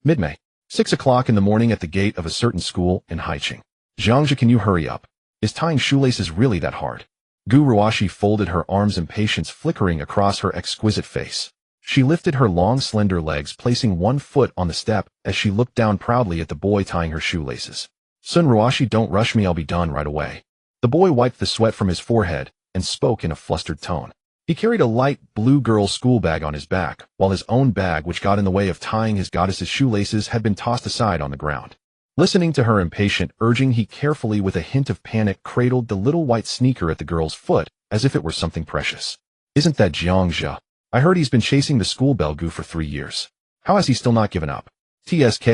Mid-May. 6 o'clock in the morning at the gate of a certain school in Haicheng. Jiangxia, can you hurry up? Is tying shoelaces really that hard? Gu Ruoxi folded her arms, impatience flickering across her exquisite face. She lifted her long, slender legs, placing one foot on the step as she looked down proudly at the boy tying her shoelaces. Sun Ruoxi, don't rush me, I'll be done right away. The boy wiped the sweat from his forehead and spoke in a flustered tone. He carried a light blue girl's school bag on his back, while his own bag, which got in the way of tying his goddess's shoelaces, had been tossed aside on the ground. Listening to her impatient urging, he carefully, with a hint of panic, cradled the little white sneaker at the girl's foot, as if it were something precious. Isn't that Jiangxia? I heard he's been chasing the school bell Gu for 3 years. How has he still not given up? TSK.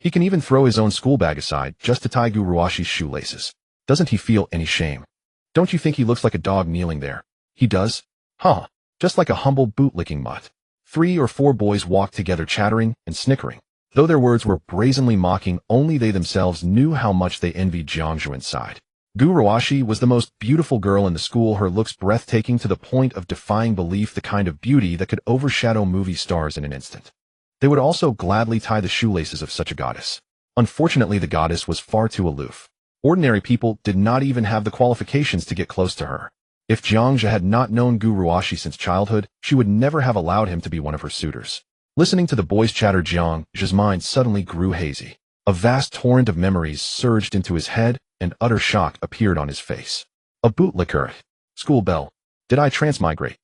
He can even throw his own school bag aside just to tie Gu Ruoxi's shoelaces. Doesn't he feel any shame? Don't you think he looks like a dog kneeling there? He does? Huh. Just like a humble boot-licking mutt. 3 or 4 boys walked together, chattering and snickering. Though their words were brazenly mocking, only they themselves knew how much they envied Jiangxia inside. Gu Ruoxi was the most beautiful girl in the school, her looks breathtaking to the point of defying belief, the kind of beauty that could overshadow movie stars in an instant. They would also gladly tie the shoelaces of such a goddess. Unfortunately, the goddess was far too aloof. Ordinary people did not even have the qualifications to get close to her. If Jiangxia had not known Gu Ruoxi since childhood, she would never have allowed him to be one of her suitors. Listening to the boys chatter, Jiangxia's mind suddenly grew hazy. A vast torrent of memories surged into his head, and utter shock appeared on his face. A bootlicker. School bell. Did I transmigrate?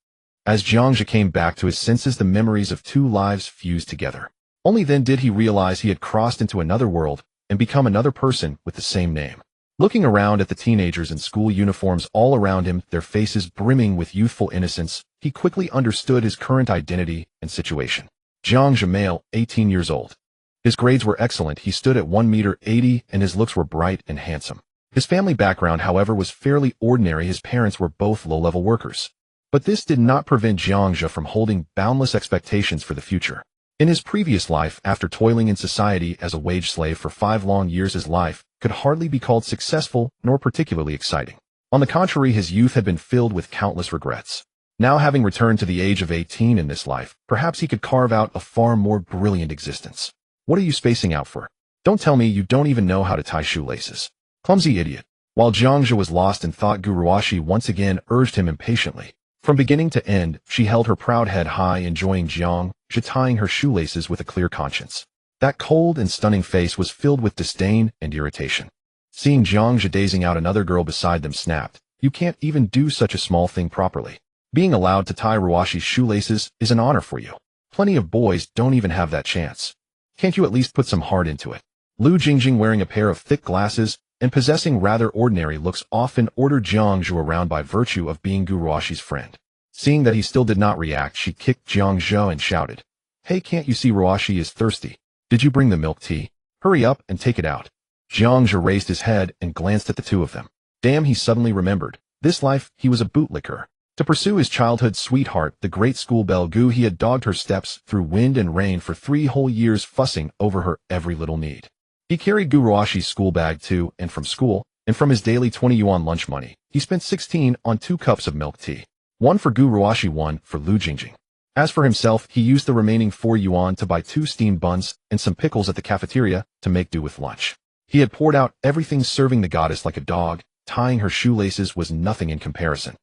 As Jiangxia came back to his senses, the memories of 2 lives fused together. Only then did he realize he had crossed into another world and become another person with the same name. Looking around at the teenagers in school uniforms all around him, their faces brimming with youthful innocence, he quickly understood his current identity and situation. Jiangxia, male, 18 years old. His grades were excellent, he stood at 1.80 m, and his looks were bright and handsome. His family background, however, was fairly ordinary. His parents were both low-level workers. But this did not prevent Jiangxia from holding boundless expectations for the future. In his previous life, after toiling in society as a wage slave for 5 long years, his life could hardly be called successful nor particularly exciting. On the contrary, his youth had been filled with countless regrets. Now, having returned to the age of 18 in this life, perhaps he could carve out a far more brilliant existence. What are you spacing out for? Don't tell me you don't even know how to tie shoelaces. Clumsy idiot. While Jiangxia was lost in thought, Gu Ruoxi once again urged him impatiently. From beginning to end, she held her proud head high, enjoying Jiangxia tying her shoelaces with a clear conscience. That cold and stunning face was filled with disdain and irritation. Seeing Jiangxia dazing out, another girl beside them snapped, "You can't even do such a small thing properly. Being allowed to tie Ruoxi's shoelaces is an honor for you. Plenty of boys don't even have that chance. Can't you at least put some heart into it?" Lu Jingjing, wearing a pair of thick glasses and possessing rather ordinary looks, often ordered Jiangxia around by virtue of being Gu Ruoxi's friend. Seeing that he still did not react, she kicked Jiangxia and shouted, "Hey, can't you see Ruoxi is thirsty? Did you bring the milk tea? Hurry up and take it out." Jiangxia raised his head and glanced at the two of them. Damn, he suddenly remembered. This life, he was a bootlicker. To pursue his childhood sweetheart, the great school belle Gu, he had dogged her steps through wind and rain for 3 whole years, fussing over her every little need. He carried Gu Ruoxi's school bag to and from school, and from his daily 20 yuan lunch money, he spent 16 on 2 cups of milk tea. 1 for Gu Ruoxi, 1 for Lu Jingjing. As for himself, he used the remaining 4 yuan to buy 2 steamed buns and some pickles at the cafeteria to make do with lunch. He had poured out everything, serving the goddess like a dog. Tying her shoelaces was nothing in comparison.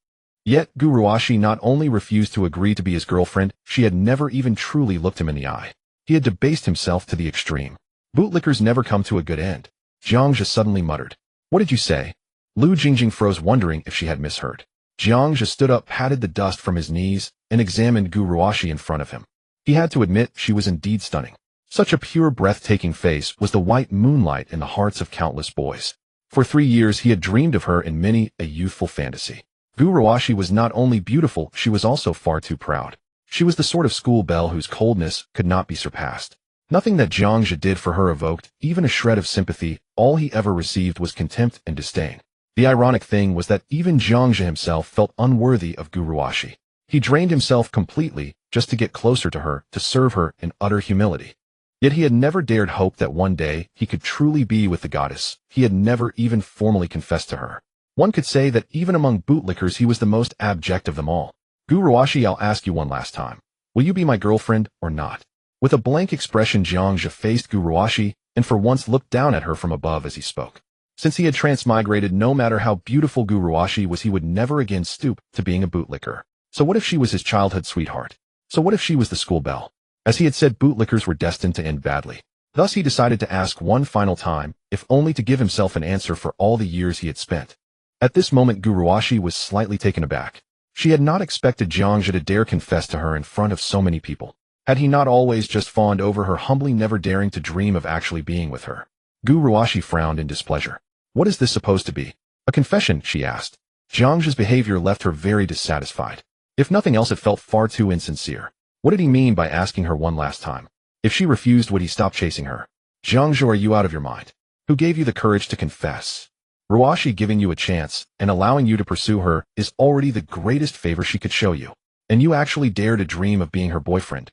Yet Gu Ruoxi not only refused to agree to be his girlfriend, she had never even truly looked him in the eye. He had debased himself to the extreme. Bootlickers never come to a good end. Jiangxia suddenly muttered, "What did you say?" Lu Jingjing froze, wondering if she had misheard. Jiangxia stood up, patted the dust from his knees, and examined Gu Ruoxi in front of him. He had to admit she was indeed stunning. Such a pure, breathtaking face was the white moonlight in the hearts of countless boys. For 3 years he had dreamed of her in many a youthful fantasy. Gu Ruoxi was not only beautiful, she was also far too proud. She was the sort of school belle whose coldness could not be surpassed. Nothing that Jiangxia did for her evoked even a shred of sympathy. All he ever received was contempt and disdain. The ironic thing was that even Jiangxia himself felt unworthy of Gu Ruoxi. He drained himself completely just to get closer to her, to serve her in utter humility. Yet he had never dared hope that one day he could truly be with the goddess. He had never even formally confessed to her. One could say that even among bootlickers he was the most abject of them all. "Gu Ruoxi, I'll ask you one last time. Will you be my girlfriend or not?" With a blank expression, Jiangja faced Gu Ruoxi and for once looked down at her from above as he spoke. Since he had transmigrated, no matter how beautiful Gu Ruoxi was, he would never again stoop to being a bootlicker. So what if she was his childhood sweetheart? So what if she was the school belle? As he had said, bootlickers were destined to end badly. Thus he decided to ask one final time, if only to give himself an answer for all the years he had spent. At this moment, Gu Ruoxi was slightly taken aback. She had not expected Jiangja to dare confess to her in front of so many people. Had he not always just fawned over her humbly, never daring to dream of actually being with her? Gu Ruoxi frowned in displeasure. What is this supposed to be? A confession, she asked. Jiangja's behavior left her very dissatisfied. If nothing else, it felt far too insincere. What did he mean by asking her one last time? If she refused, would he stop chasing her? Jiangja, are you out of your mind? Who gave you the courage to confess? Ruoxi giving you a chance and allowing you to pursue her is already the greatest favor she could show you. And you actually dare to dream of being her boyfriend.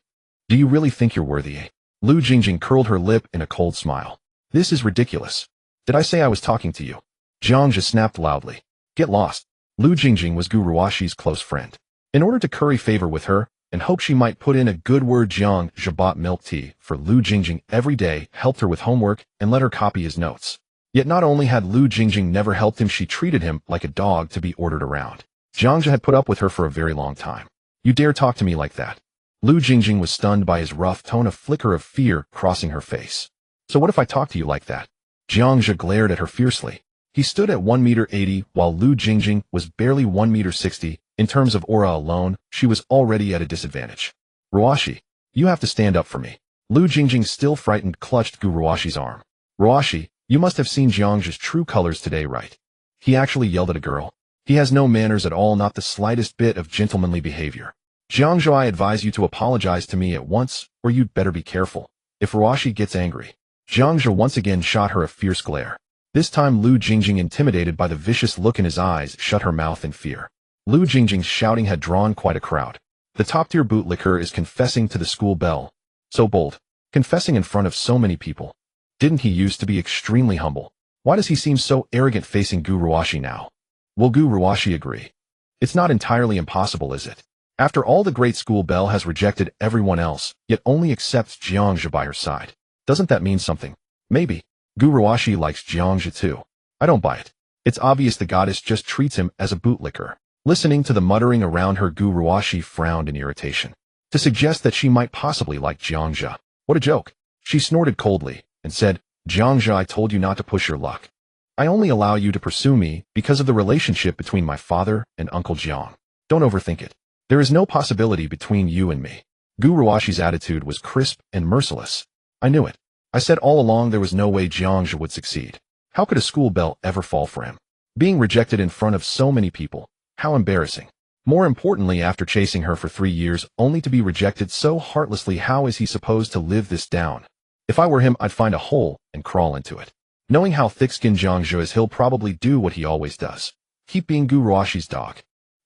Do you really think you're worthy? Lu Jingjing curled her lip in a cold smile. This is ridiculous. Did I say I was talking to you? Jiangja snapped loudly. Get lost. Lu Jingjing was Gu Ruoxi's close friend. In order to curry favor with her, and hope she might put in a good word, Jiangja bought milk tea for Lu Jingjing every day, helped her with homework, and let her copy his notes. Yet not only had Lu Jingjing never helped him, she treated him like a dog to be ordered around. Jiangja had put up with her for a very long time. You dare talk to me like that? Lu Jingjing was stunned by his rough tone, a flicker of fear crossing her face. So what if I talk to you like that? Jiangja glared at her fiercely. He stood at 1.80 meters, while Lu Jingjing was barely 1.60 meters. In terms of aura alone, she was already at a disadvantage. Ruoxi, you have to stand up for me. Lu Jingjing, still frightened, clutched Gu Ruoxi's arm. Ruoxi, you must have seen Jiangja's true colors today, right? He actually yelled at a girl. He has no manners at all, not the slightest bit of gentlemanly behavior. Jiangja, I advise you to apologize to me at once, or you'd better be careful. If Ruoxi gets angry. Jiangja once again shot her a fierce glare. This time Lu Jingjing, intimidated by the vicious look in his eyes, shut her mouth in fear. Lu Jingjing's shouting had drawn quite a crowd. The top-tier bootlicker is confessing to the school belle. So bold. Confessing in front of so many people. Didn't he used to be extremely humble? Why does he seem so arrogant facing Gu Ruoxi now? Will Gu Ruoxi agree? It's not entirely impossible, is it? After all, the great school belle has rejected everyone else, yet only accepts Jiangja by her side. Doesn't that mean something? Maybe. Gu Ruoxi likes Jiangja too. I don't buy it. It's obvious the goddess just treats him as a bootlicker. Listening to the muttering around her, Gu Ruoxi frowned in irritation. To suggest that she might possibly like Jiangja. What a joke. She snorted coldly and said, Jiangja, I told you not to push your luck. I only allow you to pursue me because of the relationship between my father and Uncle Jiang. Don't overthink it. There is no possibility between you and me. Gu Ruoxi's attitude was crisp and merciless. I knew it. I said all along there was no way Jiangja would succeed. How could a school belle ever fall for him? Being rejected in front of so many people. How embarrassing. More importantly, after chasing her for 3 years, only to be rejected so heartlessly, how is he supposed to live this down? If I were him, I'd find a hole and crawl into it. Knowing how thick-skinned Jiangja is, he'll probably do what he always does. Keep being Gu Ruoxi's dog.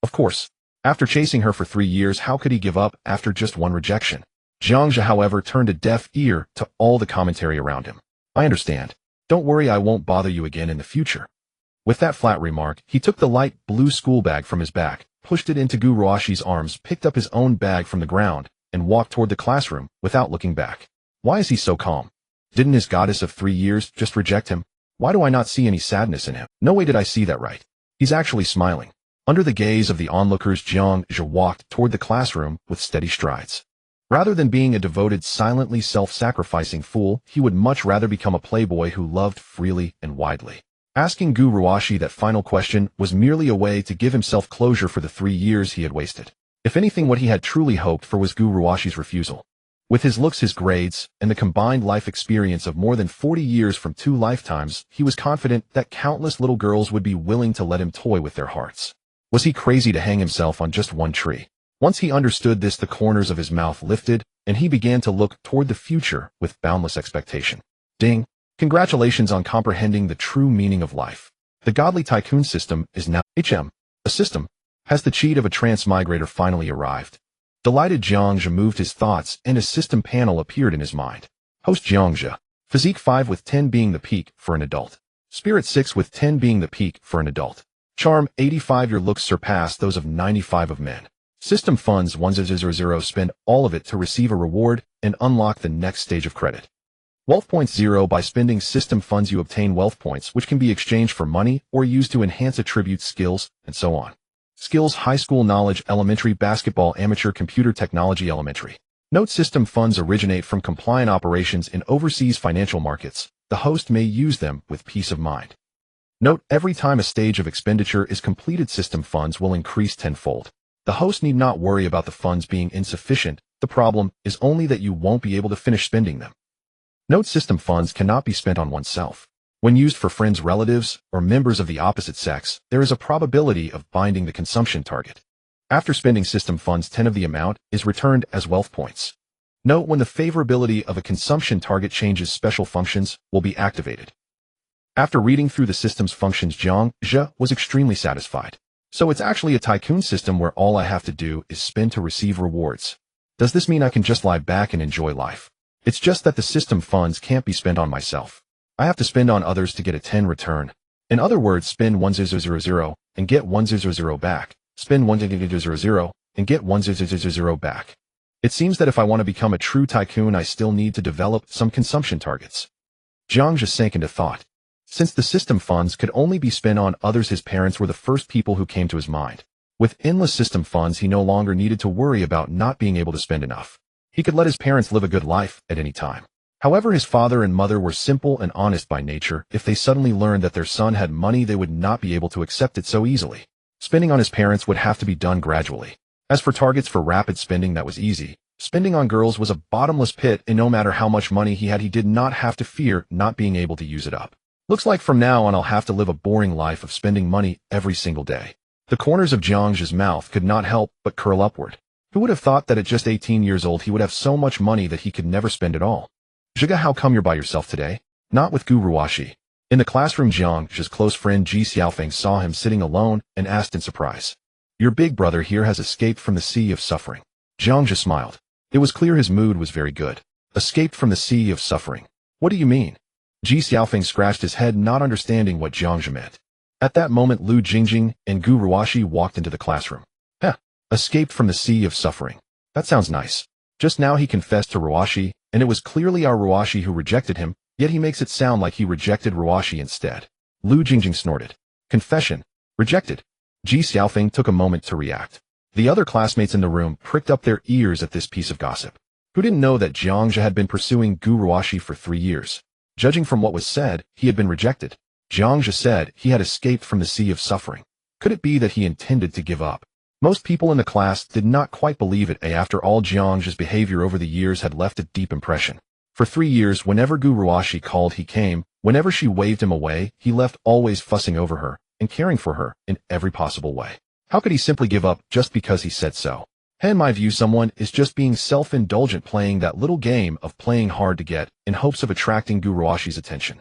Of course. After chasing her for 3 years, how could he give up after just one rejection? Jiangja, however, turned a deaf ear to all the commentary around him. I understand. Don't worry, I won't bother you again in the future. With that flat remark, he took the light blue school bag from his back, pushed it into Gu Ruoxi's arms, picked up his own bag from the ground, and walked toward the classroom without looking back. Why is he so calm? Didn't his goddess of 3 years just reject him? Why do I not see any sadness in him? No way did I see that right. He's actually smiling. Under the gaze of the onlookers, Jiangja walked toward the classroom with steady strides. Rather than being a devoted, silently self-sacrificing fool, he would much rather become a playboy who loved freely and widely. Asking Gu Ruoxi that final question was merely a way to give himself closure for the 3 years he had wasted. If anything, what he had truly hoped for was Gu Ruoxi's refusal. With his looks, his grades, and the combined life experience of more than 40 years from 2 lifetimes, he was confident that countless little girls would be willing to let him toy with their hearts. Was he crazy to hang himself on just one tree? Once he understood this, the corners of his mouth lifted, and he began to look toward the future with boundless expectation. Ding! Congratulations on comprehending the true meaning of life. The godly Tycoon system is now a system. Has the cheat of a transmigrator finally arrived? Delighted, Jiangja moved his thoughts, and a system panel appeared in his mind. Host Jiangja. Physique 5 with 10 being the peak for an adult. Spirit 6 with 10 being the peak for an adult. Charm 85. Your looks surpass those of 95 of men. System funds 1000 spend all of it to receive a reward and unlock the next stage of credit. Wealth points 0. By spending system funds you obtain wealth points, which can be exchanged for money or used to enhance attributes, skills, and so on. Skills: high school knowledge, elementary basketball, amateur computer technology, elementary. Note: system funds originate from compliant operations in overseas financial markets. The host may use them with peace of mind. Note: every time a stage of expenditure is completed, system funds will increase tenfold. The host need not worry about the funds being insufficient. The problem is only that you won't be able to finish spending them. Note: system funds cannot be spent on oneself. When used for friends, relatives, or members of the opposite sex, there is a probability of binding the consumption target. After spending system funds, 10 of the amount is returned as wealth points. Note: when the favorability of a consumption target changes, special functions will be activated. After reading through the system's functions, Zhang Zhe was extremely satisfied. So it's actually a tycoon system where all I have to do is spend to receive rewards. Does this mean I can just lie back and enjoy life? It's just that the system funds can't be spent on myself. I have to spend on others to get a 10 return. In other words, spend 1000 and get 1000 back. Spend 1000 and get 1000 back. It seems that if I want to become a true tycoon, I still need to develop some consumption targets. Zhang just sank into thought. Since the system funds could only be spent on others, his parents were the first people who came to his mind. With endless system funds, he no longer needed to worry about not being able to spend enough. He could let his parents live a good life at any time. However, his father and mother were simple and honest by nature. If they suddenly learned that their son had money, they would not be able to accept it so easily. Spending on his parents would have to be done gradually. As for targets for rapid spending, that was easy. Spending on girls was a bottomless pit, and no matter how much money he had, he did not have to fear not being able to use it up. Looks like from now on I'll have to live a boring life of spending money every single day. The corners of Zhang Zhe's mouth could not help but curl upward. Who would have thought that at just 18 years old he would have so much money that he could never spend it all? Zhiga, how come you're by yourself today? Not with Gu Ruoxi. In the classroom, Zhang Zhe's close friend Ji Xiaofeng saw him sitting alone and asked in surprise. Your big brother here has escaped from the sea of suffering. Zhang Zhe smiled. It was clear his mood was very good. Escaped from the sea of suffering. What do you mean? Ji Xiaofeng scratched his head, not understanding what Zhang Zhe meant. At that moment, Lu Jingjing and Gu Ruoxi walked into the classroom. Escaped from the sea of suffering. That sounds nice. Just now he confessed to Ruoxi, and it was clearly our Ruoxi who rejected him, yet he makes it sound like he rejected Ruoxi instead. Lu Jingjing snorted. Confession? Rejected? Ji Xiaofeng took a moment to react. The other classmates in the room pricked up their ears at this piece of gossip. Who didn't know that Zhang Zhe had been pursuing Gu Ruoxi for 3 years? Judging from what was said, he had been rejected. Zhang Zhe said he had escaped from the sea of suffering. Could it be that he intended to give up? Most people in the class did not quite believe it. After all, Zhang Zhe's behavior over the years had left a deep impression. For 3 years, whenever Gu Ruoxi called, he came. Whenever she waved him away, he left, always fussing over her and caring for her in every possible way. How could he simply give up just because he said so? In my view, someone is just being self-indulgent, playing that little game of playing hard to get in hopes of attracting Gu Ruoxi's attention.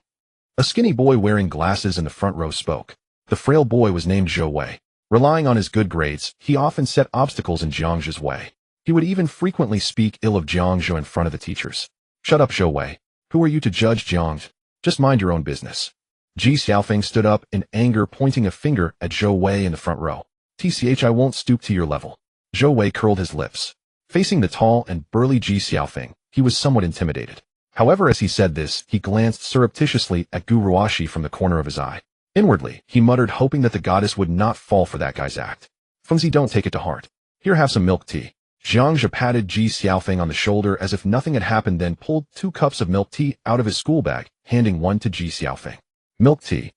A skinny boy wearing glasses in the front row spoke. The frail boy was named Zhou Wei. Relying on his good grades, he often set obstacles in Zhang Zhe's way. He would even frequently speak ill of Zhang Zhe in front of the teachers. Shut up, Zhou Wei. Who are you to judge Zhang Zhe? Just mind your own business. Ji Xiaofeng stood up in anger, pointing a finger at Zhou Wei in the front row. I won't stoop to your level. Zhou Wei curled his lips. Facing the tall and burly Ji Xiaofeng, he was somewhat intimidated. However, as he said this, he glanced surreptitiously at Gu Ruoxi from the corner of his eye. Inwardly, he muttered, hoping that the goddess would not fall for that guy's act. Fumzi, don't take it to heart. Here, have some milk tea. Zhang Zhe patted Ji Xiaofeng on the shoulder as if nothing had happened, then pulled 2 cups of milk tea out of his school bag, handing one to Ji Xiaofeng. Milk tea?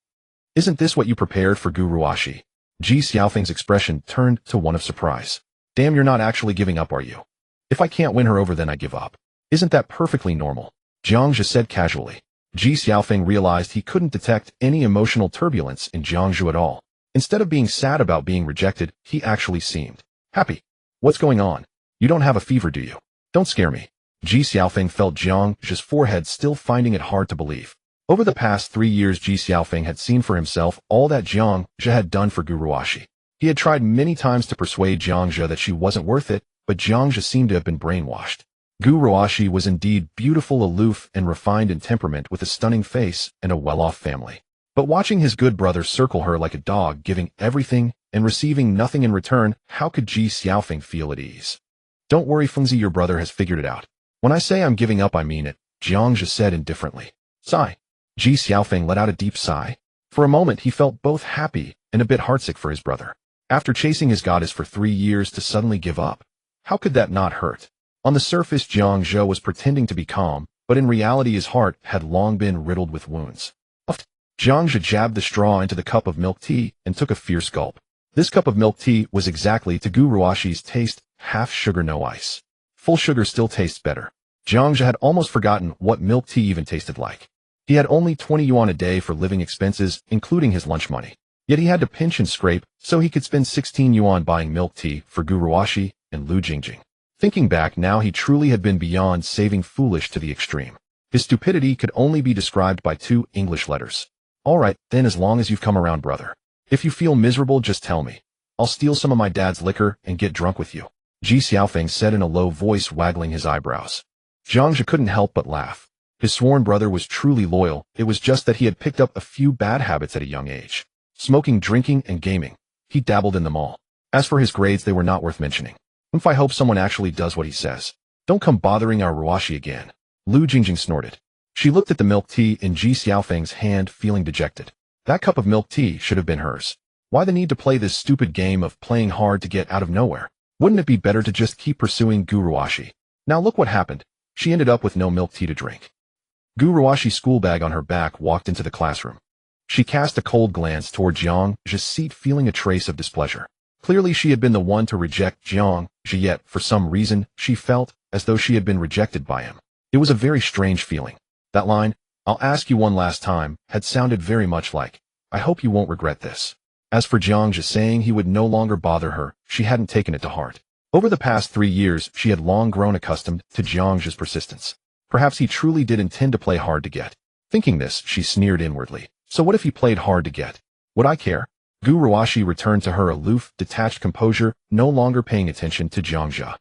Isn't this what you prepared for Gu Ruoxi? Ji Xiaofeng's expression turned to one of surprise. Damn, you're not actually giving up, are you? If I can't win her over, then I give up. Isn't that perfectly normal? Zhang Zhe said casually. Ji Xiaofeng realized he couldn't detect any emotional turbulence in Zhang Zhe at all. Instead of being sad about being rejected, he actually seemed happy. What's going on? You don't have a fever, do you? Don't scare me. Ji Xiaofeng felt Zhang Zhe's forehead, still finding it hard to believe. Over the past 3 years, Ji Xiaofeng had seen for himself all that Zhang Zhe had done for Gu Ruoxi. He had tried many times to persuade Zhang Zhe that she wasn't worth it, but Zhang Zhe seemed to have been brainwashed. Gu Ruoxi was indeed beautiful, aloof, and refined in temperament, with a stunning face and a well-off family. But watching his good brother circle her like a dog, giving everything and receiving nothing in return, how could Ji Xiaofeng feel at ease? Don't worry, Fengzi, your brother has figured it out. When I say I'm giving up, I mean it, Jiang Zhe said indifferently. Sigh. Ji Xiaofeng let out a deep sigh. For a moment, he felt both happy and a bit heartsick for his brother. After chasing his goddess for 3 years to suddenly give up, how could that not hurt? On the surface, Jiang Zhe was pretending to be calm, but in reality his heart had long been riddled with wounds. Jiang Zhe jabbed the straw into the cup of milk tea and took a fierce gulp. This cup of milk tea was exactly to Gu Ruashi's taste, half sugar no ice. Full sugar still tastes better. Jiang Zhe had almost forgotten what milk tea even tasted like. He had only 20 yuan a day for living expenses, including his lunch money. Yet he had to pinch and scrape so he could spend 16 yuan buying milk tea for Gu Ruashi and Lu Jingjing. Thinking back now, he truly had been beyond saving foolish to the extreme. His stupidity could only be described by 2 English letters. All right, then, as long as you've come around, brother. If you feel miserable, just tell me. I'll steal some of my dad's liquor and get drunk with you, Ji Xiaofeng said in a low voice, waggling his eyebrows. Jiang Zhe couldn't help but laugh. His sworn brother was truly loyal. It was just that he had picked up a few bad habits at a young age. Smoking, drinking, and gaming. He dabbled in them all. As for his grades, they were not worth mentioning. I hope someone actually does what he says. Don't come bothering our Ruashi again. Lu Jingjing snorted. She looked at the milk tea in Ji Xiaofeng's hand, feeling dejected. That cup of milk tea should have been hers. Why the need to play this stupid game of playing hard to get out of nowhere? Wouldn't it be better to just keep pursuing Gu Ruashi? Now look what happened. She ended up with no milk tea to drink. Gu Ruashi's school bag on her back walked into the classroom. She cast a cold glance toward Jiang Zhe's seat, feeling a trace of displeasure. Clearly she had been the one to reject Jiang Zhe, yet for some reason she felt as though she had been rejected by him. It was a very strange feeling. That line, "I'll ask you one last time," had sounded very much like, "I hope you won't regret this." As for Jiang Zhe saying he would no longer bother her, she hadn't taken it to heart. Over the past 3 years, she had long grown accustomed to Jiang Zhe's persistence. Perhaps he truly did intend to play hard to get. Thinking this, she sneered inwardly. So what if he played hard to get? Would I care? Gu Ruashi returned to her aloof, detached composure, no longer paying attention to Jiang Zhe.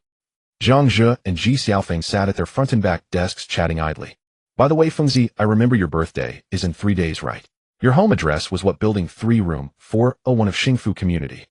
Jiang Zhe and Ji Xiaofeng sat at their front and back desks chatting idly. By the way, Fengzi, I remember your birthday is in 3 days, right? Your home address was what, building 3 room 401 of Xingfu community?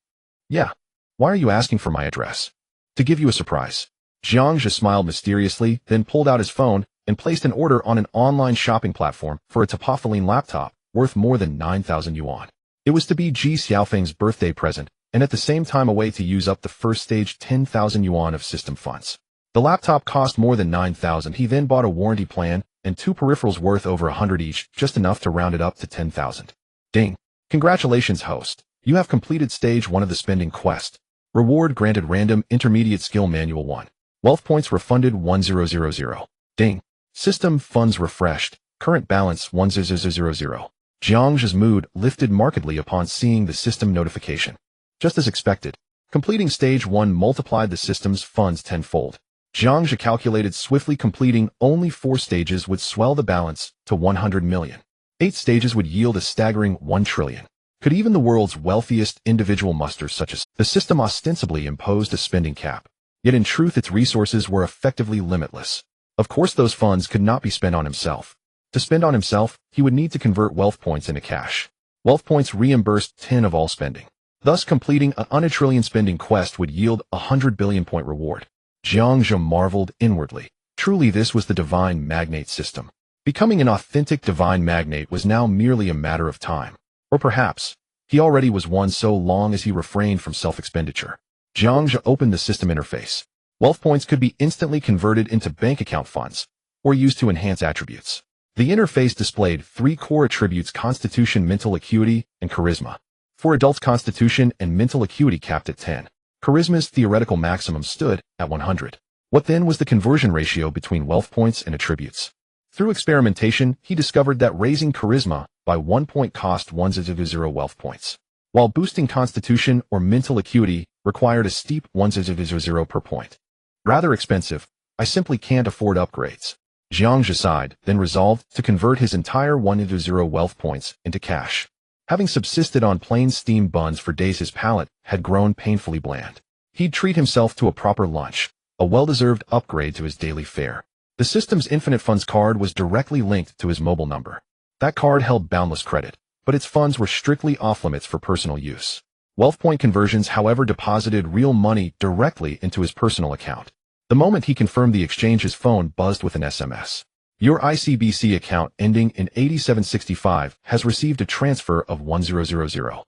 Yeah. Why are you asking for my address? To give you a surprise. Jiang Zhe smiled mysteriously, then pulled out his phone and placed an order on an online shopping platform for a Topophiline laptop worth more than 9,000 yuan. It was to be Ji Xiaofeng's birthday present, and at the same time a way to use up the first stage 10,000 yuan of system funds. The laptop cost more than 9,000. He then bought a warranty plan and 2 peripherals worth over 100 each, just enough to round it up to 10,000. Ding. Congratulations, host. You have completed stage 1 of the spending quest. Reward granted, random intermediate skill manual 1. Wealth points refunded 1000. Ding. System funds refreshed. Current balance 1000. Jiang Zhe's mood lifted markedly upon seeing the system notification. Just as expected, completing stage 1 multiplied the system's funds tenfold. Jiang Zhe calculated swiftly completing only 4 stages would swell the balance to 100 million. 8 stages would yield a staggering 1 trillion. Could even the world's wealthiest individual muster such as the system ostensibly imposed a spending cap? Yet in truth its resources were effectively limitless. Of course those funds could not be spent on himself. To spend on himself, he would need to convert wealth points into cash. Wealth points reimbursed 10 of all spending. Thus completing a unatrillion spending quest would yield 100 billion point reward. Jiang Zhe marveled inwardly. Truly this was the divine magnate system. Becoming an authentic divine magnate was now merely a matter of time. Or perhaps, he already was one so long as he refrained from self-expenditure. Jiang Zhe opened the system interface. Wealth points could be instantly converted into bank account funds, or used to enhance attributes. The interface displayed 3 core attributes: constitution, mental acuity, and charisma. For adults, constitution and mental acuity capped at 10. Charisma's theoretical maximum stood at 100. What then was the conversion ratio between wealth points and attributes? Through experimentation, he discovered that raising charisma by 1 point cost 100 wealth points, while boosting constitution or mental acuity required a steep 100 per point. Rather expensive. I simply can't afford upgrades. Jiang Zhe sighed, then resolved to convert his entire 100 wealth points into cash. Having subsisted on plain steamed buns for days, his palate had grown painfully bland. He'd treat himself to a proper lunch, a well-deserved upgrade to his daily fare. The system's infinite funds card was directly linked to his mobile number. That card held boundless credit, but its funds were strictly off-limits for personal use. Wealth point conversions, however, deposited real money directly into his personal account. The moment he confirmed the exchange, his phone buzzed with an SMS. Your ICBC account ending in 8765 has received a transfer of 100000.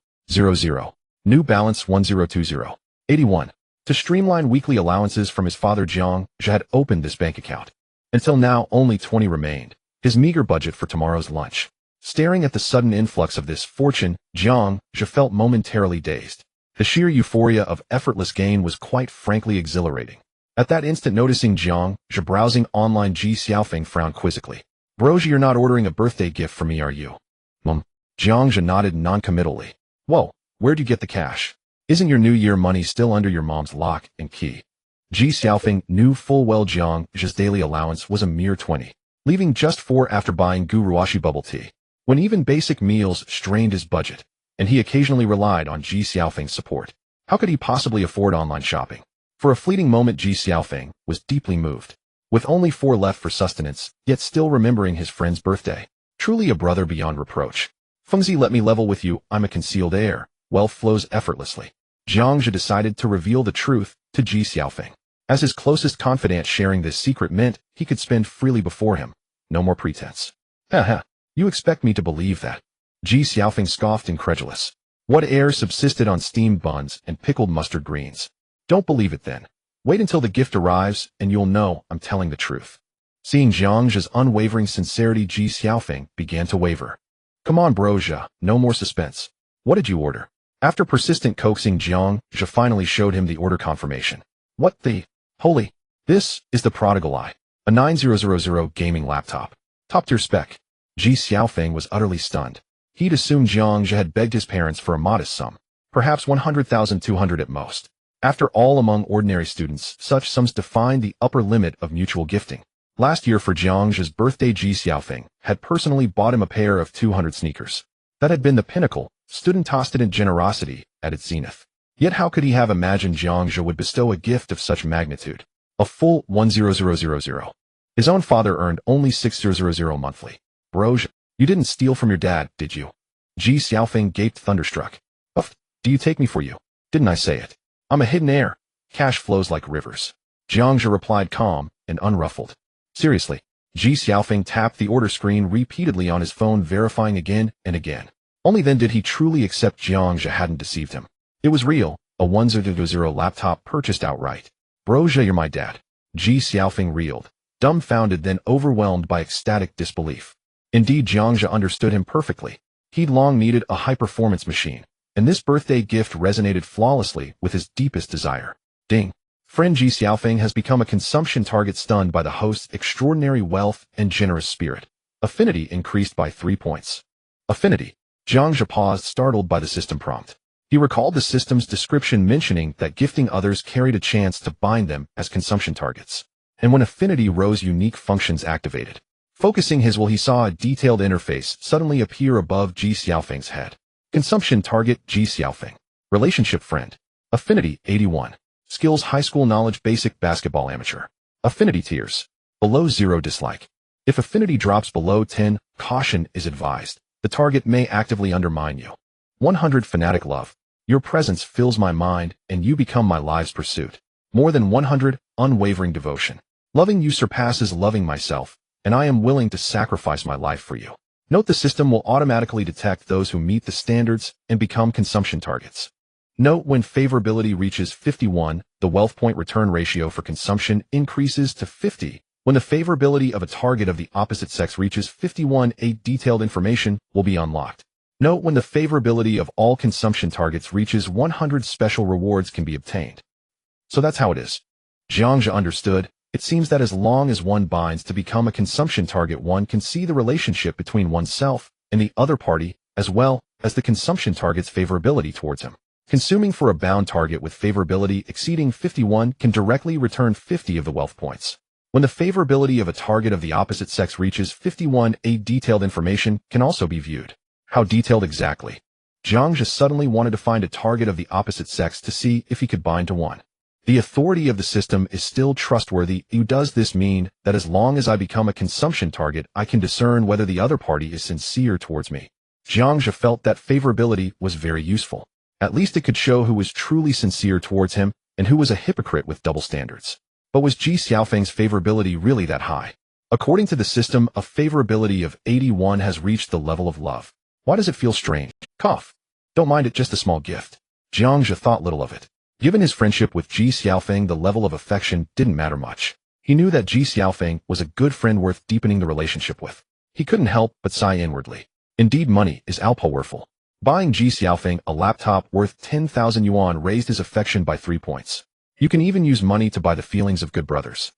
New balance 1020. 81. To streamline weekly allowances from his father, Jiang Zhe had opened this bank account. Until now, only 20 remained, his meager budget for tomorrow's lunch. Staring at the sudden influx of this fortune, Jiang Zhe felt momentarily dazed. The sheer euphoria of effortless gain was quite frankly exhilarating. At that instant, noticing Jiang Zhe browsing online, Ji Xiaofeng frowned quizzically. Broja, you're not ordering a birthday gift for me, are you? Jiang Zhe nodded noncommittally. Whoa, where'd you get the cash? Isn't your New Year money still under your mom's lock and key? Ji Xiaofeng knew full well Jiang Zhe's daily allowance was a mere 20, leaving just 4 after buying Guruashi bubble tea. When even basic meals strained his budget, and he occasionally relied on Ji Xiaofeng's support, how could he possibly afford online shopping? For a fleeting moment, Ji Xiaofeng was deeply moved. With only 4 left for sustenance, yet still remembering his friend's birthday. Truly a brother beyond reproach. Fengzi, let me level with you, I'm a concealed heir. Wealth flows effortlessly. Jiang Zhe decided to reveal the truth to Ji Xiaofeng. As his closest confidant, sharing this secret meant he could spend freely before him. No more pretense. Haha, you expect me to believe that? Ji Xiaofeng scoffed, incredulous. What heir subsisted on steamed buns and pickled mustard greens? Don't believe it then. Wait until the gift arrives and you'll know I'm telling the truth. Seeing Jiang Zhe's unwavering sincerity, Ji Xiaofeng began to waver. Come on, Broja, no more suspense. What did you order? After persistent coaxing, Jiang Zhe finally showed him the order confirmation. What the? Holy! This is the Prodigal Eye. A 9000 gaming laptop. Top-tier spec. Ji Xiaofeng was utterly stunned. He'd assumed Jiang Zhe had begged his parents for a modest sum. Perhaps 100,200 at most. After all, among ordinary students, such sums defined the upper limit of mutual gifting. Last year for Jiang Zhe's birthday, Ji Xiaofeng had personally bought him a pair of 200 sneakers. That had been the pinnacle, student-student generosity at its zenith. Yet how could he have imagined Jiang Zhe would bestow a gift of such magnitude? A full 10000. His own father earned only 6000 monthly. Broja, you didn't steal from your dad, did you? Ji Xiaofeng gaped, thunderstruck. Uff, do you take me for you? Didn't I say it? I'm a hidden heir. Cash flows like rivers. Jiang Zhe replied, calm and unruffled. Seriously. Ji Xiaofeng tapped the order screen repeatedly on his phone, verifying again and again. Only then did he truly accept Jiang Zhe hadn't deceived him. It was real, a 100 laptop purchased outright. Broja, you're my dad. Ji Xiaofeng reeled, dumbfounded, then overwhelmed by ecstatic disbelief. Indeed, Jiang Zhe understood him perfectly. He'd long needed a high-performance machine, and this birthday gift resonated flawlessly with his deepest desire. Ding. Friend Ji Xiaofeng has become a consumption target, stunned by the host's extraordinary wealth and generous spirit. Affinity increased by 3 points. Affinity. Jiang Zhe paused, startled by the system prompt. He recalled the system's description mentioning that gifting others carried a chance to bind them as consumption targets. And when affinity rose, unique functions activated. Focusing his will, he saw a detailed interface suddenly appear above Ji Xiaofeng's head. Consumption target, Ji Xiaofeng. Relationship friend. Affinity, 81. Skills, high school knowledge, basic, basketball, amateur. Affinity tiers. Below 0, dislike. If affinity drops below 10, caution is advised. The target may actively undermine you. 100, fanatic love. Your presence fills my mind and you become my life's pursuit. More than 100, unwavering devotion. Loving you surpasses loving myself, and I am willing to sacrifice my life for you. Note the system will automatically detect those who meet the standards and become consumption targets. Note when favorability reaches 51, the wealth point return ratio for consumption increases to 50. When the favorability of a target of the opposite sex reaches 51, a detailed information will be unlocked. Note when the favorability of all consumption targets reaches 100, special rewards can be obtained. So that's how it is. Jiang Zhe understood. It seems that as long as one binds to become a consumption target, one can see the relationship between oneself and the other party, as well as the consumption target's favorability towards him. Consuming for a bound target with favorability exceeding 51 can directly return 50 of the wealth points. When the favorability of a target of the opposite sex reaches 51, a detailed information can also be viewed. How detailed exactly? Jiang Zhe suddenly wanted to find a target of the opposite sex to see if he could bind to one. The authority of the system is still trustworthy. Does this mean that as long as I become a consumption target, I can discern whether the other party is sincere towards me? Jiang Zhe felt that favorability was very useful. At least it could show who was truly sincere towards him and who was a hypocrite with double standards. But was Ji Xiaofeng's favorability really that high? According to the system, a favorability of 81 has reached the level of love. Why does it feel strange? Cough. Don't mind it, just a small gift. Jiang Zhe thought little of it. Given his friendship with Ji Xiaofeng, the level of affection didn't matter much. He knew that Ji Xiaofeng was a good friend worth deepening the relationship with. He couldn't help but sigh inwardly. Indeed, money is all-powerful. Buying Ji Xiaofeng a laptop worth 10,000 yuan raised his affection by 3 points. You can even use money to buy the feelings of good brothers.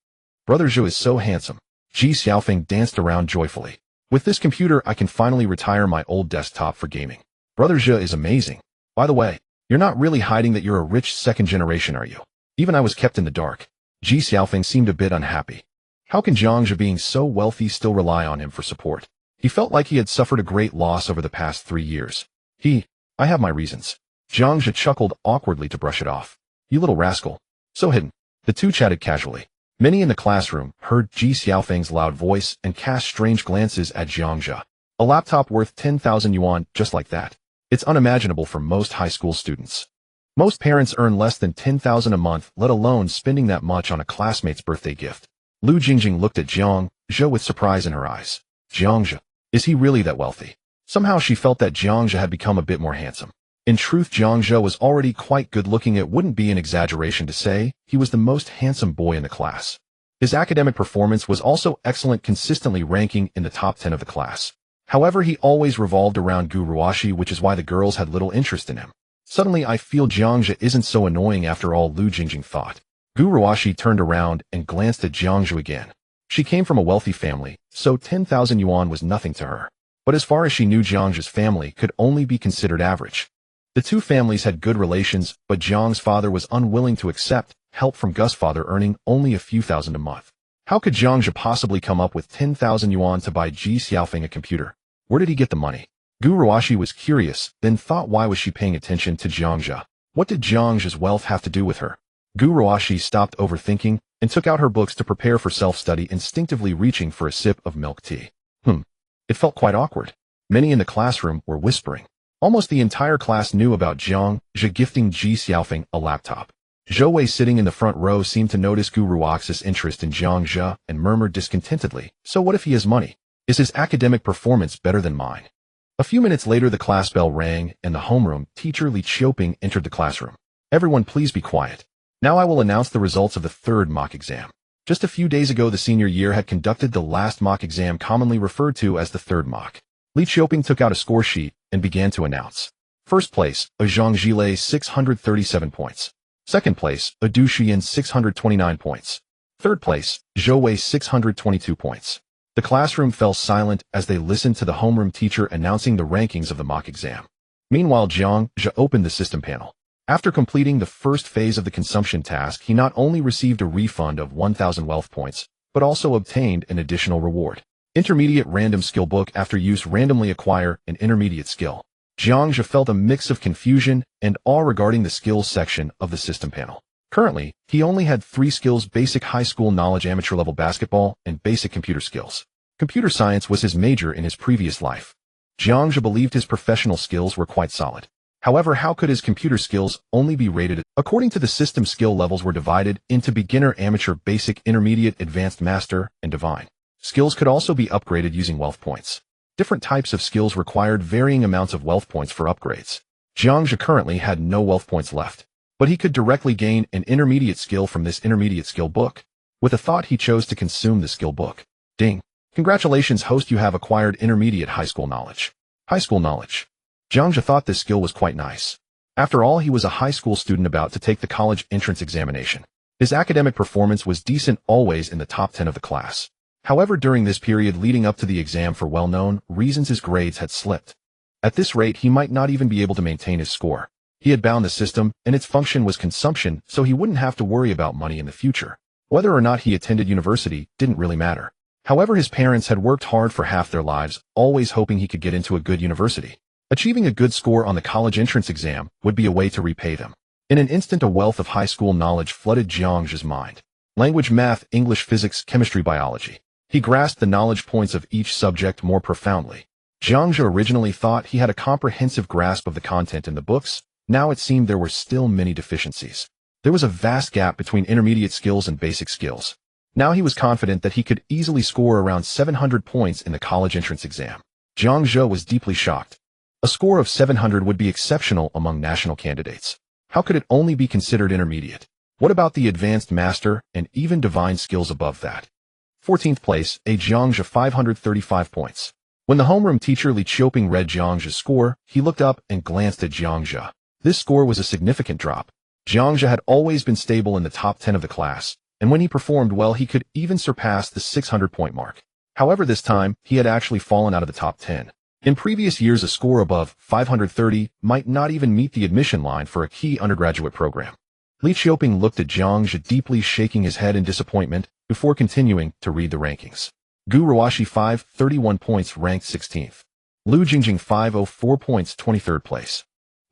Brother Zhou is so handsome. Ji Xiaofeng danced around joyfully. With this computer, I can finally retire my old desktop for gaming. Brother Zhou is amazing. By the way, you're not really hiding that you're a rich second generation, are you? Even I was kept in the dark. Ji Xiaofeng seemed a bit unhappy. How can Jiang Zhe, being so wealthy, still rely on him for support? He felt like he had suffered a great loss over the past 3 years. I have my reasons. Jiang Zhe chuckled awkwardly to brush it off. You little rascal. So hidden. The two chatted casually. Many in the classroom heard Ji Xiaofeng's loud voice and cast strange glances at Jiang Zhe. A laptop worth 10,000 yuan, just like that. It's unimaginable for most high school students. Most parents earn less than 10,000 a month, let alone spending that much on a classmate's birthday gift. Lu Jingjing looked at Jiang Zhe with surprise in her eyes. Jiang Zhe, is he really that wealthy? Somehow she felt that Jiang Zhe had become a bit more handsome. In truth, Jiang Zhe was already quite good-looking. It wouldn't be an exaggeration to say he was the most handsome boy in the class. His academic performance was also excellent, consistently ranking in the top 10 of the class. However, he always revolved around Gu Ruoxi, which is why the girls had little interest in him. Suddenly, I feel Jiang Zhe isn't so annoying after all, Lu Jingjing thought. Gu Ruoxi turned around and glanced at Jiang Zhe again. She came from a wealthy family, so 10,000 yuan was nothing to her. But as far as she knew, Jiang Zhe's family could only be considered average. The two families had good relations, but Jiang's father was unwilling to accept help from Gus's father, earning only a few thousand a month. How could Jiang Zhe possibly come up with 10,000 yuan to buy Ji Xiaofeng a computer? Where did he get the money? Gu Ruoxi was curious, then thought, why was she paying attention to Jiang Zhe? What did Jiang Zhe's wealth have to do with her? Gu Ruoxi stopped overthinking and took out her books to prepare for self-study, instinctively reaching for a sip of milk tea. It felt quite awkward. Many in the classroom were whispering. Almost the entire class knew about Jiang Zhe gifting Ji Xiaofeng a laptop. Zhou Wei, sitting in the front row, seemed to notice Gu Ruoxi's interest in Jiang Zhe and murmured discontentedly, so what if he has money? Is his academic performance better than mine? A few minutes later, the class bell rang and the homeroom teacher Li Qiuping entered the classroom. Everyone, please be quiet. Now I will announce the results of the third mock exam. Just a few days ago, the senior year had conducted the last mock exam, commonly referred to as the third mock. Li Qiuping took out a score sheet and began to announce. First place, Zhang Zhilei, 637 points. Second place, Du Xian, 629 points. Third place, Zhou Wei, 622 points. The classroom fell silent as they listened to the homeroom teacher announcing the rankings of the mock exam. Meanwhile, Jiang Zhe opened the system panel. After completing the first phase of the consumption task, he not only received a refund of 1,000 wealth points, but also obtained an additional reward. Intermediate random skill book. After use, randomly acquire an intermediate skill. Jiang Zhe felt a mix of confusion and awe regarding the skills section of the system panel. Currently, he only had 3 skills: basic high school knowledge, amateur level basketball, and basic computer skills. Computer science was his major in his previous life. Jiang Zhe believed his professional skills were quite solid. However, how could his computer skills only be rated? According to the system, skill levels were divided into beginner, amateur, basic, intermediate, advanced, master, and divine. Skills could also be upgraded using wealth points. Different types of skills required varying amounts of wealth points for upgrades. Jiang Zhe currently had no wealth points left, but he could directly gain an intermediate skill from this intermediate skill book. With a thought, he chose to consume the skill book. Ding! Congratulations, host, you have acquired intermediate high school knowledge. High school knowledge. Jiang Zhe thought this skill was quite nice. After all, he was a high school student about to take the college entrance examination. His academic performance was decent, always in the top 10 of the class. However, during this period leading up to the exam, for well-known reasons, his grades had slipped. At this rate, he might not even be able to maintain his score. He had bound the system, and its function was consumption, so he wouldn't have to worry about money in the future. Whether or not he attended university didn't really matter. However, his parents had worked hard for half their lives, always hoping he could get into a good university. Achieving a good score on the college entrance exam would be a way to repay them. In an instant, a wealth of high school knowledge flooded Jiang Zhe's mind. Language, math, English, physics, chemistry, biology. He grasped the knowledge points of each subject more profoundly. Jiang Zhe originally thought he had a comprehensive grasp of the content in the books, Now it seemed there were still many deficiencies. There was a vast gap between intermediate skills and basic skills. Now he was confident that he could easily score around 700 points in the college entrance exam. Jiang Zhe was deeply shocked. A score of 700 would be exceptional among national candidates. How could it only be considered intermediate? What about the advanced master and even divine skills above that? 14th place, a Jiang Zhe 535 points. When the homeroom teacher Li Qiuping read Jiang Zhe's score, he looked up and glanced at Jiang Zhe. This score was a significant drop. Jiang Zhe had always been stable in the top 10 of the class, and when he performed well he could even surpass the 600-point mark. However, this time, he had actually fallen out of the top 10. In previous years, a score above 530 might not even meet the admission line for a key undergraduate program. Li Qiuping looked at Jiang Zhe, deeply shaking his head in disappointment before continuing to read the rankings. Gu Ruoxi 531 points ranked 16th. Lu Jingjing 504 points 23rd place.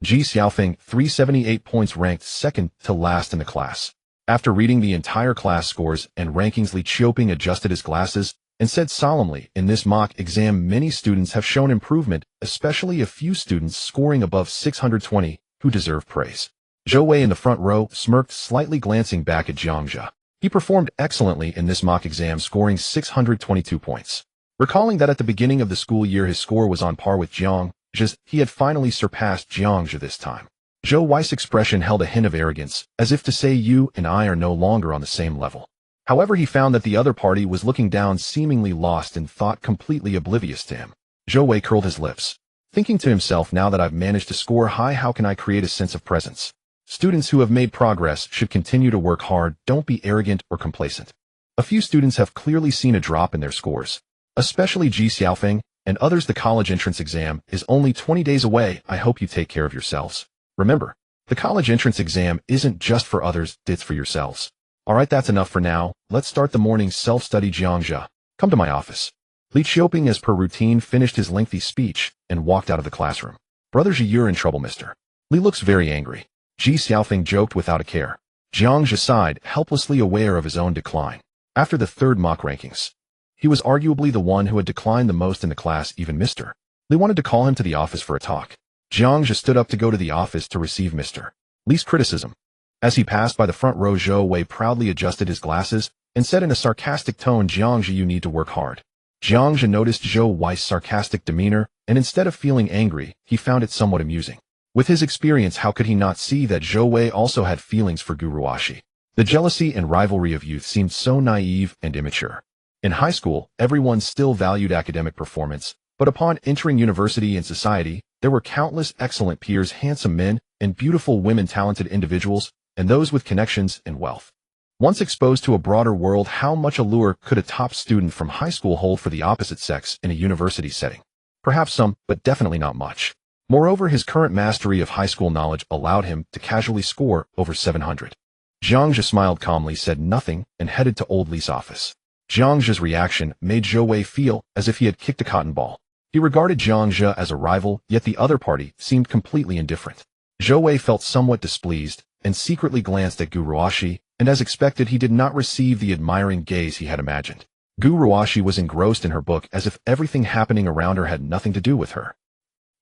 Ji Xiaofeng 378 points ranked second to last in the class. After reading the entire class scores and rankings, Li Qiuping adjusted his glasses and said solemnly, in this mock exam many students have shown improvement, especially a few students scoring above 620 who deserve praise. Zhou Wei in the front row smirked, slightly glancing back at Jiang Zhe. He performed excellently in this mock exam, scoring 622 points. Recalling that at the beginning of the school year his score was on par with Jiang Zhe's, he had finally surpassed Jiang Zhe this time. Zhou Wei's expression held a hint of arrogance, as if to say, you and I are no longer on the same level. However, he found that the other party was looking down, seemingly lost in thought, completely oblivious to him. Zhou Wei curled his lips, thinking to himself, now that I've managed to score high, how can I create a sense of presence? Students who have made progress should continue to work hard, don't be arrogant or complacent. A few students have clearly seen a drop in their scores, especially Ji Xiaofeng and others. The college entrance exam is only 20 days away. I hope you take care of yourselves. Remember, the college entrance exam isn't just for others, it's for yourselves. Alright, that's enough for now. Let's start the morning self-study. Jiang Zhe, come to my office. Li Qiuping, as per routine, finished his lengthy speech and walked out of the classroom. Brother Zhe, you're in trouble, mister. Li looks very angry. Ji Xiaofeng joked without a care. Jiang Zhe sighed, helplessly aware of his own decline. After the third mock rankings, he was arguably the one who had declined the most in the class. Even Mr. Li wanted to call him to the office for a talk. Jiang Zhe stood up to go to the office to receive Mr. Li's criticism. As he passed by the front row, Zhou Wei proudly adjusted his glasses and said in a sarcastic tone, Jiang Zhe, you need to work hard. Jiang Zhe noticed Zhou Wei's sarcastic demeanor, and instead of feeling angry, he found it somewhat amusing. With his experience, how could he not see that Zhou Wei also had feelings for Gu Ruoxi? The jealousy and rivalry of youth seemed so naive and immature. In high school, everyone still valued academic performance, but upon entering university and society, there were countless excellent peers, handsome men and beautiful women, talented individuals, and those with connections and wealth. Once exposed to a broader world, how much allure could a top student from high school hold for the opposite sex in a university setting? Perhaps some, but definitely not much. Moreover, his current mastery of high school knowledge allowed him to casually score over 700. Jiang Zhe smiled calmly, said nothing, and headed to Old Li's office. Jiang Zhe's reaction made Zhou Wei feel as if he had kicked a cotton ball. He regarded Jiang Zhe as a rival, yet the other party seemed completely indifferent. Zhou Wei felt somewhat displeased and secretly glanced at Gu Ruoxi, and as expected, he did not receive the admiring gaze he had imagined. Gu Ruoxi was engrossed in her book, as if everything happening around her had nothing to do with her.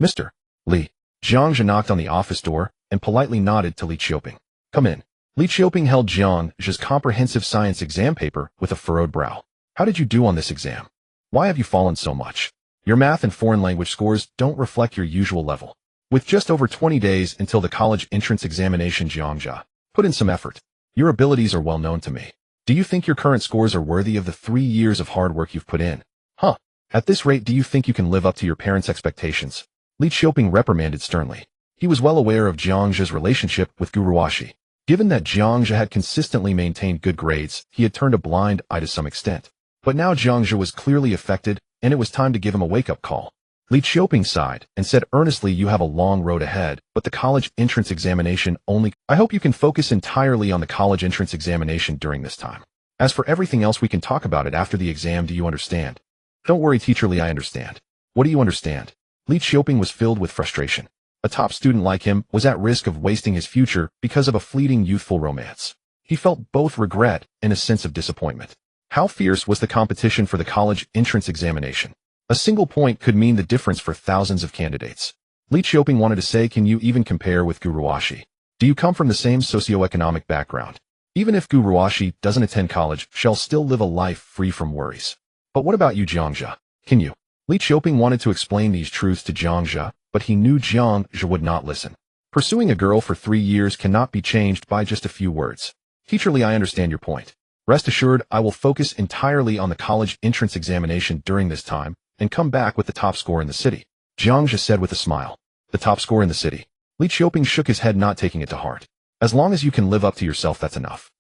Mr. Li. Jiang Zhe knocked on the office door and politely nodded to Li Qiuping. Come in. Li Qiuping held Jiang Zhe's comprehensive science exam paper with a furrowed brow. How did you do on this exam? Why have you fallen so much? Your math and foreign language scores don't reflect your usual level. With just over 20 days until the college entrance examination, Jiang Zhe, put in some effort. Your abilities are well known to me. Do you think your current scores are worthy of the 3 years of hard work you've put in? Huh. At this rate, do you think you can live up to your parents' expectations? Li Qiuping reprimanded sternly. He was well aware of Jiang Zhe's relationship with Gu Ruoxi. Given that Jiang Zhe had consistently maintained good grades, he had turned a blind eye to some extent. But now Jiang Zhe was clearly affected, and it was time to give him a wake-up call. Li Qiuping sighed and said earnestly, you have a long road ahead, but the college entrance examination only. I hope you can focus entirely on the college entrance examination during this time. As for everything else, we can talk about it after the exam. Do you understand? Don't worry, Teacher Li, I understand. What do you understand? Li Qiuping was filled with frustration. A top student like him was at risk of wasting his future because of a fleeting youthful romance. He felt both regret and a sense of disappointment. How fierce was the competition for the college entrance examination? A single point could mean the difference for thousands of candidates. Li Qiuping wanted to say, can you even compare with Gu Ruoxi? Do you come from the same socioeconomic background? Even if Gu Ruoxi doesn't attend college, she'll still live a life free from worries. But what about you, Jiang Zhe? Can you? Li Qiuping wanted to explain these truths to Jiang Zhe, but he knew Jiang Zhe would not listen. Pursuing a girl for 3 years cannot be changed by just a few words. Teacher Li, I understand your point. Rest assured, I will focus entirely on the college entrance examination during this time and come back with the top score in the city, Jiang Zhe said with a smile. The top score in the city. Li Qiuping shook his head, not taking it to heart. As long as you can live up to yourself, that's enough.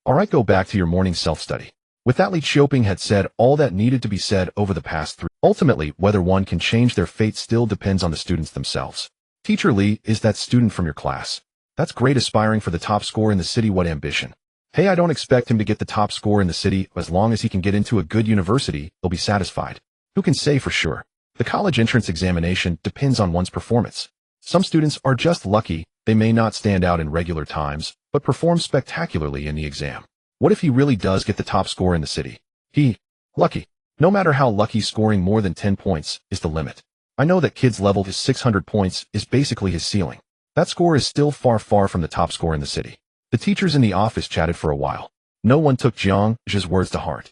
Alright, go back to your morning self-study. With that, Li Qiuping had said all that needed to be said over the past 3. Ultimately, whether one can change their fate still depends on the students themselves. Teacher Li is that student from your class. That's great, aspiring for the top score in the city. What ambition. Hey, I don't expect him to get the top score in the city. As long as he can get into a good university, he'll be satisfied. Who can say for sure? The college entrance examination depends on one's performance. Some students are just lucky. They may not stand out in regular times, but perform spectacularly in the exam. What if he really does get the top score in the city? Lucky. No matter how lucky, scoring more than 10 points is the limit. I know that kid's level is 600 points is basically his ceiling. That score is still far from the top score in the city. The teachers in the office chatted for a while. No one took Jiang Zhe's words to heart.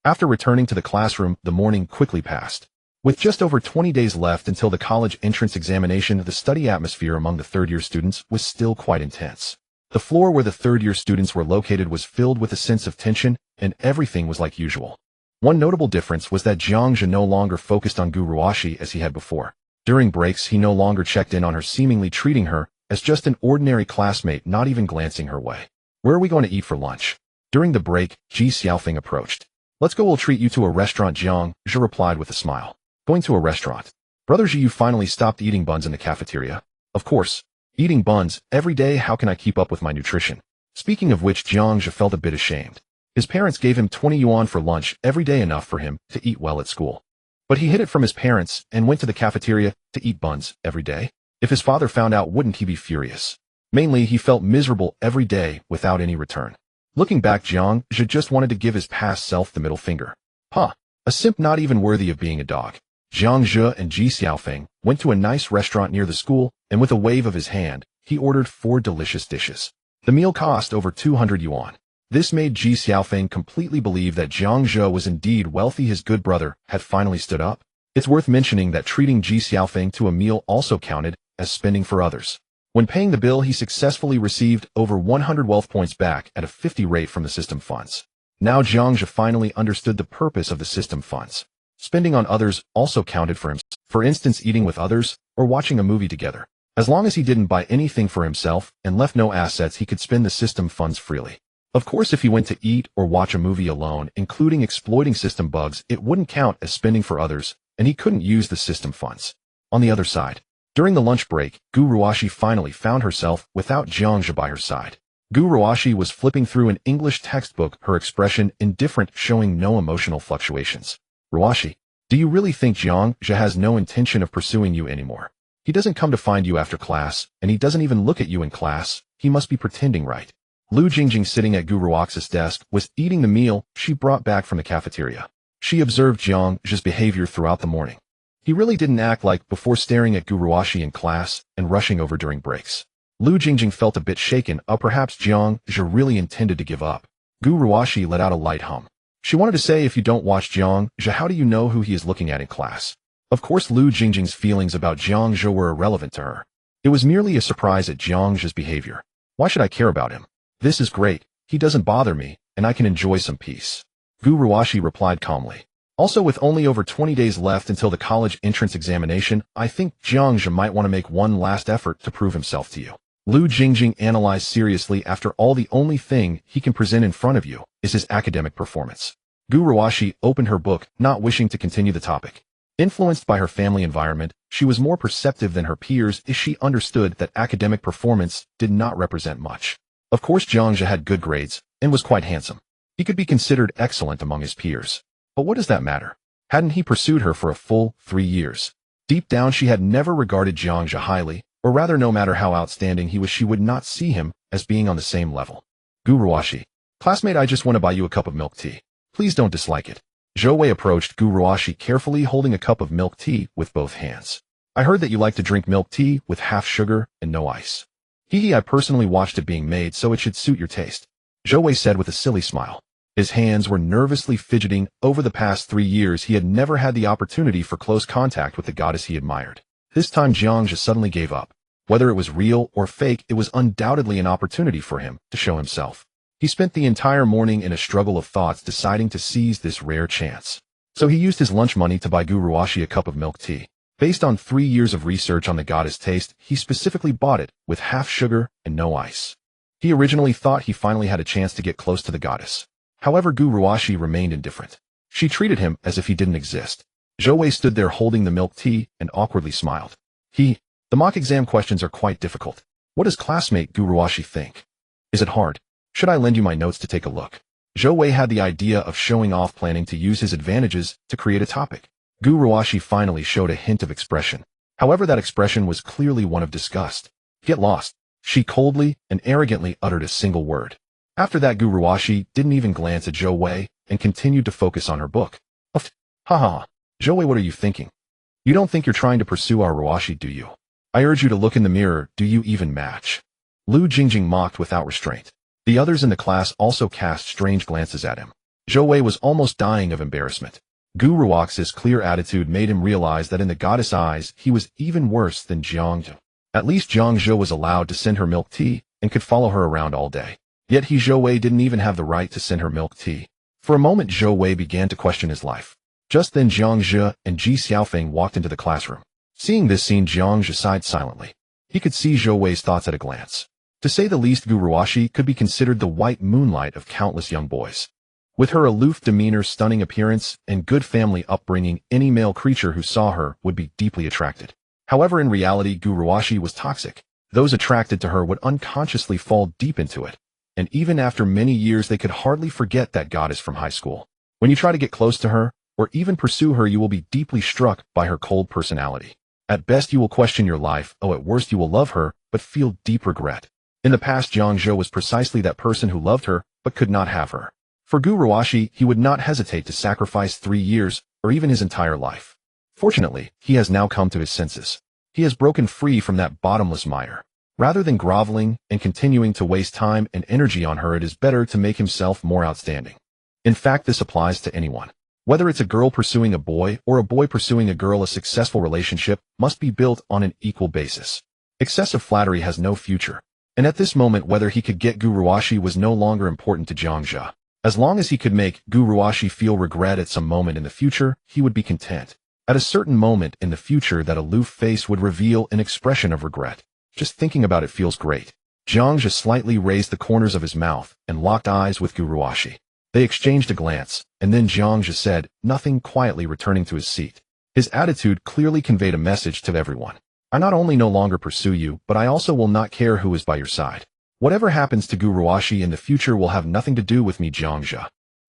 After returning to the classroom, the morning quickly passed. With just over 20 days left until the college entrance examination, the study atmosphere among the third-year students was still quite intense. The floor where the third-year students were located was filled with a sense of tension, and everything was like usual. One notable difference was that Jiang Zhe no longer focused on Gu Ruoxi as he had before. During breaks, he no longer checked in on her, seemingly treating her as just an ordinary classmate, not even glancing her way. Where are we going to eat for lunch? During the break, Ji Xiaofeng approached. Let's go, we'll treat you to a restaurant, Jiang Zhe replied with a smile. Going to a restaurant. Brother Ji, you finally stopped eating buns in the cafeteria? Of course. Eating buns every day, how can I keep up with my nutrition? Speaking of which, Jiang Zhe felt a bit ashamed. His parents gave him 20 yuan for lunch every day, enough for him to eat well at school. But he hid it from his parents and went to the cafeteria to eat buns every day. If his father found out, wouldn't he be furious? Mainly, he felt miserable every day without any return. Looking back, Jiang Zhe just wanted to give his past self the middle finger. A simp, not even worthy of being a dog. Jiang Zhe and Ji Xiaofeng went to a nice restaurant near the school, and with a wave of his hand, he ordered 4 delicious dishes. The meal cost over 200 yuan. This made Ji Xiaofeng completely believe that Jiang Zhe was indeed wealthy. His good brother had finally stood up. It's worth mentioning that treating Ji Xiaofeng to a meal also counted as spending for others. When paying the bill, he successfully received over 100 wealth points back at a 50 rate from the system funds. Now Jiang Zhe finally understood the purpose of the system funds. Spending on others also counted for him. For instance, eating with others or watching a movie together. As long as he didn't buy anything for himself and left no assets, he could spend the system funds freely. Of course, if he went to eat or watch a movie alone, including exploiting system bugs, it wouldn't count as spending for others, and he couldn't use the system funds. On the other side, during the lunch break, Gu Ruoxi finally found herself without Jiang Zhe by her side. Gu Ruoxi was flipping through an English textbook, her expression indifferent, showing no emotional fluctuations. Ruoxi, do you really think Jiang Zhe has no intention of pursuing you anymore? He doesn't come to find you after class, and he doesn't even look at you in class. He must be pretending, right? Lu Jingjing, sitting at Gu Ruoxi's desk, was eating the meal she brought back from the cafeteria. She observed Jiang Zhe's behavior throughout the morning. He really didn't act like before, staring at Gu Ruoxi in class and rushing over during breaks. Lu Jingjing felt a bit shaken. Perhaps Jiang Zhe really intended to give up. Gu Ruoxi let out a light hum. She wanted to say, if you don't watch Jiang Zhe, how do you know who he is looking at in class? Of course, Lu Jingjing's feelings about Jiang Zhe were irrelevant to her. It was merely a surprise at Jiang Zhe's behavior. Why should I care about him? This is great. He doesn't bother me, and I can enjoy some peace. Gu Ruoxi replied calmly. Also, with only over 20 days left until the college entrance examination, I think Jiang Zhe might want to make one last effort to prove himself to you. Lu Jingjing analyzed seriously. After all, the only thing he can present in front of you is his academic performance. Gu Ruoxi opened her book, not wishing to continue the topic. Influenced by her family environment, she was more perceptive than her peers as she understood that academic performance did not represent much. Of course, Jiang Zhe had good grades and was quite handsome. He could be considered excellent among his peers. But what does that matter? Hadn't he pursued her for a full 3 years? Deep down, she had never regarded Jiang Zhe highly, or rather, no matter how outstanding he was, she would not see him as being on the same level. Gu Ruoxi, classmate, I just want to buy you a cup of milk tea. Please don't dislike it. Zhou Wei approached Gu Ruoxi carefully, holding a cup of milk tea with both hands. I heard that you like to drink milk tea with half sugar and no ice. Hee, I personally watched it being made, so it should suit your taste. Zhou Wei said with a silly smile. His hands were nervously fidgeting. Over the past 3 years, he had never had the opportunity for close contact with the goddess he admired. This time Jiang Zhe suddenly gave up. Whether it was real or fake, it was undoubtedly an opportunity for him to show himself. He spent the entire morning in a struggle of thoughts, deciding to seize this rare chance. So he used his lunch money to buy Gu Ruoxi a cup of milk tea. Based on 3 years of research on the goddess' taste, he specifically bought it with half sugar and no ice. He originally thought he finally had a chance to get close to the goddess. However, Gu Ruoxi remained indifferent. She treated him as if he didn't exist. Zhou Wei stood there holding the milk tea and awkwardly smiled. The mock exam questions are quite difficult. What does classmate Gu Ruoxi think? Is it hard? Should I lend you my notes to take a look? Zhou Wei had the idea of showing off, planning to use his advantages to create a topic. Gu Ruoxi finally showed a hint of expression. However, that expression was clearly one of disgust. Get lost. She coldly and arrogantly uttered a single word. After that, Gu Ruoxi didn't even glance at Zhou Wei and continued to focus on her book. Ha. Zhou Wei, what are you thinking? You don't think you're trying to pursue our Ruoxi, do you? I urge you to look in the mirror. Do you even match? Lu Jingjing mocked without restraint. The others in the class also cast strange glances at him. Zhou Wei was almost dying of embarrassment. Gu Ruoxi's clear attitude made him realize that in the goddess' eyes, he was even worse than Jiang Zhe. At least Jiang Zhe was allowed to send her milk tea and could follow her around all day. Yet Zhou Wei didn't even have the right to send her milk tea. For a moment, Zhou Wei began to question his life. Just then Jiang Zhe and Ji Xiaofeng walked into the classroom. Seeing this scene, Jiang Zhe sighed silently. He could see Zhou Wei's thoughts at a glance. To say the least, Gu Ruoxi could be considered the white moonlight of countless young boys. With her aloof demeanor, stunning appearance, and good family upbringing, any male creature who saw her would be deeply attracted. However, in reality, Gu Ruoxi was toxic. Those attracted to her would unconsciously fall deep into it. And even after many years, they could hardly forget that goddess from high school. When you try to get close to her, or even pursue her, you will be deeply struck by her cold personality. At best, you will question your life. At worst, you will love her, but feel deep regret. In the past, Jiang Zhe was precisely that person who loved her, but could not have her. For Gu Ruoxi, he would not hesitate to sacrifice 3 years, or even his entire life. Fortunately, he has now come to his senses. He has broken free from that bottomless mire. Rather than groveling and continuing to waste time and energy on her, it is better to make himself more outstanding. In fact, this applies to anyone. Whether it's a girl pursuing a boy or a boy pursuing a girl, a successful relationship must be built on an equal basis. Excessive flattery has no future. And at this moment, whether he could get Gu Ruoxi was no longer important to Jiang Zhe. As long as he could make Gu Ruoxi feel regret at some moment in the future, he would be content. At a certain moment in the future, that aloof face would reveal an expression of regret. Just thinking about it feels great. Jiang Zhe slightly raised the corners of his mouth and locked eyes with Gu Ruoxi. They exchanged a glance, and then Jiang Zhe said nothing, quietly returning to his seat. His attitude clearly conveyed a message to everyone. I not only no longer pursue you, but I also will not care who is by your side. Whatever happens to Gu Ruoxi in the future will have nothing to do with me, Jiang Zhe.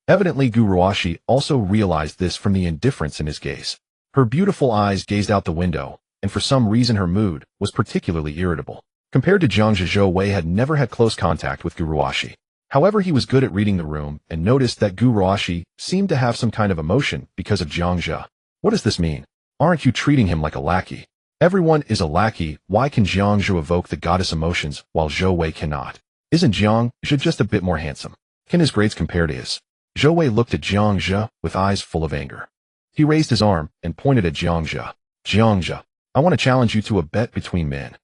Evidently, Gu Ruoxi also realized this from the indifference in his gaze. Her beautiful eyes gazed out the window, and for some reason her mood was particularly irritable. Compared to Jiang Zhe, Zhou Wei had never had close contact with Gu Ruoxi. However, he was good at reading the room and noticed that Gu Ruoxi seemed to have some kind of emotion because of Jiang Zhe. What does this mean? Aren't you treating him like a lackey? Everyone is a lackey. Why can Jiang Zhe evoke the goddess emotions while Zhou Wei cannot? Isn't Jiang Zhe just a bit more handsome? Can his grades compare to his? Zhou Wei looked at Jiang Zhe with eyes full of anger. He raised his arm and pointed at Jiang Zhe. Jiang Zhe, I want to challenge you to a bet between men.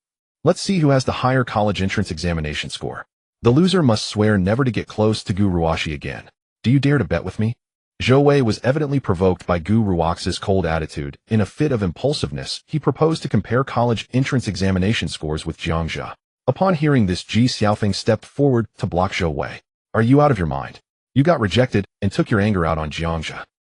Let's see who has the higher college entrance examination score. The loser must swear never to get close to Gu Ruoxi again. Do you dare to bet with me? Zhou Wei was evidently provoked by Gu Ruoxi's cold attitude. In a fit of impulsiveness, he proposed to compare college entrance examination scores with Jiang Zhe. Upon hearing this, Ji Xiaofeng stepped forward to block Zhou Wei. Are you out of your mind? You got rejected and took your anger out on Jiang Zhe.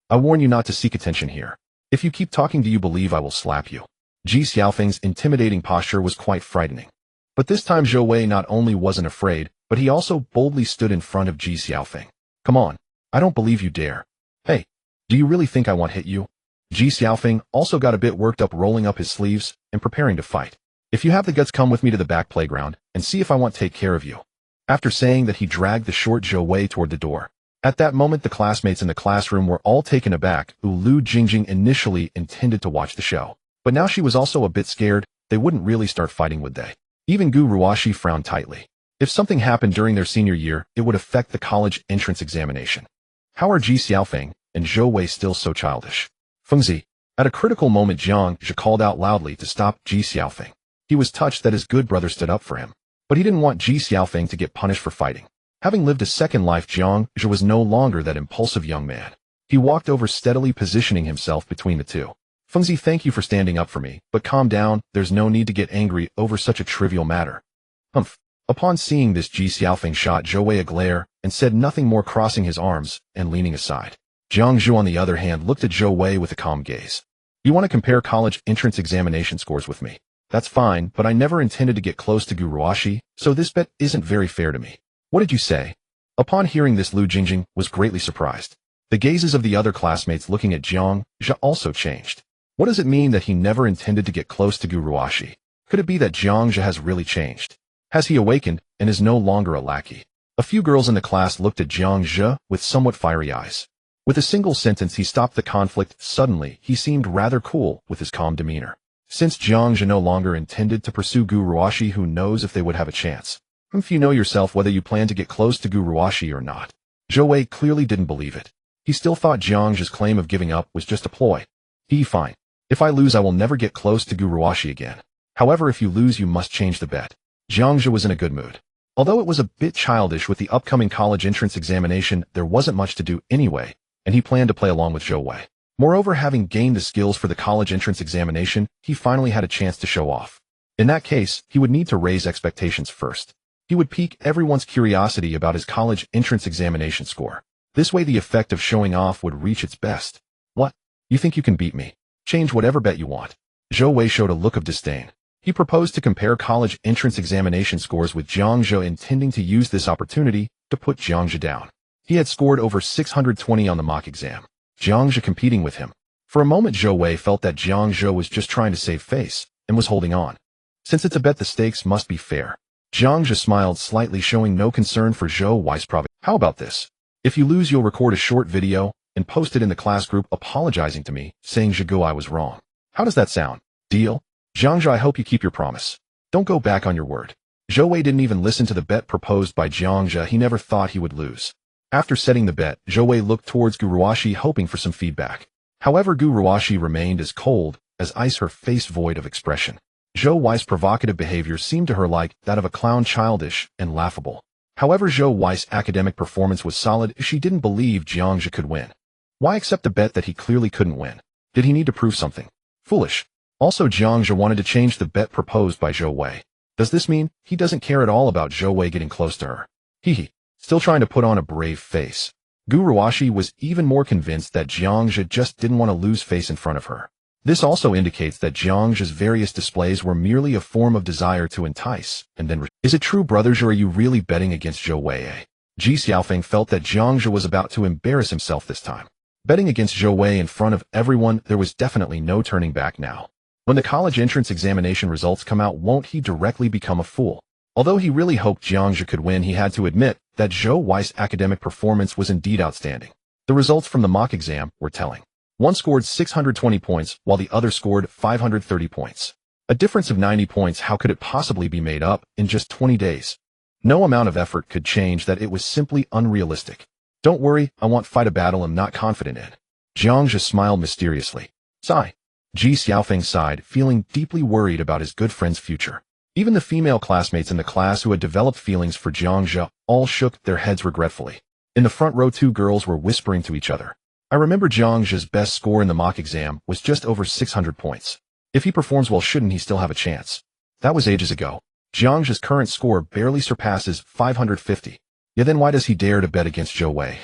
I warn you not to seek attention here. If you keep talking, do you believe I will slap you? Ji Xiaofeng's intimidating posture was quite frightening. But this time Zhou Wei not only wasn't afraid, but he also boldly stood in front of Ji Xiaofeng. Come on, I don't believe you dare. Hey, do you really think I won't hit you? Ji Xiaofeng also got a bit worked up, rolling up his sleeves and preparing to fight. If you have the guts, come with me to the back playground and see if I won't take care of you. After saying that, he dragged the short Zhou Wei toward the door. At that moment, the classmates in the classroom were all taken aback. Lu Jingjing initially intended to watch the show. But now she was also a bit scared. They wouldn't really start fighting, would they? Even Gu Ruashi frowned tightly. If something happened during their senior year, it would affect the college entrance examination. How are Ji Xiaofeng and Zhou Wei still so childish? Fengzi. At a critical moment, Jiang Zhe called out loudly to stop Ji Xiaofeng. He was touched that his good brother stood up for him. But he didn't want Ji Xiaofeng to get punished for fighting. Having lived a second life, Jiang Zhe was no longer that impulsive young man. He walked over, steadily positioning himself between the two. Fengzi, thank you for standing up for me, but calm down, there's no need to get angry over such a trivial matter. Humph. Upon seeing this, Ji Xiaofeng shot Zhou Wei a glare and said nothing more, crossing his arms and leaning aside. Jiang Zhu, on the other hand, looked at Zhou Wei with a calm gaze. You want to compare college entrance examination scores with me? That's fine, but I never intended to get close to Gu Ruashi, so this bet isn't very fair to me. What did you say? Upon hearing this, Lu Jingjing was greatly surprised. The gazes of the other classmates looking at Jiang Zhe also changed. What does it mean that he never intended to get close to Gu Ruashi? Could it be that Jiang Zhe has really changed? Has he awakened and is no longer a lackey? A few girls in the class looked at Jiang Zhe with somewhat fiery eyes. With a single sentence, he stopped the conflict. Suddenly, he seemed rather cool with his calm demeanor. Since Jiang Zhe no longer intended to pursue Gu Ruashi, who knows if they would have a chance? If you know yourself whether you plan to get close to Gu Ruashi or not. Zhou Wei clearly didn't believe it. He still thought Jiang Zhe's claim of giving up was just a ploy. Fine. If I lose, I will never get close to Gu Ruashi again. However, if you lose, you must change the bet. Jiang Zhe was in a good mood. Although it was a bit childish with the upcoming college entrance examination, there wasn't much to do anyway, and he planned to play along with Zhou Wei. Moreover, having gained the skills for the college entrance examination, he finally had a chance to show off. In that case, he would need to raise expectations first. He would pique everyone's curiosity about his college entrance examination score. This way, the effect of showing off would reach its best. What? You think you can beat me? Change whatever bet you want. Zhou Wei showed a look of disdain. He proposed to compare college entrance examination scores with Jiang Zhe, intending to use this opportunity to put Jiang Zhe down. He had scored over 620 on the mock exam. Jiang Zhe competing with him. For a moment, Zhou Wei felt that Jiang Zhe was just trying to save face and was holding on. Since it's a bet, the stakes must be fair. Jiang Zhe smiled slightly, showing no concern for Zhou Wei's provocation. How about this? If you lose, you'll record a short video and post it in the class group apologizing to me, saying Zhigu I was wrong. How does that sound? Deal? Jiang Zhe, I hope you keep your promise. Don't go back on your word. Zhou Wei didn't even listen to the bet proposed by Jiang Zhe. He never thought he would lose. After setting the bet, Zhou Wei looked towards Gu Ruashi, hoping for some feedback. However, Gu Ruashi remained as cold as ice, her face void of expression. Zhou Wei's provocative behavior seemed to her like that of a clown, childish and laughable. However, Zhou Wei's academic performance was solid. She didn't believe Jiang Zhe could win. Why accept a bet that he clearly couldn't win? Did he need to prove something? Foolish. Also, Jiang Zhe wanted to change the bet proposed by Zhou Wei. Does this mean he doesn't care at all about Zhou Wei getting close to her? Still trying to put on a brave face. Gu Ruashi was even more convinced that Jiang Zhe just didn't want to lose face in front of her. This also indicates that Jiang Zhe's various displays were merely a form of desire to entice, and then Is it true, brothers, or are you really betting against Zhou Wei? Ji Xiaofeng felt that Jiang Zhe was about to embarrass himself this time. Betting against Zhou Wei in front of everyone, there was definitely no turning back now. When the college entrance examination results come out, won't he directly become a fool? Although he really hoped Jiang Zhe could win, he had to admit that Zhou Wei's academic performance was indeed outstanding. The results from the mock exam were telling. One scored 620 points, while the other scored 530 points. A difference of 90 points. How could it possibly be made up in just 20 days? No amount of effort could change that. It was simply unrealistic. Don't worry, I won't fight a battle I'm not confident in. Jiang Zhe smiled mysteriously. Sigh. Ji Xiaofeng sighed, feeling deeply worried about his good friend's future. Even the female classmates in the class who had developed feelings for Jiang Zhe all shook their heads regretfully. In the front row, two girls were whispering to each other. I remember Jiang Zhe's best score in the mock exam was just over 600 points. If he performs well, shouldn't he still have a chance? That was ages ago. Jiang Zhe's current score barely surpasses 550. Yeah, then why does he dare to bet against Zhou Wei?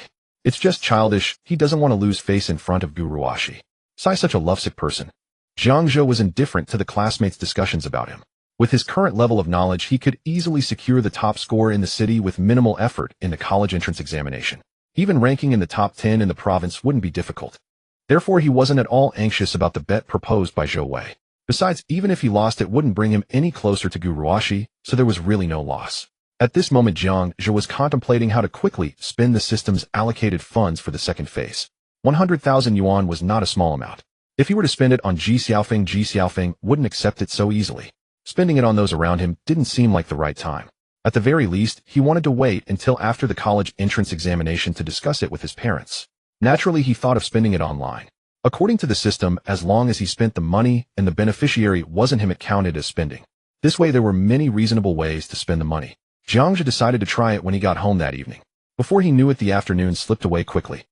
It's just childish. He doesn't want to lose face in front of Gu Ruashi. Sai, such a lovesick person. Jiang Zhe was indifferent to the classmates' discussions about him. With his current level of knowledge, he could easily secure the top score in the city with minimal effort in the college entrance examination. Even ranking in the top 10 in the province wouldn't be difficult. Therefore, he wasn't at all anxious about the bet proposed by Zhou Wei. Besides, even if he lost, it wouldn't bring him any closer to Gu Ruashi, so there was really no loss. At this moment, Jiang Zhe was contemplating how to quickly spend the system's allocated funds for the second phase. 100,000 yuan was not a small amount. If he were to spend it on Ji Xiaofeng wouldn't accept it so easily. Spending it on those around him didn't seem like the right time. At the very least, he wanted to wait until after the college entrance examination to discuss it with his parents. Naturally, he thought of spending it online. According to the system, as long as he spent the money and the beneficiary wasn't him, it counted as spending. This way, there were many reasonable ways to spend the money. Jiangzhe decided to try it when he got home that evening. Before he knew it, the afternoon slipped away quickly.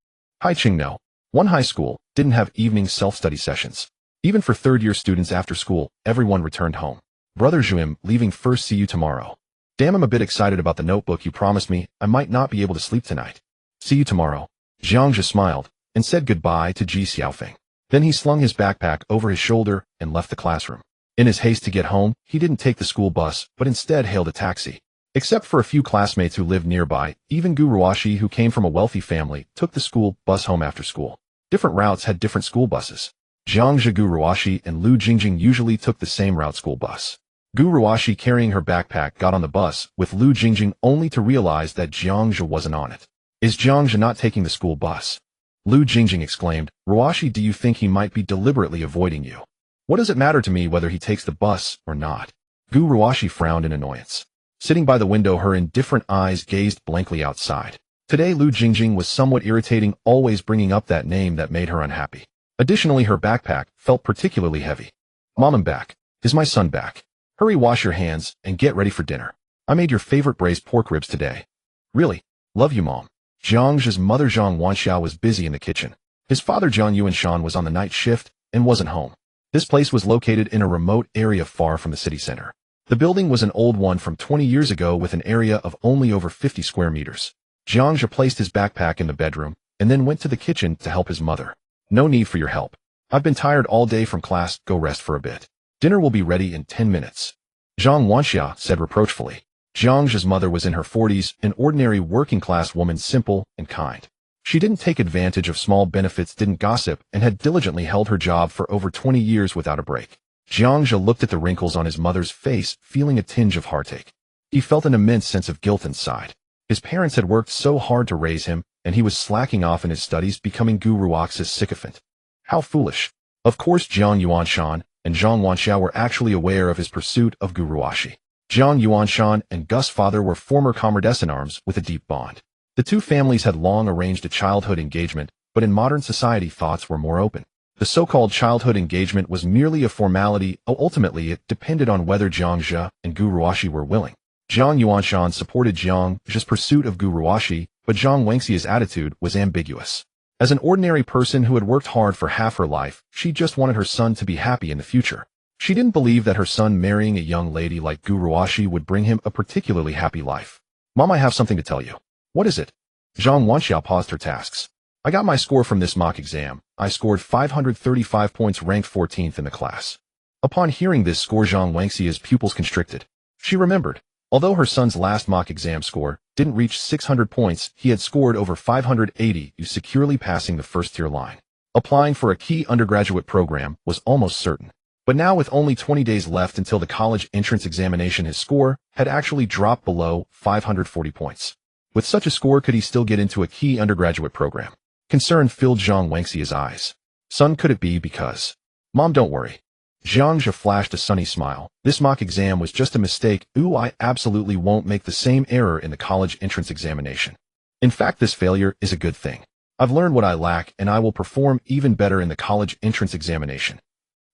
Haiqing No. One high school didn't have evening self-study sessions. Even for third-year students after school, everyone returned home. Brother Zhuim, leaving first, see you tomorrow. Damn, I'm a bit excited about the notebook you promised me. I might not be able to sleep tonight. See you tomorrow. Jiangzhe smiled and said goodbye to Ji Xiaofeng. Then he slung his backpack over his shoulder and left the classroom. In his haste to get home, he didn't take the school bus, but instead hailed a taxi. Except for a few classmates who lived nearby, even Gu Ruoxi, who came from a wealthy family, took the school bus home after school. Different routes had different school buses. Jiangzhe, Gu Ruoxi, and Lu Jingjing usually took the same route school bus. Gu Ruoxi, carrying her backpack, got on the bus with Lu Jingjing only to realize that Jiangzhe wasn't on it. Is Jiangzhe not taking the school bus? Lu Jingjing exclaimed, Ruoxi, do you think he might be deliberately avoiding you? What does it matter to me whether he takes the bus or not? Gu Ruoxi frowned in annoyance. Sitting by the window, her indifferent eyes gazed blankly outside. Today, Lu Jingjing was somewhat irritating, always bringing up that name that made her unhappy. Additionally, her backpack felt particularly heavy. Mom, I'm back. Is my son back? Hurry, wash your hands and get ready for dinner. I made your favorite braised pork ribs today. Really? Love you, Mom. Jiangzhe's mother Zhang Wanxiao was busy in the kitchen. His father Jiang Yuanshan was on the night shift and wasn't home. This place was located in a remote area far from the city center. The building was an old one from 20 years ago with an area of only over 50 square meters. Jiangzhe placed his backpack in the bedroom and then went to the kitchen to help his mother. No need for your help. I've been tired all day from class, go rest for a bit. Dinner will be ready in 10 minutes. Zhang Wanxia said reproachfully. Jiangzhe's mother was in her 40s, an ordinary working-class woman, simple and kind. She didn't take advantage of small benefits, didn't gossip, and had diligently held her job for over 20 years without a break. Jiangzhe looked at the wrinkles on his mother's face, feeling a tinge of heartache. He felt an immense sense of guilt inside. His parents had worked so hard to raise him, and he was slacking off in his studies, becoming Gu Ruoxi's sycophant. How foolish. Of course, Jiang Yuanshan and Zhang Wanxiao were actually aware of his pursuit of Gu Ruoxi. Jiang Yuanshan and Gus' father were former comrades-in-arms with a deep bond. The two families had long arranged a childhood engagement, but in modern society thoughts were more open. The so-called childhood engagement was merely a formality. Ultimately, it depended on whether Jiangzhe and Gu Ruoxi were willing. Jiang Yuanshan supported Jiangzhe's pursuit of Gu Ruoxi, but Zhang Wenxi's attitude was ambiguous. As an ordinary person who had worked hard for half her life, she just wanted her son to be happy in the future. She didn't believe that her son marrying a young lady like Gu Ruoxi would bring him a particularly happy life. Mom, I have something to tell you. What is it? Zhang Wanxiao paused her tasks. I got my score from this mock exam. I scored 535 points, ranked 14th in the class. Upon hearing this score, Zhang Wenxi's pupils constricted. She remembered. Although her son's last mock exam score didn't reach 600 points, he had scored over 580, securely passing the first-tier line. Applying for a key undergraduate program was almost certain. But now, with only 20 days left until the college entrance examination, his score had actually dropped below 540 points. With such a score, could he still get into a key undergraduate program? Concern filled Zhang Wenxi's eyes. Son, could it be because... Mom, don't worry. Jiangzhe flashed a sunny smile. This mock exam was just a mistake. I absolutely won't make the same error in the college entrance examination. In fact, this failure is a good thing. I've learned what I lack, and I will perform even better in the college entrance examination.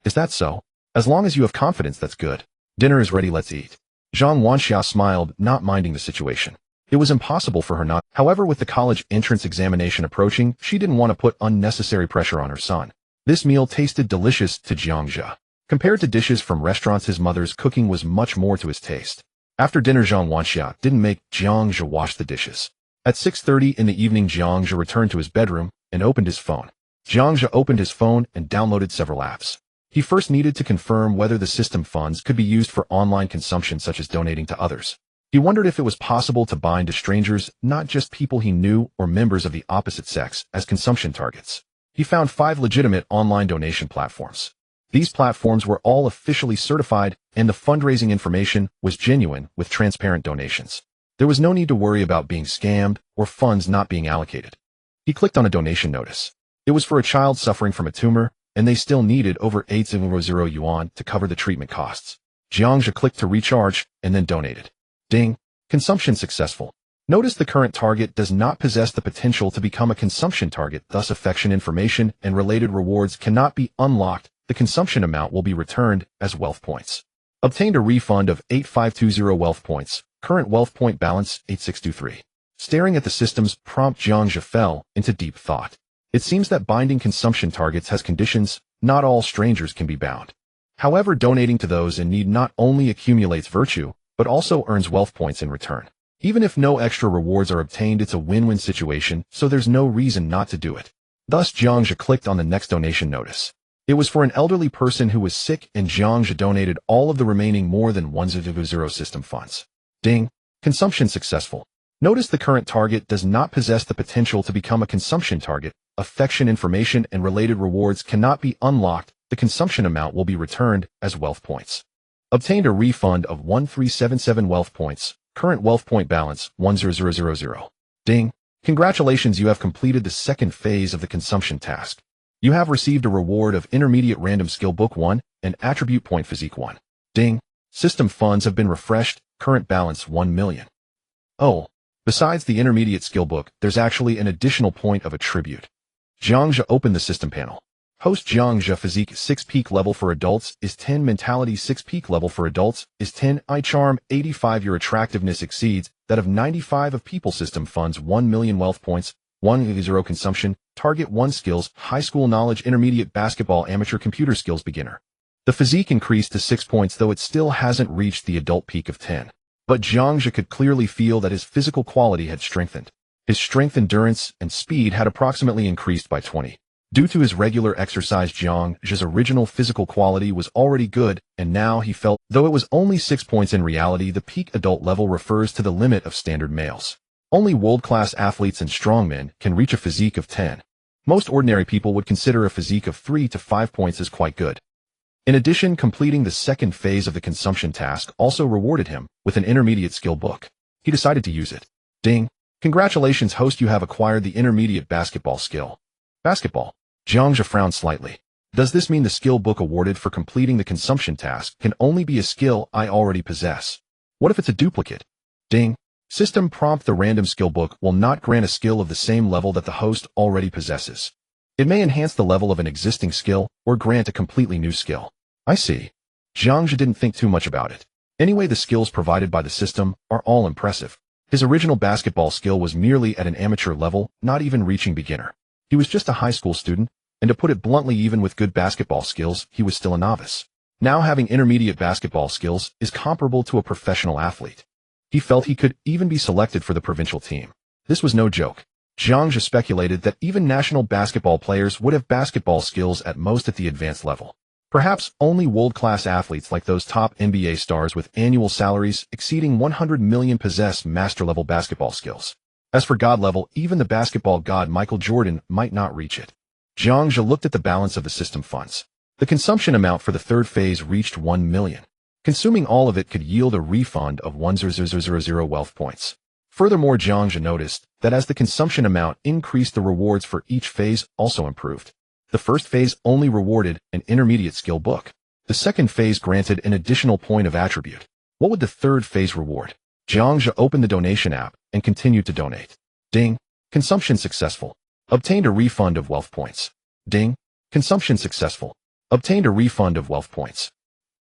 Is that so? As long as you have confidence, that's good. Dinner is ready, let's eat. Zhang Wanxia smiled, not minding the situation. It was impossible for her not. However, with the college entrance examination approaching, she didn't want to put unnecessary pressure on her son. This meal tasted delicious to Jiangzhe. Compared to dishes from restaurants, his mother's cooking was much more to his taste. After dinner, Zhang Wanxia didn't make Jiangzhe wash the dishes. At 6:30 in the evening, Jiangzhe returned to his bedroom and opened his phone. Jiangzhe opened his phone and downloaded several apps. He first needed to confirm whether the system funds could be used for online consumption, such as donating to others. He wondered if it was possible to bind to strangers, not just people he knew or members of the opposite sex, as consumption targets. He found 5 legitimate online donation platforms. These platforms were all officially certified, and the fundraising information was genuine, with transparent donations. There was no need to worry about being scammed or funds not being allocated. He clicked on a donation notice. It was for a child suffering from a tumor, and they still needed over 800 yuan to cover the treatment costs. Jiang Zhe clicked to recharge and then donated. Ding. Consumption successful. Notice the current target does not possess the potential to become a consumption target, thus affection information and related rewards cannot be unlocked. The consumption amount will be returned as wealth points. Obtained a refund of 8520 wealth points. Current wealth point balance 8623. Staring at the system's prompt, Jiang Zhe fell into deep thought. It seems that binding consumption targets has conditions. Not all strangers can be bound. However, donating to those in need not only accumulates virtue, but also earns wealth points in return. Even if no extra rewards are obtained, it's a win-win situation, so there's no reason not to do it. Thus, Jiang Zhe clicked on the next donation notice. It was for an elderly person who was sick, and Jiang Zhe donated all of the remaining more than 100 system funds. Ding. Consumption successful. Notice the current target does not possess the potential to become a consumption target. Affection information and related rewards cannot be unlocked. The consumption amount will be returned as wealth points. Obtained a refund of 1377 wealth points. Current wealth point balance 10000. Ding. Congratulations, you have completed the second phase of the consumption task. You have received a reward of intermediate random skill book 1 and attribute point physique 1. Ding. System funds have been refreshed. Current balance 1 million. Oh. Besides the intermediate skill book, there's actually an additional point of attribute. Jiang Zhe opened the system panel. Host Jiang Zhe physique 6 peak level for adults is 10, mentality 6 peak level for adults is 10, eye charm 85, your attractiveness exceeds that of 95 of people, system funds 1 million wealth points, 100 consumption, target 1 skills, high school knowledge, intermediate basketball, amateur computer skills, beginner. The physique increased to 6 points, though it still hasn't reached the adult peak of 10. But Jiang Zhe could clearly feel that his physical quality had strengthened. His strength, endurance, and speed had approximately increased by 20. Due to his regular exercise, Jiang Zhe's original physical quality was already good, and now he felt, though it was only 6 points in reality, the peak adult level refers to the limit of standard males. Only world-class athletes and strongmen can reach a physique of 10. Most ordinary people would consider a physique of 3 to 5 points as quite good. In addition, completing the second phase of the consumption task also rewarded him with an intermediate skill book. He decided to use it. Ding. Congratulations, host, you have acquired the intermediate basketball skill. Basketball. Jiang Zhe frowned slightly. Does this mean the skill book awarded for completing the consumption task can only be a skill I already possess? What if it's a duplicate? Ding. System prompt, the random skill book will not grant a skill of the same level that the host already possesses. It may enhance the level of an existing skill or grant a completely new skill. I see. Jiang Zhe didn't think too much about it. Anyway, the skills provided by the system are all impressive. His original basketball skill was merely at an amateur level, not even reaching beginner. He was just a high school student, and to put it bluntly, even with good basketball skills, he was still a novice. Now having intermediate basketball skills is comparable to a professional athlete. He felt he could even be selected for the provincial team. This was no joke. Jiang Zhe speculated that even national basketball players would have basketball skills at most at the advanced level. Perhaps only world-class athletes like those top NBA stars with annual salaries exceeding 100 million possess master-level basketball skills. As for God level, even the basketball god Michael Jordan might not reach it. Jiang Zhe looked at the balance of the system funds. The consumption amount for the third phase reached 1 million. Consuming all of it could yield a refund of 1000 wealth points. Furthermore, Jiang Zhe noticed that as the consumption amount increased, the rewards for each phase also improved. The first phase only rewarded an intermediate skill book. The second phase granted an additional point of attribute. What would the third phase reward? Jiang Zhe opened the donation app and continued to donate. Ding. Consumption successful. Obtained a refund of wealth points. Ding. Consumption successful. Obtained a refund of wealth points.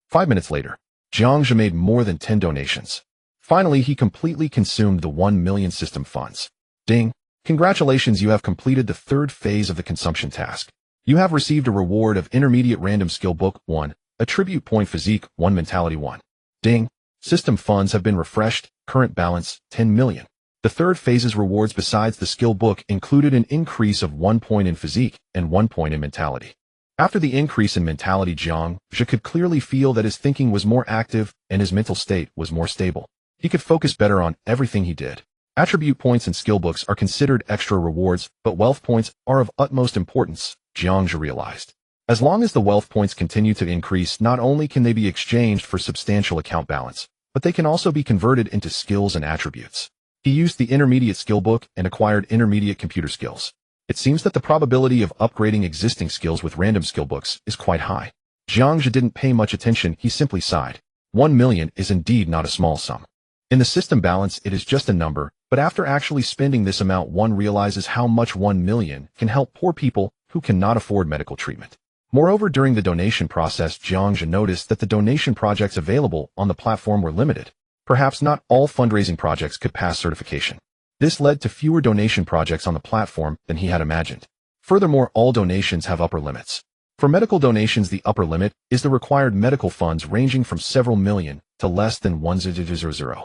5 minutes later, Jiang Zhe made more than 10 donations. Finally, he completely consumed the 1 million system funds. Ding. Congratulations, you have completed the third phase of the consumption task. You have received a reward of intermediate random skill book 1, attribute point physique 1, mentality 1. Ding. System funds have been refreshed. Current balance 10 million. The third phase's rewards besides the skill book included an increase of 1 point in physique and 1 point in mentality. After the increase in mentality, Jiang Zhe could clearly feel that his thinking was more active and his mental state was more stable. He could focus better on everything he did. Attribute points and skill books are considered extra rewards, but wealth points are of utmost importance, Jiang Zhe realized. As long as the wealth points continue to increase, not only can they be exchanged for substantial account balance, but they can also be converted into skills and attributes. He used the intermediate skill book and acquired intermediate computer skills. It seems that the probability of upgrading existing skills with random skill books is quite high. Jiang Zhe didn't pay much attention, he simply sighed. 1 million is indeed not a small sum. In the system balance, it is just a number, but after actually spending this amount, one realizes how much 1 million can help poor people who cannot afford medical treatment. Moreover, during the donation process, Jiang Zhe noticed that the donation projects available on the platform were limited. Perhaps not all fundraising projects could pass certification. This led to fewer donation projects on the platform than he had imagined. Furthermore, all donations have upper limits. For medical donations, the upper limit is the required medical funds ranging from several million to less than 100.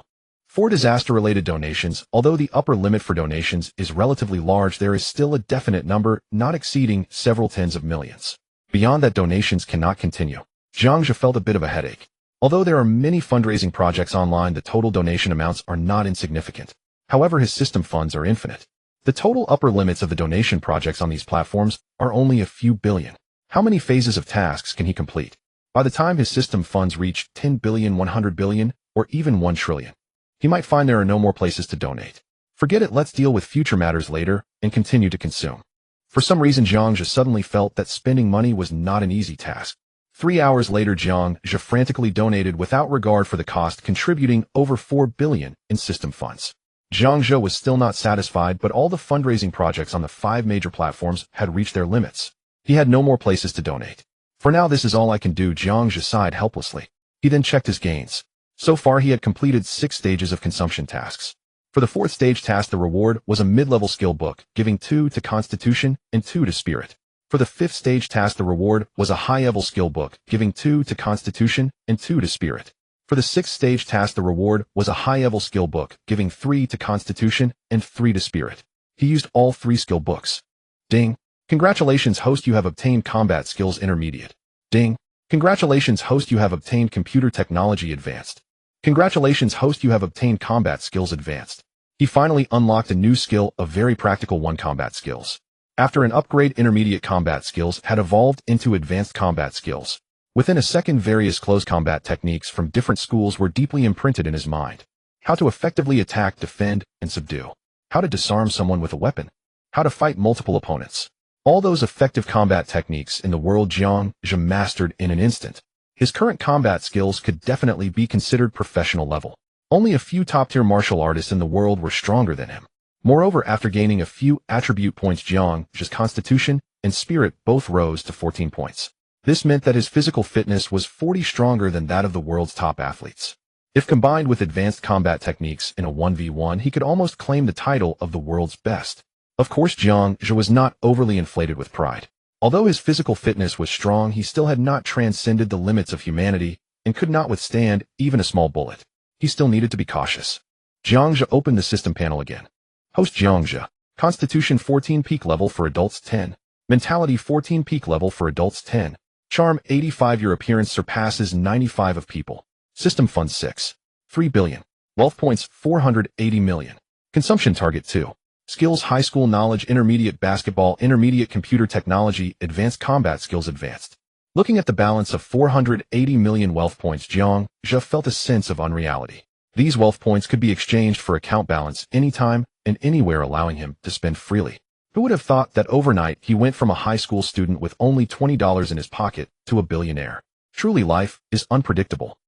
For disaster-related donations, although the upper limit for donations is relatively large, there is still a definite number not exceeding several tens of millions. Beyond that, donations cannot continue. Jiang Zhe felt a bit of a headache. Although there are many fundraising projects online, the total donation amounts are not insignificant. However, his system funds are infinite. The total upper limits of the donation projects on these platforms are only a few billion. How many phases of tasks can he complete? By the time his system funds reach 10 billion, 100 billion, or even 1 trillion, he might find there are no more places to donate. Forget it, let's deal with future matters later and continue to consume. For some reason, Jiang Zhe suddenly felt that spending money was not an easy task. 3 hours later, Jiang Zhe frantically donated without regard for the cost, contributing over 4 billion in system funds. Jiang Zhe was still not satisfied, but all the fundraising projects on the 5 major platforms had reached their limits. He had no more places to donate. For now, this is all I can do, Jiang Zhe sighed helplessly. He then checked his gains. So far, he had completed 6 stages of consumption tasks. For the 4th stage task, the reward was a mid-level skill book, giving 2 to Constitution and 2 to Spirit. For the 5th stage task, the reward was a high-level skill book, giving 2 to Constitution and 2 to Spirit. For the 6th stage task, the reward was a high-level skill book, giving 3 to Constitution and 3 to Spirit. He used all 3 skill books. Ding. Congratulations, host, you have obtained Combat Skills Intermediate. Ding. Congratulations, host, you have obtained Computer Technology Advanced. Congratulations, host, you have obtained Combat Skills Advanced. He finally unlocked a new skill, a very practical one, Combat Skills. After an upgrade, Intermediate Combat Skills had evolved into Advanced Combat Skills. Within a second, various close combat techniques from different schools were deeply imprinted in his mind. How to effectively attack, defend, and subdue. How to disarm someone with a weapon. How to fight multiple opponents. All those effective combat techniques in the world Jiang Zhe mastered in an instant. His current combat skills could definitely be considered professional level. Only a few top-tier martial artists in the world were stronger than him. Moreover, after gaining a few attribute points, Jiang Zhe's Constitution and Spirit both rose to 14 points. This meant that his physical fitness was 40 stronger than that of the world's top athletes. If combined with advanced combat techniques in a 1v1, he could almost claim the title of the world's best. Of course, Jiang Zhe was not overly inflated with pride. Although his physical fitness was strong, he still had not transcended the limits of humanity and could not withstand even a small bullet. He still needed to be cautious. Jiang Zhe opened the system panel again. Host Jiang Zhe. Constitution 14 peak level for adults 10. Mentality 14 peak level for adults 10. Charm 85. Your appearance surpasses 95 of people. System funds 6. 3 billion. Wealth points 480 million. Consumption target 2. Skills: high school knowledge, intermediate basketball, intermediate computer technology, advanced combat skills, advanced. Looking at the balance of 480 million wealth points, Jiang Zhe felt a sense of unreality. These wealth points could be exchanged for account balance anytime and anywhere, allowing him to spend freely. Who would have thought that overnight he went from a high school student with only $20 in his pocket to a billionaire? Truly, life is unpredictable.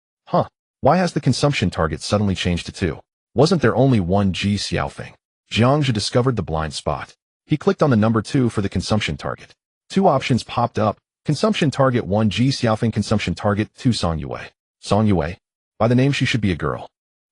Why has the consumption target suddenly changed to 2? Wasn't there only 1 Ji Xiaofeng? Jiang Zhe discovered the blind spot. He clicked on the number 2 for the consumption target. 2 options popped up. Consumption target 1 Ji Xiaofeng, consumption target 2 Song Yue. Song Yue? By the name, she should be a girl.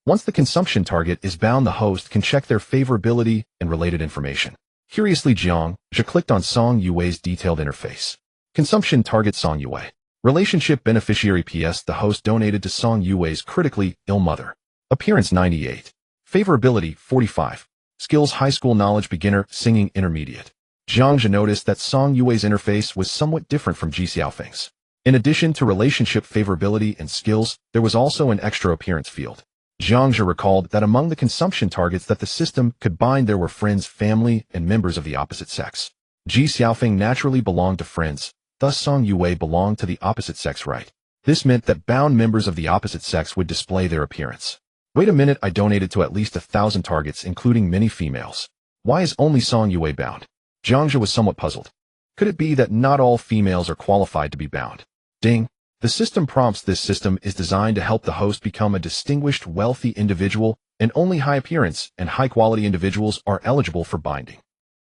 Once the consumption target is bound, the host can check their favorability and related information. Curiously, Jiang Zhe clicked on Song Yue's detailed interface. Consumption target Song Yue. Relationship beneficiary PS. The host donated to Song Yue's critically ill mother. Appearance 98. Favorability 45. Skills: high school knowledge, beginner, singing, intermediate. Jiang Zhe noticed that Song Yue's interface was somewhat different from Ji Xiaofeng's. In addition to relationship favorability and skills, there was also an extra appearance field. Jiang Zhe recalled that among the consumption targets that the system could bind, there were friends, family, and members of the opposite sex. Ji Xiaofeng naturally belonged to friends, thus Song Yue belonged to the opposite sex, right? This meant that bound members of the opposite sex would display their appearance. Wait a minute, I donated to at least 1,000 targets, including many females. Why is only Song Yue bound? Jiangja was somewhat puzzled. Could it be that not all females are qualified to be bound? Ding. The system prompts. This system is designed to help the host become a distinguished, wealthy individual, and only high appearance and high-quality individuals are eligible for binding.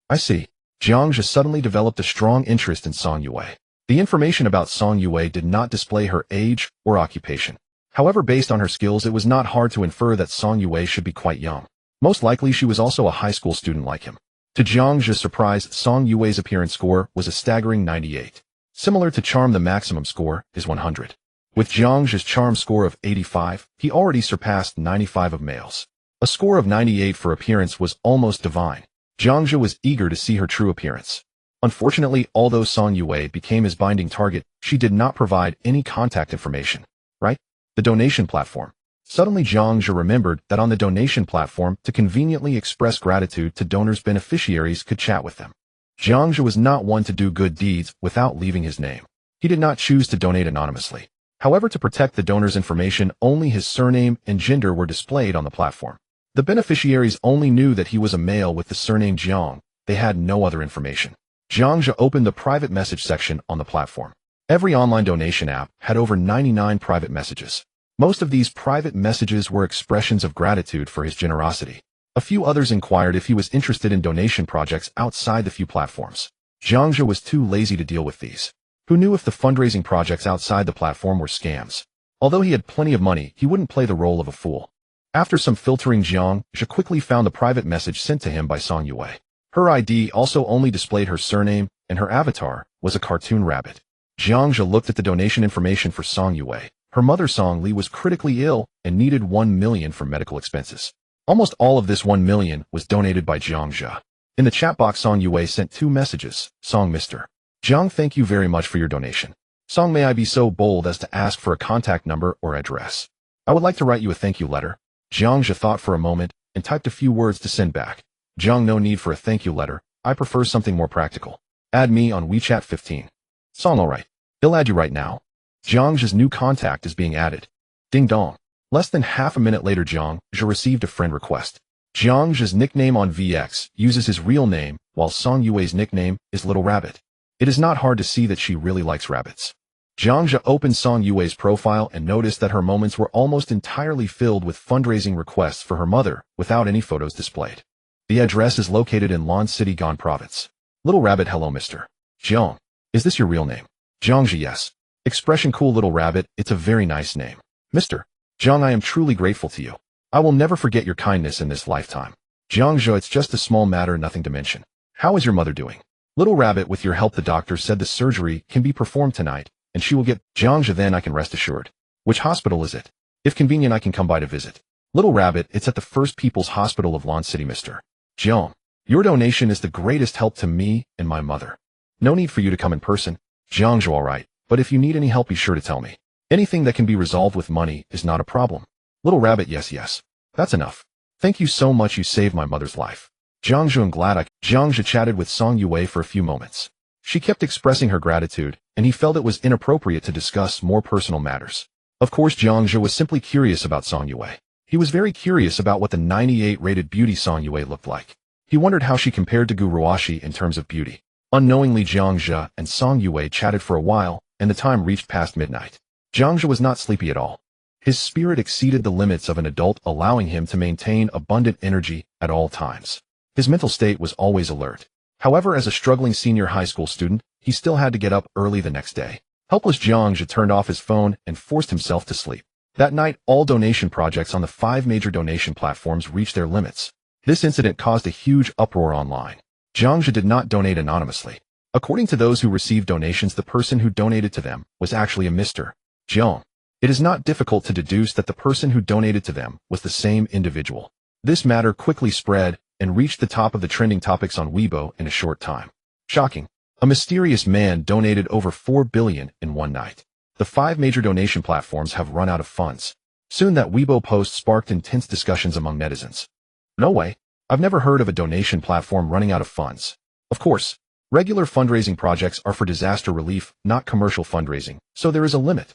I see. Jiangja suddenly developed a strong interest in Song Yue. The information about Song Yue did not display her age or occupation. However, based on her skills, it was not hard to infer that Song Yue should be quite young. Most likely she was also a high school student like him. To Jiangja's surprise, Song Yue's appearance score was a staggering 98. Similar to charm, the maximum score is 100. With Jiangja's charm score of 85, he already surpassed 95 of males. A score of 98 for appearance was almost divine. Jiangja was eager to see her true appearance. Unfortunately, although Song Yue became his binding target, she did not provide any contact information. Right? The donation platform. Suddenly Jiangja remembered that on the donation platform, to conveniently express gratitude to donors, beneficiaries could chat with them. Jiangja was not one to do good deeds without leaving his name. He did not choose to donate anonymously. However, to protect the donor's information, only his surname and gender were displayed on the platform. The beneficiaries only knew that he was a male with the surname Jiang. They had no other information. Jiangja opened the private message section on the platform. Every online donation app had over 99 private messages. Most of these private messages were expressions of gratitude for his generosity. A few others inquired if he was interested in donation projects outside the few platforms. Jiangja was too lazy to deal with these. Who knew if the fundraising projects outside the platform were scams? Although he had plenty of money, he wouldn't play the role of a fool. After some filtering, Jiangja quickly found the private message sent to him by Song Yue. Her ID also only displayed her surname, and her avatar was a cartoon rabbit. Jiangja looked at the donation information for Song Yue. Her mother Song Li was critically ill and needed 1 million for medical expenses. Almost all of this 1 million was donated by Jiangja. In the chat box, Song Yue sent 2 messages. Song, Mr. Jiang, thank you very much for your donation. Song, may I be so bold as to ask for a contact number or address? I would like to write you a thank you letter. Jiangja thought for a moment and typed a few words to send back. Jiang, no need for a thank you letter. I prefer something more practical. Add me on WeChat 15. Song, alright. He'll add you right now. Jiangja's new contact is being added. Ding dong. Less than half a minute later, Jiangja received a friend request. Jiangja's nickname on VX uses his real name, while Song Yue's nickname is Little Rabbit. It is not hard to see that she really likes rabbits. Jiangja opened Song Yue's profile and noticed that her moments were almost entirely filled with fundraising requests for her mother, without any photos displayed. The address is located in Lan City, Gan Province. Little Rabbit, hello Mr. Jiang. Is this your real name? Jiangja, yes. Expression, cool Little Rabbit, it's a very nice name. Mr. Jiang, I am truly grateful to you. I will never forget your kindness in this lifetime. Jiangja, it's just a small matter, nothing to mention. How is your mother doing? Little Rabbit, with your help, the doctor said the surgery can be performed tonight, and she will get Jiangja, then I can rest assured. Which hospital is it? If convenient, I can come by to visit. Little Rabbit, it's at the First People's Hospital of Lan City, Mr. Jiang. Your donation is the greatest help to me and my mother. No need for you to come in person. Jiangja, alright, but if you need any help, be sure to tell me. Anything that can be resolved with money is not a problem. Little Rabbit, yes. That's enough. Thank you so much, you saved my mother's life. Jiangja, I'm glad Jiangja chatted with Song Yue for a few moments. She kept expressing her gratitude, and he felt it was inappropriate to discuss more personal matters. Of course, Jiangja was simply curious about Song Yue. He was very curious about what the 98 rated beauty Song Yue looked like. He wondered how she compared to Gu Ruashi in terms of beauty. Unknowingly, Jiangja and Song Yue chatted for a while, and the time reached past midnight. Jiangja was not sleepy at all. His spirit exceeded the limits of an adult, allowing him to maintain abundant energy at all times. His mental state was always alert. However, as a struggling senior high school student, he still had to get up early the next day. Helpless, Jiangja turned off his phone and forced himself to sleep. That night, all donation projects on the 5 major donation platforms reached their limits. This incident caused a huge uproar online. Jiangja did not donate anonymously. According to those who received donations, the person who donated to them was actually a Mr. Jiang. It is not difficult to deduce that the person who donated to them was the same individual. This matter quickly spread and reached the top of the trending topics on Weibo in a short time. Shocking. A mysterious man donated over 4 billion in one night. The 5 major donation platforms have run out of funds. Soon that Weibo post sparked intense discussions among netizens. No way. I've never heard of a donation platform running out of funds. Of course, regular fundraising projects are for disaster relief, not commercial fundraising, so there is a limit.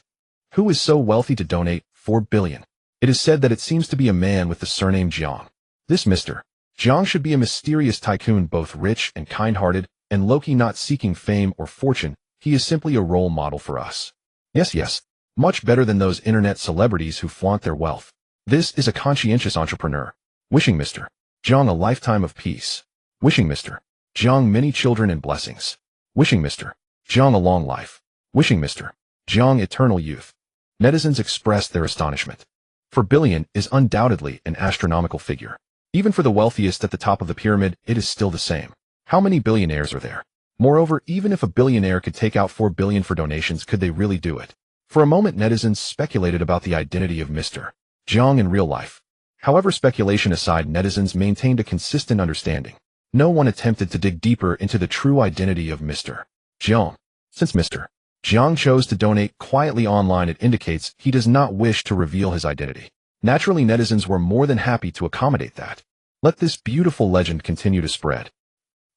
Who is so wealthy to donate 4 billion? It is said that it seems to be a man with the surname Jiang. This Mr. Jiang should be a mysterious tycoon, both rich and kind-hearted, and low-key not seeking fame or fortune, he is simply a role model for us. Yes, much better than those internet celebrities who flaunt their wealth. This is a conscientious entrepreneur. Wishing Mr. Jiang a lifetime of peace. Wishing Mr. Jiang many children and blessings. Wishing Mr. Jiang a long life. Wishing Mr. Jiang eternal youth. Netizens expressed their astonishment. For billion is undoubtedly an astronomical figure. Even for the wealthiest at the top of the pyramid, it is still the same. How many billionaires are there? Moreover, even if a billionaire could take out 4 billion for donations, could they really do it? For a moment, netizens speculated about the identity of Mr. Jiang in real life. However, speculation aside, netizens maintained a consistent understanding. No one attempted to dig deeper into the true identity of Mr. Jiang. Since Mr. Jiang chose to donate quietly online, it indicates he does not wish to reveal his identity. Naturally, netizens were more than happy to accommodate that. Let this beautiful legend continue to spread.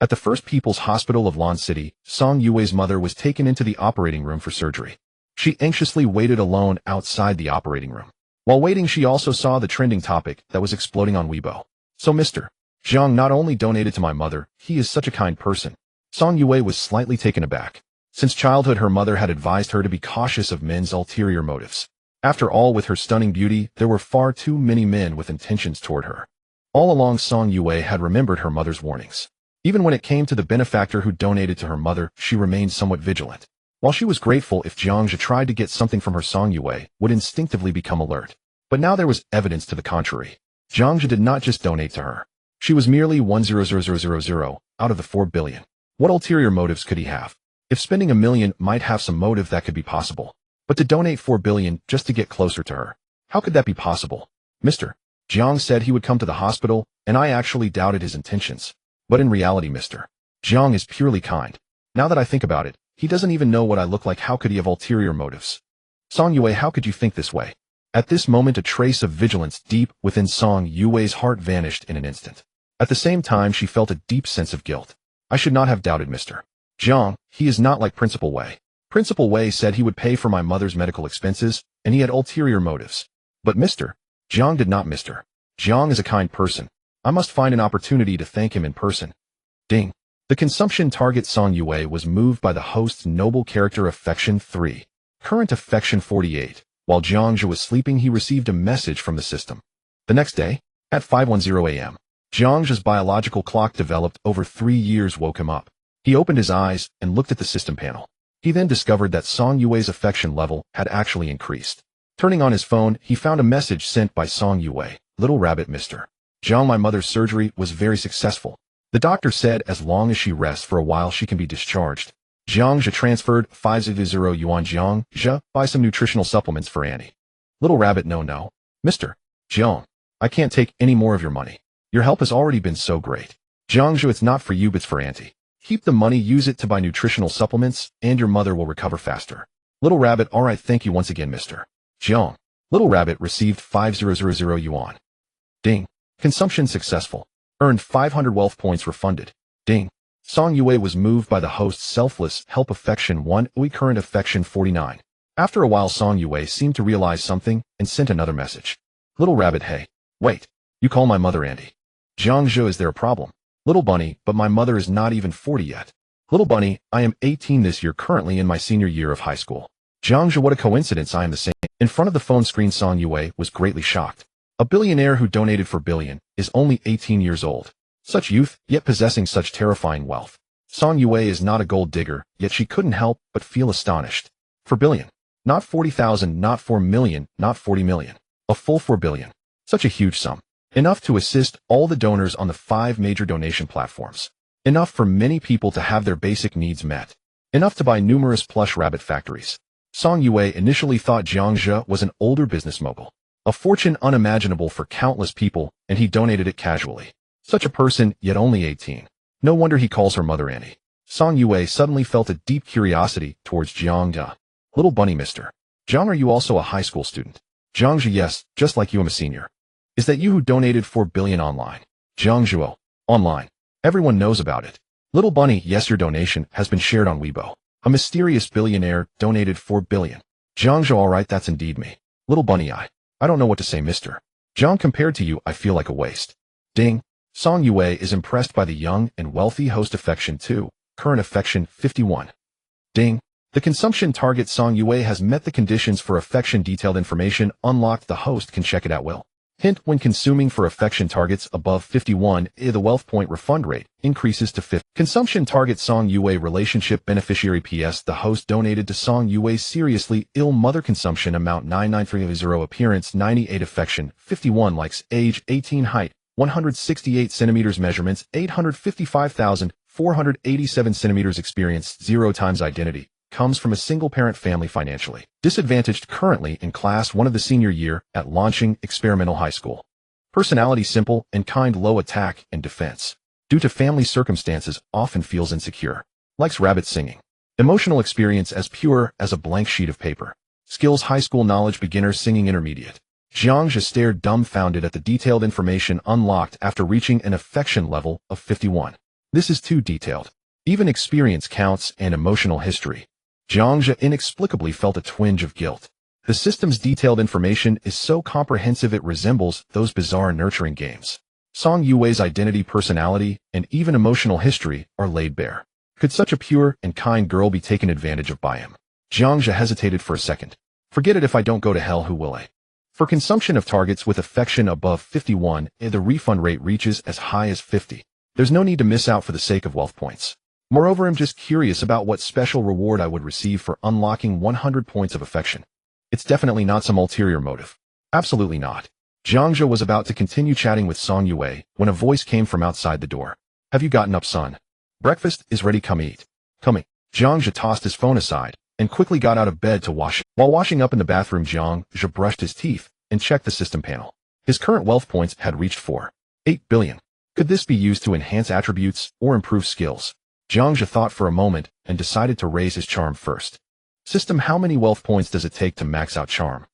At the First People's Hospital of Lan City, Song Yue's mother was taken into the operating room for surgery. She anxiously waited alone outside the operating room. While waiting, she also saw the trending topic that was exploding on Weibo. So Mr. Jiang not only donated to my mother, he is such a kind person. Song Yue was slightly taken aback. Since childhood, her mother had advised her to be cautious of men's ulterior motives. After all, with her stunning beauty, there were far too many men with intentions toward her. All along, Song Yue had remembered her mother's warnings. Even when it came to the benefactor who donated to her mother, she remained somewhat vigilant. While she was grateful if Jiangja tried to get something from her, Song Yue would instinctively become alert. But now there was evidence to the contrary. Jiangja did not just donate to her. She was merely 1,000,000 out of the 4 billion. What ulterior motives could he have? If spending $1 million might have some motive, that could be possible. But to donate 4 billion just to get closer to her, how could that be possible? Mr. Jiang said he would come to the hospital, and I actually doubted his intentions. But in reality, Mr. Jiang is purely kind. Now that I think about it, he doesn't even know what I look like. How could he have ulterior motives? Song Yue, how could you think this way? At this moment, a trace of vigilance deep within Song Yue's heart vanished in an instant. At the same time, she felt a deep sense of guilt. I should not have doubted Mr. Jiang. He is not like Principal Wei. Principal Wei said he would pay for my mother's medical expenses, and he had ulterior motives. But Mr. Jiang did not. Mr. Jiang is a kind person. I must find an opportunity to thank him in person. Ding. The consumption target Song Yue was moved by the host's noble character affection 3. Current affection 48. While Jiangja was sleeping, he received a message from the system. The next day, at 5:10 a.m., Jiangja's biological clock developed over 3 years woke him up. He opened his eyes and looked at the system panel. He then discovered that Song Yue's affection level had actually increased. Turning on his phone, he found a message sent by Song Yue. Little rabbit, Mr. Jiang, my mother's surgery was very successful. The doctor said as long as she rests for a while, she can be discharged. Jiangja transferred 50 yuan. Jiangja, buy some nutritional supplements for Annie. Little rabbit, no. Mr. Jiang, I can't take any more of your money. Your help has already been so great. Jiangja, it's not for you, but it's for Auntie. Keep the money, use it to buy nutritional supplements, and your mother will recover faster. Little rabbit, alright, thank you once again, Mr. Jiang. Little rabbit received 5000 yuan. Ding. Consumption successful. Earned 500 wealth points refunded. Ding. Song Yue was moved by the host's selfless help affection 1. Current affection 49. After a while, Song Yue seemed to realize something and sent another message. Little rabbit, hey. Wait. You call my mother Andy. Jiangja, is there a problem? Little bunny, but my mother is not even 40 yet. Little bunny, I am 18 this year, currently in my senior year of high school. Jiangja, what a coincidence, I am the same. In front of the phone screen, Song Yue was greatly shocked. A billionaire who donated 4 billion is only 18 years old. Such youth, yet possessing such terrifying wealth. Song Yue is not a gold digger, yet she couldn't help but feel astonished. 4 billion. Not 40,000, not 4 million, not 40 million. A full 4 billion. Such a huge sum. Enough to assist all the donors on the 5 major donation platforms. Enough for many people to have their basic needs met. Enough to buy numerous plush rabbit factories. Song Yue initially thought Jiangja was an older business mogul. A fortune unimaginable for countless people, and he donated it casually. Such a person, yet only 18. No wonder he calls her mother Annie. Song Yue suddenly felt a deep curiosity towards Jiangja. Little bunny, Mr. Jiang, are you also a high school student? Jiangja, yes, just like you, I'm a senior. Is that you who donated 4 billion online? Jiangja, online. Everyone knows about it. Little bunny, yes, your donation has been shared on Weibo. A mysterious billionaire donated 4 billion. Jiangja, alright, that's indeed me. Little bunny, I don't know what to say, Mr. Jiang, compared to you, I feel like a waste. Ding. Song Yue is impressed by the young and wealthy host affection 2. current affection 51. Ding. The consumption target Song Yue has met the conditions for affection. Detailed information unlocked. The host can check it out. Will. Hint: when consuming for affection targets above 51, the wealth point refund rate increases to 50. Consumption target Song Yue relationship beneficiary. PS. The host donated to Song Yue's seriously ill mother. Consumption amount 99300. Appearance 98. Affection 51. Likes age 18. Height 168 centimeters. Measurements 855,487 centimeters. Experience 0 times. Identity comes from a single-parent family. Financially disadvantaged, currently in class 1 of the senior year at launching experimental high school. Personality simple and kind, low attack and defense. Due to family circumstances, often feels insecure. Likes rabbit singing. Emotional experience as pure as a blank sheet of paper. Skills: high school knowledge, beginner, singing, intermediate. Jiangja stared dumbfounded at the detailed information unlocked after reaching an affection level of 51. This is too detailed. Even experience counts and emotional history. Jiangja inexplicably felt a twinge of guilt. The system's detailed information is so comprehensive it resembles those bizarre nurturing games. Song Yue's identity, personality, and even emotional history are laid bare. Could such a pure and kind girl be taken advantage of by him? Jiangja hesitated for a second. Forget it. If I don't go to hell, who will I? For consumption of targets with affection above 51, the refund rate reaches as high as 50. There's no need to miss out for the sake of wealth points. Moreover, I'm just curious about what special reward I would receive for unlocking 100 points of affection. It's definitely not some ulterior motive. Absolutely not. Jiangja was about to continue chatting with Song Yue when a voice came from outside the door. Have you gotten up, son? Breakfast is ready, come eat. Coming. Jiangja tossed his phone aside and quickly got out of bed to wash. While washing up in the bathroom, Jiangja brushed his teeth and checked the system panel. His current wealth points had reached 4.8 billion. Could this be used to enhance attributes or improve skills? Jiangja thought for a moment and decided to raise his charm first. System: how many wealth points does it take to max out charm?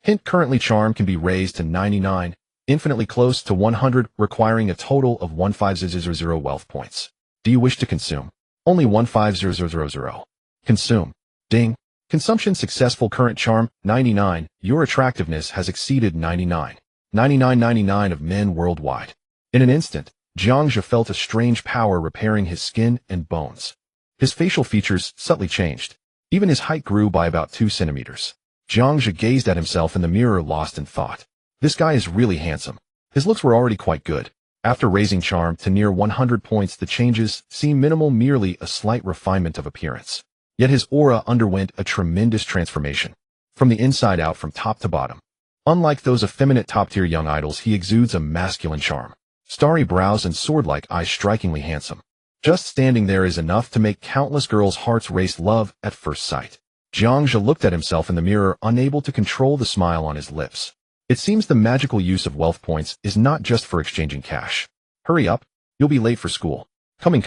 Hint: currently charm can be raised to 99, infinitely close to 100, requiring a total of 15000 wealth points. Do you wish to consume? Only 15000. Consume. Ding. Consumption successful. Current charm 99. Your attractiveness has exceeded 99.99 of men worldwide. In an instant, Jiangja felt a strange power repairing his skin and bones. His facial features subtly changed. Even his height grew by about 2 centimeters. Jiangja gazed at himself in the mirror, lost in thought. This guy is really handsome. His looks were already quite good. After raising charm to near 100 points, the changes seemed minimal, merely a slight refinement of appearance. Yet his aura underwent a tremendous transformation. From the inside out, from top to bottom. Unlike those effeminate top-tier young idols, he exudes a masculine charm. Starry brows and sword-like eyes, strikingly handsome. Just standing there is enough to make countless girls' hearts race. Love at first sight. Jiangja looked at himself in the mirror, unable to control the smile on his lips. It seems the magical use of wealth points is not just for exchanging cash. Hurry up, you'll be late for school. Coming.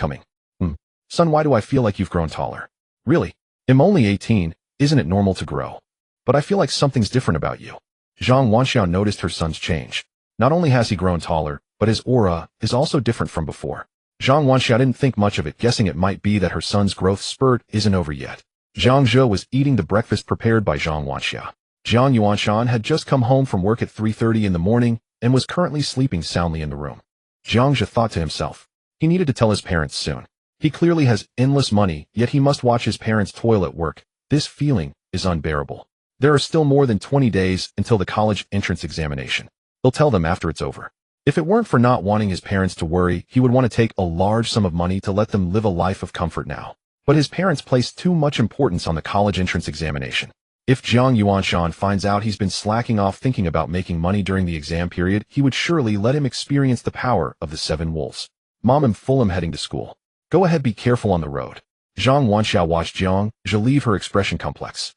Son, why do I feel like you've grown taller? Really? I'm only 18, isn't it normal to grow? But I feel like something's different about you. Zhang Wanxiao noticed her son's change. Not only has he grown taller, but his aura is also different from before. Zhang Wanxiao didn't think much of it, guessing it might be that her son's growth spurt isn't over yet. Zhang Zhe was eating the breakfast prepared by Zhang Wanxiao. Zhang Yuanshan had just come home from work at 3:30 in the morning and was currently sleeping soundly in the room. Zhang Zhe thought to himself. He needed to tell his parents soon. He clearly has endless money, yet he must watch his parents toil at work. This feeling is unbearable. There are still more than 20 days until the college entrance examination. He'll tell them after it's over. If it weren't for not wanting his parents to worry, he would want to take a large sum of money to let them live a life of comfort now. But his parents place too much importance on the college entrance examination. If Zhang Yuanshan finds out he's been slacking off thinking about making money during the exam period, he would surely let him experience the power of the 7 wolves. Mom, I'm full. I'm heading to school. Go ahead, be careful on the road. Zhang Wanxiao watched Jiang Zhe leave, her expression complex.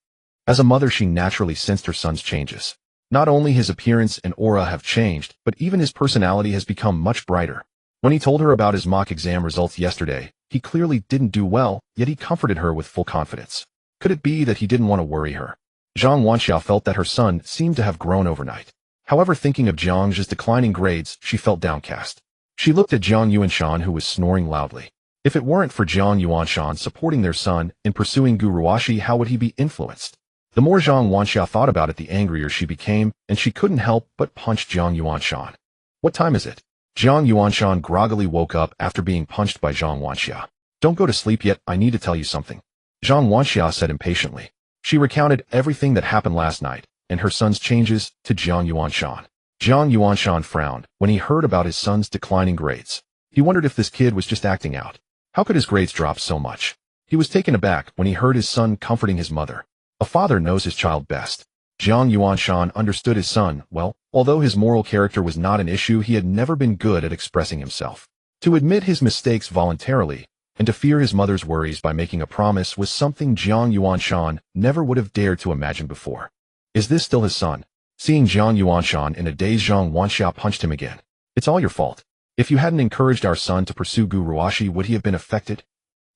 As a mother, she naturally sensed her son's changes. Not only his appearance and aura have changed, but even his personality has become much brighter. When he told her about his mock exam results yesterday, he clearly didn't do well, yet he comforted her with full confidence. Could it be that he didn't want to worry her? Zhang Wanxiao felt that her son seemed to have grown overnight. However, thinking of Jiang Zhe's declining grades, she felt downcast. She looked at Jiang Yuanshan, who was snoring loudly. If it weren't for Jiang Yuanshan supporting their son in pursuing Gu Ruoxi, how would he be influenced? The more Zhang Wanxiao thought about it, the angrier she became, and she couldn't help but punch Jiang Yuanshan. What time is it? Jiang Yuanshan groggily woke up after being punched by Zhang Wanxiao. Don't go to sleep yet, I need to tell you something, Zhang Wanxia said impatiently. She recounted everything that happened last night, and her son's changes, to Jiang Yuanshan. Jiang Yuanshan frowned when he heard about his son's declining grades. He wondered if this kid was just acting out. How could his grades drop so much? He was taken aback when he heard his son comforting his mother. A father knows his child best. Jiang Yuanshan understood his son well. Although his moral character was not an issue, he had never been good at expressing himself. To admit his mistakes voluntarily, and to fear his mother's worries by making a promise was something Jiang Yuanshan never would have dared to imagine before. Is this still his son? Seeing Jiang Yuanshan in a daze, Zhang Wanxia punched him again. It's all your fault. If you hadn't encouraged our son to pursue Gu Ruashi, would he have been affected?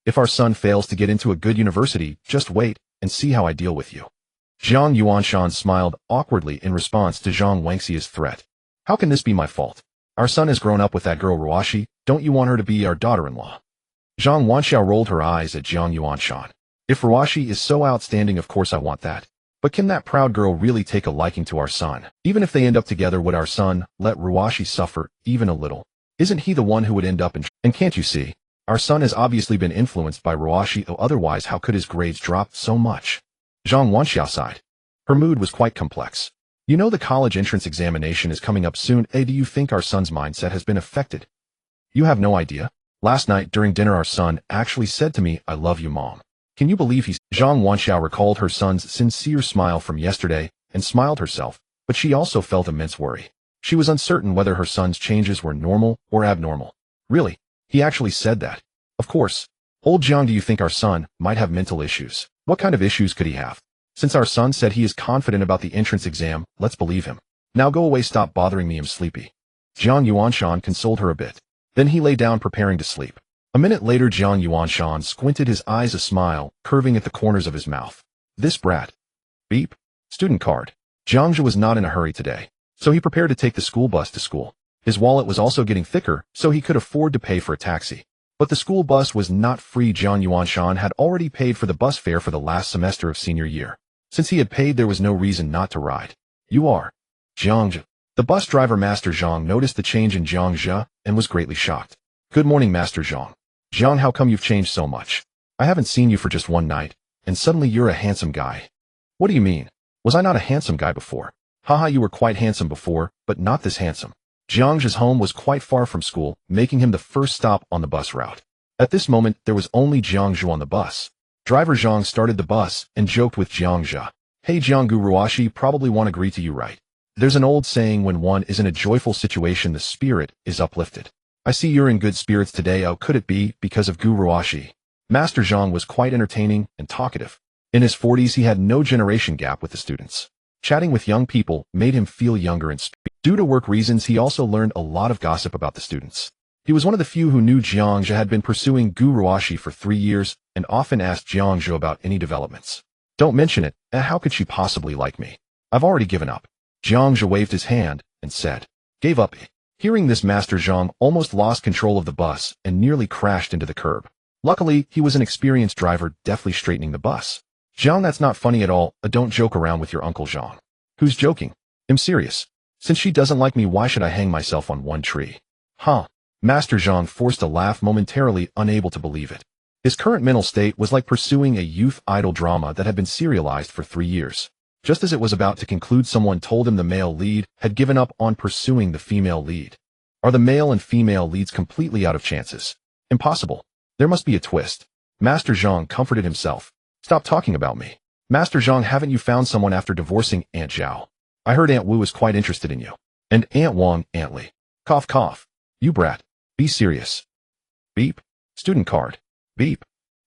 If our son fails to get into a good university, just wait and see how I deal with you. Jiang Yuanshan smiled awkwardly in response to Zhang Wanxia's threat. How can this be my fault? Our son has grown up with that girl Ruashi. Don't you want her to be our daughter-in-law? Zhang Wanxia rolled her eyes at Jiang Yuanshan. If Ruashi is so outstanding, of course I want that. But can that proud girl really take a liking to our son? Even if they end up together, would our son let Ruashi suffer even a little? Isn't he the one who would end up in? And can't you see? Our son has obviously been influenced by Ruashi, otherwise how could his grades drop so much? Zhang Wanxia sighed. Her mood was quite complex. You know the college entrance examination is coming up soon. Do you think our son's mindset has been affected? You have no idea. Last night during dinner our son actually said to me, I love you, Mom. Can you believe he's... Zhang Wanxia recalled her son's sincere smile from yesterday and smiled herself, but she also felt immense worry. She was uncertain whether her son's changes were normal or abnormal. Really? He actually said that? Of course. Old Jiang, do you think our son might have mental issues? What kind of issues could he have? Since our son said he is confident about the entrance exam, let's believe him. Now go away, stop bothering me, I'm sleepy. Jiang Yuanshan consoled her a bit. Then he lay down preparing to sleep. A minute later Jiang Yuanshan squinted, his eyes a smile curving at the corners of his mouth. This brat. Beep. Student card. Jiangzhe was not in a hurry today, so he prepared to take the school bus to school. His wallet was also getting thicker, so he could afford to pay for a taxi. But the school bus was not free. Jiang Yuanshan had already paid for the bus fare for the last semester of senior year. Since he had paid, there was no reason not to ride. You are Jiangzhe. The bus driver, Master Zhang, noticed the change in Jiangzhe and was greatly shocked. Good morning, Master Zhang. Zhang, how come you've changed so much? I haven't seen you for just one night, and suddenly you're a handsome guy. What do you mean? Was I not a handsome guy before? Haha, you were quite handsome before, but not this handsome. Jiangzhe's home was quite far from school, making him the first stop on the bus route. At this moment, there was only Jiangzhe on the bus. Driver Zhang started the bus and joked with Jiangzhe. Hey Jiang, Gu Ruashi probably won't agree to you, right? There's an old saying, when one is in a joyful situation, the spirit is uplifted. I see you're in good spirits today. Oh, could it be because of Gu Ruashi? Master Zhang was quite entertaining and talkative. In his 40s, he had no generation gap with the students. Chatting with young people made him feel younger and due to work reasons, he also learned a lot of gossip about the students. He was one of the few who knew Jiangzhe had been pursuing Gu Ruashi for 3 years and often asked Jiangzhe about any developments. Don't mention it. How could she possibly like me? I've already given up. Jiangzhe waved his hand and said, Gave up. Hearing this, Master Zhang almost lost control of the bus and nearly crashed into the curb. Luckily, he was an experienced driver, deftly straightening the bus. Zhang, that's not funny at all. Don't joke around with your Uncle Zhang. Who's joking? I'm serious. Since she doesn't like me, why should I hang myself on one tree? Huh? Master Zhang forced a laugh, momentarily unable to believe it. His current mental state was like pursuing a youth idol drama that had been serialized for 3 years. Just as it was about to conclude, someone told him the male lead had given up on pursuing the female lead. Are the male and female leads completely out of chances? Impossible. There must be a twist. Master Zhang comforted himself. Stop talking about me. Master Zhang, haven't you found someone after divorcing Aunt Zhao? I heard Aunt Wu is quite interested in you. And Aunt Wang, Aunt Li. Cough, cough. You brat. Be serious. Beep. Student card. Beep.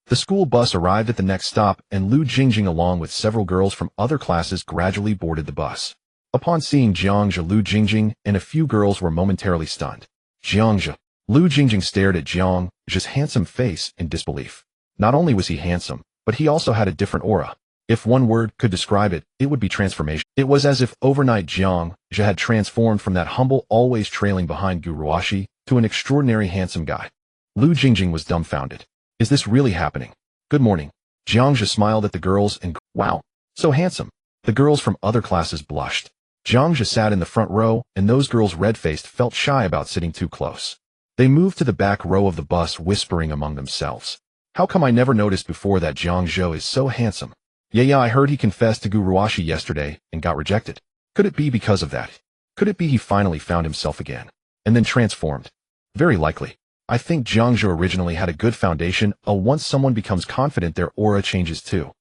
The school bus arrived at the next stop, and Lu Jingjing along with several girls from other classes gradually boarded the bus. Upon seeing Jiangzhe, Lu Jingjing and a few girls were momentarily stunned. Jiangzhe. Lu Jingjing stared at Jiangzhe's handsome face in disbelief. Not only was he handsome, but he also had a different aura. If one word could describe it, it would be transformation. It was as if overnight Jiangzhe had transformed from that humble, always trailing behind Gu Ruashi to an extraordinary handsome guy. Lu Jingjing was dumbfounded. Is this really happening? Good morning. Jiangzhe smiled at the girls and, wow, so handsome. The girls from other classes blushed. Jiangzhe sat in the front row, and those girls, red-faced, felt shy about sitting too close. They moved to the back row of the bus, whispering among themselves. How come I never noticed before that Jiang Zhou is so handsome? Yeah, I heard he confessed to Guruwashi yesterday and got rejected. Could it be because of that? Could it be he finally found himself again, and then transformed? Very likely. I think Jiang Zhou originally had a good foundation, once someone becomes confident their aura changes too.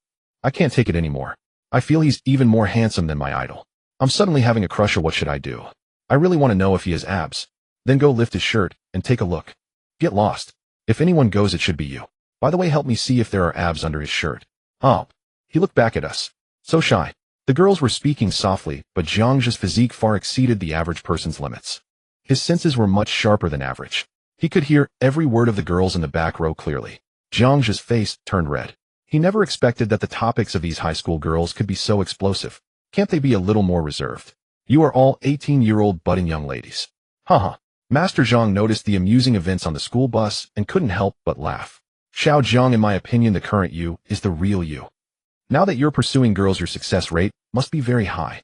I can't take it anymore. I feel he's even more handsome than my idol. I'm suddenly having a crush. What should I do? I really want to know if he has abs. Then go lift his shirt and take a look. Get lost. If anyone goes, it should be you. By the way, help me see if there are abs under his shirt. Oh. He looked back at us. So shy. The girls were speaking softly, but Jiang Zhou's physique far exceeded the average person's limits. His senses were much sharper than average. He could hear every word of the girls in the back row clearly. Jiang Zhou's face turned red. He never expected that the topics of these high school girls could be so explosive. Can't they be a little more reserved? You are all 18-year-old budding young ladies. Haha. Master Zhang noticed the amusing events on the school bus and couldn't help but laugh. Xiao Zhang, in my opinion, the current you is the real you. Now that you're pursuing girls, your success rate must be very high.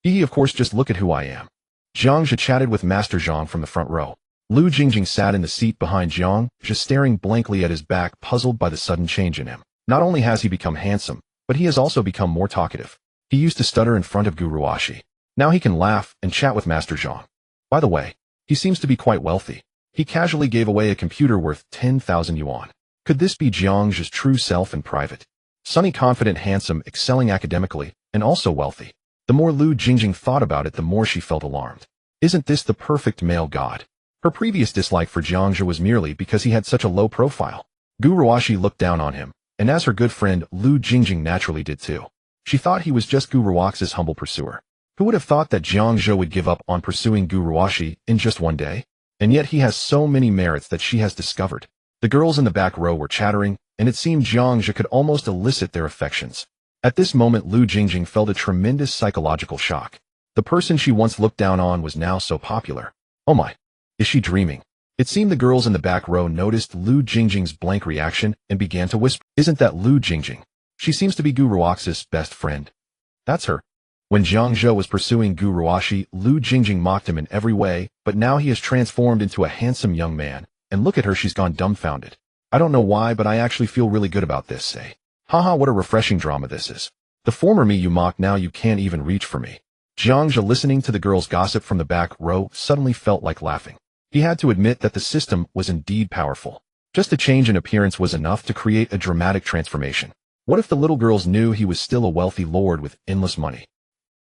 Of course, just look at who I am. Jiang Zhou chatted with Master Zhang from the front row. Lu Jingjing sat in the seat behind Jiang, just staring blankly at his back, puzzled by the sudden change in him. Not only has he become handsome, but he has also become more talkative. He used to stutter in front of Guruwashi. Now he can laugh and chat with Master Zhang. By the way, he seems to be quite wealthy. He casually gave away a computer worth 10,000 yuan. Could this be Jiang Zhou's true self in private? Sunny, confident, handsome, excelling academically, and also wealthy. The more Lu Jingjing thought about it, the more she felt alarmed. Isn't this the perfect male god? Her previous dislike for Jiang Zhou was merely because he had such a low profile. Guruwashi looked down on him, and as her good friend, Lu Jingjing naturally did too. She thought he was just Guruwaxi's humble pursuer. Who would have thought that Jiang Zhou would give up on pursuing Guruwashi in just one day? And yet he has so many merits that she has discovered. The girls in the back row were chattering, and it seemed Jiang Zhou could almost elicit their affections. At this moment, Lu Jingjing felt a tremendous psychological shock. The person she once looked down on was now so popular. Oh my. Is she dreaming? It seemed the girls in the back row noticed Lu Jingjing's blank reaction and began to whisper, "Isn't that Lu Jingjing? She seems to be Guruwaxi's best friend." That's her. When Jiang Zhou was pursuing Guruwashi, Lu Jingjing mocked him in every way, but now he has transformed into a handsome young man, and look at her, she's gone dumbfounded. I don't know why, but I actually feel really good about this, say. Haha, what a refreshing drama this is. The former me you mocked, now you can't even reach for me. Jiang Zhou, listening to the girls' gossip from the back row, suddenly felt like laughing. He had to admit that the system was indeed powerful. Just a change in appearance was enough to create a dramatic transformation. What if the little girls knew he was still a wealthy lord with endless money?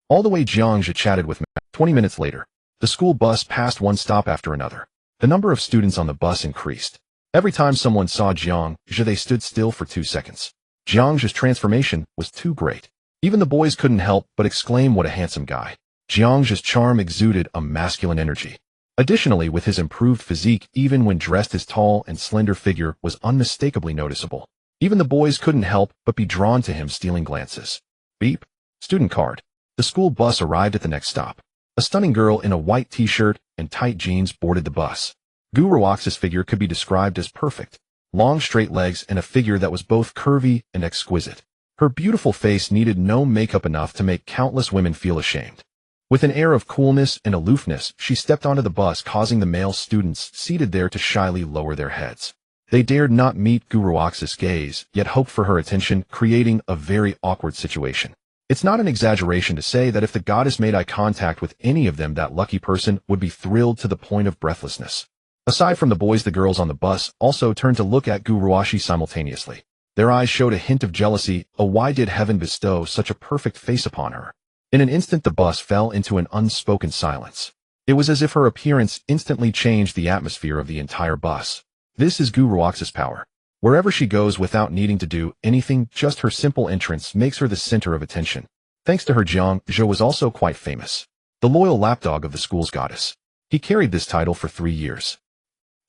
All the way Jiang Zhou chatted with Matt. 20 minutes later, the school bus passed one stop after another. The number of students on the bus increased. Every time someone saw Jiang Zhou, they stood still for 2 seconds. Jiang Zhou's transformation was too great. Even the boys couldn't help but exclaim, what a handsome guy. Jiang Zhou's charm exuded a masculine energy. Additionally, with his improved physique, even when dressed, his tall and slender figure was unmistakably noticeable. Even the boys couldn't help but be drawn to him, stealing glances. Beep. Student card. The school bus arrived at the next stop. A stunning girl in a white t-shirt and tight jeans boarded the bus. Guruwaxi's figure could be described as perfect. Long straight legs and a figure that was both curvy and exquisite. Her beautiful face needed no makeup enough to make countless women feel ashamed. With an air of coolness and aloofness, she stepped onto the bus, causing the male students seated there to shyly lower their heads. They dared not meet Guruwaxi's gaze, yet hoped for her attention, creating a very awkward situation. It's not an exaggeration to say that if the goddess made eye contact with any of them, that lucky person would be thrilled to the point of breathlessness. Aside from the boys, the girls on the bus also turned to look at Guruwashi simultaneously. Their eyes showed a hint of jealousy. Oh, why did heaven bestow such a perfect face upon her? In an instant, the bus fell into an unspoken silence. It was as if her appearance instantly changed the atmosphere of the entire bus. This is Guruwaxi's power. Wherever she goes, without needing to do anything, just her simple entrance makes her the center of attention. Thanks to her, Jiang Zhou was also quite famous. The loyal lapdog of the school's goddess. He carried this title for 3 years.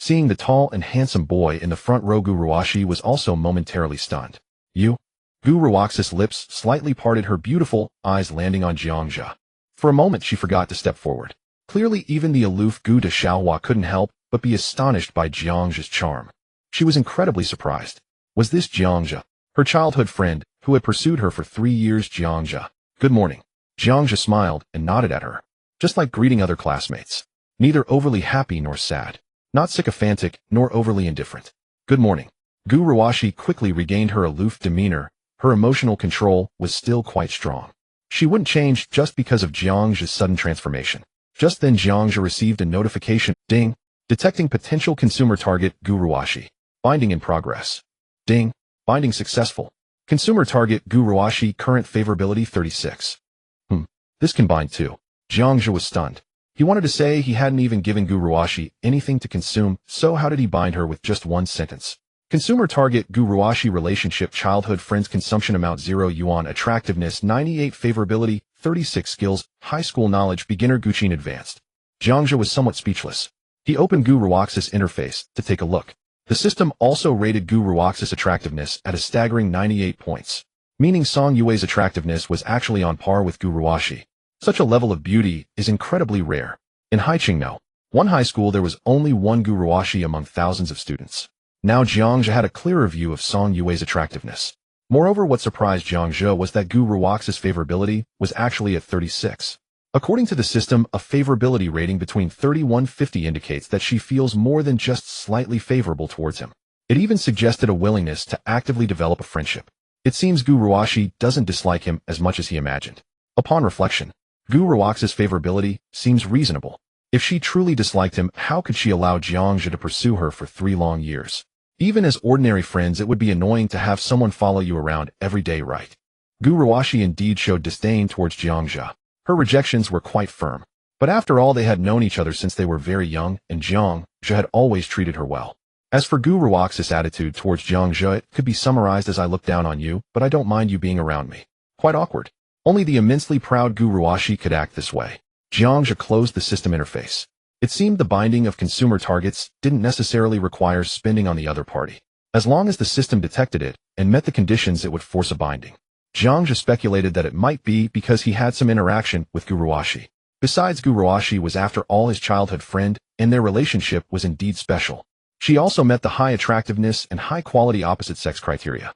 Seeing the tall and handsome boy in the front row, Guruwashi was also momentarily stunned. You? Guruwaxi's lips slightly parted, her beautiful eyes landing on Jiang Zhou. For a moment, she forgot to step forward. Clearly, even the aloof Gu de Xiaohua couldn't help but be astonished by Jiang Zhou's charm. She was incredibly surprised. Was this Jiang Zhou, her childhood friend, who had pursued her for 3 years? Jiang Zhou. Good morning. Jiang Zhou smiled and nodded at her, just like greeting other classmates. Neither overly happy nor sad. Not sycophantic, nor overly indifferent. Good morning. Gu Ruashi quickly regained her aloof demeanor. Her emotional control was still quite strong. She wouldn't change just because of Jiang's sudden transformation. Just then Jiang received a notification. Ding. Detecting potential consumer target Gu Ruashi. Binding in progress. Ding. Binding successful. Consumer target Gu Ruashi, current favorability 36. This can bind too. Jiang was stunned. He wanted to say he hadn't even given Gu Ruashi anything to consume, so how did he bind her with just one sentence? Consumer target Gu Ruashi, relationship, childhood friends, consumption amount 0 yuan, attractiveness 98, favorability 36, skills, high school knowledge, beginner, Guqin, advanced. Jiang was somewhat speechless. He opened Gu Ruaxi's interface to take a look. The system also rated Gu Ruaxi's attractiveness at a staggering 98 points, meaning Song Yue's attractiveness was actually on par with Gu Ruashi. Such a level of beauty is incredibly rare. In Haiqingno, one high school, there was only one Gu Ruashi among thousands of students. Now Jiang had a clearer view of Song Yue's attractiveness. Moreover, what surprised Jiang was that Gu Ruaxi's favorability was actually at 36. According to the system, a favorability rating between 31-50 indicates that she feels more than just slightly favorable towards him. It even suggested a willingness to actively develop a friendship. It seems Gu Ruashi doesn't dislike him as much as he imagined. Upon reflection, Gu Ruaxi's favorability seems reasonable. If she truly disliked him, how could she allow Jiang to pursue her for 3 long years? Even as ordinary friends, it would be annoying to have someone follow you around every day, right? Gu Ruashi indeed showed disdain towards Jiang. Her rejections were quite firm. But after all, they had known each other since they were very young, and Jiang had always treated her well. As for Gu Ruaxi's attitude towards Jiang, it could be summarized as, I look down on you, but I don't mind you being around me. Quite awkward. Only the immensely proud Gu Ruashi could act this way. Jiang closed the system interface. It seemed the binding of consumer targets didn't necessarily require spending on the other party. As long as the system detected it and met the conditions, it would force a binding. Jiang speculated that it might be because he had some interaction with Gu Ruashi. Besides, Gu Ruashi was after all his childhood friend, and their relationship was indeed special. She also met the high attractiveness and high-quality opposite-sex criteria.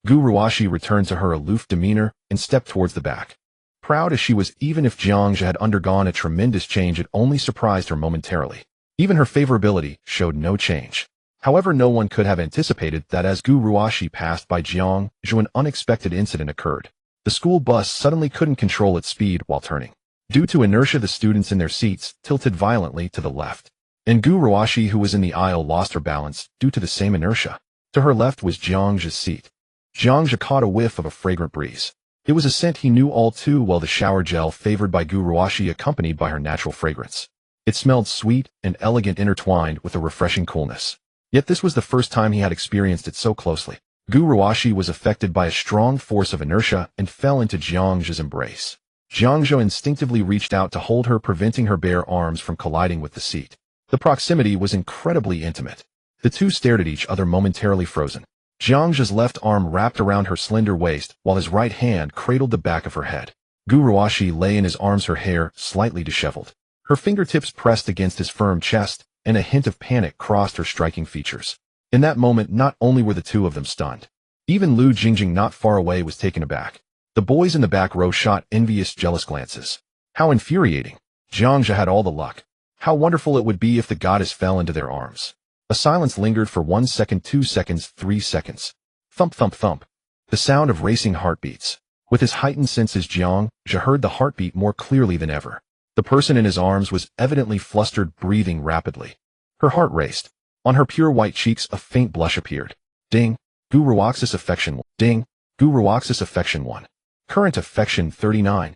Gu Ruashi returned to her aloof demeanor and stepped towards the back. Proud as she was, even if Jiang had undergone a tremendous change, it only surprised her momentarily. Even her favorability showed no change. However, no one could have anticipated that as Gu Ruashi passed by Jiang, an unexpected incident occurred. The school bus suddenly couldn't control its speed while turning. Due to inertia, the students in their seats tilted violently to the left. And Gu Ruashi, who was in the aisle, lost her balance due to the same inertia. To her left was Jiang's seat. Jiang caught a whiff of a fragrant breeze. It was a scent he knew all too well, the shower gel favored by Gu Ruashi, accompanied by her natural fragrance. It smelled sweet and elegant, intertwined with a refreshing coolness. Yet this was the first time he had experienced it so closely. Gu Ruashi was affected by a strong force of inertia and fell into Jiang's embrace. Jiang instinctively reached out to hold her, preventing her bare arms from colliding with the seat. The proximity was incredibly intimate. The two stared at each other, momentarily frozen. Jiang's left arm wrapped around her slender waist, while his right hand cradled the back of her head. Gu Ruashi lay in his arms, her hair slightly disheveled. Her fingertips pressed against his firm chest, and a hint of panic crossed her striking features. In that moment, not only were the two of them stunned. Even Lu Jingjing, not far away, was taken aback. The boys in the back row shot envious, jealous glances. How infuriating. Jiang had all the luck. How wonderful it would be if the goddess fell into their arms. A silence lingered for 1 second, 2 seconds, 3 seconds. Thump, thump, thump. The sound of racing heartbeats. With his heightened senses, Jiang heard the heartbeat more clearly than ever. The person in his arms was evidently flustered, breathing rapidly. Her heart raced. On her pure white cheeks, a faint blush appeared. Ding. Gu Ruaxi's affection. Ding. Gu Ruaxi's affection 1. Current affection 39.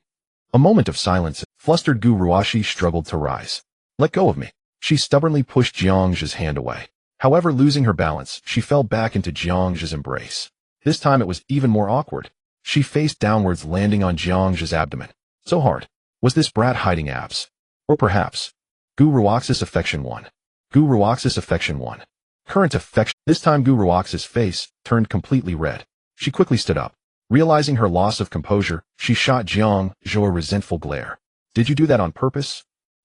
A moment of silence. Flustered Gu Ruashi struggled to rise. Let go of me. She stubbornly pushed Jiang's hand away. However, losing her balance, she fell back into Jiang's embrace. This time it was even more awkward. She faced downwards, landing on Jiang's abdomen. So hard. Was this brat hiding abs? Or perhaps Gu Ruaxi's affection 1. Gu Ruaxi's affection 1. Current affection. This time Gu Ruaxi's face turned completely red. She quickly stood up. Realizing her loss of composure, she shot Jiang a resentful glare. Did you do that on purpose?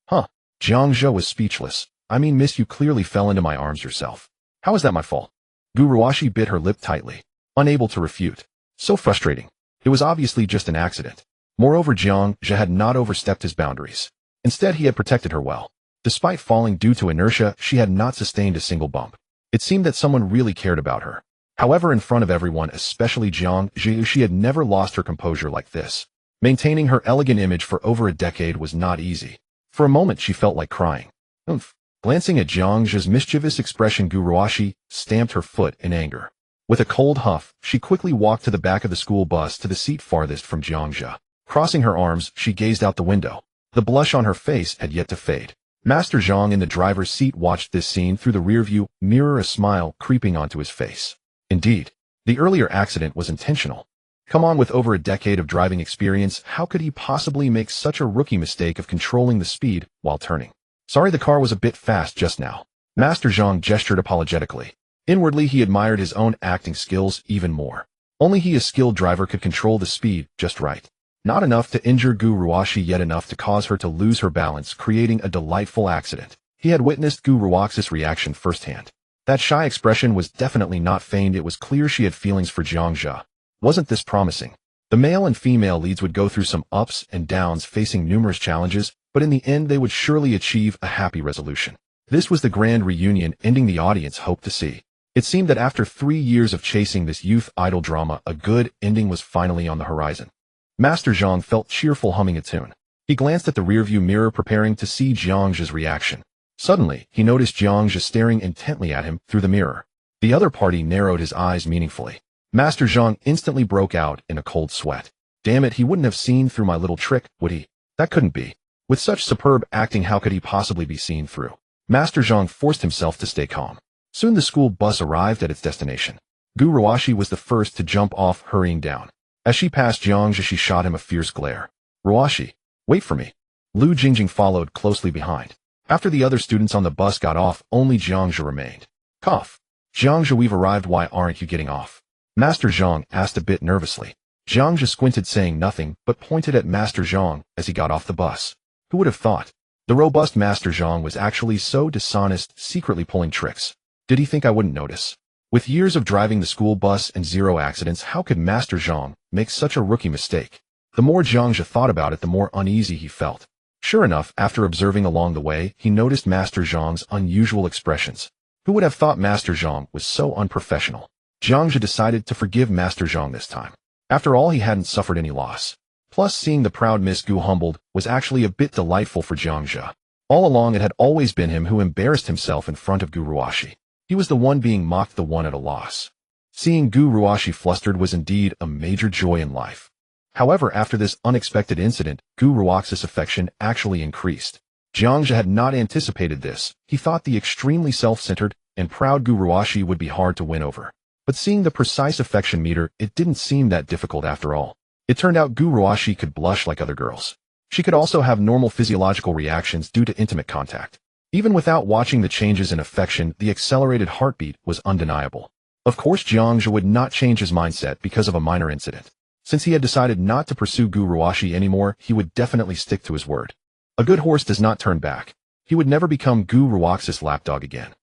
Huh. Jiang was speechless. I mean, miss, you clearly fell into my arms yourself. How is that my fault? Gu Ruashi bit her lip tightly, unable to refute. So frustrating. It was obviously just an accident. Moreover, Jiang had not overstepped his boundaries. Instead, he had protected her well. Despite falling due to inertia, she had not sustained a single bump. It seemed that someone really cared about her. However, in front of everyone, especially Jiang Zhu, she had never lost her composure like this. Maintaining her elegant image for over a decade was not easy. For a moment, she felt like crying. Oomph. Glancing at Jiang Zhu's mischievous expression, Gu Ruoxi stamped her foot in anger. With a cold huff, she quickly walked to the back of the school bus to the seat farthest from Jiang Zhu. Crossing her arms, she gazed out the window. The blush on her face had yet to fade. Master Zhang in the driver's seat watched this scene through the rearview mirror, a smile creeping onto his face. Indeed, the earlier accident was intentional. Come on, with over a decade of driving experience, how could he possibly make such a rookie mistake of controlling the speed while turning? Sorry, the car was a bit fast just now. Master Zhang gestured apologetically. Inwardly, he admired his own acting skills even more. Only he, a skilled driver, could control the speed just right. Not enough to injure Gu Ruoxi, yet enough to cause her to lose her balance, creating a delightful accident. He had witnessed Gu Ruoxi's reaction firsthand. That shy expression was definitely not feigned. It was clear she had feelings for Jiang Zhu. Wasn't this promising? The male and female leads would go through some ups and downs, facing numerous challenges, but in the end they would surely achieve a happy resolution. This was the grand reunion ending the audience hoped to see. It seemed that after 3 years of chasing this youth idol drama, a good ending was finally on the horizon. Master Zhang felt cheerful, humming a tune. He glanced at the rearview mirror, preparing to see Jiang Zhu's reaction. Suddenly, he noticed Jiang Zhu staring intently at him through the mirror. The other party narrowed his eyes meaningfully. Master Zhang instantly broke out in a cold sweat. Damn it, he wouldn't have seen through my little trick, would he? That couldn't be. With such superb acting, how could he possibly be seen through? Master Zhang forced himself to stay calm. Soon the school bus arrived at its destination. Gu Ruoxi was the first to jump off, hurrying down. As she passed Jiang Zhu, she shot him a fierce glare. Ruoxi, wait for me. Lu Jingjing followed closely behind. After the other students on the bus got off, only Jiang Zhu remained. Cough. Jiang Zhu, we've arrived. Why aren't you getting off? Master Zhang asked a bit nervously. Jiang Zhu squinted, saying nothing, but pointed at Master Zhang as he got off the bus. Who would have thought? The robust Master Zhang was actually so dishonest, secretly pulling tricks. Did he think I wouldn't notice? With years of driving the school bus and 0 accidents, how could Master Zhang make such a rookie mistake? The more Jiang Zhu thought about it, the more uneasy he felt. Sure enough, after observing along the way, he noticed Master Zhang's unusual expressions. Who would have thought Master Zhang was so unprofessional? Jiang Zhu decided to forgive Master Zhang this time. After all, he hadn't suffered any loss. Plus, seeing the proud Miss Gu humbled was actually a bit delightful for Jiang Zhu. All along, it had always been him who embarrassed himself in front of Gu Ruoxi. He was the one being mocked, the one at a loss. Seeing Gu Ruoxi flustered was indeed a major joy in life. However, after this unexpected incident, Gu Ruoxi's affection actually increased. Jiang Zhu had not anticipated this. He thought the extremely self-centered and proud Gu Ruoxi would be hard to win over. But seeing the precise affection meter, it didn't seem that difficult after all. It turned out Gu Ruoxi could blush like other girls. She could also have normal physiological reactions due to intimate contact. Even without watching the changes in affection, the accelerated heartbeat was undeniable. Of course, Jiang Zhu would not change his mindset because of a minor incident. Since he had decided not to pursue Gu Ruoxi anymore, he would definitely stick to his word. A good horse does not turn back. He would never become Gu Ruoxi's lapdog again.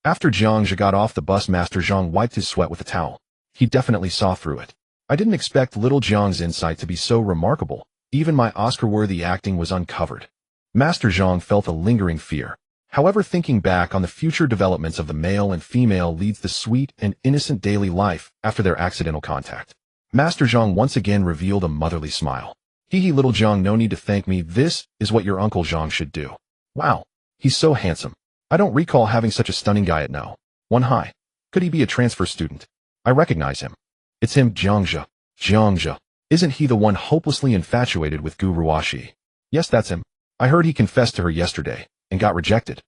After Jiang Zhu got off the bus, Master Zhang wiped his sweat with a towel. He definitely saw through it. I didn't expect little Jiang's insight to be so remarkable. Even my Oscar-worthy acting was uncovered. Master Zhang felt a lingering fear. However, thinking back on the future developments of the male and female leads, the sweet and innocent daily life after their accidental contact, Master Zhang once again revealed a motherly smile. Hee, little Zhang, no need to thank me. This is what your Uncle Zhang should do. Wow, he's so handsome. I don't recall having such a stunning guy at No. 1 High. Could he be a transfer student? I recognize him. It's him, Jiang Zhu. Jiang Zhu. Isn't he the one hopelessly infatuated with Gu Ruoxi? Yes, that's him. I heard he confessed to her yesterday and got rejected.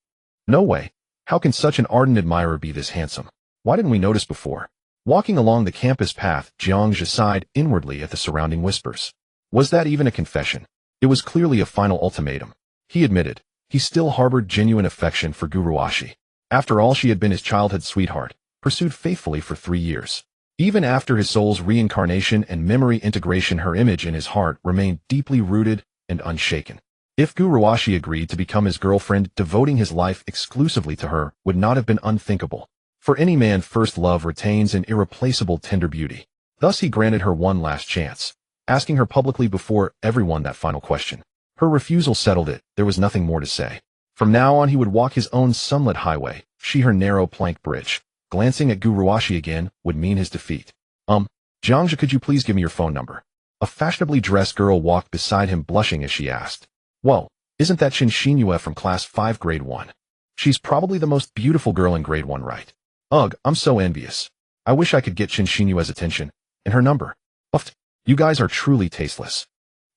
No way. How can such an ardent admirer be this handsome? Why didn't we notice before? Walking along the campus path, Jiang Zhu sighed inwardly at the surrounding whispers. Was that even a confession? It was clearly a final ultimatum. He admitted he still harbored genuine affection for Gu Ruoxi. After all, she had been his childhood sweetheart, pursued faithfully for 3 years. Even after his soul's reincarnation and memory integration, her image in his heart remained deeply rooted and unshaken. If Gu Ruoxi agreed to become his girlfriend, devoting his life exclusively to her would not have been unthinkable. For any man, first love retains an irreplaceable tender beauty. Thus he granted her one last chance, asking her publicly before everyone that final question. Her refusal settled it. There was nothing more to say. From now on he would walk his own sunlit highway, she her narrow plank bridge. Glancing at Gu Ruashi again would mean his defeat. Jiangja, could you please give me your phone number? A fashionably dressed girl walked beside him blushing as she asked. Whoa, isn't that Shinshiniue from class 5 grade 1? She's probably the most beautiful girl in grade 1, right? Ugh, I'm so envious. I wish I could get Shinshinue's attention. And her number. Uff, you guys are truly tasteless.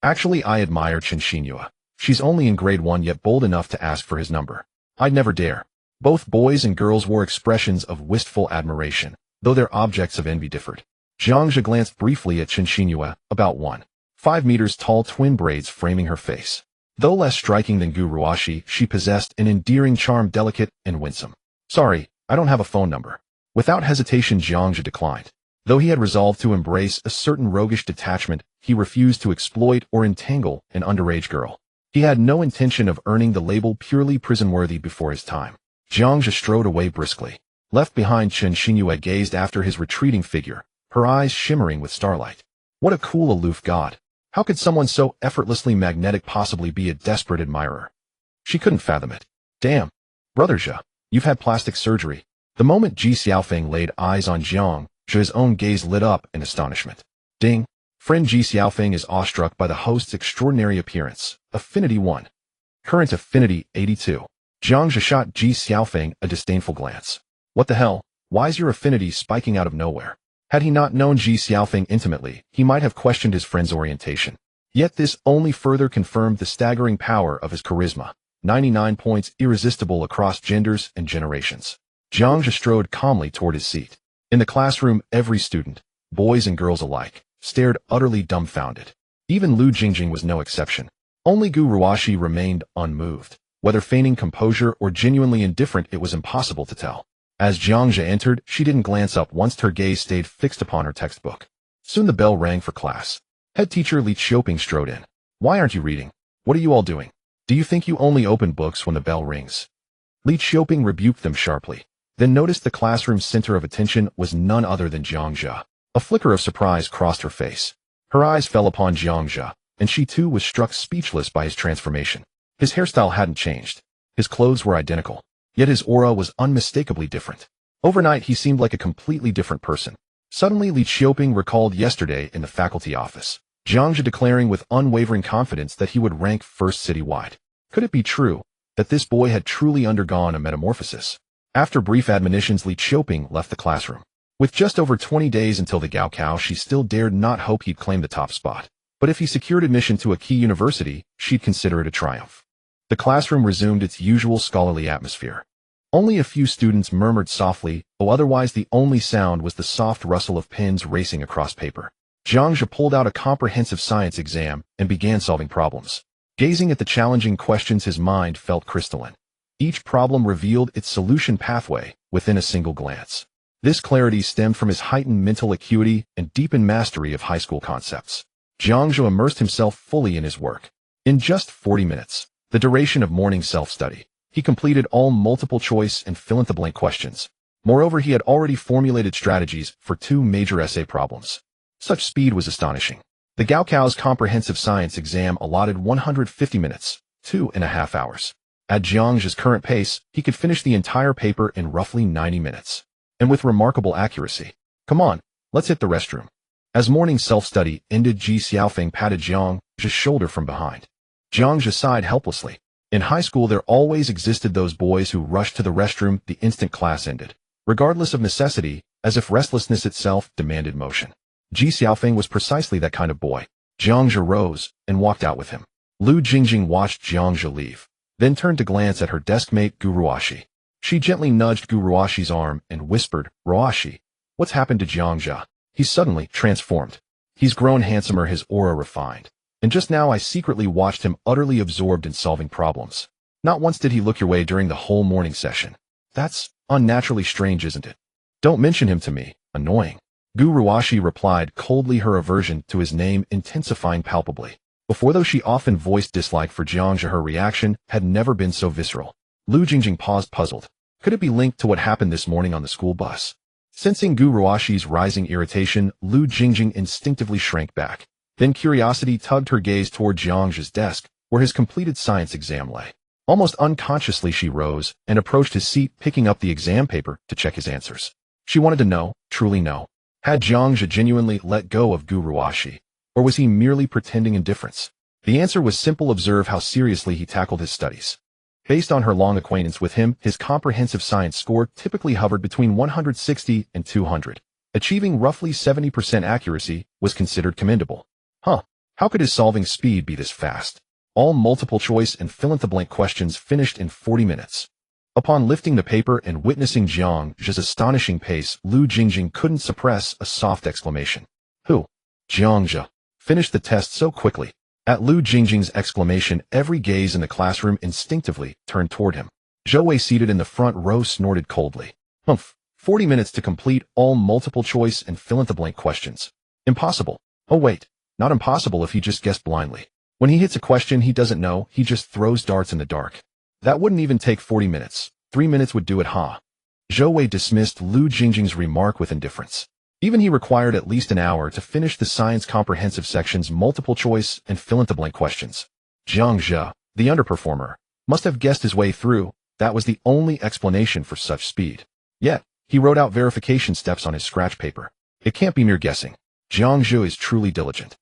Actually, I admire Shinshinue. She's only in grade 1 yet bold enough to ask for his number. I'd never dare. Both boys and girls wore expressions of wistful admiration, though their objects of envy differed. Jiangja glanced briefly at Shinshinue, about 1.5 meters tall, twin braids framing her face. Though less striking than Gu Ruashi, she possessed an endearing charm, delicate and winsome. Sorry, I don't have a phone number. Without hesitation, Jiangja declined. Though he had resolved to embrace a certain roguish detachment, he refused to exploit or entangle an underage girl. He had no intention of earning the label purely prison-worthy before his time. Jiangja strode away briskly. Left behind, Shinshinue gazed after his retreating figure, her eyes shimmering with starlight. What a cool, aloof god. How could someone so effortlessly magnetic possibly be a desperate admirer? She couldn't fathom it. Damn. Brother Zhe, you've had plastic surgery. The moment Ji Xiaofeng laid eyes on Jiang, Zhe's own gaze lit up in astonishment. Ding. Friend Ji Xiaofeng is awestruck by the host's extraordinary appearance. Affinity 1. Current affinity 82. Jiang Zhe shot Ji Xiaofeng a disdainful glance. What the hell? Why's your affinity spiking out of nowhere? Had he not known Ji Xiaofeng intimately, he might have questioned his friend's orientation. Yet this only further confirmed the staggering power of his charisma. 99 points, irresistible across genders and generations. Jiang Zhe strode calmly toward his seat. In the classroom, every student, boys and girls alike, stared utterly dumbfounded. Even Lu Jingjing was no exception. Only Gu Ruashi remained unmoved. Whether feigning composure or genuinely indifferent, it was impossible to tell. As Jiang Zhe entered, she didn't glance up once her gaze stayed fixed upon her textbook. Soon the bell rang for class. Head teacher Li Xiaoping strode in. Why aren't you reading? What are you all doing? Do you think you only open books when the bell rings? Li Xiaoping rebuked them sharply, then noticed the classroom's center of attention was none other than Jiang Zhe. A flicker of surprise crossed her face. Her eyes fell upon Jiang Zhe, and she too was struck speechless by his transformation. His hairstyle hadn't changed. His clothes were identical. Yet his aura was unmistakably different. Overnight, he seemed like a completely different person. Suddenly, Li Xiaoping recalled yesterday in the faculty office, Jiang Zhe declaring with unwavering confidence that he would rank first citywide. Could it be true that this boy had truly undergone a metamorphosis? After brief admonitions, Li Xiaoping left the classroom. With just over 20 days until the Gaokao, she still dared not hope he'd claim the top spot. But if he secured admission to a key university, she'd consider it a triumph. The classroom resumed its usual scholarly atmosphere. Only a few students murmured softly, though otherwise the only sound was the soft rustle of pens racing across paper. Jiang Zhe pulled out a comprehensive science exam and began solving problems. Gazing at the challenging questions, his mind felt crystalline. Each problem revealed its solution pathway within a single glance. This clarity stemmed from his heightened mental acuity and deepened mastery of high school concepts. Jiang Zhe immersed himself fully in his work. In just 40 minutes, the duration of morning self-study, he completed all multiple-choice and fill-in-the-blank questions. Moreover, he had already formulated strategies for 2 major essay problems. Such speed was astonishing. The Gaokao's comprehensive science exam allotted 150 minutes, 2.5 hours. At Jiang Zhe's current pace, he could finish the entire paper in roughly 90 minutes. And with remarkable accuracy. Come on, let's hit the restroom. As morning self-study ended, Ji Xiaofeng patted Jiang Zhe's shoulder from behind. Jiang Zhe sighed helplessly. In high school, there always existed those boys who rushed to the restroom the instant class ended, regardless of necessity, as if restlessness itself demanded motion. Ji Xiaofeng was precisely that kind of boy. Jiang Zhe rose and walked out with him. Lu Jingjing watched Jiang Zhe leave, then turned to glance at her deskmate Gu Ruashi. She gently nudged Gu Ruashi's arm and whispered, Ruashi, what's happened to Jiang Zhe? He's suddenly transformed. He's grown handsomer, his aura refined. And just now I secretly watched him utterly absorbed in solving problems. Not once did he look your way during the whole morning session. That's unnaturally strange, isn't it? Don't mention him to me. Annoying. Gu Ruashi replied coldly, her aversion to his name intensifying palpably. Before, though she often voiced dislike for Jiang Zhe, her reaction had never been so visceral. Lu Jingjing paused, puzzled. Could it be linked to what happened this morning on the school bus? Sensing Gu Ruashi's rising irritation, Lu Jingjing instinctively shrank back. Then curiosity tugged her gaze toward Jiang Zhe's desk, where his completed science exam lay. Almost unconsciously she rose and approached his seat, picking up the exam paper to check his answers. She wanted to know, truly know, had Jiangzhe genuinely let go of Gu Ruashi, or was he merely pretending indifference? The answer was simple: observe how seriously he tackled his studies. Based on her long acquaintance with him, his comprehensive science score typically hovered between 160 and 200. Achieving roughly 70% accuracy was considered commendable. How could his solving speed be this fast? All multiple choice and fill-in-the-blank questions finished in 40 minutes. Upon lifting the paper and witnessing Jiangzhe's astonishing pace, Lu Jingjing couldn't suppress a soft exclamation. Who? Jiangzhe finished the test so quickly. At Lu Jingjing's exclamation, every gaze in the classroom instinctively turned toward him. Zhou Wei, seated in the front row, snorted coldly. 40 minutes to complete all multiple choice and fill-in-the-blank questions. Impossible. Oh wait, not impossible if he just guessed blindly. When he hits a question he doesn't know, he just throws darts in the dark. That wouldn't even take 40 minutes. 3 minutes would do it, Zhou Wei dismissed Lu Jingjing's remark with indifference. Even he required at least an hour to finish the science comprehensive section's multiple choice and fill-in-the-blank questions. Jiangzhe, the underperformer, must have guessed his way through. That was the only explanation for such speed. Yet, he wrote out verification steps on his scratch paper. It can't be mere guessing. Jiangzhe is truly diligent.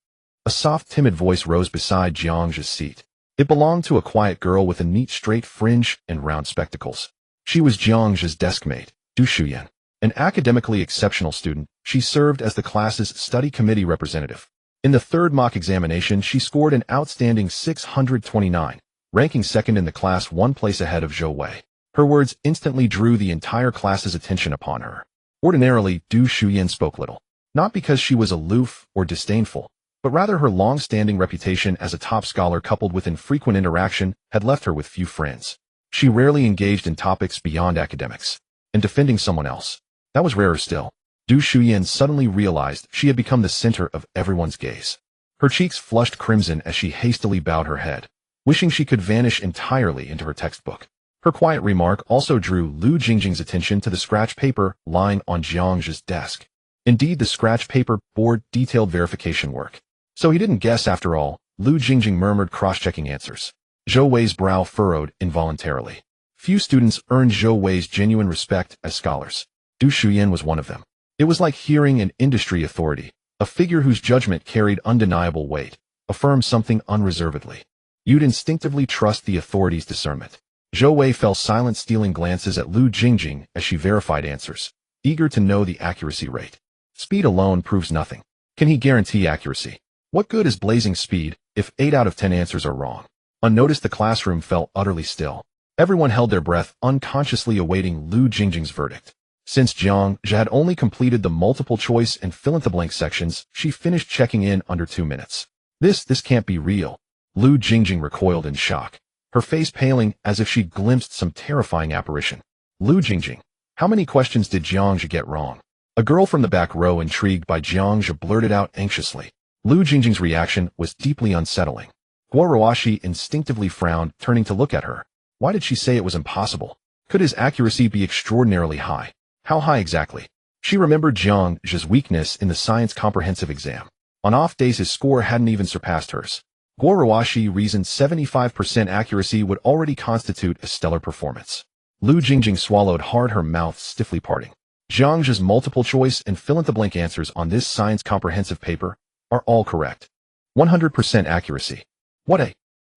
A soft, timid voice rose beside Jiangzhe's seat. It belonged to a quiet girl with a neat straight fringe and round spectacles. She was Jiangzhe's deskmate, Du Shuyan. An academically exceptional student, she served as the class's study committee representative. In the third mock examination, she scored an outstanding 629, ranking second in the class, one place ahead of Zhou Wei. Her words instantly drew the entire class's attention upon her. Ordinarily, Du Shuyan spoke little. Not because she was aloof or disdainful, but rather her long-standing reputation as a top scholar coupled with infrequent interaction had left her with few friends. She rarely engaged in topics beyond academics. And defending someone else, that was rarer still. Du Shuyan suddenly realized she had become the center of everyone's gaze. Her cheeks flushed crimson as she hastily bowed her head, wishing she could vanish entirely into her textbook. Her quiet remark also drew Lu Jingjing's attention to the scratch paper lying on Jiangzhe's desk. Indeed, the scratch paper bore detailed verification work. So he didn't guess after all, Lu Jingjing murmured, cross-checking answers. Zhou Wei's brow furrowed involuntarily. Few students earned Zhou Wei's genuine respect as scholars. Du Shuyan was one of them. It was like hearing an industry authority, a figure whose judgment carried undeniable weight, affirm something unreservedly. You'd instinctively trust the authority's discernment. Zhou Wei fell silent, stealing glances at Lu Jingjing as she verified answers, eager to know the accuracy rate. Speed alone proves nothing. Can he guarantee accuracy? What good is blazing speed if 8 out of 10 answers are wrong? Unnoticed, the classroom fell utterly still. Everyone held their breath, unconsciously awaiting Lu Jingjing's verdict. Since Jiangzhe had only completed the multiple choice and fill-in-the-blank sections, she finished checking in under 2 minutes. This can't be real. Lu Jingjing recoiled in shock, her face paling as if she'd glimpsed some terrifying apparition. Lu Jingjing, how many questions did Jiangzhe get wrong? A girl from the back row, intrigued by Jiangzhe, blurted out anxiously. Lu Jingjing's reaction was deeply unsettling. Guo Ruashi instinctively frowned, turning to look at her. Why did she say it was impossible? Could his accuracy be extraordinarily high? How high exactly? She remembered Jiangzhe's weakness in the science comprehensive exam. On off days his score hadn't even surpassed hers. Guo Ruashi reasoned 75% accuracy would already constitute a stellar performance. Lu Jingjing swallowed hard, her mouth stiffly parting. Jiangzhe's multiple choice and fill-in-the-blank answers on this science comprehensive paper are all correct. 100% accuracy.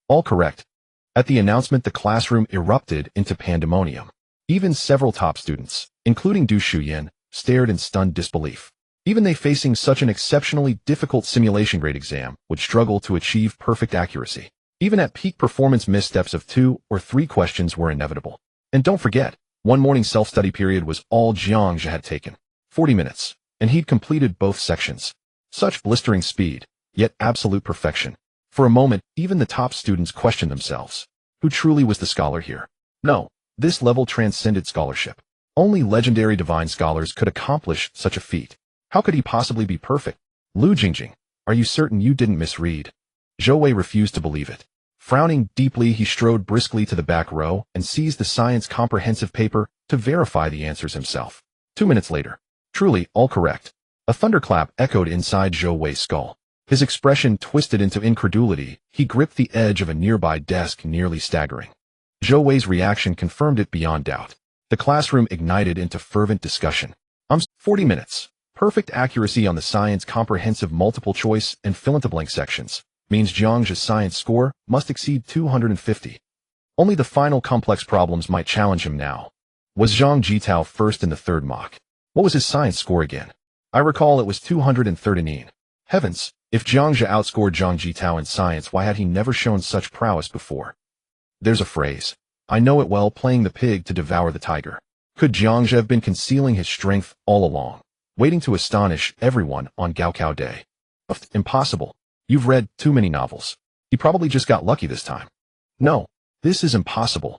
All correct. At the announcement, the classroom erupted into pandemonium. Even several top students, including Du Shuyan, stared in stunned disbelief. Even they, facing such an exceptionally difficult simulation grade exam, would struggle to achieve perfect accuracy. Even at peak performance, missteps of 2 or 3 questions were inevitable. And don't forget, one morning self-study period was all Jiangzhe had taken. 40 minutes, and he'd completed both sections. Such blistering speed, yet absolute perfection. For a moment, even the top students questioned themselves. Who truly was the scholar here? No, this level transcended scholarship. Only legendary divine scholars could accomplish such a feat. How could he possibly be perfect? Lu Jingjing, are you certain you didn't misread? Zhou Wei refused to believe it. Frowning deeply, he strode briskly to the back row and seized the science comprehensive paper to verify the answers himself. 2 minutes later. Truly, all correct. A thunderclap echoed inside Zhou Wei's skull. His expression twisted into incredulity. He gripped the edge of a nearby desk, nearly staggering. Zhou Wei's reaction confirmed it beyond doubt. The classroom ignited into fervent discussion. 40 minutes. Perfect accuracy on the science comprehensive multiple choice and fill-in-the-blank sections means Jiang's science score must exceed 250. Only the final complex problems might challenge him now. Was Zhang Jitao first in the third mock? What was his science score again? I recall it was 239. Heavens, if Jiangja outscored Zhang Jitao in science, why had he never shown such prowess before? There's a phrase. I know it well, playing the pig to devour the tiger. Could Jiangja have been concealing his strength all along, waiting to astonish everyone on Gaokao Day? Impossible. You've read too many novels. He probably just got lucky this time. No, this is impossible.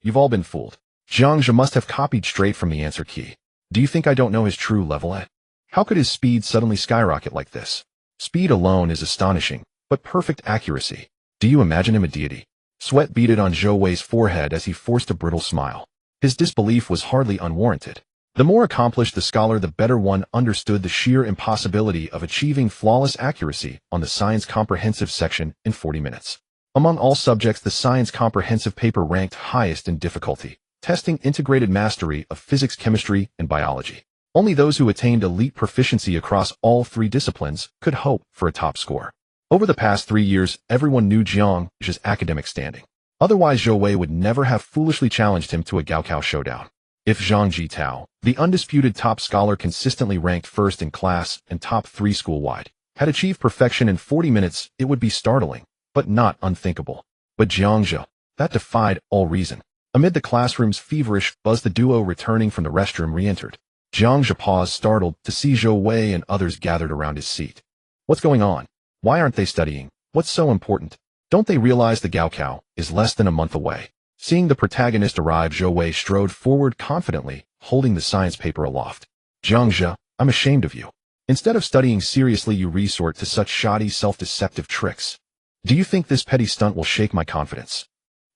You've all been fooled. Jiangja must have copied straight from the answer key. Do you think I don't know his true level at? How could his speed suddenly skyrocket like this? Speed alone is astonishing, but perfect accuracy. Do you imagine him a deity? Sweat beaded on Zhou Wei's forehead as he forced a brittle smile. His disbelief was hardly unwarranted. The more accomplished the scholar, the better one understood the sheer impossibility of achieving flawless accuracy on the science comprehensive section in 40 minutes. Among all subjects, the science comprehensive paper ranked highest in difficulty, testing integrated mastery of physics, chemistry, and biology. Only those who attained elite proficiency across all three disciplines could hope for a top score. Over the past 3 years, everyone knew Jiang's academic standing. Otherwise, Zhou Wei would never have foolishly challenged him to a Gaokao showdown. If Zhang Jitao, the undisputed top scholar consistently ranked first in class and top 3 school-wide, had achieved perfection in 40 minutes, it would be startling, but not unthinkable. But Jiangja, that defied all reason. Amid the classroom's feverish buzz, the duo returning from the restroom re-entered. Jiangja paused, startled, to see Zhou Wei and others gathered around his seat. What's going on? Why aren't they studying? What's so important? Don't they realize the Gaokao is less than a month away? Seeing the protagonist arrive, Zhou Wei strode forward confidently, holding the science paper aloft. Jiangja, I'm ashamed of you. Instead of studying seriously, you resort to such shoddy, self-deceptive tricks. Do you think this petty stunt will shake my confidence?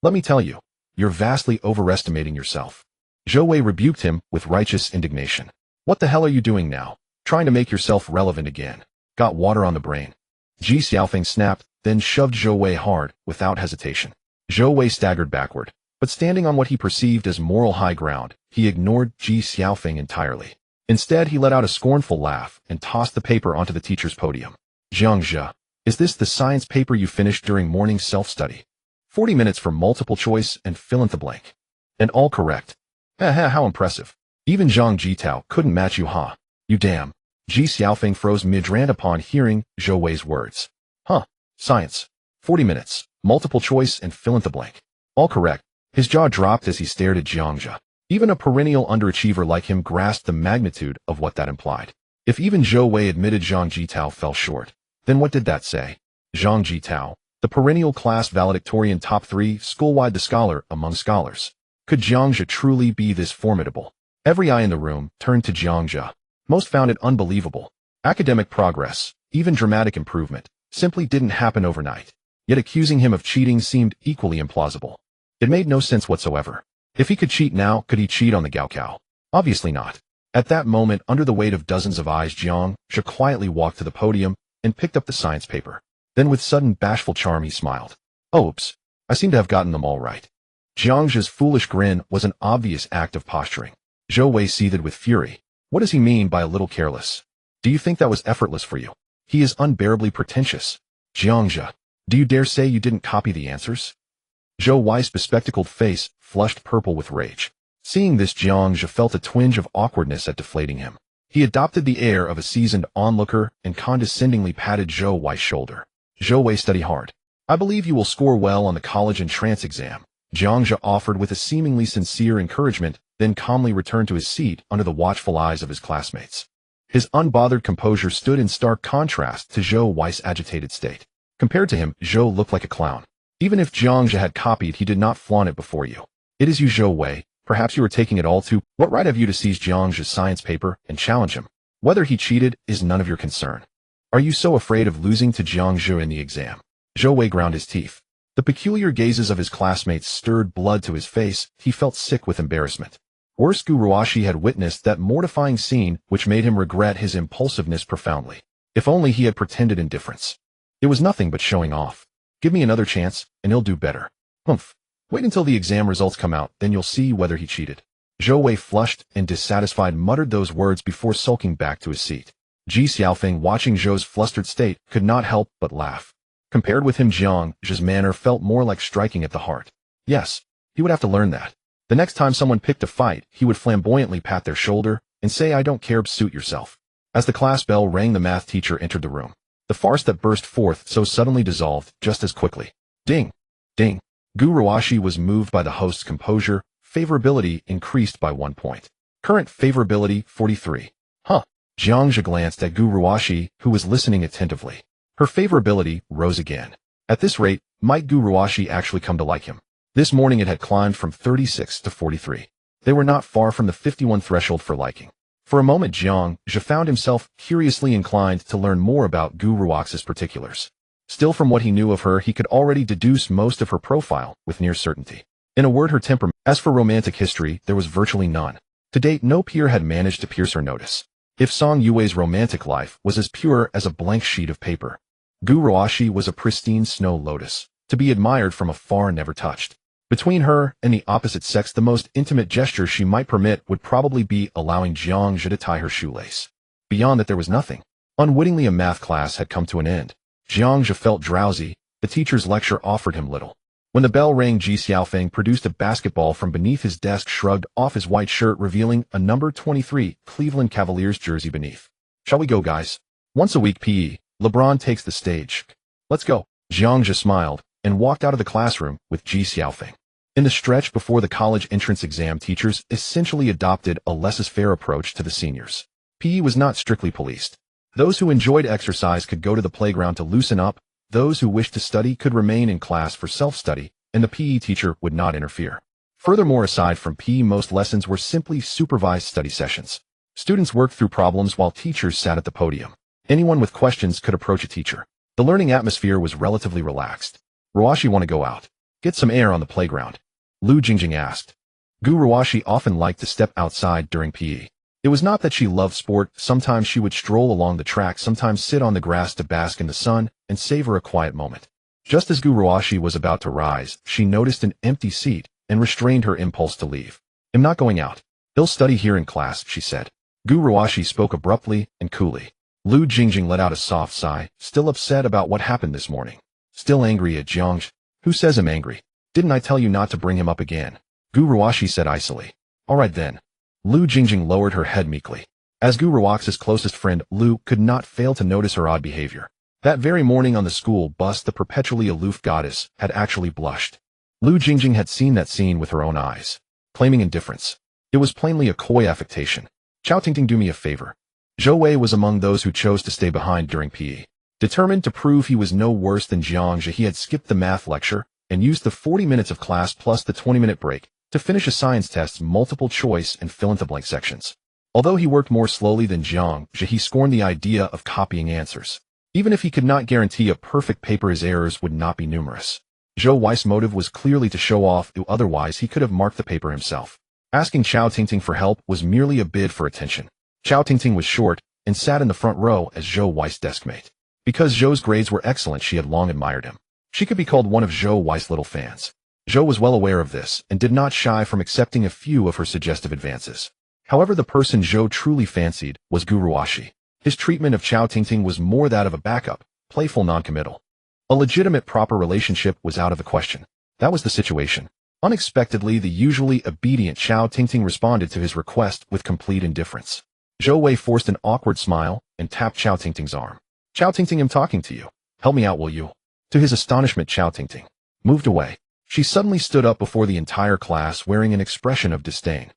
Let me tell you, you're vastly overestimating yourself. Zhou Wei rebuked him with righteous indignation. What the hell are you doing now? Trying to make yourself relevant again? Got water on the brain? Ji Xiaofeng snapped, then shoved Zhou Wei hard, without hesitation. Zhou Wei staggered backward, but standing on what he perceived as moral high ground, he ignored Ji Xiaofeng entirely. Instead, he let out a scornful laugh and tossed the paper onto the teacher's podium. Jiangja, is this the science paper you finished during morning self-study? 40 minutes for multiple choice and fill-in-the-blank. And all correct. How impressive. Even Zhang Jitao couldn't match you, huh? You damn. Ji Xiaofeng froze mid-rant upon hearing Zhou Wei's words. Science. 40 minutes, multiple choice and fill-in-the-blank. All correct. His jaw dropped as he stared at Jiangja. Even a perennial underachiever like him grasped the magnitude of what that implied. If even Zhou Wei admitted Zhang Jitao fell short, then what did that say? Zhang Jitao, the perennial class valedictorian, top 3, school-wide, the scholar among scholars. Could Jiangja truly be this formidable? Every eye in the room turned to Jiangja. Most found it unbelievable. Academic progress, even dramatic improvement, simply didn't happen overnight. Yet accusing him of cheating seemed equally implausible. It made no sense whatsoever. If he could cheat now, could he cheat on the Gaokao? Obviously not. At that moment, under the weight of dozens of eyes, Jiangja quietly walked to the podium and picked up the science paper. Then with sudden bashful charm he smiled. Oops, I seem to have gotten them all right. Jiangja's foolish grin was an obvious act of posturing. Zhou Wei seethed with fury. What does he mean by a little careless? Do you think that was effortless for you? He is unbearably pretentious. Jiangja, do you dare say you didn't copy the answers? Zhou Wei's bespectacled face flushed purple with rage. Seeing this, Jiangja felt a twinge of awkwardness at deflating him. He adopted the air of a seasoned onlooker and condescendingly patted Zhou Wei's shoulder. Zhou Wei, study hard. I believe you will score well on the college entrance exam. Jiangja offered with a seemingly sincere encouragement, then calmly returned to his seat under the watchful eyes of his classmates. His unbothered composure stood in stark contrast to Zhou Wei's agitated state. Compared to him, Zhou looked like a clown. Even if Jiangja had copied, he did not flaunt it before you. It is you, Zhou Wei. Perhaps you are taking it all too. What right have you to seize Jiangja's science paper and challenge him? Whether he cheated is none of your concern. Are you so afraid of losing to Jiangja in the exam? Zhou Wei ground his teeth. The peculiar gazes of his classmates stirred blood to his face. He felt sick with embarrassment. Worse, Gu Ruashi had witnessed that mortifying scene which made him regret his impulsiveness profoundly. If only he had pretended indifference. It was nothing but showing off. Give me another chance, and he'll do better. Humph. Wait until the exam results come out, then you'll see whether he cheated. Zhou Wei, flushed and dissatisfied, muttered those words before sulking back to his seat. Ji Xiaofeng, watching Zhou's flustered state, could not help but laugh. Compared with him, Zhang's manner felt more like striking at the heart. Yes, he would have to learn that. The next time someone picked a fight, he would flamboyantly pat their shoulder and say, "I don't care, suit yourself." As the class bell rang, the math teacher entered the room. The farce that burst forth so suddenly dissolved just as quickly. Ding! Ding! Gu Ruashi was moved by the host's composure. Favorability increased by 1 point. Current favorability, 43. Huh. Jiangxia glanced at Gu Ruashi, who was listening attentively. Her favorability rose again. At this rate, might Gu Ruashi actually come to like him? This morning it had climbed from 36 to 43. They were not far from the 51 threshold for liking. For a moment, Jiangxia found himself curiously inclined to learn more about Gu Ruaxi's particulars. Still, from what he knew of her, he could already deduce most of her profile with near certainty. In a word, her temperament. As for romantic history, there was virtually none. To date, no peer had managed to pierce her notice. If Song Yue's romantic life was as pure as a blank sheet of paper, Gu Ruashi was a pristine snow lotus, to be admired from afar and never touched. Between her and the opposite sex, the most intimate gesture she might permit would probably be allowing Jiangxia to tie her shoelace. Beyond that, there was nothing. Unwittingly, a math class had come to an end. Jiangxia felt drowsy. The teacher's lecture offered him little. When the bell rang, Ji Xiaofeng produced a basketball from beneath his desk, shrugged off his white shirt, revealing a number 23 Cleveland Cavaliers jersey beneath. "Shall we go, guys? Once a week PE. LeBron takes the stage. Let's go." Jiangxia smiled and walked out of the classroom with Ji Xiaofeng. In the stretch before the college entrance exam, teachers essentially adopted a laissez-faire approach to the seniors. PE was not strictly policed. Those who enjoyed exercise could go to the playground to loosen up. Those who wished to study could remain in class for self-study, and the PE teacher would not interfere. Furthermore, aside from PE, most lessons were simply supervised study sessions. Students worked through problems while teachers sat at the podium. Anyone with questions could approach a teacher. The learning atmosphere was relatively relaxed. "Ruashi, want to go out? Get some air on the playground?" Lu Jingjing asked. Gu Ruashi often liked to step outside during PE. It was not that she loved sport. Sometimes she would stroll along the track, sometimes sit on the grass to bask in the sun and savor a quiet moment. Just as Gu Ruashi was about to rise, she noticed an empty seat and restrained her impulse to leave. "I'm not going out. He'll study here in class," she said. Gu Ruashi spoke abruptly and coolly. Lu Jingjing let out a soft sigh, still upset about what happened this morning. Still angry at Jiangxia. "Who says I'm angry? Didn't I tell you not to bring him up again?" Gu Ruashi said icily. "All right then." Lu Jingjing lowered her head meekly. As Gu Ruaxi's closest friend, Lu could not fail to notice her odd behavior. That very morning on the school bus, the perpetually aloof goddess had actually blushed. Lu Jingjing had seen that scene with her own eyes, claiming indifference. It was plainly a coy affectation. "Chao Tingting, do me a favor." Zhou Wei was among those who chose to stay behind during PE. Determined to prove he was no worse than Jiangxia, he had skipped the math lecture and used the 40 minutes of class plus the 20-minute break to finish a science test's multiple choice and fill-in-the-blank sections. Although he worked more slowly than Jiangxia, he scorned the idea of copying answers. Even if he could not guarantee a perfect paper, his errors would not be numerous. Zhou Wei's motive was clearly to show off, otherwise he could have marked the paper himself. Asking Chao Tingting for help was merely a bid for attention. Chao Tingting was short and sat in the front row as Zhou Wei's deskmate. Because Zhou's grades were excellent, she had long admired him. She could be called one of Zhou Wei's little fans. Zhou was well aware of this and did not shy from accepting a few of her suggestive advances. However, the person Zhou truly fancied was Gu Ruashi. His treatment of Chao Tingting was more that of a backup, playful noncommittal. A legitimate, proper relationship was out of the question. That was the situation. Unexpectedly, the usually obedient Chao Tingting responded to his request with complete indifference. Zhou Wei forced an awkward smile and tapped Chao Tingting's arm. "Chao Tingting, I'm talking to you. Help me out, will you?" To his astonishment, Chao Tingting moved away. She suddenly stood up before the entire class, wearing an expression of disdain.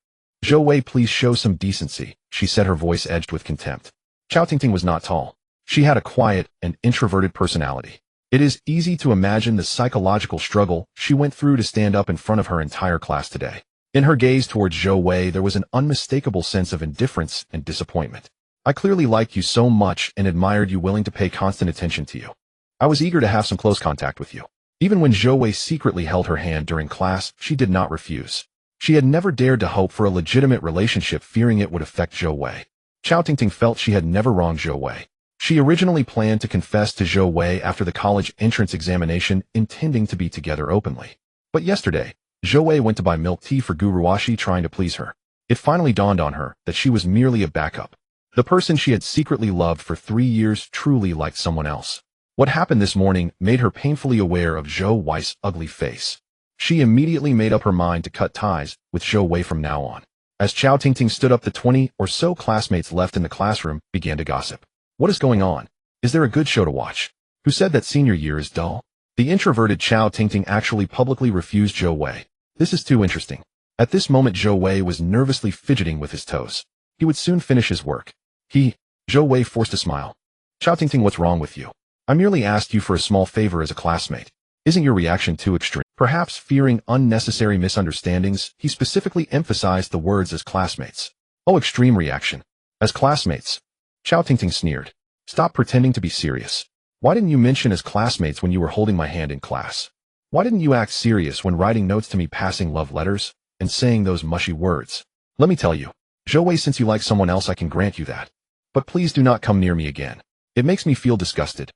"Zhou Wei, please show some decency," she said, her voice edged with contempt. Chao Tingting was not tall. She had a quiet and introverted personality. It is easy to imagine the psychological struggle she went through to stand up in front of her entire class today. In her gaze towards Zhou Wei, there was an unmistakable sense of indifference and disappointment. "I clearly liked you so much and admired you, willing to pay constant attention to you. I was eager to have some close contact with you." Even when Zhou Wei secretly held her hand during class, she did not refuse. She had never dared to hope for a legitimate relationship, fearing it would affect Zhou Wei. Chao Tingting felt she had never wronged Zhou Wei. She originally planned to confess to Zhou Wei after the college entrance examination, intending to be together openly. But yesterday, Zhou Wei went to buy milk tea for Gu Ruoxi trying to please her. It finally dawned on her that she was merely a backup. The person she had secretly loved for 3 years truly liked someone else. What happened this morning made her painfully aware of Zhou Wei's ugly face. She immediately made up her mind to cut ties with Zhou Wei from now on. As Chao Tingting stood up, the 20 or so classmates left in the classroom began to gossip. What is going on? Is there a good show to watch? Who said that senior year is dull? The introverted Chao Tingting actually publicly refused Zhou Wei. This is too interesting. At this moment, Zhou Wei was nervously fidgeting with his toes. He would soon finish his work. Zhou Wei forced a smile. Chao Tingting, what's wrong with you? I merely asked you for a small favor as a classmate. Isn't your reaction too extreme? Perhaps fearing unnecessary misunderstandings, he specifically emphasized the words as classmates. Oh, extreme reaction. As classmates. Chao Tingting sneered. Stop pretending to be serious. Why didn't you mention as classmates when you were holding my hand in class? Why didn't you act serious when writing notes to me, passing love letters, and saying those mushy words? Let me tell you, Zhou Wei, since you like someone else, I can grant you that. But please do not come near me again. It makes me feel disgusted.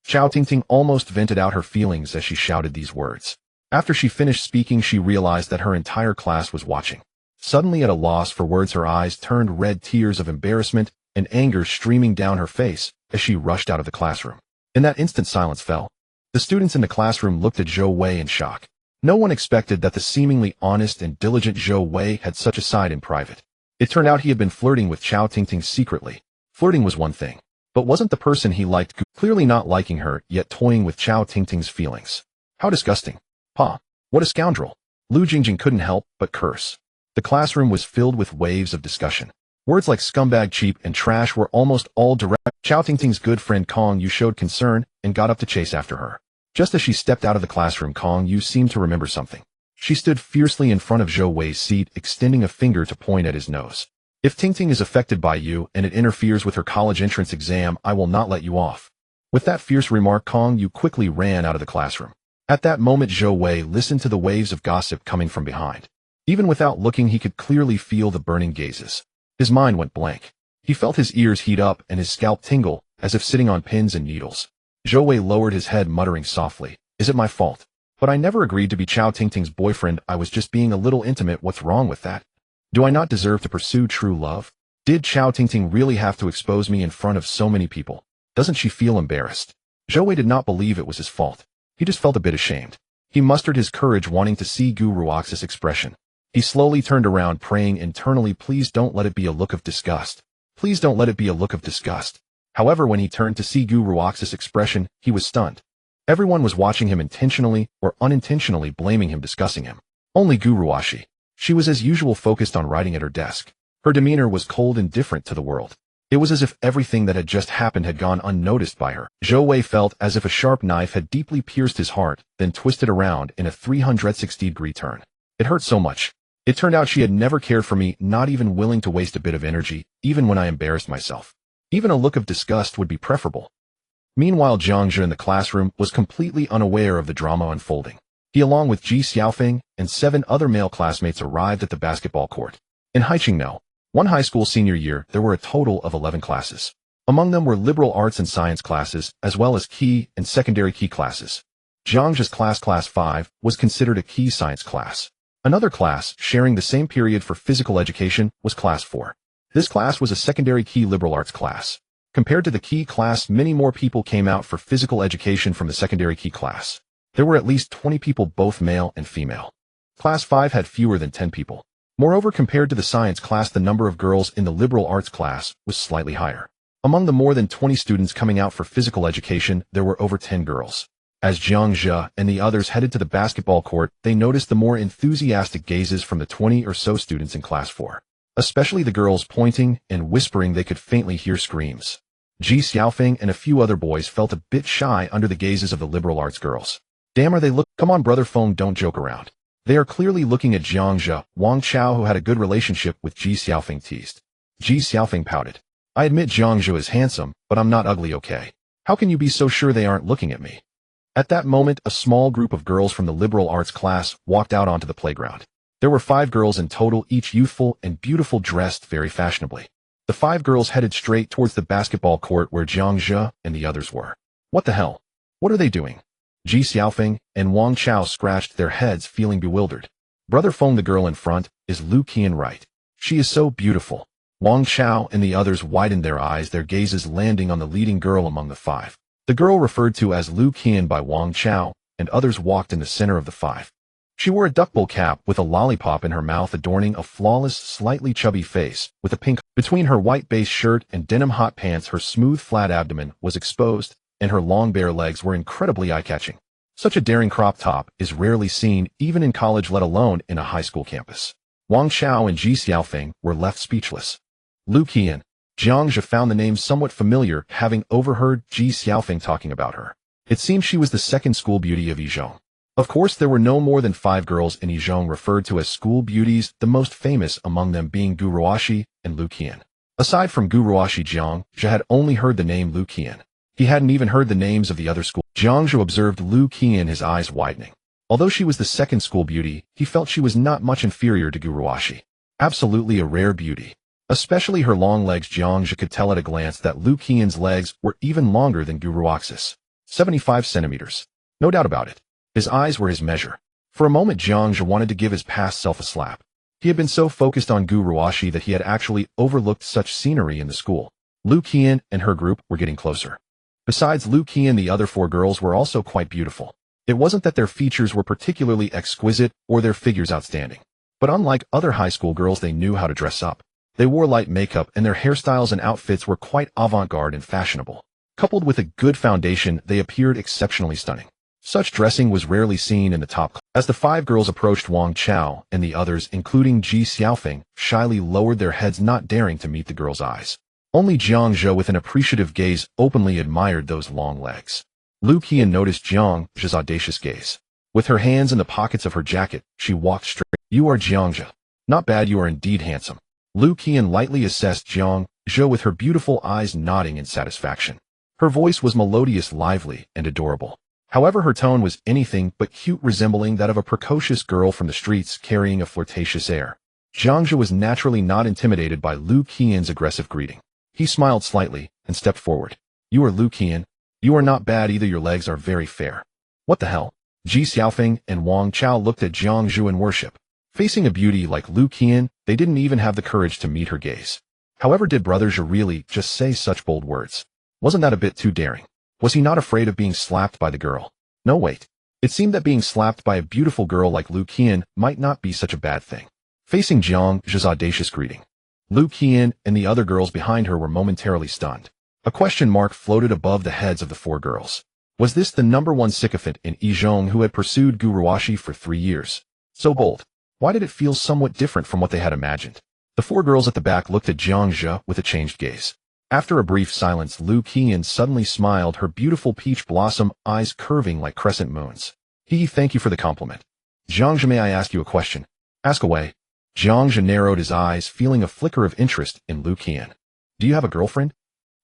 Chao Tingting almost vented out her feelings as she shouted these words. After she finished speaking, she realized that her entire class was watching. Suddenly at a loss for words, her eyes turned red, tears of embarrassment and anger streaming down her face as she rushed out of the classroom. In that instant, silence fell. The students in the classroom looked at Zhou Wei in shock. No one expected that the seemingly honest and diligent Zhou Wei had such a side in private. It turned out he had been flirting with Chao Tingting secretly. Flirting was one thing, but wasn't the person he liked clearly not liking her, yet toying with Chao Tingting's feelings? How disgusting. What a scoundrel. Lu Jingjing couldn't help but curse. The classroom was filled with waves of discussion. Words like scumbag, cheap, and trash were almost all direct. Chao Tingting's good friend Kong Yu showed concern and got up to chase after her. Just as she stepped out of the classroom, Kong Yu seemed to remember something. She stood fiercely in front of Zhou Wei's seat, extending a finger to point at his nose. If Tingting is affected by you and it interferes with her college entrance exam, I will not let you off. With that fierce remark, Kong Yu quickly ran out of the classroom. At that moment, Zhou Wei listened to the waves of gossip coming from behind. Even without looking, he could clearly feel the burning gazes. His mind went blank. He felt his ears heat up and his scalp tingle, as if sitting on pins and needles. Zhou Wei lowered his head, muttering softly, "Is it my fault? But I never agreed to be Chao Tingting's boyfriend. I was just being a little intimate. What's wrong with that? Do I not deserve to pursue true love? Did Chao Tingting really have to expose me in front of so many people? Doesn't she feel embarrassed?" Zhou Wei did not believe it was his fault. He just felt a bit ashamed. He mustered his courage, wanting to see Gu Ruoxi's expression. He slowly turned around, praying internally, "Please don't let it be a look of disgust. Please don't let it be a look of disgust." However, when he turned to see Gu Ruoxi's expression, he was stunned. Everyone was watching him, intentionally or unintentionally blaming him, discussing him. Only Gu Ruoxi. She was as usual focused on writing at her desk. Her demeanor was cold and different to the world. It was as if everything that had just happened had gone unnoticed by her. Zhou Wei felt as if a sharp knife had deeply pierced his heart, then twisted around in a 360-degree turn. It hurt so much. It turned out she had never cared for me, not even willing to waste a bit of energy, even when I embarrassed myself. Even a look of disgust would be preferable. Meanwhile, Jiang Zhe in the classroom was completely unaware of the drama unfolding. He, along with Ji Xiaofeng and 7 other male classmates, arrived at the basketball court. In Haiqingno, one high school senior year, there were a total of 11 classes. Among them were liberal arts and science classes, as well as key and secondary key classes. Jiang Zhe's class 5, was considered a key science class. Another class, sharing the same period for physical education, was class 4. This class was a secondary key liberal arts class. Compared to the key class, many more people came out for physical education from the secondary key class. There were at least 20 people, both male and female. Class 5 had fewer than 10 people. Moreover, compared to the science class, the number of girls in the liberal arts class was slightly higher. Among the more than 20 students coming out for physical education, there were over 10 girls. As Jiang Zhe and the others headed to the basketball court, they noticed the more enthusiastic gazes from the 20 or so students in class 4. Especially the girls, pointing and whispering. They could faintly hear screams. Ji Xiaofeng and a few other boys felt a bit shy under the gazes of the liberal arts girls. Damn, are they look? Come on, brother Feng, don't joke around. They are clearly looking at Jiang Zhe. Wang Chao, who had a good relationship with Ji Xiaofeng, teased. Ji Xiaofeng pouted. I admit Jiang Zhe is handsome, but I'm not ugly, okay? How can you be so sure they aren't looking at me? At that moment, a small group of girls from the liberal arts class walked out onto the playground. There were 5 girls in total, each youthful and beautiful, dressed very fashionably. The 5 girls headed straight towards the basketball court where Jiang Zhe and the others were. What the hell? What are they doing? Ji Xiaofeng and Wang Chao scratched their heads, feeling bewildered. Brother Feng, the girl in front, is Lu Qian, right? She is so beautiful. Wang Chao and the others widened their eyes, their gazes landing on the leading girl among the five. The girl referred to as Lu Qian by Wang Chao and others walked in the center of the five. She wore a duckbill cap with a lollipop in her mouth adorning a flawless, slightly chubby face, with a pink. Between her white base shirt and denim hot pants, her smooth, flat abdomen was exposed, and her long bare legs were incredibly eye-catching. Such a daring crop top is rarely seen even in college, let alone in a high school campus. Wang Chao and Ji Xiaofeng were left speechless. Lu Qian. Jiang Zhe found the name somewhat familiar, having overheard Ji Xiaofeng talking about her. It seemed she was the second school beauty of Yizhong. Of course, there were no more than 5 girls in Yizhong referred to as school beauties, the most famous among them being Gu Ruoxi and Lu Qian. Aside from Gu Ruoxi, Jiang Zhe had only heard the name Lu Qian. He hadn't even heard the names of the other school. Jiang Zhe observed Lu Qian, his eyes widening. Although she was the second school beauty, he felt she was not much inferior to Gu Ruoxi. Absolutely a rare beauty. Especially her long legs. Jiang Zhe could tell at a glance that Lu Qian's legs were even longer than Gu Ruoxi's. 75 centimeters. No doubt about it. His eyes were his measure. For a moment, Jiang Zhe wanted to give his past self a slap. He had been so focused on Gu Ruoxi that he had actually overlooked such scenery in the school. Lu Qian and her group were getting closer. Besides Lu Qian, the other 4 girls were also quite beautiful. It wasn't that their features were particularly exquisite or their figures outstanding. But unlike other high school girls, they knew how to dress up. They wore light makeup and their hairstyles and outfits were quite avant-garde and fashionable. Coupled with a good foundation, they appeared exceptionally stunning. Such dressing was rarely seen in the top class. As the 5 girls approached, Wang Chao and the others, including Ji Xiaofeng, shyly lowered their heads, not daring to meet the girls' eyes. Only Jiang Zhe, with an appreciative gaze, openly admired those long legs. Lu Qian noticed Jiang Zhe's audacious gaze. With her hands in the pockets of her jacket, she walked straight. You are Jiang Zhe. Not bad, you are indeed handsome. Lu Qian lightly assessed Jiang Zhe with her beautiful eyes nodding in satisfaction. Her voice was melodious, lively, and adorable. However, her tone was anything but cute, resembling that of a precocious girl from the streets carrying a flirtatious air. Jiang Zhe was naturally not intimidated by Lu Qian's aggressive greeting. He smiled slightly and stepped forward. You are Lu Qian. You are not bad either, your legs are very fair. What the hell? Ji Xiaofeng and Wang Chao looked at Jiang Zhe in worship. Facing a beauty like Lu Qian, they didn't even have the courage to meet her gaze. However, did Brother Zhe really just say such bold words? Wasn't that a bit too daring? Was he not afraid of being slapped by the girl? No, wait. It seemed that being slapped by a beautiful girl like Lu Qian might not be such a bad thing. Facing Jiang Zhe's audacious greeting, Lu Qian and the other girls behind her were momentarily stunned. A question mark floated above the heads of the 4 girls. Was this the #1 sycophant in Yizhong who had pursued Gu Ruoxi for 3 years? So bold. Why did it feel somewhat different from what they had imagined? The 4 girls at the back looked at Jiang Zhe with a changed gaze. After a brief silence, Lu Qian suddenly smiled, her beautiful peach blossom eyes curving like crescent moons. Thank you for the compliment. Jiang Zhe, may I ask you a question? Ask away. Jiang Zhe narrowed his eyes, feeling a flicker of interest in Lu Qian. Do you have a girlfriend?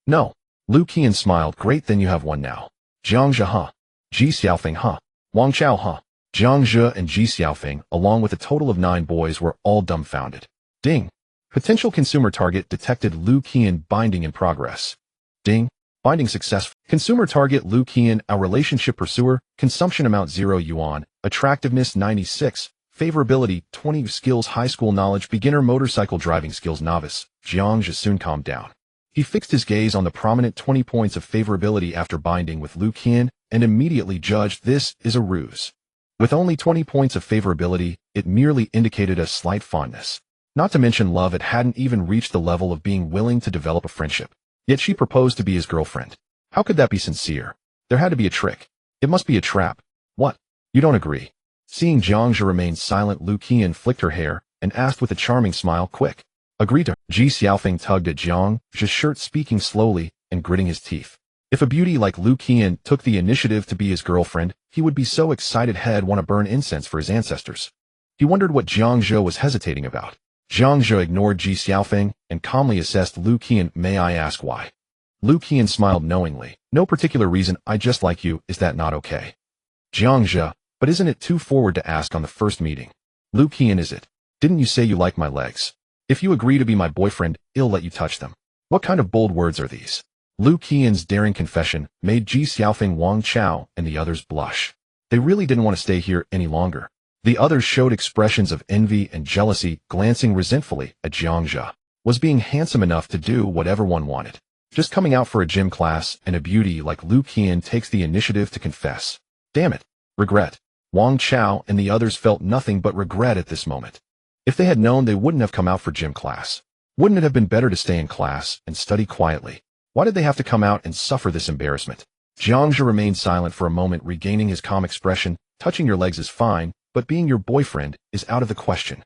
No. Lu Qian smiled. Great, then you have one now. Jiang Zhe, huh? Ji Xiaofeng, huh? Wang Chao, huh? Jiang Zhe and Ji Xiaofeng, along with a total of 9 boys, were all dumbfounded. Ding. Potential consumer target detected. Lu Qian, binding in progress. Ding. Binding successful. Consumer target Lu Qian, a relationship pursuer, consumption amount 0 yuan, attractiveness 96, favorability 20, skills high school knowledge, beginner motorcycle driving skills novice. Jiang Zhe soon calmed down. He fixed his gaze on the prominent 20 points of favorability after binding with Lu Qian and immediately judged this is a ruse. With only 20 points of favorability, it merely indicated a slight fondness. Not to mention love, it hadn't even reached the level of being willing to develop a friendship. Yet she proposed to be his girlfriend. How could that be sincere? There had to be a trick. It must be a trap. What? You don't agree? Seeing Jiang Zhe remain silent, Lu Qian flicked her hair and asked with a charming smile, quick. Agree to her. Ji Xiaofeng tugged at Jiang Zhe's shirt, speaking slowly and gritting his teeth. If a beauty like Lu Qian took the initiative to be his girlfriend, he would be so excited he'd want to burn incense for his ancestors. He wondered what Jiang Zhe was hesitating about. Jiang Zhe ignored Ji Xiaofeng and calmly assessed Lu Qian. May I ask why? Lu Qian smiled knowingly. No particular reason, I just like you, is that not okay? Jiang Zhe, but isn't it too forward to ask on the first meeting? Lu Qian, is it? Didn't you say you like my legs? If you agree to be my boyfriend, I'll let you touch them. What kind of bold words are these? Lu Qian's daring confession made Ji Xiaofeng, Wang Chao, and the others blush. They really didn't want to stay here any longer. The others showed expressions of envy and jealousy, glancing resentfully at Jiang Zhe. Was being handsome enough to do whatever one wanted. Just coming out for a gym class, and a beauty like Lu Qian takes the initiative to confess. Damn it. Regret. Wang Chao and the others felt nothing but regret at this moment. If they had known, they wouldn't have come out for gym class. Wouldn't it have been better to stay in class and study quietly? Why did they have to come out and suffer this embarrassment? Jiang Zhe remained silent for a moment, regaining his calm expression. Touching your legs is fine, but being your boyfriend is out of the question.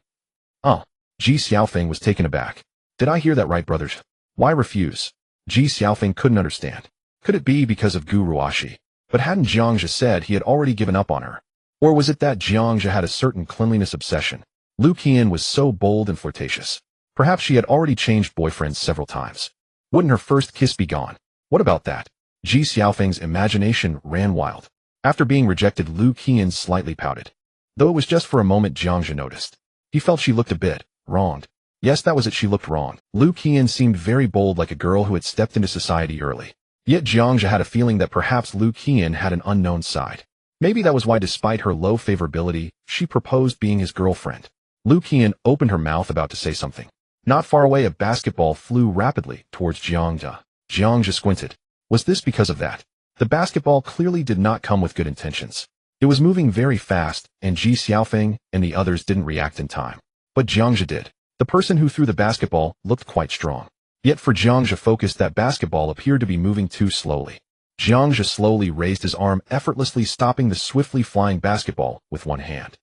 Ji Xiaofeng was taken aback. Did I hear that right, brothers? Why refuse? Ji Xiaofeng couldn't understand. Could it be because of Gu Ruoxi? But hadn't Jiang Zhe said he had already given up on her? Or was it that Jiang Zhe had a certain cleanliness obsession? Lu Qian was so bold and flirtatious. Perhaps she had already changed boyfriends several times. Wouldn't her first kiss be gone? What about that? Ji Xiaofeng's imagination ran wild. After being rejected, Lu Qian slightly pouted. Though it was just for a moment, Jiang Zhe noticed. He felt she looked a bit wronged. Yes, that was it, she looked wrong. Lu Qian seemed very bold, like a girl who had stepped into society early. Yet Jiang Zhe had a feeling that perhaps Lu Qian had an unknown side. Maybe that was why, despite her low favorability, she proposed being his girlfriend. Lu Qian opened her mouth, about to say something. Not far away, a basketball flew rapidly towards Jiang Zhe. Jiang Zhe squinted. Was this because of that? The basketball clearly did not come with good intentions. It was moving very fast, and Ji Xiaofeng and the others didn't react in time. But Jiang Zhe did. The person who threw the basketball looked quite strong. Yet for Jiang Zhe focused, that basketball appeared to be moving too slowly. Jiang Zhe slowly raised his arm, effortlessly stopping the swiftly flying basketball with one hand.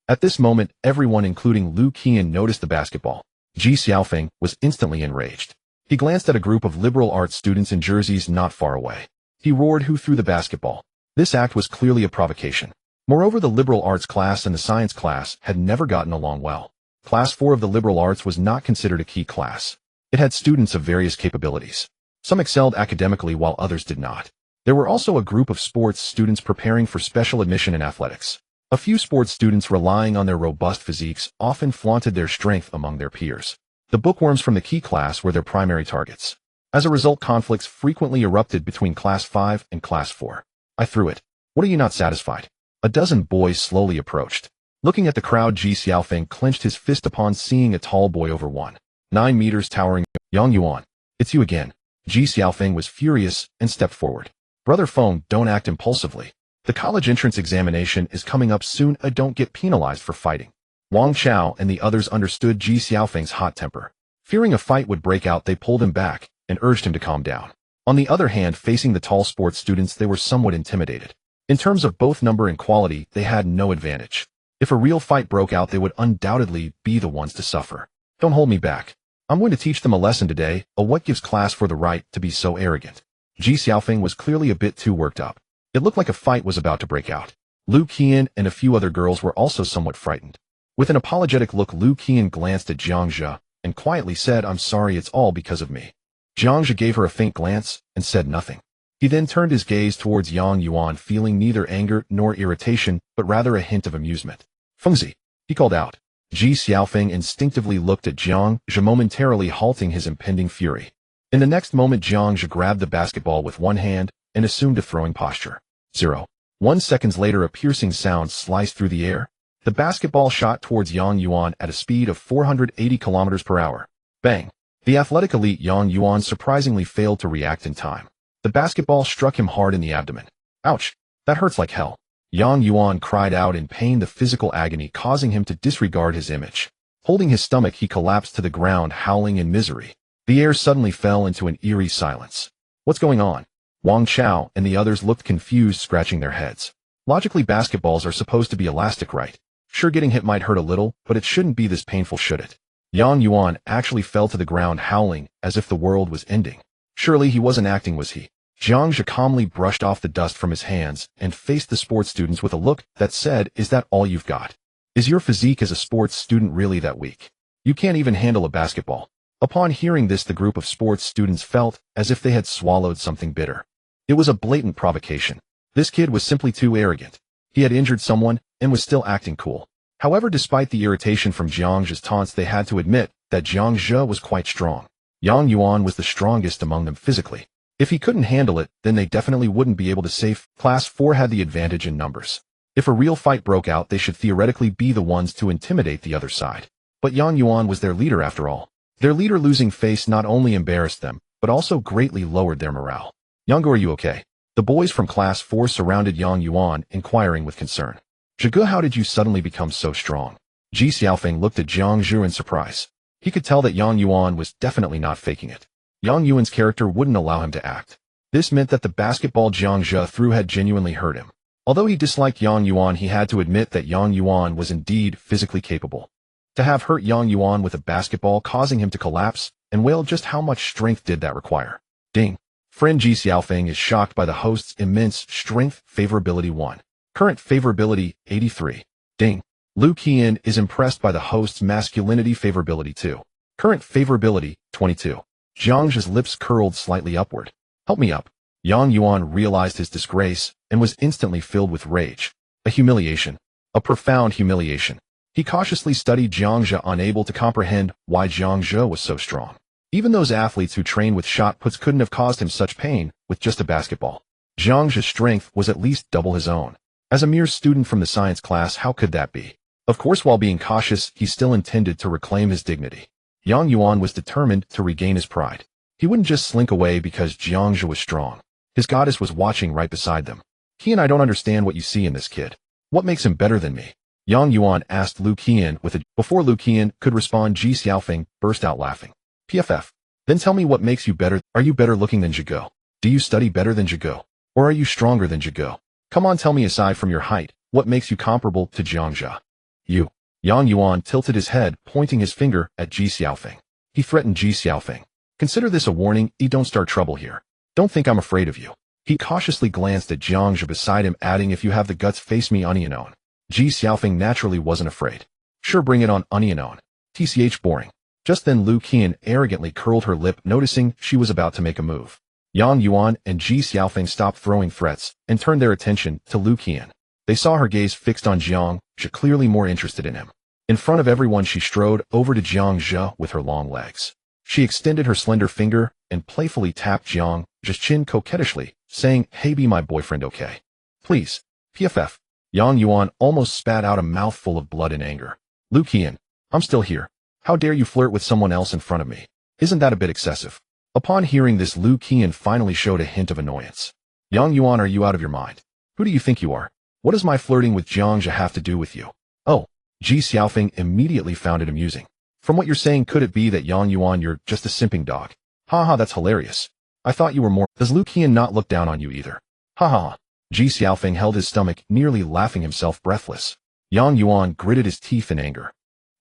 At this moment, everyone, including Lu Qian, noticed the basketball. Ji Xiaofeng was instantly enraged. He glanced at a group of liberal arts students in jerseys not far away. He roared, "Who threw the basketball?" This act was clearly a provocation. Moreover, the liberal arts class and the science class had never gotten along well. Class 4 of the liberal arts was not considered a key class. It had students of various capabilities. Some excelled academically while others did not. There were also a group of sports students preparing for special admission in athletics. A few sports students, relying on their robust physiques, often flaunted their strength among their peers. The bookworms from the key class were their primary targets. As a result, conflicts frequently erupted between Class 5 and Class 4. "I threw it. What, are you not satisfied?" A dozen boys slowly approached. Looking at the crowd, Ji Xiaofeng clenched his fist upon seeing a tall boy over 1.9 meters towering. "Yang Yuan, it's you again." Ji Xiaofeng was furious and stepped forward. "Brother Feng, don't act impulsively. The college entrance examination is coming up soon. Don't get penalized for fighting." Wang Chao and the others understood Ji Xiaofeng's hot temper. Fearing a fight would break out, they pulled him back and urged him to calm down. On the other hand, facing the tall sports students, they were somewhat intimidated. In terms of both number and quality, they had no advantage. If a real fight broke out, they would undoubtedly be the ones to suffer. "Don't hold me back. I'm going to teach them a lesson today. What gives class for the right to be so arrogant?" Ji Xiaofeng was clearly a bit too worked up. It looked like a fight was about to break out. Lu Qian and a few other girls were also somewhat frightened. With an apologetic look, Lu Qian glanced at Jiang Zhe and quietly said, "I'm sorry, it's all because of me." Jiang Zhe gave her a faint glance and said nothing. He then turned his gaze towards Yang Yuan, feeling neither anger nor irritation, but rather a hint of amusement. "Fengzi," he called out. Ji Xiaofeng instinctively looked at Jiang Zhe, momentarily halting his impending fury. In the next moment, Jiang Zhe grabbed the basketball with one hand and assumed a throwing posture. 0.1 seconds later, a piercing sound sliced through the air. The basketball shot towards Yang Yuan at a speed of 480 kilometers per hour. Bang! The athletic elite Yang Yuan surprisingly failed to react in time. The basketball struck him hard in the abdomen. "Ouch! That hurts like hell." Yang Yuan cried out in pain, the physical agony causing him to disregard his image. Holding his stomach, he collapsed to the ground, howling in misery. The air suddenly fell into an eerie silence. "What's going on?" Wang Chao and the others looked confused, scratching their heads. Logically, basketballs are supposed to be elastic, right? Sure, getting hit might hurt a little, but it shouldn't be this painful, should it? Yang Yuan actually fell to the ground, howling as if the world was ending. Surely he wasn't acting, was he? Jiang Zhe calmly brushed off the dust from his hands and faced the sports students with a look that said, "Is that all you've got? Is your physique as a sports student really that weak? You can't even handle a basketball?" Upon hearing this, the group of sports students felt as if they had swallowed something bitter. It was a blatant provocation. This kid was simply too arrogant. He had injured someone and was still acting cool. However, despite the irritation from Jiang Zhe's taunts, they had to admit that Jiang Zhe was quite strong. Yang Yuan was the strongest among them physically. If he couldn't handle it, then they definitely wouldn't be able to save. Class 4 had the advantage in numbers. If a real fight broke out, they should theoretically be the ones to intimidate the other side. But Yang Yuan was their leader after all. Their leader losing face not only embarrassed them, but also greatly lowered their morale. Yang, are you okay? The boys from Class 4 surrounded Yang Yuan, inquiring with concern. Zhige, how did you suddenly become so strong? Ji Xiaofeng looked at Jiang Zhu in surprise. He could tell that Yang Yuan was definitely not faking it. Yang Yuan's character wouldn't allow him to act. This meant that the basketball Jiang Zhe threw had genuinely hurt him. Although he disliked Yang Yuan, he had to admit that Yang Yuan was indeed physically capable. To have hurt Yang Yuan with a basketball, causing him to collapse, and wail, just how much strength did that require? Ding. Friend Ji Xiaofeng is shocked by the host's immense strength. Favorability 1. Current favorability 83. Ding. Lu Qian is impressed by the host's masculinity. Favorability 2. Current favorability 22. Jiang Zhe's lips curled slightly upward. Help me up. Yang Yuan realized his disgrace and was instantly filled with rage. A humiliation. A profound humiliation. He cautiously studied Jiang Zhe, unable to comprehend why Jiang Zhe was so strong. Even those athletes who train with shot puts couldn't have caused him such pain with just a basketball. Jiang Zhe's strength was at least double his own. As a mere student from the science class, how could that be? Of course, while being cautious, he still intended to reclaim his dignity. Yang Yuan was determined to regain his pride. He wouldn't just slink away because Jiang Zhe was strong. His goddess was watching right beside them. Qian, I don't understand what you see in this kid. What makes him better than me? Yang Yuan asked Lu Qian with a... Before Lu Qian could respond, Ji Xiaofeng burst out laughing. PFF. Then tell me what makes you better. Are you better looking than Zhige? Do you study better than Zhige? Or are you stronger than Zhige? Come on, tell me, aside from your height, what makes you comparable to Jiang Zhe? You. Yang Yuan tilted his head, pointing his finger at Ji Xiaofeng. He threatened Ji Xiaofeng. Consider this a warning, don't start trouble here. Don't think I'm afraid of you. He cautiously glanced at Jiang Zhe beside him, adding, if you have the guts, face me unknown. Ji Xiaofeng naturally wasn't afraid. Sure, bring it on, unknown. TCH boring. Just then Lu Qian arrogantly curled her lip, noticing she was about to make a move. Yang Yuan and Ji Xiaofeng stopped throwing threats and turned their attention to Lu Qian. They saw her gaze fixed on Jiang Zhe, clearly more interested in him. In front of everyone, she strode over to Jiang Zhe with her long legs. She extended her slender finger and playfully tapped Jiang Zhe's chin coquettishly, saying, hey, be my boyfriend, okay? Please. PFF. Yang Yuan almost spat out a mouthful of blood in anger. Lu Qian, I'm still here. How dare you flirt with someone else in front of me? Isn't that a bit excessive? Upon hearing this, Lu Qian finally showed a hint of annoyance. Yang Yuan, are you out of your mind? Who do you think you are? What does my flirting with Jiang Zhe have to do with you? Oh, Ji Xiaofeng immediately found it amusing. From what you're saying, could it be that Yang Yuan, you're just a simping dog? Haha, that's hilarious. I thought you were more. Does Lu Qian not look down on you either? Haha. Ji Xiaofeng held his stomach, nearly laughing himself breathless. Yang Yuan gritted his teeth in anger.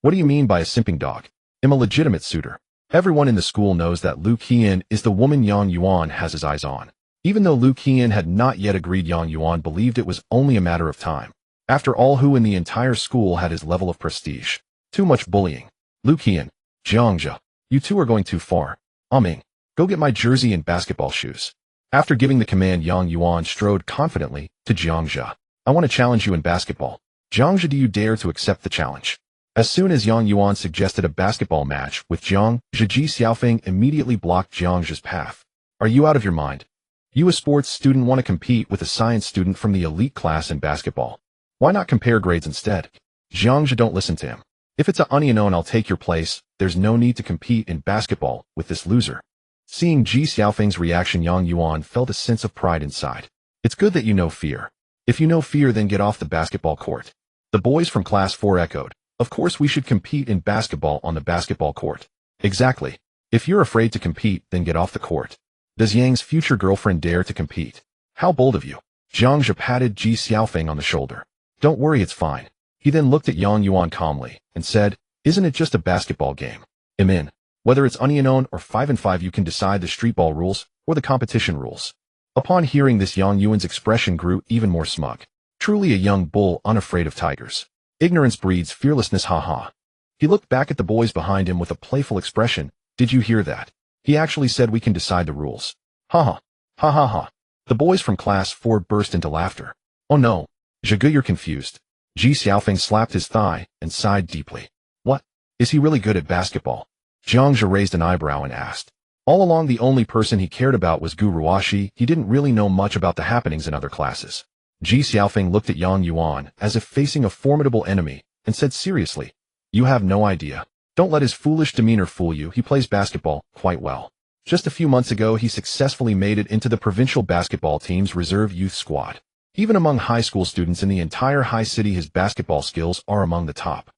What do you mean by a simping dog? I'm a legitimate suitor. Everyone in the school knows that Lu Qian is the woman Yang Yuan has his eyes on. Even though Lu Qian had not yet agreed, Yang Yuan believed it was only a matter of time. After all, who in the entire school had his level of prestige? Too much bullying. Lu Qian, Jiang Zhe, you two are going too far. Ming, go get my jersey and basketball shoes. After giving the command, Yang Yuan strode confidently to Jiang Zhe. I want to challenge you in basketball. Jiang Zhe, do you dare to accept the challenge? As soon as Yang Yuan suggested a basketball match with Jiang Zhe, Ji Xiaofeng immediately blocked Jiang Zhe's path. Are you out of your mind? You, a sports student, want to compete with a science student from the elite class in basketball. Why not compare grades instead? Jiang Zhe, don't listen to him. If it's a unknown, I'll take your place. There's no need to compete in basketball with this loser. Seeing Ji Xiaofeng's reaction, Yang Yuan felt a sense of pride inside. It's good that you know fear. If you know fear, then get off the basketball court. The boys from Class 4 echoed. Of course we should compete in basketball on the basketball court. Exactly. If you're afraid to compete, then get off the court. Does Yang's future girlfriend dare to compete? How bold of you. Jiang Zhe patted Ji Xiaofeng on the shoulder. Don't worry, it's fine. He then looked at Yang Yuan calmly and said, isn't it just a basketball game? I'm in. Whether it's unknown or 5-5, you can decide the streetball rules or the competition rules. Upon hearing this, Yang Yuan's expression grew even more smug. Truly a young bull unafraid of tigers. Ignorance breeds fearlessness, haha. He looked back at the boys behind him with a playful expression. Did you hear that? He actually said we can decide the rules. Haha. Ha ha ha. The boys from Class 4 burst into laughter. Oh no. Zhige, you're confused. Ji Xiaofeng slapped his thigh and sighed deeply. What? Is he really good at basketball? Jiang Zhe raised an eyebrow and asked. All along the only person he cared about was Gu Ruashi. He didn't really know much about the happenings in other classes. Ji Xiaofeng looked at Yang Yuan as if facing a formidable enemy and said seriously, "You have no idea. Don't let his foolish demeanor fool you. He plays basketball quite well. Just a few months ago, he successfully made it into the provincial basketball team's reserve youth squad. Even among high school students in the entire high city, his basketball skills are among the top."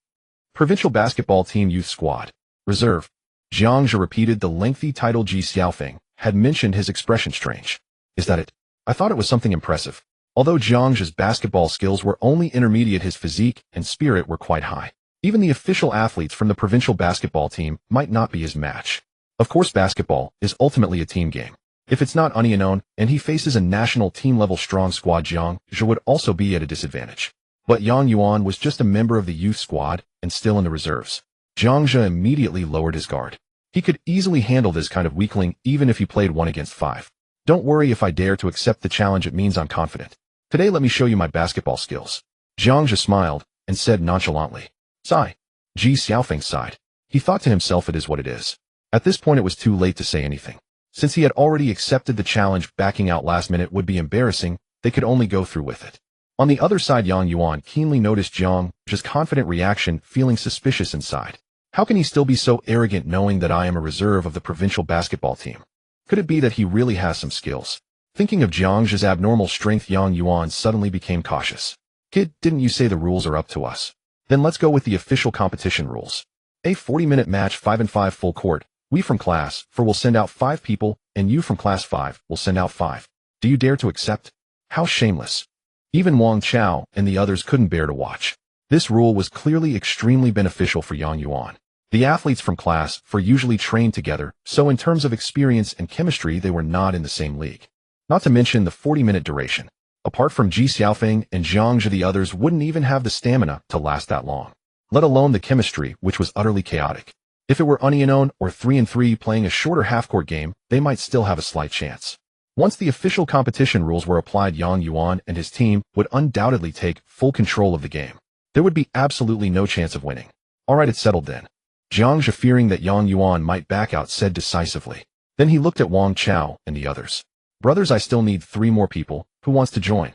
Provincial basketball team youth squad. Reserve. Jiang Zhe repeated the lengthy title. Ji Xiaofeng had mentioned his expression strange. "Is that it? I thought it was something impressive." Although Jiang Zhe's basketball skills were only intermediate, his physique and spirit were quite high. Even the official athletes from the provincial basketball team might not be his match. Of course, basketball is ultimately a team game. If it's not unknown and he faces a national team-level strong squad, Jiang Zhe would also be at a disadvantage. But Yang Yuan was just a member of the youth squad and still in the reserves. Jiang Zhe immediately lowered his guard. He could easily handle this kind of weakling even if he played 1 against 5. "Don't worry, if I dare to accept the challenge, it means I'm confident. Today let me show you my basketball skills." Jiang Zhe smiled and said nonchalantly. "Sigh." Ji Xiaofeng sighed. He thought to himself, it is what it is. At this point it was too late to say anything. Since he had already accepted the challenge, backing out last minute would be embarrassing. They could only go through with it. On the other side, Yang Yuan keenly noticed Jiang Zhe's confident reaction, feeling suspicious inside. How can he still be so arrogant knowing that I am a reserve of the provincial basketball team? Could it be that he really has some skills? Thinking of Jiang Zhe's abnormal strength, Yang Yuan suddenly became cautious. "Kid, didn't you say the rules are up to us? Then let's go with the official competition rules. A 40-minute match, 5-on-5 full court. We from class 4 will send out 5 people, and you from class 5 will send out 5. Do you dare to accept?" How shameless. Even Wang Chao and the others couldn't bear to watch. This rule was clearly extremely beneficial for Yang Yuan. The athletes from class 4 usually trained together, so in terms of experience and chemistry they were not in the same league. Not to mention the 40-minute duration. Apart from Ji Xiaofeng and Jiang Zhe, the others wouldn't even have the stamina to last that long. Let alone the chemistry, which was utterly chaotic. If it were unknown or 3-on-3 playing a shorter half-court game, they might still have a slight chance. Once the official competition rules were applied, Yang Yuan and his team would undoubtedly take full control of the game. There would be absolutely no chance of winning. Alright, it's settled then. Jiang Zhe, fearing that Yang Yuan might back out, said decisively. Then he looked at Wang Chao and the others. "Brothers, I still need 3 more people. Who wants to join?"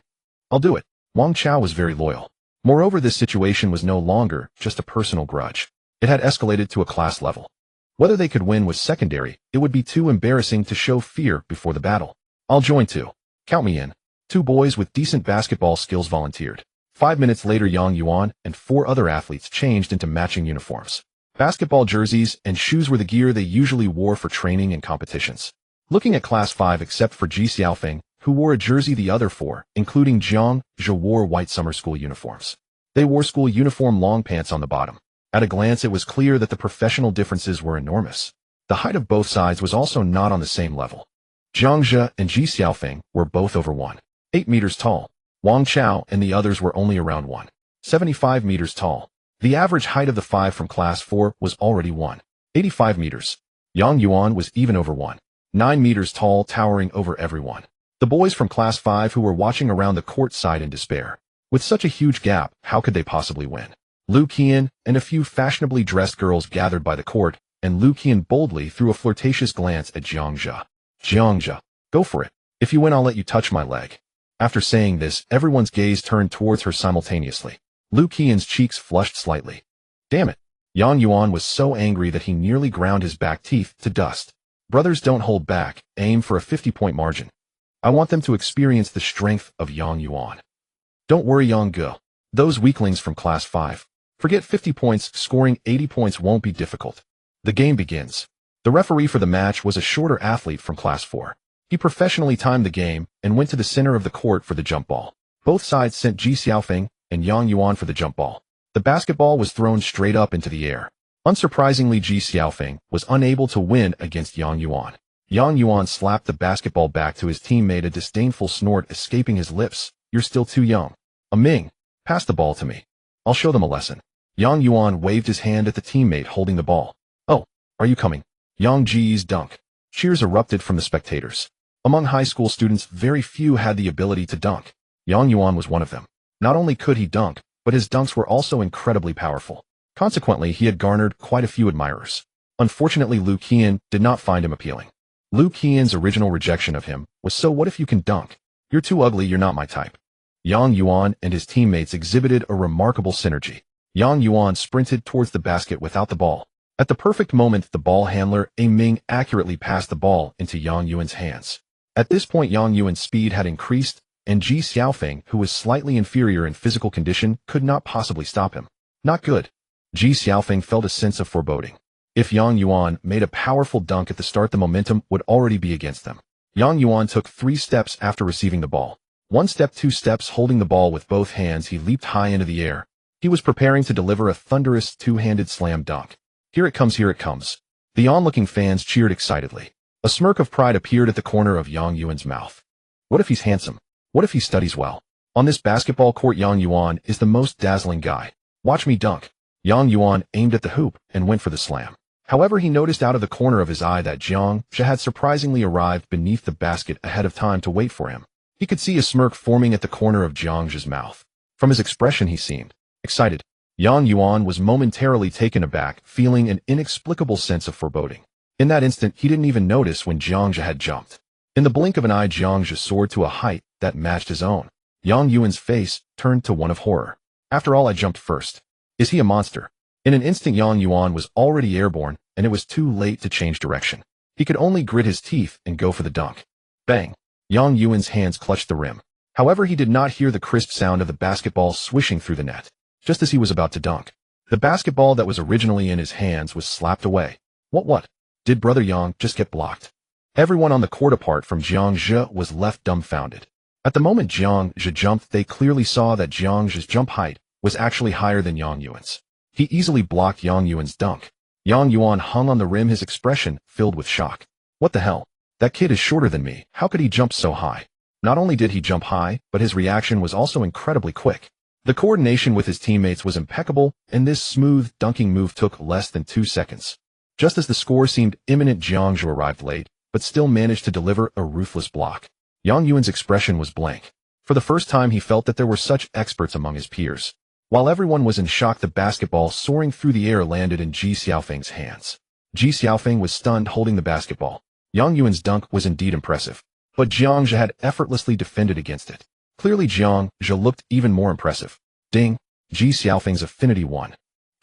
"I'll do it." Wang Chao was very loyal. Moreover, this situation was no longer just a personal grudge. It had escalated to a class level. Whether they could win was secondary. It would be too embarrassing to show fear before the battle. "I'll join too. Count me in." 2 boys with decent basketball skills volunteered. 5 minutes later, Yang Yuan and 4 other athletes changed into matching uniforms. Basketball jerseys and shoes were the gear they usually wore for training and competitions. Looking at class 5, except for Ji Xiaofeng, who wore a jersey, the other 4, including Jiang Zhe, wore white summer school uniforms. They wore school uniform long pants on the bottom. At a glance, it was clear that the professional differences were enormous. The height of both sides was also not on the same level. Jiang Zhe and Ji Xiaofeng were both over 1.8 meters tall. Wang Chao and the others were only around 1.75 meters tall. The average height of the 5 from class 4 was already 1.85 meters. Yang Yuan was even over 1.9 meters tall, towering over everyone. The boys from class 5 who were watching around the court sighed in despair. With such a huge gap, how could they possibly win? Lu Qian and a few fashionably dressed girls gathered by the court, and Lu Qian boldly threw a flirtatious glance at Jiang Zhe. "Jiang Zhe, go for it. If you win, I'll let you touch my leg." After saying this, everyone's gaze turned towards her simultaneously. Lu Qian's cheeks flushed slightly. Damn it. Yang Yuan was so angry that he nearly ground his back teeth to dust. Brothers, don't hold back. Aim for a 50-point margin. I want them to experience the strength of Yang Yuan. Don't worry, Yang Ge. Those weaklings from class 5. Forget 50 points, scoring 80 points won't be difficult. The game begins. The referee for the match was a shorter athlete from class 4. He professionally timed the game and went to the center of the court for the jump ball. Both sides sent Ji Xiaofeng and Yang Yuan for the jump ball. The basketball was thrown straight up into the air. Unsurprisingly, Ji Xiaofeng was unable to win against Yang Yuan. Yang Yuan slapped the basketball back to his teammate, a disdainful snort escaping his lips. "You're still too young. Ming, pass the ball to me. I'll show them a lesson." Yang Yuan waved his hand at the teammate holding the ball. "Oh, are you coming?" Yang Ji's dunk. Cheers erupted from the spectators. Among high school students, very few had the ability to dunk. Yang Yuan was one of them. Not only could he dunk, but his dunks were also incredibly powerful. Consequently, he had garnered quite a few admirers. Unfortunately, Lu Qian did not find him appealing. Lu Qian's original rejection of him was, "So what if you can dunk? You're too ugly, you're not my type." Yang Yuan and his teammates exhibited a remarkable synergy. Yang Yuan sprinted towards the basket without the ball. At the perfect moment, the ball handler, A Ming, accurately passed the ball into Yang Yuan's hands. At this point, Yang Yuan's speed had increased, and Ji Xiaofeng, who was slightly inferior in physical condition, could not possibly stop him. Not good. Ji Xiaofeng felt a sense of foreboding. If Yang Yuan made a powerful dunk at the start, the momentum would already be against them. Yang Yuan took 3 steps after receiving the ball. 1 step, 2 steps, holding the ball with both hands, he leaped high into the air. He was preparing to deliver a thunderous 2-handed slam dunk. Here it comes, here it comes. The onlooking fans cheered excitedly. A smirk of pride appeared at the corner of Yang Yuan's mouth. What if he's handsome? What if he studies well? On this basketball court, Yang Yuan is the most dazzling guy. Watch me dunk. Yang Yuan aimed at the hoop and went for the slam. However, he noticed out of the corner of his eye that Jiang Zhe had surprisingly arrived beneath the basket ahead of time to wait for him. He could see a smirk forming at the corner of Jiang Zhe's mouth. From his expression, he seemed excited. Yang Yuan was momentarily taken aback, feeling an inexplicable sense of foreboding. In that instant, he didn't even notice when Jiang Zhe had jumped. In the blink of an eye, Jiang Zhe soared to a height that matched his own. Yang Yuan's face turned to one of horror. After all, I jumped first. Is he a monster? In an instant, Yang Yuan was already airborne, and it was too late to change direction. He could only grit his teeth and go for the dunk. Bang! Yang Yuan's hands clutched the rim. However, he did not hear the crisp sound of the basketball swishing through the net. Just as he was about to dunk, the basketball that was originally in his hands was slapped away. What? Did Brother Yang just get blocked? Everyone on the court apart from Jiang Zhe was left dumbfounded. At the moment Jiang Zhe jumped, they clearly saw that Jiang Zhe's jump height was actually higher than Yang Yuan's. He easily blocked Yang Yuan's dunk. Yang Yuan hung on the rim, his expression filled with shock. What the hell? That kid is shorter than me. How could he jump so high? Not only did he jump high, but his reaction was also incredibly quick. The coordination with his teammates was impeccable, and this smooth dunking move took less than 2 seconds. Just as the score seemed imminent, Jiang Zhe arrived late, but still managed to deliver a ruthless block. Yang Yuan's expression was blank. For the first time, he felt that there were such experts among his peers. While everyone was in shock, the basketball soaring through the air landed in Ji Xiaofeng's hands. Ji Xiaofeng was stunned holding the basketball. Yang Yuan's dunk was indeed impressive, but Jiang Zhe had effortlessly defended against it. Clearly, Jiang Zhe looked even more impressive. Ding! Ji Xiaofeng's affinity won.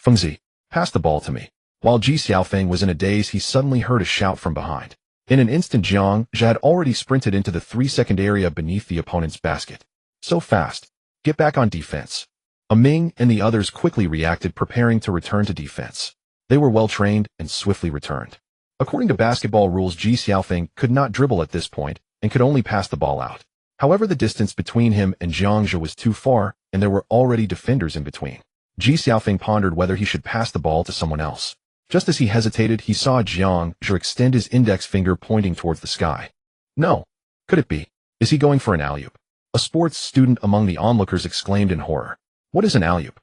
Fengzi, pass the ball to me. While Ji Xiaofeng was in a daze, he suddenly heard a shout from behind. In an instant, Jiang Zhe had already sprinted into the 3-second area beneath the opponent's basket. So fast. Get back on defense. A Ming and the others quickly reacted, preparing to return to defense. They were well trained and swiftly returned. According to basketball rules, Ji Xiaofeng could not dribble at this point and could only pass the ball out. However, the distance between him and Jiang Zhe was too far, and there were already defenders in between. Ji Xiaofeng pondered whether he should pass the ball to someone else. Just as he hesitated, he saw Jiang Zhe extend his index finger pointing towards the sky. No. Could it be? Is he going for an alley-oop? A sports student among the onlookers exclaimed in horror. What is an alley-oop?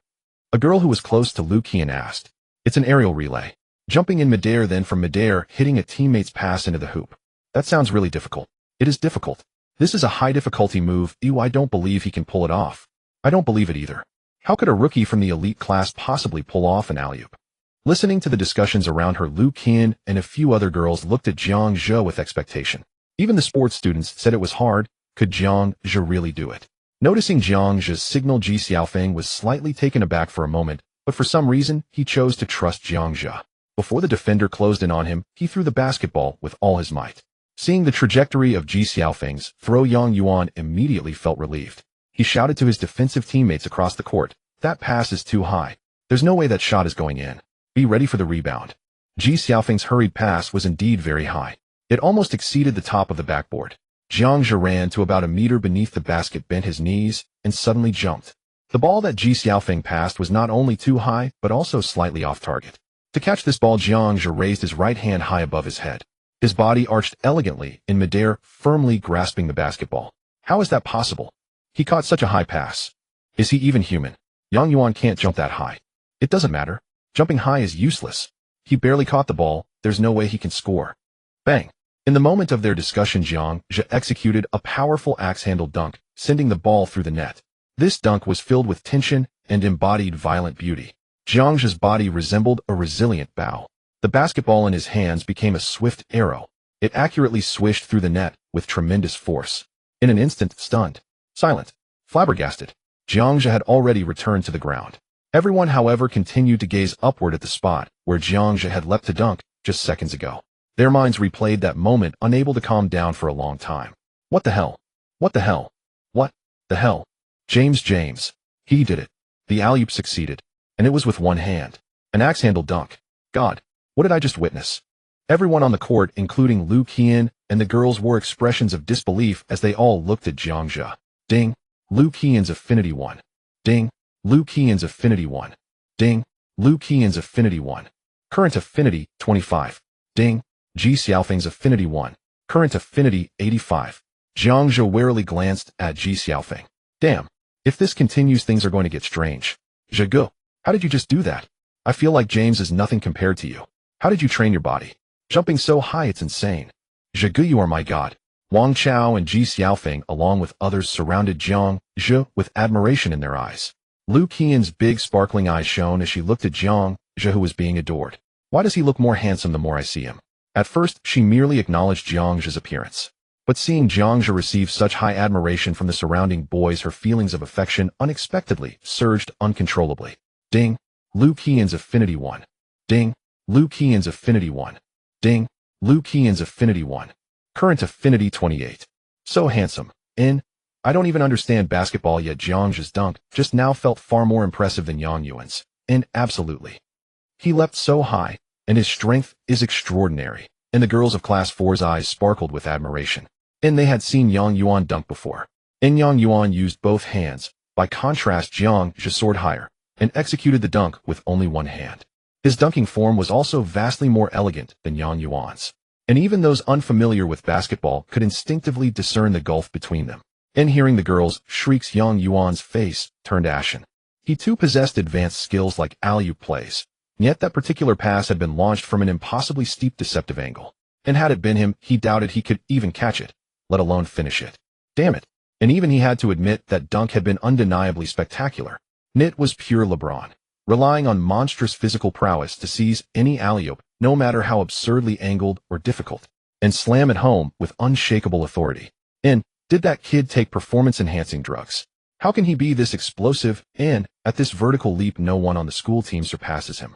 A girl who was close to Lu Qian asked. It's an aerial relay. Jumping in midair, then from midair, hitting a teammate's pass into the hoop. That sounds really difficult. It is difficult. This is a high difficulty move. I don't believe he can pull it off. I don't believe it either. How could a rookie from the elite class possibly pull off an alley-oop? Listening to the discussions around her, Lu Qian and a few other girls looked at Jiang Zhe with expectation. Even the sports students said it was hard. Could Jiang Zhe really do it? Noticing Jiang Zhe's signal, Ji Xiaofeng was slightly taken aback for a moment, but for some reason, he chose to trust Jiang Zhe. Before the defender closed in on him, he threw the basketball with all his might. Seeing the trajectory of Ji Xiaofeng's throw, Yang Yuan immediately felt relieved. He shouted to his defensive teammates across the court, "That pass is too high. There's no way that shot is going in. Be ready for the rebound." Ji Xiaofeng's hurried pass was indeed very high. It almost exceeded the top of the backboard. Jiang Zhe ran to about a meter beneath the basket, bent his knees, and suddenly jumped. The ball that Ji Xiaofeng passed was not only too high, but also slightly off target. To catch this ball, Jiang Zhe raised his right hand high above his head. His body arched elegantly in midair, firmly grasping the basketball. How is that possible? He caught such a high pass. Is he even human? Yang Yuan can't jump that high. It doesn't matter. Jumping high is useless. He barely caught the ball. There's no way he can score. Bang! In the moment of their discussion, Jiang Zhe executed a powerful axe-handled dunk, sending the ball through the net. This dunk was filled with tension and embodied violent beauty. Jiang Zhe's body resembled a resilient bow. The basketball in his hands became a swift arrow. It accurately swished through the net with tremendous force. In an instant, stunned, silent, flabbergasted, Jiangzhe had already returned to the ground. Everyone, however, continued to gaze upward at the spot where Jiangzhe had leapt to dunk just seconds ago. Their minds replayed that moment, unable to calm down for a long time. What the hell? What the hell? What the hell? James. He did it. The alley-oop succeeded. And it was with one hand. An axe-handle dunk. God, what did I just witness? Everyone on the court, including Liu Qian and the girls, wore expressions of disbelief as they all looked at Jiangzhe. Ding. Liu Qian's affinity 1. Ding. Liu Qian's affinity 1. Ding. Liu Qian's affinity 1. Current affinity 25. Ding. Ji Xiaofeng's affinity 1. Current affinity 85. Jiangzhe warily glanced at Ji Xiaofeng. Damn. If this continues, things are going to get strange. Zhigu, how did you just do that? I feel like James is nothing compared to you. How did you train your body? Jumping so high, it's insane. Zhigu, you are my god. Wang Chao and Ji Xiaofeng, along with others, surrounded Jiangzhe with admiration in their eyes. Liu Qian's big sparkling eyes shone as she looked at Jiangzhe, who was being adored. Why does he look more handsome the more I see him? At first, she merely acknowledged Jiangzhe's appearance. But seeing Jiangzhe receive such high admiration from the surrounding boys, her feelings of affection unexpectedly surged uncontrollably. Ding. Liu Qian's affinity 1. Ding. Liu Qian's affinity 1. Ding. Liu Qian's affinity 1. Current affinity 28. So handsome. I don't even understand basketball yet. Jiangzhe's dunk just now felt far more impressive than Yang Yuan's. Absolutely. He leapt so high, and his strength is extraordinary. And the girls of Class 4's eyes sparkled with admiration. And they had seen Yang Yuan dunk before. And Yang Yuan used both hands. By contrast, Jiangzhe soared higher and executed the dunk with only one hand. His dunking form was also vastly more elegant than Yang Yuan's. And even those unfamiliar with basketball could instinctively discern the gulf between them. And hearing the girls' shrieks, Yang Yuan's face turned ashen. He too possessed advanced skills like alley-oop plays. Yet that particular pass had been launched from an impossibly steep deceptive angle. And had it been him, he doubted he could even catch it, let alone finish it. Damn it. And even he had to admit that dunk had been undeniably spectacular. It was pure LeBron, relying on monstrous physical prowess to seize any alley-oop, no matter how absurdly angled or difficult, and slam it home with unshakable authority. And did that kid take performance-enhancing drugs? How can he be this explosive, and at this vertical leap no one on the school team surpasses him?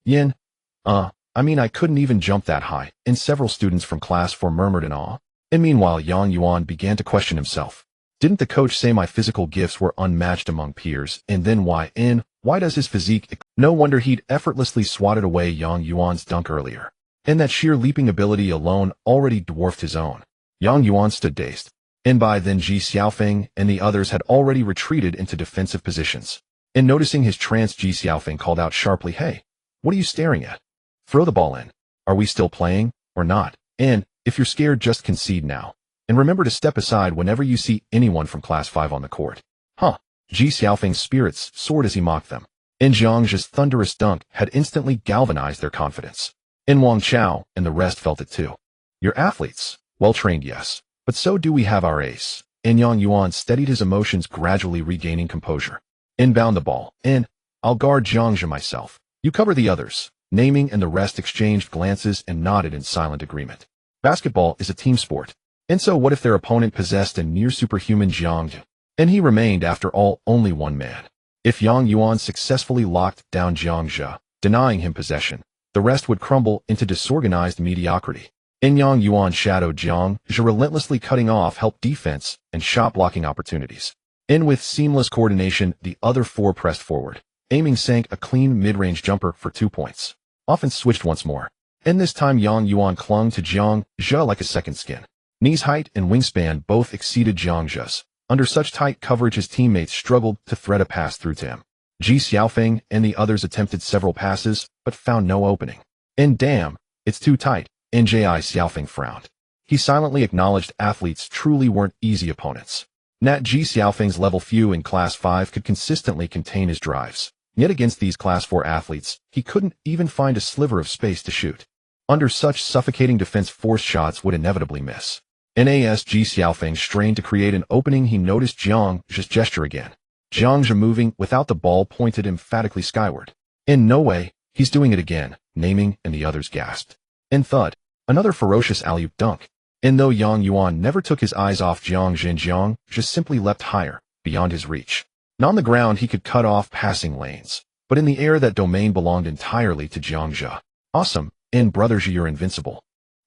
I couldn't even jump that high, and several students from Class 4 murmured in awe. And meanwhile, Yang Yuan began to question himself. Didn't the coach say my physical gifts were unmatched among peers? And then why does his physique? No wonder he'd effortlessly swatted away Yang Yuan's dunk earlier. And that sheer leaping ability alone already dwarfed his own. Yang Yuan stood dazed. And by then Ji Xiaofeng and the others had already retreated into defensive positions. And noticing his trance, Ji Xiaofeng called out sharply, "Hey, what are you staring at? Throw the ball in. Are we still playing, or not? And if you're scared, just concede now. And remember to step aside whenever you see anyone from Class 5 on the court." Ji Xiaofeng's spirits soared as he mocked them. And Jiangzhe's thunderous dunk had instantly galvanized their confidence. And Wang Chao and the rest felt it too. Your athletes, well-trained, yes. But so do we have our ace. And Yang Yuan steadied his emotions, gradually regaining composure. Inbound the ball. And I'll guard Jiangzhe myself. You cover the others. Naming and the rest exchanged glances and nodded in silent agreement. Basketball is a team sport. And so what if their opponent possessed a near superhuman Jiangzhe? And he remained, after all, only one man. If Yang Yuan successfully locked down Jiangzhe, denying him possession, the rest would crumble into disorganized mediocrity. And Yang Yuan shadowed Jiangzhe, relentlessly cutting off help defense and shot blocking opportunities. And with seamless coordination, the other four pressed forward. Aiming sank a clean mid-range jumper for 2 points. Offense switched once more. And this time Yang Yuan clung to Jiangzhe like a second skin. Knees height and wingspan both exceeded Jiangzhe's. Under such tight coverage, his teammates struggled to thread a pass through to him. Ji Xiaofeng and the others attempted several passes, but found no opening. And damn, it's too tight. And Ji Xiaofeng frowned. He silently acknowledged athletes truly weren't easy opponents. Ji Xiaofeng's level few in Class 5 could consistently contain his drives. Yet against these Class 4 athletes, he couldn't even find a sliver of space to shoot. Under such suffocating defense, forced shots would inevitably miss. Ji Xiaofeng strained to create an opening. He noticed Jiangzhe's gesture again. Jiangzhe moving without the ball, pointed emphatically skyward. In no way, he's doing it again, Naming and the others gasped. And thud. Another ferocious alley-oop dunk. And though Yang Yuan never took his eyes off Jiang Xinjiang, just simply leapt higher, beyond his reach. And on the ground he could cut off passing lanes, but in the air that domain belonged entirely to Jiang Zhe. Awesome, and brother Zhe, you're invincible.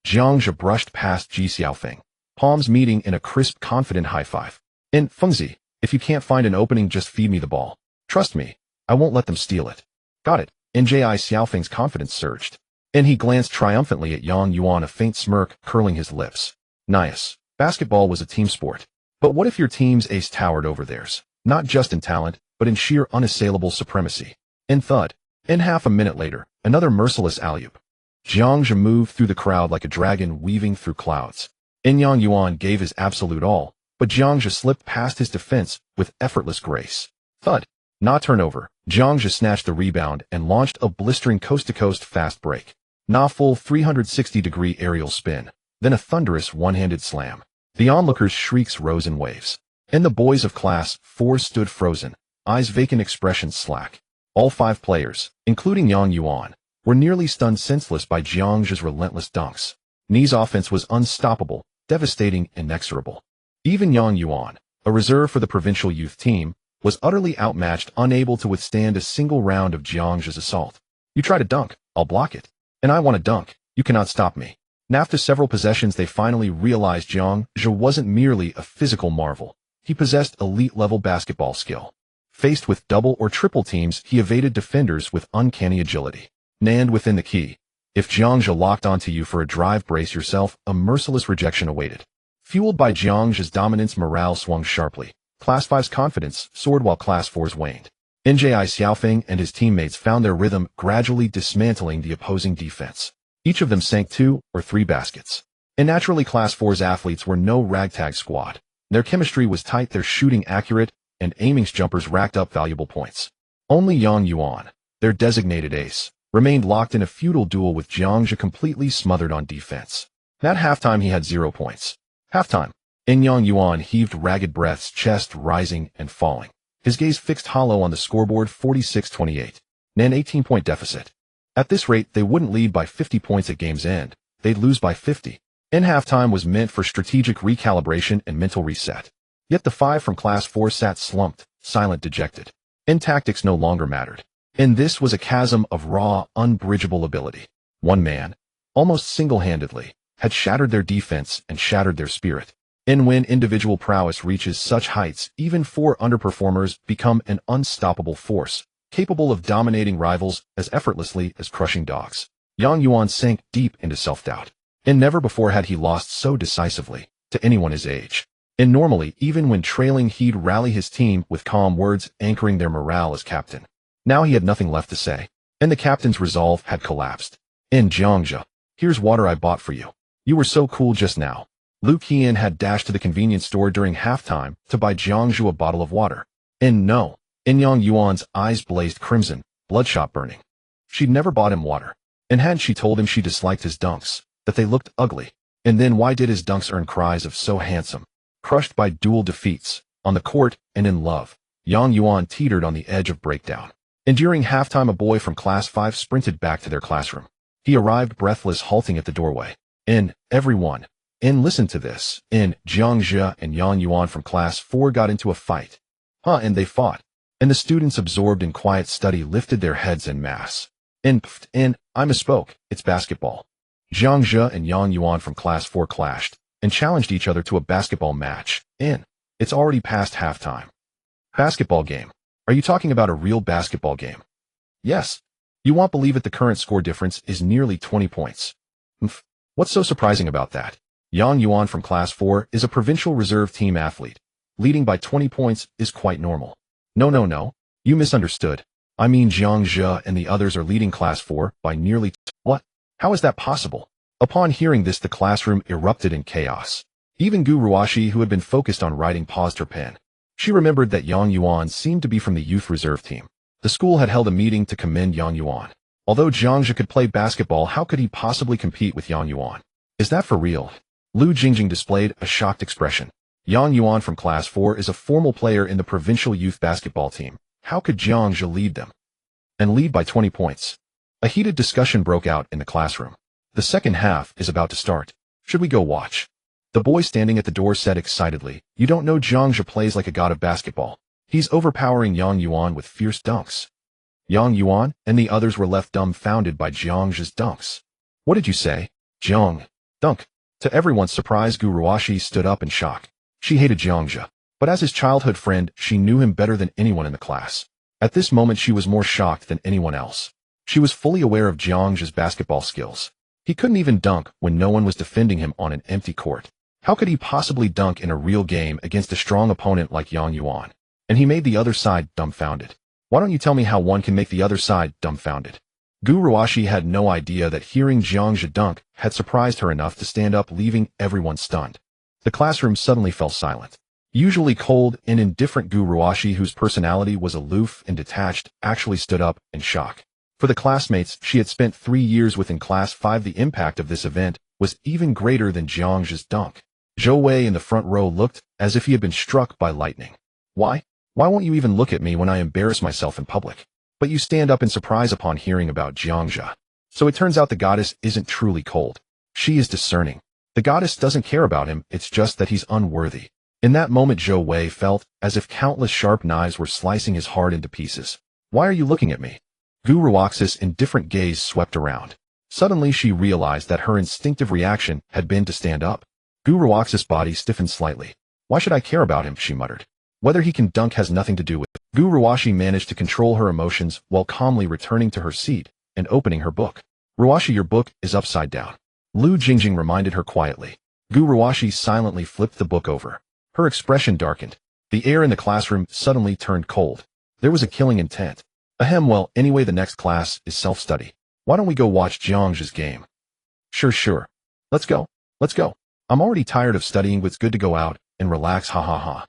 Jiang Zhe brushed past Ji Xiaofeng, palms meeting in a crisp, confident high five. And Fengzi, if you can't find an opening, just feed me the ball. Trust me, I won't let them steal it. Got it. And Ji Xiaofeng's confidence surged. And he glanced triumphantly at Yang Yuan, a faint smirk curling his lips. Nice. Basketball was a team sport. But what if your team's ace towered over theirs? Not just in talent, but in sheer unassailable supremacy. And thud. And half a minute later, another merciless alley-oop. Jiang Zhe moved through the crowd like a dragon weaving through clouds. And Yang Yuan gave his absolute all, but Jiang Zhe slipped past his defense with effortless grace. Thud. Na turnover. Jiang Zhe snatched the rebound and launched a blistering coast-to-coast fast break. Na full 360-degree aerial spin, then a thunderous one-handed slam. The onlookers' shrieks rose in waves. And the boys of Class 4 stood frozen, eyes vacant, expressions slack. All 5 players, including Yang Yuan, were nearly stunned senseless by Jiang Zhe's relentless dunks. Ni's offense was unstoppable, devastating, inexorable. Even Yang Yuan, a reserve for the provincial youth team, was utterly outmatched, unable to withstand a single round of Jiang Zhe's assault. You try to dunk, I'll block it. And I want to dunk, you cannot stop me. And after several possessions they finally realized Jiang Zhe wasn't merely a physical marvel. He possessed elite-level basketball skill. Faced with double or triple teams, he evaded defenders with uncanny agility. And within the key, if Jiang Zhe locked onto you for a drive, brace yourself, a merciless rejection awaited. Fueled by Jiang Zhe's dominance, morale swung sharply. Class 5's confidence soared while Class 4's waned. Ji Xiaofeng and his teammates found their rhythm, gradually dismantling the opposing defense. Each of them sank 2 or 3 baskets. And naturally Class 4's athletes were no ragtag squad. Their chemistry was tight, their shooting accurate, and aiming's jumpers racked up valuable points. Only Yang Yuan, their designated ace, remained locked in a futile duel with Jiang Zhe, completely smothered on defense. At halftime he had 0 points. Halftime. And Yang Yuan heaved ragged breaths, chest rising and falling. His gaze fixed hollow on the scoreboard, 46-28. An 18-point deficit. At this rate, they wouldn't lead by 50 points at game's end. They'd lose by 50. And halftime was meant for strategic recalibration and mental reset. Yet the 5 from Class 4 sat slumped, silent, dejected. And tactics no longer mattered. And this was a chasm of raw, unbridgeable ability. One man, almost single-handedly, had shattered their defense and shattered their spirit. And when individual prowess reaches such heights, even 4 underperformers become an unstoppable force, capable of dominating rivals as effortlessly as crushing dogs. Yang Yuan sank deep into self-doubt. And never before had he lost so decisively to anyone his age. And normally, even when trailing, he'd rally his team with calm words, anchoring their morale as captain. Now he had nothing left to say, and the captain's resolve had collapsed. And Jiang Zhe, here's water I bought for you. You were so cool just now. Lu Qian had dashed to the convenience store during halftime to buy Jiang Zhe a bottle of water. And no, in Yang Yuan's eyes blazed crimson, bloodshot burning. She'd never bought him water. And hadn't she told him she disliked his dunks, that they looked ugly? And then why did his dunks earn cries of so handsome? Crushed by dual defeats, on the court and in love, Yang Yuan teetered on the edge of breakdown. And during halftime a boy from Class 5 sprinted back to their classroom. He arrived breathless, halting at the doorway. And everyone, and listen to this, and Jiang Zhe and Yang Yuan from Class 4 got into a fight. And they fought. And the students, absorbed in quiet study, lifted their heads en masse. And I misspoke, it's basketball. Jiang Zhe and Yang Yuan from Class 4 clashed, and challenged each other to a basketball match. And it's already past halftime. Basketball game. Are you talking about a real basketball game? Yes. You won't believe it, the current score difference is nearly 20 points. What's so surprising about that? Yang Yuan from Class 4 is a provincial reserve team athlete. Leading by 20 points is quite normal. No. You misunderstood. I mean Jiang Zhe and the others are leading Class 4 by nearly What? How is that possible? Upon hearing this, the classroom erupted in chaos. Even Gu Ruashi, who had been focused on writing, paused her pen. She remembered that Yang Yuan seemed to be from the youth reserve team. The school had held a meeting to commend Yang Yuan. Although Jiang Zhe could play basketball, how could he possibly compete with Yang Yuan? Is that for real? Lu Jingjing displayed a shocked expression. Yang Yuan from Class 4 is a formal player in the provincial youth basketball team. How could Jiang Zhe lead them? And lead by 20 points? A heated discussion broke out in the classroom. The second half is about to start. Should we go watch? The boy standing at the door said excitedly. You don't know Jiangxia plays like a god of basketball. He's overpowering Yang Yuan with fierce dunks. Yang Yuan and the others were left dumbfounded by Jiangxia's dunks. What did you say? Jiang. Dunk. To everyone's surprise, Gu Ruoxi stood up in shock. She hated Jiangxia, but as his childhood friend, she knew him better than anyone in the class. At this moment, she was more shocked than anyone else. She was fully aware of Jiangxia's basketball skills. He couldn't even dunk when no one was defending him on an empty court. How could he possibly dunk in a real game against a strong opponent like Yang Yuan? And he made the other side dumbfounded. Why don't you tell me how one can make the other side dumbfounded? Gu Ruoxi had no idea that hearing Jiangxia dunk had surprised her enough to stand up, leaving everyone stunned. The classroom suddenly fell silent. Usually cold and indifferent Gu Ruoxi, whose personality was aloof and detached, actually stood up in shock. For the classmates she had spent 3 years with in class 5, the impact of this event was even greater than Jiangxia's dunk. Zhou Wei in the front row looked as if he had been struck by lightning. Why won't you even look at me when I embarrass myself in public? But you stand up in surprise upon hearing about Jiangxia. So it turns out the goddess isn't truly cold. She is discerning. The goddess doesn't care about him, it's just that he's unworthy. In that moment, Zhou Wei felt as if countless sharp knives were slicing his heart into pieces. Why are you looking at me? Gu Ruoxi's indifferent gaze swept around. Suddenly she realized that her instinctive reaction had been to stand up. Gu Ruoxi's body stiffened slightly. Why should I care about him, she muttered. Whether he can dunk has nothing to do with it. Gu Ruoxi managed to control her emotions while calmly returning to her seat and opening her book. Ruoxi, your book is upside down. Lu Jingjing reminded her quietly. Gu Ruoxi silently flipped the book over. Her expression darkened. The air in the classroom suddenly turned cold. There was a killing intent. Ahem, well, anyway, the next class is self-study. Why don't we go watch Jiangxia's game? Sure. Let's go. I'm already tired of studying, but it's good to go out and relax, ha ha ha.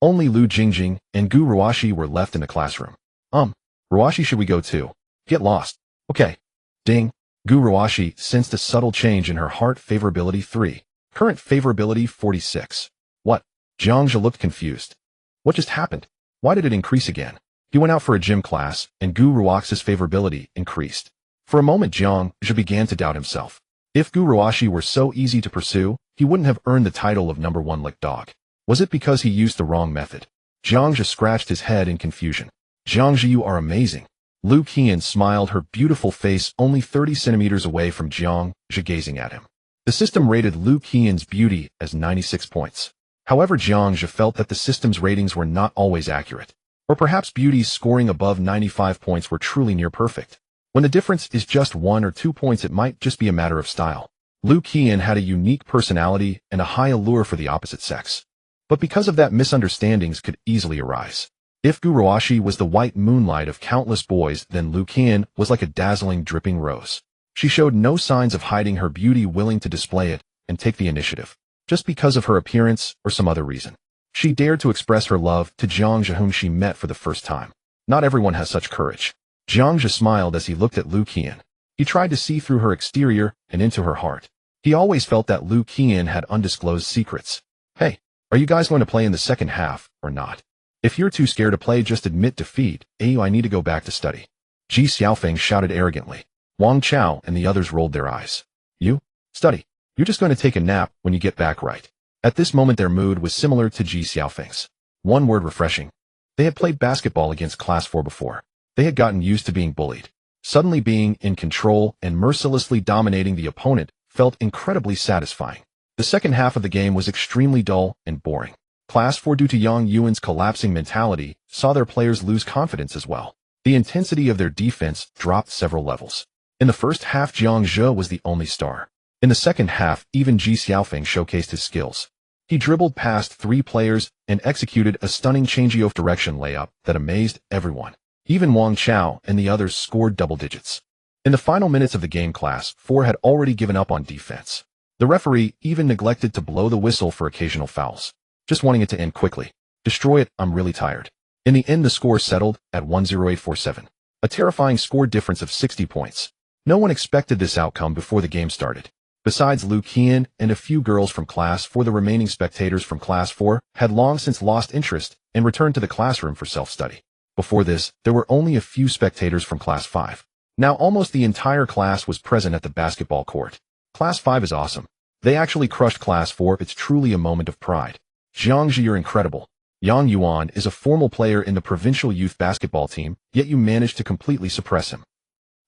Only Lu Jingjing and Gu Ruoxi were left in the classroom. Ruoxi, should we go too? Get lost. Okay. Ding. Gu Ruoxi sensed a subtle change in her heart. Favorability 3. Current favorability 46. What? Jiangxia looked confused. What just happened? Why did it increase again? He went out for a gym class, and Gu Ruoxi's favorability increased. For a moment, Jiangxia began to doubt himself. If Gu Ruoxi were so easy to pursue, he wouldn't have earned the title of #1 lick dog. Was it because he used the wrong method? Jiangxia scratched his head in confusion. Jiangxia, you are amazing. Lu Qian smiled, her beautiful face only 30 centimeters away from Jiangxia, gazing at him. The system rated Lu Qian's beauty as 96 points. However, Jiangxia felt that the system's ratings were not always accurate. Or perhaps beauties scoring above 95 points were truly near perfect. When the difference is just 1 or 2 points, it might just be a matter of style. Lu Qian had a unique personality and a high allure for the opposite sex. But because of that, misunderstandings could easily arise. If Gu Ruoxi was the white moonlight of countless boys, then Lu Qian was like a dazzling dripping rose. She showed no signs of hiding her beauty, willing to display it and take the initiative, just because of her appearance or some other reason. She dared to express her love to Jiangxia, whom she met for the first time. Not everyone has such courage. Jiangxia smiled as he looked at Lu Qian. He tried to see through her exterior and into her heart. He always felt that Lu Qian had undisclosed secrets. Hey, are you guys going to play in the second half or not? If you're too scared to play, just admit defeat. I need to go back to study. Ji Xiaofeng shouted arrogantly. Wang Chao and the others rolled their eyes. You? Study. You're just going to take a nap when you get back, right? At this moment their mood was similar to Ji Xiaofeng's. One word: refreshing. They had played basketball against Class 4 before. They had gotten used to being bullied. Suddenly being in control and mercilessly dominating the opponent felt incredibly satisfying. The second half of the game was extremely dull and boring. Class 4, due to Yang Yuan's collapsing mentality, saw their players lose confidence as well. The intensity of their defense dropped several levels. In the first half, Jiangxia was the only star. In the second half, even Ji Xiaofeng showcased his skills. He dribbled past 3 players and executed a stunning changeover direction layup that amazed everyone. Even Wang Chao and the others scored double digits. In the final minutes of the game, Class 4 had already given up on defense. The referee even neglected to blow the whistle for occasional fouls, just wanting it to end quickly. Destroy it, I'm really tired. In the end, the score settled at 10847, a terrifying score difference of 60 points. No one expected this outcome before the game started. Besides Lu Qian and a few girls from Class 4, the remaining spectators from Class 4 had long since lost interest and returned to the classroom for self-study. Before this, there were only a few spectators from Class 5. Now almost the entire class was present at the basketball court. Class 5 is awesome. They actually crushed Class 4. It's truly a moment of pride. Jiangzhi, you're incredible. Yang Yuan is a formal player in the provincial youth basketball team, yet you managed to completely suppress him.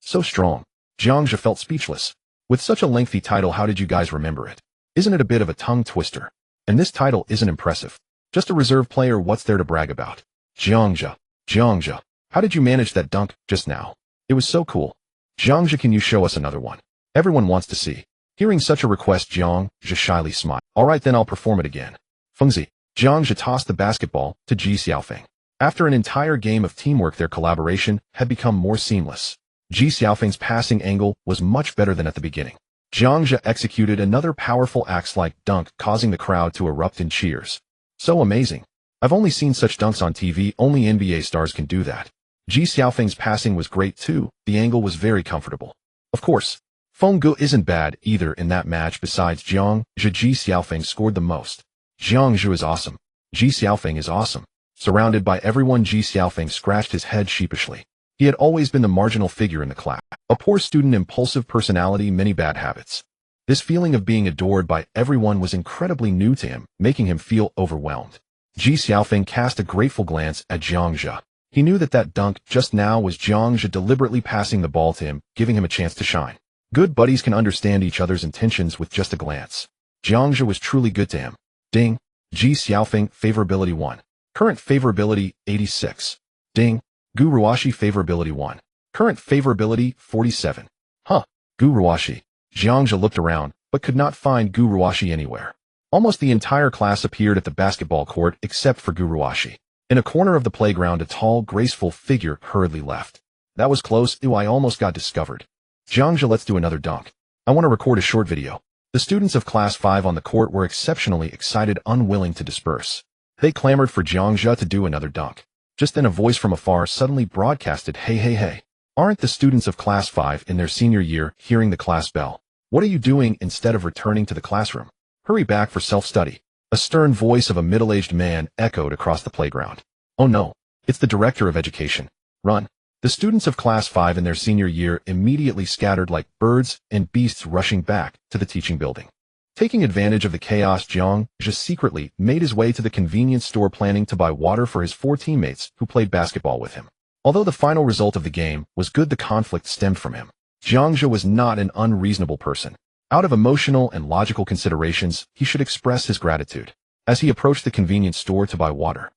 So strong. Jiangzhi felt speechless. With such a lengthy title, how did you guys remember it? Isn't it a bit of a tongue twister? And this title isn't impressive. Just a reserve player, what's there to brag about? Jiangzhi, how did you manage that dunk just now? It was so cool. Jiangzhi, can you show us another one? Everyone wants to see. Hearing such a request, Jiangzhi shyly smiled. Alright then, I'll perform it again. Fengzi. Jiangzhi tossed the basketball to Ji Xiaofeng. After an entire game of teamwork, their collaboration had become more seamless. Ji Xiaofeng's passing angle was much better than at the beginning. Jiangzhi executed another powerful axe-like dunk, causing the crowd to erupt in cheers. So amazing. I've only seen such dunks on TV, only NBA stars can do that. Ji Xiaofeng's passing was great too, the angle was very comfortable. Of course, Feng Gu isn't bad either in that match. Besides Jiangzhi, Ji Xiaofeng scored the most. Jiangzhi is awesome. Ji Xiaofeng is awesome. Surrounded by everyone, Ji Xiaofeng scratched his head sheepishly. He had always been the marginal figure in the class. A poor student, impulsive personality, many bad habits. This feeling of being adored by everyone was incredibly new to him, making him feel overwhelmed. Ji Xiaofeng cast a grateful glance at Jiangzhi. He knew that dunk just now was Jiangzhi deliberately passing the ball to him, giving him a chance to shine. Good buddies can understand each other's intentions with just a glance. Jiangzhi was truly good to him. Ding. Ji Xiaofeng, favorability 1. Current favorability, 86. Ding. Gu Ruashi, favorability 1. Current favorability, 47. Huh. Gu Ruashi. Jiangzhi looked around, but could not find Gu Ruashi anywhere. Almost the entire class appeared at the basketball court except for Gu Ruashi. In a corner of the playground, a tall, graceful figure hurriedly left. That was close. Ew, I almost got discovered. Jiangzhi, let's do another dunk. I want to record a short video. The students of Class 5 on the court were exceptionally excited, unwilling to disperse. They clamored for Jiangzhi to do another dunk. Just then a voice from afar suddenly broadcasted, hey. Aren't the students of Class 5 in their senior year hearing the class bell? What are you doing instead of returning to the classroom? Hurry back for self-study. A stern voice of a middle-aged man echoed across the playground. Oh no, it's the director of education. Run. The students of Class 5 in their senior year immediately scattered like birds and beasts, rushing back to the teaching building. Taking advantage of the chaos, Jiangzhi secretly made his way to the convenience store, planning to buy water for his 4 teammates who played basketball with him. Although the final result of the game was good, the conflict stemmed from him. Jiangzhi was not an unreasonable person. Out of emotional and logical considerations, he should express his gratitude. As he approached the convenience store to buy water,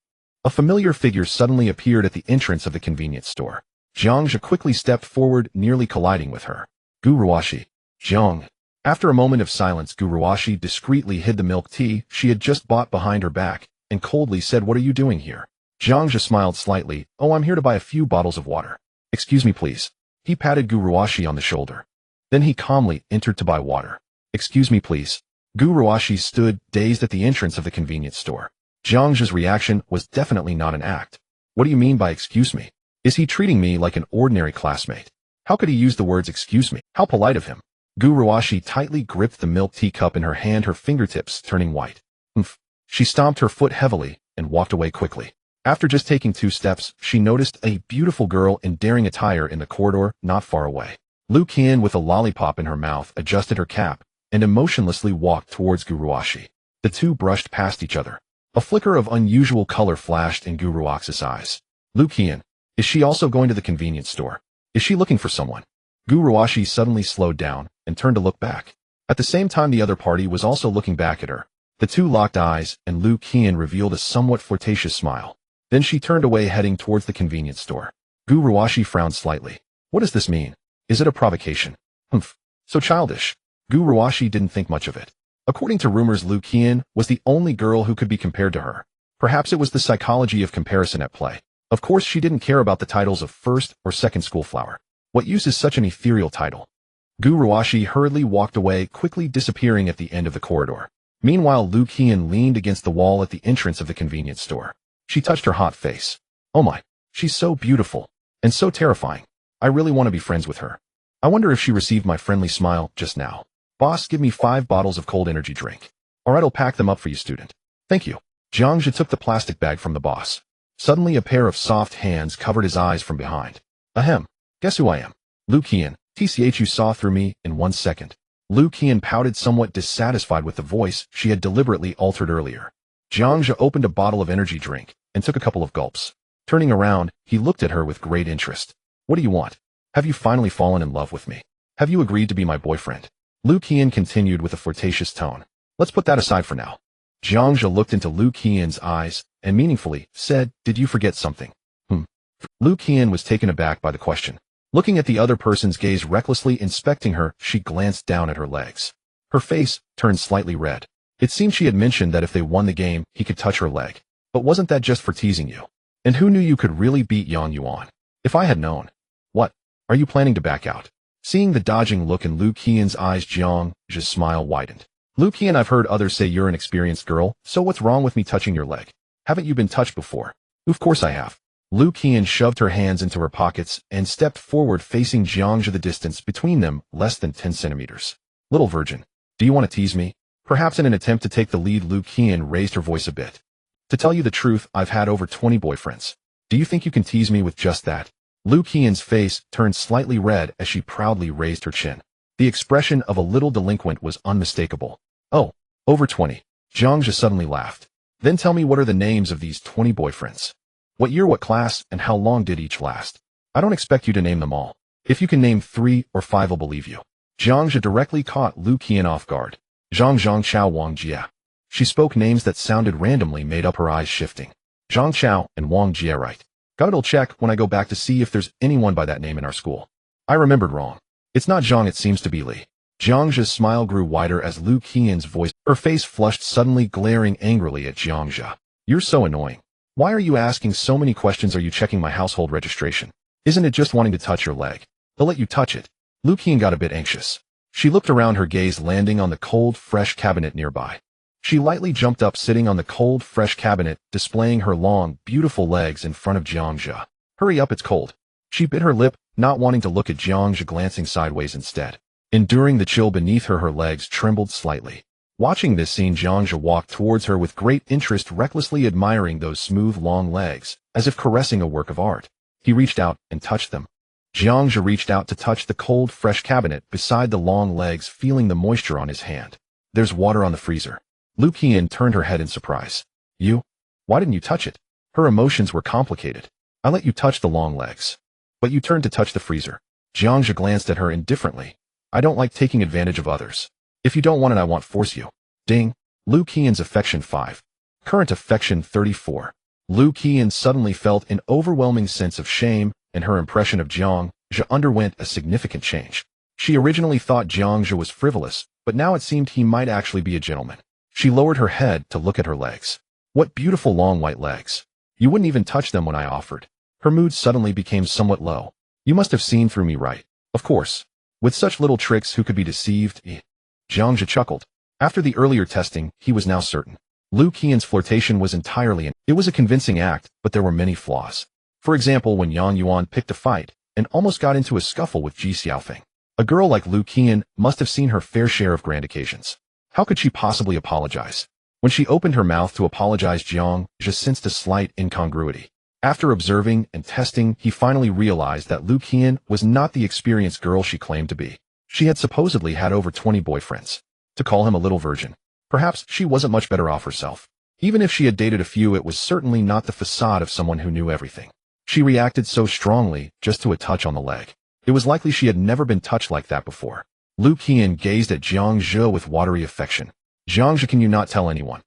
a familiar figure suddenly appeared at the entrance of the convenience store. Jiangzhi quickly stepped forward, nearly colliding with her. Gu Ruashi. Jiang. After a moment of silence, Gu Ruashi discreetly hid the milk tea she had just bought behind her back and coldly said, "What are you doing here?" Jiangzhi smiled slightly. "Oh, I'm here to buy a few bottles of water." "Excuse me, please." He patted Gu Ruashi on the shoulder. Then he calmly entered to buy water. "Excuse me, please." Gu Ruashi stood dazed at the entrance of the convenience store. Jiangzhi's reaction was definitely not an act. "What do you mean by excuse me? Is he treating me like an ordinary classmate? How could he use the words excuse me? How polite of him." Gu Ruashi tightly gripped the milk teacup in her hand, her fingertips turning white. Oomph. She stomped her foot heavily and walked away quickly. After just taking 2 steps, she noticed a beautiful girl in daring attire in the corridor not far away. Lu Qian, with a lollipop in her mouth, adjusted her cap and emotionlessly walked towards Gu Ruashi. The two brushed past each other. A flicker of unusual color flashed in Gu Ruaxi's eyes. Lu Qian. Is she also going to the convenience store? Is she looking for someone? Gu Ruashi suddenly slowed down and turned to look back. At the same time, the other party was also looking back at her. The two locked eyes, and Lu Qian revealed a somewhat flirtatious smile. Then she turned away, heading towards the convenience store. Gu Ruashi frowned slightly. What does this mean? Is it a provocation? Humph. So childish. Gu Ruashi didn't think much of it. According to rumors, Lu Qian was the only girl who could be compared to her. Perhaps it was the psychology of comparison at play. Of course, she didn't care about the titles of first or second school flower. What use is such an ethereal title? Gu Ruashi hurriedly walked away, quickly disappearing at the end of the corridor. Meanwhile, Lu Qian leaned against the wall at the entrance of the convenience store. She touched her hot face. Oh my, she's so beautiful. And so terrifying. I really want to be friends with her. I wonder if she received my friendly smile just now. Boss, give me 5 bottles of cold energy drink. Alright, I'll pack them up for you, student. Thank you. Jiangzhi took the plastic bag from the boss. Suddenly, a pair of soft hands covered his eyes from behind. Ahem. Guess who I am? Lu Qian, tch you saw through me in 1 second. Lu Qian pouted, somewhat dissatisfied with the voice she had deliberately altered earlier. Jiangzhe opened a bottle of energy drink and took a couple of gulps. Turning around, he looked at her with great interest. What do you want? Have you finally fallen in love with me? Have you agreed to be my boyfriend? Lu Qian continued with a flirtatious tone. Let's put that aside for now. Jiangzhe looked into Lu Qian's eyes and meaningfully said, did you forget something? Lu Qian was taken aback by the question. Looking at the other person's gaze, recklessly inspecting her, she glanced down at her legs. Her face turned slightly red. It seemed she had mentioned that if they won the game, he could touch her leg. But wasn't that just for teasing you? And who knew you could really beat Yang Yuan? If I had known. What? Are you planning to back out? Seeing the dodging look in Lu Qian's eyes, Jiangzhe's smile widened. Lu Qian, I've heard others say you're an experienced girl, so what's wrong with me touching your leg? Haven't you been touched before? Of course I have. Lu Qian shoved her hands into her pockets and stepped forward, facing Jiangzhe. The distance between them less than 10 centimeters. Little virgin, do you want to tease me? Perhaps in an attempt to take the lead, Lu Qian raised her voice a bit. To tell you the truth, I've had over 20 boyfriends. Do you think you can tease me with just that? Lu Qian's face turned slightly red as she proudly raised her chin. The expression of a little delinquent was unmistakable. Oh, over 20. Jiangzhe suddenly laughed. Then tell me, what are the names of these 20 boyfriends? What year, what class, and how long did each last? I don't expect you to name them all. If you can name 3 or 5, I'll believe you. Jiangzhe directly caught Lu Qian off guard. Zhang Zhang Chao Wang Jia. She spoke names that sounded randomly made up, her eyes shifting. Zhang Chao and Wang Jia, right? Gotta check when I go back to see if there's anyone by that name in our school. I remembered wrong. It's not Zhang, it seems to be Li. Jiangzhe's smile grew wider as Lu Qian's voice, her face flushed suddenly, glaring angrily at Jiangzhe. You're so annoying. Why are you asking so many questions? Are you checking my household registration? Isn't it just wanting to touch your leg? They'll let you touch it. Lu Qian got a bit anxious. She looked around, her gaze landing on the cold, fresh cabinet nearby. She lightly jumped up, sitting on the cold, fresh cabinet, displaying her long, beautiful legs in front of Jiangzhe. Hurry up, it's cold. She bit her lip, not wanting to look at Jiangzhe, glancing sideways instead. Enduring the chill beneath her, her legs trembled slightly. Watching this scene, Jiangzhe walked towards her with great interest, recklessly admiring those smooth, long legs, as if caressing a work of art. He reached out and touched them. Jiangzhe reached out to touch the cold, fresh cabinet beside the long legs, feeling the moisture on his hand. There's water on the freezer. Lu Qian turned her head in surprise. You? Why didn't you touch it? Her emotions were complicated. I let you touch the long legs. But you turned to touch the freezer. Jiangzhe glanced at her indifferently. I don't like taking advantage of others. If you don't want it, I won't force you. Ding. Lu Qian's affection 5. Current affection 34. Lu Qian suddenly felt an overwhelming sense of shame, and her impression of Jiangzhe underwent a significant change. She originally thought Jiangzhe was frivolous, but now it seemed he might actually be a gentleman. She lowered her head to look at her legs. What beautiful long white legs. You wouldn't even touch them when I offered. Her mood suddenly became somewhat low. You must have seen through me, right? Of course. With such little tricks, who could be deceived? Jiangzhe chuckled. After the earlier testing, he was now certain. Lu Qian's flirtation was entirely it was a convincing act, but there were many flaws. For example, when Yang Yuan picked a fight and almost got into a scuffle with Ji Xiaofeng. A girl like Lu Qian must have seen her fair share of grand occasions. How could she possibly apologize? When she opened her mouth to apologize, Jiangzhe sensed a slight incongruity. After observing and testing, he finally realized that Lu Qian was not the experienced girl she claimed to be. She had supposedly had over 20 boyfriends. To call him a little virgin. Perhaps she wasn't much better off herself. Even if she had dated a few, it was certainly not the facade of someone who knew everything. She reacted so strongly just to a touch on the leg. It was likely she had never been touched like that before. Lu Qian gazed at Jiangzhe with watery affection. Jiangzhe, can you not tell anyone?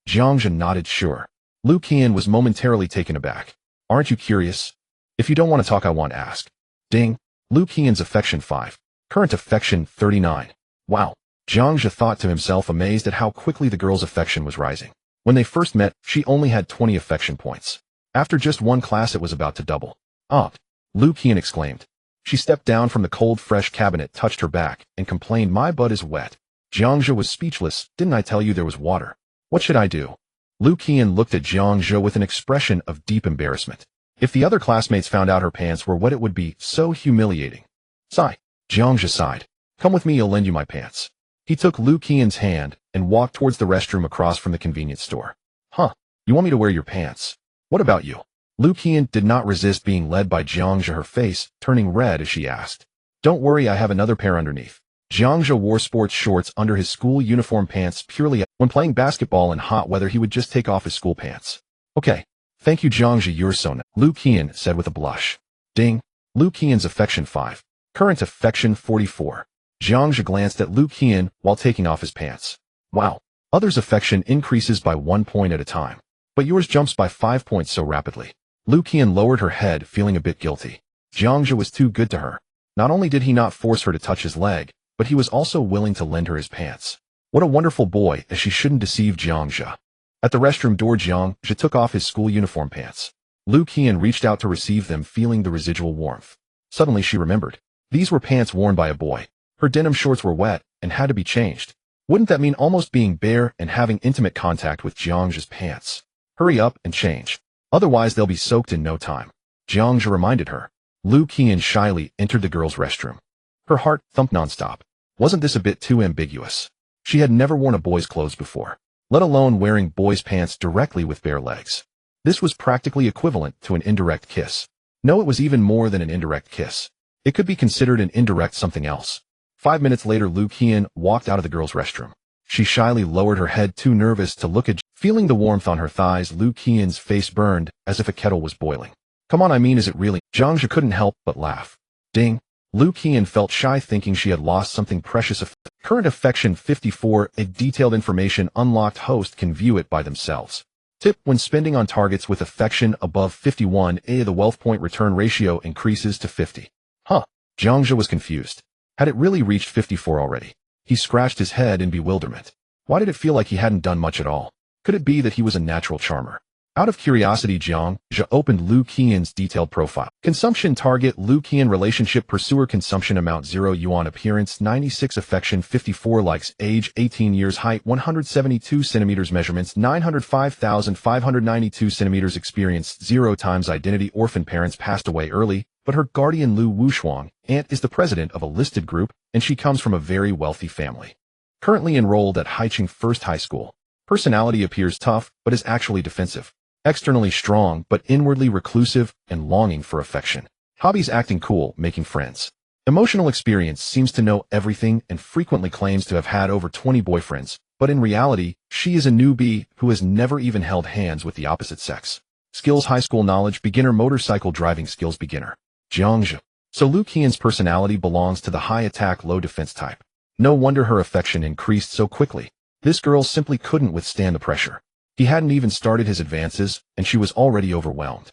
Jiangzhe nodded, sure. Lu Qian was momentarily taken aback. Aren't you curious? If you don't want to talk, I won't ask. Ding. Lu Qian's affection 5. Current affection 39. Wow. Jiangzhe thought to himself, amazed at how quickly the girl's affection was rising. When they first met, she only had 20 affection points. After just one class, it was about to double. Ah! Lu Qian exclaimed. She stepped down from the cold, fresh cabinet, touched her back, and complained, my butt is wet. Jiangzhe was speechless. Didn't I tell you there was water? What should I do? Lu Qian looked at Jiangzhe with an expression of deep embarrassment. If the other classmates found out her pants were wet, it would be so humiliating. Sigh. Jiangzhe sighed. Come with me, I'll lend you my pants. He took Lu Qian's hand and walked towards the restroom across from the convenience store. Huh, you want me to wear your pants? What about you? Lu Qian did not resist being led by Jiangzhe, her face turning red as she asked. Don't worry, I have another pair underneath. Jiangzhe wore sports shorts under his school uniform pants purely when playing basketball in hot weather he would just take off his school pants. Okay. Thank you Jiangzhe, you're so nice, Lu Qian said with a blush. Ding. Lu Qian's affection 5. Current affection 44. Jiangzhe glanced at Lu Qian while taking off his pants. Wow. Others' affection increases by 1 point at a time. But yours jumps by 5 points so rapidly. Lu Qian lowered her head, feeling a bit guilty. Jiangzhe was too good to her. Not only did he not force her to touch his leg, but he was also willing to lend her his pants. What a wonderful boy, as she shouldn't deceive Jiangzhe. At the restroom door, Jiangzhe took off his school uniform pants. Lu Qian reached out to receive them, feeling the residual warmth. Suddenly she remembered. These were pants worn by a boy. Her denim shorts were wet and had to be changed. Wouldn't that mean almost being bare and having intimate contact with Jiangzhe's pants? Hurry up and change. Otherwise they'll be soaked in no time. Jiangzhe reminded her. Lu Qian shyly entered the girls' restroom. Her heart thumped nonstop. Wasn't this a bit too ambiguous? She had never worn a boy's clothes before, let alone wearing boys' pants directly with bare legs. This was practically equivalent to an indirect kiss. No, it was even more than an indirect kiss. It could be considered an indirect something else. 5 minutes later, Lu Qian walked out of the girls' restroom. She shyly lowered her head, too nervous to look at. Feeling the warmth on her thighs, Lu Qian's face burned as if a kettle was boiling. Come on, I mean, is it really? Jiangzhe couldn't help but laugh. Ding. Lu Qian felt shy, thinking she had lost something precious. Current affection 54. A detailed information unlocked host can view it by themselves. Tip: when spending on targets with affection above 51, the wealth point return ratio increases to 50. Huh. Jiangzhe was confused. Had it really reached 54 already? He scratched his head in bewilderment. Why did it feel like he hadn't done much at all? Could it be that he was a natural charmer? Out of curiosity, Jiangzhe opened Lu Qian's detailed profile. Consumption target: Lu Qian, relationship pursuer, consumption amount 0 yuan, appearance 96, affection 54, likes age 18 years, height 172 centimeters, measurements 905,592 centimeters, experience 0 times, identity orphan, parents passed away early, but her guardian Lu Wushuang, aunt, is the president of a listed group, and she comes from a very wealthy family. Currently enrolled at Haicheng First High School. Personality appears tough, but is actually defensive. Externally strong, but inwardly reclusive and longing for affection. Hobbies: acting cool, making friends. Emotional experience: seems to know everything and frequently claims to have had over 20 boyfriends, but in reality, she is a newbie who has never even held hands with the opposite sex. Skills: high school knowledge, beginner, motorcycle driving skills, beginner. Jiangzhe. So Lu Qian's personality belongs to the high attack, low defense type. No wonder her affection increased so quickly. This girl simply couldn't withstand the pressure. He hadn't even started his advances, and she was already overwhelmed.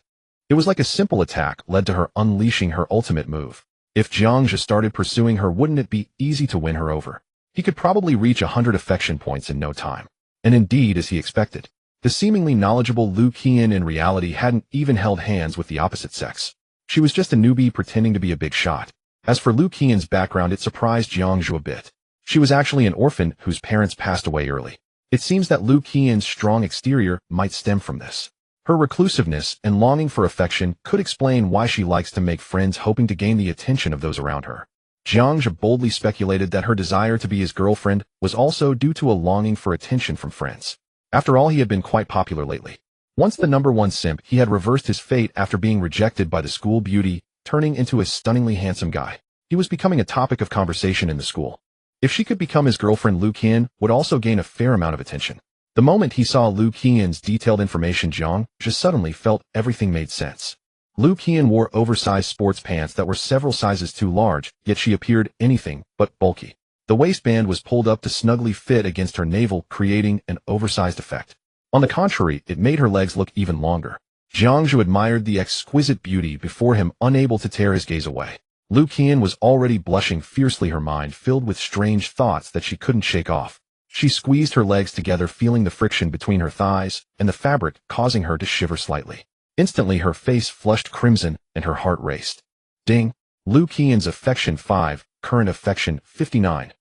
It was like a simple attack led to her unleashing her ultimate move. If Jiangzhe started pursuing her, wouldn't it be easy to win her over? He could probably reach 100 affection points in no time. And indeed, as he expected, the seemingly knowledgeable Lu Qian in reality hadn't even held hands with the opposite sex. She was just a newbie pretending to be a big shot. As for Lu Qian's background, it surprised Jiangzhe a bit. She was actually an orphan whose parents passed away early. It seems that Lu Qian's strong exterior might stem from this. Her reclusiveness and longing for affection could explain why she likes to make friends, hoping to gain the attention of those around her. Jiangzhe boldly speculated that her desire to be his girlfriend was also due to a longing for attention from friends. After all, he had been quite popular lately. Once the #1 simp, he had reversed his fate after being rejected by the school beauty, turning into a stunningly handsome guy. He was becoming a topic of conversation in the school. If she could become his girlfriend, Lu Qian would also gain a fair amount of attention. The moment he saw Lu Qian's detailed information, Jiangzhe suddenly felt everything made sense. Lu Qian wore oversized sports pants that were several sizes too large, yet she appeared anything but bulky. The waistband was pulled up to snugly fit against her navel, creating an oversized effect. On the contrary, it made her legs look even longer. Jiangzhe admired the exquisite beauty before him, unable to tear his gaze away. Lu Qian was already blushing fiercely, her mind filled with strange thoughts that she couldn't shake off. She squeezed her legs together, feeling the friction between her thighs and the fabric, causing her to shiver slightly. Instantly, her face flushed crimson and her heart raced. Ding. Lu Qian's affection 5, current affection 59.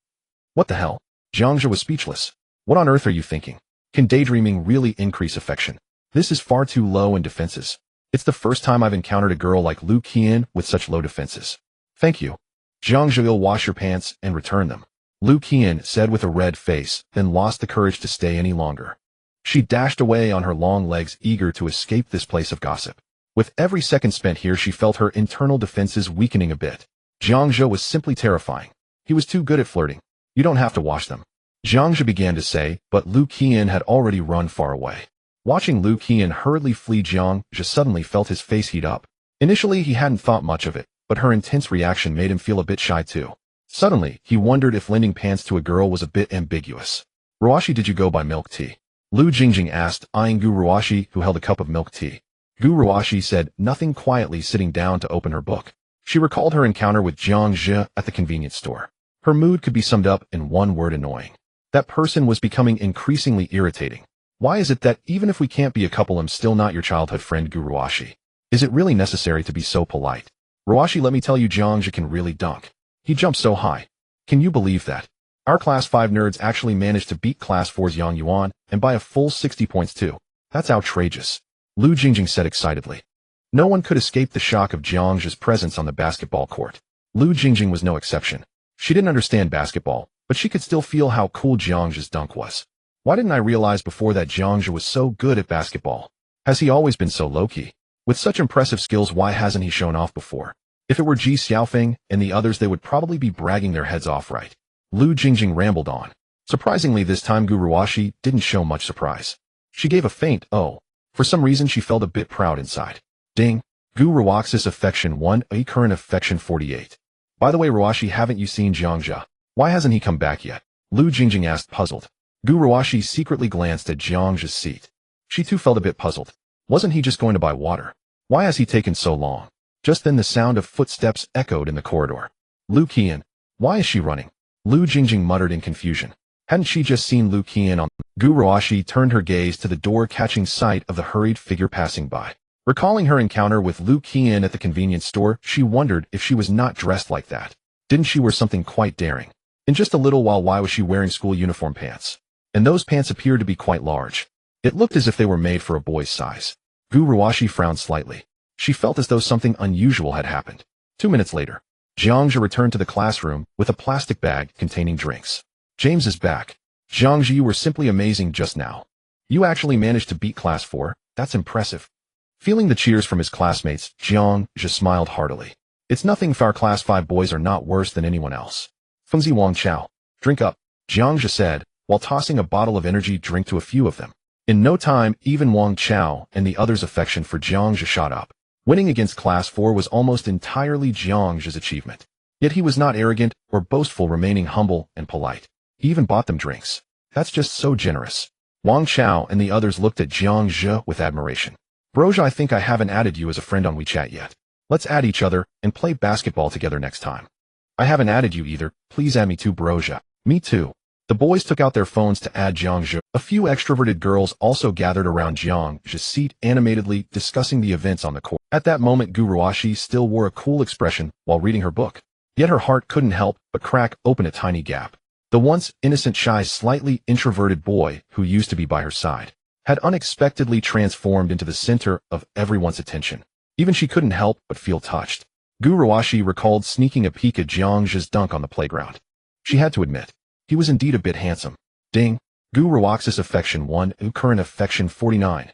What the hell? Jiangzhe was speechless. What on earth are you thinking? Can daydreaming really increase affection? This is far too low in defenses. It's the first time I've encountered a girl like Lu Qian with such low defenses. Thank you. Jiangzhe will wash your pants and return them. Lu Qian said with a red face, then lost the courage to stay any longer. She dashed away on her long legs, eager to escape this place of gossip. With every second spent here, she felt her internal defenses weakening a bit. Jiang Zhe was simply terrifying. He was too good at flirting. You don't have to wash them. Jiang Zhe began to say, but Lu Qian had already run far away. Watching Lu Qian hurriedly flee, Jiang Zhe suddenly felt his face heat up. Initially, he hadn't thought much of it, but her intense reaction made him feel a bit shy too. Suddenly, he wondered if lending pants to a girl was a bit ambiguous. Ruashi, did you go buy milk tea? Lu Jingjing asked, eyeing Gu Ruashi, who held a cup of milk tea. Gu Ruashi said nothing, quietly sitting down to open her book. She recalled her encounter with Jiang Zhe at the convenience store. Her mood could be summed up in one word: annoying. That person was becoming increasingly irritating. Why is it that even if we can't be a couple, I'm still not your childhood friend, Gu Ruashi? Is it really necessary to be so polite? Ruashi, let me tell you, Jiang Zhe can really dunk. He jumps so high. Can you believe that? Our Class 5 nerds actually managed to beat Class 4's Yang Yuan, and by a full 60 points too. That's outrageous. Lu Jingjing said excitedly. No one could escape the shock of Jiang Zhe's presence on the basketball court. Lu Jingjing was no exception. She didn't understand basketball, but she could still feel how cool Jiang Zhe's dunk was. Why didn't I realize before that Jiang Zhe was so good at basketball? Has he always been so low-key? With such impressive skills, why hasn't he shown off before? If it were Ji Xiaofeng and the others, they would probably be bragging their heads off, right? Lu Jingjing rambled on. Surprisingly, this time Gu Ruashi didn't show much surprise. She gave a faint oh. For some reason, she felt a bit proud inside. Ding. Gu Ruaxis affection 1, a current affection 48. By the way, Ruashi, haven't you seen Jiang Zhe? Why hasn't he come back yet? Lu Jingjing asked, puzzled. Gu Ruashi secretly glanced at Jiang Zhe's seat. She too felt a bit puzzled. Wasn't he just going to buy water? Why has he taken so long? Just then the sound of footsteps echoed in the corridor. Lu Qian. Why is she running? Lu Jingjing muttered in confusion. Hadn't she just seen Lu Qian on? Gu Ruashi turned her gaze to the door, catching sight of the hurried figure passing by. Recalling her encounter with Lu Qian at the convenience store, she wondered if she was not dressed like that. Didn't she wear something quite daring? In just a little while, why was she wearing school uniform pants? And those pants appeared to be quite large. It looked as if they were made for a boy's size. Gu Ruashi frowned slightly. She felt as though something unusual had happened. 2 minutes later, Jiang Zhe returned to the classroom with a plastic bag containing drinks. James is back. Jiang Zhe, you were simply amazing just now. You actually managed to beat Class 4. That's impressive. Feeling the cheers from his classmates, Jiang Zhe smiled heartily. It's nothing if our Class 5 boys are not worse than anyone else. Fengzi Wang Chao. Drink up, Jiang Zhe said, while tossing a bottle of energy drink to a few of them. In no time, even Wang Chao and the others' affection for Jiang Zhe shot up. Winning against Class 4 was almost entirely Jiang Zhe's achievement. Yet he was not arrogant or boastful, remaining humble and polite. He even bought them drinks. That's just so generous. Wang Chao and the others looked at Jiang Zhe with admiration. Broja, I think I haven't added you as a friend on WeChat yet. Let's add each other and play basketball together next time. I haven't added you either. Please add me too, Broja. Me too. The boys took out their phones to add Jiang Zhe. A few extroverted girls also gathered around Jiang Zhe's seat, animatedly discussing the events on the court. At that moment, Gu Ruashi still wore a cool expression while reading her book. Yet her heart couldn't help but crack open a tiny gap. The once innocent, shy, slightly introverted boy who used to be by her side had unexpectedly transformed into the center of everyone's attention. Even she couldn't help but feel touched. Gu Ruashi recalled sneaking a peek at Jiang Zhe's dunk on the playground. She had to admit, he was indeed a bit handsome. Ding. Gu Ruaxis affection 1, current affection 49.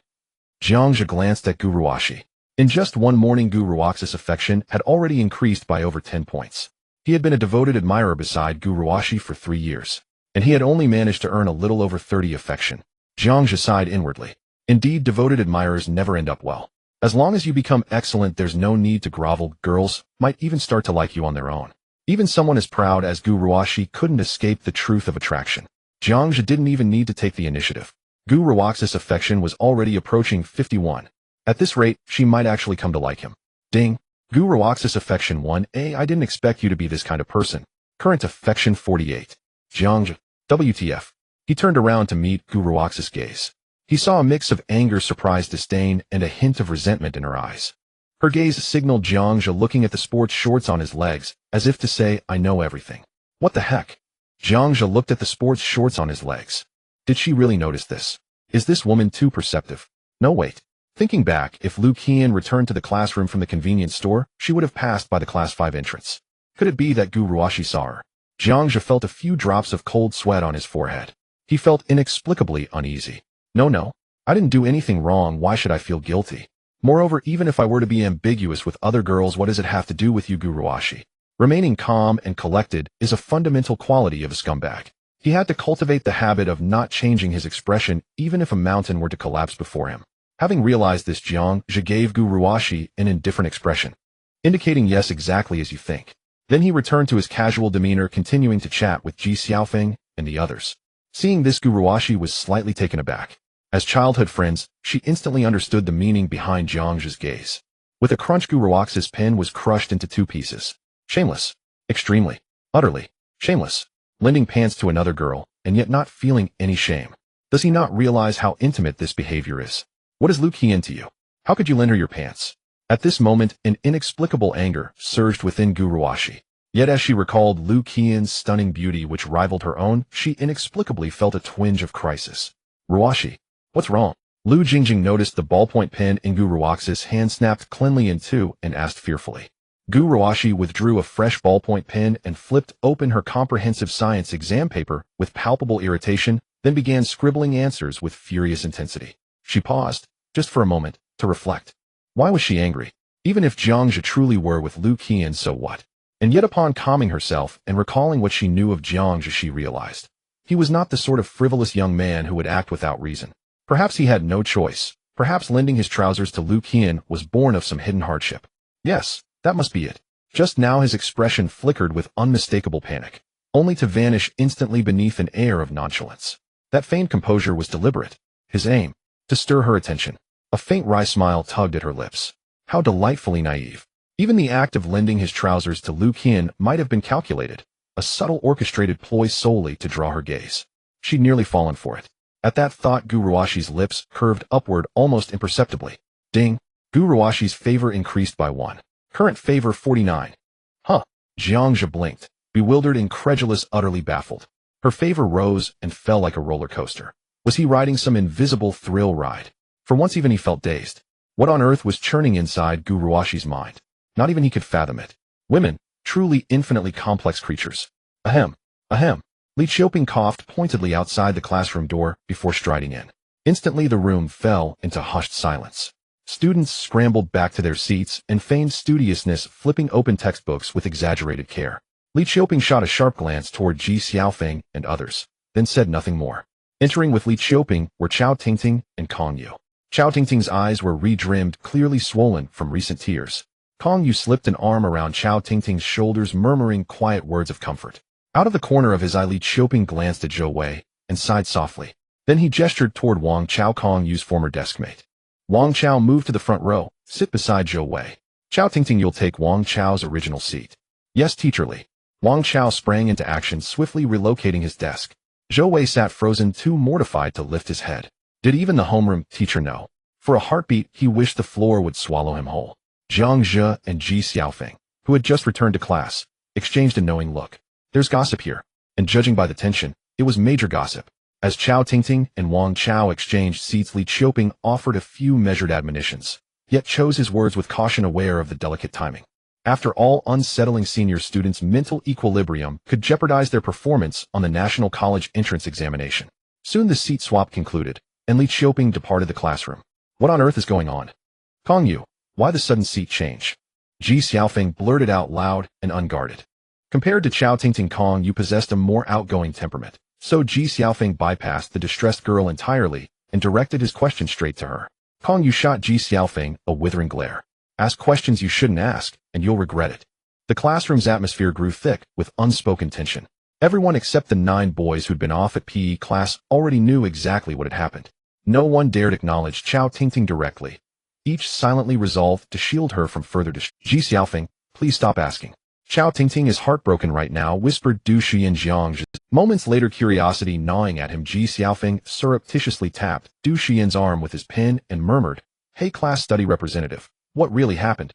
Jiang Zhe glanced at Gu Ruashi. In just one morning, Gu Ruaxis affection had already increased by over 10 points. He had been a devoted admirer beside Gu Ruashi for 3 years, and he had only managed to earn a little over 30 affection. Jiang Zhe sighed inwardly. Indeed, devoted admirers never end up well. As long as you become excellent, there's no need to grovel. Girls might even start to like you on their own. Even someone as proud as Gu Ruashi couldn't escape the truth of attraction. Jiang Zhe didn't even need to take the initiative. Gu Ruaxis affection was already approaching 51. At this rate, she might actually come to like him. Ding. Gu Ruaxis affection 1a, I didn't expect you to be this kind of person. Current affection 48. Jiang Zhe. WTF. He turned around to meet Gu Ruaxis' gaze. He saw a mix of anger, surprise, disdain, and a hint of resentment in her eyes. Her gaze signaled Jiang Zhe looking at the sports shorts on his legs, as if to say, I know everything. What the heck? Jiang Zhe looked at the sports shorts on his legs. Did she really notice this? Is this woman too perceptive? No, wait. Thinking back, if Lu Qian returned to the classroom from the convenience store, she would have passed by the Class 5 entrance. Could it be that Gu Ruashi saw her? Jiang Zhe felt a few drops of cold sweat on his forehead. He felt inexplicably uneasy. No, I didn't do anything wrong. Why should I feel guilty? Moreover, even if I were to be ambiguous with other girls, what does it have to do with you, Gu Ruashi? Remaining calm and collected is a fundamental quality of a scumbag. He had to cultivate the habit of not changing his expression even if a mountain were to collapse before him. Having realized this, Jiang Zhe gave Gu Ruoxi an indifferent expression, indicating yes, exactly as you think. Then he returned to his casual demeanor, continuing to chat with Ji Xiaofeng and the others. Seeing this, Gu Ruoxi was slightly taken aback. As childhood friends, she instantly understood the meaning behind Jiang Zhe's gaze. With a crunch, Gu Ruoxi's pen was crushed into 2 pieces. Shameless. Extremely. Utterly. Shameless. Lending pants to another girl, and yet not feeling any shame. Does he not realize how intimate this behavior is? What is Lu Qian to you? How could you lend her your pants? At this moment, an inexplicable anger surged within Gu Ruoxi. Yet as she recalled Lu Qian's stunning beauty which rivaled her own, she inexplicably felt a twinge of crisis. Ruoxi, what's wrong? Lu Jingjing noticed the ballpoint pen in Gu Ruoxi's hand snapped cleanly in 2 and asked fearfully. Gu Ruoxi withdrew a fresh ballpoint pen and flipped open her comprehensive science exam paper with palpable irritation, then began scribbling answers with furious intensity. She paused, just for a moment, to reflect. Why was she angry? Even if Jiang Zhe truly were with Lu Qian, so what? And yet upon calming herself and recalling what she knew of Jiang Zhe, she realized. He was not the sort of frivolous young man who would act without reason. Perhaps he had no choice. Perhaps lending his trousers to Lu Qian was born of some hidden hardship. Yes, that must be it. Just now his expression flickered with unmistakable panic, only to vanish instantly beneath an air of nonchalance. That feigned composure was deliberate. His aim, to stir her attention. A faint wry smile tugged at her lips. How delightfully naive. Even the act of lending his trousers to Lu Qian might have been calculated, a subtle orchestrated ploy solely to draw her gaze. She'd nearly fallen for it. At that thought, Gu Ruoxi's lips curved upward almost imperceptibly. Ding! Gu Ruoxi's favor increased by 1. Current favor 49. Huh. Jiang Zhe blinked, bewildered, incredulous, utterly baffled. Her favor rose and fell like a roller coaster. Was he riding some invisible thrill ride? For once even he felt dazed. What on earth was churning inside Gu Ruoxi's mind? Not even he could fathom it. Women, truly infinitely complex creatures. Ahem. Ahem. Li Qiuping coughed pointedly outside the classroom door before striding in. Instantly the room fell into hushed silence. Students scrambled back to their seats and feigned studiousness, flipping open textbooks with exaggerated care. Li Qiuping shot a sharp glance toward Ji Xiaofeng and others, then said nothing more. Entering with Li Qiuping were Chao Tingting and Kong Yu. Chao Tingting's eyes were redrimmed, clearly swollen from recent tears. Kong Yu slipped an arm around Chao Tingting's shoulders, murmuring quiet words of comfort. Out of the corner of his eye, Li Qiuping glanced at Zhou Wei and sighed softly. Then he gestured toward Wang Chao, Kong Yu's former deskmate. Wang Chao moved to the front row, sit beside Zhou Wei. Chao Tingting, you'll take Wang Chao's original seat. Yes, teacher Li. Wang Chao sprang into action, swiftly relocating his desk. Zhou Wei sat frozen, too mortified to lift his head. Did even the homeroom teacher know? For a heartbeat, he wished the floor would swallow him whole. Jiang Zhe and Ji Xiaofeng, who had just returned to class, exchanged a knowing look. There's gossip here. And judging by the tension, it was major gossip. As Chao Tingting and Wang Chao exchanged seats, Li Qiuping offered a few measured admonitions, yet chose his words with caution, aware of the delicate timing. After all, unsettling senior students' mental equilibrium could jeopardize their performance on the National College entrance examination. Soon the seat swap concluded, and Li Qiuping departed the classroom. What on earth is going on? Kong Yu, why the sudden seat change? Ji Xiaofeng blurted out loud and unguarded. Compared to Chao Tingting, Kong Yu possessed a more outgoing temperament, so Ji Xiaofeng bypassed the distressed girl entirely and directed his question straight to her. Kong Yu shot Ji Xiaofeng a withering glare. Ask questions you shouldn't ask, and you'll regret it. The classroom's atmosphere grew thick with unspoken tension. Everyone except the 9 boys who'd been off at PE class already knew exactly what had happened. No one dared acknowledge Chao Tingting directly, each silently resolved to shield her from further Ji Xiaofeng, please stop asking. Chao Tingting is heartbroken right now, whispered Du Shi and Jiang Zhe. Moments later, curiosity gnawing at him, Ji Xiaofeng surreptitiously tapped Du Xian's arm with his pen and murmured, Hey class study representative, what really happened?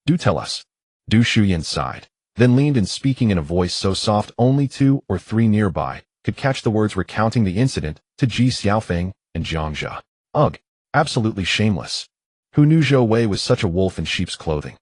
Do tell us. Du Xian sighed, then leaned in, speaking in a voice so soft only 2 or 3 nearby could catch the words, recounting the incident to Ji Xiaofeng and Jiang Zhe. Ugh, absolutely shameless. Who knew Zhou Wei was such a wolf in sheep's clothing?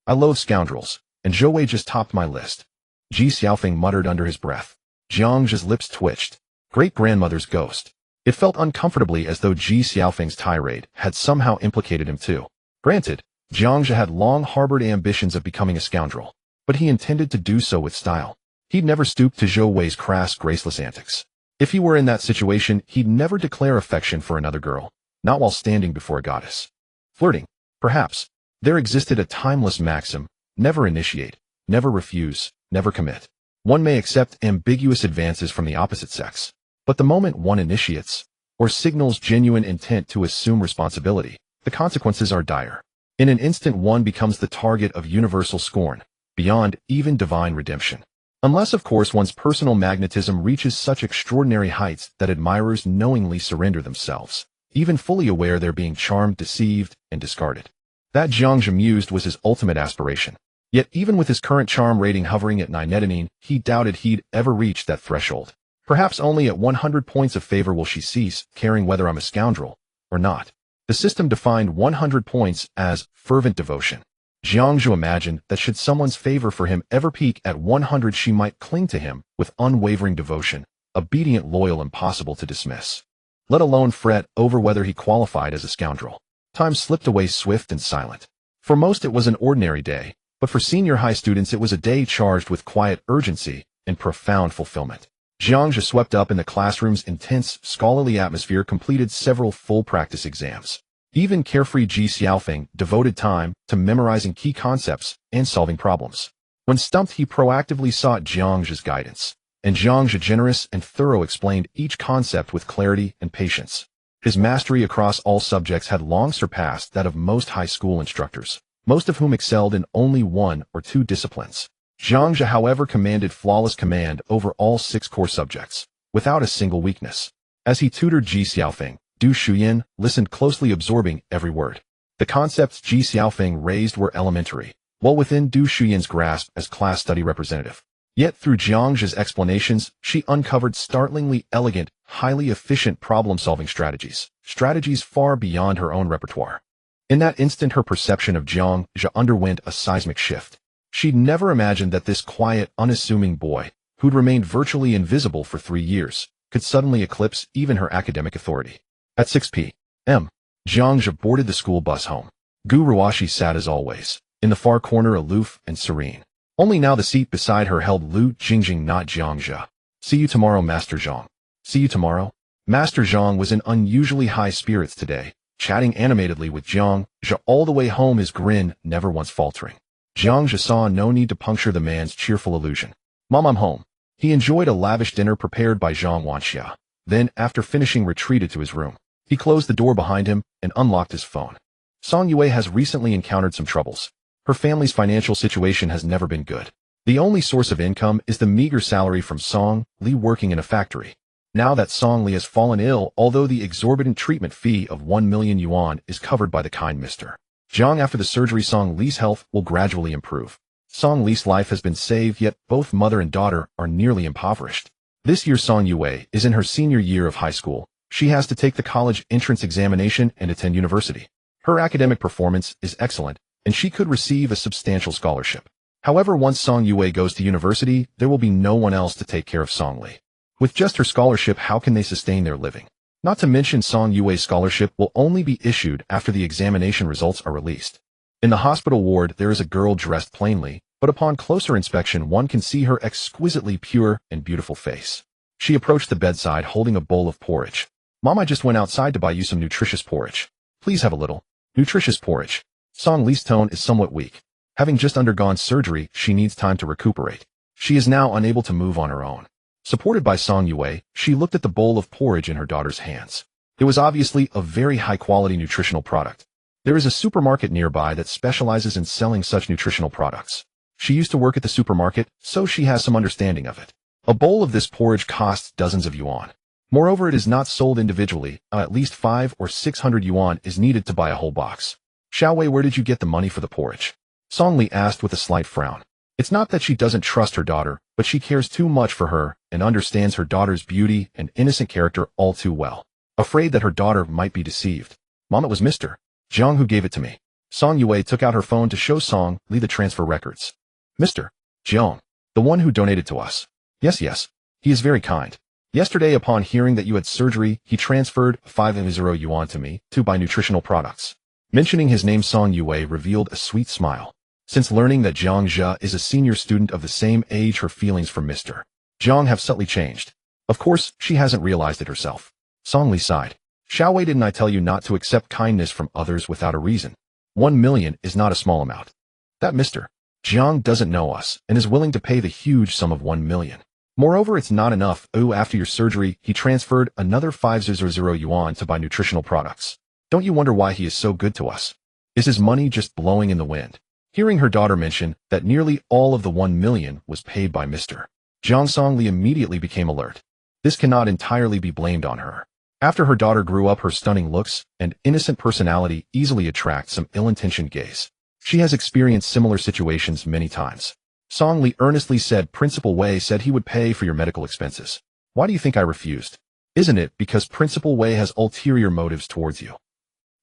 I loathe scoundrels, and Zhou Wei just topped my list. Ji Xiaofeng muttered under his breath. Jiang Zhe's lips twitched. Great-grandmother's ghost. It felt uncomfortably as though Ji Xiaofeng's tirade had somehow implicated him too. Granted, Jiang Zhe had long harbored ambitions of becoming a scoundrel. but he intended to do so with style. He'd never stoop to Zhou Wei's crass, graceless antics. If he were in that situation, he'd never declare affection for another girl, not while standing before a goddess. Flirting, perhaps. There existed a timeless maxim: never initiate, never refuse, never commit. One may accept ambiguous advances from the opposite sex, but the moment one initiates, or signals genuine intent to assume responsibility, the consequences are dire. In an instant, one becomes the target of universal scorn, beyond even divine redemption. Unless, of course, one's personal magnetism reaches such extraordinary heights that admirers knowingly surrender themselves, even fully aware they're being charmed, deceived, and discarded. That Zhang Zhemused was his ultimate aspiration. Yet even with his current charm rating hovering at 9, he doubted he'd ever reach that threshold. Perhaps only at 100 points of favor will she cease caring whether I'm a scoundrel or not. The system defined 100 points as fervent devotion. Zhang Zhu imagined that should someone's favor for him ever peak at 100, she might cling to him with unwavering devotion, obedient, loyal, impossible to dismiss. Let alone fret over whether he qualified as a scoundrel. Time slipped away swift and silent. For most it was an ordinary day, but for senior high students it was a day charged with quiet urgency and profound fulfillment. Zhang Zhe swept up in the classroom's intense, scholarly atmosphere, completed several full practice exams. Even carefree Ji Xiaofeng devoted time to memorizing key concepts and solving problems. When stumped, he proactively sought Zhang Zhe's guidance, and Zhang Zhe, generous and thorough, explained each concept with clarity and patience. His mastery across all subjects had long surpassed that of most high school instructors, most of whom excelled in only 1 or 2 disciplines. Zhang Zhe, however, commanded flawless command over all 6 core subjects, without a single weakness. As he tutored Ji Xiaofeng, Du Shuyan listened closely, absorbing every word. The concepts Ji Xiaofeng raised were elementary, well within Du Shuyan's grasp as class study representative. Yet through Zhang Zhe's explanations, she uncovered startlingly elegant, highly efficient problem-solving strategies far beyond her own repertoire. In that instant, her perception of Zhang Zhe underwent a seismic shift. She'd never imagined that this quiet, unassuming boy, who'd remained virtually invisible for 3 years, could suddenly eclipse even her academic authority. At 6 p.m., Zhang Zhe boarded the school bus home. Gu Ruoshi sat as always, in the far corner, aloof and serene. Only now the seat beside her held Lu Jingjing, not Zhang Zhe. See you tomorrow, Master Zhang. See you tomorrow. Master Zhang was in unusually high spirits today, chatting animatedly with Zhang Zhe all the way home, his grin never once faltering. Zhang Zhe saw no need to puncture the man's cheerful illusion. Mom, I'm home. He enjoyed a lavish dinner prepared by Zhang Wanxia. Then, after finishing, retreated to his room. He closed the door behind him and unlocked his phone. Song Yue has recently encountered some troubles. Her family's financial situation has never been good. The only source of income is the meager salary from Song Li working in a factory. Now that Song Li has fallen ill, although the exorbitant treatment fee of 1 million yuan is covered by the kind Mr. Zhang, after the surgery, Song Li's health will gradually improve. Song Li's life has been saved, yet both mother and daughter are nearly impoverished. This year Song Yue is in her senior year of high school. She has to take the college entrance examination and attend university. Her academic performance is excellent, and she could receive a substantial scholarship. However, once Song Yue goes to university, there will be no one else to take care of Song Li. With just her scholarship, how can they sustain their living? Not to mention Song Yue's scholarship will only be issued after the examination results are released. In the hospital ward, there is a girl dressed plainly, but upon closer inspection one can see her exquisitely pure and beautiful face. She approached the bedside holding a bowl of porridge. Mom, I just went outside to buy you some nutritious porridge. Please have a little. Nutritious porridge. Song Li's tone is somewhat weak. Having just undergone surgery, she needs time to recuperate. She is now unable to move on her own. Supported by Song Yue, she looked at the bowl of porridge in her daughter's hands. It was obviously a very high-quality nutritional product. There is a supermarket nearby that specializes in selling such nutritional products. She used to work at the supermarket, so she has some understanding of it. A bowl of this porridge costs dozens of yuan. Moreover, it is not sold individually. At least 500 or 600 yuan is needed to buy a whole box. Xiaowei, where did you get the money for the porridge? Song Li asked with a slight frown. It's not that she doesn't trust her daughter, but she cares too much for her and understands her daughter's beauty and innocent character all too well. Afraid that her daughter might be deceived. Mom, it was Mr. Zhang who gave it to me. Song Yue took out her phone to show Song Li the transfer records. Mr. Zhang, the one who donated to us. Yes. He is very kind. Yesterday, upon hearing that you had surgery, he transferred 500 yuan to me to buy nutritional products. Mentioning his name, Song Yue revealed a sweet smile. Since learning that Jiang Zhe is a senior student of the same age, her feelings for Mr. Jiang have subtly changed. Of course, she hasn't realized it herself. Song Li sighed. Xiaowei, didn't I tell you not to accept kindness from others without a reason? 1 million is not a small amount. That Mr. Jiang doesn't know us and is willing to pay the huge sum of 1 million. Moreover, it's not enough. Oh, after your surgery, he transferred another 500 yuan to buy nutritional products. Don't you wonder why he is so good to us? Is his money just blowing in the wind? Hearing her daughter mention that nearly all of the 1 million was paid by Mr. Jiang, Song Li immediately became alert. This cannot entirely be blamed on her. After her daughter grew up, her stunning looks and innocent personality easily attract some ill-intentioned gaze. She has experienced similar situations many times. Song Li earnestly said, Principal Wei said he would pay for your medical expenses. Why do you think I refused? Isn't it because Principal Wei has ulterior motives towards you?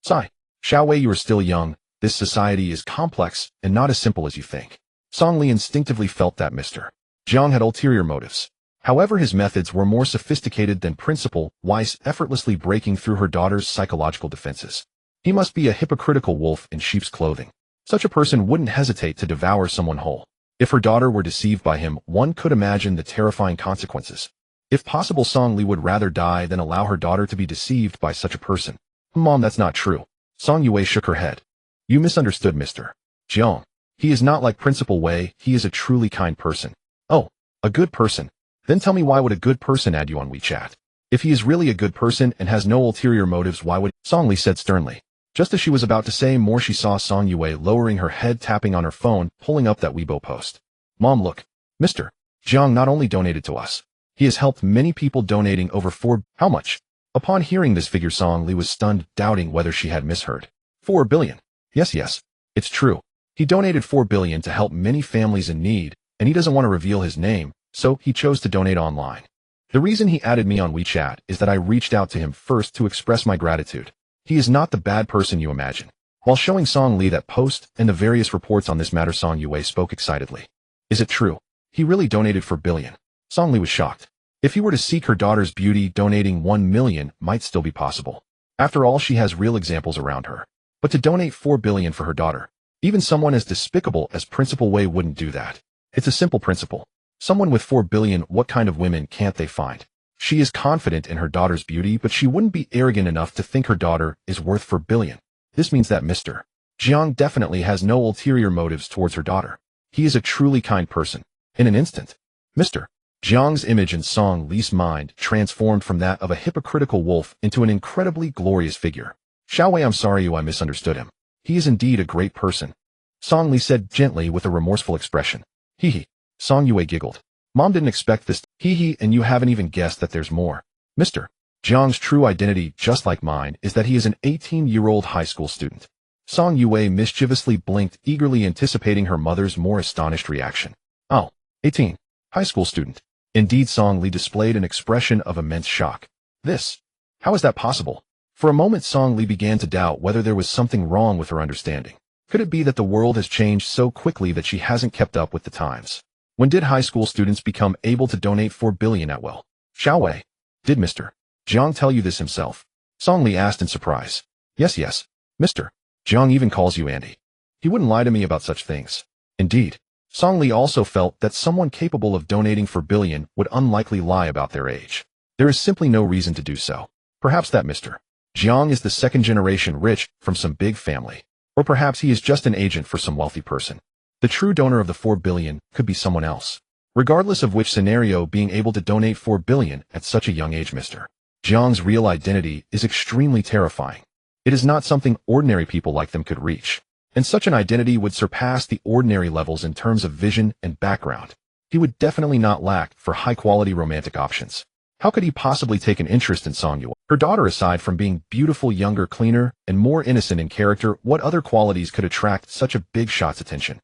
Sigh. Xiaowei, you are still young. This society is complex and not as simple as you think. Song Li instinctively felt that Mr. Jiang had ulterior motives. However, his methods were more sophisticated than Principal Weiss effortlessly breaking through her daughter's psychological defenses. He must be a hypocritical wolf in sheep's clothing. Such a person wouldn't hesitate to devour someone whole. If her daughter were deceived by him, one could imagine the terrifying consequences. If possible, Song Li would rather die than allow her daughter to be deceived by such a person. Mom, that's not true. Song Yue shook her head. You misunderstood Mr. Jiang. He is not like Principal Wei, he is a truly kind person. Oh, a good person. Then tell me, why would a good person add you on WeChat? If he is really a good person and has no ulterior motives, why would— Song Li said sternly. Just as she was about to say more, she saw Song Yue lowering her head, tapping on her phone, pulling up that Weibo post. Mom, look. Mr. Jiang not only donated to us. He has helped many people, donating over 4— How much? Upon hearing this figure, Song Li was stunned, doubting whether she had misheard. 4 billion. Yes, it's true. He donated 4 billion to help many families in need, and he doesn't want to reveal his name, so he chose to donate online. The reason he added me on WeChat is that I reached out to him first to express my gratitude. He is not the bad person you imagine. While showing Song Li that post and the various reports on this matter, Song Yue spoke excitedly. Is it true? He really donated 4 billion. Song Li was shocked. If he were to seek her daughter's beauty, donating 1 million might still be possible. After all, she has real examples around her. But to donate 4 billion for her daughter, even someone as despicable as Principal Wei wouldn't do that. It's a simple principle. Someone with 4 billion, what kind of women can't they find? She is confident in her daughter's beauty, but she wouldn't be arrogant enough to think her daughter is worth 4 billion. This means that Mr. Jiang definitely has no ulterior motives towards her daughter. He is a truly kind person. In an instant, Mr. Jiang's image in Song Li's mind transformed from that of a hypocritical wolf into an incredibly glorious figure. Xiaowei, I'm sorry I misunderstood him. He is indeed a great person. Song Li said gently with a remorseful expression. Hee. Song Yue giggled. Mom didn't expect this. Hee, and you haven't even guessed that there's more. Mr. Jiang's true identity, just like mine, is that he is an 18-year-old high school student. Song Yue mischievously blinked, eagerly anticipating her mother's more astonished reaction. Oh, 18. High school student. Indeed, Song Li displayed an expression of immense shock. This. How is that possible? For a moment, Song Li began to doubt whether there was something wrong with her understanding. Could it be that the world has changed so quickly that she hasn't kept up with the times? When did high school students become able to donate 4 billion at will? Xiaowei, did Mr. Jiang tell you this himself? Song Li asked in surprise. Yes. Mr. Jiang even calls you Andy. He wouldn't lie to me about such things. Indeed. Song Li also felt that someone capable of donating 4 billion would unlikely lie about their age. There is simply no reason to do so. Perhaps that Mr. Jiang is the second generation rich from some big family. Or perhaps he is just an agent for some wealthy person. The true donor of the 4 billion could be someone else. Regardless of which scenario, being able to donate 4 billion at such a young age, Mr. Jiang's real identity is extremely terrifying. It is not something ordinary people like them could reach. And such an identity would surpass the ordinary levels in terms of vision and background. He would definitely not lack for high-quality romantic options. How could he possibly take an interest in Song Yue? Her daughter, aside from being beautiful, younger, cleaner, and more innocent in character, what other qualities could attract such a big shot's attention?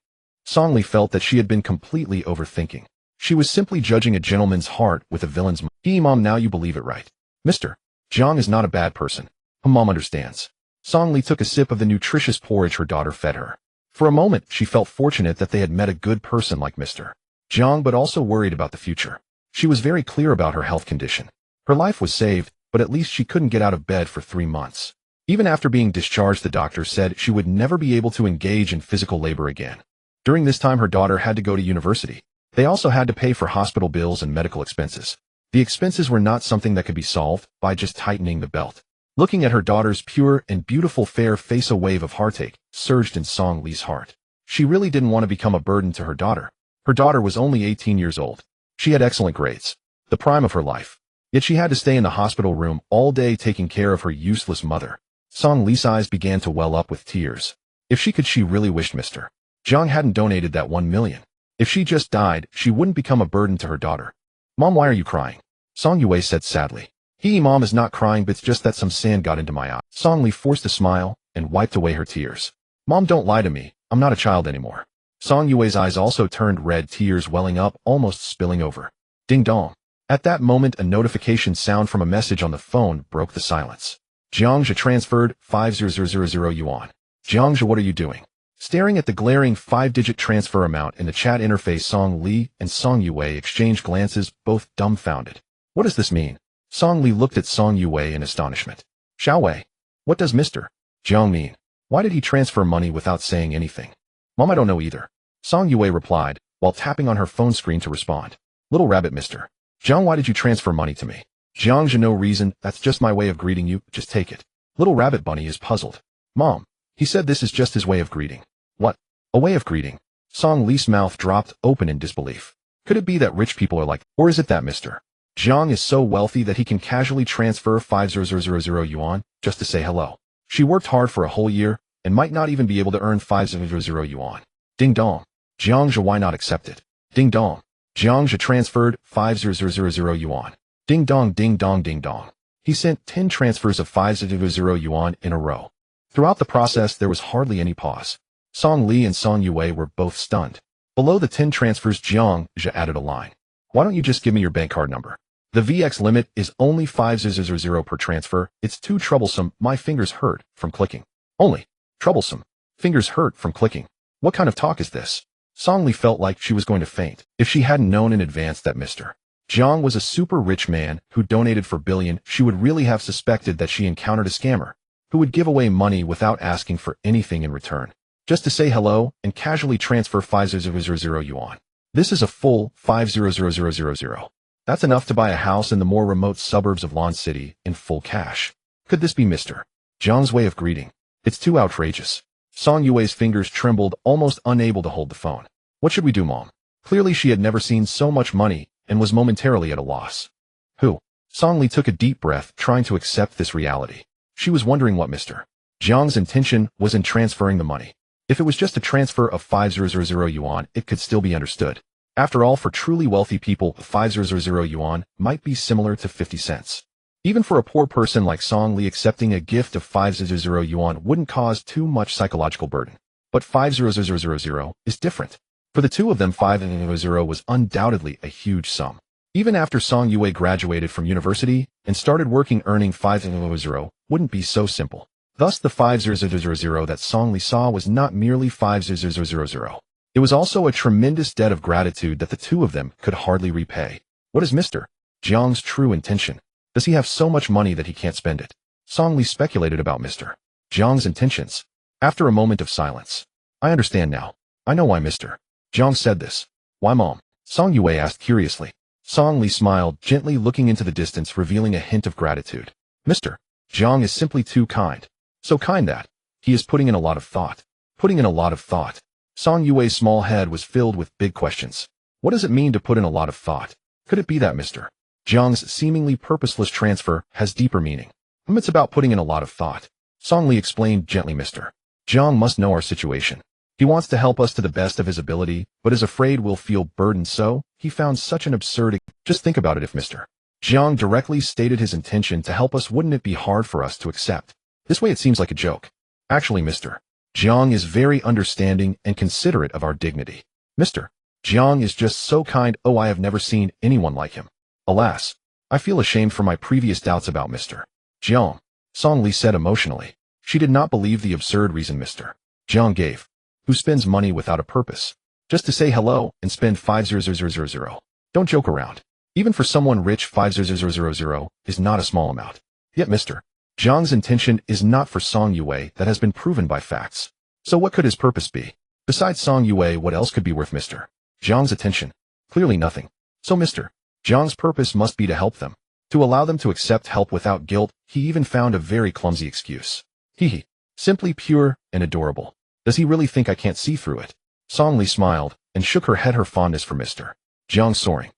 Song Li felt that she had been completely overthinking. She was simply judging a gentleman's heart with a villain's mind. Mom, now you believe it, right? Mr. Jiang is not a bad person. Mom understands. Song Li took a sip of the nutritious porridge her daughter fed her. For a moment, she felt fortunate that they had met a good person like Mr. Jiang, but also worried about the future. She was very clear about her health condition. Her life was saved, but at least she couldn't get out of bed for 3 months. Even after being discharged, the doctor said she would never be able to engage in physical labor again. During this time her daughter had to go to university. They also had to pay for hospital bills and medical expenses. The expenses were not something that could be solved by just tightening the belt. Looking at her daughter's pure and beautiful fair face, a wave of heartache surged in Song Li's heart. She really didn't want to become a burden to her daughter. Her daughter was only 18 years old. She had excellent grades, the prime of her life. Yet she had to stay in the hospital room all day taking care of her useless mother. Song Li's eyes began to well up with tears. If she could, she really wished Mr. Jiang hadn't donated that 1 million. If she just died, she wouldn't become a burden to her daughter. Mom, why are you crying? Song Yue said sadly. Mom is not crying, but it's just that some sand got into my eye. Song Li forced a smile and wiped away her tears. Mom, don't lie to me. I'm not a child anymore. Song Yue's eyes also turned red, tears welling up, almost spilling over. Ding dong. At that moment, a notification sound from a message on the phone broke the silence. Jiangzhe transferred 5,000 yuan. Jiangzhe, what are you doing? Staring at the glaring 5-digit transfer amount in the chat interface, Song Li and Song Yue exchanged glances, both dumbfounded. What does this mean? Song Li looked at Song Yue in astonishment. Xiao Wei, what does Mr. Jiang mean? Why did he transfer money without saying anything? Mom, I don't know either. Song Yue replied, while tapping on her phone screen to respond. Little rabbit, Mr. Jiang, why did you transfer money to me? Jiangzhe, no reason, that's just my way of greeting you, just take it. Little rabbit bunny is puzzled. Mom, he said this is just his way of greeting. What? A way of greeting? Song Li's mouth dropped open in disbelief. Could it be that rich people are like, or is it that Mr. Jiang is so wealthy that he can casually transfer 5,000 yuan just to say hello? She worked hard for a whole year and might not even be able to earn 5,000 yuan. Ding dong. Jiangzhe, why not accept it? Ding dong. Jiangzhe transferred 5,000 yuan. Ding dong, ding dong, ding dong. He sent 10 transfers of 5,000 yuan in a row. Throughout the process, there was hardly any pause. Song Li and Song Yue were both stunned. Below the 10 transfers, Jiangzhe added a line. Why don't you just give me your bank card number? The VX limit is only 5,000 per transfer. It's too troublesome. My fingers hurt from clicking. Only. Troublesome. Fingers hurt from clicking. What kind of talk is this? Song Li felt like she was going to faint if she hadn't known in advance that Mr. Jiang was a super rich man who donated for billion. She would really have suspected that she encountered a scammer who would give away money without asking for anything in return, just to say hello and casually transfer 5,000 yuan. This is a full 5,000. That's enough to buy a house in the more remote suburbs of Lan City in full cash. Could this be Mr. Jiang's way of greeting? It's too outrageous. Song Yue's fingers trembled, almost unable to hold the phone. What should we do, Mom? Clearly she had never seen so much money and was momentarily at a loss. Who? Song Li took a deep breath, trying to accept this reality. She was wondering what Mr. Jiang's intention was in transferring the money. If it was just a transfer of 5,000 yuan, it could still be understood. After all, for truly wealthy people, 5,000 yuan might be similar to 50 cents. Even for a poor person like Song Li, accepting a gift of 5,000 yuan wouldn't cause too much psychological burden. But 5,000 is different. For the two of them, 5,000 was undoubtedly a huge sum. Even after Song Yue graduated from university and started working, earning 5,000 wouldn't be so simple. Thus, the 5,000 that Song Li saw was not merely 5,000. It was also a tremendous debt of gratitude that the two of them could hardly repay. What is Mr. Jiang's true intention? Does he have so much money that he can't spend it? Song Li speculated about Mr. Jiang's intentions. After a moment of silence, I understand now. I know why Mr. Jiang said this. Why, Mom? Song Yue asked curiously. Song Li smiled, gently looking into the distance, revealing a hint of gratitude. Mr. Jiang is simply too kind. So kind that he is putting in a lot of thought. Putting in a lot of thought. Song Yue's small head was filled with big questions. What does it mean to put in a lot of thought? Could it be that Mr. Jiang's seemingly purposeless transfer has deeper meaning? It's about putting in a lot of thought. Song Li explained gently. Mr. Jiang must know our situation. He wants to help us to the best of his ability, but is afraid we'll feel burdened, so he found such an absurd. Just think about it. If Mr. Jiang directly stated his intention to help us, wouldn't it be hard for us to accept? This way it seems like a joke. Actually, Mr. Jiang is very understanding and considerate of our dignity. Mr. Jiang is just so kind. Oh, I have never seen anyone like him. Alas, I feel ashamed for my previous doubts about Mr. Jiang, Song Li said emotionally. She did not believe the absurd reason Mr. Jiang gave. Who spends money without a purpose? Just to say hello and spend 5,000. Don't joke around. Even for someone rich, 5,000 is not a small amount. Yet Mr. Jiang's intention is not for Song Yue, that has been proven by facts. So what could his purpose be? Besides Song Yue, what else could be worth Mr. Jiang's attention? Clearly nothing. So Mr. Jiang's purpose must be to help them. To allow them to accept help without guilt, he even found a very clumsy excuse. Hee. Simply pure and adorable. Does he really think I can't see through it? Song Li smiled and shook her head, her fondness for Mr. Jiang soaring.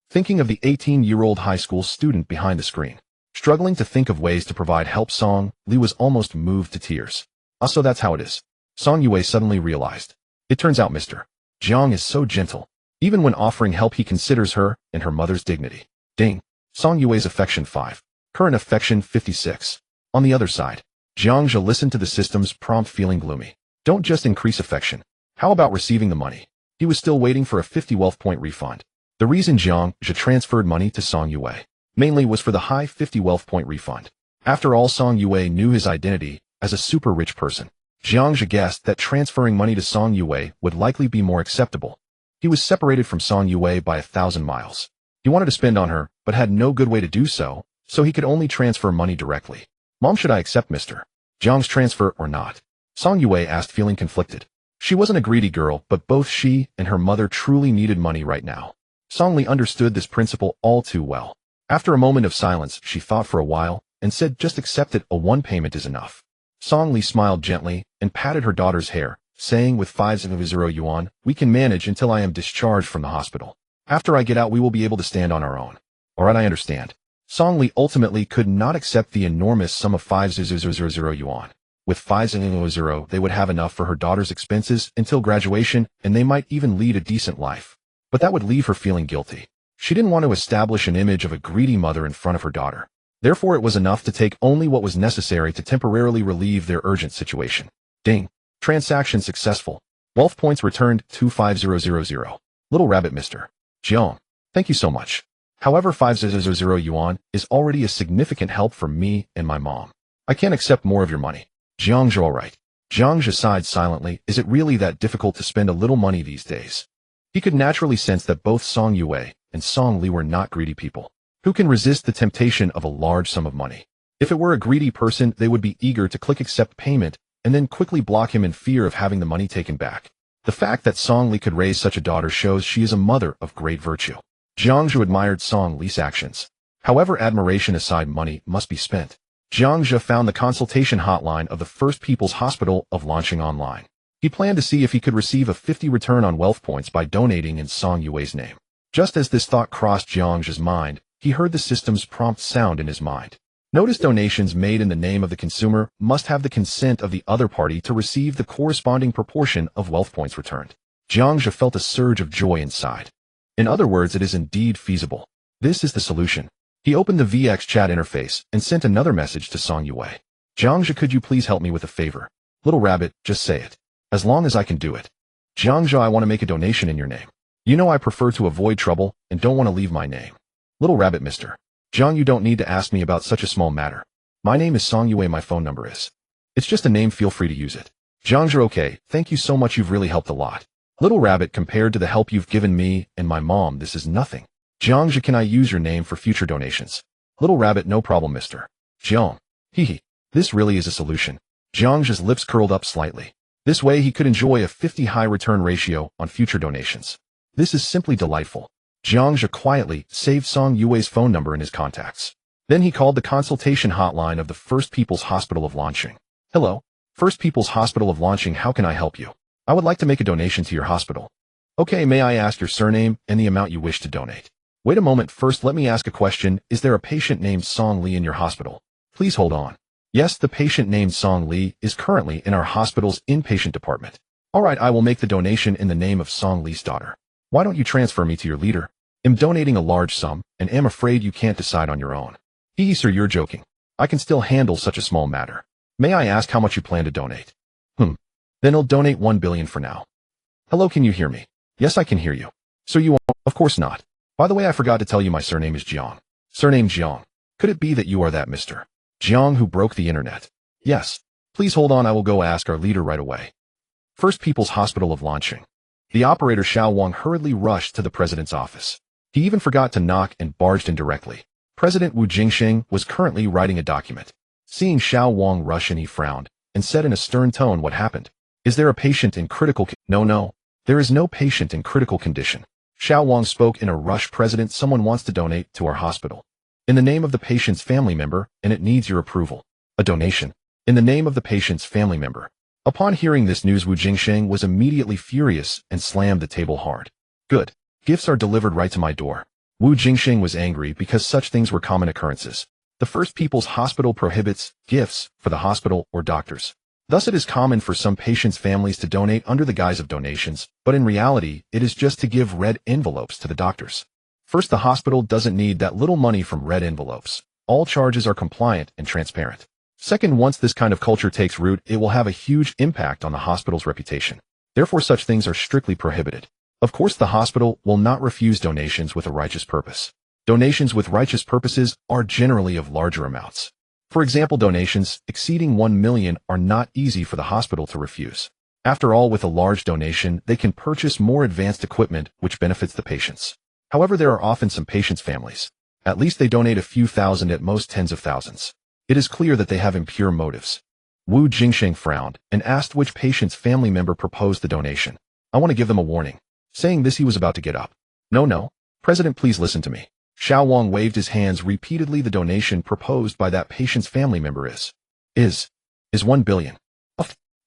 Thinking of the 18-year-old high school student behind the screen. Struggling to think of ways to provide help, Song Li was almost moved to tears. So that's how it is. Song Yue suddenly realized. It turns out Mr. Jiang is so gentle. Even when offering help, he considers her and her mother's dignity. Ding. Song Yue's affection 5. Current affection 56. On the other side, Jiang Zhe listened to the system's prompt, feeling gloomy. Don't just increase affection. How about receiving the money? He was still waiting for a 50 wealth point refund. The reason Jiang Zhe transferred money to Song Yue mainly was for the high 50 wealth point refund. After all, Song Yue knew his identity as a super rich person. Jiang Zhe guessed that transferring money to Song Yue would likely be more acceptable. He was separated from Song Yue by 1,000 miles. He wanted to spend on her, but had no good way to do so, so he could only transfer money directly. Mom, should I accept Mr. Jiang's transfer or not? Song Yue asked, feeling conflicted. She wasn't a greedy girl, but both she and her mother truly needed money right now. Song Li understood this principle all too well. After a moment of silence, she thought for a while and said, just accept it, one payment is enough. Song Li smiled gently and patted her daughter's hair, saying, with 500 yuan, we can manage until I am discharged from the hospital. After I get out, we will be able to stand on our own. Alright, I understand. Song Li ultimately could not accept the enormous sum of 500 yuan. With 500, they would have enough for her daughter's expenses until graduation, and they might even lead a decent life. But that would leave her feeling guilty. She didn't want to establish an image of a greedy mother in front of her daughter. Therefore, it was enough to take only what was necessary to temporarily relieve their urgent situation. Ding. Transaction successful. Wealth points returned 25000. Little Rabbit, Mr. Jiang. Thank you so much. However, 500 yuan is already a significant help for me and my mom. I can't accept more of your money. Jiang Zhe, alright. Jiang Zhe sighed silently. Is it really that difficult to spend a little money these days? He could naturally sense that both Song Yue and Song Li were not greedy people. Who can resist the temptation of a large sum of money? If it were a greedy person, they would be eager to click accept payment and then quickly block him in fear of having the money taken back. The fact that Song Li could raise such a daughter shows she is a mother of great virtue. Jiang Zhe admired Song Li's actions. However, admiration aside, money must be spent. Jiang Zhe found the consultation hotline of the First People's Hospital of launching online. He planned to see if he could receive a 50 return on wealth points by donating in Song Yue's name. Just as this thought crossed Jiang Zhe's mind, he heard the system's prompt sound in his mind. Notice donations made in the name of the consumer must have the consent of the other party to receive the corresponding proportion of wealth points returned. Jiang Zhe felt a surge of joy inside. In other words, it is indeed feasible. This is the solution. He opened the VX chat interface and sent another message to Song Yue. Jiang Zhe, could you please help me with a favor? Little Rabbit, just say it. As long as I can do it. Jiang Zhe, I want to make a donation in your name. You know I prefer to avoid trouble and don't want to leave my name. Little Rabbit, Mr. Jiang, you don't need to ask me about such a small matter. My name is Song Yue, my phone number is. It's just a name, feel free to use it. Jiang Zhe, okay, thank you so much, you've really helped a lot. Little Rabbit, compared to the help you've given me and my mom, this is nothing. Jiang Zhe, can I use your name for future donations? Little Rabbit, no problem, Mr. Jiang. Hee. This really is a solution. Jiang Zhe's lips curled up slightly. This way he could enjoy a 50 high return ratio on future donations. This is simply delightful. Jiang Zhe quietly saved Song Yue's phone number in his contacts. Then he called the consultation hotline of the First People's Hospital of Launching. Hello, First People's Hospital of Launching, how can I help you? I would like to make a donation to your hospital. Okay, may I ask your surname and the amount you wish to donate? Wait a moment, first let me ask a question. Is there a patient named Song Li in your hospital? Please hold on. Yes, the patient named Song Li is currently in our hospital's inpatient department. Alright, I will make the donation in the name of Song Li's daughter. Why don't you transfer me to your leader? I'm donating a large sum, and am afraid you can't decide on your own. Sir, you're joking. I can still handle such a small matter. May I ask how much you plan to donate? Then I'll donate 1 billion for now. Hello, can you hear me? Yes, I can hear you. So you won't? Of course not. By the way, I forgot to tell you my surname is Jiang. Surname Jiang. Could it be that you are that Mr. Jiang who broke the internet? Yes. Please hold on, I will go ask our leader right away. First People's Hospital of Launching. The operator Xiao Wang hurriedly rushed to the president's office. He even forgot to knock and barged in directly. President Wu Jingxing was currently writing a document. Seeing Xiao Wang rush in, he frowned and said in a stern tone, what happened? Is there a patient in critical No, there is no patient in critical condition. Xiao Wang spoke in a rush. President, someone wants to donate to our hospital. In the name of the patient's family member, and it needs your approval. A donation. In the name of the patient's family member. Upon hearing this news, Wu Jingsheng was immediately furious and slammed the table hard. Good. Gifts are delivered right to my door. Wu Jingsheng was angry because such things were common occurrences. The First People's Hospital prohibits gifts for the hospital or doctors. Thus it is common for some patients' families to donate under the guise of donations, but in reality, it is just to give red envelopes to the doctors. First, the hospital doesn't need that little money from red envelopes. All charges are compliant and transparent. Second, once this kind of culture takes root, it will have a huge impact on the hospital's reputation. Therefore, such things are strictly prohibited. Of course, the hospital will not refuse donations with a righteous purpose. Donations with righteous purposes are generally of larger amounts. For example, donations exceeding 1 million are not easy for the hospital to refuse. After all, with a large donation, they can purchase more advanced equipment which benefits the patients. However, there are often some patients' families. At least they donate a few thousand, at most tens of thousands. It is clear that they have impure motives. Wu Jingsheng frowned and asked which patient's family member proposed the donation. I want to give them a warning. Saying this, he was about to get up. No. President, please listen to me. Xiao Wang waved his hands repeatedly. The donation proposed by that patient's family member is 1 billion.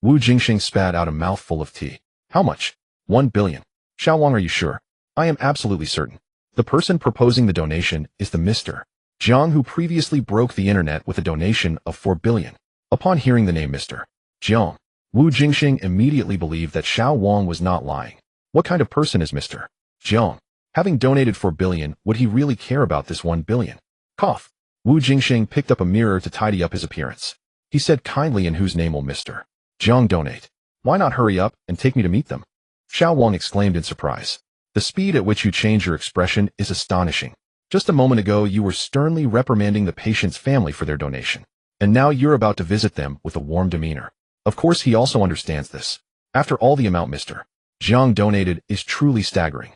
Wu Jingsheng spat out a mouthful of tea. How much? 1 billion. Xiao Wang, are you sure? I am absolutely certain. The person proposing the donation is the Mr. Jiang, who previously broke the internet with a donation of 4 billion. Upon hearing the name Mr. Jiang, Wu Jingsheng immediately believed that Xiao Wang was not lying. What kind of person is Mr. Jiang? Having donated 4 billion, would he really care about this 1 billion? Cough. Wu Jingsheng picked up a mirror to tidy up his appearance. He said kindly, in whose name will Mr. Jiang donate? Why not hurry up and take me to meet them? Xiao Wang exclaimed in surprise. The speed at which you change your expression is astonishing. Just a moment ago, you were sternly reprimanding the patient's family for their donation. And now you're about to visit them with a warm demeanor. Of course, he also understands this. After all, the amount Mr. Jiang donated is truly staggering.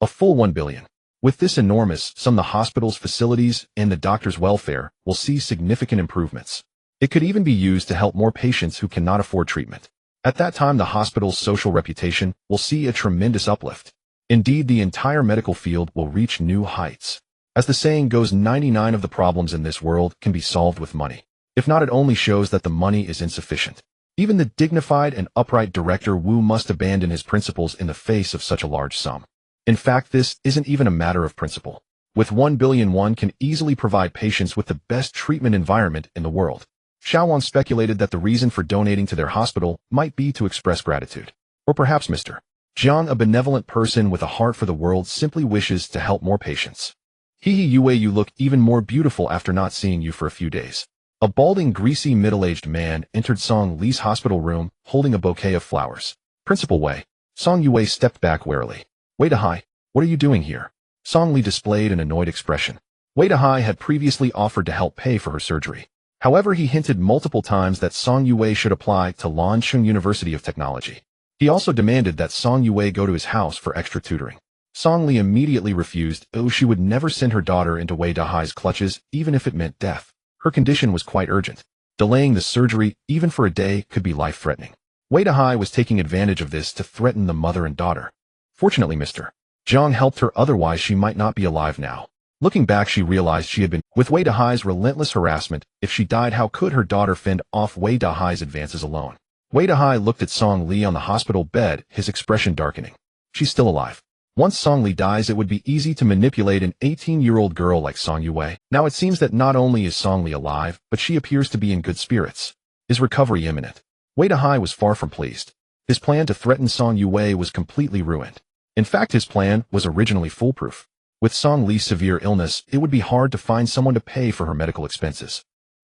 A full 1 billion. With this enormous sum, the hospital's facilities and the doctor's welfare will see significant improvements. It could even be used to help more patients who cannot afford treatment. At that time, the hospital's social reputation will see a tremendous uplift. Indeed, the entire medical field will reach new heights. As the saying goes, 99 of the problems in this world can be solved with money. If not, it only shows that the money is insufficient. Even the dignified and upright director Wu must abandon his principles in the face of such a large sum. In fact, this isn't even a matter of principle. With 1 billion, one can easily provide patients with the best treatment environment in the world. Xiao Wang speculated that the reason for donating to their hospital might be to express gratitude. Or perhaps Mr. Jiang, a benevolent person with a heart for the world, simply wishes to help more patients. Yue, you look even more beautiful after not seeing you for a few days. A balding, greasy, middle-aged man entered Song Li's hospital room, holding a bouquet of flowers. Principal Wei. Song Yue stepped back warily. Wei Dahai, what are you doing here? Song Li displayed an annoyed expression. Wei Dahai had previously offered to help pay for her surgery. However, he hinted multiple times that Song Yue should apply to Lancheng University of Technology. He also demanded that Song Yue go to his house for extra tutoring. Song Li immediately refused, though she would never send her daughter into Wei Dahai's clutches, even if it meant death. Her condition was quite urgent. Delaying the surgery, even for a day, could be life-threatening. Wei Dahai was taking advantage of this to threaten the mother and daughter. Fortunately, Mr. Jiang helped her, otherwise she might not be alive now. Looking back, she realized she had been with Wei Dahai's relentless harassment. If she died, how could her daughter fend off Wei Dahai's advances alone? Wei Dahai looked at Song Li on the hospital bed, his expression darkening. She's still alive. Once Song Li dies, it would be easy to manipulate an 18-year-old girl like Song Yue. Now it seems that not only is Song Li alive, but she appears to be in good spirits. Is recovery imminent? Wei Dahai was far from pleased. His plan to threaten Song Yue was completely ruined. In fact, his plan was originally foolproof. With Song Li's severe illness, it would be hard to find someone to pay for her medical expenses.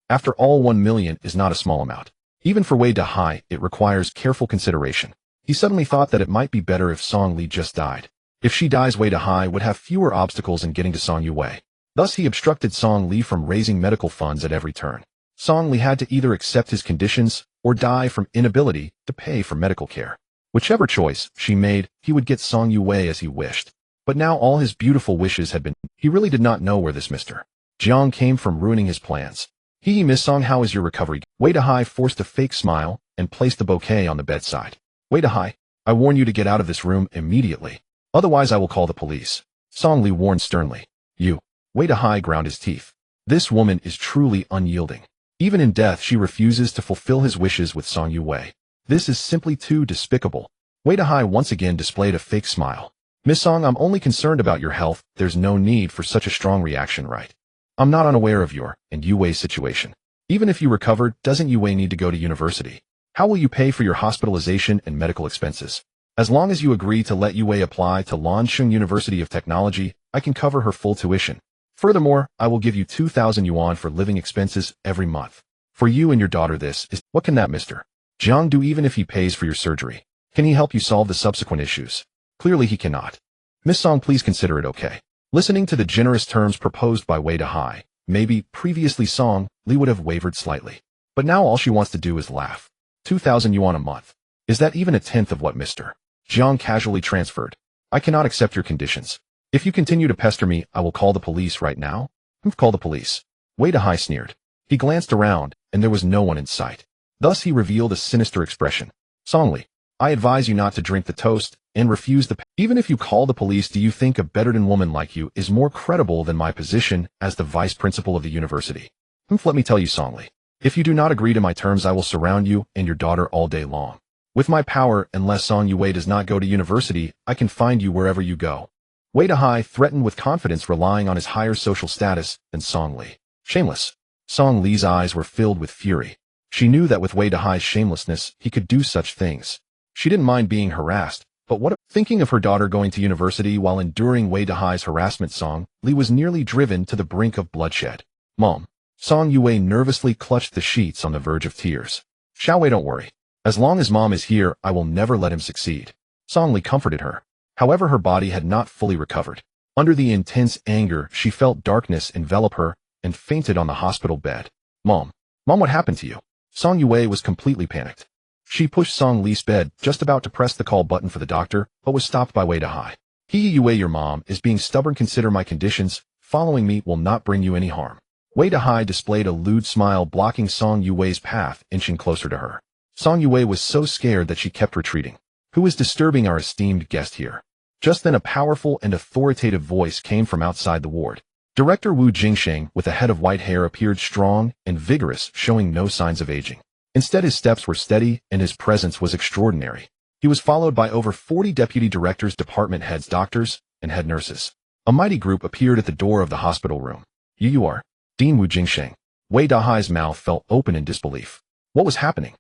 After all, 1 million is not a small amount. Even for Wei Dahai, it requires careful consideration. He suddenly thought that it might be better if Song Li just died. If she dies, Wei Dahai would have fewer obstacles in getting to Song Yue. Thus, he obstructed Song Li from raising medical funds at every turn. Song Li had to either accept his conditions or die from inability to pay for medical care. Whichever choice she made, he would get Song Yue as he wished. But now all his beautiful wishes had been. He really did not know where this Mr. Jiang came from ruining his plans. Miss Song, how is your recovery? Wei Dahai forced a fake smile and placed the bouquet on the bedside. Wei Dahai, I warn you to get out of this room immediately. Otherwise I will call the police. Song Li warned sternly. You. Wei Dahai ground his teeth. This woman is truly unyielding. Even in death she refuses to fulfill his wishes with Song Yue. This is simply too despicable. Wei Dahai once again displayed a fake smile. Miss Song, I'm only concerned about your health. There's no need for such a strong reaction, right? I'm not unaware of your and Yue's situation. Even if you recovered, doesn't Yue need to go to university? How will you pay for your hospitalization and medical expenses? As long as you agree to let Yue apply to Lansheng University of Technology, I can cover her full tuition. Furthermore, I will give you 2,000 yuan for living expenses every month. For you and your daughter this is, what can that Mr. Jiang do even if he pays for your surgery? Can he help you solve the subsequent issues? Clearly he cannot. Miss Song, please consider it okay. Listening to the generous terms proposed by Wei Dahai, maybe previously Song Li would have wavered slightly. But now all she wants to do is laugh. 2,000 yuan a month. Is that even a tenth of what Mr. Jiang casually transferred? I cannot accept your conditions. If you continue to pester me, I will call the police right now. Call the police. Wei Dahai sneered. He glanced around, and there was no one in sight. Thus he revealed a sinister expression. Song Li, I advise you not to drink the toast, and refuse the Even if you call the police, do you think a better-than woman like you is more credible than my position as the vice principal of the university? Let me tell you, Song Li. If you do not agree to my terms, I will surround you and your daughter all day long. With my power, unless Song Yue does not go to university, I can find you wherever you go. Wei Dahai threatened with confidence, relying on his higher social status than Song Li. Shameless. Song Li's eyes were filled with fury. She knew that with Wei Dahai's shamelessness, he could do such things. She didn't mind being harassed, but what if, thinking of her daughter going to university while enduring Wei Dahai's harassment, Song Li was nearly driven to the brink of bloodshed. Mom. Song Yue nervously clutched the sheets on the verge of tears. Xiao Wei, don't worry. As long as Mom is here, I will never let him succeed. Song Li comforted her. However, her body had not fully recovered. Under the intense anger, she felt darkness envelop her and fainted on the hospital bed. Mom, what happened to you? Song Yue was completely panicked. She pushed Song Li's bed, just about to press the call button for the doctor, but was stopped by Wei Dahai. Yue, your mom is being stubborn. Consider my conditions. Following me will not bring you any harm. Wei Dahai displayed a lewd smile, blocking Song Yue's path, inching closer to her. Song Yue was so scared that she kept retreating. Who is disturbing our esteemed guest here? Just then a powerful and authoritative voice came from outside the ward. Director Wu Jingsheng, with a head of white hair, appeared strong and vigorous, showing no signs of aging. Instead, his steps were steady and his presence was extraordinary. He was followed by over 40 deputy directors, department heads, doctors, and head nurses. A mighty group appeared at the door of the hospital room. You are Dean Wu Jingsheng. Wei Dahai's mouth fell open in disbelief. What was happening?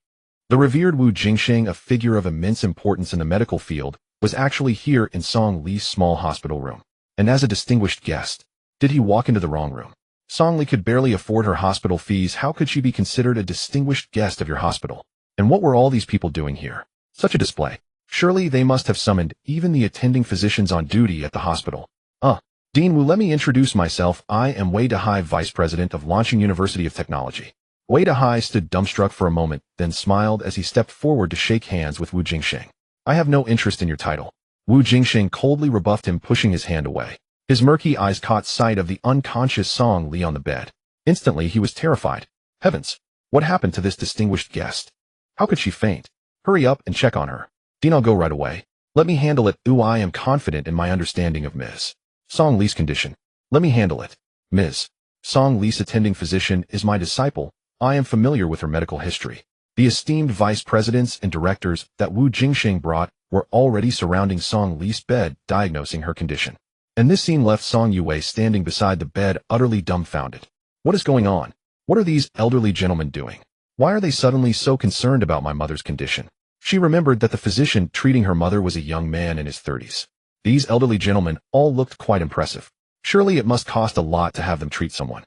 The revered Wu Jingsheng, a figure of immense importance in the medical field, was actually here in Song Li's small hospital room. And as a distinguished guest, did he walk into the wrong room? Song Li could barely afford her hospital fees. How could she be considered a distinguished guest of your hospital? And what were all these people doing here? Such a display. Surely they must have summoned even the attending physicians on duty at the hospital. Dean Wu, let me introduce myself. I am Wei Dahai, Vice President of Lansheng University of Technology. Wei Dahai stood dumbstruck for a moment, then smiled as he stepped forward to shake hands with Wu Jingsheng. I have no interest in your title. Wu Jingsheng coldly rebuffed him, pushing his hand away. His murky eyes caught sight of the unconscious Song Li on the bed. Instantly, he was terrified. Heavens! What happened to this distinguished guest? How could she faint? Hurry up and check on her. Dean, I'll go right away. Let me handle it. I am confident in my understanding of Ms. Song Li's condition. Let me handle it. Ms. Song Li's attending physician is my disciple. I am familiar with her medical history. The esteemed vice presidents and directors that Wu Jingsheng brought were already surrounding Song Li's bed, diagnosing her condition. And this scene left Song Yue standing beside the bed, utterly dumbfounded. What is going on? What are these elderly gentlemen doing? Why are they suddenly so concerned about my mother's condition? She remembered that the physician treating her mother was a young man in his 30s. These elderly gentlemen all looked quite impressive. Surely it must cost a lot to have them treat someone.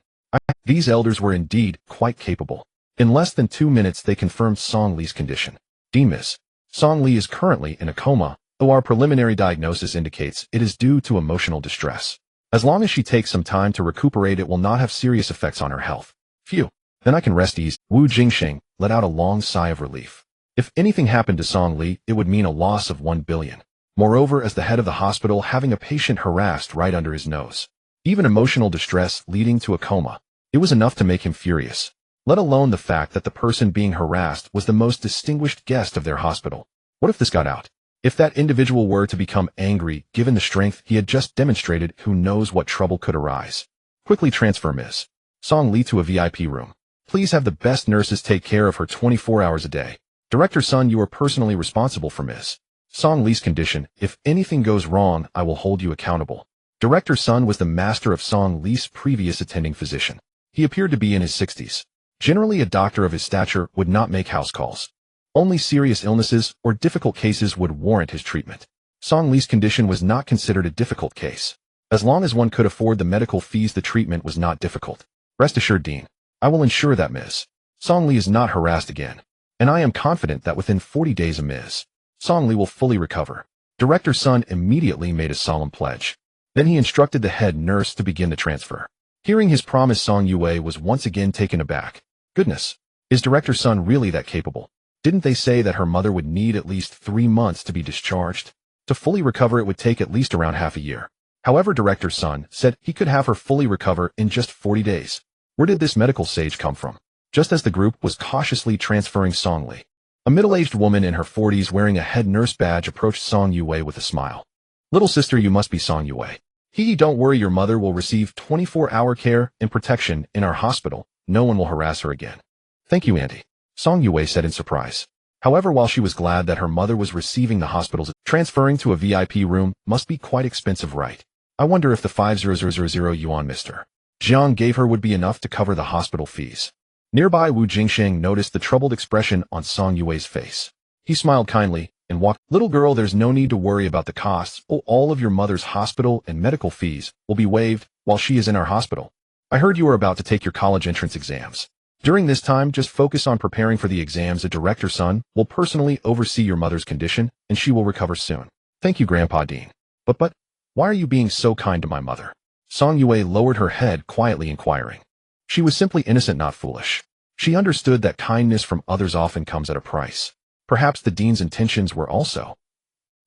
These elders were indeed quite capable. In less than 2 minutes they confirmed Song Li's condition. Ms. Song Li is currently in a coma, though our preliminary diagnosis indicates it is due to emotional distress. As long as she takes some time to recuperate, it will not have serious effects on her health. Phew. Then I can rest easy. Wu Jingsheng let out a long sigh of relief. If anything happened to Song Li, it would mean a loss of 1 billion. Moreover, as the head of the hospital, having a patient harassed right under his nose. Even emotional distress leading to a coma. It was enough to make him furious. let alone the fact that the person being harassed was the most distinguished guest of their hospital. What if this got out? If that individual were to become angry, given the strength he had just demonstrated, who knows what trouble could arise. Quickly transfer Ms. Song Lee to a VIP room. Please have the best nurses take care of her 24 hours a day. Director Sun, you are personally responsible for Ms. Song Lee's condition. If anything goes wrong, I will hold you accountable. Director Sun was the master of Song Lee's previous attending physician. He appeared to be in his 60s. Generally, a doctor of his stature would not make house calls. Only serious illnesses or difficult cases would warrant his treatment. Song Lee's condition was not considered a difficult case. As long as one could afford the medical fees, the treatment was not difficult. Rest assured, Dean, I will ensure that Ms. Song Lee is not harassed again. And I am confident that within 40 days Ms. Song Lee will fully recover. Director Sun immediately made a solemn pledge. Then he instructed the head nurse to begin the transfer. Hearing his promise, Song Yue was once again taken aback. Goodness, is Director Sun really that capable? Didn't they say that her mother would need at least 3 months to be discharged? To fully recover, it would take at least around half a year. However, Director Sun said he could have her fully recover in just 40 days. Where did this medical sage come from? Just as the group was cautiously transferring Song Lee, a middle-aged woman in her 40s wearing a head nurse badge approached Song Yue with a smile. Little sister, you must be Song Yue. Don't worry, your mother will receive 24-hour care and protection in our hospital. No one will harass her again. Thank you, Auntie, Song Yue said in surprise. However, while she was glad that her mother was receiving the hospital's, transferring to a VIP room must be quite expensive, right? I wonder if the 5,000 yuan Mr. Jiang gave her would be enough to cover the hospital fees. Nearby, Wu Jingsheng noticed the troubled expression on Song Yue's face. He smiled kindly and walked. Little girl, there's no need to worry about the costs. All of your mother's hospital and medical fees will be waived while she is in our hospital. I heard you are about to take your college entrance exams. During this time, just focus on preparing for the exams. The Director Sun will personally oversee your mother's condition, and she will recover soon. Thank you, Grandpa Dean. But, why are you being so kind to my mother? Song Yue lowered her head, quietly inquiring. She was simply innocent, not foolish. She understood that kindness from others often comes at a price. Perhaps the dean's intentions were also.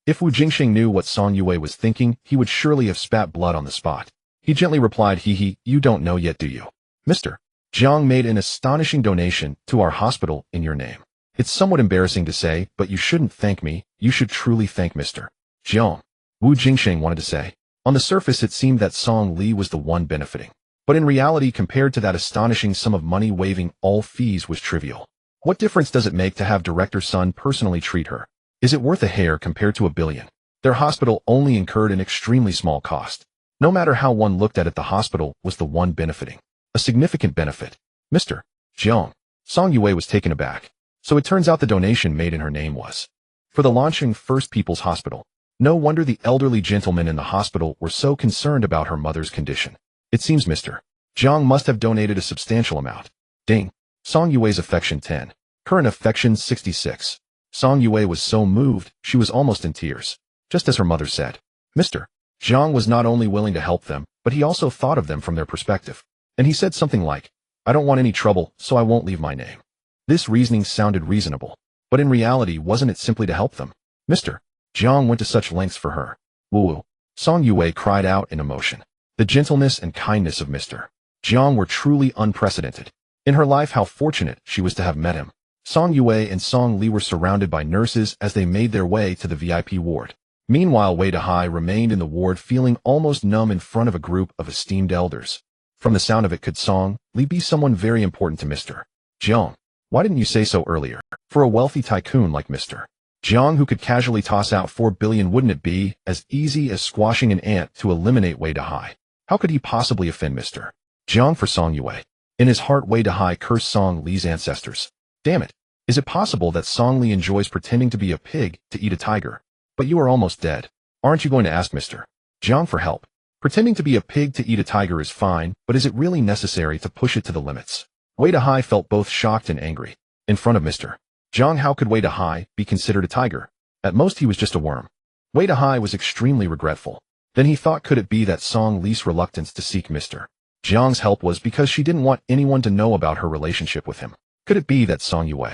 If Wu Jingsheng knew what Song Yue was thinking, he would surely have spat blood on the spot. He gently replied, you don't know yet, do you? Mr. Jiang made an astonishing donation to our hospital in your name. It's somewhat embarrassing to say, but you shouldn't thank me. You should truly thank Mr. Jiang. Wu Jingsheng wanted to say. On the surface, it seemed that Song Lee was the one benefiting. But in reality, compared to that astonishing sum of money, waiving all fees was trivial. What difference does it make to have Director Sun personally treat her? Is it worth a hair compared to $1 billion? Their hospital only incurred an extremely small cost. No matter how one looked at it, the hospital was the one benefiting. A significant benefit. Mr. Jiang. Song Yue was taken aback. So it turns out the donation made in her name was for the launching First People's Hospital. No wonder the elderly gentlemen in the hospital were so concerned about her mother's condition. It seems Mr. Jiang must have donated a substantial amount. Ding. Song Yue's affection 10. Current affection 66. Song Yue was so moved, she was almost in tears. Just as her mother said. Mr. Jiang was not only willing to help them, but he also thought of them from their perspective. And he said something like, I don't want any trouble, so I won't leave my name. This reasoning sounded reasonable. But in reality, wasn't it simply to help them? Mr. Jiang went to such lengths for her. Woo-woo. Song Yue cried out in emotion. The gentleness and kindness of Mr. Jiang were truly unprecedented. In her life, how fortunate she was to have met him. Song Yue and Song Lee were surrounded by nurses as they made their way to the VIP ward. Meanwhile, Wei Dehai remained in the ward, feeling almost numb in front of a group of esteemed elders. From the sound of it, could Song Lee be someone very important to Mr. Jiang? Why didn't you say so earlier? For a wealthy tycoon like Mr. Jiang, who could casually toss out 4 billion, wouldn't it be as easy as squashing an ant to eliminate Wei Dehai? How could he possibly offend Mr. Jiang? For Song Yue. In his heart, Wei Dehai cursed Song Lee's ancestors. Damn it. Is it possible that Song Lee enjoys pretending to be a pig to eat a tiger? But you are almost dead. Aren't you going to ask Mr. Jiang for help? Pretending to be a pig to eat a tiger is fine, but is it really necessary to push it to the limits? Wei Dehai felt both shocked and angry. In front of Mr. Jiang, how could Wei Dehai be considered a tiger? At most, he was just a worm. Wei Dehai was extremely regretful. Then he thought, could it be that Song Lee's reluctance to seek Mr. Jiang's help was because she didn't want anyone to know about her relationship with him? Could it be that Song Yue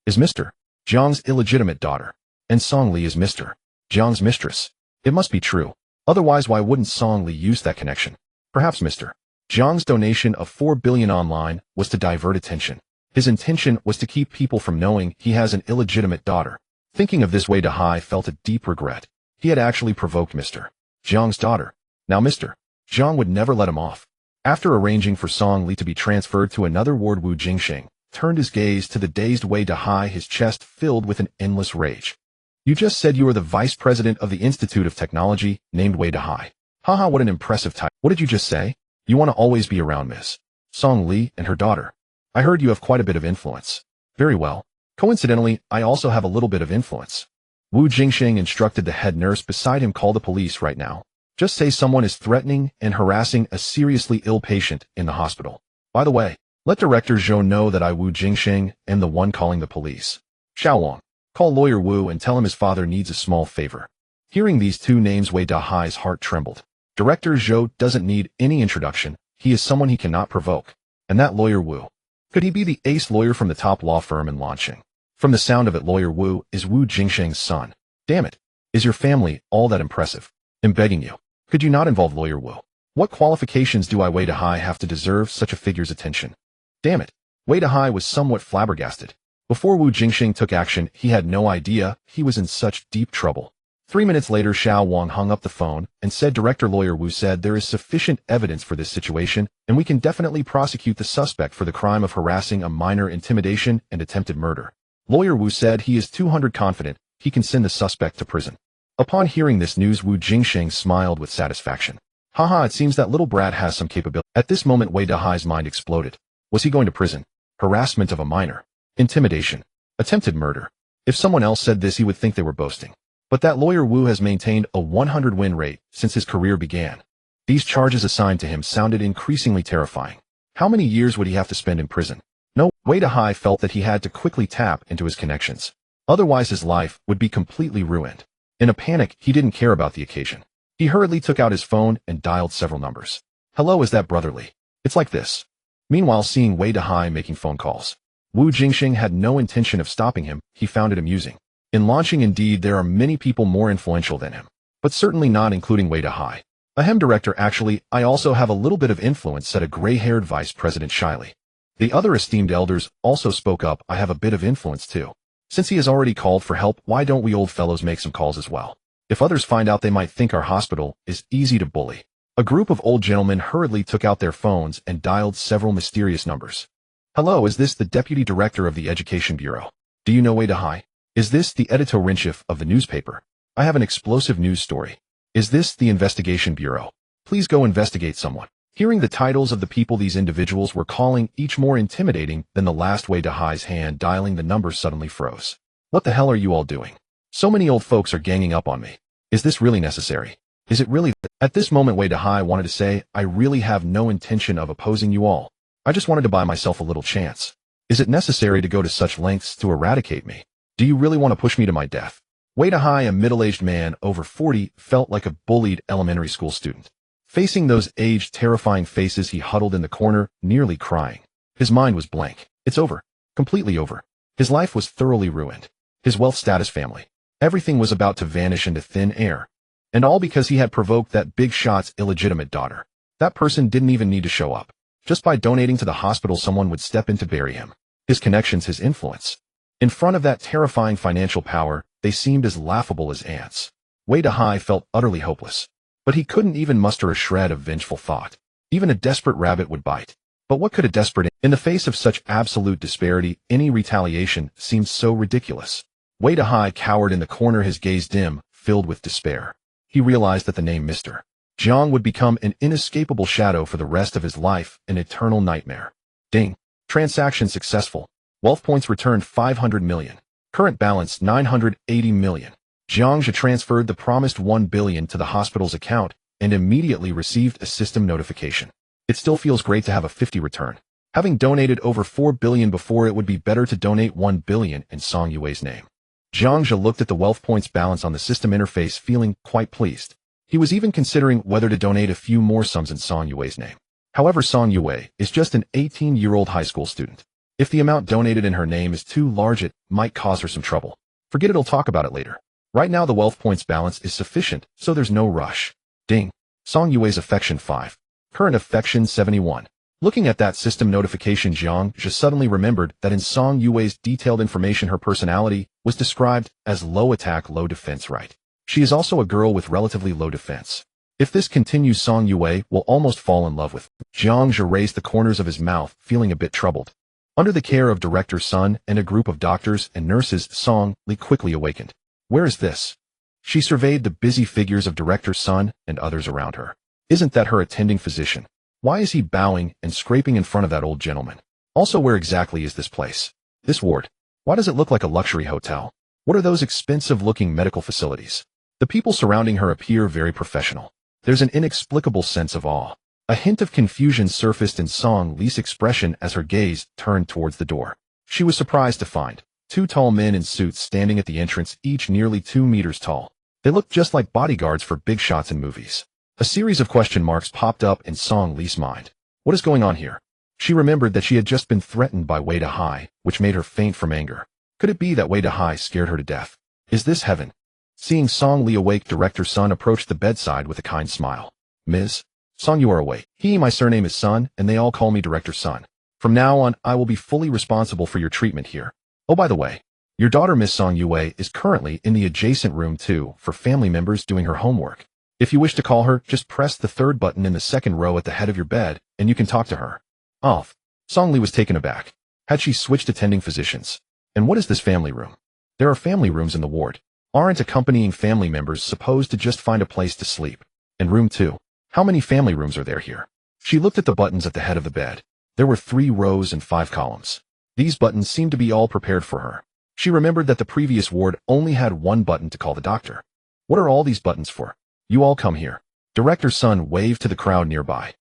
is Mr. Jiang's illegitimate daughter, and Song Lee is Mr. Jiang's mistress? It must be true. Otherwise, why wouldn't Song Lee use that connection? Perhaps Mr. Jiang's donation of 4 billion online was to divert attention. His intention was to keep people from knowing he has an illegitimate daughter. Thinking of this, Wei Dahai felt a deep regret. He had actually provoked Mr. Jiang's daughter. Now Mr. Jiang would never let him off. After arranging for Song Li to be transferred to another ward, Wu Jingxing turned his gaze to the dazed Wei Dahai, his chest filled with an endless rage. You just said you were the vice president of the Institute of Technology, named Wei Dahai. Haha, what an impressive title. What did you just say? You want to always be around Miss Song Li and her daughter. I heard you have quite a bit of influence. Very well. Coincidentally, I also have a little bit of influence. Wu Jingxing instructed the head nurse beside him, call the police right now. Just say someone is threatening and harassing a seriously ill patient in the hospital. By the way, let Director Zhou know that I, Wu Jingxing, am the one calling the police. Xiaowang, call Lawyer Wu and tell him his father needs a small favor. Hearing these two names, Wei Dahai's heart trembled. Director Zhou doesn't need any introduction. He is someone he cannot provoke. And that Lawyer Wu. Could he be the ace lawyer from the top law firm in Launching? From the sound of it, Lawyer Wu is Wu Jingxing's son. Damn it. Is your family all that impressive? I'm begging you. Could you not involve Lawyer Wu? What qualifications do I, Wei Dahai, have to deserve such a figure's attention? Damn it. Wei Dahai was somewhat flabbergasted. Before Wu Jingxing took action, he had no idea he was in such deep trouble. 3 minutes later, Xiaowang hung up the phone and said, Director Lawyer Wu said there is sufficient evidence for this situation, and we can definitely prosecute the suspect for the crime of harassing a minor, intimidation, and attempted murder. Lawyer Wu said he is 200% confident he can send the suspect to prison. Upon hearing this news, Wu Jingxing smiled with satisfaction. Haha, it seems that little brat has some capability. At this moment, Wei Dahai's mind exploded. Was he going to prison? Harassment of a minor. Intimidation. Attempted murder. If someone else said this, he would think they were boasting. But that Lawyer Wu has maintained a 100 win rate since his career began. These charges assigned to him sounded increasingly terrifying. How many years would he have to spend in prison? No, Wei Dahai felt that he had to quickly tap into his connections. Otherwise his life would be completely ruined. In a panic, he didn't care about the occasion. He hurriedly took out his phone and dialed several numbers. Hello, is that Brotherly? It's like this. Meanwhile, seeing Wei Dahai making phone calls, Wu Jingxing had no intention of stopping him. He found it amusing. In Launching, indeed, there are many people more influential than him, but certainly not including Wei Dahai. Ahem, Director, actually, I also have a little bit of influence, said a gray-haired vice president shyly. The other esteemed elders also spoke up. I have a bit of influence too. Since he has already called for help, why don't we old fellows make some calls as well? If others find out, they might think our hospital is easy to bully. A group of old gentlemen hurriedly took out their phones and dialed several mysterious numbers. Hello, is this the Deputy Director of the Education Bureau? Do you know Wei Dahai? Is this the editor-in-chief of the newspaper? I have an explosive news story. Is this the Investigation Bureau? Please go investigate someone. Hearing the titles of the people these individuals were calling, each more intimidating than the last, Wei Dahai's hand dialing the number suddenly froze. What the hell are you all doing? So many old folks are ganging up on me. Is this really necessary? Is it really? At this moment, Wei Dahai wanted to say, I really have no intention of opposing you all. I just wanted to buy myself a little chance. Is it necessary to go to such lengths to eradicate me? Do you really want to push me to my death? Wei Dahai, a middle-aged man over 40, felt like a bullied elementary school student. Facing those aged, terrifying faces, he huddled in the corner, nearly crying. His mind was blank. It's over. Completely over. His life was thoroughly ruined. His wealth, status, family. Everything was about to vanish into thin air. And all because he had provoked that big shot's illegitimate daughter. That person didn't even need to show up. Just by donating to the hospital, someone would step in to bury him. His connections, his influence. In front of that terrifying financial power, they seemed as laughable as ants. Wei Dahai felt utterly hopeless. But he couldn't even muster a shred of vengeful thought. Even a desperate rabbit would bite. But what could a desperate... In the face of such absolute disparity, any retaliation seemed so ridiculous. Wei Dahai cowered in the corner, his gaze dim, filled with despair. He realized that the name Mr. Jiang would become an inescapable shadow for the rest of his life, an eternal nightmare. Ding. Transaction successful. Wealth points returned 500 million. Current balance 980 million. Jiang Zhe transferred the promised 1 billion to the hospital's account and immediately received a system notification. It still feels great to have a 50 return. Having donated over 4 billion before, it would be better to donate 1 billion in Song Yue's name. Jiang Zhe looked at the wealth points balance on the system interface, feeling quite pleased. He was even considering whether to donate a few more sums in Song Yue's name. However, Song Yue is just an 18-year-old high school student. If the amount donated in her name is too large, it might cause her some trouble. Forget it, I'll talk about it later. Right now the wealth points balance is sufficient, so there's no rush. Ding. Song Yue's affection 5. Current affection 71. Looking at that system notification, Jiang just suddenly remembered that in Song Yue's detailed information her personality was described as low attack, low defense, right? She is also a girl with relatively low defense. If this continues, Song Yue will almost fall in love with. Jiang Zhe raised the corners of his mouth, feeling a bit troubled. Under the care of Director Sun and a group of doctors and nurses, Song Li quickly awakened. Where is this? She surveyed the busy figures of Director Sun and others around her. Isn't that her attending physician? Why is he bowing and scraping in front of that old gentleman? Also, where exactly is this place? This ward? Why does it look like a luxury hotel? What are those expensive-looking medical facilities? The people surrounding her appear very professional. There's an inexplicable sense of awe. A hint of confusion surfaced in Song Li's expression as her gaze turned towards the door. She was surprised to find two tall men in suits standing at the entrance, each nearly 2 meters tall. They looked just like bodyguards for big shots in movies. A series of question marks popped up in Song Li's mind. What is going on here? She remembered that she had just been threatened by Wei Dahai, which made her faint from anger. Could it be that Wei Dahai scared her to death? Is this heaven? Seeing Song Li awake, Director Sun approached the bedside with a kind smile. Ms. Song, you are awake. My surname is Sun, and they all call me Director Sun. From now on, I will be fully responsible for your treatment here. Oh, by the way, your daughter, Miss Song Yue, is currently in the adjacent room too, for family members doing her homework. If you wish to call her, just press the third button in the second row at the head of your bed, and you can talk to her. Oh, Song Li was taken aback. Had she switched attending physicians? And what is this family room? There are family rooms in the ward. Aren't accompanying family members supposed to just find a place to sleep? And room 2? How many family rooms are there here? She looked at the buttons at the head of the bed. There were 3 rows and 5 columns. These buttons seemed to be all prepared for her. She remembered that the previous ward only had 1 button to call the doctor. What are all these buttons for? You all come here. Director Sun waved to the crowd nearby.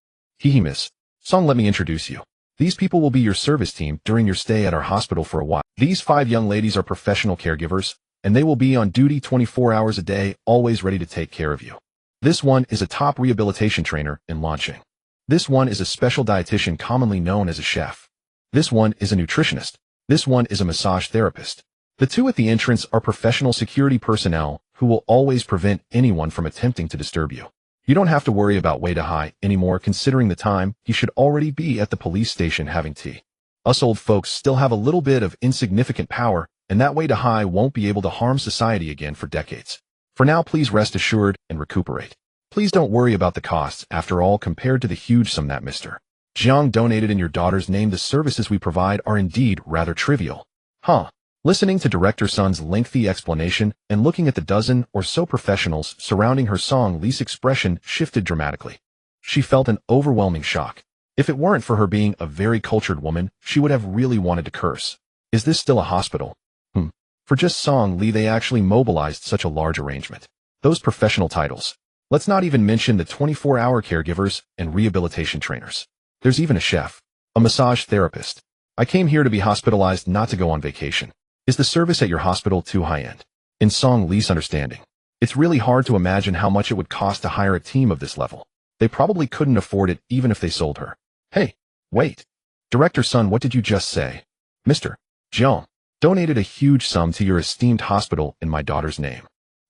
Miss Song, let me introduce you. These people will be your service team during your stay at our hospital for a while. These 5 young ladies are professional caregivers, and they will be on duty 24 hours a day, always ready to take care of you. This one is a top rehabilitation trainer in launching. This one is a special dietitian commonly known as a chef. This one is a nutritionist. This one is a massage therapist. The 2 at the entrance are professional security personnel who will always prevent anyone from attempting to disturb you. You don't have to worry about Wei Dahai anymore, considering the time he should already be at the police station having tea. Us old folks still have a little bit of insignificant power, and that Wei Dahai won't be able to harm society again for decades. For now, please rest assured and recuperate. Please don't worry about the costs. After all, compared to the huge sum that Mr. Jiang donated in your daughter's name, the services we provide are indeed rather trivial. Listening to Director Sun's lengthy explanation and looking at the dozen or so professionals surrounding her, Song Li's expression shifted dramatically. She felt an overwhelming shock. If it weren't for her being a very cultured woman, she would have really wanted to curse. Is this still a hospital? For just Song Li, they actually mobilized such a large arrangement. Those professional titles. Let's not even mention the 24-hour caregivers and rehabilitation trainers. There's even a chef, a massage therapist. I came here to be hospitalized, not to go on vacation. Is the service at your hospital too high-end? In Song Li's understanding, it's really hard to imagine how much it would cost to hire a team of this level. They probably couldn't afford it even if they sold her. Hey, wait. Director Sun, what did you just say? Mr. Jiang donated a huge sum to your esteemed hospital in my daughter's name.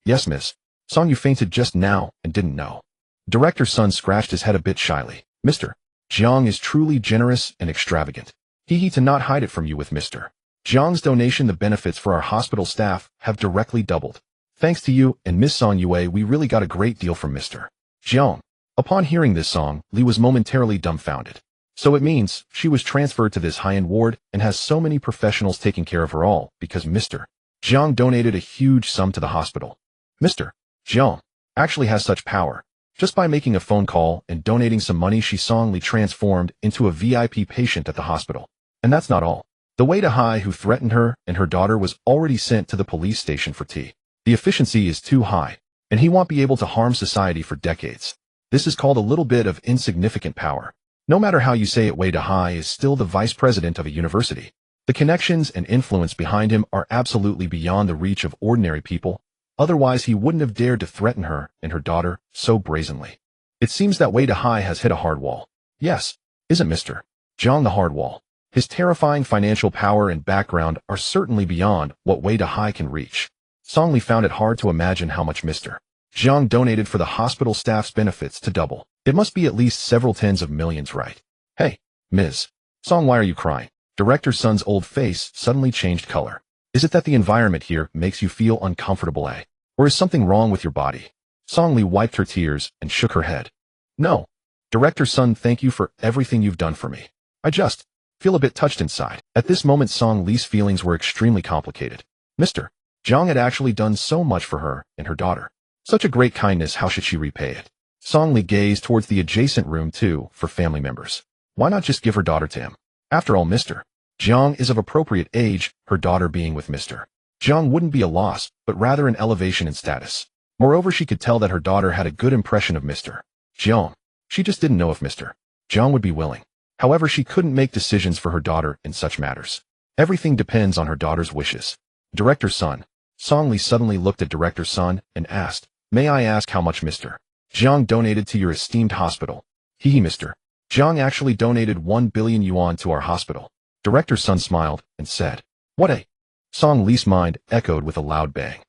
Yes, Miss Song, you fainted just now and didn't know. Director Sun scratched his head a bit shyly. Mr. Jiang is truly generous and extravagant. To not hide it from you. With Mr. Jiang's donation, the benefits for our hospital staff have directly doubled. Thanks to you and Miss Song Yue, we really got a great deal from Mr. Jiang. Upon hearing this, Song Li was momentarily dumbfounded. So it means she was transferred to this high-end ward and has so many professionals taking care of her, all because Mr. Jiang donated a huge sum to the hospital. Mr. Jiang actually has such power. Just by making a phone call and donating some money, Song Li transformed into a VIP patient at the hospital. And that's not all. The Wei Dahai who threatened her and her daughter was already sent to the police station for tea. The efficiency is too high, and he won't be able to harm society for decades. This is called a little bit of insignificant power. No matter how you say it, Wei Dahai is still the vice president of a university. The connections and influence behind him are absolutely beyond the reach of ordinary people. Otherwise, he wouldn't have dared to threaten her and her daughter so brazenly. It seems that Wei Dahai has hit a hard wall. Yes, isn't Mr. Jiang the hard wall? His terrifying financial power and background are certainly beyond what Wei Dahai can reach. Song Li found it hard to imagine how much Mr. Jiang donated for the hospital staff's benefits to double. It must be at least several tens of millions, right? Hey, Ms. Song, why are you crying? Director Sun's old face suddenly changed color. Is it that the environment here makes you feel uncomfortable, eh? Or is something wrong with your body? Song Li wiped her tears and shook her head. No. Director Sun, thank you for everything you've done for me. I just feel a bit touched inside. At this moment, Song Li's feelings were extremely complicated. Mr. Jiang had actually done so much for her and her daughter. Such a great kindness, how should she repay it? Song Li gazed towards the adjacent room too for family members. Why not just give her daughter to him? After all, Mr. Jiang is of appropriate age, her daughter being with Mr. Jiang wouldn't be a loss, but rather an elevation in status. Moreover, she could tell that her daughter had a good impression of Mr. Jiang. She just didn't know if Mr. Jiang would be willing. However, she couldn't make decisions for her daughter in such matters. Everything depends on her daughter's wishes. Director Sun. Song Li suddenly looked at Director Sun and asked, may I ask how much Mr. Jiang donated to your esteemed hospital? Mr. Jiang actually donated 1 billion yuan to our hospital. Director Sun smiled and said, what a... Song Li's mind echoed with a loud bang.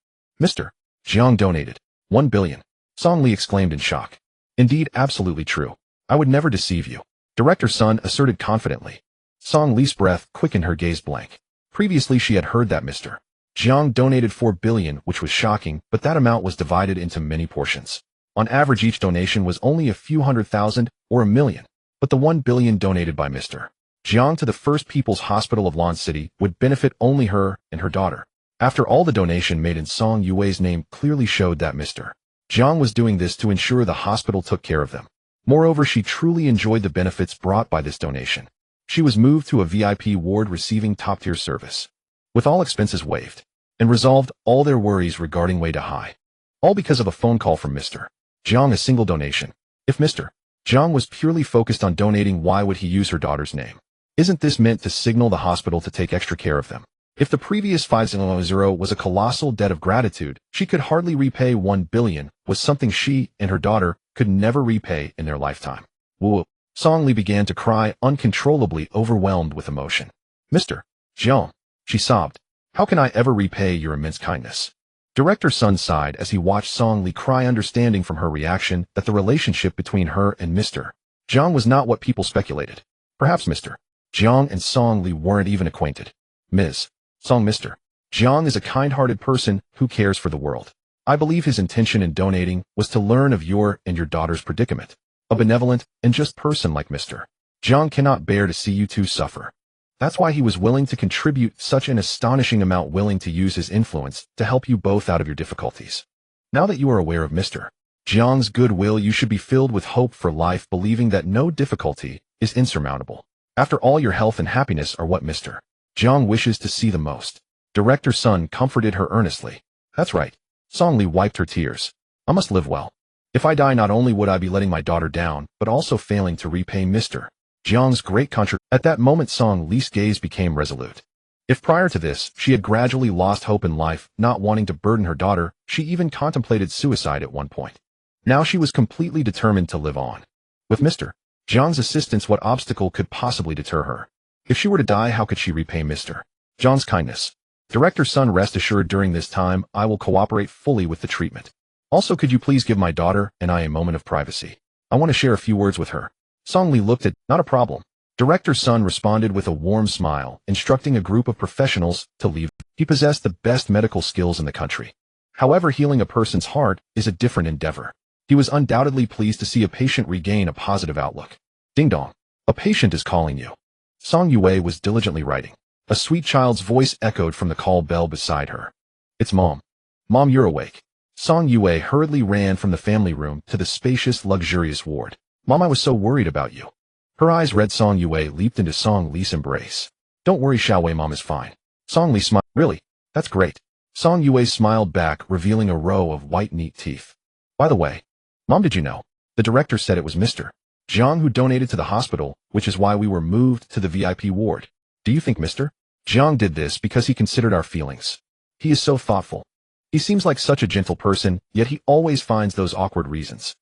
Mr. Jiang donated 1 billion. Song Li exclaimed in shock. Indeed, absolutely true. I would never deceive you. Director Sun asserted confidently. Song Li's breath quickened, her gaze blank. Previously she had heard that Mr. Jiang donated 4 billion, which was shocking, but that amount was divided into many portions. On average, each donation was only a few 100,000 or a million. But the 1 billion donated by Mr. Jiang to the First People's Hospital of Lan City would benefit only her and her daughter. After all, the donation made in Song Yue's name clearly showed that Mr. Jiang was doing this to ensure the hospital took care of them. Moreover, she truly enjoyed the benefits brought by this donation. She was moved to a VIP ward receiving top-tier service, with all expenses waived, and resolved all their worries regarding way to high. All because of a phone call from Mr. Jiang, a single donation. If Mr. Jiang was purely focused on donating, why would he use her daughter's name? Isn't this meant to signal the hospital to take extra care of them? If the previous 500 was a colossal debt of gratitude, she could hardly repay 1 billion, was something she and her daughter could never repay in their lifetime. Woo! Song Li began to cry, uncontrollably overwhelmed with emotion. Mr. Jiang, she sobbed, how can I ever repay your immense kindness? Director Sun sighed as he watched Song Li cry, understanding from her reaction that the relationship between her and Mr. Jiang was not what people speculated. Perhaps Mr. Jiang and Song Li weren't even acquainted. Ms. Song, Mr. Jiang is a kind-hearted person who cares for the world. I believe his intention in donating was to learn of your and your daughter's predicament. A benevolent and just person like Mr. Jiang cannot bear to see you two suffer. That's why he was willing to contribute such an astonishing amount, willing to use his influence to help you both out of your difficulties. Now that you are aware of Mr. Jiang's goodwill, you should be filled with hope for life, believing that no difficulty is insurmountable. After all, your health and happiness are what Mr. Jiang wishes to see the most. Director Sun comforted her earnestly. That's right. Song Li wiped her tears. I must live well. If I die, not only would I be letting my daughter down, but also failing to repay Mr. Jiang's great contribution. At that moment, Song Li's gaze became resolute. If prior to this, she had gradually lost hope in life, not wanting to burden her daughter, she even contemplated suicide at one point. Now she was completely determined to live on. With Mr. Jiang's assistance, what obstacle could possibly deter her? If she were to die, how could she repay Mr. Jiang's kindness? Director Sun, rest assured, during this time, I will cooperate fully with the treatment. Also, could you please give my daughter and I a moment of privacy? I want to share a few words with her. Song Li looked at, not a problem. Director Sun responded with a warm smile, instructing a group of professionals to leave. He possessed the best medical skills in the country. However, healing a person's heart is a different endeavor. He was undoubtedly pleased to see a patient regain a positive outlook. Ding dong. A patient is calling you. Song Yue was diligently writing. A sweet child's voice echoed from the call bell beside her. It's Mom. Mom, you're awake. Song Yue hurriedly ran from the family room to the spacious, luxurious ward. Mom, I was so worried about you. Her eyes read. Song Yue leaped into Song Li's embrace. Don't worry, Xiaowei, Mom is fine. Song Li smiled. Really? That's great. Song Yue smiled back, revealing a row of white, neat teeth. By the way, Mom, did you know? The director said it was Mr. Jiang who donated to the hospital, which is why we were moved to the VIP ward. Do you think Mr. Jiang did this because he considered our feelings? He is so thoughtful. He seems like such a gentle person, yet he always finds those awkward reasons.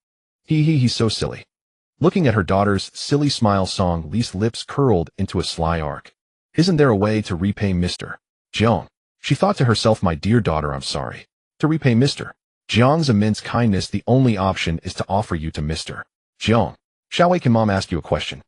He's so silly. Looking at her daughter's silly smile, Song Li's lips curled into a sly arc. Isn't there a way to repay Mr. Jiang? She thought to herself, my dear daughter, I'm sorry. To repay Mr. Jiang's immense kindness, the only option is to offer you to Mr. Jiang. Xiaowei, can Mom ask you a question?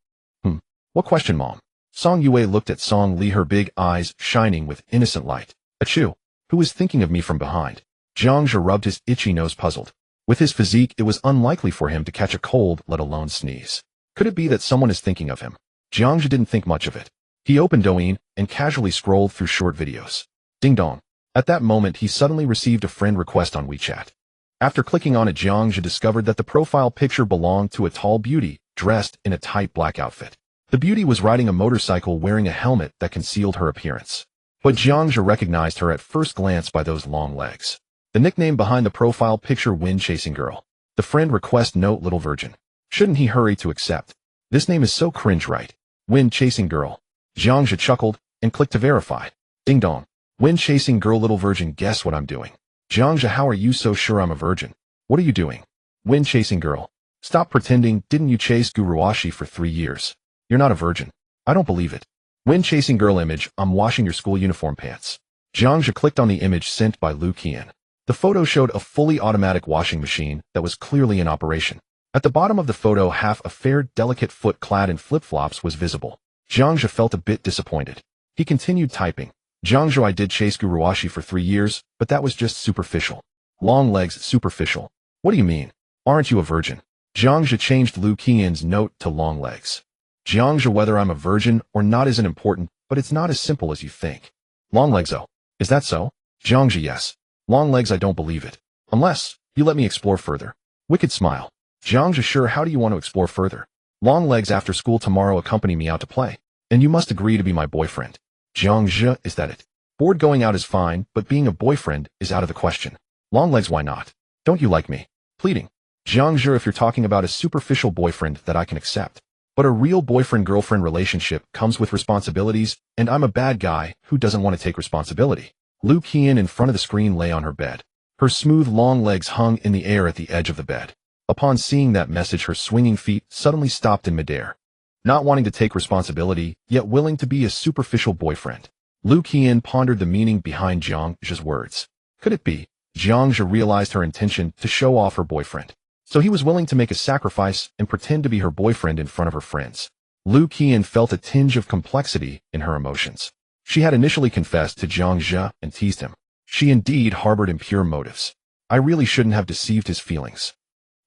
What question, Mom? Song Yue looked at Song Li, her big eyes shining with innocent light. Achoo. Who is thinking of me from behind? Jiang Zhe rubbed his itchy nose, puzzled. With his physique, it was unlikely for him to catch a cold, let alone sneeze. Could it be that someone is thinking of him? Jiang Zhe didn't think much of it. He opened Douyin and casually scrolled through short videos. Ding dong. At that moment, he suddenly received a friend request on WeChat. After clicking on it, Jiang Zhe discovered that the profile picture belonged to a tall beauty, dressed in a tight black outfit. The beauty was riding a motorcycle wearing a helmet that concealed her appearance. But Jiang Zhe recognized her at first glance by those long legs. The nickname behind the profile picture, Wind Chasing Girl. The friend request note, little virgin. Shouldn't he hurry to accept? This name is so cringe, right? Wind Chasing Girl. Jiang Zhe chuckled and clicked to verify. Ding dong. Wind Chasing Girl, little virgin, guess what I'm doing? Jiang Zhe, how are you so sure I'm a virgin? What are you doing? Wind Chasing Girl. Stop pretending. Didn't you chase Guruwashi for 3 years? You're not a virgin. I don't believe it. Wind Chasing Girl image, I'm washing your school uniform pants. Jiang Zhe clicked on the image sent by Lu Qian. The photo showed a fully automatic washing machine that was clearly in operation. At the bottom of the photo, half a fair, delicate foot clad in flip-flops was visible. Jiang Zhe felt a bit disappointed. He continued typing. Jiang Zhe, I did chase Guruwashi for 3 years, but that was just superficial. Long legs, superficial. What do you mean? Aren't you a virgin? Jiang Zhe changed Lu Qian's note to long legs. Jiang Zhe, whether I'm a virgin or not isn't important, but it's not as simple as you think. Long legs, oh. Is that so? Jiang Zhe, yes. Long legs, I don't believe it. Unless you let me explore further. Wicked smile. Jiang Zhe, sure, how do you want to explore further? Long legs, after school tomorrow accompany me out to play. And you must agree to be my boyfriend. Jiang Zhe, is that it? Bored going out is fine, but being a boyfriend is out of the question. Long legs, why not? Don't you like me? Pleading. Jiang Zhe, if you're talking about a superficial boyfriend, that I can accept. But a real boyfriend-girlfriend relationship comes with responsibilities, and I'm a bad guy who doesn't want to take responsibility. Lu Qian in front of the screen lay on her bed. Her smooth long legs hung in the air at the edge of the bed. Upon seeing that message, her swinging feet suddenly stopped in midair. Not wanting to take responsibility, yet willing to be a superficial boyfriend. Lu Qian pondered the meaning behind Jiang Zhe's words. Could it be? Jiang Zhe realized her intention to show off her boyfriend. So he was willing to make a sacrifice and pretend to be her boyfriend in front of her friends. Lu Qian felt a tinge of complexity in her emotions. She had initially confessed to Jiang Zhe and teased him. She indeed harbored impure motives. I really shouldn't have deceived his feelings.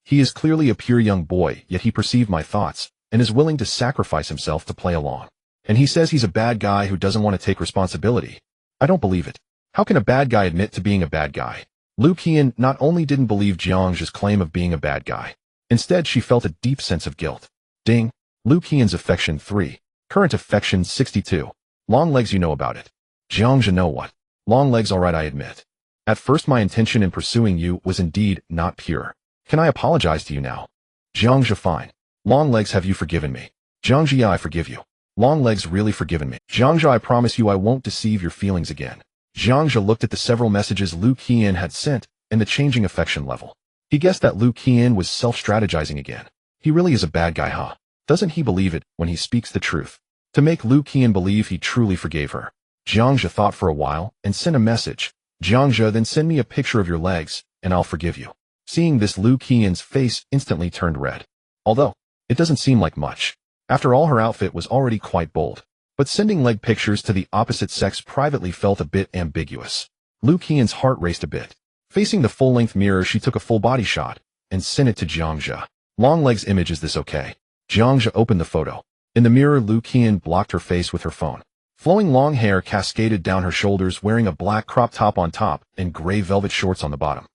He is clearly a pure young boy, yet he perceived my thoughts and is willing to sacrifice himself to play along. And he says he's a bad guy who doesn't want to take responsibility. I don't believe it. How can a bad guy admit to being a bad guy? Lu Qian not only didn't believe Jiang Zhe's claim of being a bad guy. Instead, she felt a deep sense of guilt. Ding. Lu Qian's affection 3. Current affection 62. Long legs, you know about it. Jiang Zhe, know what? Long legs, alright, I admit. At first my intention in pursuing you was indeed not pure. Can I apologize to you now? Jiang Zhe, fine. Long legs, have you forgiven me? Jiang Zhe, yeah, I forgive you. Long legs, really forgiven me? Jiang Zhe, I promise you I won't deceive your feelings again. Jiang Zhe looked at the several messages Lu Qian had sent and the changing affection level. He guessed that Lu Qian was self-strategizing again. He really is a bad guy, huh? Doesn't he believe it when he speaks the truth? To make Lu Qian believe he truly forgave her. Jiang Zhe thought for a while and sent a message. Jiang Zhe, then send me a picture of your legs and I'll forgive you. Seeing this, Lu Qian's face instantly turned red. Although, it doesn't seem like much. After all, her outfit was already quite bold. But sending leg pictures to the opposite sex privately felt a bit ambiguous. Lu Qian's heart raced a bit. Facing the full-length mirror, she took a full body shot and sent it to Jiang Zhe. Long legs image, is this okay? Jiang Zhe opened the photo. In the mirror, Lu Qian blocked her face with her phone. Flowing long hair cascaded down her shoulders, wearing a black crop top on top and gray velvet shorts on the bottom.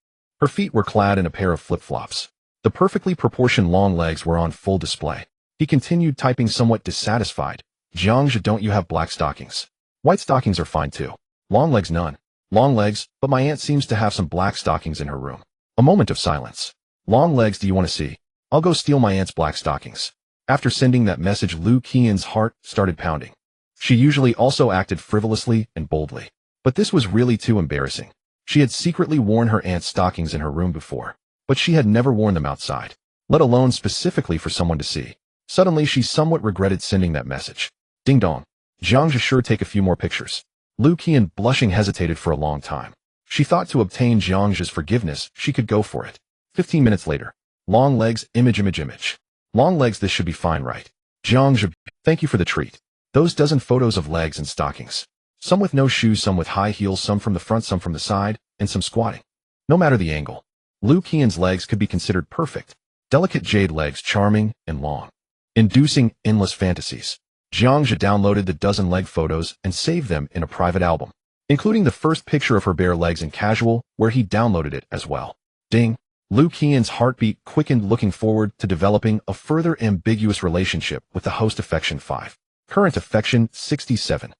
Her feet were clad in a pair of flip-flops. The perfectly proportioned long legs were on full display. He continued typing, somewhat dissatisfied. Jiang Zhe, don't you have black stockings? White stockings are fine too. Long legs, none. Long legs, but my aunt seems to have some black stockings in her room. A moment of silence. Long legs, do you want to see? I'll go steal my aunt's black stockings. After sending that message, Lu Qian's heart started pounding. She usually also acted frivolously and boldly. But this was really too embarrassing. She had secretly worn her aunt's stockings in her room before, but she had never worn them outside, let alone specifically for someone to see. Suddenly, she somewhat regretted sending that message. Ding dong. Jiang Zhe, sure, take a few more pictures. Lu Qian, blushing, hesitated for a long time. She thought to obtain Jiang Zhe's forgiveness, she could go for it. 15 minutes later. Long legs, image. Long legs, this should be fine, right? Jiang Zhe. Thank you for the treat. Those dozen photos of legs and stockings. Some with no shoes, some with high heels, some from the front, some from the side, and some squatting. No matter the angle, Liu Qian's legs could be considered perfect. Delicate jade legs, charming and long, inducing endless fantasies. Jiang Zhe downloaded the dozen leg photos and saved them in a private album, including the first picture of her bare legs in casual, where he downloaded it as well. Ding! Liu Qian's heartbeat quickened, looking forward to developing a further ambiguous relationship with the host. Affection 5. Current affection 67.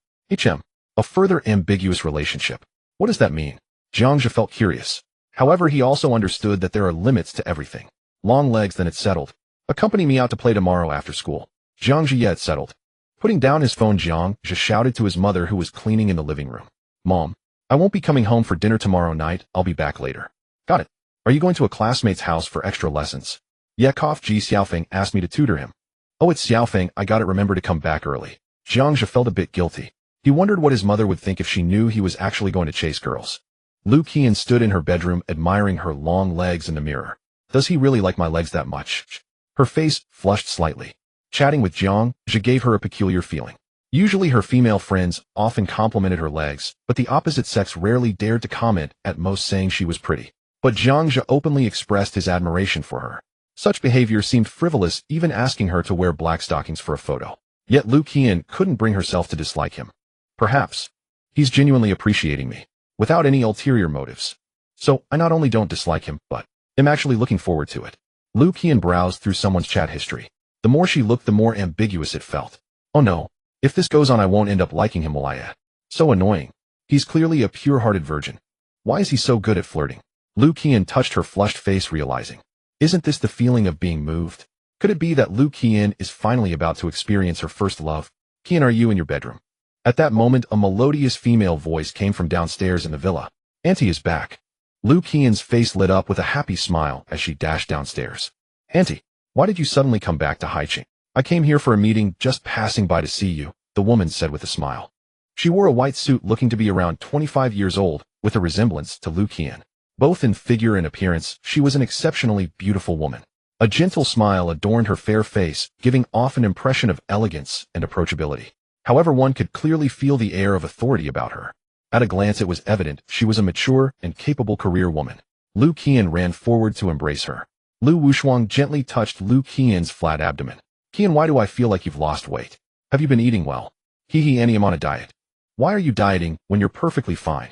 A further ambiguous relationship. What does that mean? Jiang Zhe felt curious. However, he also understood that there are limits to everything. Long legs, then it's settled. Accompany me out to play tomorrow after school. Jiang Zhe, yeah, it's settled. Putting down his phone, Jiang Zhe shouted to his mother, who was cleaning in the living room. Mom, I won't be coming home for dinner tomorrow night. I'll be back later. Got it. Are you going to a classmate's house for extra lessons? Yeah, Ji Xiaofeng asked me to tutor him. Oh, it's Xiaofeng, I got it. Remember to come back early. Jiang Zhe felt a bit guilty. He wondered what his mother would think if she knew he was actually going to chase girls. Liu Qian stood in her bedroom, admiring her long legs in the mirror. Does he really like my legs that much? Her face flushed slightly. Chatting with Jiang Zhe gave her a peculiar feeling. Usually her female friends often complimented her legs, but the opposite sex rarely dared to comment, at most saying she was pretty. But Jiang Zhe openly expressed his admiration for her. Such behavior seemed frivolous, even asking her to wear black stockings for a photo. Yet Liu Qian couldn't bring herself to dislike him. Perhaps he's genuinely appreciating me, without any ulterior motives. So I not only don't dislike him, but am actually looking forward to it. Liu Qian browsed through someone's chat history. The more she looked, the more ambiguous it felt. Oh no, if this goes on, I won't end up liking him, will I? So annoying. He's clearly a pure-hearted virgin. Why is he so good at flirting? Liu Qian touched her flushed face, realizing. Isn't this the feeling of being moved? Could it be that Liu Qian is finally about to experience her first love? Qian, are you in your bedroom? At that moment, a melodious female voice came from downstairs in the villa. Auntie is back. Liu Qian's face lit up with a happy smile as she dashed downstairs. Auntie, why did you suddenly come back to Haiqing? I came here for a meeting, just passing by to see you, the woman said with a smile. She wore a white suit, looking to be around 25 years old, with a resemblance to Liu Qian. Both in figure and appearance, she was an exceptionally beautiful woman. A gentle smile adorned her fair face, giving off an impression of elegance and approachability. However, one could clearly feel the air of authority about her. At a glance, it was evident she was a mature and capable career woman. Liu Qian ran forward to embrace her. Lu Wushuang gently touched Liu Qian's flat abdomen. Qian, why do I feel like you've lost weight? Have you been eating well? Annie, I'm on a diet. Why are you dieting when you're perfectly fine?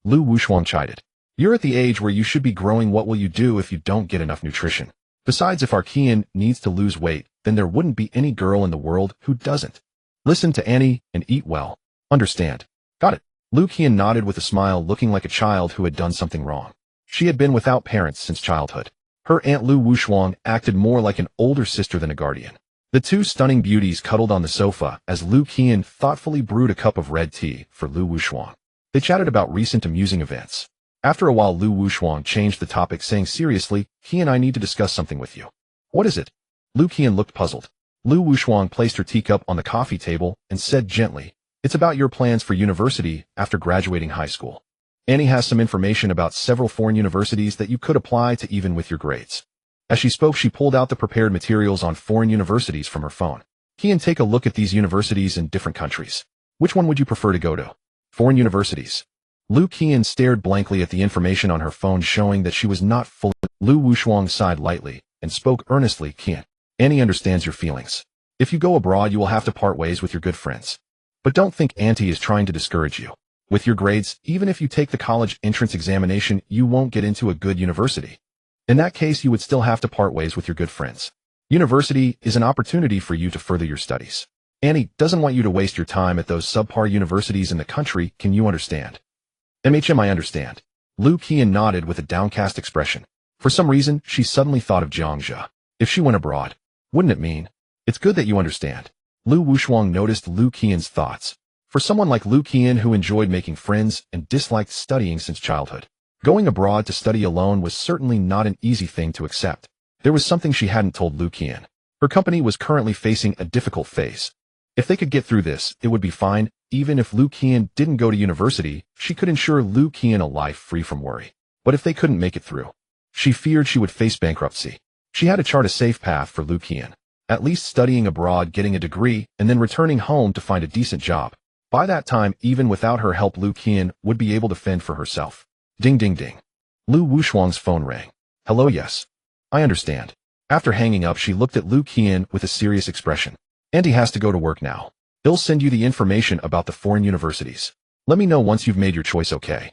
Lu Wushuang chided. You're at the age where you should be growing. What will you do if you don't get enough nutrition? Besides, if our Qian needs to lose weight, then there wouldn't be any girl in the world who doesn't. Listen to Annie and eat well. Understand? Got it. Liu Qian nodded with a smile, looking like a child who had done something wrong. She had been without parents since childhood. Her aunt Lu Wushuang acted more like an older sister than a guardian. The two stunning beauties cuddled on the sofa as Liu Qian thoughtfully brewed a cup of red tea for Lu Wushuang. They chatted about recent amusing events. After a while, Lu Wushuang changed the topic, saying seriously, Qian, I need to discuss something with you. What is it? Liu Qian looked puzzled. Lu Wushuang placed her teacup on the coffee table and said gently, it's about your plans for university after graduating high school. Annie has some information about several foreign universities that you could apply to even with your grades. As she spoke, she pulled out the prepared materials on foreign universities from her phone. Qian, take a look at these universities in different countries. Which one would you prefer to go to? Foreign universities. Liu Qian stared blankly at the information on her phone, showing that she was not fully. Lu Wushuang sighed lightly and spoke earnestly. Qian, Annie understands your feelings. If you go abroad, you will have to part ways with your good friends. But don't think Auntie is trying to discourage you. With your grades, even if you take the college entrance examination, you won't get into a good university. In that case, you would still have to part ways with your good friends. University is an opportunity for you to further your studies. Annie doesn't want you to waste your time at those subpar universities in the country. Can you understand? I understand. Liu Qian nodded with a downcast expression. For some reason, she suddenly thought of Jiang Zhe. If she went abroad, wouldn't it mean? It's good that you understand. Lu Wushuang noticed Liu Qian's thoughts. For someone like Liu Qian, who enjoyed making friends and disliked studying since childhood, going abroad to study alone was certainly not an easy thing to accept. There was something she hadn't told Liu Qian. Her company was currently facing a difficult phase. If they could get through this, it would be fine. Even if Liu Qian didn't go to university, she could ensure Liu Qian a life free from worry. But if they couldn't make it through, she feared she would face bankruptcy. She had to chart a safe path for Liu Qian. at least studying abroad, getting a degree, and then returning home to find a decent job. By that time, even without her help, Lu Qian would be able to fend for herself. Ding ding ding. Lu Wushuang's phone rang. Hello, yes. I understand. After hanging up, she looked at Lu Qian with a serious expression. Andy has to go to work now. He'll send you the information about the foreign universities. Let me know once you've made your choice, okay?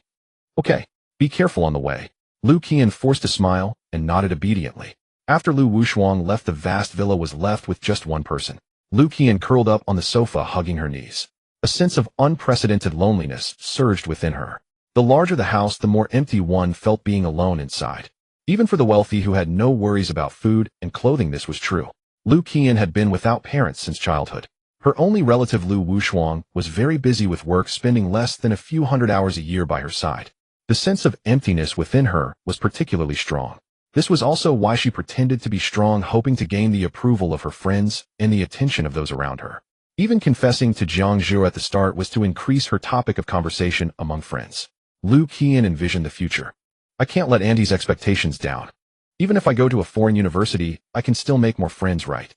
Okay. Be careful on the way. Lu Qian forced a smile and nodded obediently. After Lu Wushuang left, the vast villa was left with just one person. Lu Qian curled up on the sofa, hugging her knees. A sense of unprecedented loneliness surged within her. The larger the house, the more empty one felt being alone inside. Even for the wealthy who had no worries about food and clothing, this was true. Lu Qian had been without parents since childhood. Her only relative, Lu Wushuang, was very busy with work, spending less than a few hundred hours a year by her side. The sense of emptiness within her was particularly strong. This was also why she pretended to be strong, hoping to gain the approval of her friends and the attention of those around her. Even confessing to Jiang Zhu at the start was to increase her topic of conversation among friends. Lu Qian envisioned the future. I can't let Andy's expectations down. Even if I go to a foreign university, I can still make more friends, right?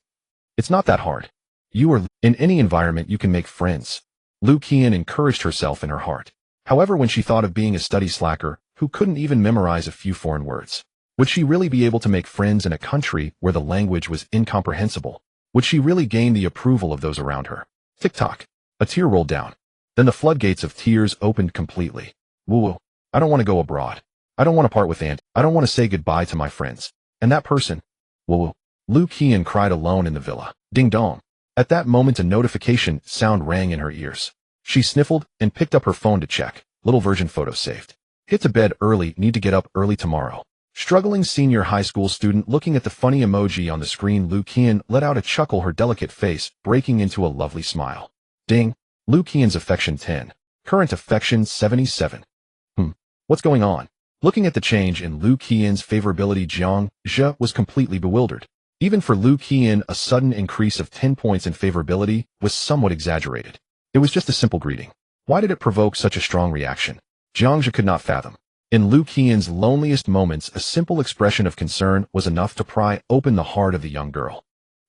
It's not that hard. In any environment you can make friends. Lu Qian encouraged herself in her heart. However, when she thought of being a study slacker who couldn't even memorize a few foreign words, would she really be able to make friends in a country where the language was incomprehensible? Would she really gain the approval of those around her? Tick-tock. A tear rolled down. Then the floodgates of tears opened completely. Woo-woo. I don't want to go abroad. I don't want to part with Aunt. I don't want to say goodbye to my friends. And that person. Woo-woo. Lu Qian cried alone in the villa. Ding-dong. At that moment, a notification sound rang in her ears. She sniffled and picked up her phone to check. Little version photo saved. Hit to bed early, need to get up early tomorrow. Struggling senior high school student. Looking at the funny emoji on the screen, Lu Qian let out a chuckle, her delicate face breaking into a lovely smile. Ding. Lu Qian's affection 10. Current affection 77. What's going on? Looking at the change in Lu Qian's favorability, Jiang Zhe was completely bewildered. Even for Lu Qian, a sudden increase of 10 points in favorability was somewhat exaggerated. It was just a simple greeting. Why did it provoke such a strong reaction? Jiang Zhe could not fathom. In Lu Qian's loneliest moments, a simple expression of concern was enough to pry open the heart of the young girl.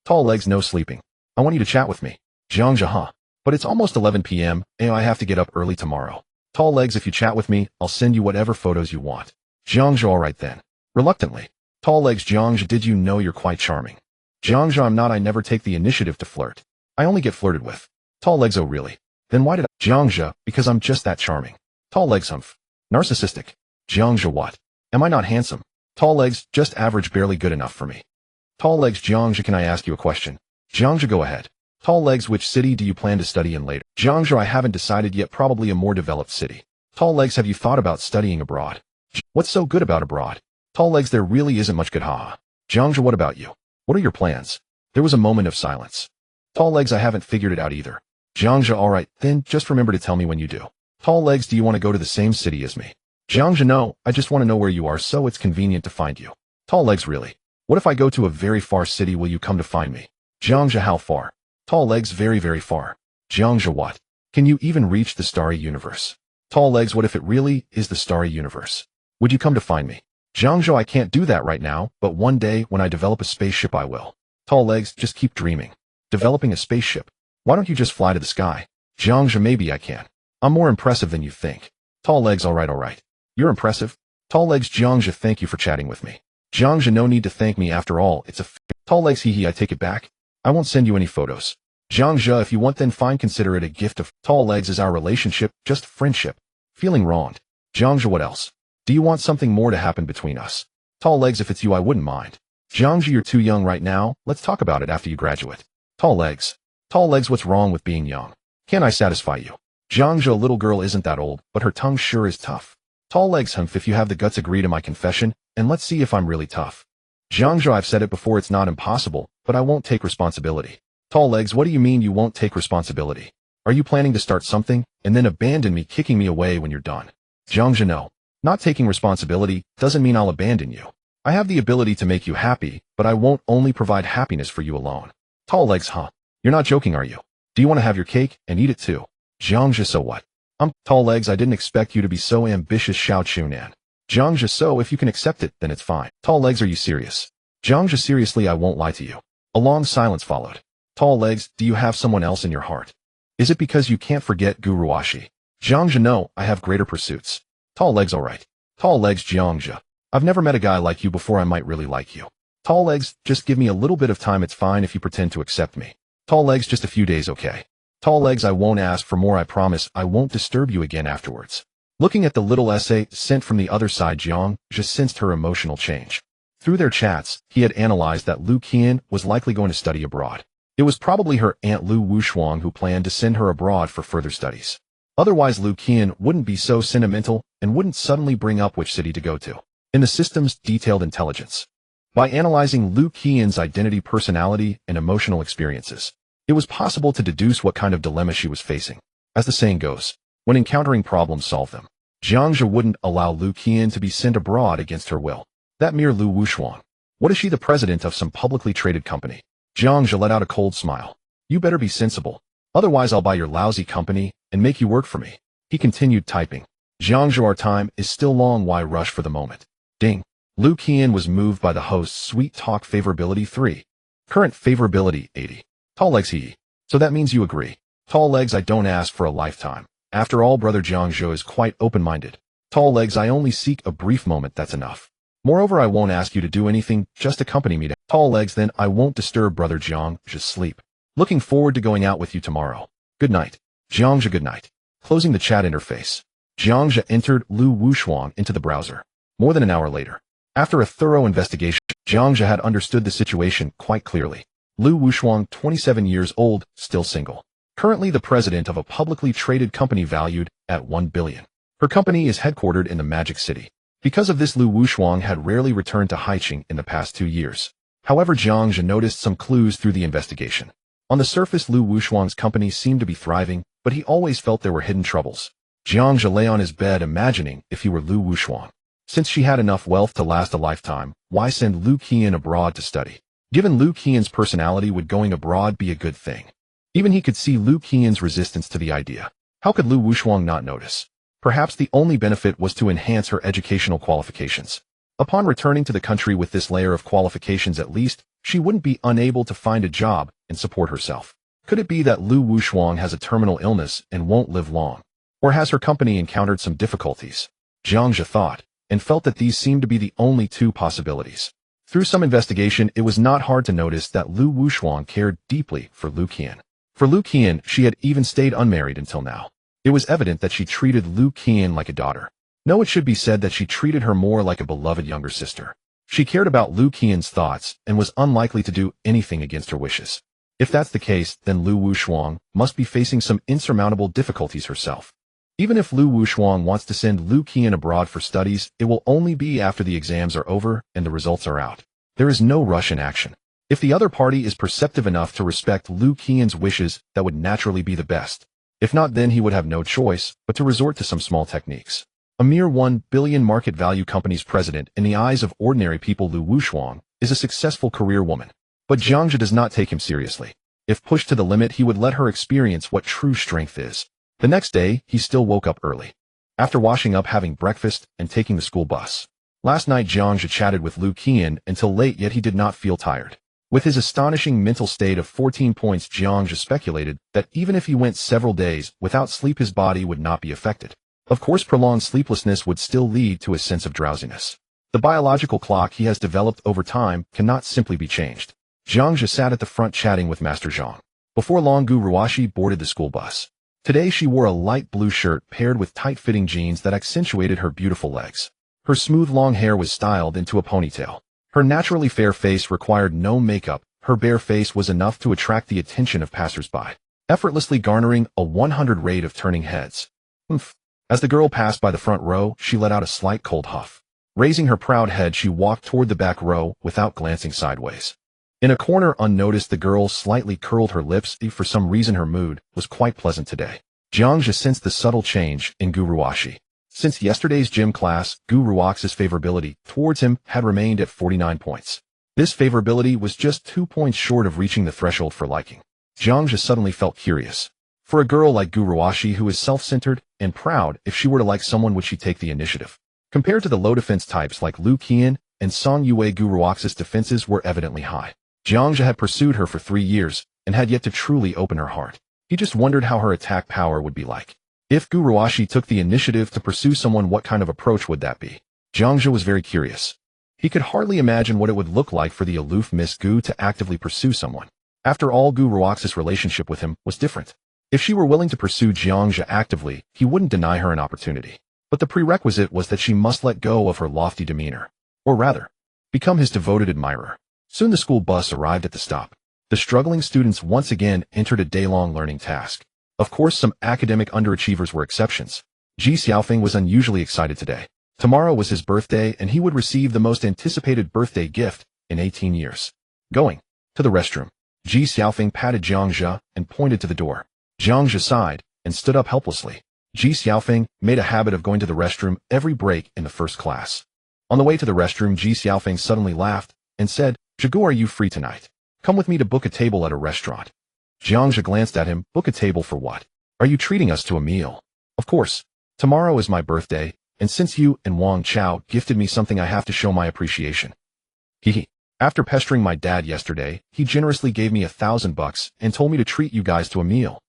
Tall legs, no sleeping. I want you to chat with me. Jiang Zhe, huh? But it's almost 11 p.m. and I have to get up early tomorrow. Tall legs, if you chat with me, I'll send you whatever photos you want. Jiang Zhe, all right then. Reluctantly. Tall legs, Jiang Zhe, did you know you're quite charming? Jiang Zhe, I'm not. I never take the initiative to flirt. I only get flirted with. Tall legs, oh really? Then why did I? Jiang Zhe, because I'm just that charming. Tall legs, humph. Narcissistic. Jiang Zhe, what? Am I not handsome? Tall legs, just average, barely good enough for me. Tall legs, Jiang Zhe, can I ask you a question? Jiang Zhe, go ahead. Tall legs, which city do you plan to study in later? Jiang Zhe, I haven't decided yet, probably a more developed city. Tall legs, have you thought about studying abroad? What's so good about abroad? Tall legs, there really isn't much good, haha. Jiang Zhe, what about you? What are your plans? There was a moment of silence. Tall legs, I haven't figured it out either. Jiang Zhe, all right, then just remember to tell me when you do. Tall legs, do you want to go to the same city as me? Jiang Zhe, no, I just want to know where you are so it's convenient to find you. Tall legs, really? What if I go to a very far city, will you come to find me? Jiang Zhe, how far? Tall legs, very, very far. Jiang Zhe, what? Can you even reach the starry universe? Tall legs, what if it really is the starry universe? Would you come to find me? Jiang Zhe, I can't do that right now, but one day when I develop a spaceship I will. Tall legs, just keep dreaming. Developing a spaceship? Why don't you just fly to the sky? Jiang Zhe, maybe I can. I'm more impressive than you think. Tall legs, all right, all right. You're impressive. Tall legs, Jiang Zhe, thank you for chatting with me. Jiang Zhe, no need to thank me, after all, it's a Tall legs, hee hee, I take it back. I won't send you any photos. Jiang Zhe, if you want then fine, consider it a gift of Tall legs. Is our relationship just friendship? Feeling wronged. Jiang Zhe, what else? Do you want something more to happen between us? Tall legs, if it's you I wouldn't mind. Jiang Zhe, you're too young right now, let's talk about it after you graduate. Tall legs. Tall legs, what's wrong with being young? Can I satisfy you? Jiang Zhe, a little girl isn't that old, but her tongue sure is tough. Tall legs, humph, if you have the guts, agree to my confession, and let's see if I'm really tough. Jiang Zhe, I've said it before, it's not impossible, but I won't take responsibility. Tall legs, what do you mean you won't take responsibility? Are you planning to start something, and then abandon me, kicking me away when you're done? Jiang Zhe, no. Not taking responsibility doesn't mean I'll abandon you. I have the ability to make you happy, but I won't only provide happiness for you alone. Tall legs, huh? You're not joking, are you? Do you want to have your cake and eat it too? Jiang Zhe, so what? Tall legs, I didn't expect you to be so ambitious, Xiao Chunan. Jiang Zhe, so if you can accept it, then it's fine. Tall legs, are you serious? Jiang Zhe, seriously, I won't lie to you. A long silence followed. Tall legs, do you have someone else in your heart? Is it because you can't forget Guruwashi? Jiangja, no, I have greater pursuits. Tall legs, alright. Tall legs, Jiangja. I've never met a guy like you before, I might really like you. Tall legs, just give me a little bit of time, it's fine if you pretend to accept me. Tall legs, just a few days, okay. Tall legs, I won't ask for more, I promise, I won't disturb you again afterwards. Looking at the little essay sent from the other side, Jiang just sensed her emotional change. Through their chats, he had analyzed that Lu Qian was likely going to study abroad. It was probably her aunt Lu Wushuang who planned to send her abroad for further studies. Otherwise, Lu Qian wouldn't be so sentimental and wouldn't suddenly bring up which city to go to. In the system's detailed intelligence. By analyzing Lu Qian's identity, personality, and emotional experiences, it was possible to deduce what kind of dilemma she was facing. As the saying goes, when encountering problems, solve them. Jiangja wouldn't allow Lu Qian to be sent abroad against her will. That mere Lu Wushuang. What is she, the president of some publicly traded company? Jiangja let out a cold smile. You better be sensible. Otherwise I'll buy your lousy company and make you work for me. He continued typing. Jiangja, our time is still long, why rush for the moment? Ding. Lu Qian was moved by the host's sweet talk. Favorability 3. Current favorability 80. Tall legs, he. So that means you agree. Tall legs, I don't ask for a lifetime. After all, brother Jiangja is quite open-minded. Tall legs, I only seek a brief moment, that's enough. Moreover, I won't ask you to do anything, just accompany me to Tall legs, then I won't disturb brother Jiang, just sleep. Looking forward to going out with you tomorrow. Good night. Jiangja, good night. Closing the chat interface, Jiangja entered Lu Wushuang into the browser. More than an hour later, after a thorough investigation, Jiangja had understood the situation quite clearly. Lu Wushuang, 27 years old, still single. Currently the president of a publicly traded company valued at 1 billion. Her company is headquartered in the Magic City. Because of this, Lu Wushuang had rarely returned to Haiqing in the past 2 years. However, Jiangja noticed some clues through the investigation. On the surface, Lu Wushuang's company seemed to be thriving, but he always felt there were hidden troubles. Jiangja lay on his bed imagining if he were Lu Wushuang. Since she had enough wealth to last a lifetime, why send Lu Qian abroad to study? Given Lu Qian's personality, would going abroad be a good thing? Even he could see Lu Qian's resistance to the idea. How could Lu Wushuang not notice? Perhaps the only benefit was to enhance her educational qualifications. Upon returning to the country with this layer of qualifications at least, she wouldn't be unable to find a job and support herself. Could it be that Lu Wushuang has a terminal illness and won't live long? Or has her company encountered some difficulties? Jiangja thought, and felt that these seemed to be the only two possibilities. Through some investigation, it was not hard to notice that Lu Wushuang cared deeply for Lu Qian. For Lu Qian, she had even stayed unmarried until now. It was evident that she treated Lu Qian like a daughter. No, it should be said that she treated her more like a beloved younger sister. She cared about Lu Qian's thoughts and was unlikely to do anything against her wishes. If that's the case, then Lu Wushuang must be facing some insurmountable difficulties herself. Even if Lu Wushuang wants to send Lu Qian abroad for studies, it will only be after the exams are over and the results are out. There is no rush in action. If the other party is perceptive enough to respect Lu Qian's wishes, that would naturally be the best. If not, then he would have no choice but to resort to some small techniques. A mere 1 billion market value company's president, in the eyes of ordinary people, Lu Wushuang is a successful career woman. But Jiangja does not take him seriously. If pushed to the limit, he would let her experience what true strength is. The next day, he still woke up early. After washing up, having breakfast, and taking the school bus. Last night, Jiangja chatted with Lu Qian until late, yet he did not feel tired. With his astonishing mental state of 14 points, Jiangja speculated that even if he went several days without sleep, his body would not be affected. Of course, prolonged sleeplessness would still lead to a sense of drowsiness. The biological clock he has developed over time cannot simply be changed. Jiangja sat at the front chatting with Master Zhang. Before long, Guruwashi boarded the school bus. Today she wore a light blue shirt paired with tight-fitting jeans that accentuated her beautiful legs. Her smooth long hair was styled into a ponytail. Her naturally fair face required no makeup. Her bare face was enough to attract the attention of passers-by, effortlessly garnering a 100 rate of turning heads. Oomph. As the girl passed by the front row, she let out a slight cold huff. Raising her proud head, she walked toward the back row without glancing sideways. In a corner, unnoticed, the girl slightly curled her lips. For some reason, her mood was quite pleasant today. Jiangja sensed the subtle change in Guruwashi. Since yesterday's gym class, Guruwaxi's favorability towards him had remained at 49 points. This favorability was just 2 points short of reaching the threshold for liking. Jiangja suddenly felt curious. For a girl like Guruwashi, who is self-centered and proud, if she were to like someone, would she take the initiative? Compared to the low defense types like Lu Qian and Song Yue, Guruwaxi's defenses were evidently high. Jiangxia had pursued her for 3 years and had yet to truly open her heart. He just wondered how her attack power would be like. If Gu Ruashi took the initiative to pursue someone, what kind of approach would that be? Jiangxia was very curious. He could hardly imagine what it would look like for the aloof Miss Gu to actively pursue someone. After all, Gu Ruaxi's relationship with him was different. If she were willing to pursue Jiangxia actively, he wouldn't deny her an opportunity. But the prerequisite was that she must let go of her lofty demeanor. Or rather, become his devoted admirer. Soon the school bus arrived at the stop. The struggling students once again entered a day-long learning task. Of course, some academic underachievers were exceptions. Ji Xiaofeng was unusually excited today. Tomorrow was his birthday, and he would receive the most anticipated birthday gift in 18 years. Going to the restroom, Ji Xiaofeng patted Jiangxia and pointed to the door. Jiangxia sighed and stood up helplessly. Ji Xiaofeng made a habit of going to the restroom every break in the first class. On the way to the restroom, Ji Xiaofeng suddenly laughed and said, "Zhigu, are you free tonight? Come with me to book a table at a restaurant." Jiangxia glanced at him. "Book a table for what? Are you treating us to a meal?" "Of course. Tomorrow is my birthday, and since you and Wang Chao gifted me something, I have to show my appreciation." Hehe. "After pestering my dad yesterday, he generously gave me $1,000 and told me to treat you guys to a meal,"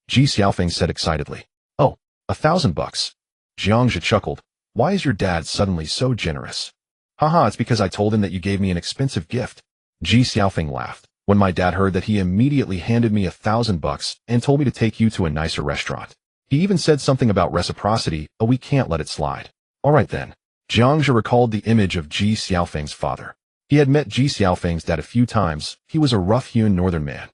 Ji Xiaofeng said excitedly. "Oh, $1,000? Jiangxia chuckled. "Why is your dad suddenly so generous?" "Haha, it's because I told him that you gave me an expensive gift." Ji Xiaofeng laughed. "When my dad heard that, he immediately handed me $1,000 and told me to take you to a nicer restaurant. He even said something about reciprocity, oh, we can't let it slide." "All right then." Jiangxia recalled the image of Ji Xiaofeng's father. He had met Ji Xiaofeng's dad a few times. He was a rough-hewn northern man.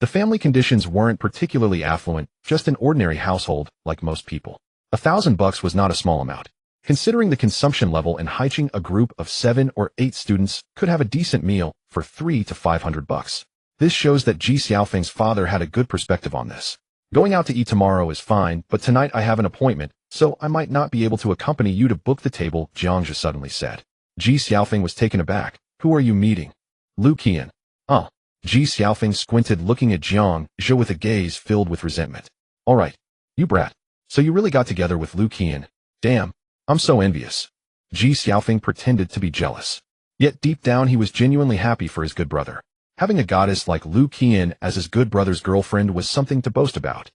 The family conditions weren't particularly affluent, just an ordinary household, like most people. $1,000 was not a small amount. Considering the consumption level in Haicheng, a group of 7 or 8 students could have a decent meal for $300 to $500. This shows that Ji Xiaofeng's father had a good perspective on this. "Going out to eat tomorrow is fine, but tonight I have an appointment, so I might not be able to accompany you to book the table," Jiangxia suddenly said. Ji Xiaofeng was taken aback. "Who are you meeting?" "Lu Qian." "Oh." Ji Xiaofeng squinted, looking at Jiangxia with a gaze filled with resentment. "All right, you brat. So you really got together with Lu Qian. Damn. I'm so envious." Ji Xiaofeng pretended to be jealous. Yet deep down he was genuinely happy for his good brother. Having a goddess like Lu Qian as his good brother's girlfriend was something to boast about.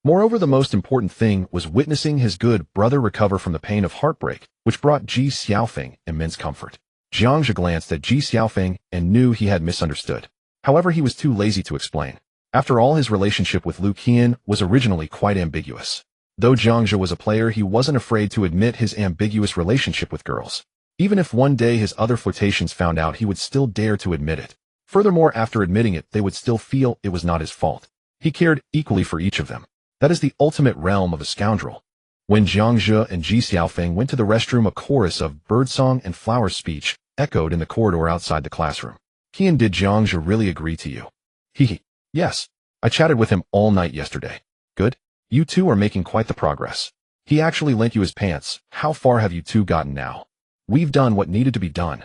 Moreover, the most important thing was witnessing his good brother recover from the pain of heartbreak, which brought Ji Xiaofeng immense comfort. Jiangxia glanced at Ji Xiaofeng and knew he had misunderstood. However, he was too lazy to explain. After all, his relationship with Lu Qian was originally quite ambiguous. Though Jiangxia was a player, he wasn't afraid to admit his ambiguous relationship with girls. Even if one day his other flirtations found out, he would still dare to admit it. Furthermore, after admitting it, they would still feel it was not his fault. He cared equally for each of them. That is the ultimate realm of a scoundrel. When Jiangxia and Ji Xiaofeng went to the restroom, a chorus of birdsong and flower speech echoed in the corridor outside the classroom. "Qian, did Jiangxia really agree to you?" "Hehe. Yes. I chatted with him all night yesterday." "Good. You two are making quite the progress. He actually lent you his pants. How far have you two gotten now?" "We've done what needed to be done,"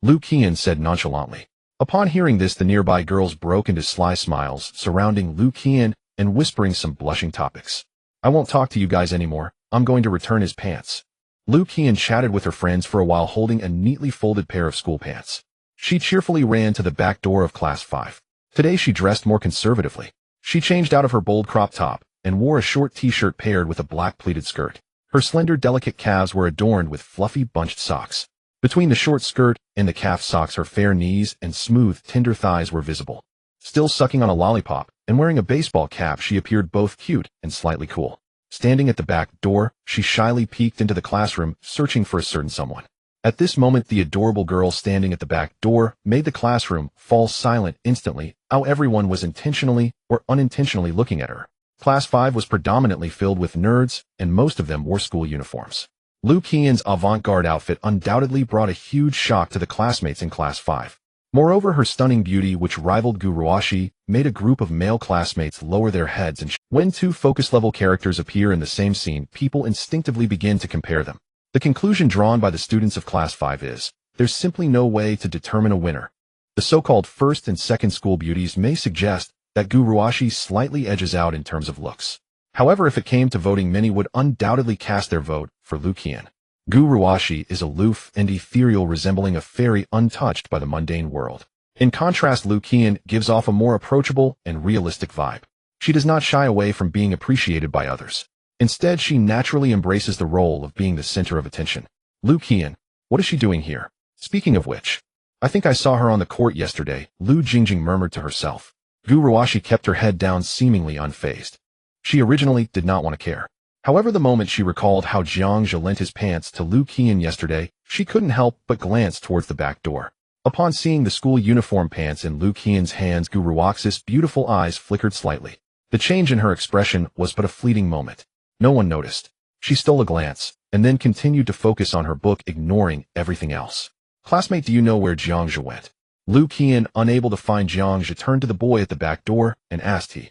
Lu Qian said nonchalantly. Upon hearing this, the nearby girls broke into sly smiles, surrounding Lu Qian and whispering some blushing topics. "I won't talk to you guys anymore. I'm going to return his pants." Lu Qian chatted with her friends for a while, holding a neatly folded pair of school pants. She cheerfully ran to the back door of Class 5. Today she dressed more conservatively. She changed out of her bold crop top and wore a short t-shirt paired with a black pleated skirt. Her slender, delicate calves were adorned with fluffy, bunched socks. Between the short skirt and the calf socks, her fair knees and smooth, tender thighs were visible. Still sucking on a lollipop and wearing a baseball cap, she appeared both cute and slightly cool. Standing at the back door, she shyly peeked into the classroom, searching for a certain someone. At this moment, the adorable girl standing at the back door made the classroom fall silent instantly. How everyone was intentionally or unintentionally looking at her. Class 5 was predominantly filled with nerds, and most of them wore school uniforms. Lu Qian's avant-garde outfit undoubtedly brought a huge shock to the classmates in Class 5. Moreover, her stunning beauty, which rivaled Gu Ruashi, made a group of male classmates lower their heads, and when two focus-level characters appear in the same scene, people instinctively begin to compare them. The conclusion drawn by the students of Class 5 is, there's simply no way to determine a winner. The so-called first and second school beauties may suggest that Gu Ruashi slightly edges out in terms of looks. However, if it came to voting, many would undoubtedly cast their vote for Lu Qian. Gu Ruashi is aloof and ethereal, resembling a fairy untouched by the mundane world. In contrast, Lu Qian gives off a more approachable and realistic vibe. She does not shy away from being appreciated by others. Instead, she naturally embraces the role of being the center of attention. Lu Qian, what is she doing here? Speaking of which, I think I saw her on the court yesterday, Lu Jingjing murmured to herself. Gu Ruoxi kept her head down, seemingly unfazed. She originally did not want to care. However, the moment she recalled how Jiang Zhe lent his pants to Lu Qian yesterday, she couldn't help but glance towards the back door. Upon seeing the school uniform pants in Lu Qian's hands, Gu Ruoxi's beautiful eyes flickered slightly. The change in her expression was but a fleeting moment. No one noticed. She stole a glance, and then continued to focus on her book, ignoring everything else. Classmate, do you know where Jiang Zhe went? Lu Qian, unable to find Jiang Zhe, turned to the boy at the back door and asked He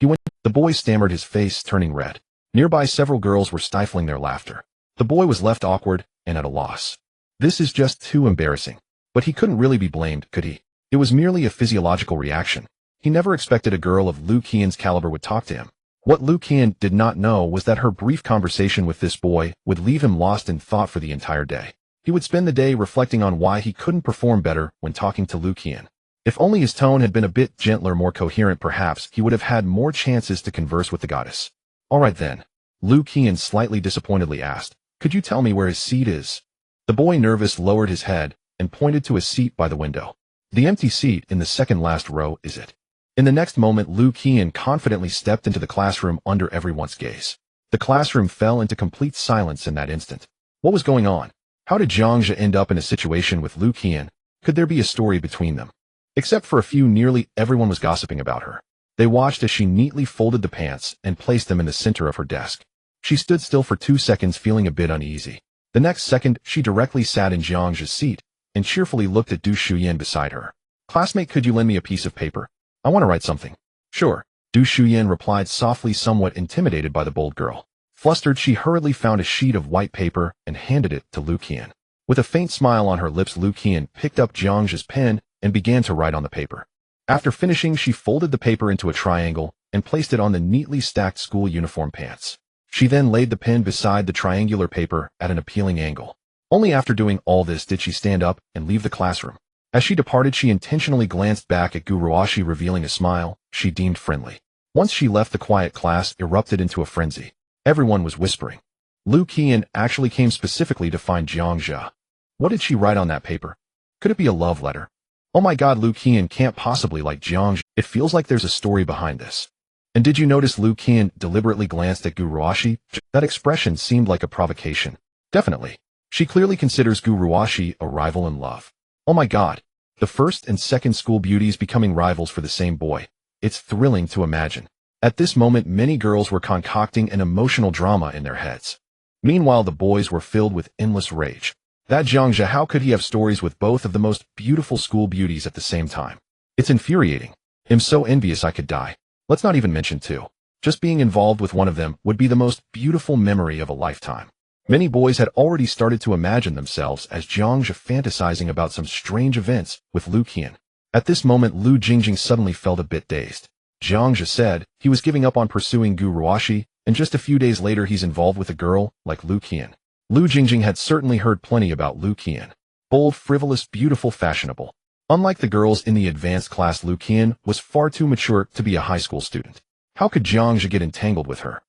went. The boy stammered, his face turning red. Nearby, several girls were stifling their laughter. The boy was left awkward and at a loss. This is just too embarrassing. But he couldn't really be blamed, could he? It was merely a physiological reaction. He never expected a girl of Lu Qian's caliber would talk to him. What Lu Qian did not know was that her brief conversation with this boy would leave him lost in thought for the entire day. He would spend the day reflecting on why he couldn't perform better when talking to Lu Qian. If only his tone had been a bit gentler, more coherent, perhaps he would have had more chances to converse with the goddess. All right then, Lu Qian slightly disappointedly asked, could you tell me where his seat is? The boy, nervous, lowered his head and pointed to a seat by the window. The empty seat in the second last row, is it? In the next moment, Lu Qian confidently stepped into the classroom under everyone's gaze. The classroom fell into complete silence in that instant. What was going on? How did Jiang Zhe end up in a situation with Lu Qian? Could there be a story between them? Except for a few, nearly everyone was gossiping about her. They watched as she neatly folded the pants and placed them in the center of her desk. She stood still for 2 seconds, feeling a bit uneasy. The next second, she directly sat in Jiang Zhe's seat and cheerfully looked at Du Shuyan beside her. Classmate, could you lend me a piece of paper? I want to write something. Sure, Du Shuyan replied softly, somewhat intimidated by the bold girl. Flustered, she hurriedly found a sheet of white paper and handed it to Lu Qian. With a faint smile on her lips, Lu Qian picked up Jiang Zhe's pen and began to write on the paper. After finishing, she folded the paper into a triangle and placed it on the neatly stacked school uniform pants. She then laid the pen beside the triangular paper at an appealing angle. Only after doing all this did she stand up and leave the classroom. As she departed, she intentionally glanced back at Gu Ruoxi, revealing a smile she deemed friendly. Once she left, the quiet class erupted into a frenzy. Everyone was whispering. Lu Qian actually came specifically to find Jiang Zhe. What did she write on that paper? Could it be a love letter? Oh my god, Lu Qian can't possibly like Jiang Zhe. It feels like there's a story behind this. And did you notice Lu Qian deliberately glanced at Gu Ruoxi? That expression seemed like a provocation. Definitely. She clearly considers Gu Ruoxi a rival in love. Oh my god. The first and second school beauties becoming rivals for the same boy. It's thrilling to imagine. At this moment, many girls were concocting an emotional drama in their heads. Meanwhile, the boys were filled with endless rage. That Jiang Zhe, how could he have stories with both of the most beautiful school beauties at the same time? It's infuriating. I'm so envious I could die. Let's not even mention two. Just being involved with one of them would be the most beautiful memory of a lifetime. Many boys had already started to imagine themselves as Jiang Zhe, fantasizing about some strange events with Lu Qian. At this moment, Lu Jingjing suddenly felt a bit dazed. Jiang Zhe said he was giving up on pursuing Gu Ruoxi, and just a few days later he's involved with a girl like Lu Qian. Lu Jingjing had certainly heard plenty about Lu Qian. Bold, frivolous, beautiful, fashionable. Unlike the girls in the advanced class, Lu Qian was far too mature to be a high school student. How could Jiang Zhe get entangled with her?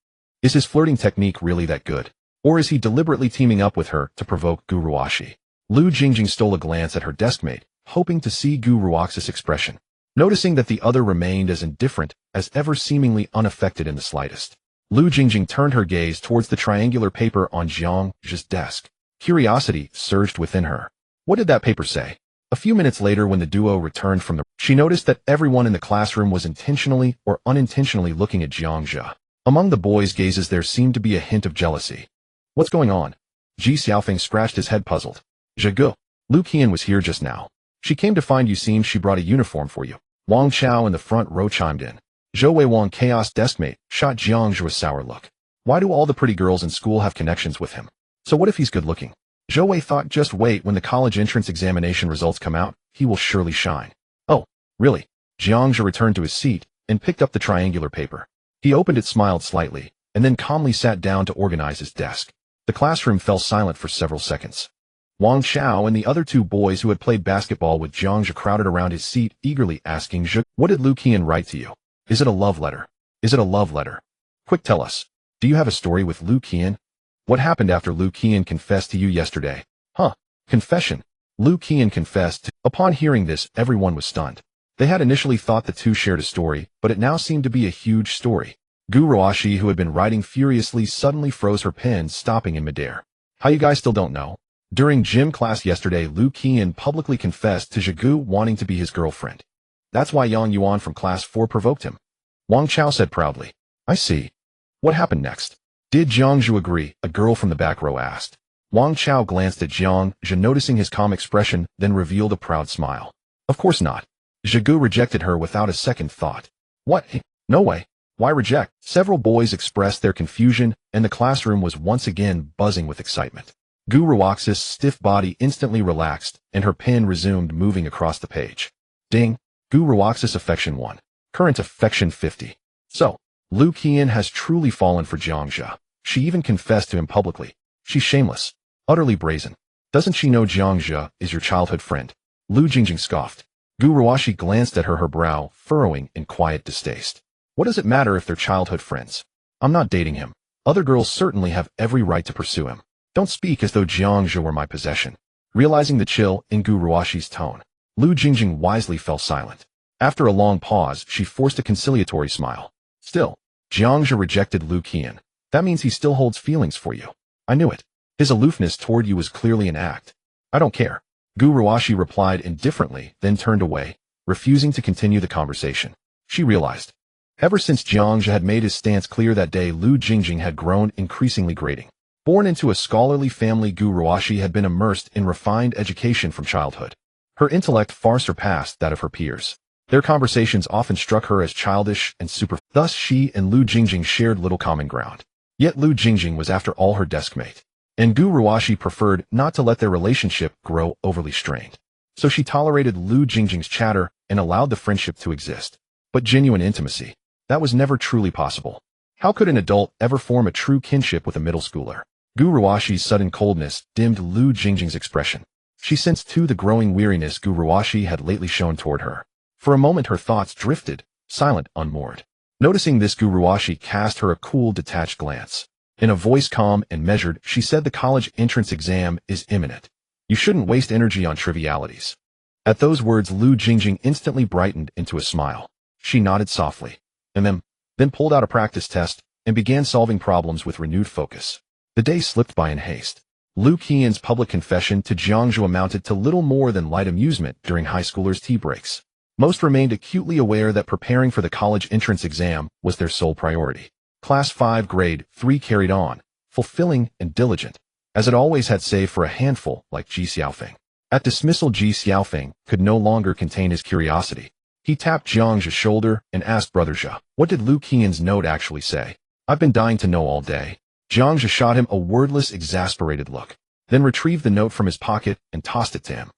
Is his flirting technique really that good? Or is he deliberately teaming up with her to provoke Gu Ruoxi? Lu Jingjing stole a glance at her deskmate, hoping to see Gu Ruoxi's expression. Noticing that the other remained as indifferent as ever, seemingly unaffected in the slightest, Lu Jingjing turned her gaze towards the triangular paper on Jiang Zhe's desk. Curiosity surged within her. What did that paper say? A few minutes later, when the duo returned from she noticed that everyone in the classroom was intentionally or unintentionally looking at Jiang Zhe. Among the boys' gazes there seemed to be a hint of jealousy. What's going on? Ji Xiaofeng scratched his head, puzzled. Zhegu. Lu Qian was here just now. She came to find you. Seems she brought a uniform for you. Wang Chao in the front row chimed in. Zhou Wei Wang, chaos deskmate, shot Jiang Zhe with a sour look. Why do all the pretty girls in school have connections with him? So what if he's good looking? Zhou Wei thought, just wait, when the college entrance examination results come out, he will surely shine. Oh, really? Jiang Zhe returned to his seat and picked up the triangular paper. He opened it, smiled slightly, and then calmly sat down to organize his desk. The classroom fell silent for several seconds. Wang Chao and the other two boys who had played basketball with Jiang Zhe crowded around his seat, eagerly asking Zhe, "What did Lu Qian write to you? Is it a love letter? Is it a love letter? Quick, tell us. Do you have a story with Lu Qian? What happened after Lu Qian confessed to you yesterday?" "Huh? Confession?" Lu Qian confessed. Upon hearing this, everyone was stunned. They had initially thought the two shared a story, but it now seemed to be a huge story. Gu Ruoxi, who had been writing furiously, suddenly froze her pen, stopping in midair. "How, you guys still don't know? During gym class yesterday, Lu Qian publicly confessed to Zhigu wanting to be his girlfriend. That's why Yang Yuan from class 4 provoked him." Wang Chao said proudly. "I see. What happened next?" "Did Jiang Zhu agree?" a girl from the back row asked. Wang Chao glanced at Jiang Zhu, noticing his calm expression, then revealed a proud smile. "Of course not." Zhigu rejected her without a second thought. "What? No way. Why reject?" Several boys expressed their confusion, and the classroom was once again buzzing with excitement. Gu Ruoxi's stiff body instantly relaxed, and her pen resumed moving across the page. Ding! Gu Ruoxi's affection 1. Current affection 50. So, Lu Qian has truly fallen for Jiang Zhe. She even confessed to him publicly. She's shameless. Utterly brazen. Doesn't she know Jiang Zhe is your childhood friend? Lu Jingjing scoffed. Gu Ruoxi glanced at her, her brow furrowing in quiet distaste. What does it matter if they're childhood friends? I'm not dating him. Other girls certainly have every right to pursue him. Don't speak as though Jiang Zhe were my possession. Realizing the chill in Gu Ruoxi's tone, Lu Jingjing wisely fell silent. After a long pause, she forced a conciliatory smile. Still, Jiang Zhe rejected Lu Qian. That means he still holds feelings for you. I knew it. His aloofness toward you was clearly an act. I don't care. Gu Ruoxi replied indifferently, then turned away, refusing to continue the conversation. She realized. Ever since Jiang Zhe had made his stance clear that day, Lu Jingjing had grown increasingly grating. Born into a scholarly family, Gu Ruoxi had been immersed in refined education from childhood. Her intellect far surpassed that of her peers. Their conversations often struck her as childish and superficial. Thus she and Lu Jingjing shared little common ground. Yet Lu Jingjing was after all her deskmate. And Gu Ruoxi preferred not to let their relationship grow overly strained. So she tolerated Lu Jingjing's chatter and allowed the friendship to exist. But genuine intimacy, that was never truly possible. How could an adult ever form a true kinship with a middle schooler? Gu Ruoxi's sudden coldness dimmed Lu Jingjing's expression. She sensed too the growing weariness Gu Ruoxi had lately shown toward her. For a moment her thoughts drifted, silent, unmoored. Noticing this, Gu Ruoxi cast her a cool, detached glance. In a voice calm and measured, she said, "The college entrance exam is imminent. You shouldn't waste energy on trivialities." At those words, Lu Jingjing instantly brightened into a smile. She nodded softly, and then pulled out a practice test and began solving problems with renewed focus. The day slipped by in haste. Lu Qian's public confession to Jiang Zhe amounted to little more than light amusement during high schoolers' tea breaks. Most remained acutely aware that preparing for the college entrance exam was their sole priority. Class 5 grade 3 carried on, fulfilling and diligent, as it always had, save for a handful like Ji Xiaofeng. At dismissal, Ji Xiaofeng could no longer contain his curiosity. He tapped Jiang Zhe's shoulder and asked, "Brother Zhe, what did Lu Qian's note actually say? I've been dying to know all day." Jiang Zhe shot him a wordless, exasperated look, then retrieved the note from his pocket and tossed it to him.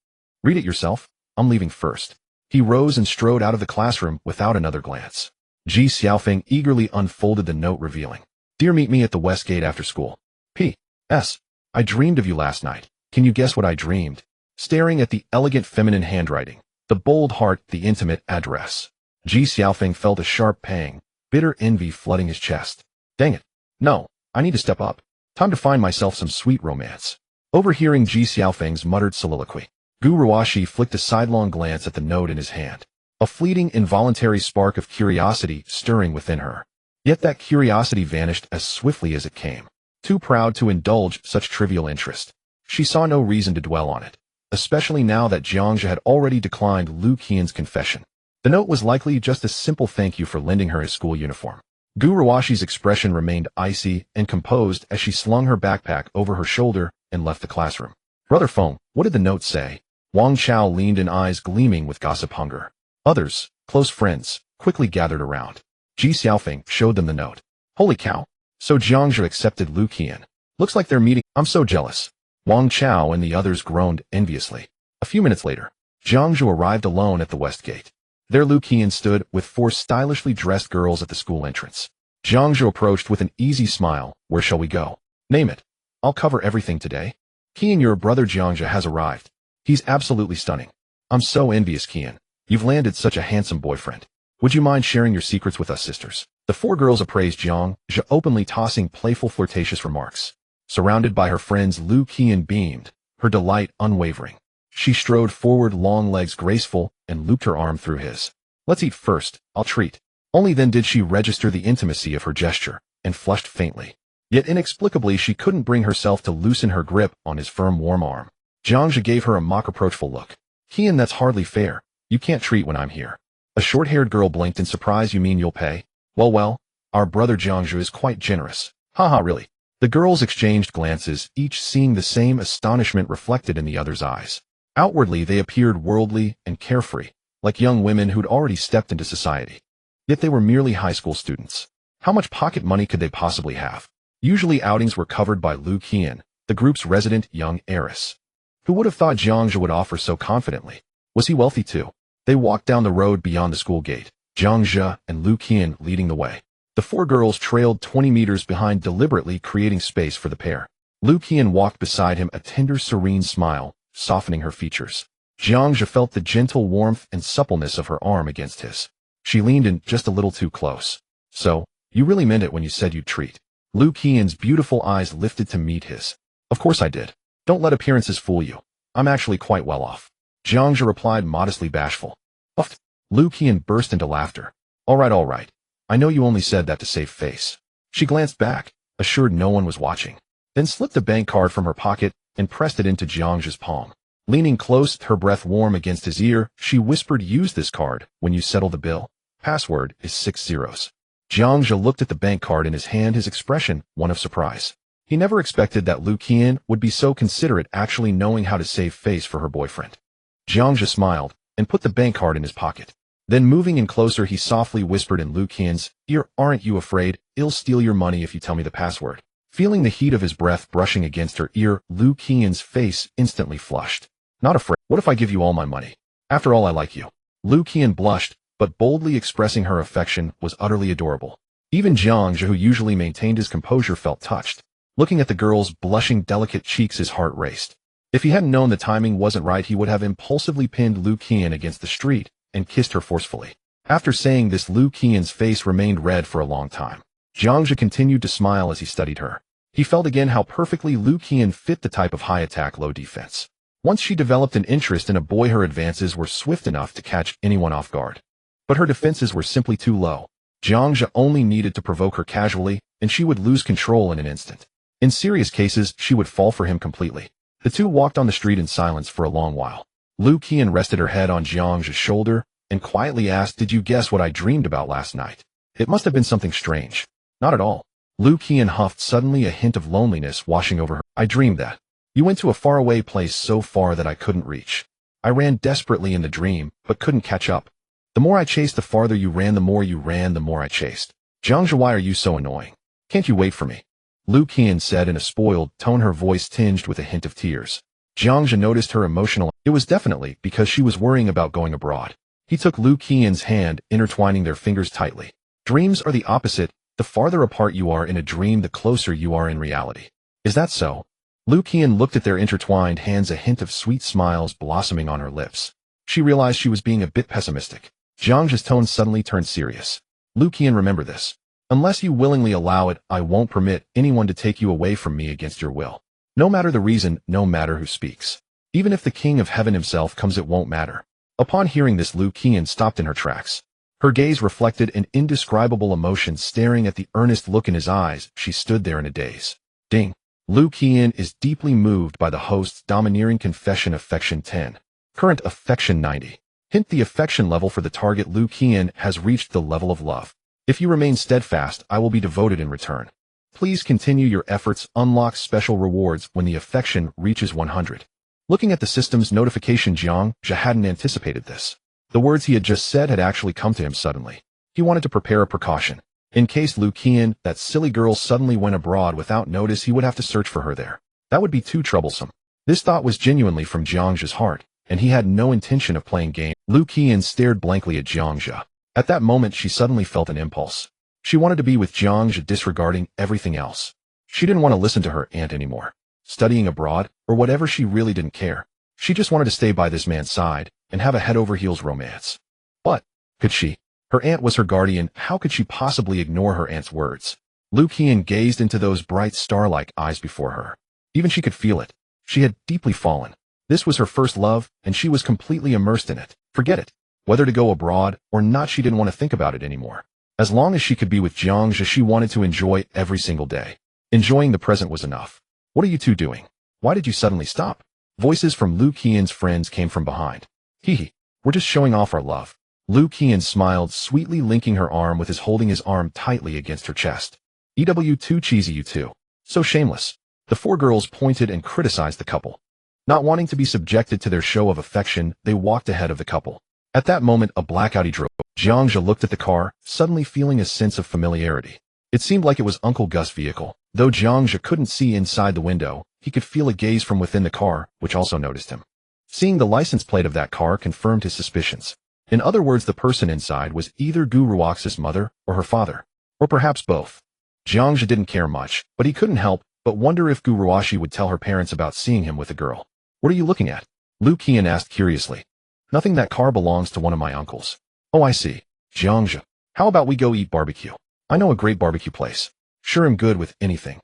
"Read it yourself. I'm leaving first." He rose and strode out of the classroom without another glance. Ji Xiaofeng eagerly unfolded the note, revealing, "Dear, meet me at the West Gate after school. P.S. I dreamed of you last night. Can you guess what I dreamed?" Staring at the elegant feminine handwriting, the bold heart, the intimate address, Ji Xiaofeng felt a sharp pang, bitter envy flooding his chest. Dang it. No, I need to step up. Time to find myself some sweet romance. Overhearing Ji Xiaofeng's muttered soliloquy, Gu Ruoxi flicked a sidelong glance at the note in his hand. A fleeting, involuntary spark of curiosity stirring within her. Yet that curiosity vanished as swiftly as it came. Too proud to indulge such trivial interest, she saw no reason to dwell on it, especially now that Jiang Zhe had already declined Lu Qian's confession. The note was likely just a simple thank you for lending her his school uniform. Gu Ruoxi's expression remained icy and composed as she slung her backpack over her shoulder and left the classroom. "Brother Feng, what did the note say?" Wang Chao leaned in, eyes gleaming with gossip hunger. Others, close friends, quickly gathered around. Ji Xiaofeng showed them the note. "Holy cow. So Jiang Zhe accepted Lu Qian. Looks like they're meeting. I'm so jealous." Wang Chao and the others groaned enviously. A few minutes later, Jiang Zhe arrived alone at the West Gate. There Lu Qian stood with 4 stylishly dressed girls at the school entrance. Jiang Zhe approached with an easy smile. "Where shall we go?" "Name it. I'll cover everything today." Qian, your brother Jiangja has arrived. He's absolutely stunning. I'm so envious, Qian. You've landed such a handsome boyfriend. Would you mind sharing your secrets with us sisters? The four girls appraised Jiangja, openly tossing playful flirtatious remarks. Surrounded by her friends, Lu Qian beamed, her delight unwavering. She strode forward, long legs graceful, and looped her arm through his. Let's eat first, I'll treat. Only then did she register the intimacy of her gesture, and flushed faintly. Yet inexplicably she couldn't bring herself to loosen her grip on his firm warm arm. Jiangja gave her a mock-reproachful look. Qian, that's hardly fair. You can't treat when I'm here. A short-haired girl blinked in surprise. You mean you'll pay? Well, our brother Jiangja is quite generous. Haha, really? The girls exchanged glances, each seeing the same astonishment reflected in the other's eyes. Outwardly they appeared worldly and carefree, like young women who'd already stepped into society. Yet they were merely high school students. How much pocket money could they possibly have? Usually outings were covered by Lu Qian, the group's resident young heiress. Who would have thought Jiangja would offer so confidently? Was he wealthy too? They walked down the road beyond the school gate, Jiangja and Lu Qian leading the way. The four girls trailed 20 meters behind, deliberately creating space for the pair. Lu Qian walked beside him, a tender, serene smile softening her features. Jiangja felt the gentle warmth and suppleness of her arm against his. She leaned in just a little too close. So, you really meant it when you said you'd treat? Lu Qian's beautiful eyes lifted to meet his. Of course I did. Don't let appearances fool you. I'm actually quite well off. Jiangja replied, modestly bashful. Uffed. Lu Qian burst into laughter. All right. I know you only said that to save face. She glanced back, assured no one was watching, then slipped a bank card from her pocket and pressed it into Jiangja's palm. Leaning close, her breath warm against his ear, she whispered, use this card when you settle the bill. Password is 6 zeros. Jiangja looked at the bank card in his hand, his expression one of surprise. He never expected that Lu Qian would be so considerate, actually knowing how to save face for her boyfriend. Jiangja smiled and put the bank card in his pocket. Then moving in closer, he softly whispered in Lu Qian's ear, aren't you afraid? I'll steal your money if you tell me the password. Feeling the heat of his breath brushing against her ear, Lu Qian's face instantly flushed. Not afraid. What if I give you all my money? After all, I like you. Lu Qian blushed, but boldly expressing her affection was utterly adorable. Even Jiangja, who usually maintained his composure, felt touched. Looking at the girl's blushing, delicate cheeks, his heart raced. If he hadn't known the timing wasn't right, he would have impulsively pinned Lu Qian against the street and kissed her forcefully. After saying this, Lu Qian's face remained red for a long time. Jiangja continued to smile as he studied her. He felt again how perfectly Lu Qian fit the type of high attack, low defense. Once she developed an interest in a boy, her advances were swift enough to catch anyone off guard. But her defenses were simply too low. Jiangja only needed to provoke her casually, and she would lose control in an instant. In serious cases, she would fall for him completely. The two walked on the street in silence for a long while. Lu Qian rested her head on Jiangja's shoulder and quietly asked, did you guess what I dreamed about last night? It must have been something strange. Not at all. Lu Qian huffed, suddenly a hint of loneliness washing over her. I dreamed that you went to a faraway place, so far that I couldn't reach. I ran desperately in the dream, but couldn't catch up. The more I chased, the farther you ran. The more you ran, the more I chased. Jiangja, why are you so annoying? Can't you wait for me? Lu Qian said in a spoiled tone, her voice tinged with a hint of tears. Jiangja noticed her emotional. It was definitely because she was worrying about going abroad. He took Lu Qian's hand, intertwining their fingers tightly. Dreams are the opposite. The farther apart you are in a dream, the closer you are in reality. Is that so? Lu Qian looked at their intertwined hands, a hint of sweet smiles blossoming on her lips. She realized she was being a bit pessimistic. Jiangja's tone suddenly turned serious. Lu Qian, remember this. Unless you willingly allow it, I won't permit anyone to take you away from me against your will. No matter the reason, no matter who speaks. Even if the King of Heaven himself comes, it won't matter. Upon hearing this, Lu Qian stopped in her tracks. Her gaze reflected an indescribable emotion. Staring at the earnest look in his eyes, she stood there in a daze. Ding. Lu Qian is deeply moved by the host's domineering confession. Affection 10. Current affection 90. Hint: the affection level for the target Lu Qian has reached the level of love. If you remain steadfast, I will be devoted in return. Please continue your efforts. Unlock special rewards when the affection reaches 100. Looking at the system's notification, Jiangja hadn't anticipated this. The words he had just said had actually come to him suddenly. He wanted to prepare a precaution. In case Lu Qian, that silly girl, suddenly went abroad without notice, he would have to search for her there. That would be too troublesome. This thought was genuinely from Jiangja's heart, and he had no intention of playing game. Lu Qian stared blankly at Jiangja. At that moment, she suddenly felt an impulse. She wanted to be with Jiangja, disregarding everything else. She didn't want to listen to her aunt anymore. studying abroad, or whatever. She really didn't care. She just wanted to stay by this man's side and have a head-over-heels romance. But could she? Her aunt was her guardian. How could she possibly ignore her aunt's words? Liu Qian gazed into those bright star-like eyes before her. Even she could feel it. She had deeply fallen. This was her first love, and she was completely immersed in it. Forget it. Whether to go abroad or not, she didn't want to think about it anymore. As long as she could be with Jiang Zhe, she wanted to enjoy every single day. Enjoying the present was enough. What are you two doing? Why did you suddenly stop? Voices from Liu Qian's friends came from behind. Hee, we're just showing off our love. Liu Qian smiled sweetly, linking her arm with his, holding his arm tightly against her chest. EW, too cheesy, you two. So shameless. The four girls pointed and criticized the couple. Not wanting to be subjected to their show of affection, they walked ahead of the couple. At that moment, a black Audi drove. Jiang Zhe looked at the car, suddenly feeling a sense of familiarity. It seemed like it was Uncle Gus' vehicle. Though Jiang Zhe couldn't see inside the window, he could feel a gaze from within the car, which also noticed him. Seeing the license plate of that car confirmed his suspicions. In other words, the person inside was either Gu Ruox's mother or her father, or perhaps both. Jiang Zhe didn't care much, but he couldn't help but wonder if Gu Ruoxi would tell her parents about seeing him with a girl. What are you looking at? Liu Qian asked curiously. Nothing, that car belongs to one of my uncles. Oh, I see. Jiang Zhe, how about we go eat barbecue? I know a great barbecue place. Sure, I'm good with anything.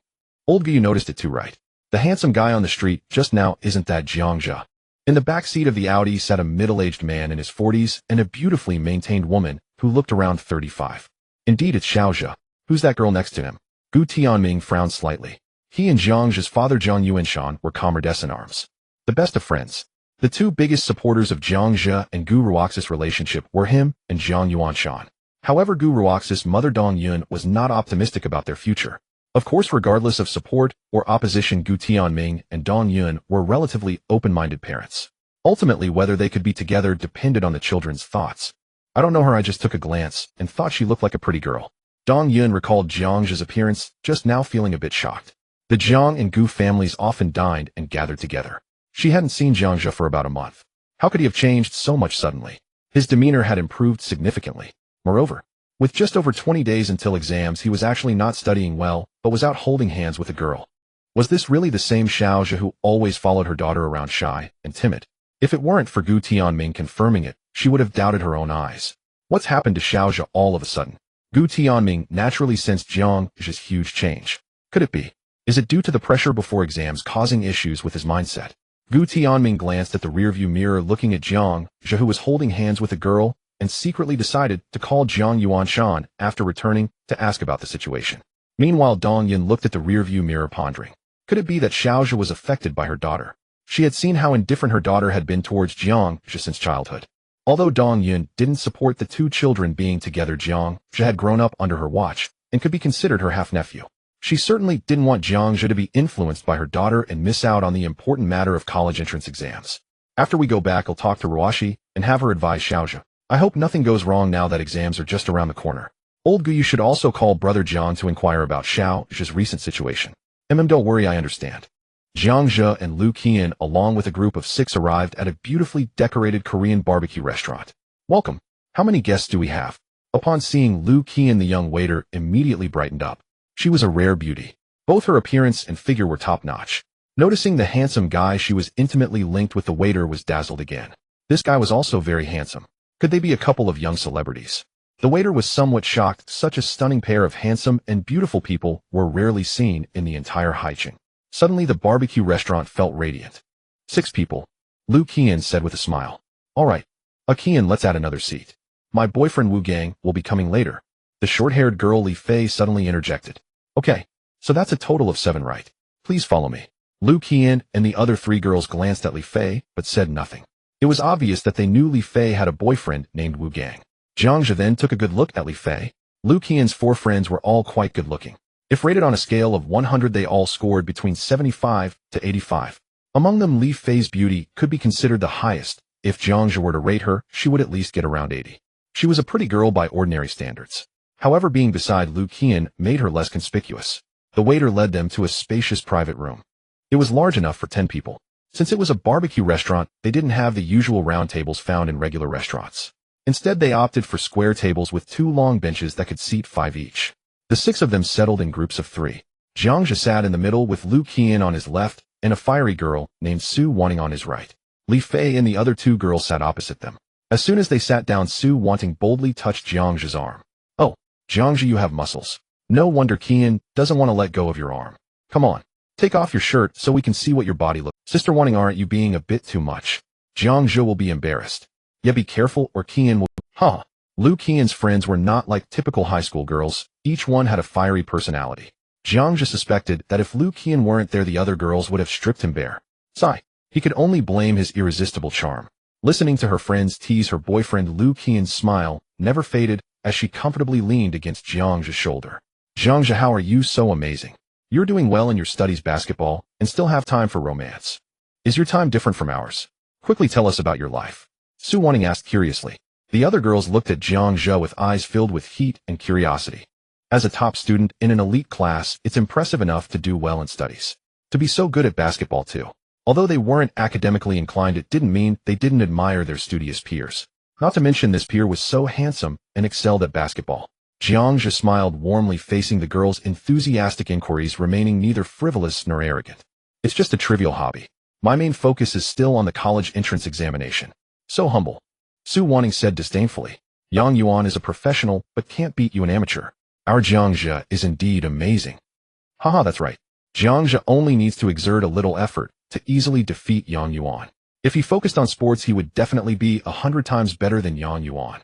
Old Gu, you noticed it too, right? The handsome guy on the street just now, isn't that Jiang Zhe? In the back seat of the Audi sat a middle-aged man in his 40s and a beautifully maintained woman who looked around 35. Indeed, it's Xiao Zhe. Who's that girl next to him? Gu Tianming frowned slightly. He and Jiang Zhe's father Zhang Yuanshan were comrades in arms. The best of friends. The two biggest supporters of Jiang Zhe and Gu Ruox's relationship were him and Zhang Yuanshan. However, Gu Ruox's mother Dong Yun was not optimistic about their future. Of course, regardless of support or opposition, Gu Tianming and Dong Yun were relatively open-minded parents. Ultimately, whether they could be together depended on the children's thoughts. I don't know her, I just took a glance and thought she looked like a pretty girl. Dong Yun recalled Jiang Zhe's appearance, just now feeling a bit shocked. The Jiang and Gu families often dined and gathered together. She hadn't seen Jiang Zhe for about a month. How could he have changed so much suddenly? His demeanor had improved significantly. Moreover, with just over 20 days until exams, he was actually not studying well, but was out holding hands with a girl. Was this really the same Xiao Zhe who always followed her daughter around, shy and timid? If it weren't for Gu Tianming confirming it, she would have doubted her own eyes. What's happened to Xiao Zhe all of a sudden? Gu Tianming naturally sensed Jiang Zhe's huge change. Could it be? Is it due to the pressure before exams causing issues with his mindset? Gu Tianming glanced at the rearview mirror, looking at Jiang Zhe, who was holding hands with a girl, and secretly decided to call Zhang Yuanshan after returning to ask about the situation. Meanwhile, Dong Yun looked at the rearview mirror, pondering. Could it be that Xiao Zhe was affected by her daughter? She had seen how indifferent her daughter had been towards Jiang Zhe since childhood. Although Dong Yun didn't support the two children being together, Jiang Zhe had grown up under her watch and could be considered her half-nephew. She certainly didn't want Jiang Zhe to be influenced by her daughter and miss out on the important matter of college entrance exams. After we go back, I'll talk to Ruoxi and have her advise Xiao Zhe. I hope nothing goes wrong now that exams are just around the corner. Old Gu, you should also call brother Jiang to inquire about Xiao Zhe's recent situation. Don't worry, I understand. Jiang Zhe and Liu Qian, along with a group of 6, arrived at a beautifully decorated Korean barbecue restaurant. Welcome. How many guests do we have? Upon seeing Liu Qian, the young waiter immediately brightened up. She was a rare beauty. Both her appearance and figure were top-notch. Noticing the handsome guy she was intimately linked with, the waiter was dazzled again. This guy was also very handsome. Could they be a couple of young celebrities? The waiter was somewhat shocked. Such a stunning pair of handsome and beautiful people were rarely seen in the entire Haicheng. Suddenly, the barbecue restaurant felt radiant. 6 people, Liu Qian said with a smile. All right, Qian, let's add another seat. My boyfriend Wu Gang will be coming later. The short-haired girl Li Fei suddenly interjected. Okay, so that's a total of 7, right? Please follow me. Liu Qian and the other 3 girls glanced at Li Fei, but said nothing. It was obvious that they knew Li Fei had a boyfriend named Wu Gang. Jiang Zhe then took a good look at Li Fei. Liu Qian's 4 friends were all quite good-looking. If rated on a scale of 100, they all scored between 75 to 85. Among them, Li Fei's beauty could be considered the highest. If Jiang Zhe were to rate her, she would at least get around 80. She was a pretty girl by ordinary standards. However, being beside Liu Qian made her less conspicuous. The waiter led them to a spacious private room. It was large enough for 10 people. Since it was a barbecue restaurant, they didn't have the usual round tables found in regular restaurants. Instead, they opted for square tables with 2 long benches that could seat 5 each. The 6 of them settled in groups of 3. Jiang Zhe sat in the middle with Liu Qian on his left and a fiery girl named Su Wanting on his right. Li Fei and the other two girls sat opposite them. As soon as they sat down, Su Wanting boldly touched Jiangzhe's arm. "Oh, Jiangzhe, you have muscles. No wonder Qian doesn't want to let go of your arm. Come on, take off your shirt so we can see what your body looks." "Sister Wanting, aren't you being a bit too much? Jiangzhe will be embarrassed." "Yeah, be careful or Qian will—" Huh. Lu Qian's friends were not like typical high school girls. Each one had a fiery personality. Jiangzhe suspected that if Lu Qian weren't there, the other girls would have stripped him bare. Sigh. He could only blame his irresistible charm. Listening to her friends tease her boyfriend, Lu Qian's smile never faded as she comfortably leaned against Jiangzhe's shoulder. "Jiangzhe, how are you so amazing? You're doing well in your studies, basketball, and still have time for romance. Is your time different from ours? Quickly tell us about your life." Su Wanting asked curiously. The other girls looked at Jiangzhe with eyes filled with heat and curiosity. As a top student in an elite class, it's impressive enough to do well in studies. To be so good at basketball too. Although they weren't academically inclined, it didn't mean they didn't admire their studious peers. Not to mention this peer was so handsome and excelled at basketball. Jiangzhe smiled warmly, facing the girls' enthusiastic inquiries, remaining neither frivolous nor arrogant. "It's just a trivial hobby. My main focus is still on the college entrance examination." "So humble," Su Wanting said disdainfully. "Yang Yuan is a professional but can't beat you an amateur. Our Jiangzhe is indeed amazing." "Haha, that's right. Jiangzhe only needs to exert a little effort to easily defeat Yang Yuan. If he focused on sports, he would definitely be 100 times better than Yang Yuan.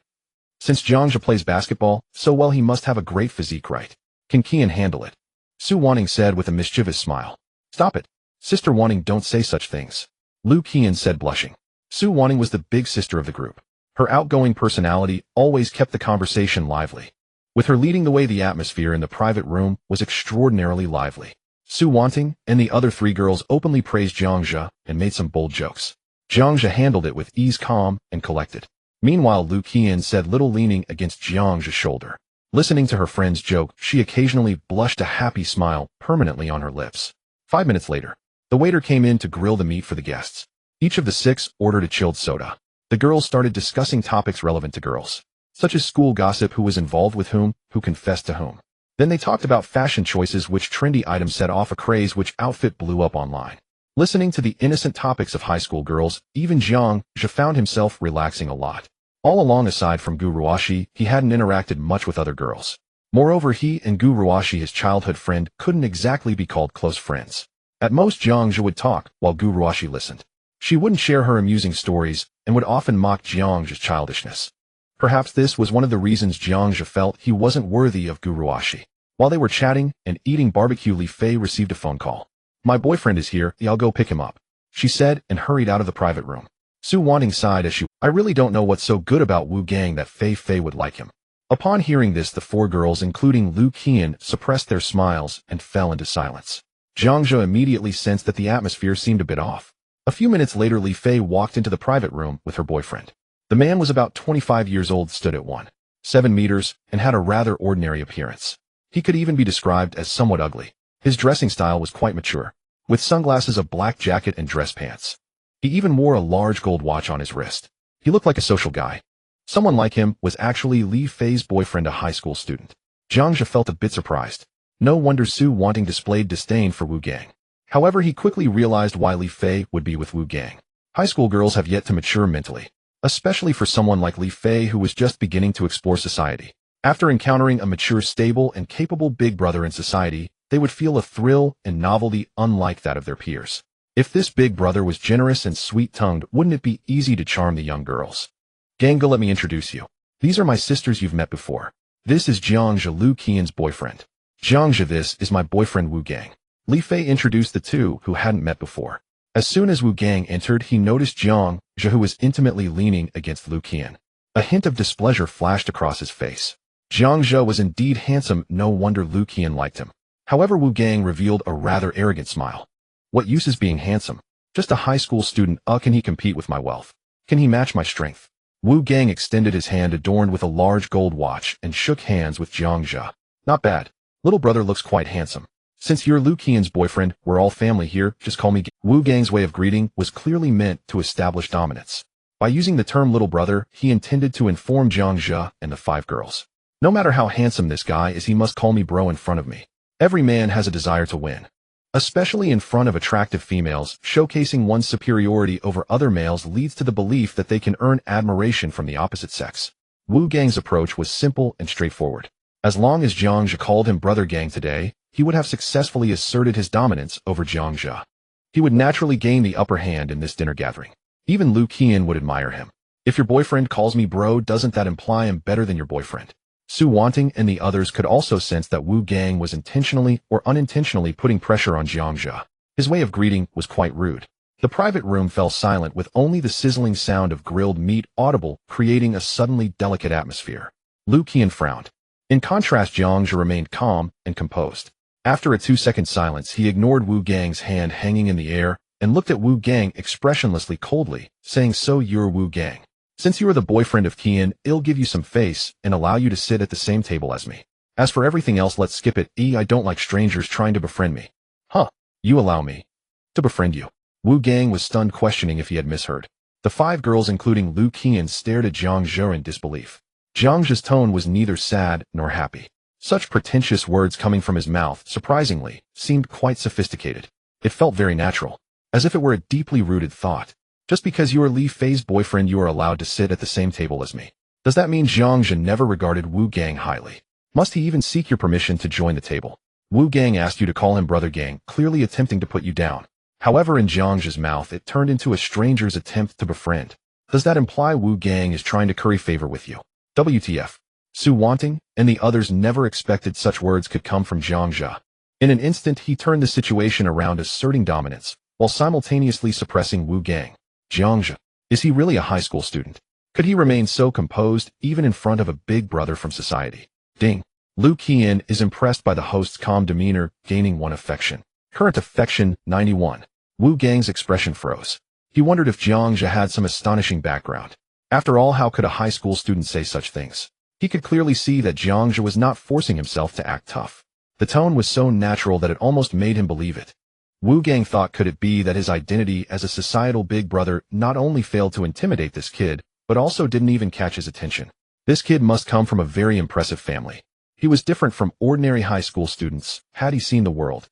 Since Jiangzhe plays basketball so well, he must have a great physique, right? Can Qian handle it?" Su Wanting said with a mischievous smile. "Stop it. Sister Wanting, don't say such things," Lu Qian said, blushing. Su Wanting was the big sister of the group. Her outgoing personality always kept the conversation lively. With her leading the way, the atmosphere in the private room was extraordinarily lively. Su Wanting and the other three girls openly praised Jiangzhe and made some bold jokes. Jiangzhe handled it with ease, calm and collected. Meanwhile, Lu Qian said little, leaning against Jiangzhe's shoulder. Listening to her friend's joke, she occasionally blushed, a happy smile permanently on her lips. 5 minutes later, the waiter came in to grill the meat for the guests. Each of the 6 ordered a chilled soda. The girls started discussing topics relevant to girls, such as school gossip, who was involved with whom, who confessed to whom. Then they talked about fashion choices, which trendy items set off a craze, which outfit blew up online. Listening to the innocent topics of high school girls, even Jiangzhe found himself relaxing a lot. All along, aside from Gu Ruoshi, he hadn't interacted much with other girls. Moreover, he and Gu Ruoshi, his childhood friend, couldn't exactly be called close friends. At most, Jiangzhe would talk while Gu Ruoshi listened. She wouldn't share her amusing stories and would often mock Jiangzhe's childishness. Perhaps this was one of the reasons Jiangzhe felt he wasn't worthy of Gu Ruoshi. While they were chatting and eating barbecue, Li Fei received a phone call. "My boyfriend is here, I'll go pick him up," she said and hurried out of the private room. Su Wanting sighed as she, "I really don't know what's so good about Wu Gang that Fei would like him." Upon hearing this, the 4 girls, including Lu Qian, suppressed their smiles and fell into silence. Jiangzhe immediately sensed that the atmosphere seemed a bit off. A few minutes later, Li Fei walked into the private room with her boyfriend. The man was about 25 years old, stood at 1.7 meters, and had a rather ordinary appearance. He could even be described as somewhat ugly. His dressing style was quite mature, with sunglasses, a black jacket, and dress pants. He even wore a large gold watch on his wrist. He looked like a social guy. Someone like him was actually Li Fei's boyfriend, a high school student. Jiangzhe felt a bit surprised. No wonder Su Wanting displayed disdain for Wu Gang. However, he quickly realized why Li Fei would be with Wu Gang. High school girls have yet to mature mentally, especially for someone like Li Fei, who was just beginning to explore society. After encountering a mature, stable, and capable big brother in society, they would feel a thrill and novelty unlike that of their peers. If this big brother was generous and sweet-tongued, wouldn't it be easy to charm the young girls? "Ganga, let me introduce you. These are my sisters you've met before. This is Jiangzhe, Lu Qian's boyfriend. Jiangzhe, this is my boyfriend Wu Gang." Li Fei introduced the two who hadn't met before. As soon as Wu Gang entered, he noticed Jiangzhe, who was intimately leaning against Lu Qian. A hint of displeasure flashed across his face. Jiangzhe was indeed handsome, no wonder Lu Qian liked him. However, Wu Gang revealed a rather arrogant smile. "What use is being handsome? Just a high school student. Can he compete with my wealth? Can he match my strength?" Wu Gang extended his hand adorned with a large gold watch and shook hands with Jiangzhe. "Not bad. Little brother looks quite handsome. Since you're Lu Qian's boyfriend, we're all family here, just call me Gang." Wu Gang's way of greeting was clearly meant to establish dominance. By using the term little brother, he intended to inform Jiangzhe and the 5 girls. "No matter how handsome this guy is, he must call me bro in front of me. Every man has a desire to win. Especially in front of attractive females, showcasing one's superiority over other males leads to the belief that they can earn admiration from the opposite sex. Wu Gang's approach was simple and straightforward. As long as Jiang Zhe called him Brother Gang today, he would have successfully asserted his dominance over Jiang Zhe. He would naturally gain the upper hand in this dinner gathering. Even Lu Qian would admire him. If your boyfriend calls me bro, doesn't that imply I'm better than your boyfriend? Su Wanting and the others could also sense that Wu Gang was intentionally or unintentionally putting pressure on Jiang Zhe. His way of greeting was quite rude. The private room fell silent with only the sizzling sound of grilled meat audible, creating a suddenly delicate atmosphere. Lu Qian frowned. In contrast, Jiang Zhe remained calm and composed. After a 2-second silence, he ignored Wu Gang's hand hanging in the air and looked at Wu Gang expressionlessly coldly, saying, "So you're Wu Gang. Since you are the boyfriend of Qian, I'll give you some face and allow you to sit at the same table as me. As for everything else, let's skip it. I don't like strangers trying to befriend me." "Huh? You allow me to befriend you?" Wu Gang was stunned, questioning if he had misheard. The 5 girls, including Lu Qian, stared at Jiang Zhe in disbelief. Jiang Zhe's tone was neither sad nor happy. Such pretentious words coming from his mouth, surprisingly, seemed quite sophisticated. It felt very natural, as if it were a deeply rooted thought. Just because you are Li Fei's boyfriend, you are allowed to sit at the same table as me. Does that mean Jiang Zhe never regarded Wu Gang highly? Must he even seek your permission to join the table? Wu Gang asked you to call him Brother Gang, clearly attempting to put you down. However, in Jiang Zhe's mouth, it turned into a stranger's attempt to befriend. Does that imply Wu Gang is trying to curry favor with you? WTF. Su Wanting and the others never expected such words could come from Jiang Zhe. In an instant, he turned the situation around, asserting dominance, while simultaneously suppressing Wu Gang. Jiang Zhe, is he really a high school student? Could he remain so composed even in front of a big brother from society? Ding. Lu Qian is impressed by the host's calm demeanor, gaining 1 affection. Current affection, 91. Wu Gang's expression froze. He wondered if Jiang Zhe had some astonishing background. After all, how could a high school student say such things? He could clearly see that Jiang Zhe was not forcing himself to act tough. The tone was so natural that it almost made him believe it. Wu Gang thought, could it be that his identity as a societal big brother not only failed to intimidate this kid, but also didn't even catch his attention? This kid must come from a very impressive family. He was different from ordinary high school students, had he seen the world.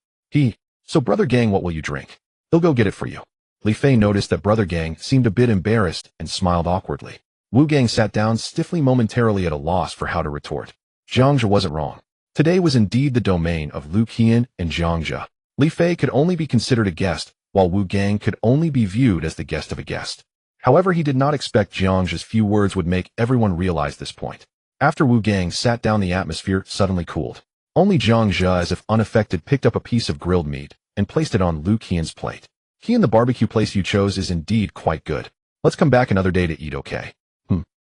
So Brother Gang, what will you drink? He'll go get it for you. Li Fei noticed that Brother Gang seemed a bit embarrassed and smiled awkwardly. Wu Gang sat down stiffly, momentarily at a loss for how to retort. Jiang Zhe wasn't wrong. Today was indeed the domain of Lu Qian and Jiang Zhe. Li Fei could only be considered a guest, while Wu Gang could only be viewed as the guest of a guest. However, he did not expect Jiang Zhe's few words would make everyone realize this point. After Wu Gang sat down, the atmosphere suddenly cooled. Only Jiang Zhe, as if unaffected, picked up a piece of grilled meat and placed it on Lu Qian's plate. "Qian, the barbecue place you chose is indeed quite good. Let's come back another day to eat, okay?"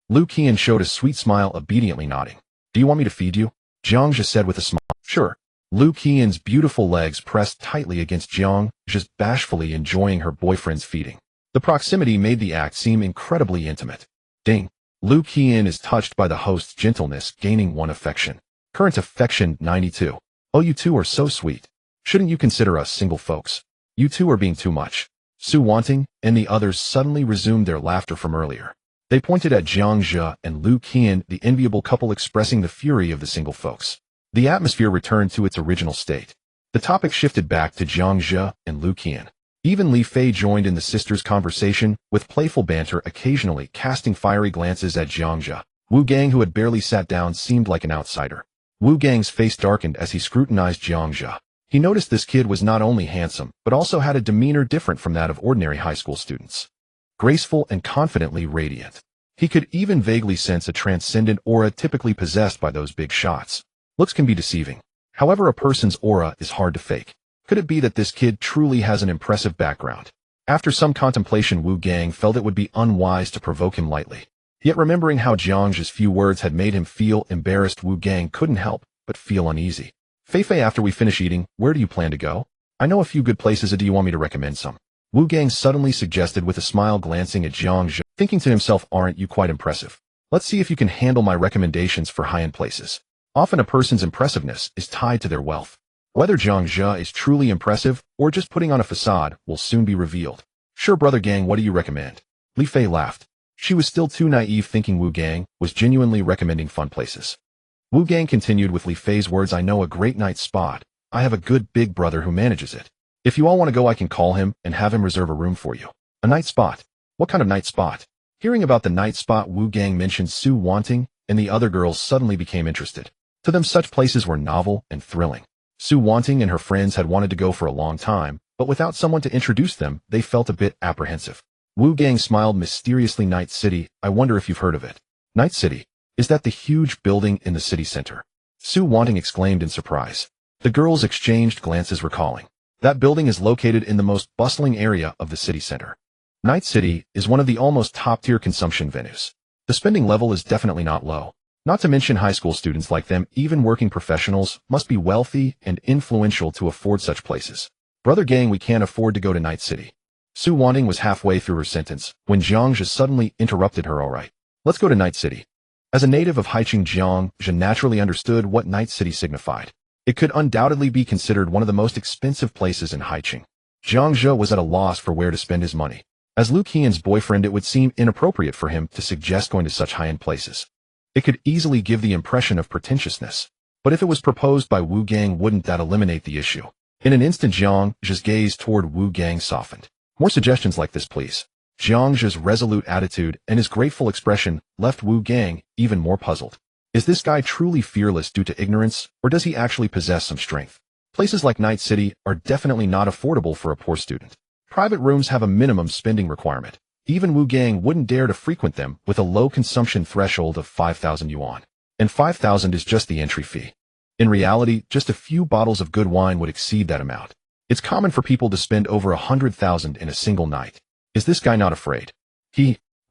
Lu Qian showed a sweet smile, obediently nodding. "Do you want me to feed you?" Jiang Zhe said with a smile. "Sure." Lu Qian's beautiful legs pressed tightly against Jiang Zhe's, bashfully enjoying her boyfriend's feeding. The proximity made the act seem incredibly intimate. Ding. Lu Qian is touched by the host's gentleness, gaining 1 affection. Current affection, 92. "Oh, you two are so sweet. Shouldn't you consider us single folks? You two are being too much." Su Wanting and the others suddenly resumed their laughter from earlier. They pointed at Jiang Zhe and Lu Qian, the enviable couple, expressing the fury of the single folks. The atmosphere returned to its original state. The topic shifted back to Jiang Zhe and Lu Qian. Even Li Fei joined in the sisters' conversation, with playful banter, occasionally casting fiery glances at Jiang Zhe. Wu Gang, who had barely sat down, seemed like an outsider. Wu Gang's face darkened as he scrutinized Jiang Zhe. He noticed this kid was not only handsome, but also had a demeanor different from that of ordinary high school students. Graceful and confidently radiant. He could even vaguely sense a transcendent aura typically possessed by those big shots. Looks can be deceiving. However, a person's aura is hard to fake. Could it be that this kid truly has an impressive background? After some contemplation, Wu Gang felt it would be unwise to provoke him lightly. Yet remembering how Jiang Zhe's few words had made him feel embarrassed, Wu Gang couldn't help but feel uneasy. "Fei, after we finish eating, where do you plan to go? I know a few good places. Do you want me to recommend some?" Wu Gang suddenly suggested with a smile, glancing at Jiang Zhe, thinking to himself, "Aren't you quite impressive? Let's see if you can handle my recommendations for high-end places." Often a person's impressiveness is tied to their wealth. Whether Jiang Zhe is truly impressive or just putting on a facade will soon be revealed. "Sure, Brother Gang, what do you recommend?" Li Fei laughed. She was still too naive, thinking Wu Gang was genuinely recommending fun places. Wu Gang continued with Li Fei's words, "I know a great night spot. I have a good big brother who manages it. If you all want to go, I can call him and have him reserve a room for you. A night spot. What kind of night spot? Hearing about the night spot Wu Gang mentioned Su Wanting, and the other girls suddenly became interested. To them, such places were novel and thrilling. Su Wanting and her friends had wanted to go for a long time, but without someone to introduce them, they felt a bit apprehensive. Wu Gang smiled mysteriously. Night City, I wonder if you've heard of it. Night City? Is that the huge building in the city center? Su Wanting exclaimed in surprise. The girls exchanged glances, recalling. That building is located in the most bustling area of the city center. Night City is one of the almost top-tier consumption venues. The spending level is definitely not low. Not to mention high school students like them, even working professionals, must be wealthy and influential to afford such places. Brother Gang, we can't afford to go to Night City. Su Wanting was halfway through her sentence when Jiang Zhe suddenly interrupted her. All right, let's go to Night City. As a native of Haiqing, Jiang Zhe naturally understood what Night City signified. It could undoubtedly be considered one of the most expensive places in Haiqing. Jiang Zhe was at a loss for where to spend his money. As Lu Qian's boyfriend, it would seem inappropriate for him to suggest going to such high-end places. It could easily give the impression of pretentiousness. But if it was proposed by Wu Gang, wouldn't that eliminate the issue? In an instant, Jiang Zhe's gaze toward Wu Gang softened. More suggestions like this, please. Jiang Zhe's resolute attitude and his grateful expression left Wu Gang even more puzzled. Is this guy truly fearless due to ignorance, or does he actually possess some strength? Places like Night City are definitely not affordable for a poor student. Private rooms have a minimum spending requirement. Even Wu Gang wouldn't dare to frequent them with a low consumption threshold of 5,000 yuan. And 5,000 is just the entry fee. In reality, just a few bottles of good wine would exceed that amount. It's common for people to spend over 100,000 in a single night. Is this guy not afraid?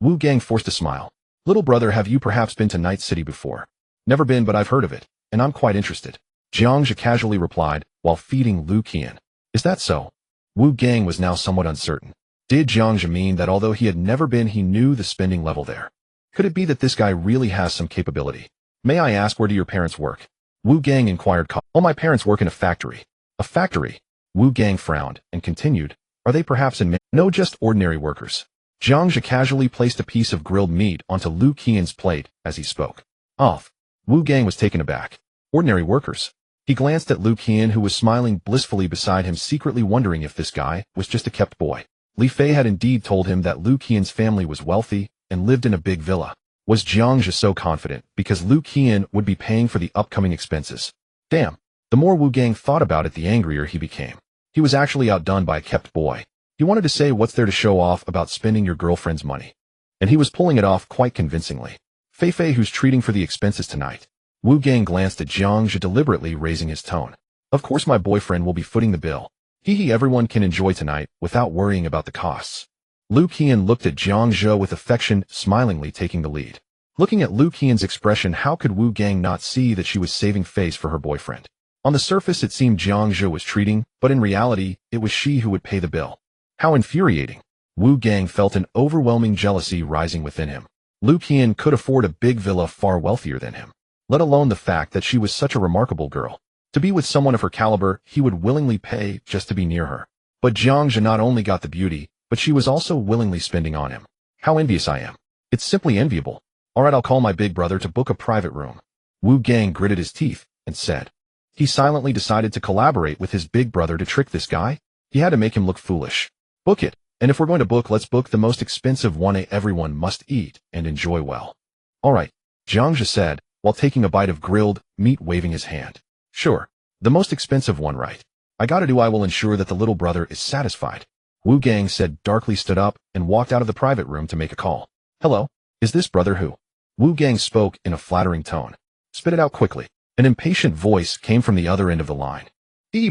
Wu Gang forced a smile. Little brother, have you perhaps been to Night City before? Never been, but I've heard of it, and I'm quite interested. Jiang Zhe casually replied, while feeding Lu Qian. Is that so? Wu Gang was now somewhat uncertain. Did Jiang Zhe mean that although he had never been, he knew the spending level there? Could it be that this guy really has some capability? May I ask, where do your parents work? Wu Gang inquired. Oh, my parents work in a factory. A factory? Wu Gang frowned and continued. Are they perhaps in? No, just ordinary workers. Jiang Zhe casually placed a piece of grilled meat onto Lu Qian's plate as he spoke. Off. Wu Gang was taken aback. Ordinary workers. He glanced at Lu Qian, who was smiling blissfully beside him, secretly wondering if this guy was just a kept boy. Li Fei had indeed told him that Lu Qian's family was wealthy and lived in a big villa. Was Jiang Zhe so confident because Lu Qian would be paying for the upcoming expenses? Damn. The more Wu Gang thought about it, the angrier he became. He was actually outdone by a kept boy. He wanted to say, what's there to show off about spending your girlfriend's money? And he was pulling it off quite convincingly. Fei, who's treating for the expenses tonight? Wu Gang glanced at Jiang Zhe, deliberately raising his tone. Of course my boyfriend will be footing the bill. Everyone can enjoy tonight without worrying about the costs. Lu Qian looked at Jiang Zhe with affection, smilingly taking the lead. Looking at Lu Qian's expression, how could Wu Gang not see that she was saving face for her boyfriend? On the surface it seemed Jiang Zhe was treating, but in reality, it was she who would pay the bill. How infuriating. Wu Gang felt an overwhelming jealousy rising within him. Lu Qian could afford a big villa far wealthier than him, let alone the fact that she was such a remarkable girl. To be with someone of her caliber, he would willingly pay just to be near her. But Jiang Zhe not only got the beauty, but she was also willingly spending on him. How envious I am. It's simply enviable. Alright, I'll call my big brother to book a private room. Wu Gang gritted his teeth and said. He silently decided to collaborate with his big brother to trick this guy. He had to make him look foolish. Book it. And if we're going to book, let's book the most expensive one. Everyone must eat and enjoy well. Alright, Jiang Zhe said, while taking a bite of grilled meat, waving his hand. Sure. The most expensive one, right? I will ensure that the little brother is satisfied. Wu Gang said, darkly stood up and walked out of the private room to make a call. Hello? Is this brother who? Wu Gang spoke in a flattering tone. Spit it out quickly. An impatient voice came from the other end of the line.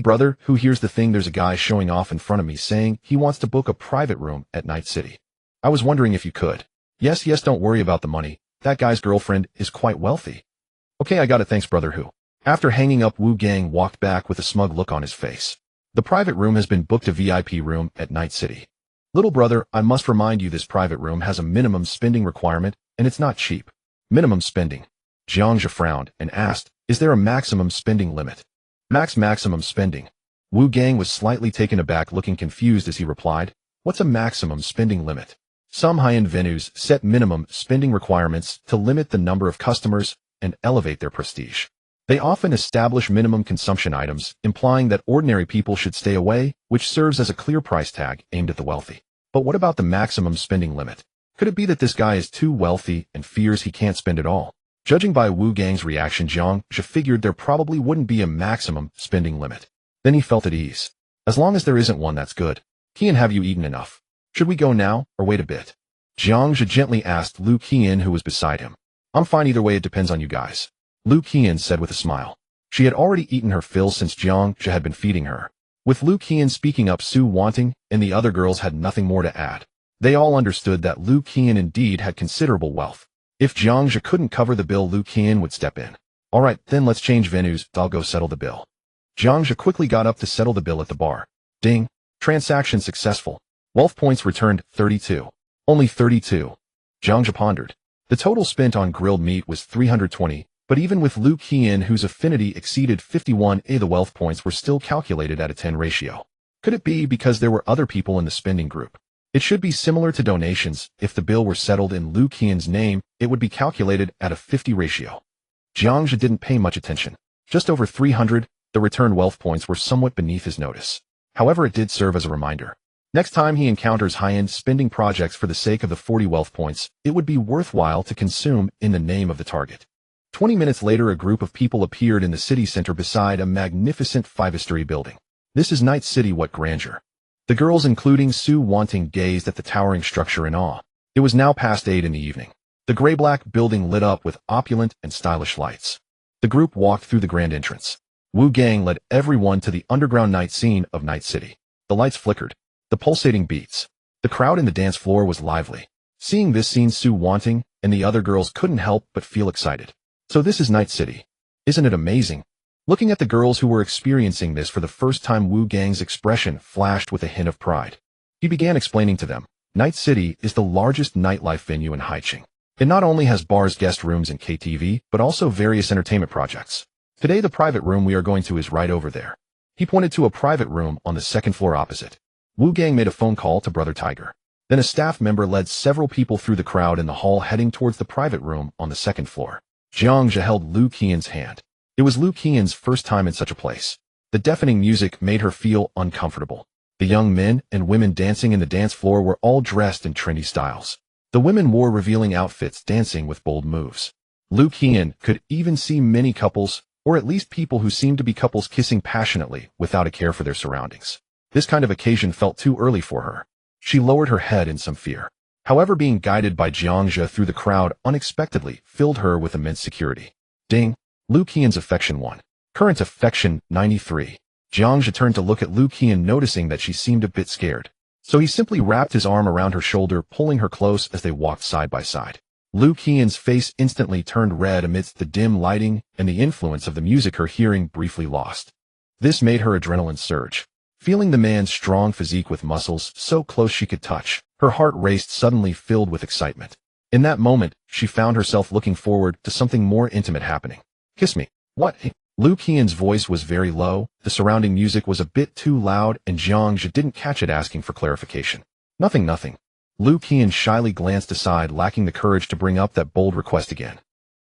Brother, who? Here's the thing, there's a guy showing off in front of me saying he wants to book a private room at Night City. I was wondering if you could. Yes, don't worry about the money. That guy's girlfriend is quite wealthy. Okay, I got it, thanks brother who. After hanging up, Wu Gang walked back with a smug look on his face. The private room has been booked, a VIP room at Night City. Little brother, I must remind you this private room has a minimum spending requirement, and it's not cheap. Minimum spending. Jiang Zhe frowned and asked, is there a maximum spending limit? Maximum spending. Wu Gang was slightly taken aback, looking confused as he replied, what's a maximum spending limit? Some high-end venues set minimum spending requirements to limit the number of customers and elevate their prestige. They often establish minimum consumption items, implying that ordinary people should stay away, which serves as a clear price tag aimed at the wealthy. But what about the maximum spending limit? Could it be that this guy is too wealthy and fears he can't spend it all? Judging by Wu Gang's reaction, Zhang Zhe figured there probably wouldn't be a maximum spending limit. Then he felt at ease. As long as there isn't one, that's good. Qian, have you eaten enough? Should we go now, or wait a bit? Zhang Zhe gently asked Lu Qian, who was beside him. I'm fine either way, it depends on you guys. Lu Qian said with a smile. She had already eaten her fill since Zhang Zhe had been feeding her. With Lu Qian speaking up, Su Wanting and the other girls had nothing more to add. They all understood that Lu Qian indeed had considerable wealth. If Zhang Zhe couldn't cover the bill, Lu Qian would step in. Alright, then let's change venues, I'll go settle the bill. Zhang Zhe quickly got up to settle the bill at the bar. Ding. Transaction successful. Wealth points returned 32. Only 32. Zhang Zhe pondered. The total spent on grilled meat was 320, but even with Lu Qian, whose affinity exceeded 51A, the wealth points were still calculated at a 10 ratio. Could it be because there were other people in the spending group? It should be similar to donations. If the bill were settled in Lu Qian's name, it would be calculated at a 50 ratio. Zhang Zhe didn't pay much attention. Just over 300, the returned wealth points were somewhat beneath his notice. However, it did serve as a reminder. Next time he encounters high-end spending projects for the sake of the 40 wealth points, it would be worthwhile to consume in the name of the target. 20 minutes later, a group of people appeared in the city center beside a magnificent five-story building. This is Night City, what grandeur. The girls, including Su Wanting, gazed at the towering structure in awe. It was now past 8 in the evening. The gray-black building lit up with opulent and stylish lights. The group walked through the grand entrance. Wu Gang led everyone to the underground night scene of Night City. The lights flickered. The pulsating beats. The crowd in the dance floor was lively. Seeing this scene, Su Wanting and the other girls couldn't help but feel excited. So this is Night City. Isn't it amazing? Looking at the girls who were experiencing this for the first time, Wu Gang's expression flashed with a hint of pride. He began explaining to them, Night City is the largest nightlife venue in Haiqing. It not only has bars, guest rooms, and KTV, but also various entertainment projects. Today, the private room we are going to is right over there. He pointed to a private room on the second floor opposite. Wu Gang made a phone call to Brother Tiger. Then a staff member led several people through the crowd in the hall, heading towards the private room on the second floor. Zhang Zhe held Lu Qian's hand. It was Lu Qian's first time in such a place. The deafening music made her feel uncomfortable. The young men and women dancing in the dance floor were all dressed in trendy styles. The women wore revealing outfits, dancing with bold moves. Lu Qian could even see many couples, or at least people who seemed to be couples, kissing passionately without a care for their surroundings. This kind of occasion felt too early for her. She lowered her head in some fear. However, being guided by Zhang Zhe through the crowd unexpectedly filled her with immense security. Ding. Lu Qian's affection 1. Current affection 93. Zhang Zhe turned to look at Lu Qian, noticing that she seemed a bit scared. So he simply wrapped his arm around her shoulder, pulling her close as they walked side by side. Lu Qian's face instantly turned red amidst the dim lighting and the influence of the music her hearing briefly lost. This made her adrenaline surge. Feeling the man's strong physique with muscles so close she could touch, her heart raced, suddenly filled with excitement. In that moment, she found herself looking forward to something more intimate happening. Kiss me. What? Lu Qian's voice was very low, the surrounding music was a bit too loud, and Zhang Zhe didn't catch it, asking for clarification. Nothing. Lu Qian shyly glanced aside, lacking the courage to bring up that bold request again.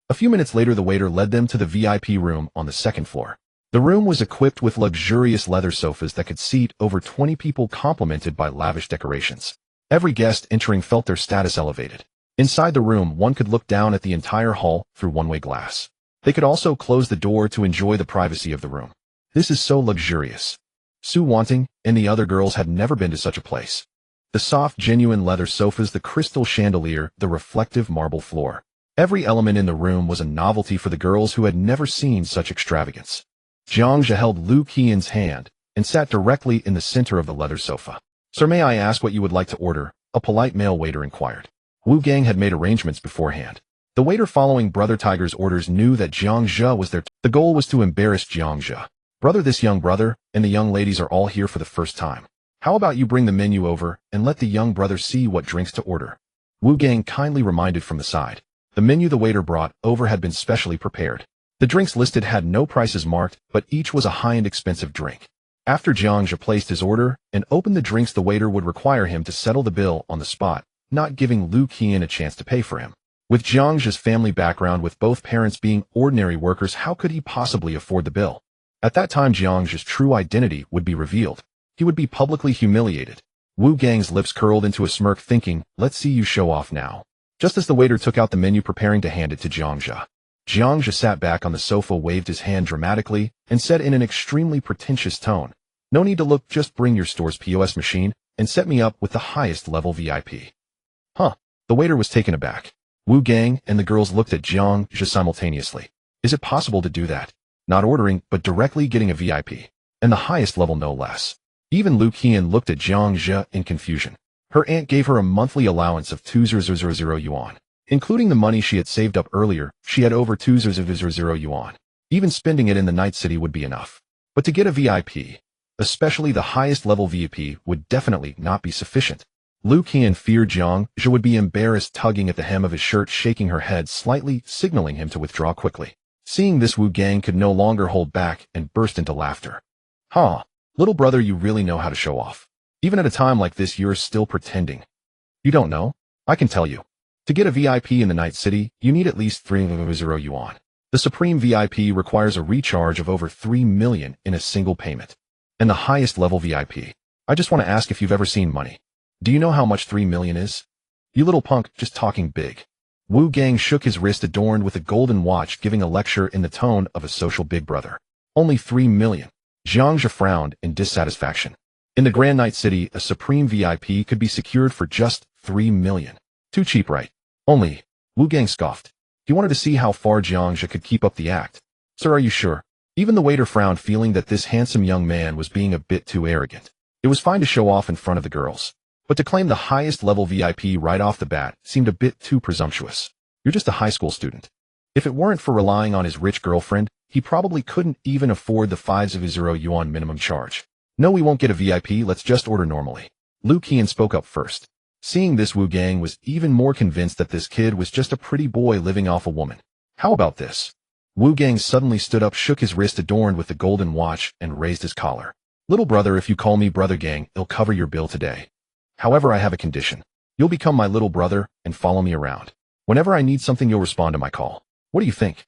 A few minutes later, the waiter led them to the VIP room on the second floor. The room was equipped with luxurious leather sofas that could seat over 20 people, complemented by lavish decorations. Every guest entering felt their status elevated. Inside the room, one could look down at the entire hall through one-way glass. They could also close the door to enjoy the privacy of the room. This is so luxurious. Su Wanting and the other girls had never been to such a place. The soft, genuine leather sofas, the crystal chandelier, the reflective marble floor. Every element in the room was a novelty for the girls who had never seen such extravagance. Zhang Zhe held Lu Qian's hand and sat directly in the center of the leather sofa. Sir, may I ask what you would like to order? A polite male waiter inquired. Wu Gang had made arrangements beforehand. The waiter, following Brother Tiger's orders, knew that Zhang Zhe was there. The goal was to embarrass Zhang Zhe. Brother, this young brother and the young ladies are all here for the first time. How about you bring the menu over and let the young brother see what drinks to order? Wu Gang kindly reminded from the side. The menu the waiter brought over had been specially prepared. The drinks listed had no prices marked, but each was a high-end expensive drink. After Zhang Zhe placed his order and opened the drinks, the waiter would require him to settle the bill on the spot, not giving Lu Qian a chance to pay for him. With Jiang's family background with both parents being ordinary workers, how could he possibly afford the bill? At that time, Jiang's true identity would be revealed. He would be publicly humiliated. Wu Gang's lips curled into a smirk, thinking, let's see you show off now. Just as the waiter took out the menu preparing to hand it to Jiangja, Jiangja sat back on the sofa, waved his hand dramatically, and said in an extremely pretentious tone, no need to look, just bring your store's POS machine and set me up with the highest level VIP. Huh. The waiter was taken aback. Wu Gang and the girls looked at Jiangja simultaneously. Is it possible to do that? Not ordering, but directly getting a VIP. And the highest level no less. Even Lu Qian looked at Jiangja in confusion. Her aunt gave her a monthly allowance of 2,000 yuan. Including the money she had saved up earlier, she had over 2,000 yuan. Even spending it in the night city would be enough. But to get a VIP, especially the highest level VIP, would definitely not be sufficient. Lu Qian feared Jiangja would be embarrassed, tugging at the hem of his shirt, shaking her head slightly, signaling him to withdraw quickly. Seeing this, Wu Gang could no longer hold back and burst into laughter. Huh, little brother, you really know how to show off. Even at a time like this, you're still pretending. You don't know? I can tell you. To get a VIP in the night city, you need at least 3,000 yuan. The Supreme VIP requires a recharge of over 3 million in a single payment. And the highest level VIP. I just want to ask if you've ever seen money. Do you know how much 3 million is? You little punk, just talking big. Wu Gang shook his wrist adorned with a golden watch, giving a lecture in the tone of a social big brother. Only 3 million. Jiangja frowned in dissatisfaction. In the Grand Night City, a Supreme VIP could be secured for just 3 million. Too cheap, right? Only. Wu Gang scoffed. He wanted to see how far Jiangja could keep up the act. Sir, are you sure? Even the waiter frowned, feeling that this handsome young man was being a bit too arrogant. It was fine to show off in front of the girls, but to claim the highest level VIP right off the bat seemed a bit too presumptuous. You're just a high school student. If it weren't for relying on his rich girlfriend, he probably couldn't even afford the 5,000 yuan minimum charge. No, we won't get a VIP, let's just order normally. Lu Qian spoke up first. Seeing this, Wu Gang was even more convinced that this kid was just a pretty boy living off a woman. How about this? Wu Gang suddenly stood up, shook his wrist adorned with the golden watch, and raised his collar. Little brother, if you call me brother Gang, I'll cover your bill today. However, I have a condition. You'll become my little brother and follow me around. Whenever I need something, you'll respond to my call. What do you think?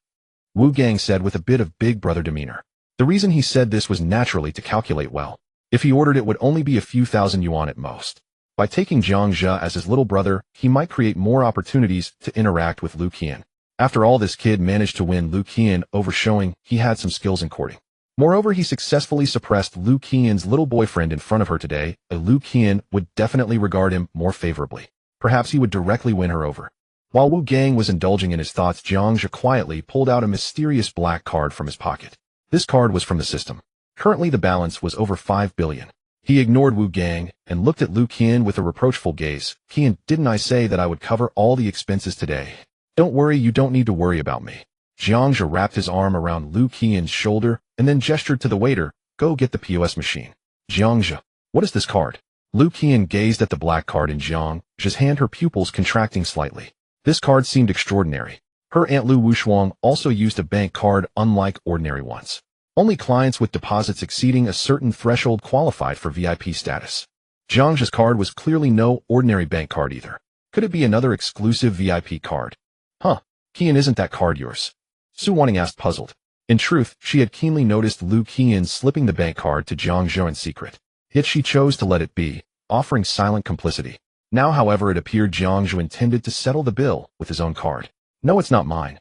Wu Gang said with a bit of big brother demeanor. The reason he said this was naturally to calculate well. If he ordered, it would only be a few thousand yuan at most. By taking Jiangja as his little brother, he might create more opportunities to interact with Lu Qian. After all, this kid managed to win Lu Qian over, showing he had some skills in courting. Moreover, he successfully suppressed Lu Qian's little boyfriend in front of her today. Lu Qian would definitely regard him more favorably. Perhaps he would directly win her over. While Wu Gang was indulging in his thoughts, Jiangja quietly pulled out a mysterious black card from his pocket. This card was from the system. Currently, the balance was over 5 billion. He ignored Wu Gang and looked at Lu Qian with a reproachful gaze. Qian, didn't I say that I would cover all the expenses today? Don't worry, you don't need to worry about me. Jiangja wrapped his arm around Lu Qian's shoulder and then gestured to the waiter, go get the POS machine. Jiangja, what is this card? Lu Qian gazed at the black card in Jiangja's hand, her pupils contracting slightly. This card seemed extraordinary. Her aunt Lu Wushuang also used a bank card unlike ordinary ones. Only clients with deposits exceeding a certain threshold qualified for VIP status. Jiangja's card was clearly no ordinary bank card either. Could it be another exclusive VIP card? Huh, Qian, isn't that card yours? Su Wanning asked, puzzled. In truth, she had keenly noticed Lu Qian slipping the bank card to Jiangja in secret. Yet she chose to let it be, offering silent complicity. Now, however, it appeared Jiangja intended to settle the bill with his own card. No, it's not mine.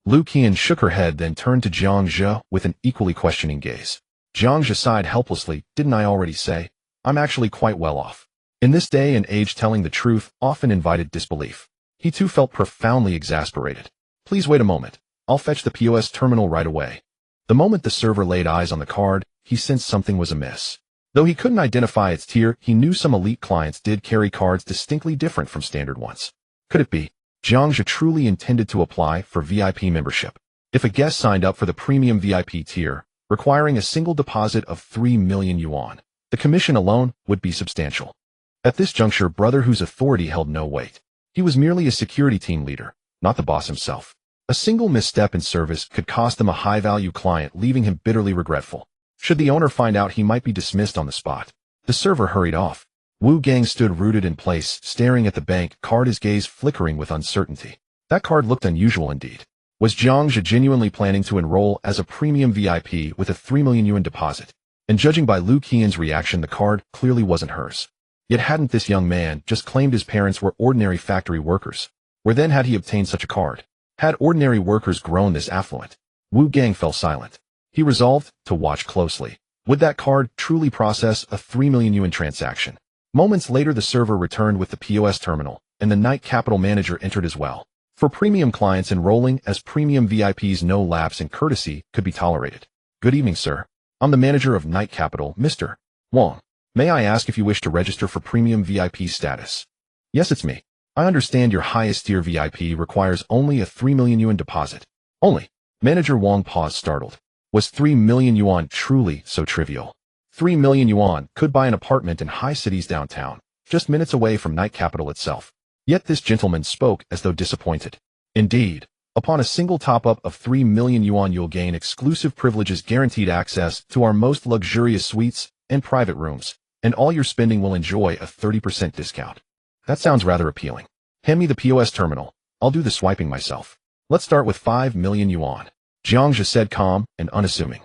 Lu Qian shook her head, then turned to Jiangja with an equally questioning gaze. Jiangja sighed helplessly. Didn't I already say? I'm actually quite well off. In this day and age, telling the truth often invited disbelief. He too felt profoundly exasperated. Please wait a moment. I'll fetch the POS terminal right away. The moment the server laid eyes on the card, he sensed something was amiss. Though he couldn't identify its tier, he knew some elite clients did carry cards distinctly different from standard ones. Could it be Jiangja truly intended to apply for VIP membership? If a guest signed up for the premium VIP tier, requiring a single deposit of 3 million yuan, the commission alone would be substantial. At this juncture, brother whose authority held no weight. He was merely a security team leader, not the boss himself. A single misstep in service could cost them a high-value client, leaving him bitterly regretful. Should the owner find out, he might be dismissed on the spot. The server hurried off. Wu Gang stood rooted in place, staring at the bank card, his gaze flickering with uncertainty. That card looked unusual indeed. Was Jiang Zhe genuinely planning to enroll as a premium VIP with a 3 million yuan deposit? And judging by Lu Qian's reaction, the card clearly wasn't hers. Yet hadn't this young man just claimed his parents were ordinary factory workers? Where then had he obtained such a card? Had ordinary workers grown this affluent? Wu Gang fell silent. He resolved to watch closely. Would that card truly process a 3 million yuan transaction? Moments later, the server returned with the POS terminal, and the Night Capital manager entered as well. For premium clients enrolling as premium VIPs, no lapse in courtesy could be tolerated. Good evening, sir. I'm the manager of Night Capital, Mr. Wang. May I ask if you wish to register for premium VIP status? Yes, it's me. I understand your highest tier VIP requires only a 3 million yuan deposit. Only. Manager Wang paused, startled. Was 3 million yuan truly so trivial? 3 million yuan could buy an apartment in high cities downtown, just minutes away from Night Capital itself. Yet this gentleman spoke as though disappointed. Indeed, upon a single top-up of 3 million yuan you'll gain exclusive privileges, guaranteed access to our most luxurious suites and private rooms, and all your spending will enjoy a 30% discount. That sounds rather appealing. Hand me the POS terminal. I'll do the swiping myself. Let's start with 5 million yuan. Jiang Zhe said, calm and unassuming.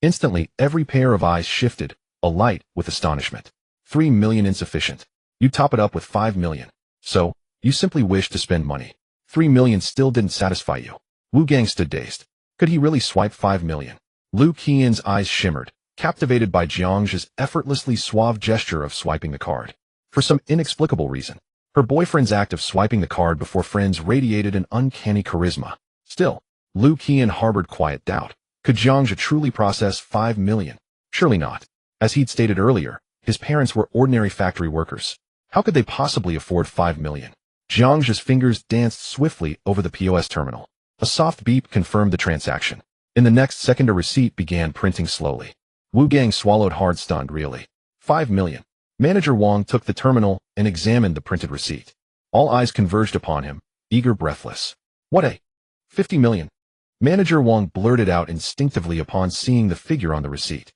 Instantly, every pair of eyes shifted, alight with astonishment. 3 million insufficient. You top it up with 5 million. So, you simply wish to spend money. 3 million still didn't satisfy you. Wu Gang stood dazed. Could he really swipe 5 million? Lu Qian's eyes shimmered, captivated by Jiang Zhe's effortlessly suave gesture of swiping the card. For some inexplicable reason, her boyfriend's act of swiping the card before friends radiated an uncanny charisma. Still, Lu Qian harbored quiet doubt. Could Jiang Zhe truly process 5 million? Surely not. As he'd stated earlier, his parents were ordinary factory workers. How could they possibly afford 5 million? Jiang Zhe's fingers danced swiftly over the POS terminal. A soft beep confirmed the transaction. In the next second, a receipt began printing slowly. Wu Gang swallowed hard, stunned. Really? 5 million. Manager Wang took the terminal and examined the printed receipt. All eyes converged upon him, eager, breathless. What a 50 million. Manager Wang blurted out instinctively upon seeing the figure on the receipt.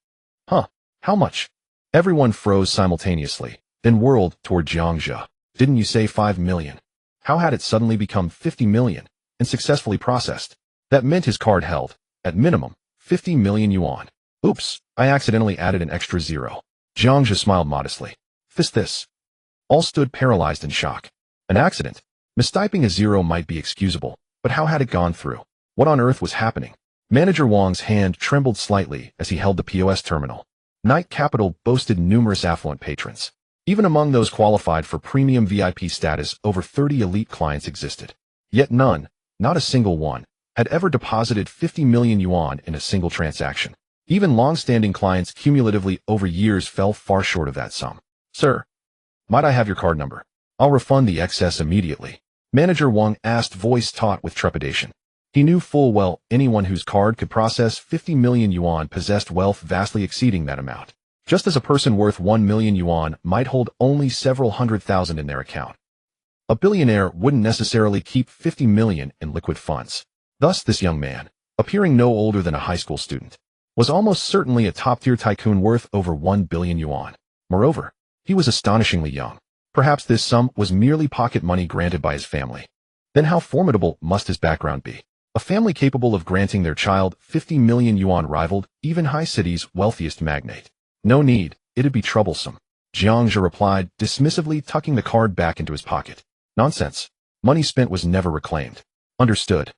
Huh? How much? Everyone froze simultaneously, then whirled toward Jiang Zhe. Didn't you say 5 million? How had it suddenly become 50 million and successfully processed? That meant his card held, at minimum, 50 million yuan. Oops, I accidentally added an extra zero. Jiang Zhe smiled modestly. This. All stood paralyzed in shock. An accident. Mistyping a zero might be excusable, but how had it gone through? What on earth was happening? Manager Wang's hand trembled slightly as he held the POS terminal. Night Capital boasted numerous affluent patrons. Even among those qualified for premium VIP status, over 30 elite clients existed. Yet none, not a single one, had ever deposited 50 million yuan in a single transaction. Even long-standing clients cumulatively over years fell far short of that sum. Sir, might I have your card number? I'll refund the excess immediately. Manager Wang asked, voice taut with trepidation. He knew full well anyone whose card could process 50 million yuan possessed wealth vastly exceeding that amount. Just as a person worth 1 million yuan might hold only several hundred thousand in their account. A billionaire wouldn't necessarily keep 50 million in liquid funds. Thus this young man, appearing no older than a high school student, was almost certainly a top-tier tycoon worth over 1 billion yuan. Moreover, he was astonishingly young. Perhaps this sum was merely pocket money granted by his family. Then how formidable must his background be? A family capable of granting their child 50 million yuan rivaled even high city's wealthiest magnate. No need, it'd be troublesome. Jiang Zhe replied, dismissively tucking the card back into his pocket. Nonsense. Money spent was never reclaimed. Understood.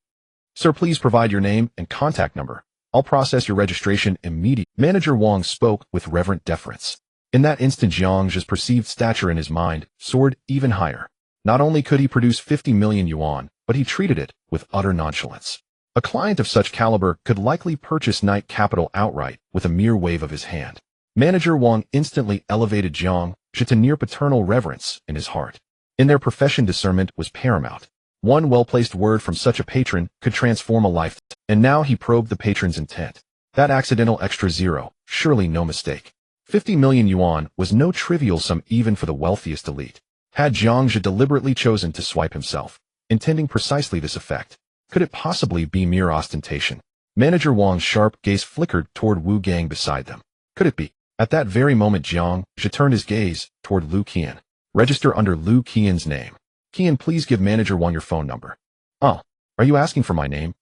Sir, please provide your name and contact number. I'll process your registration immediately. Manager Wang spoke with reverent deference. In that instant, Jiang Zhe's perceived stature in his mind soared even higher. Not only could he produce 50 million yuan, but he treated it with utter nonchalance. A client of such caliber could likely purchase Night Capital outright with a mere wave of his hand. Manager Wang instantly elevated Jiang Zhe to near paternal reverence in his heart. In their profession, discernment was paramount. One well-placed word from such a patron could transform a life, and now he probed the patron's intent. That accidental extra zero, surely no mistake. 50 million yuan was no trivial sum even for the wealthiest elite. Had Jiang Zhe deliberately chosen to swipe himself, intending precisely this effect? Could it possibly be mere ostentation? Manager Wang's sharp gaze flickered toward Wu Gang beside them. Could it be? At that very moment, Jiang Zhe turned his gaze toward Lu Qian. Register under Lu Qian's name. Qian, please give Manager Wang your phone number. Oh, are you asking for my name?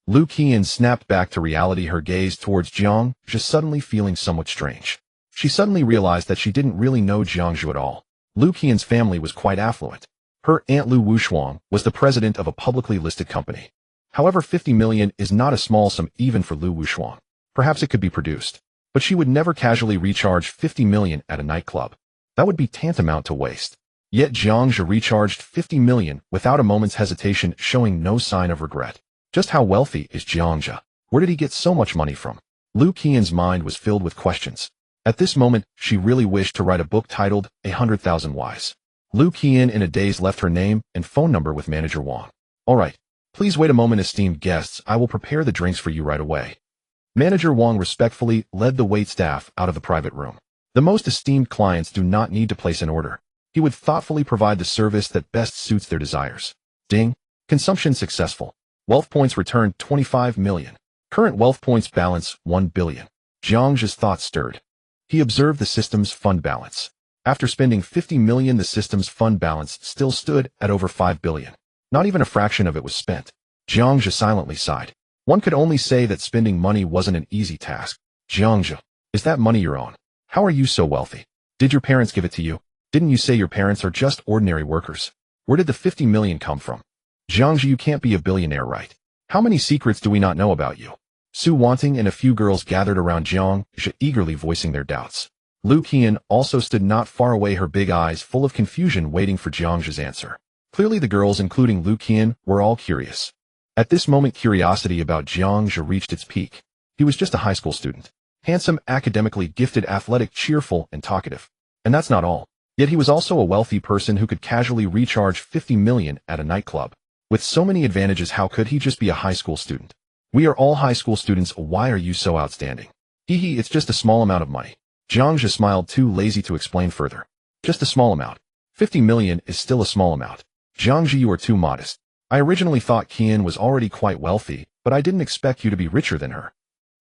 Lu Qian snapped back to reality, her gaze towards Jiang, just suddenly feeling somewhat strange. She suddenly realized that she didn't really know Jiangzhu at all. Lu Qian's family was quite affluent. Her aunt Lu Wushuang was the president of a publicly listed company. However, 50 million is not a small sum even for Lu Wushuang. Perhaps it could be produced, but she would never casually recharge 50 million at a nightclub. That would be tantamount to waste. Yet Jiangzhu recharged 50 million without a moment's hesitation, showing no sign of regret. Just how wealthy is Jiangzhu? Where did he get so much money from? Lu Qian's mind was filled with questions. At this moment, she really wished to write a book titled 100,000 Whys. Lu Qian in a daze left her name and phone number with manager Wang. All right. Please wait a moment, esteemed guests. I will prepare the drinks for you right away. Manager Wang respectfully led the waitstaff out of the private room. The most esteemed clients do not need to place an order. He would thoughtfully provide the service that best suits their desires. Ding. Consumption successful. Wealth points returned 25 million. Current wealth points balance 1 billion. Jiangzhu's thoughts stirred. He observed the system's fund balance. After spending 50 million, the system's fund balance still stood at over 5 billion. Not even a fraction of it was spent. Jiangzhu silently sighed. One could only say that spending money wasn't an easy task. Jiangzhu, is that money your own? How are you so wealthy? Did your parents give it to you? Didn't you say your parents are just ordinary workers? Where did the 50 million come from? Jiangzhu, you can't be a billionaire, right? How many secrets do we not know about you? Su Wanting and a few girls gathered around Jiangzhu, eagerly voicing their doubts. Lu Qian also stood not far away, her big eyes full of confusion, waiting for Jiangzhu's answer. Clearly the girls, including Lu Qian, were all curious. At this moment, curiosity about Jiangzhu reached its peak. He was just a high school student. Handsome, academically gifted, athletic, cheerful, and talkative. And that's not all. Yet he was also a wealthy person who could casually recharge 50 million at a nightclub. With so many advantages, how could he just be a high school student? We are all high school students. Why are you so outstanding? Hee, it's just a small amount of money. Jiangzhu smiled, too lazy to explain further. Just a small amount. 50 million is still a small amount. Jiangzhu, you are too modest. I originally thought Qian was already quite wealthy, but I didn't expect you to be richer than her.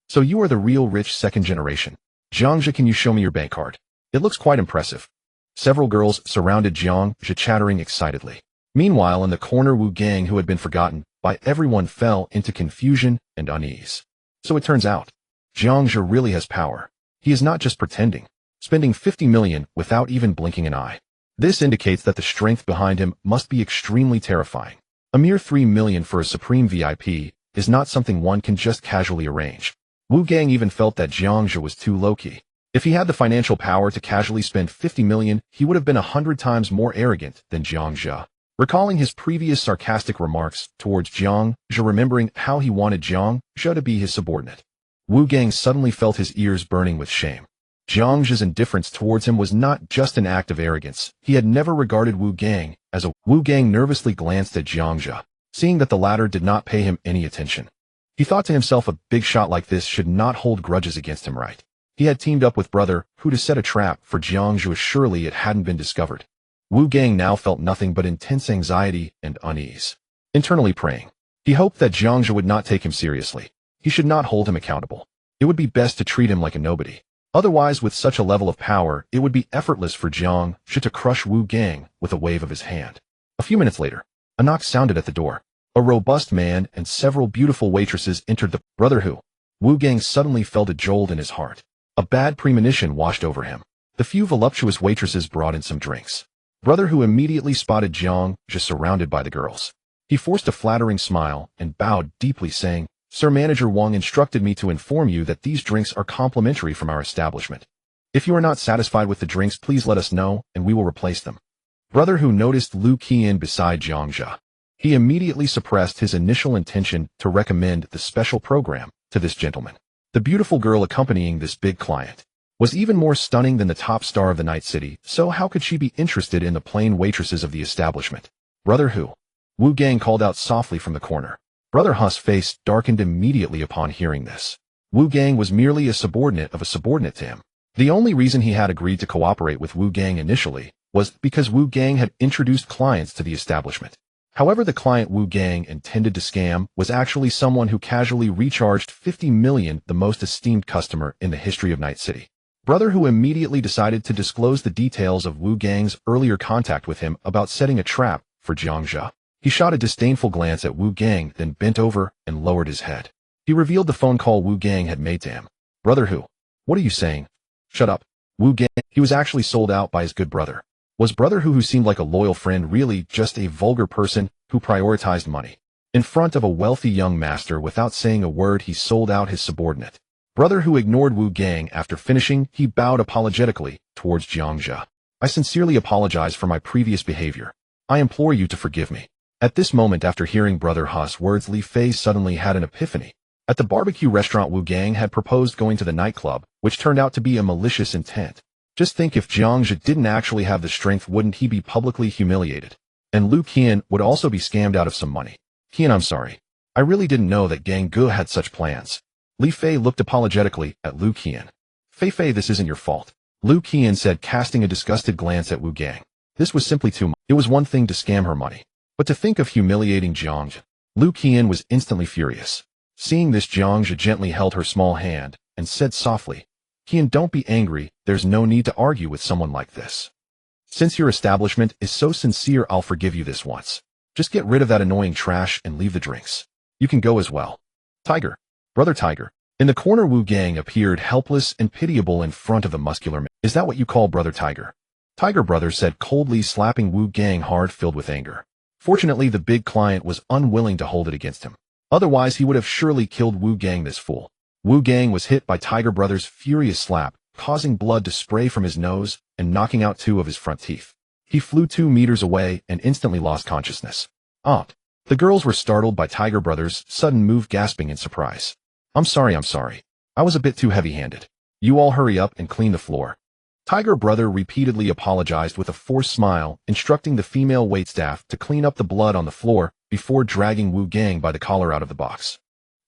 So you are the real rich second generation. Jiangzhu, can you show me your bank card? It looks quite impressive. Several girls surrounded Jiangzhu, chattering excitedly. Meanwhile, in the corner, Wu Gang, who had been forgotten by everyone, fell into confusion and unease. So it turns out, Jiangzhu really has power. He is not just pretending, spending 50 million without even blinking an eye. This indicates that the strength behind him must be extremely terrifying. A mere 3 million for a supreme VIP is not something one can just casually arrange. Wu Gang even felt that Jiangzhu was too low-key. If he had the financial power to casually spend 50 million, he would have been 100 times more arrogant than Jiangzhu. Recalling his previous sarcastic remarks towards Jiangzhu, remembering how he wanted Jiangzhu to be his subordinate, Wu Gang suddenly felt his ears burning with shame. Jiangzhu's indifference towards him was not just an act of arrogance. He had never regarded Wu Gang as a. Wu Gang nervously glanced at Jiangzhu, seeing that the latter did not pay him any attention. He thought to himself, a big shot like this should not hold grudges against him, right? He had teamed up with Brother Hu to set a trap for Jiangzhu, as surely it hadn't been discovered. Wu Gang now felt nothing but intense anxiety and unease. Internally praying, he hoped that Jiangzhu would not take him seriously. He should not hold him accountable. It would be best to treat him like a nobody. Otherwise, with such a level of power, it would be effortless for Jiangzhu to crush Wu Gang with a wave of his hand. A few minutes later, a knock sounded at the door. A robust man and several beautiful waitresses entered the Brother Hu. Wu Gang suddenly felt a jolt in his heart. A bad premonition washed over him. The few voluptuous waitresses brought in some drinks. Brother Hu immediately spotted Jiangzhu surrounded by the girls. He forced a flattering smile and bowed deeply, saying, Sir, Manager Wang instructed me to inform you that these drinks are complimentary from our establishment. If you are not satisfied with the drinks, please let us know, and we will replace them. Brother Hu noticed Lu Qian beside Jiangzhu. He immediately suppressed his initial intention to recommend the special program to this gentleman. The beautiful girl accompanying this big client was even more stunning than the top star of the night city, so how could she be interested in the plain waitresses of the establishment? Brother Hu. Wu Gang called out softly from the corner. Brother Hu's face darkened immediately upon hearing this. Wu Gang was merely a subordinate of a subordinate to him. The only reason he had agreed to cooperate with Wu Gang initially was because Wu Gang had introduced clients to the establishment. However, the client Wu Gang intended to scam was actually someone who casually recharged 50 million, the most esteemed customer in the history of Night City. Brother Hu immediately decided to disclose the details of Wu Gang's earlier contact with him about setting a trap for Jiangzhu. He shot a disdainful glance at Wu Gang, then bent over and lowered his head. He revealed the phone call Wu Gang had made to him. Brother who? What are you saying? Shut up. Wu Gang. He was actually sold out by his good brother. Was brother who seemed like a loyal friend really just a vulgar person who prioritized money? In front of a wealthy young master, without saying a word, he sold out his subordinate. Brother who ignored Wu Gang. After finishing, he bowed apologetically towards Jiang Zhe. I sincerely apologize for my previous behavior. I implore you to forgive me. At this moment, after hearing Brother Hu's words, Li Fei suddenly had an epiphany. At the barbecue restaurant, Wu Gang had proposed going to the nightclub, which turned out to be a malicious intent. Just think, if Jiang Zhe didn't actually have the strength, wouldn't he be publicly humiliated? And Lu Qian would also be scammed out of some money. Qian, I'm sorry. I really didn't know that Gang Ge had such plans. Li Fei looked apologetically at Lu Qian. Fei, this isn't your fault, Lu Qian said, casting a disgusted glance at Wu Gang. This was simply too much. It was one thing to scam her money, but to think of humiliating Jiang Zhe. Lu Qian was instantly furious. Seeing this, Jiang Zhe gently held her small hand and said softly, Qian, don't be angry, there's no need to argue with someone like this. Since your establishment is so sincere, I'll forgive you this once. Just get rid of that annoying trash and leave the drinks. You can go as well. Tiger. Brother Tiger. In the corner, Wu Gang appeared helpless and pitiable in front of the muscular man. Is that what you call Brother Tiger? Tiger brother said coldly, slapping Wu Gang hard, filled with anger. Fortunately, the big client was unwilling to hold it against him. Otherwise, he would have surely killed Wu Gang, this fool. Wu Gang was hit by Tiger brother's furious slap, causing blood to spray from his nose and knocking out 2 of his front teeth. He flew 2 meters away and instantly lost consciousness. The girls were startled by Tiger brother's sudden move, gasping in surprise. I'm sorry. I was a bit too heavy-handed. You all hurry up and clean the floor. Tiger brother repeatedly apologized with a forced smile, instructing the female waitstaff to clean up the blood on the floor before dragging Wu Gang by the collar out of the box.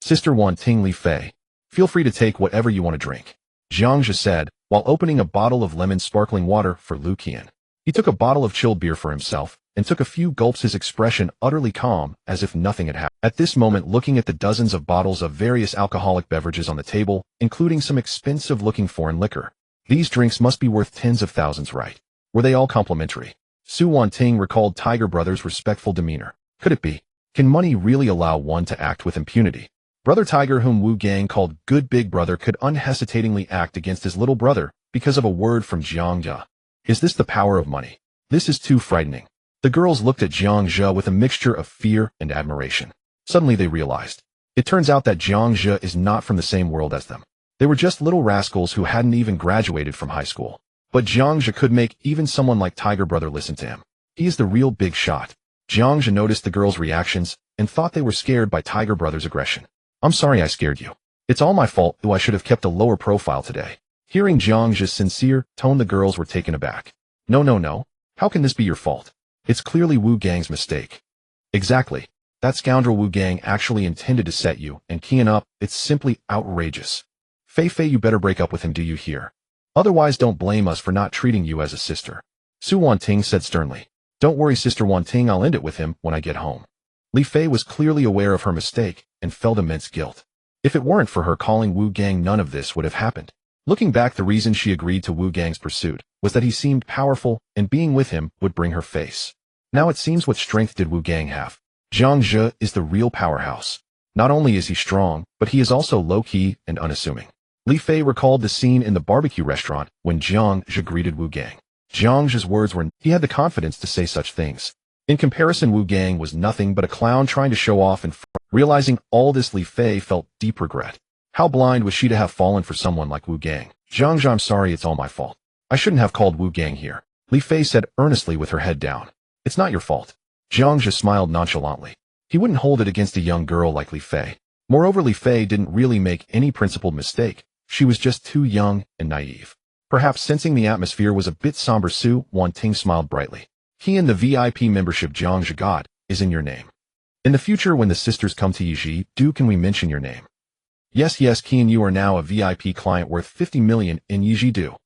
Sister Wanting, Li Fei, feel free to take whatever you want to drink, Jiang Zhe said, while opening a bottle of lemon sparkling water for Lu Qian. He took a bottle of chilled beer for himself and took a few gulps, his expression utterly calm, as if nothing had happened. At this moment, looking at the dozens of bottles of various alcoholic beverages on the table, including some expensive-looking foreign liquor. These drinks must be worth tens of thousands, right? Were they all complimentary? Su Wanting recalled Tiger brother's respectful demeanor. Could it be? Can money really allow one to act with impunity? Brother Tiger, whom Wu Gang called good big brother, could unhesitatingly act against his little brother because of a word from Jiang Zhe. Is this the power of money? This is too frightening. The girls looked at Jiang Zhe with a mixture of fear and admiration. Suddenly they realized. It turns out that Jiang Zhe is not from the same world as them. They were just little rascals who hadn't even graduated from high school. But Jiang Zhe could make even someone like Tiger brother listen to him. He is the real big shot. Jiang Zhe noticed the girls' reactions and thought they were scared by Tiger brother's aggression. I'm sorry I scared you. It's all my fault, though I should have kept a lower profile today. Hearing Jiang Zhe's sincere tone, the girls were taken aback. No. How can this be your fault? It's clearly Wu Gang's mistake. Exactly. That scoundrel Wu Gang actually intended to set you and Qian up. It's simply outrageous. Fei, you better break up with him, do you hear? Otherwise, don't blame us for not treating you as a sister. Su Wanting said sternly. Don't worry, Sister Wanting, I'll end it with him when I get home. Li Fei was clearly aware of her mistake and felt immense guilt. If it weren't for her calling Wu Gang, none of this would have happened. Looking back, the reason she agreed to Wu Gang's pursuit was that he seemed powerful and being with him would bring her face. Now it seems, what strength did Wu Gang have? Jiang Zhe is the real powerhouse. Not only is he strong, but he is also low-key and unassuming. Li Fei recalled the scene in the barbecue restaurant when Jiang Zhe greeted Wu Gang. Jiang Zhe's words were, he had the confidence to say such things. In comparison, Wu Gang was nothing but a clown trying to show off in front. Realizing all this, Li Fei felt deep regret. How blind was she to have fallen for someone like Wu Gang? Jiang Zhe, I'm sorry, it's all my fault. I shouldn't have called Wu Gang here, Li Fei said earnestly with her head down. It's not your fault. Jiang Zhe smiled nonchalantly. He wouldn't hold it against a young girl like Li Fei. Moreover, Li Fei didn't really make any principled mistake. She was just too young and naive. Perhaps sensing the atmosphere was a bit somber, Su Wanting smiled brightly. Qian, the VIP membership Jiang Zhe got is in your name. In the future, when the sisters come to Yiji, can we mention your name? Yes, Qian, you are now a VIP client worth 50 million in Yiji.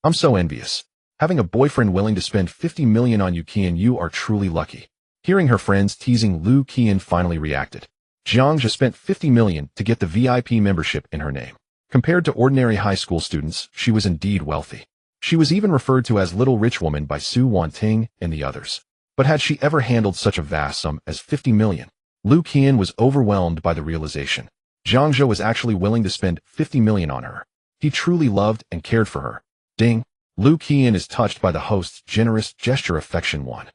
I'm so envious. Having a boyfriend willing to spend 50 million on you, Qian, you are truly lucky. Hearing her friends teasing Lu, Qian finally reacted. Jiang Zhe spent 50 million to get the VIP membership in her name. Compared to ordinary high school students, she was indeed wealthy. She was even referred to as Little Rich Woman by Su Wanting and the others. But had she ever handled such a vast sum as 50 million? Lu Qian was overwhelmed by the realization. Zhang Zhe was actually willing to spend 50 million on her. He truly loved and cared for her. Ding! Lu Qian is touched by the host's generous gesture. Affection 1.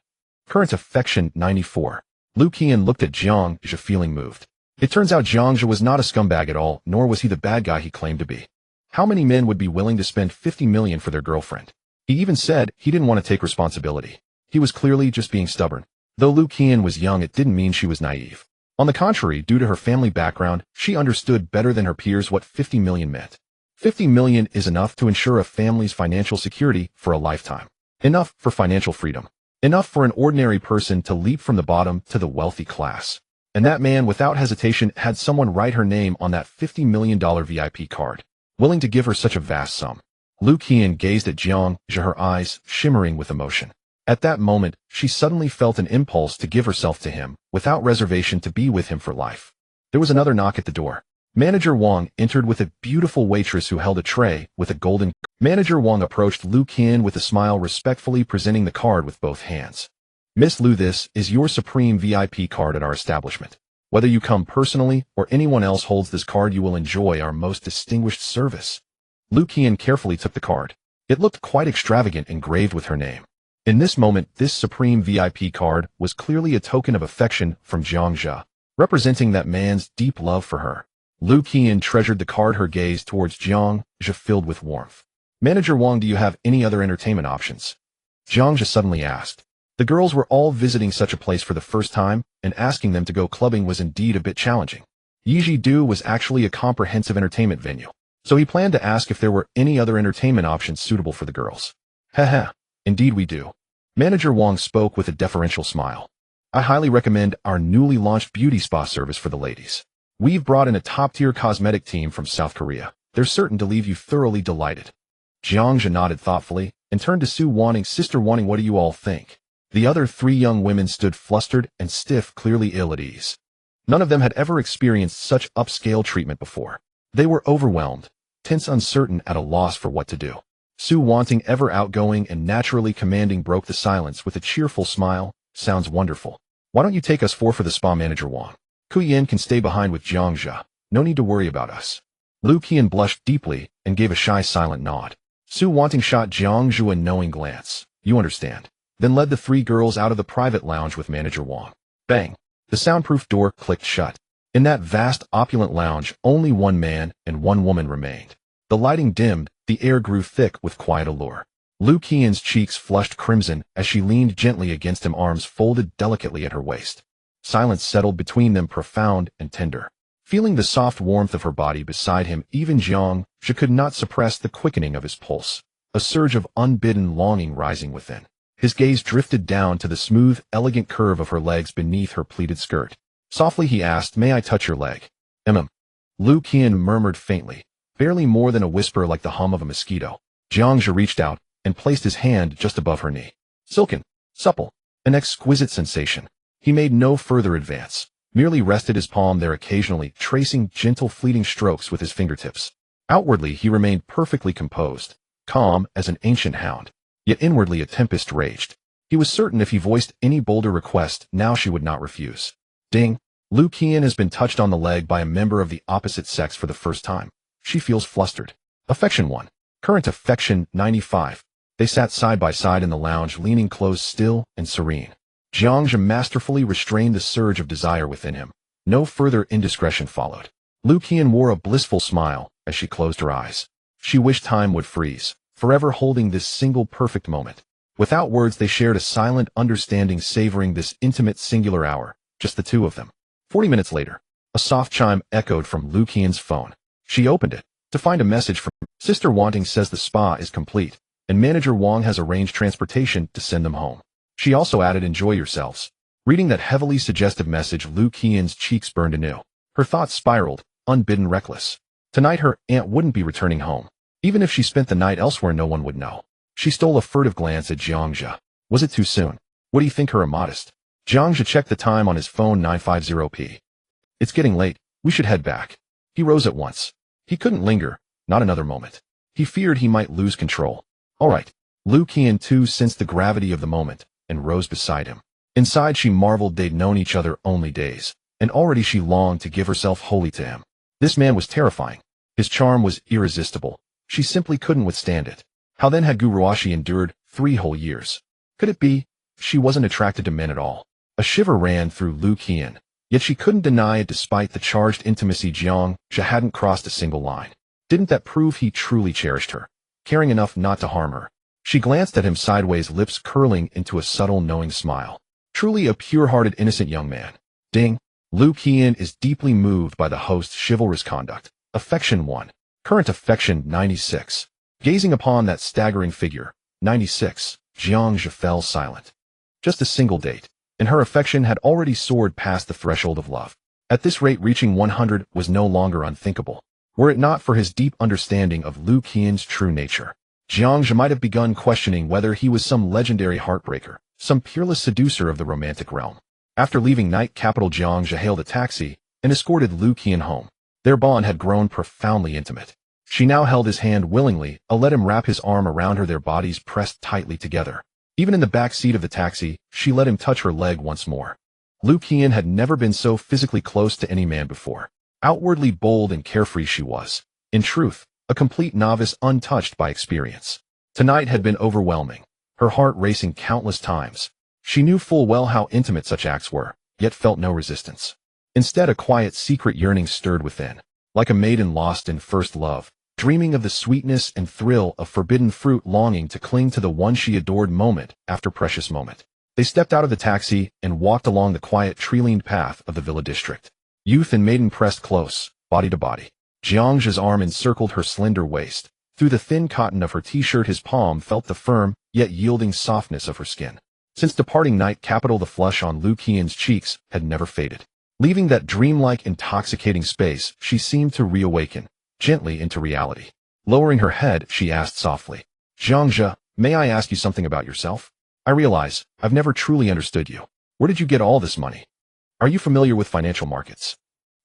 Current affection 94. Lu Qian looked at Zhang Zhe feeling moved. It turns out Zhang Zhe was not a scumbag at all, nor was he the bad guy he claimed to be. How many men would be willing to spend 50 million for their girlfriend? He even said he didn't want to take responsibility. He was clearly just being stubborn. Though Lu Qian was young, it didn't mean she was naive. On the contrary, due to her family background, she understood better than her peers what 50 million meant. 50 million is enough to ensure a family's financial security for a lifetime. Enough for financial freedom. Enough for an ordinary person to leap from the bottom to the wealthy class. And that man, without hesitation, had someone write her name on that $50 million VIP card, willing to give her such a vast sum. Lu Qian gazed at Zhang Zhe, her eyes shimmering with emotion. At that moment, she suddenly felt an impulse to give herself to him, without reservation, to be with him for life. There was another knock at the door. Manager Wang entered with a beautiful waitress who held a tray with a golden... Manager Wang approached Lu Qian with a smile, respectfully presenting the card with both hands. Miss Lu, this is your supreme VIP card at our establishment. Whether you come personally or anyone else holds this card, you will enjoy our most distinguished service. Lu Qian carefully took the card. It looked quite extravagant, engraved with her name. In this moment, this supreme VIP card was clearly a token of affection from Zhang Zhe, representing that man's deep love for her. Lu Qian treasured the card, her gaze towards Zhang Zhe filled with warmth. Manager Wang, do you have any other entertainment options? Zhang Zhe suddenly asked. The girls were all visiting such a place for the first time, and asking them to go clubbing was indeed a bit challenging. Yiji Du was actually a comprehensive entertainment venue, so he planned to ask if there were any other entertainment options suitable for the girls. Haha, indeed we do. Manager Wang spoke with a deferential smile. I highly recommend our newly launched beauty spa service for the ladies. We've brought in a top-tier cosmetic team from South Korea. They're certain to leave you thoroughly delighted. Zhang Zhe nodded thoughtfully and turned to Su Wanting. Sister Wanting, what do you all think? The other three young women stood flustered and stiff, clearly ill at ease. None of them had ever experienced such upscale treatment before. They were overwhelmed, tense, uncertain, at a loss for what to do. Su Wanting, ever outgoing and naturally commanding, broke the silence with a cheerful smile. Sounds wonderful. Why don't you take us for the spa? Manager Wang. Kuyan can stay behind with Zhang Zhe. No need to worry about us. Lu Qian blushed deeply and gave a shy, silent nod. Su Wanting shot Zhang Zhe a knowing glance. You understand. Then led the three girls out of the private lounge with Manager Wang. Bang! The soundproof door clicked shut. In that vast, opulent lounge, only one man and one woman remained. The lighting dimmed, the air grew thick with quiet allure. Lu Qian's cheeks flushed crimson as she leaned gently against him, arms folded delicately at her waist. Silence settled between them, profound and tender. Feeling the soft warmth of her body beside him, even Zhang Zhe could not suppress the quickening of his pulse, a surge of unbidden longing rising within. His gaze drifted down to the smooth, elegant curve of her legs beneath her pleated skirt. Softly he asked, "May I touch your leg?" Lu Qian murmured faintly, barely more than a whisper, like the hum of a mosquito. Zhang Zhe reached out and placed his hand just above her knee. Silken, supple, an exquisite sensation. He made no further advance, merely rested his palm there, occasionally tracing gentle, fleeting strokes with his fingertips. Outwardly he remained perfectly composed, calm as an ancient hound, yet inwardly a tempest raged. He was certain if he voiced any bolder request, now she would not refuse. Ding! Lu Qian has been touched on the leg by a member of the opposite sex for the first time. She feels flustered. Affection 1. Current affection 95. They sat side by side in the lounge, leaning close, still and serene. Zhang Zhe masterfully restrained the surge of desire within him. No further indiscretion followed. Lu Qian wore a blissful smile as she closed her eyes. She wished time would freeze, forever holding this single perfect moment. Without words they shared a silent understanding, savoring this intimate singular hour, just the two of them. 40 minutes later, a soft chime echoed from Lu Qian's phone. She opened it to find a message from Sister Wanting. Says the spa is complete, and Manager Wang has arranged transportation to send them home. She also added, enjoy yourselves. Reading that heavily suggestive message, Lu Qian's cheeks burned anew. Her thoughts spiraled, unbidden, reckless. Tonight her aunt wouldn't be returning home. Even if she spent the night elsewhere, no one would know. She stole a furtive glance at Zhang Zhe. Was it too soon? Would he think her immodest? Zhang Zhe checked the time on his phone, 9:50 p. It's getting late. We should head back. He rose at once. He couldn't linger, not another moment. He feared he might lose control. All right. Lu Qian too sensed the gravity of the moment and rose beside him. Inside she marveled they'd known each other only days, and already she longed to give herself wholly to him. This man was terrifying. His charm was irresistible. She simply couldn't withstand it. How then had Gu Ruashi endured 3 whole years? Could it be she wasn't attracted to men at all? A shiver ran through Lu Qian, yet she couldn't deny it despite the charged intimacy. Jiang Zhe hadn't crossed a single line. Didn't that prove he truly cherished her, caring enough not to harm her? She glanced at him sideways, lips curling into a subtle knowing smile. Truly a pure-hearted innocent young man. Ding. Lu Qian is deeply moved by the host's chivalrous conduct. Affection 1. Current affection 96. Gazing upon that staggering figure, 96, Jiang Zhe fell silent. Just a single date, and her affection had already soared past the threshold of love. At this rate, reaching 100 was no longer unthinkable. Were it not for his deep understanding of Lu Qian's true nature, Jiang Zhe might have begun questioning whether he was some legendary heartbreaker, some peerless seducer of the romantic realm. After leaving night capital, Jiang Zhe hailed a taxi and escorted Lu Qian home. Their bond had grown profoundly intimate. She now held his hand willingly, let him wrap his arm around her, their bodies pressed tightly together. Even in the back seat of the taxi, she let him touch her leg once more. Lu Qian had never been so physically close to any man before. Outwardly bold and carefree she was. In truth, a complete novice untouched by experience. Tonight had been overwhelming, her heart racing countless times. She knew full well how intimate such acts were, yet felt no resistance. Instead, a quiet, secret yearning stirred within, like a maiden lost in first love, dreaming of the sweetness and thrill of forbidden fruit, longing to cling to the one she adored moment after precious moment. They stepped out of the taxi and walked along the quiet, tree-lined path of the villa district. Youth and maiden pressed close, body to body. Jiang Zhe's arm encircled her slender waist. Through the thin cotton of her t-shirt his palm felt the firm, yet yielding softness of her skin. Since departing night capital, the flush on Lu Qian's cheeks had never faded. Leaving that dreamlike, intoxicating space, she seemed to reawaken, gently into reality. Lowering her head, she asked softly, Jiang Zhe, may I ask you something about yourself? I realize I've never truly understood you. Where did you get all this money? Are you familiar with financial markets?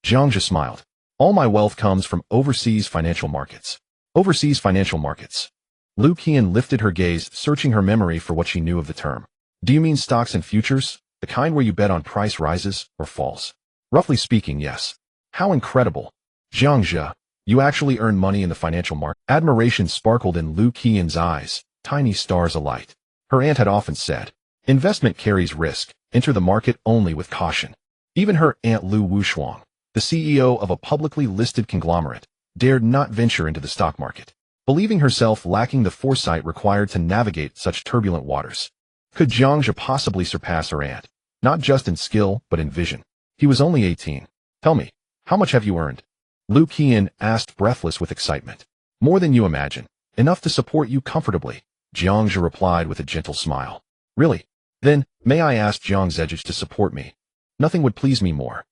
Jiang Zhe smiled. All my wealth comes from overseas financial markets. Overseas financial markets. Lu Qian lifted her gaze, searching her memory for what she knew of the term. Do you mean stocks and futures, the kind where you bet on price rises or falls? Roughly speaking, yes. How incredible. Jiang Zhe, you actually earn money in the financial market. Admiration sparkled in Lu Qian's eyes, tiny stars alight. Her aunt had often said, investment carries risk, enter the market only with caution. Even her aunt Lu Wushuang, the CEO of a publicly listed conglomerate, dared not venture into the stock market, believing herself lacking the foresight required to navigate such turbulent waters. Could Jiang Zhe possibly surpass her aunt, not just in skill but in vision? He was only 18. Tell me, how much have you earned? Lu Qian asked, breathless with excitement. More than you imagine. Enough to support you comfortably, Jiang Zhe replied with a gentle smile. Really? Then, may I ask Jiang Zhe to support me? Nothing would please me more.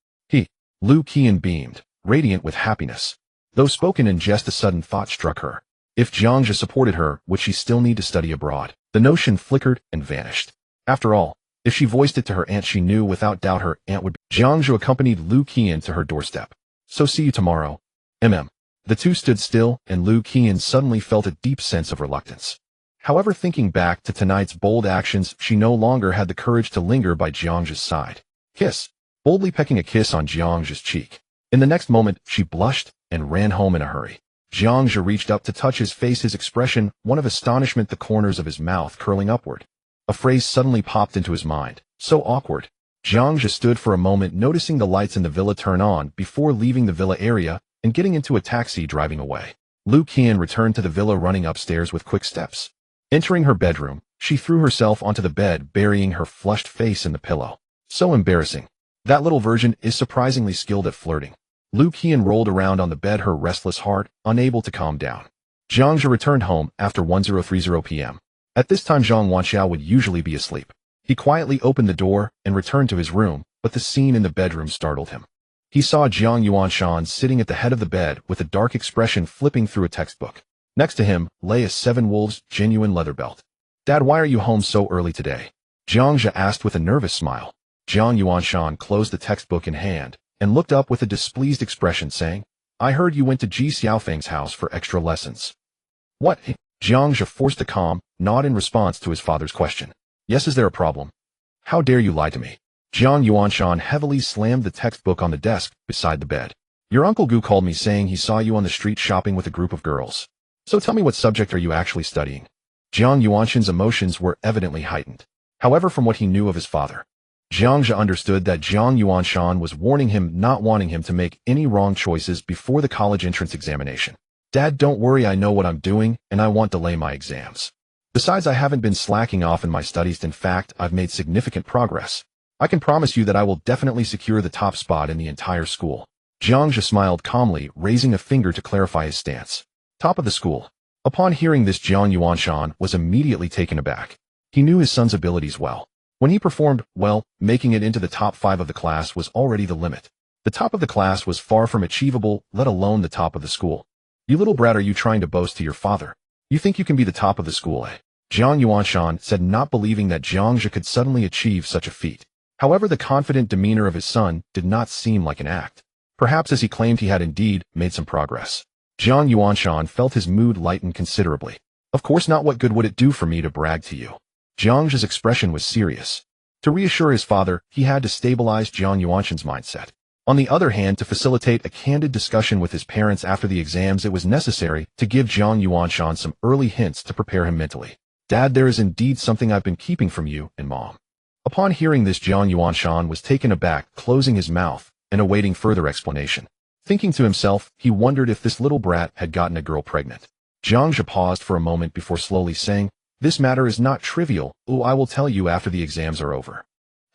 Lu Qian beamed, radiant with happiness. Though spoken in jest, a sudden thought struck her. If Jiang Zhe supported her, would she still need to study abroad? The notion flickered and vanished. After all, if she voiced it to her aunt, she knew without doubt her aunt would. Jiang Zhe accompanied Lu Qian to her doorstep. So see you tomorrow. The two stood still, and Lu Qian suddenly felt a deep sense of reluctance. However, thinking back to tonight's bold actions, she no longer had the courage to linger by Jiang Zhe's side. Kiss. Boldly pecking a kiss on Jiang Zhe's cheek. In the next moment, she blushed and ran home in a hurry. Jiang Zhe reached up to touch his face, his expression one of astonishment, the corners of his mouth curling upward. A phrase suddenly popped into his mind. So awkward. Jiang Zhe stood for a moment, noticing the lights in the villa turn on before leaving the villa area and getting into a taxi driving away. Lu Qian returned to the villa, running upstairs with quick steps. Entering her bedroom, she threw herself onto the bed, burying her flushed face in the pillow. So embarrassing. That little virgin is surprisingly skilled at flirting. Lu Qian rolled around on the bed, her restless heart unable to calm down. Jiang Zhe returned home after 10:30 p.m. At this time, Zhang Wanxiao would usually be asleep. He quietly opened the door and returned to his room, but the scene in the bedroom startled him. He saw Jiang Yuanshan sitting at the head of the bed with a dark expression, flipping through a textbook. Next to him lay a Seven Wolves genuine leather belt. Dad, why are you home so early today? Jiang Zhe asked with a nervous smile. Jiang Yuanshan closed the textbook in hand and looked up with a displeased expression, saying, I heard you went to Ji Xiaofeng's house for extra lessons. What? Jiang Zhe forced a calm nod in response to his father's question. Yes, is there a problem? How dare you lie to me? Jiang Yuanshan heavily slammed the textbook on the desk beside the bed. Your Uncle Gu called me saying he saw you on the street shopping with a group of girls. So tell me, what subject are you actually studying? Jiang Yuanshan's emotions were evidently heightened. However, from what he knew of his father, Jiang Zhe understood that Jiang Yuanshan was warning him, not wanting him to make any wrong choices before the college entrance examination. Dad, don't worry, I know what I'm doing, and I won't delay my exams. Besides, I haven't been slacking off in my studies. In fact, I've made significant progress. I can promise you that I will definitely secure the top spot in the entire school. Jiang Zhe smiled calmly, raising a finger to clarify his stance. Top of the school. Upon hearing this, Jiang Yuanshan was immediately taken aback. He knew his son's abilities well. When he performed well, making it into the top 5 of the class was already the limit. The top of the class was far from achievable, let alone the top of the school. You little brat, are you trying to boast to your father? You think you can be the top of the school, eh? Jiang Yuanshan said, not believing that Jiang Zhe could suddenly achieve such a feat. However, the confident demeanor of his son did not seem like an act. Perhaps as he claimed he had indeed made some progress. Jiang Yuanshan felt his mood lighten considerably. Of course not. What good would it do for me to brag to you? Jiang Zhe's expression was serious. To reassure his father, he had to stabilize Jiang Yuanshan's mindset. On the other hand, to facilitate a candid discussion with his parents after the exams, it was necessary to give Jiang Yuanshan some early hints to prepare him mentally. Dad, there is indeed something I've been keeping from you and Mom. Upon hearing this, Jiang Yuanshan was taken aback, closing his mouth and awaiting further explanation. Thinking to himself, he wondered if this little brat had gotten a girl pregnant. Jiang Zhe paused for a moment before slowly saying, this matter is not trivial. I will tell you after the exams are over.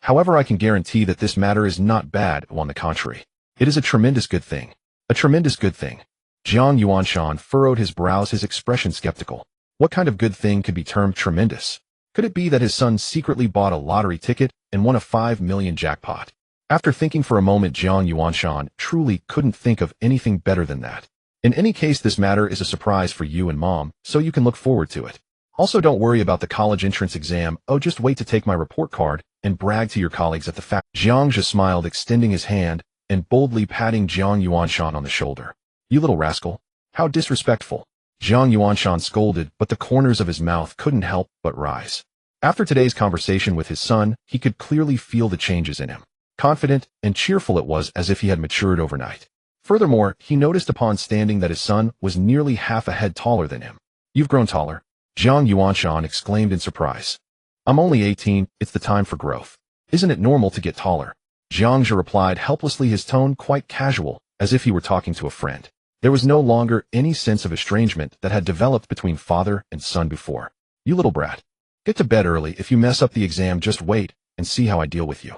However, I can guarantee that this matter is not bad. On the contrary, it is a tremendous good thing. A tremendous good thing. Jiang Yuanshan furrowed his brows, his expression skeptical. What kind of good thing could be termed tremendous? Could it be that his son secretly bought a lottery ticket and won a 5 million jackpot? After thinking for a moment, Jiang Yuanshan truly couldn't think of anything better than that. In any case, this matter is a surprise for you and Mom, so you can look forward to it. Also, don't worry about the college entrance exam. Just wait to take my report card and brag to your colleagues at the fact. Jiang Zhe smiled, extending his hand and boldly patting Jiang Yuanshan on the shoulder. You little rascal. How disrespectful. Jiang Yuanshan scolded, but the corners of his mouth couldn't help but rise. After today's conversation with his son, he could clearly feel the changes in him. Confident and cheerful, it was as if he had matured overnight. Furthermore, he noticed upon standing that his son was nearly half a head taller than him. You've grown taller, Jiang Yuanshan exclaimed in surprise. I'm only 18, it's the time for growth. Isn't it normal to get taller? Jiang Zhe replied helplessly, his tone quite casual, as if he were talking to a friend. There was no longer any sense of estrangement that had developed between father and son before. You little brat. Get to bed early. If you mess up the exam, just wait and see how I deal with you.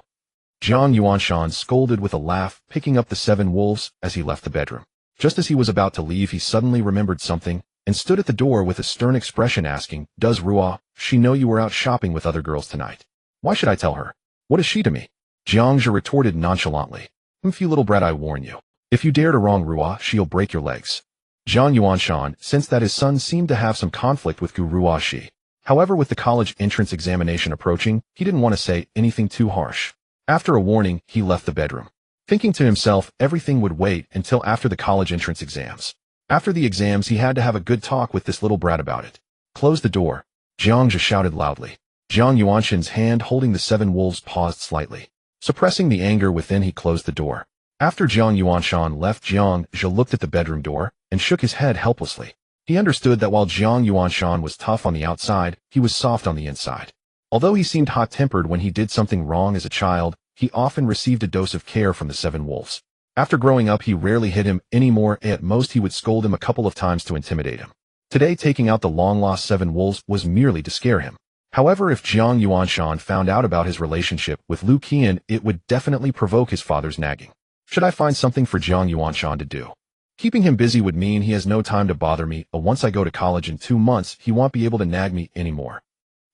Jiang Yuanshan scolded with a laugh, picking up the 7 wolves as he left the bedroom. Just as he was about to leave, he suddenly remembered something and stood at the door with a stern expression, asking, does she know you were out shopping with other girls tonight? Why should I tell her? What is she to me? Jiang Zhe retorted nonchalantly. You little brat, I warn you. If you dare to wrong Ruo, she'll break your legs. Jiang Yuanshan sensed that his son seemed to have some conflict with Gu Ruoxi. However, with the college entrance examination approaching, he didn't want to say anything too harsh. After a warning, he left the bedroom, thinking to himself everything would wait until after the college entrance exams. After the exams, he had to have a good talk with this little brat about it. Close the door, Jiang Zhe shouted loudly. Jiang Yuanshan's hand holding the 7 wolves paused slightly. Suppressing the anger within, he closed the door. After Jiang Yuanshan left, Jiang Zhe looked at the bedroom door and shook his head helplessly. He understood that while Jiang Yuanshan was tough on the outside, he was soft on the inside. Although he seemed hot-tempered when he did something wrong as a child, he often received a dose of care from the 7 wolves. After growing up, he rarely hit him anymore. At most, he would scold him a couple of times to intimidate him. Today, taking out the long-lost 7 wolves was merely to scare him. However, if Jiang Yuanshan found out about his relationship with Lu Qian, it would definitely provoke his father's nagging. Should I find something for Jiang Yuanshan to do? Keeping him busy would mean he has no time to bother me. Once I go to college in 2 months, he won't be able to nag me anymore.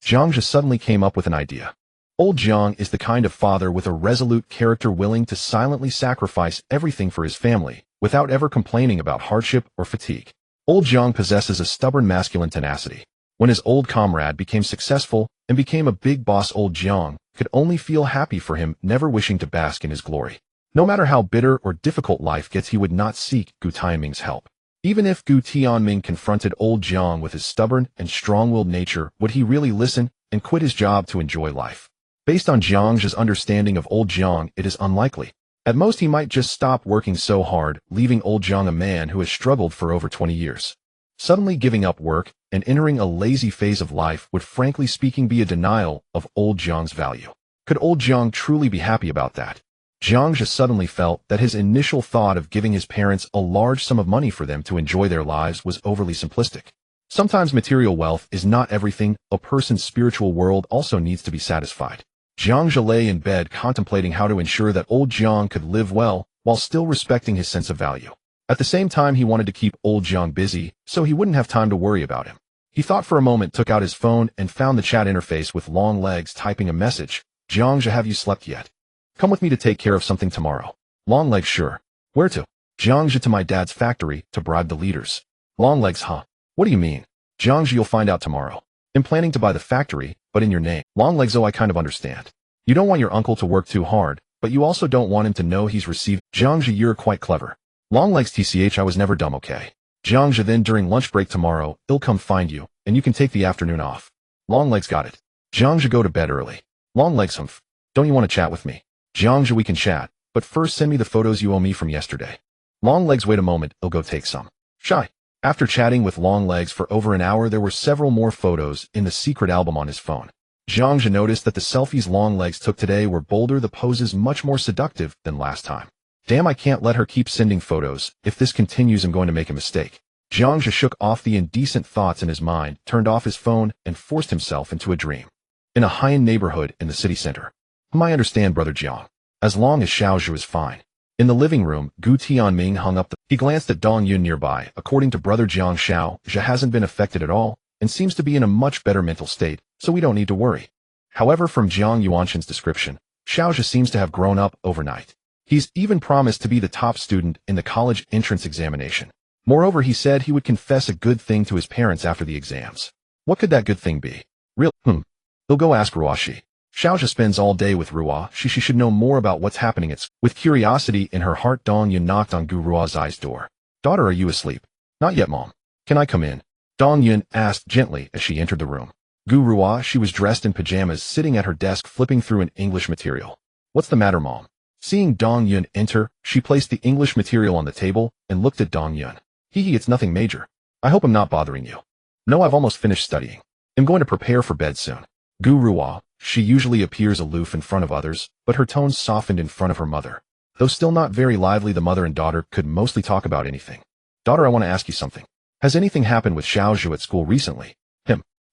Jiang Zhe suddenly came up with an idea. Old Jiang is the kind of father with a resolute character, willing to silently sacrifice everything for his family, without ever complaining about hardship or fatigue. Old Jiang possesses a stubborn masculine tenacity. When his old comrade became successful and became a big boss, Old Jiang could only feel happy for him, never wishing to bask in his glory. No matter how bitter or difficult life gets, he would not seek Gu Tianming's help. Even if Gu Tianming confronted Old Jiang with his stubborn and strong-willed nature, would he really listen and quit his job to enjoy life? Based on Jiang's understanding of old Jiang, it is unlikely. At most, he might just stop working so hard, leaving old Jiang a man who has struggled for over 20 years. Suddenly giving up work and entering a lazy phase of life would frankly speaking be a denial of old Jiang's value. Could old Jiang truly be happy about that? Jiang just suddenly felt that his initial thought of giving his parents a large sum of money for them to enjoy their lives was overly simplistic. Sometimes material wealth is not everything. A person's spiritual world also needs to be satisfied. Jiang lay in bed contemplating how to ensure that old Jiang could live well while still respecting his sense of value. At the same time, he wanted to keep old Jiang busy so he wouldn't have time to worry about him. He thought for a moment, took out his phone, and found the chat interface with long legs typing a message. Jiang, have you slept yet? Come with me to take care of something tomorrow. Longlegs, sure. Where to? Jiang, to my dad's factory, to bribe the leaders. Longlegs, huh? What do you mean? Jiang, you'll find out tomorrow. I'm planning to buy the factory, but in your name. Longlegs, oh, I kind of understand. You don't want your uncle to work too hard, but you also don't want him to know he's received. Jiang, you're quite clever. Longlegs, tch, I was never dumb, okay? Jiang, then during lunch break tomorrow, he'll come find you, and you can take the afternoon off. Longlegs, got it. Jiang, go to bed early. Longlegs, humph. Don't you want to chat with me? Jiang, we can chat, but first send me the photos you owe me from yesterday. Longlegs, wait a moment, I'll go take some. Shy. After chatting with Longlegs for over an hour, there were several more photos in the secret album on his phone. Jiang noticed that the selfies Longlegs took today were bolder, the poses much more seductive than last time. Damn, I can't let her keep sending photos. If this continues, I'm going to make a mistake. Jiang shook off the indecent thoughts in his mind, turned off his phone, and forced himself into a dream. In a high-end neighborhood in the city center. I understand, brother Jiang. As long as Xiaozhu is fine. In the living room, Gu Tianming hung up He glanced at Dong Yun nearby. According to brother Jiang, Xiaozhu hasn't been affected at all, and seems to be in a much better mental state, so we don't need to worry. However, from Jiang Yuanshan's description, Xiaozhu seems to have grown up overnight. He's even promised to be the top student in the college entrance examination. Moreover, he said he would confess a good thing to his parents after the exams. What could that good thing be? He'll go ask Ruashi. Xiaozhu spends all day with Ruo. She should know more about what's happening at school. With curiosity in her heart, Dong Yun knocked on Gu Ruo's door. Daughter, are you asleep? Not yet, Mom. Can I come in? Dong Yun asked gently as she entered the room. Gu Ruo, she was dressed in pajamas, sitting at her desk flipping through an English material. What's the matter, Mom? Seeing Dong Yun enter, she placed the English material on the table and looked at Dong Yun. It's nothing major. I hope I'm not bothering you. No, I've almost finished studying. I'm going to prepare for bed soon. Gu Ruo, she usually appears aloof in front of others, but her tone softened in front of her mother. Though still not very lively, the mother and daughter could mostly talk about anything. Daughter, I want to ask you something. Has anything happened with Xiaozhu at school recently?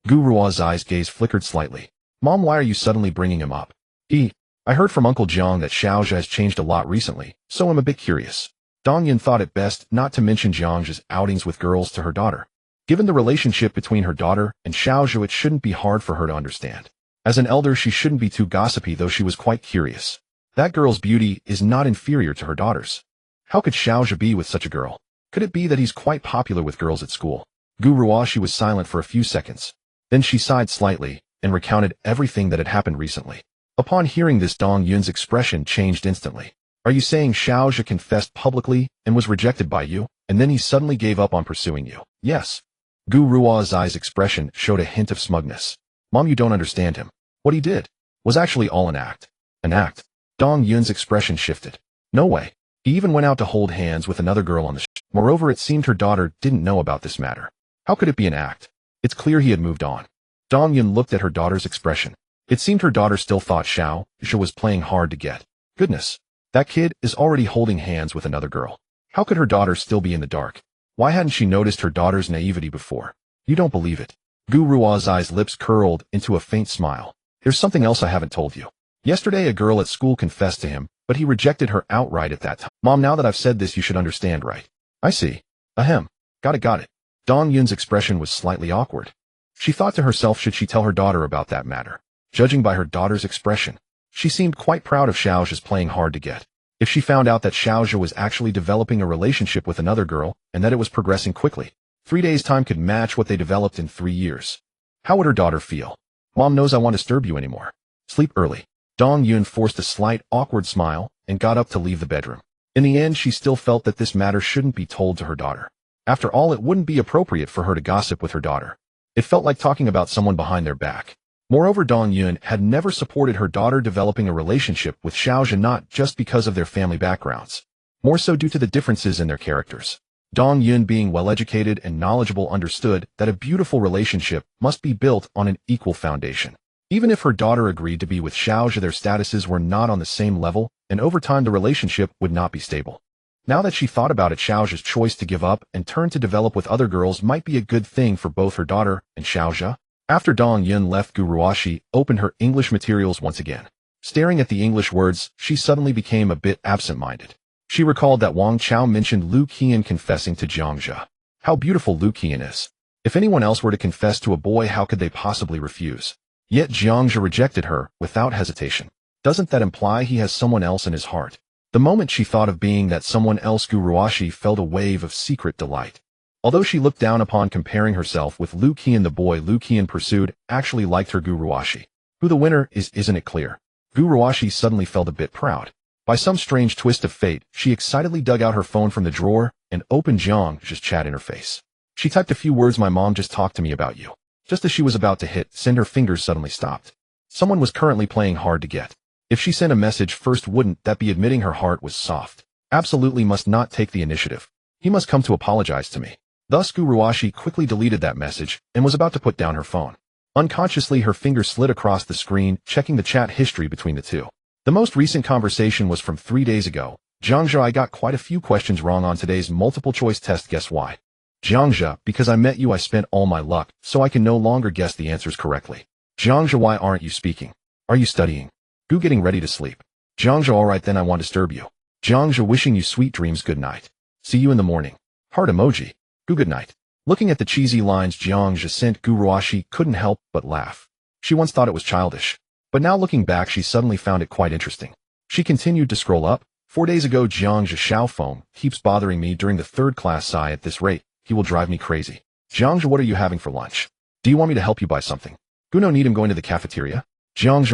Gu Ruo's eyes gaze flickered slightly. Mom, why are you suddenly bringing him up? I heard from Uncle Jiang that Xiaozhu has changed a lot recently, so I'm a bit curious. Dong Yun thought it best not to mention Jiang's outings with girls to her daughter. Given the relationship between her daughter and Xiaozhu, it shouldn't be hard for her to understand. As an elder, she shouldn't be too gossipy, though she was quite curious. That girl's beauty is not inferior to her daughter's. How could Xiaozhu be with such a girl? Could it be that he's quite popular with girls at school? Gu Ruo, was silent for a few seconds. Then she sighed slightly and recounted everything that had happened recently. Upon hearing this, Dong Yun's expression changed instantly. Are you saying Xiaozhu confessed publicly and was rejected by you, and then he suddenly gave up on pursuing you? Yes. Gu Ruo's eyes expression showed a hint of smugness. Mom, you don't understand him. What he did was actually all an act. An act? Dong Yun's expression shifted. No way. He even went out to hold hands with another girl on the Moreover, it seemed her daughter didn't know about this matter. How could it be an act? It's clear he had moved on. Dong Yun looked at her daughter's expression. It seemed her daughter still thought Xiaozhu was playing hard to get. Goodness. That kid is already holding hands with another girl. How could her daughter still be in the dark? Why hadn't she noticed her daughter's naivety before? You don't believe it. Gu Ruo's lips curled into a faint smile. There's something else I haven't told you. Yesterday a girl at school confessed to him, but he rejected her outright at that time. Mom, now that I've said this, you should understand, right? I see. Ahem. Got it. Dong Yun's expression was slightly awkward. She thought to herself, should she tell her daughter about that matter? Judging by her daughter's expression, she seemed quite proud of Xiaozhu's playing hard to get. If she found out that Xiaozhu was actually developing a relationship with another girl, and that it was progressing quickly, 3 days' time could match what they developed in 3 years. How would her daughter feel? Mom knows I won't disturb you anymore. Sleep early. Dong Yun forced a slight, awkward smile and got up to leave the bedroom. In the end, she still felt that this matter shouldn't be told to her daughter. After all, it wouldn't be appropriate for her to gossip with her daughter. It felt like talking about someone behind their back. Moreover, Dong Yun had never supported her daughter developing a relationship with Xiaozhi, not just because of their family backgrounds, more so due to the differences in their characters. Dong Yun, being well-educated and knowledgeable, understood that a beautiful relationship must be built on an equal foundation. Even if her daughter agreed to be with Xiaozhi, their statuses were not on the same level, and over time the relationship would not be stable. Now that she thought about it, Xiaozhi's choice to give up and turn to develop with other girls might be a good thing for both her daughter and Xiaozhi. After Dong Yun left, Gu Ruoxi opened her English materials once again. Staring at the English words, she suddenly became a bit absent-minded. She recalled that Wang Chao mentioned Lu Qian confessing to Jiangzhe. How beautiful Lu Qian is. If anyone else were to confess to a boy, how could they possibly refuse? Yet Jiangzhe rejected her without hesitation. Doesn't that imply he has someone else in his heart? The moment she thought of being that someone else, Gu Ruoxi felt a wave of secret delight. Although she looked down upon comparing herself with Lu Qian, the boy Lu Qian pursued actually liked her. Gu Ruoxi. Who the winner is, isn't it clear? Gu Ruoxi suddenly felt a bit proud. By some strange twist of fate, she excitedly dug out her phone from the drawer and opened Jiangzhe's chat interface. She typed a few words: "My mom just talked to me about you." Just as she was about to hit send, her fingers suddenly stopped. Someone was currently playing hard to get. If she sent a message first, wouldn't that be admitting her heart was soft? Absolutely must not take the initiative. He must come to apologize to me. Thus Gu Ruoxi quickly deleted that message and was about to put down her phone. Unconsciously, her finger slid across the screen, checking the chat history between the two. The most recent conversation was from 3 days ago. "Jiangzhe, I got quite a few questions wrong on today's multiple choice test. Guess why?" "Jiangzhe, because I met you, I spent all my luck, so I can no longer guess the answers correctly." "Jiangzhe, why aren't you speaking? Are you studying?" "Gu, getting ready to sleep." "Jiangzhe, alright then, I won't disturb you." "Jiangzhe, wishing you sweet dreams. Good night. See you in the morning." Heart emoji. "Gu, good night." Looking at the cheesy lines Jiangzhe sent, Gu Ruoxi couldn't help but laugh. She once thought it was childish, but now looking back, she suddenly found it quite interesting. She continued to scroll up. 4 days ago, Jiangzhe, Xiao phone keeps bothering me during the third class. Sigh, at this rate, he will drive me crazy. Jiangzhe, what are you having for lunch? Do you want me to help you buy something? Gu, no need, I'm going to the cafeteria. Jiangzhe,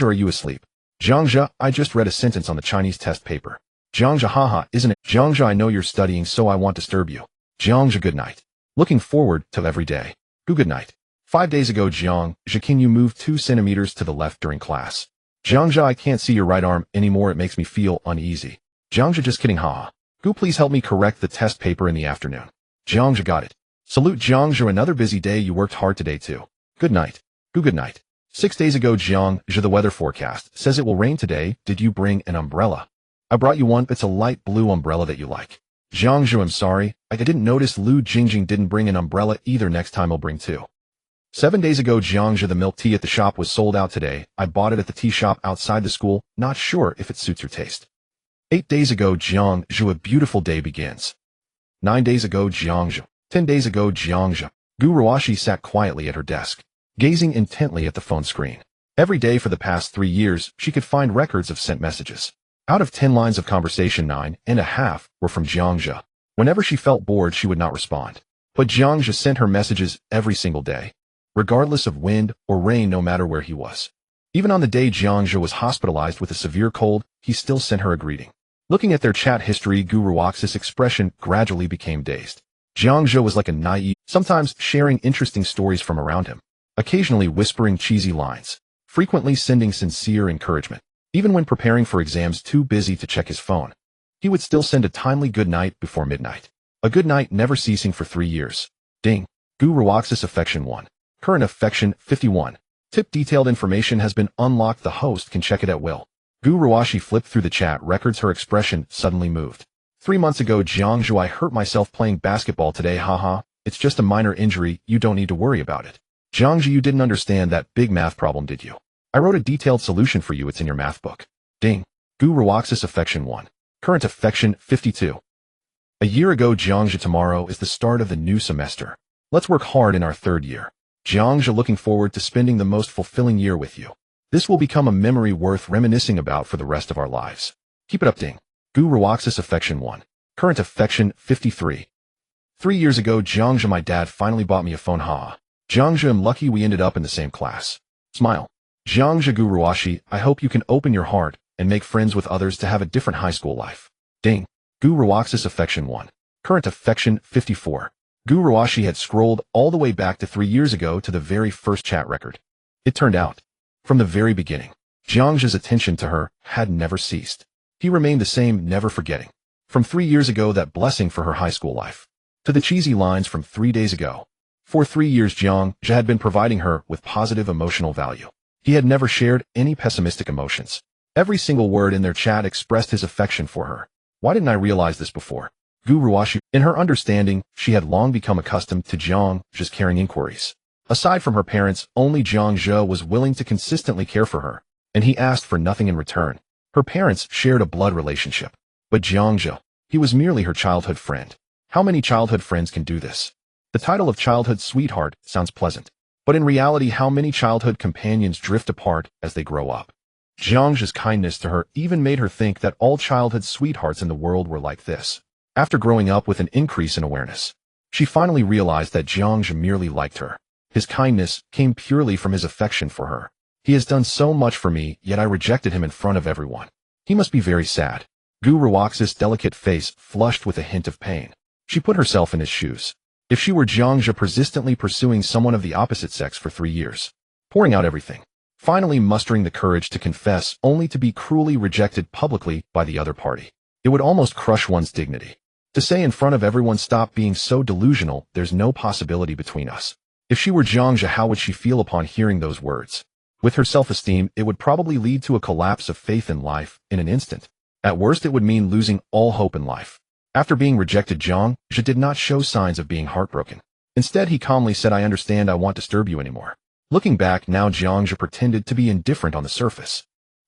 are you asleep? Jiangzhe, I just read a sentence on the Chinese test paper. Jiangzhe, haha, isn't it? Jiangzhe, I know you're studying, so I won't disturb you. Jiangzhe, good night. Looking forward to every day. Gu, good night. 5 days ago, Jiangzhe, can you move 2 centimeters to the left during class? Jiangzhe, I can't see your right arm anymore, it makes me feel uneasy. Jiangzhe, just kidding, haha. Gu, please help me correct the test paper in the afternoon. Jiangzhe, got it. Salute. Jiangzhe, another busy day, you worked hard today too. Good night. Gu, good night. 6 days ago, Jiangzhe, the weather forecast says it will rain today. Did you bring an umbrella? I brought you one. It's a light blue umbrella that you like. Jiangzhe, I'm sorry, I didn't notice. Lu Jingjing didn't bring an umbrella either. Next time I'll bring 2. 7 days ago, Jiangzhe, the milk tea at the shop was sold out today. I bought it at the tea shop outside the school. Not sure if it suits your taste. 8 days ago, Jiangzhe, a beautiful day begins. 9 days ago, Jiangzhe. 10 days ago, Jiangzhe. Gu Ruoxi sat quietly at her desk, gazing intently at the phone screen. Every day for the past 3 years, she could find records of sent messages. Out of 10 lines of conversation, 9.5 were from Jiangzhe. Whenever she felt bored, she would not respond. But Jiangzhe sent her messages every single day, regardless of wind or rain, no matter where he was. Even on the day Jiangzhe was hospitalized with a severe cold, he still sent her a greeting. Looking at their chat history, Gu Ruoxi's expression gradually became dazed. Jiangzhe was like a naive, sometimes sharing interesting stories from around him, occasionally whispering cheesy lines, frequently sending sincere encouragement. Even when preparing for exams, too busy to check his phone, he would still send a timely good night before midnight. A good night never ceasing for 3 years. Ding. Gu Ruoxis affection 1. Current affection 51. Tip: detailed information has been unlocked. The host can check it at will. Gu Ruoxi flipped through the chat records. Her expression suddenly moved. 3 months ago, Jiangzhe, I hurt myself playing basketball today. Haha, it's just a minor injury. You don't need to worry about it. Jiangzhe, you didn't understand that big math problem, did you? I wrote a detailed solution for you. It's in your math book. Ding. Gu Ruoxis affection 1. Current affection 52. A year ago, Jiangzhe, tomorrow is the start of the new semester. Let's work hard in our 3rd year. Jiangzhe, looking forward to spending the most fulfilling year with you. This will become a memory worth reminiscing about for the rest of our lives. Keep it up. Ding. Gu Ruoxis affection 1. Current affection 53. 3 years ago, Jiangzhe, my dad finally bought me a phone. Ha. Jiangzhe, I'm lucky we ended up in the same class. Smile. Jiangzhe, Gu Ruoxi, I hope you can open your heart and make friends with others to have a different high school life. Ding. Gu Ruoxis affection 1. Current affection 54. Gu Ruoxi had scrolled all the way back to 3 years ago to the very first chat record. It turned out, from the very beginning, Jiang's attention to her had never ceased. He remained the same, never forgetting. From 3 years ago, that blessing for her high school life, to the cheesy lines from 3 days ago. For 3 years, Jiang had been providing her with positive emotional value. He had never shared any pessimistic emotions. Every single word in their chat expressed his affection for her. Why didn't I realize this before? Gu Ruoxi, in her understanding, she had long become accustomed to Jiang just carrying inquiries. Aside from her parents, only Jiang Zhe was willing to consistently care for her, and he asked for nothing in return. Her parents shared a blood relationship, but Jiang Zhe, he was merely her childhood friend. How many childhood friends can do this? The title of childhood sweetheart sounds pleasant, but in reality, how many childhood companions drift apart as they grow up? Jiang Zhe's kindness to her even made her think that all childhood sweethearts in the world were like this. After growing up with an increase in awareness, she finally realized that Jiang Zhe merely liked her. His kindness came purely from his affection for her. He has done so much for me, yet I rejected him in front of everyone. He must be very sad. Gu Ruoxi's delicate face flushed with a hint of pain. She put herself in his shoes. If she were Jiang Zhe persistently pursuing someone of the opposite sex for 3 years, pouring out everything, finally mustering the courage to confess only to be cruelly rejected publicly by the other party, it would almost crush one's dignity. To say in front of everyone, stop being so delusional, there's no possibility between us. If she were Jiang Zhe, how would she feel upon hearing those words? With her self-esteem, it would probably lead to a collapse of faith in life in an instant. At worst, it would mean losing all hope in life. After being rejected, Jiang Zhe did not show signs of being heartbroken. Instead, he calmly said, I understand, I won't disturb you anymore. Looking back now, Jiang Zhe pretended to be indifferent on the surface.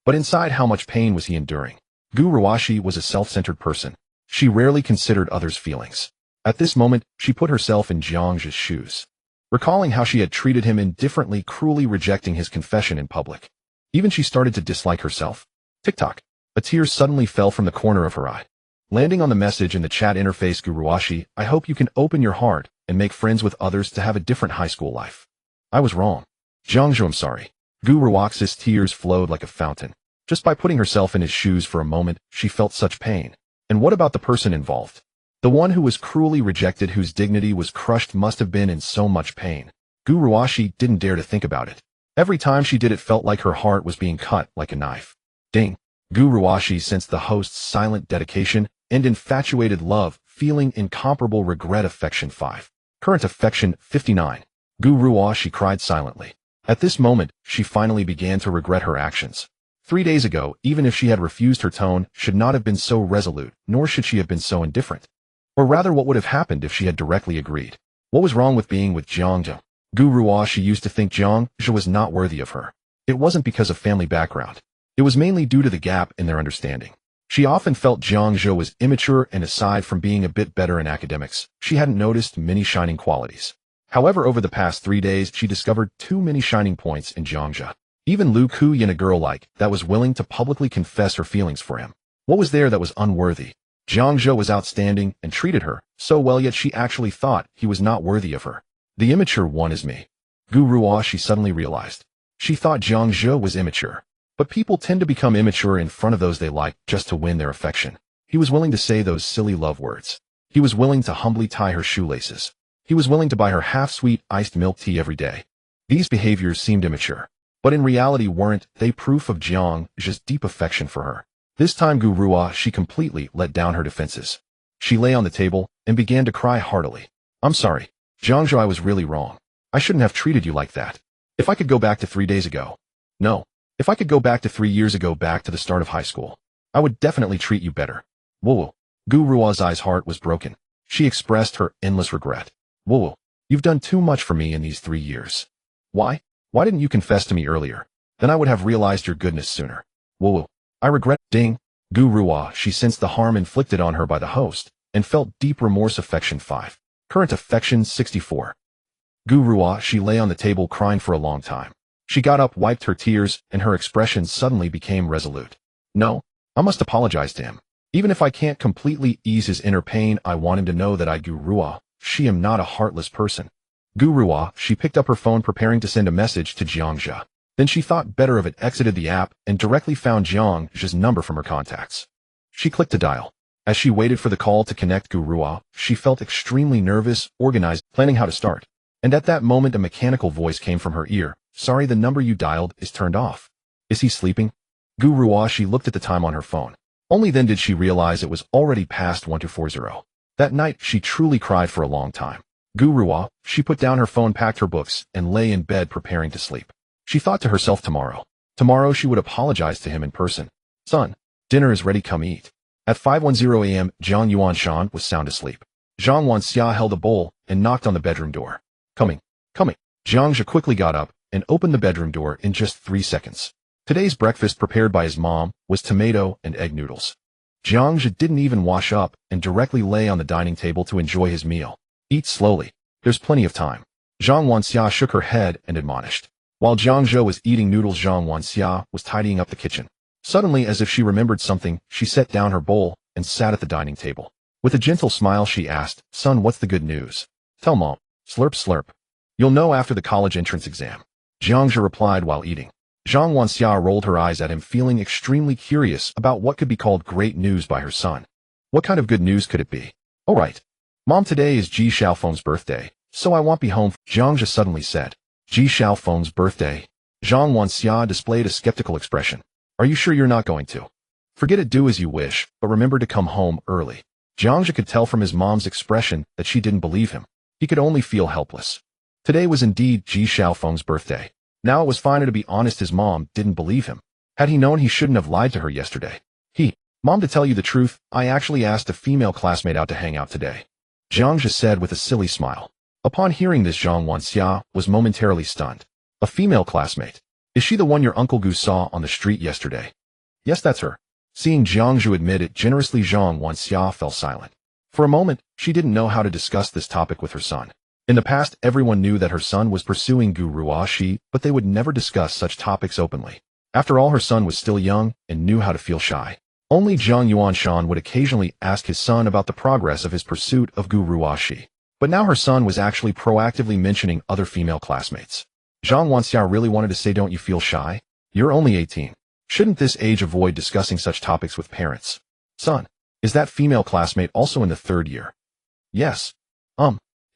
But inside, how much pain was he enduring? Gu Ruoxi was a self-centered person. She rarely considered others' feelings. At this moment, she put herself in Jiang Zhe's shoes, recalling how she had treated him indifferently, cruelly rejecting his confession in public. Even she started to dislike herself. Tick-tock. A tear suddenly fell from the corner of her eye. Landing on the message in the chat interface, Gu Ruoxi, I hope you can open your heart and make friends with others to have a different high school life. I was wrong. Jiang Zhe, I'm sorry. Gu Ruoxi's tears flowed like a fountain. Just by putting herself in his shoes for a moment, she felt such pain. And what about the person involved? The one who was cruelly rejected, whose dignity was crushed, must have been in so much pain. Gu Ruoxi didn't dare to think about it. Every time she did, it felt like her heart was being cut like a knife. Ding. Gu Ruoxi sensed the host's silent dedication and infatuated love, feeling incomparable regret. Affection 5. Current affection 59. Gu Ruoxi cried silently. At this moment, she finally began to regret her actions. 3 days ago, even if she had refused, her tone should not have been so resolute, nor should she have been so indifferent. Or rather, what would have happened if she had directly agreed? What was wrong with being with Jiang Zhe? Gu Ruoxi used to think Jiang Zhe was not worthy of her. It wasn't because of family background. It was mainly due to the gap in their understanding. She often felt Jiang Zhe was immature, and aside from being a bit better in academics, she hadn't noticed many shining qualities. However, over the past 3 days, she discovered too many shining points in Jiang Zhe. Even Lu Kuyin, a girl like that was willing to publicly confess her feelings for him. What was there that was unworthy? Jiang Zhe was outstanding and treated her so well, yet she actually thought he was not worthy of her. The immature one is me. Gu Ruoxi suddenly realized. She thought Jiang Zhe was immature. But people tend to become immature in front of those they like just to win their affection. He was willing to say those silly love words. He was willing to humbly tie her shoelaces. He was willing to buy her half-sweet iced milk tea every day. These behaviors seemed immature, but in reality weren't they proof of Jiang Zhe's deep affection for her? This time Gu Ruoxi completely let down her defenses. She lay on the table and began to cry heartily. I'm sorry, Jiang Zhe, I was really wrong. I shouldn't have treated you like that. If I could go back to 3 days ago. No. If I could go back to 3 years ago, back to the start of high school, I would definitely treat you better. Whoa. Gu Ruoxi's heart was broken. She expressed her endless regret. Whoa. You've done too much for me in these 3 years. Why? Why didn't you confess to me earlier? Then I would have realized your goodness sooner. Whoa. I regret. Ding. Gu Ruoxi sensed the harm inflicted on her by the host and felt deep remorse. Affection 5. Current affection 64. Gu Ruoxi lay on the table crying for a long time. She got up, wiped her tears, and her expression suddenly became resolute. No, I must apologize to him. Even if I can't completely ease his inner pain, I want him to know that I, Gu Ruoxi, am not a heartless person. Gu Ruoxi picked up her phone, preparing to send a message to Jiang Zhe. Then she thought better of it, exited the app, and directly found Jiang Zhe's number from her contacts. She clicked to dial. As she waited for the call to connect, Gu Ruoxi, she felt extremely nervous, organized, planning how to start. And at that moment, a mechanical voice came from her ear. Sorry, the number you dialed is turned off. Is he sleeping? Gu Ruashi looked at the time on her phone. Only then did she realize it was already past 1240. That night, she truly cried for a long time. Gu Rua, she put down her phone, packed her books, and lay in bed preparing to sleep. She thought to herself, tomorrow she would apologize to him in person. Son, dinner is ready, come eat. At 5:10 a.m., Zhang Yuanshan was sound asleep. Zhang Wanxia held a bowl and knocked on the bedroom door. Coming. Zhang Zhe quickly got up and opened the bedroom door in just 3 seconds. Today's breakfast, prepared by his mom, was tomato and egg noodles. Zhang Zhe didn't even wash up and directly lay on the dining table to enjoy his meal. Eat slowly. There's plenty of time. Zhang Wanxia shook her head and admonished. While Zhang Zhe was eating noodles, Zhang Wanxia was tidying up the kitchen. Suddenly, as if she remembered something, she set down her bowl and sat at the dining table. With a gentle smile, she asked, Son, what's the good news? Tell Mom. Slurp slurp. You'll know after the college entrance exam. Zhang Zhe replied while eating. Zhang Wanxia rolled her eyes at him, feeling extremely curious about what could be called great news by her son. What kind of good news could it be? Oh right. Mom, today is Ji Xiaofeng's birthday, so I won't be home, Zhang Zhe suddenly said. Ji Xiaofeng's birthday? Zhang Wanxia displayed a skeptical expression. Are you sure you're not going to? Forget it, do as you wish, but remember to come home early. Zhang Zhe could tell from his mom's expression that she didn't believe him. He could only feel helpless. Today was indeed Ji Xiaofeng's birthday. Now it was fine, to be honest, his mom didn't believe him. Had he known, he shouldn't have lied to her yesterday. Mom, to tell you the truth, I actually asked a female classmate out to hang out today. Zhang Zhe said with a silly smile. Upon hearing this, Zhang Wanxia was momentarily stunned. A female classmate? Is she the one your Uncle Gu saw on the street yesterday? Yes, that's her. Seeing Zhang Zhe admit it generously, Zhang Wanxia fell silent. For a moment, she didn't know how to discuss this topic with her son. In the past, everyone knew that her son was pursuing Gu Ruashi, but they would never discuss such topics openly. After all, her son was still young and knew how to feel shy. Only Zhang Yuanshan would occasionally ask his son about the progress of his pursuit of Gu Ruashi. But now her son was actually proactively mentioning other female classmates. Zhang Wanxia really wanted to say, don't you feel shy? You're only 18. Shouldn't this age avoid discussing such topics with parents? Son, is that female classmate also in the 3rd year? Yes.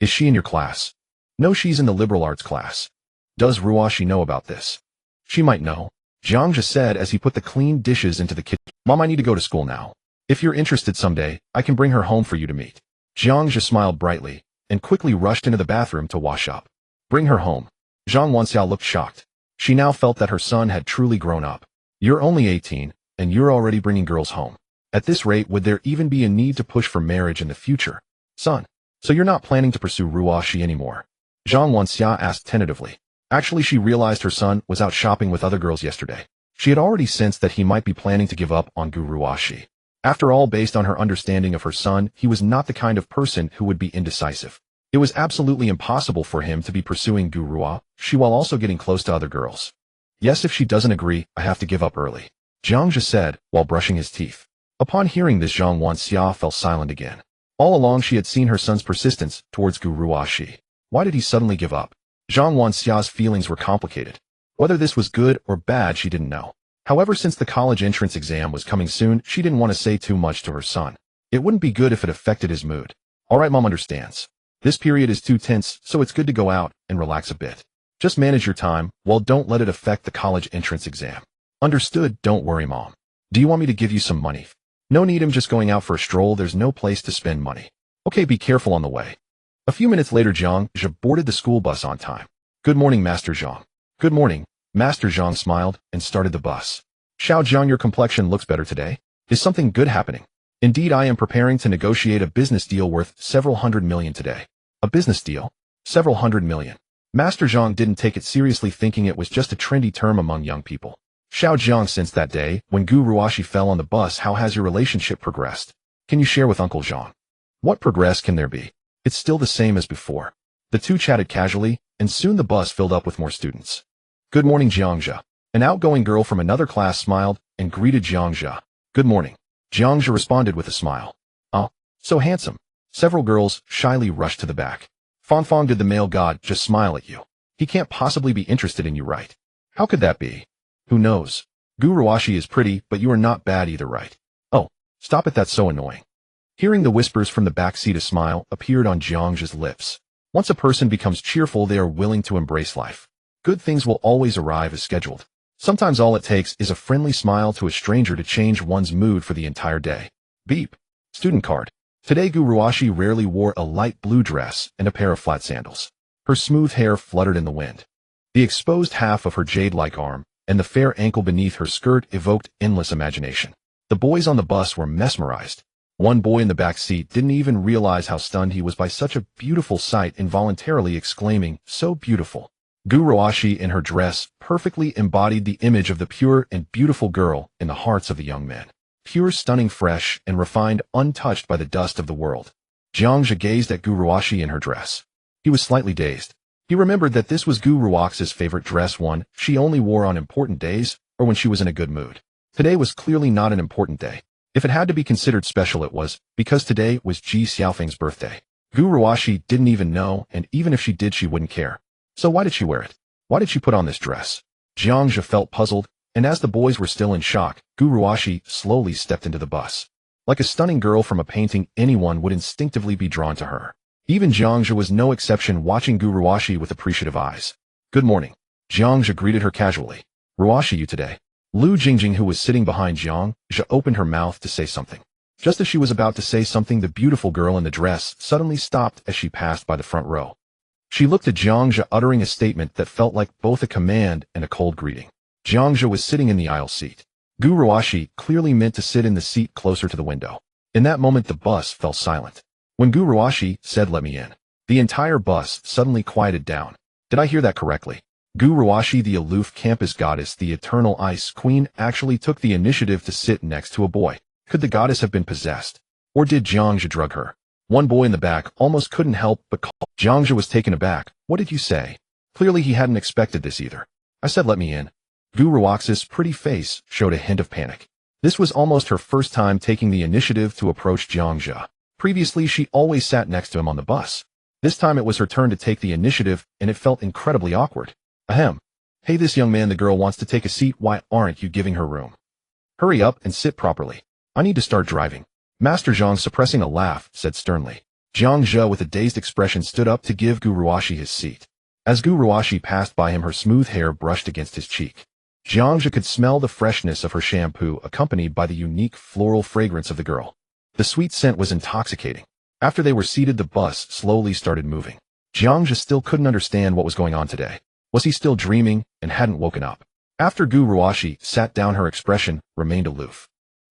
Is she in your class? No, she's in the liberal arts class. Does Ruashi know about this? She might know, Zhang Zhe said as he put the clean dishes into the kitchen. Mom, I need to go to school now. If you're interested someday, I can bring her home for you to meet. Zhang Zhe smiled brightly and quickly rushed into the bathroom to wash up. Bring her home. Zhang Wanxia looked shocked. She now felt that her son had truly grown up. You're only 18, and you're already bringing girls home. At this rate, would there even be a need to push for marriage in the future? Son, so you're not planning to pursue Ruashi anymore? Zhang Wanxia asked tentatively. Actually, she realized her son was out shopping with other girls yesterday. She had already sensed that he might be planning to give up on Gu Ruashi. After all, based on her understanding of her son, he was not the kind of person who would be indecisive. It was absolutely impossible for him to be pursuing Gu Ruashi while also getting close to other girls. Yes, if she doesn't agree, I have to give up early, Zhang Zhe said while brushing his teeth. Upon hearing this, Zhang Wanxia fell silent again. All along she had seen her son's persistence towards Gu Ruashi. Why did he suddenly give up? Zhang Wanxia's feelings were complicated. Whether this was good or bad, she didn't know. However, since the college entrance exam was coming soon, she didn't want to say too much to her son. It wouldn't be good if it affected his mood. Alright, Mom understands. This period is too tense, so it's good to go out and relax a bit. Just manage your time, while don't let it affect the college entrance exam. Understood, don't worry, Mom. Do you want me to give you some money? No need, I'm just going out for a stroll, there's no place to spend money. Okay, be careful on the way. A few minutes later, Zhang Zhe boarded the school bus on time. Good morning, Master Zhang. Good morning. Master Zhang smiled and started the bus. Xiao Zhang, your complexion looks better today. Is something good happening? Indeed, I am preparing to negotiate a business deal worth several hundred million today. A business deal? Several hundred million. Master Zhang didn't take it seriously, thinking it was just a trendy term among young people. Xiao Zhang, since that day, when Gu Ruashi fell on the bus, how has your relationship progressed? Can you share with Uncle Zhang? What progress can there be? It's still the same as before. The two chatted casually, and soon the bus filled up with more students. Good morning, Zhang Zhe. An outgoing girl from another class smiled and greeted Zhang Zhe. Good morning. Zhang Zhe responded with a smile. Oh, so handsome. Several girls shyly rushed to the back. Fong, did the male god just smile at you? He can't possibly be interested in you, right? How could that be? Who knows? Gu Ruashi is pretty, but you are not bad either, right? Oh, stop it, that's so annoying. Hearing the whispers from the back seat, a smile appeared on Zhang Zhe's lips. Once a person becomes cheerful, they are willing to embrace life. Good things will always arrive as scheduled. Sometimes all it takes is a friendly smile to a stranger to change one's mood for the entire day. Beep. Student card. Today Guruwashi rarely wore a light blue dress and a pair of flat sandals. Her smooth hair fluttered in the wind. The exposed half of her jade-like arm and the fair ankle beneath her skirt evoked endless imagination. The boys on the bus were mesmerized. One boy in the back seat didn't even realize how stunned he was by such a beautiful sight, involuntarily exclaiming, "So beautiful." Guruwashi in her dress perfectly embodied the image of the pure and beautiful girl in the hearts of the young men. Pure, stunning, fresh, and refined, untouched by the dust of the world. Jiangja gazed at Guruwashi in her dress. He was slightly dazed. He remembered that this was Guruwaxi's favorite dress, one she only wore on important days or when she was in a good mood. Today was clearly not an important day. If it had to be considered special, it was because today was Ji Xiaofeng's birthday. Guruwashi didn't even know, and even if she did, she wouldn't care. So why did she wear it? Why did she put on this dress? Jiangja felt puzzled, and as the boys were still in shock, Guruwashi slowly stepped into the bus. Like a stunning girl from a painting, anyone would instinctively be drawn to her. Even Jiangja was no exception, watching Guruwashi with appreciative eyes. "Good morning." Jiangja greeted her casually. "Ruwashi, you today?" Lu Jingjing, who was sitting behind Jiangja, opened her mouth to say something. Just as she was about to say something, the beautiful girl in the dress suddenly stopped as she passed by the front row. She looked at Jiangja, uttering a statement that felt like both a command and a cold greeting. Jiangja was sitting in the aisle seat. Guruwashi clearly meant to sit in the seat closer to the window. In that moment, the bus fell silent. When Guruwashi said, "Let me in," the entire bus suddenly quieted down. Did I hear that correctly? Guruwashi, the aloof campus goddess, the eternal ice queen, actually took the initiative to sit next to a boy. Could the goddess have been possessed? Or did Jiangja drug her? One boy in the back almost couldn't help but call. Jiangja was taken aback. "What did you say?" Clearly he hadn't expected this either. "I said let me in." Guruwaxi's pretty face showed a hint of panic. This was almost her first time taking the initiative to approach Jiangja. Previously, she always sat next to him on the bus. This time it was her turn to take the initiative, and it felt incredibly awkward. Ahem. "Hey, this young man, the girl wants to take a seat. Why aren't you giving her room? Hurry up and sit properly. I need to start driving." Master Zhang, suppressing a laugh, said sternly. Jiangja, with a dazed expression, stood up to give Guruwashi his seat. As Guruwashi passed by him, her smooth hair brushed against his cheek. Jiangja could smell the freshness of her shampoo, accompanied by the unique floral fragrance of the girl. The sweet scent was intoxicating. After they were seated, the bus slowly started moving. Jiangja still couldn't understand what was going on today. Was he still dreaming and hadn't woken up? After Guruwashi sat down, her expression remained aloof.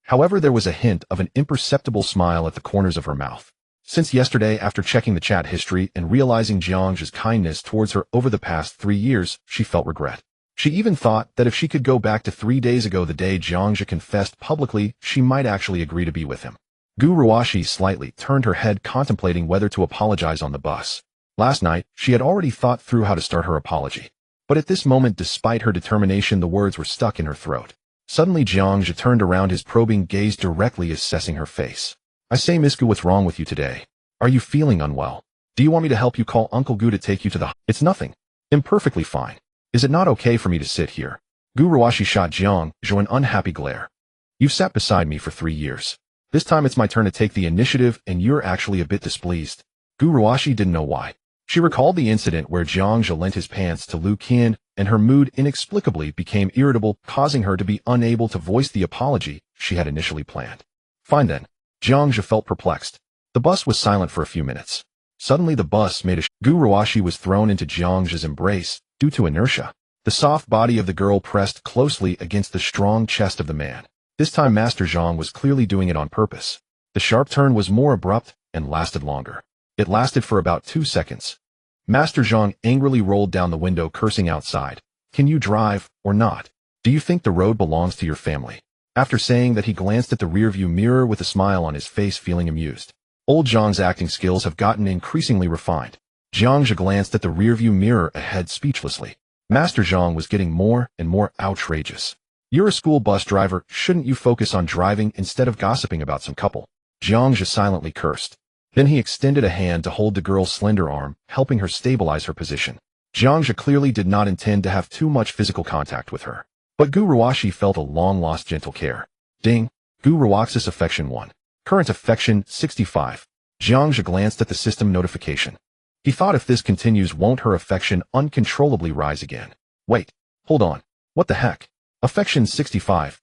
However, there was a hint of an imperceptible smile at the corners of her mouth. Since yesterday, after checking the chat history and realizing Jiangja's kindness towards her over the past 3 years, she felt regret. She even thought that if she could go back to 3 days ago, the day Jiangja confessed publicly, she might actually agree to be with him. Guruwashi slightly turned her head, contemplating whether to apologize on the bus. Last night, she had already thought through how to start her apology. But at this moment, despite her determination, the words were stuck in her throat. Suddenly, Jiangja turned around, his probing gaze directly assessing her face. "I say, Miss Gu, what's wrong with you today? Are you feeling unwell? Do you want me to help you call Uncle Gu to take you to the It's nothing. I'm perfectly fine. Is it not okay for me to sit here?" Guruwashi shot Jiangja an unhappy glare. "You've sat beside me for 3 years. This time it's my turn to take the initiative, and you're actually a bit displeased." Guruwashi didn't know why. She recalled the incident where Jiangja lent his pants to Lu Qian, and her mood inexplicably became irritable, causing her to be unable to voice the apology she had initially planned. Fine then. Jiangja felt perplexed. The bus was silent for a few minutes. Suddenly the bus made a Guruwashi was thrown into Jiangja's embrace due to inertia. The soft body of the girl pressed closely against the strong chest of the man. This time Master Zhang was clearly doing it on purpose. The sharp turn was more abrupt and lasted longer. It lasted for about 2 seconds. Master Zhang angrily rolled down the window, cursing outside. "Can you drive or not? Do you think the road belongs to your family?" After saying that, he glanced at the rearview mirror with a smile on his face, feeling amused. Old Zhang's acting skills have gotten increasingly refined. Jiangja glanced at the rearview mirror ahead speechlessly. Master Zhang was getting more and more outrageous. "You're a school bus driver. Shouldn't you focus on driving instead of gossiping about some couple?" Jiangja silently cursed. Then he extended a hand to hold the girl's slender arm, helping her stabilize her position. Jiangja clearly did not intend to have too much physical contact with her. But Guruwashi felt a long-lost gentle care. Ding. Guruwaxi's affection 1. Current affection 65. Jiangja glanced at the system notification. He thought, if this continues, won't her affection uncontrollably rise again? Wait, hold on. What the heck? Affection 65.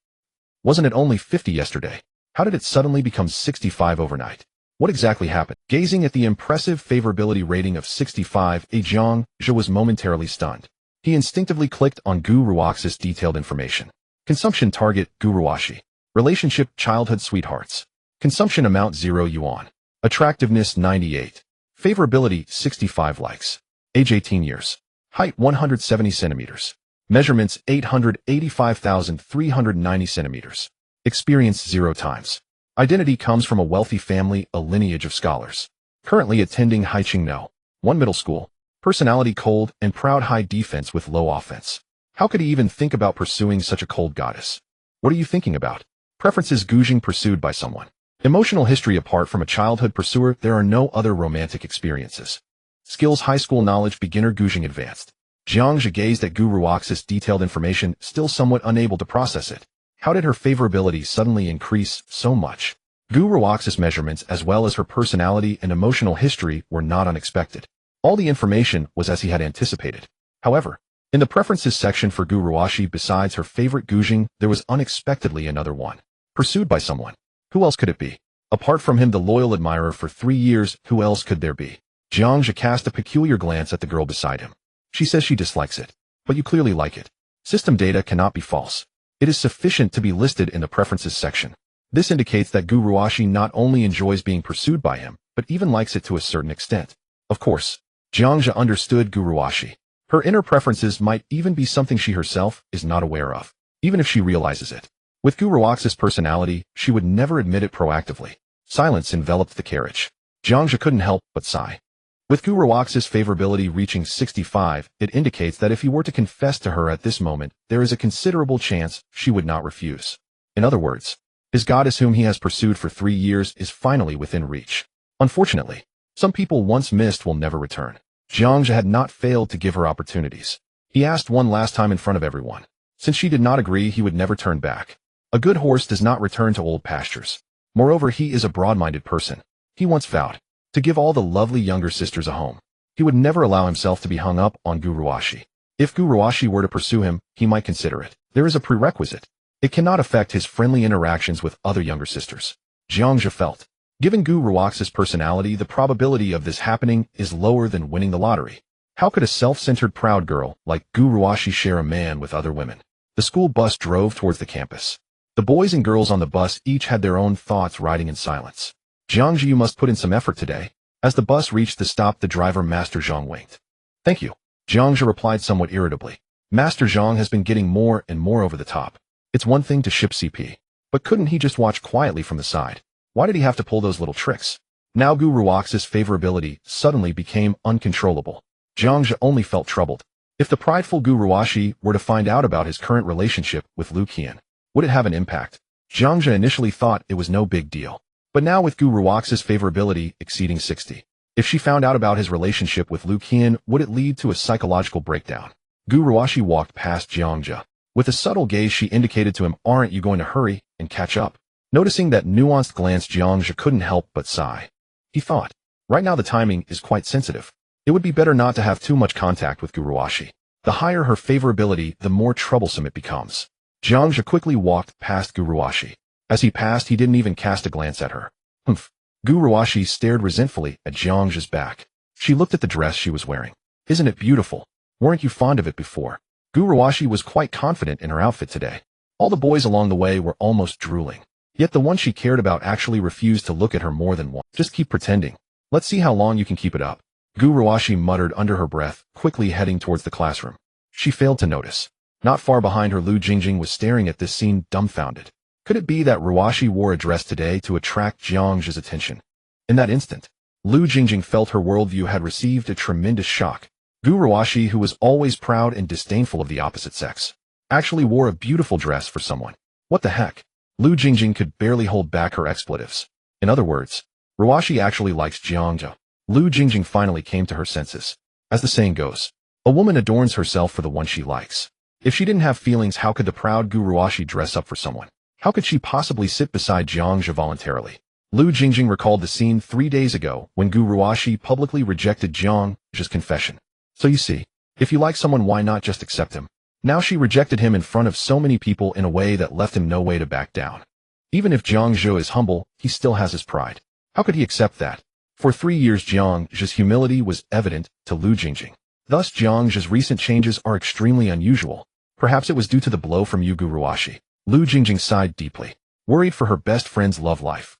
Wasn't it only 50 yesterday? How did it suddenly become 65 overnight? What exactly happened? Gazing at the impressive favorability rating of 65, Zhang was momentarily stunned. He instinctively clicked on Gu Ruox's detailed information. Consumption target, Gu Ruoxi. Relationship, childhood sweethearts. Consumption amount 0 yuan. Attractiveness 98. Favorability 65 likes. Age 18 years. Height 170 centimeters. Measurements 885,390 centimeters. Experience 0 times. Identity comes from a wealthy family, a lineage of scholars. Currently attending Haiqing No. 1 middle school. Personality cold and proud, high defense with low offense. How could he even think about pursuing such a cold goddess? What are you thinking about? Preferences, Gujing pursued by someone. Emotional history, apart from a childhood pursuer, there are no other romantic experiences. Skills, high school knowledge, beginner, Gujing advanced. Jiangzhe gazed at Gu Ruox's detailed information, still somewhat unable to process it. How did her favorability suddenly increase so much? Gu Ruox's measurements as well as her personality and emotional history were not unexpected. All the information was as he had anticipated. However, in the preferences section for Gu Ruoxi, besides her favorite Gujing, there was unexpectedly another one. Pursued by someone. Who else could it be? Apart from him, the loyal admirer for 3 years, who else could there be? Jiangzhe cast a peculiar glance at the girl beside him. She says she dislikes it. But you clearly like it. System data cannot be false. It is sufficient to be listed in the preferences section. This indicates that Gu Ruoxi not only enjoys being pursued by him, but even likes it to a certain extent. Of course, Jiangzhe understood Gu Ruoxi. Her inner preferences might even be something she herself is not aware of, even if she realizes it. With Gu Ruox's personality, she would never admit it proactively. Silence enveloped the carriage. Jiangzhe couldn't help but sigh. With Gu Ruox's favorability reaching 65, it indicates that if he were to confess to her at this moment, there is a considerable chance she would not refuse. In other words, his goddess whom he has pursued for 3 years is finally within reach. Unfortunately, some people once missed will never return. Jiangzhe had not failed to give her opportunities. He asked one last time in front of everyone. Since she did not agree, he would never turn back. A good horse does not return to old pastures. Moreover, he is a broad-minded person. He once vowed to give all the lovely younger sisters a home. He would never allow himself to be hung up on Gu Ruoxi. If Gu Ruoxi were to pursue him, he might consider it. There is a prerequisite. It cannot affect his friendly interactions with other younger sisters. Jiangzhe felt. Given Gu Ruox's personality, the probability of this happening is lower than winning the lottery. How could a self-centered proud girl like Gu Ruoxi share a man with other women? The school bus drove towards the campus. The boys and girls on the bus each had their own thoughts, riding in silence. Jiangzhe, you must put in some effort today. As the bus reached the stop, the driver, Master Zhang, winked. Thank you. Jiangzhe replied somewhat irritably. Master Zhang has been getting more and more over the top. It's one thing to ship CP. But couldn't he just watch quietly from the side? Why did he have to pull those little tricks? Now Gu Ruox's favorability suddenly became uncontrollable. Jiangzhe only felt troubled. If the prideful Gu Ruoxi were to find out about his current relationship with Lu Qian, would it have an impact? Jiangzhe initially thought it was no big deal. But now with Gu Ruox's favorability exceeding 60, if she found out about his relationship with Lu Qian, would it lead to a psychological breakdown? Gu Ruoxi walked past Jiangzhe. With a subtle gaze, she indicated to him, aren't you going to hurry and catch up? Noticing that nuanced glance, Jiangzhe couldn't help but sigh. He thought, right now the timing is quite sensitive. It would be better not to have too much contact with Gu Ruoxi. The higher her favorability, the more troublesome it becomes. Jiangzhe quickly walked past Gu Ruoxi. As he passed, he didn't even cast a glance at her. Humph. Gu Ruoxi stared resentfully at Jiangzhe's back. She looked at the dress she was wearing. Isn't it beautiful? Weren't you fond of it before? Gu Ruoxi was quite confident in her outfit today. All the boys along the way were almost drooling. Yet the one she cared about actually refused to look at her more than once. Just keep pretending. Let's see how long you can keep it up. Gu Ruoxi muttered under her breath, quickly heading towards the classroom. She failed to notice. Not far behind her, Lu Jingjing was staring at this scene, dumbfounded. Could it be that Ruoxi wore a dress today to attract Jiangzhe's attention? In that instant, Lu Jingjing felt her worldview had received a tremendous shock. Gu Ruoxi, who was always proud and disdainful of the opposite sex, actually wore a beautiful dress for someone. What the heck? Lu Jingjing could barely hold back her expletives. In other words, Ruoxi actually likes Jiangzhe. Lu Jingjing finally came to her senses. As the saying goes, a woman adorns herself for the one she likes. If she didn't have feelings, how could the proud Gu Ruoxi dress up for someone? How could she possibly sit beside Jiangzhe voluntarily? Lu Jingjing recalled the scene 3 days ago when Gu Ruoxi publicly rejected Jiangzhe's confession. So you see, if you like someone, why not just accept him? Now she rejected him in front of so many people in a way that left him no way to back down. Even if Jiang Zhe is humble, he still has his pride. How could he accept that? For 3 years Jiang Zhe's humility was evident to Lu Jingjing. Thus Jiang Zhe's recent changes are extremely unusual. Perhaps it was due to the blow from Yu Guruashi. Lu Jingjing sighed deeply, worried for her best friend's love life.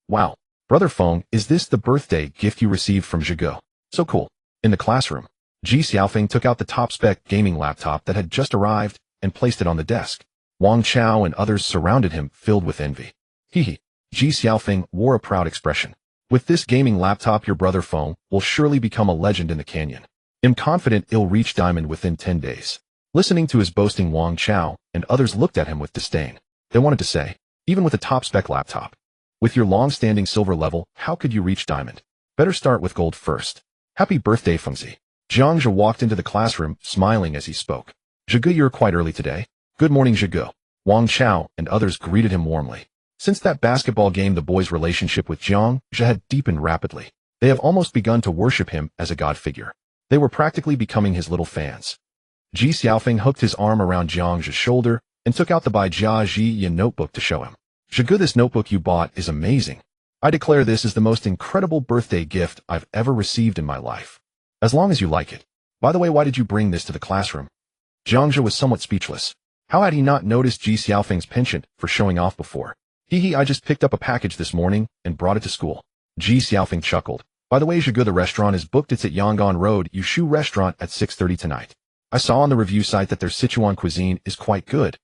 Wow. Brother Feng, is this the birthday gift you received from Zhigo? So cool. In the classroom, Ji Xiaofeng took out the top-spec gaming laptop that had just arrived and placed it on the desk. Wang Chao and others surrounded him, filled with envy. Hehe. Ji Xiaofeng wore a proud expression. With this gaming laptop your brother Feng will surely become a legend in the canyon. I'm confident he'll reach diamond within 10 days. Listening to his boasting, Wang Chao and others looked at him with disdain. They wanted to say, even with a top-spec laptop, with your long-standing silver level, how could you reach diamond? Better start with gold first. Happy birthday, Fengzi. Jiang Zhe walked into the classroom, smiling as he spoke. Zhigu, you're quite early today. Good morning, Zhigu. Wang Chao and others greeted him warmly. Since that basketball game, the boys' relationship with Jiang Zhe had deepened rapidly. They have almost begun to worship him as a god figure. They were practically becoming his little fans. Ji Xiaofeng hooked his arm around Jiang Zhe's shoulder and took out the Bai Jia Ji Yin notebook to show him. Zhigu, this notebook you bought is amazing. I declare this is the most incredible birthday gift I've ever received in my life. As long as you like it. By the way, why did you bring this to the classroom? Jiang Zhe was somewhat speechless. How had he not noticed Ji Xiaofeng's penchant for showing off before? I just picked up a package this morning and brought it to school. Ji Xiaofeng chuckled. By the way, Zhigu, the restaurant is booked. It's at Yangon Road, Yushu Restaurant at 6:30 tonight. I saw on the review site that their Sichuan cuisine is quite good.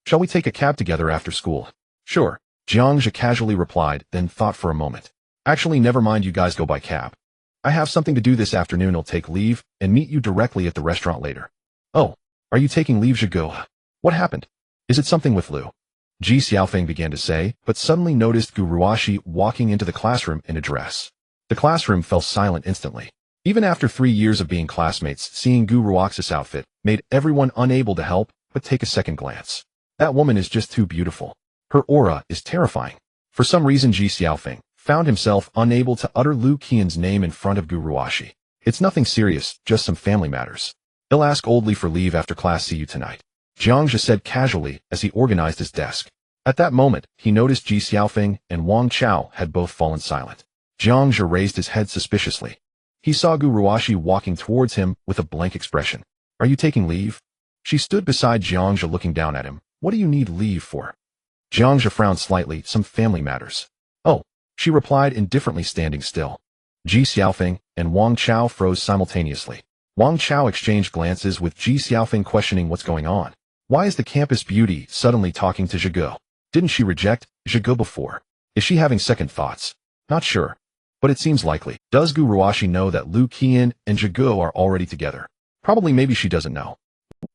Shall we take a cab together after school? Sure. Jiang Zhe casually replied, then thought for a moment. Actually, never mind, you guys go by cab. I have something to do this afternoon. I'll take leave and meet you directly at the restaurant later. Oh, are you taking leave, Zhigu? What happened? Is it something with Lu? Ji Xiaofeng began to say, but suddenly noticed Guruashi walking into the classroom in a dress. The classroom fell silent instantly. Even after 3 years of being classmates, seeing Guruaxi's outfit made everyone unable to help but take a second glance. That woman is just too beautiful. Her aura is terrifying. For some reason, Ji Xiaofeng found himself unable to utter Lu Qian's name in front of Guruashi. It's nothing serious, just some family matters. He'll ask oldly for leave after class. See you tonight. Jiang Zhe said casually as he organized his desk. At that moment, he noticed Ji Xiaofeng and Wang Chao had both fallen silent. Jiang Zhe raised his head suspiciously. He saw Guruashi walking towards him with a blank expression. Are you taking leave? She stood beside Jiang Zhe looking down at him. What do you need leave for? Jiang Zhe frowned slightly. Some family matters. Oh, she replied indifferently, standing still. Ji Xiaofeng and Wang Chao froze simultaneously. Wang Chao exchanged glances with Ji Xiaofeng, questioning what's going on. Why is the campus beauty suddenly talking to Zhigu? Didn't she reject Zhigu before? Is she having second thoughts? Not sure. But it seems likely. Does Guruashi know that Lu Qian and Zhigu are already together? Probably. Maybe she doesn't know.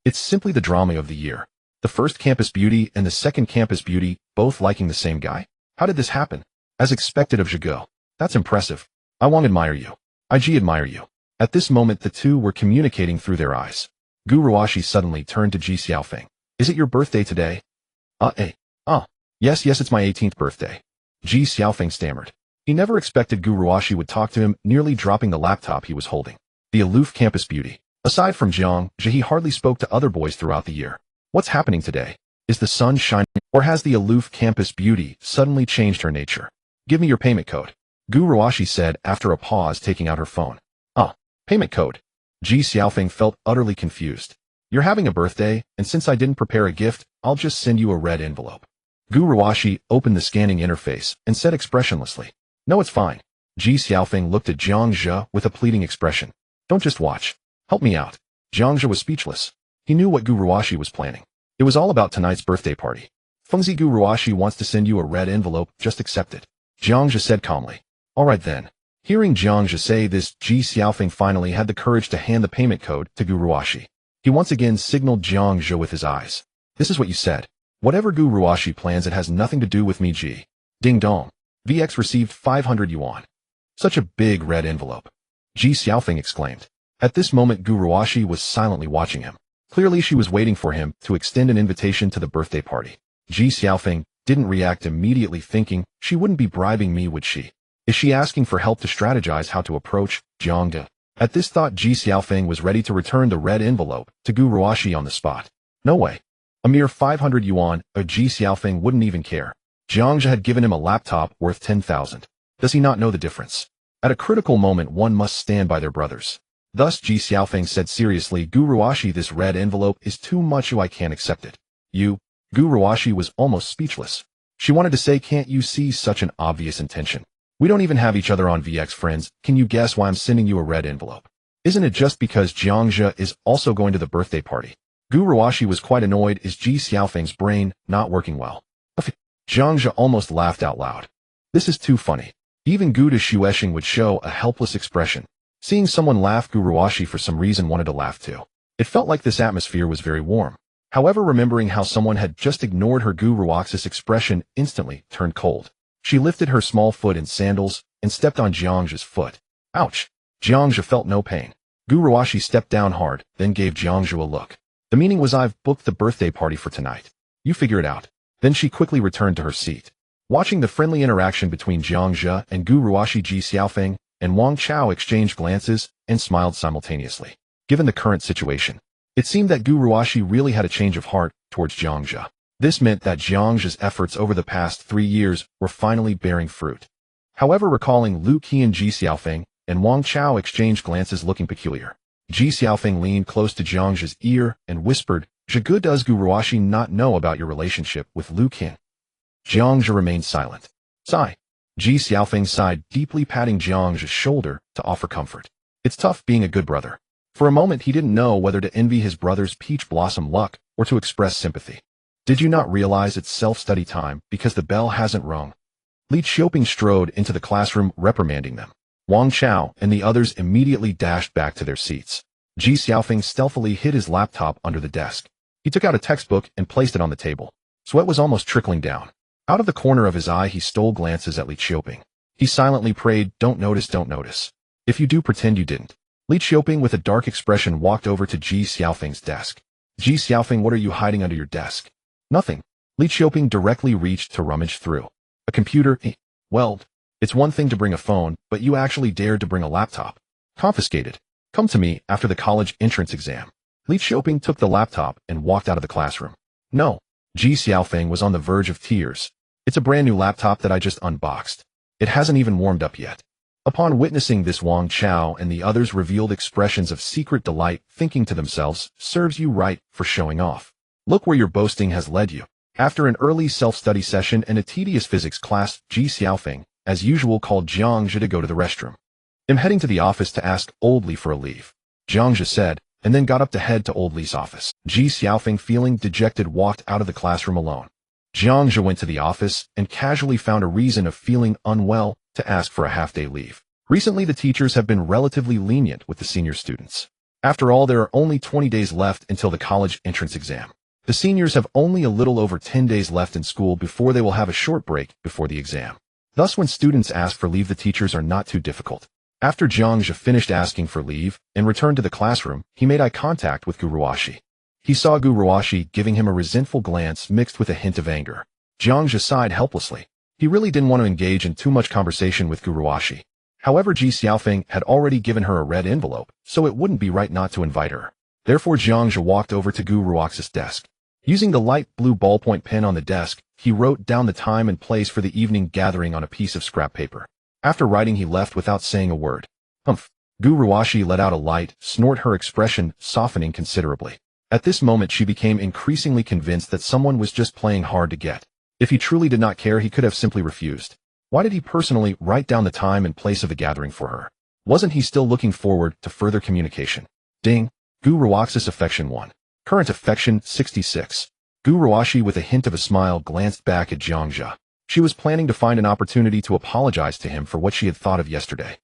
It's simply the drama of the year. The first campus beauty and the second campus beauty both liking the same guy? How did this happen? As expected of Zhigu. That's impressive. I Wang admire you. IG admire you. At this moment the two were communicating through their eyes. Guruashi suddenly turned to Ji Xiaofeng. Is it your birthday today? Yes, it's my 18th birthday. Ji Xiaofeng stammered. He never expected Guruashi would talk to him, nearly dropping the laptop he was holding. The aloof campus beauty. Aside from Jiang Zhe, he hardly spoke to other boys throughout the year. What's happening today? Is the sun shining, or has the aloof campus beauty suddenly changed her nature? Give me your payment code. Guruashi said after a pause, taking out her phone. Payment code. Ji Xiaofeng felt utterly confused. You're having a birthday, and since I didn't prepare a gift, I'll just send you a red envelope. Guruashi opened the scanning interface and said expressionlessly. No, it's fine. Ji Xiaofeng looked at Jiang Zhe with a pleading expression. Don't just watch. Help me out. Jiang Zhe was speechless. He knew what Guruashi was planning. It was all about tonight's birthday party. Fengzi, Guruashi wants to send you a red envelope, just accept it. Jiang Zhe said calmly. All right then. Hearing Jiang Zhe say this, Ji Xiaofeng finally had the courage to hand the payment code to Guruashi. He once again signaled Jiang Zhe with his eyes. This is what you said. Whatever Guruashi plans, it has nothing to do with me, Ji. Ding dong. VX received 500 yuan. Such a big red envelope. Ji Xiaofeng exclaimed. At this moment Guruashi was silently watching him. Clearly she was waiting for him to extend an invitation to the birthday party. Ji Xiaofeng didn't react immediately, thinking, she wouldn't be bribing me, would she? Is she asking for help to strategize how to approach Jiang Zhe? At this thought Ji Xiaofeng was ready to return the red envelope to Guruashi on the spot. No way. A mere 500 yuan, a Ji Xiaofeng wouldn't even care. Jiang Zhe had given him a laptop worth 10,000. Does he not know the difference? At a critical moment one must stand by their brothers. Thus Ji Xiaofeng said seriously, Gu Ruoxi, this red envelope is too much, I can't accept it. You? Gu Ruoxi was almost speechless. She wanted to say, can't you see such an obvious intention? We don't even have each other on VX friends, can you guess why I'm sending you a red envelope? Isn't it just because Jiang Zhe is also going to the birthday party? Gu Ruoxi was quite annoyed. Is Ji Xiaofeng's brain not working well? Jiang Zhe almost laughed out loud. This is too funny. Even Gu de Shuesheng would show a helpless expression. Seeing someone laugh, Gu Ruoxi for some reason wanted to laugh too. It felt like this atmosphere was very warm. However, remembering how someone had just ignored her, Gu Ruoxi's expression instantly turned cold. She lifted her small foot in sandals and stepped on Jiang Zhe's foot. Ouch! Jiang Zhe felt no pain. Gu Ruoxi stepped down hard, then gave Jiang Zhe a look. The meaning was, I've booked the birthday party for tonight. You figure it out. Then she quickly returned to her seat. Watching the friendly interaction between Jiang Zhe and Gu Ruoxi, Ji Xiaofeng and Wang Chao exchanged glances and smiled simultaneously. Given the current situation, it seemed that Gu Ruoxi really had a change of heart towards Jiang Zhe. This meant that Jiang Zhe's efforts over the past 3 years were finally bearing fruit. However, recalling Lu Qian, Ji Xiaofeng and Wang Chao exchanged glances looking peculiar. Ji Xiaofeng leaned close to Jiang Zhe's ear and whispered, Zhe, does Gu Ruoxi not know about your relationship with Lu Qian? Jiang Zhe remained silent. Sigh. Ji Xiaofeng sighed deeply, patting Jiang Zhe's shoulder to offer comfort. It's tough being a good brother. For a moment he didn't know whether to envy his brother's peach blossom luck or to express sympathy. Did you not realize it's self-study time because the bell hasn't rung? Li Xiaoping strode into the classroom reprimanding them. Wang Chao and the others immediately dashed back to their seats. Ji Xiaofeng stealthily hid his laptop under the desk. He took out a textbook and placed it on the table. Sweat was almost trickling down. Out of the corner of his eye he stole glances at Li Xiaoping. He silently prayed, don't notice, don't notice. If you do, pretend you didn't. Li Xiaoping with a dark expression walked over to Ji Xiaofeng's desk. Ji Xiaofeng, what are you hiding under your desk? Nothing. Li Xiaoping directly reached to rummage through. A computer? Well, it's one thing to bring a phone, but you actually dared to bring a laptop. Confiscated. Come to me after the college entrance exam. Li Xiaoping took the laptop and walked out of the classroom. No. Ji Xiaofeng was on the verge of tears. It's a brand new laptop that I just unboxed. It hasn't even warmed up yet. Upon witnessing this, Wang Chao and the others revealed expressions of secret delight, thinking to themselves, serves you right for showing off. Look where your boasting has led you. After an early self-study session and a tedious physics class, Ji Xiaofeng, as usual, called Jiang Zhe to go to the restroom. I'm heading to the office to ask Old Li for a leave, Jiang Zhe said, and then got up to head to Old Li's office. Ji Xiaofeng, feeling dejected, walked out of the classroom alone. Jiang Zhe went to the office and casually found a reason of feeling unwell to ask for a half-day leave. Recently, the teachers have been relatively lenient with the senior students. After all, there are only 20 days left until the college entrance exam. The seniors have only a little over 10 days left in school before they will have a short break before the exam. Thus, when students ask for leave, the teachers are not too difficult. After Jiang Zhe finished asking for leave and returned to the classroom, he made eye contact with Gu Ruoxi. He saw Gu Ruoxi giving him a resentful glance mixed with a hint of anger. Jiang Zhe sighed helplessly. He really didn't want to engage in too much conversation with Gu Ruoxi. However, Ji Xiaofeng had already given her a red envelope, so it wouldn't be right not to invite her. Therefore, Jiang Zhe walked over to Gu Ruoxi's desk. Using the light blue ballpoint pen on the desk, he wrote down the time and place for the evening gathering on a piece of scrap paper. After writing, he left without saying a word. Humph. Gu Ruoxi let out a light snort, her expression softening considerably. At this moment, she became increasingly convinced that someone was just playing hard to get. If he truly did not care, he could have simply refused. Why did he personally write down the time and place of the gathering for her? Wasn't he still looking forward to further communication? Ding. Gu Ruoxi's affection 1. Current affection 66. Gu Ruoxi, with a hint of a smile, glanced back at Jiang Zhe. She was planning to find an opportunity to apologize to him for what she had thought of yesterday.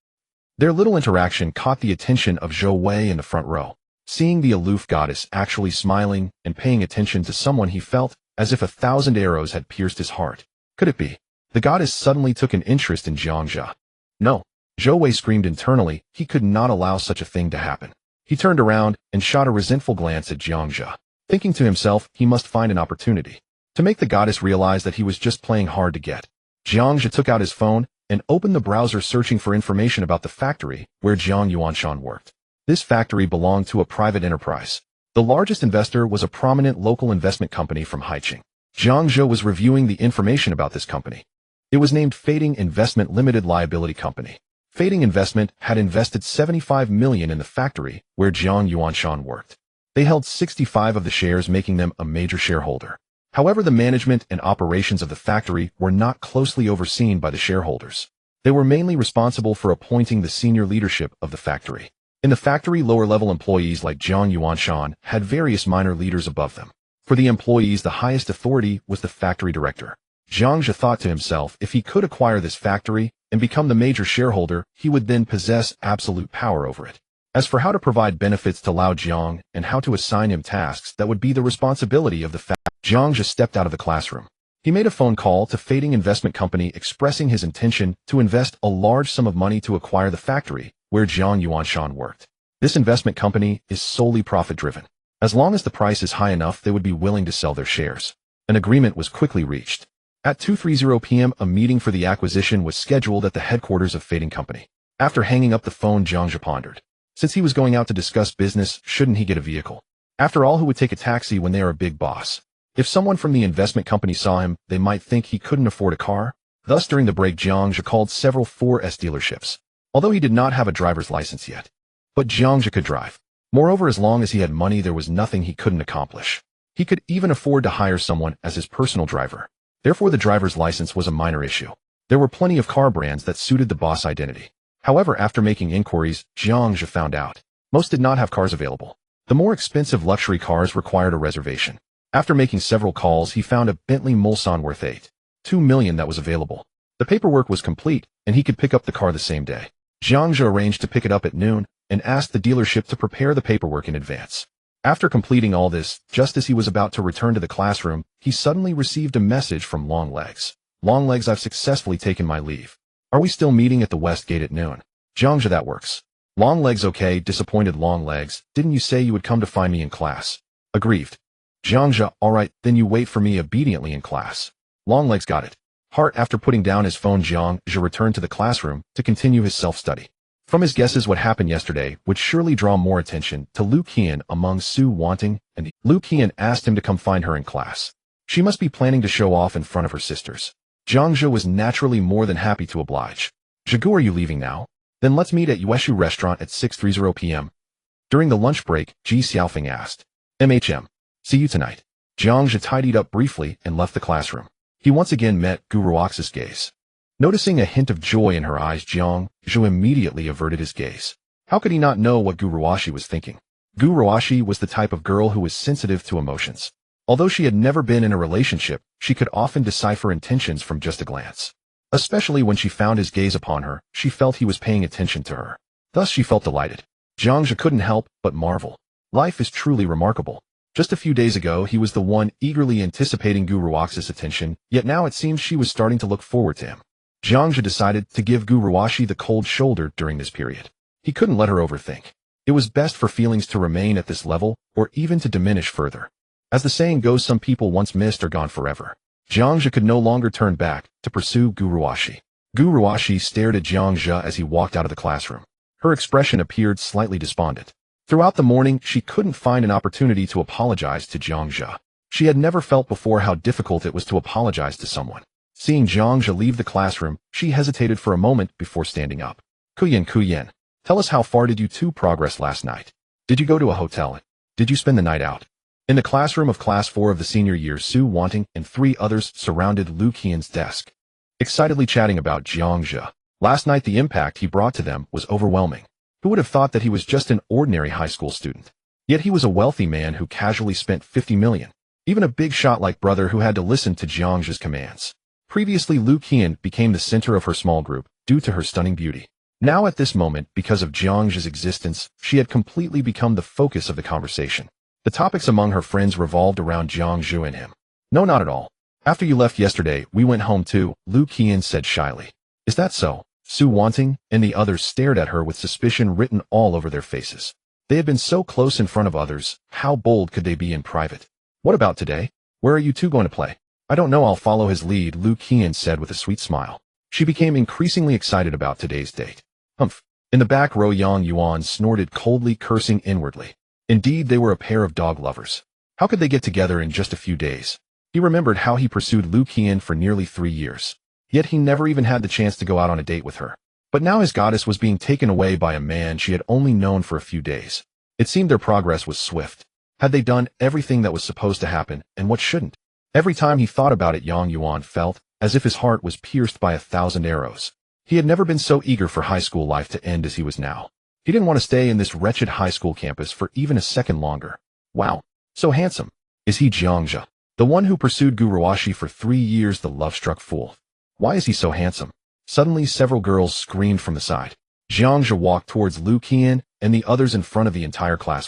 Their little interaction caught the attention of Zhou Wei in the front row. Seeing the aloof goddess actually smiling and paying attention to someone, he felt as if 1,000 arrows had pierced his heart. Could it be? The goddess suddenly took an interest in Jiang Zhe. No. Zhou Wei screamed internally. He could not allow such a thing to happen. He turned around and shot a resentful glance at Jiang Zhe. Thinking to himself, he must find an opportunity to make the goddess realize that he was just playing hard to get. Jiang Zhe took out his phone and opened the browser, searching for information about the factory where Jiang Yuanshan worked. This factory belonged to a private enterprise. The largest investor was a prominent local investment company from Haicheng. Jiang Zhe was reviewing the information about this company. It was named Fading Investment Limited Liability Company. Fading Investment had invested $75 million in the factory where Jiang Yuanshan worked. They held 65 of the shares, making them a major shareholder. However, the management and operations of the factory were not closely overseen by the shareholders. They were mainly responsible for appointing the senior leadership of the factory. In the factory, lower-level employees like Jiang Yuanshan had various minor leaders above them. For the employees, the highest authority was the factory director. Jiang Zhe thought to himself, if he could acquire this factory and become the major shareholder, he would then possess absolute power over it. As for how to provide benefits to Lao Jiang and how to assign him tasks that would be the responsibility of the factory, Jiang Zhe stepped out of the classroom. He made a phone call to Fading Investment Company expressing his intention to invest a large sum of money to acquire the factory where Jiang Yuanshan worked. This investment company is solely profit-driven. As long as the price is high enough, they would be willing to sell their shares. An agreement was quickly reached. At 2:30 p.m., a meeting for the acquisition was scheduled at the headquarters of Fading Company. After hanging up the phone, Jiang Zhe pondered. Since he was going out to discuss business, shouldn't he get a vehicle? After all, who would take a taxi when they are a big boss? If someone from the investment company saw him, they might think he couldn't afford a car. Thus, during the break, Jiang Zhe called several 4S dealerships, although he did not have a driver's license yet. But Jiang Zhe could drive. Moreover, as long as he had money, there was nothing he couldn't accomplish. He could even afford to hire someone as his personal driver. Therefore, the driver's license was a minor issue. There were plenty of car brands that suited the boss identity. However, after making inquiries, Jiang Zhe found out most did not have cars available. The more expensive luxury cars required a reservation. After making several calls, he found a Bentley Mulsanne worth $8.2 million that was available. The paperwork was complete, and he could pick up the car the same day. Jiang Zhe arranged to pick it up at noon and asked the dealership to prepare the paperwork in advance. After completing all this, just as he was about to return to the classroom, he suddenly received a message from Longlegs. Longlegs, I've successfully taken my leave. Are we still meeting at the West Gate at noon? Jiang Zhe, that works. Longlegs, okay. Disappointed Longlegs, didn't you say you would come to find me in class? Aggrieved. Jiang Zhe, all right, then you wait for me obediently in class. Longlegs, got it. Heart. After putting down his phone, Jiang Zhe returned to the classroom to continue his self-study. From his guesses, what happened yesterday would surely draw more attention to Lu Qian among Su Wanting, and Lu Qian asked him to come find her in class. She must be planning to show off in front of her sisters. Jiang Zhe was naturally more than happy to oblige. Zhigu, are you leaving now? Then let's meet at Yueshu restaurant at 6:30 p.m. During the lunch break, Ji Xiaofeng asked, MHM, see you tonight. Jiang Zhe tidied up briefly and left the classroom. He once again met Gu Ruox's gaze. Noticing a hint of joy in her eyes, Jiang Zhe immediately averted his gaze. How could he not know what Gu Ruoxi was thinking? Gu Ruoxi was the type of girl who was sensitive to emotions. Although she had never been in a relationship, she could often decipher intentions from just a glance. Especially when she found his gaze upon her, she felt he was paying attention to her. Thus she felt delighted. Jiang Zhe couldn't help but marvel. Life is truly remarkable. Just a few days ago, he was the one eagerly anticipating Gu Ruox's attention, yet now it seems she was starting to look forward to him. Jiang Zhe decided to give Gu Ruoxi the cold shoulder during this period. He couldn't let her overthink. It was best for feelings to remain at this level, or even to diminish further. As the saying goes, some people once missed are gone forever. Jiang Zhe could no longer turn back to pursue Gu Ruoxi. Gu Ruoxi stared at Jiang Zhe as he walked out of the classroom. Her expression appeared slightly despondent. Throughout the morning, she couldn't find an opportunity to apologize to Jiang Zhe. She had never felt before how difficult it was to apologize to someone. Seeing Jiang Zhe leave the classroom, she hesitated for a moment before standing up. Kuyen, tell us, how far did you two progress last night? Did you go to a hotel? Did you spend the night out? In the classroom of Class 4 of the senior year, Su Wanting and 3 others surrounded Lu Qian's desk, excitedly chatting about Jiang Zhe. Last night, the impact he brought to them was overwhelming. Who would have thought that he was just an ordinary high school student? Yet he was a wealthy man who casually spent 50 million. Even a big shot like brother who had to listen to Jiang Zhe's commands. Previously, Lu Qian became the center of her small group due to her stunning beauty. Now at this moment, because of Jiang Zhe's existence, she had completely become the focus of the conversation. The topics among her friends revolved around Jiang Zhe and him. No, not at all. After you left yesterday, we went home too, Lu Qian said shyly. Is that so? Su Wanting and the others stared at her with suspicion written all over their faces. They had been so close in front of others, how bold could they be in private? What about today? Where are you two going to play? I don't know, I'll follow his lead, Lu Qian said with a sweet smile. She became increasingly excited about today's date. Humph. In the back row, Yang Yuan snorted coldly, cursing inwardly. Indeed, they were a pair of dog lovers. How could they get together in just a few days? He remembered how he pursued Lu Qian for nearly 3 years. Yet he never even had the chance to go out on a date with her. But now his goddess was being taken away by a man she had only known for a few days. It seemed their progress was swift. Had they done everything that was supposed to happen, and what shouldn't? Every time he thought about it, Yang Yuan felt as if his heart was pierced by 1,000 arrows. He had never been so eager for high school life to end as he was now. He didn't want to stay in this wretched high school campus for even a second longer. Wow, so handsome. Is he Jiangzhe, the one who pursued Gu Ruoxi for 3 years, the love-struck fool? Why is he so handsome? Suddenly, several girls screamed from the side. Jiangzhe walked towards Lu Qian and the others in front of the entire class.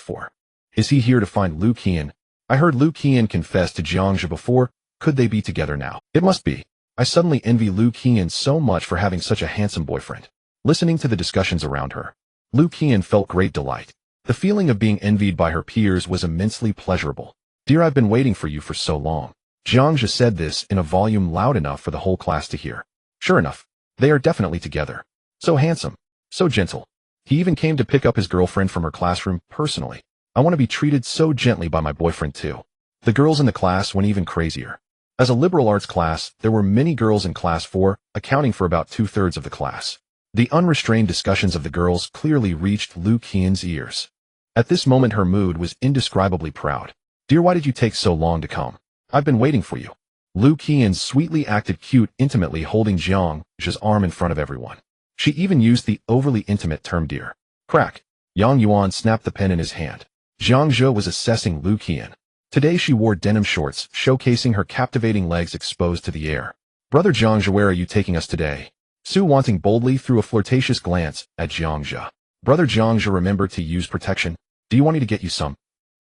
Is he here to find Lu Qian? I heard Lu Qian confess to Jiangzhe before. Could they be together now? It must be. I suddenly envy Lu Qian so much for having such a handsome boyfriend. Listening to the discussions around her, Lu Qian felt great delight. The feeling of being envied by her peers was immensely pleasurable. Dear, I've been waiting for you for so long. Jiangzhe said this in a volume loud enough for the whole class to hear. Sure enough, they are definitely together. So handsome. So gentle. He even came to pick up his girlfriend from her classroom personally. I want to be treated so gently by my boyfriend too. The girls in the class went even crazier. As a liberal arts class, there were many girls in class 4, accounting for about 2/3 of the class. The unrestrained discussions of the girls clearly reached Lu Qian's ears. At this moment her mood was indescribably proud. Dear, why did you take so long to come? I've been waiting for you. Lu Qian sweetly acted cute, intimately holding Jiangzhe's arm in front of everyone. She even used the overly intimate term dear. Crack. Yang Yuan snapped the pen in his hand. Jiangzhe was assessing Lu Qian. Today she wore denim shorts, showcasing her captivating legs exposed to the air. Brother Jiangzhe, where are you taking us today? Su Wanting boldly threw a flirtatious glance at Jiangzhe. Brother Jiangzhe, remember to use protection. Do you want me to get you some?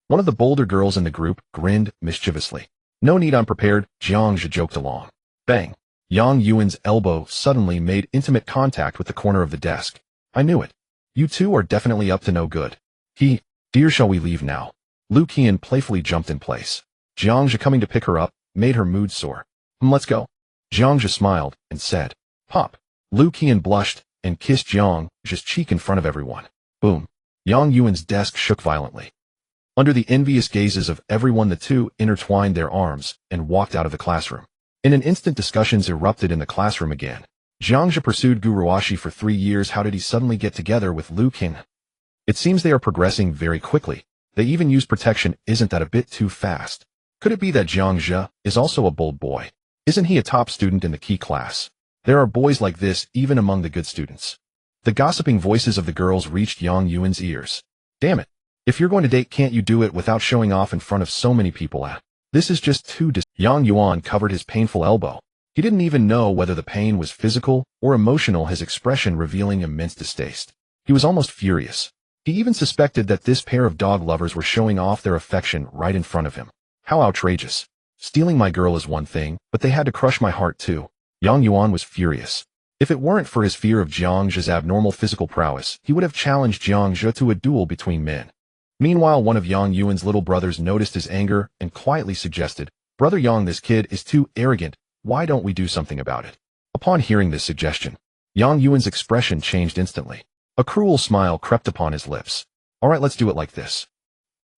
One of the bolder girls in the group grinned mischievously. No need, I'm prepared, Jiangzhe joked along. Bang. Yang Yuan's elbow suddenly made intimate contact with the corner of the desk. I knew it. You two are definitely up to no good. Dear, shall we leave now? Lu Qian playfully jumped in place. Jiangzhe coming to pick her up made her mood soar. Let's go. Jiangzhe smiled and said, Pop. Lu Qian blushed and kissed Jiangzhe's cheek in front of everyone. Boom. Yang Yuan's desk shook violently. Under the envious gazes of everyone, the two intertwined their arms and walked out of the classroom. In an instant, discussions erupted in the classroom again. Jiangzhe pursued Gu Ruoxi for 3 years. How did he suddenly get together with Lu Qian? It seems they are progressing very quickly. They even use protection. Isn't that a bit too fast? Could it be that Jiangzhe is also a bold boy? Isn't he a top student in the key class? There are boys like this even among the good students. The gossiping voices of the girls reached Yang Yuan's ears. Damn it. If you're going to date, can't you do it without showing off in front of so many people? This is just too Yang Yuan covered his painful elbow. He didn't even know whether the pain was physical or emotional, his expression revealing immense distaste. He was almost furious. He even suspected that this pair of dog lovers were showing off their affection right in front of him. How outrageous. Stealing my girl is one thing, but they had to crush my heart too. Yang Yuan was furious. If it weren't for his fear of Jiangzhe's abnormal physical prowess, he would have challenged Jiangzhe to a duel between men. Meanwhile, one of Yang Yuan's little brothers noticed his anger and quietly suggested, Brother Yang, this kid is too arrogant. Why don't we do something about it? Upon hearing this suggestion, Yang Yuan's expression changed instantly. A cruel smile crept upon his lips. All right, let's do it like this.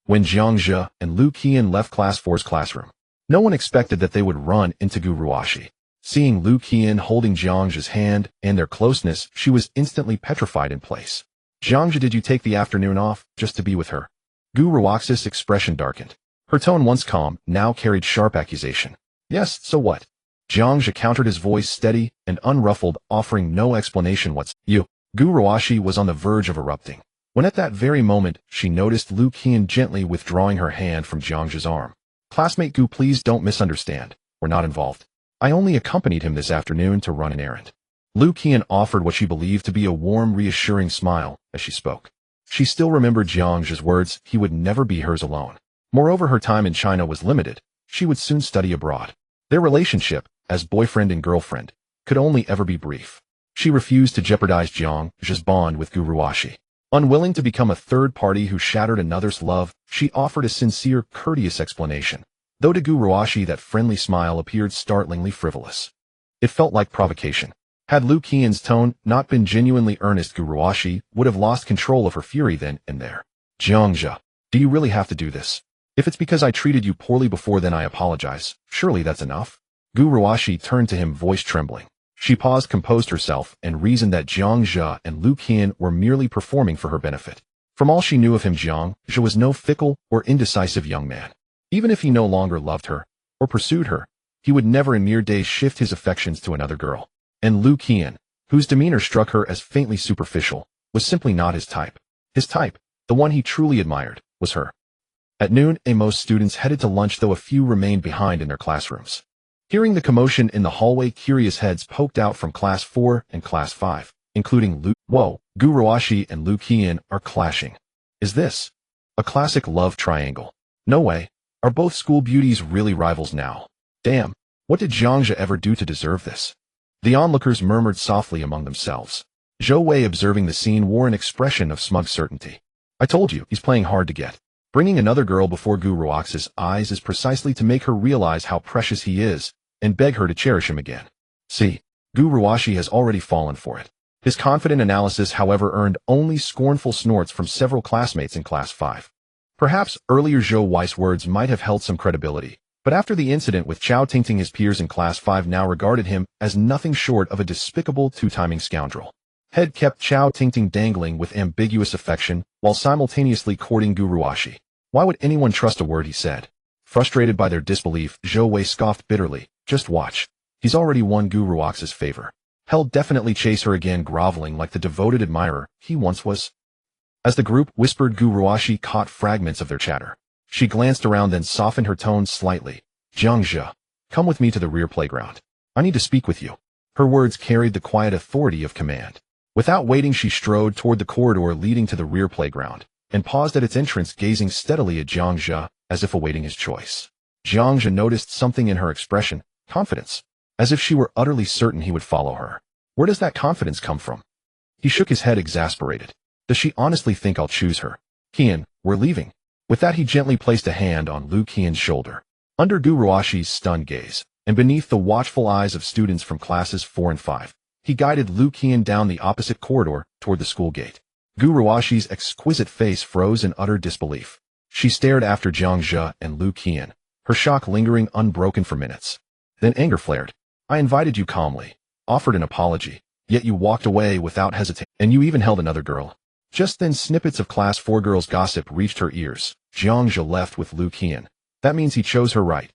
When Jiangzhe and Lu Qian left Class 4's classroom, no one expected that they would run into Gu Ruoxi. Seeing Lu Qian holding Jiangzhe's hand and their closeness, she was instantly petrified in place. Jiangzhe, did you take the afternoon off just to be with her? Gu Ruoxi's expression darkened. Her tone, once calm, now carried sharp accusation. Yes, so what? Jiangzhe countered, his voice steady and unruffled, offering no explanation whatsoever. Gu Ruoxi was on the verge of erupting, when at that very moment, she noticed Lu Qian gently withdrawing her hand from Jiangzhe's arm. Classmate Gu, please don't misunderstand. We're not involved. I only accompanied him this afternoon to run an errand. Lu Qian offered what she believed to be a warm, reassuring smile as she spoke. She still remembered Jiangzhe's words, he would never be hers alone. Moreover, her time in China was limited. She would soon study abroad. Their relationship, as boyfriend and girlfriend, could only ever be brief. She refused to jeopardize Jiangzhe's bond with Gu Ruoxi. Unwilling to become a third party who shattered another's love, she offered a sincere, courteous explanation. Though to Gu Ruoxi that friendly smile appeared startlingly frivolous. It felt like provocation. Had Lu Qian's tone not been genuinely earnest, Gu Ruoxi would have lost control of her fury then and there. Jiangzhe, Do you really have to do this? If it's because I treated you poorly before, then I apologize. Surely that's enough? Gu Ruashi turned to him, voice trembling. She paused, composed herself, and reasoned that Jiang Zhe and Lu Qian were merely performing for her benefit. From all she knew of him, Jiang Zhe was no fickle or indecisive young man. Even if he no longer loved her or pursued her, he would never in mere days shift his affections to another girl. And Lu Qian, whose demeanor struck her as faintly superficial, was simply not his type. His type, the one he truly admired, was her. At noon, most students headed to lunch, though a few remained behind in their classrooms. Hearing the commotion in the hallway, curious heads poked out from Class 4 and Class 5, including Lu. Whoa, Gu Ruashi and Lu Qian are clashing. Is this a classic love triangle? No way. Are both school beauties really rivals now? Damn, what did Jiang Zhe ever do to deserve this? The onlookers murmured softly among themselves. Zhou Wei, observing the scene, wore an expression of smug certainty. I told you, he's playing hard to get. Bringing another girl before Gu Ruaxi's eyes is precisely to make her realize how precious he is, and beg her to cherish him again. See, Gu Ruashi has already fallen for it. His confident analysis, however, earned only scornful snorts from several classmates in Class 5. Perhaps earlier Zhou Wei's words might have held some credibility, but after the incident with Chao Tingting, his peers in Class 5 now regarded him as nothing short of a despicable two-timing scoundrel. Head kept Chao Tingting dangling with ambiguous affection, while simultaneously courting Gu Ruashi. Why would anyone trust a word he said? Frustrated by their disbelief, Zhou Wei scoffed bitterly. Just watch. He's already won Gu Ruaxi's favor. He'll definitely chase her again, groveling like the devoted admirer he once was. As the group whispered, Gu Ruashi caught fragments of their chatter. She glanced around, then softened her tone slightly. Jiang Zhe, come with me to the rear playground. I need to speak with you. Her words carried the quiet authority of command. Without waiting, she strode toward the corridor leading to the rear playground, and paused at its entrance, gazing steadily at Jiang Zhe, as if awaiting his choice. Jiang Zhe noticed something in her expression, confidence, as if she were utterly certain he would follow her. Where does that confidence come from? He shook his head, exasperated. Does she honestly think I'll choose her? Qian, we're leaving. With that, he gently placed a hand on Lu Qian's shoulder. Under Gu Ruashi's stunned gaze, and beneath the watchful eyes of students from Classes 4 and 5, he guided Lu Qian down the opposite corridor toward the school gate. Gu Ruashi's exquisite face froze in utter disbelief. She stared after Jiang Zhe and Lu Qian, her shock lingering unbroken for minutes. Then anger flared. I invited you calmly, offered an apology, yet you walked away without hesitation, and you even held another girl. Just then, snippets of Class 4 girls' gossip reached her ears. Jiang Zhe left with Lu Qian. That means he chose her, right?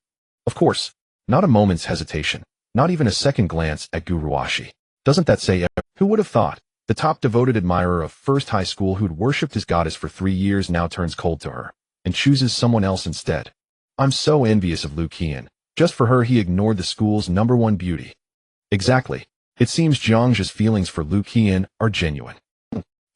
Of course. Not a moment's hesitation. Not even a second glance at Gu Ruashi. Doesn't that say everything? Who would have thought? The top devoted admirer of First High School, who'd worshipped his goddess for 3 years, now turns cold to her, and chooses someone else instead. I'm so envious of Lu Qian. Just for her, he ignored the school's #1 beauty. Exactly. It seems Jiang Zhe's feelings for Lu Qian are genuine.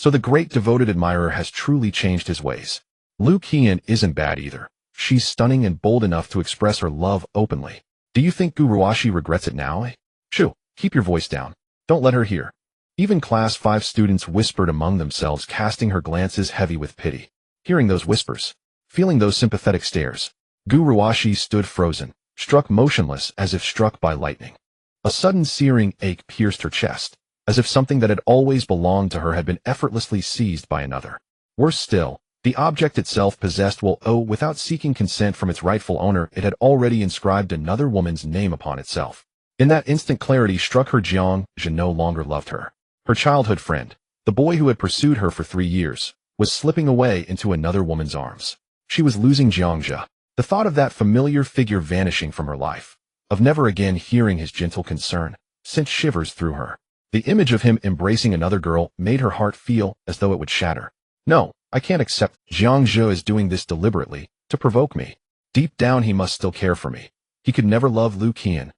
So the great devoted admirer has truly changed his ways. Lu Qian isn't bad either. She's stunning and bold enough to express her love openly. Do you think Gu Ruashi regrets it now? Shoo, keep your voice down. Don't let her hear. Even Class 5 students whispered among themselves, casting her glances heavy with pity. Hearing those whispers, feeling those sympathetic stares, Gu Ruashi stood frozen, struck motionless as if struck by lightning. A sudden searing ache pierced her chest, as if something that had always belonged to her had been effortlessly seized by another. Worse still, the object itself possessed without seeking consent from its rightful owner, it had already inscribed another woman's name upon itself. In that instant, clarity struck her. Jiang Zhe no longer loved her. Her childhood friend, the boy who had pursued her for 3 years, was slipping away into another woman's arms. She was losing Jiang Zhe. The thought of that familiar figure vanishing from her life, of never again hearing his gentle concern, sent shivers through her. The image of him embracing another girl made her heart feel as though it would shatter. No, I can't accept. Jiang Zhe is doing this deliberately, to provoke me. Deep down, he must still care for me. He could never love Lu Qian.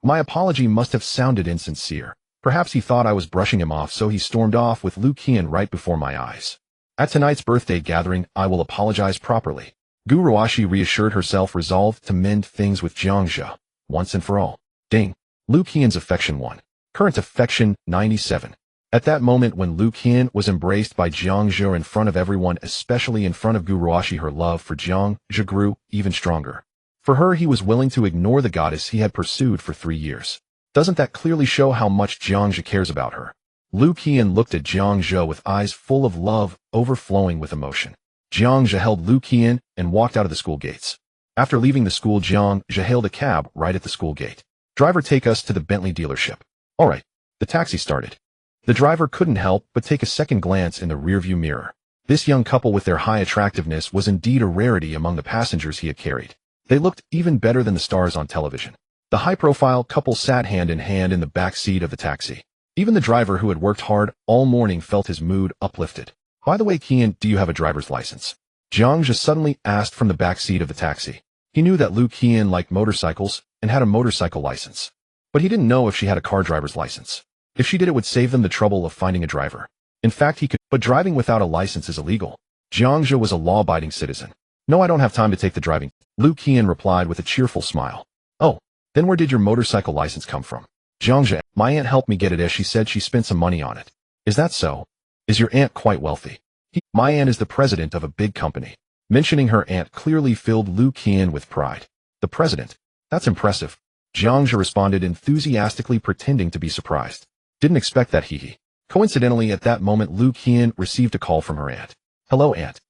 My apology must have sounded insincere. Perhaps he thought I was brushing him off, so he stormed off with Lu Qian right before my eyes. At tonight's birthday gathering, I will apologize properly. Gu Ruashi reassured herself, resolved to mend things with Jiang Zhe, once and for all. Ding. Lu Qian's affection won. Current affection, 97. At that moment when Lu Qian was embraced by Jiang Zhe in front of everyone, especially in front of Gu Ruashi, her love for Jiang Zhe grew even stronger. For her, he was willing to ignore the goddess he had pursued for 3 years. Doesn't that clearly show how much Jiang Zhe cares about her? Lu Qian looked at Jiang Zhe with eyes full of love, overflowing with emotion. Jiang Zhe held Lu Qian and walked out of the school gates. After leaving the school, Jiang Zhe hailed a cab right at the school gate. "Driver, take us to the Bentley dealership." "All right." The taxi started. The driver couldn't help but take a second glance in the rearview mirror. This young couple with their high attractiveness was indeed a rarity among the passengers he had carried. They looked even better than the stars on television. The high-profile couple sat hand in hand in the back seat of the taxi. Even the driver, who had worked hard all morning, felt his mood uplifted. "By the way, Qian, do you have a driver's license?" Jiang Zhe suddenly asked from the back seat of the taxi. He knew that Lu Qian liked motorcycles and had a motorcycle license. But he didn't know if she had a car driver's license. If she did, it would save them the trouble of finding a driver. In fact, he could, but driving without a license is illegal. Jiang Zhe was a law-abiding citizen. "No, I don't have time to take the driving," Lu Qian replied with a cheerful smile. "Oh, then where did your motorcycle license come from?" Jiang Zhe, "My aunt helped me get it as she said she spent some money on it." "Is that so? Is your aunt quite wealthy?" "My aunt is the president of a big company." Mentioning her aunt clearly filled Lu Qian with pride. "The president? That's impressive." Jiang Zhe responded enthusiastically, pretending to be surprised. "Didn't expect that, hee. Coincidentally, at that moment, Lu Qian received a call from her aunt. "Hello, Aunt."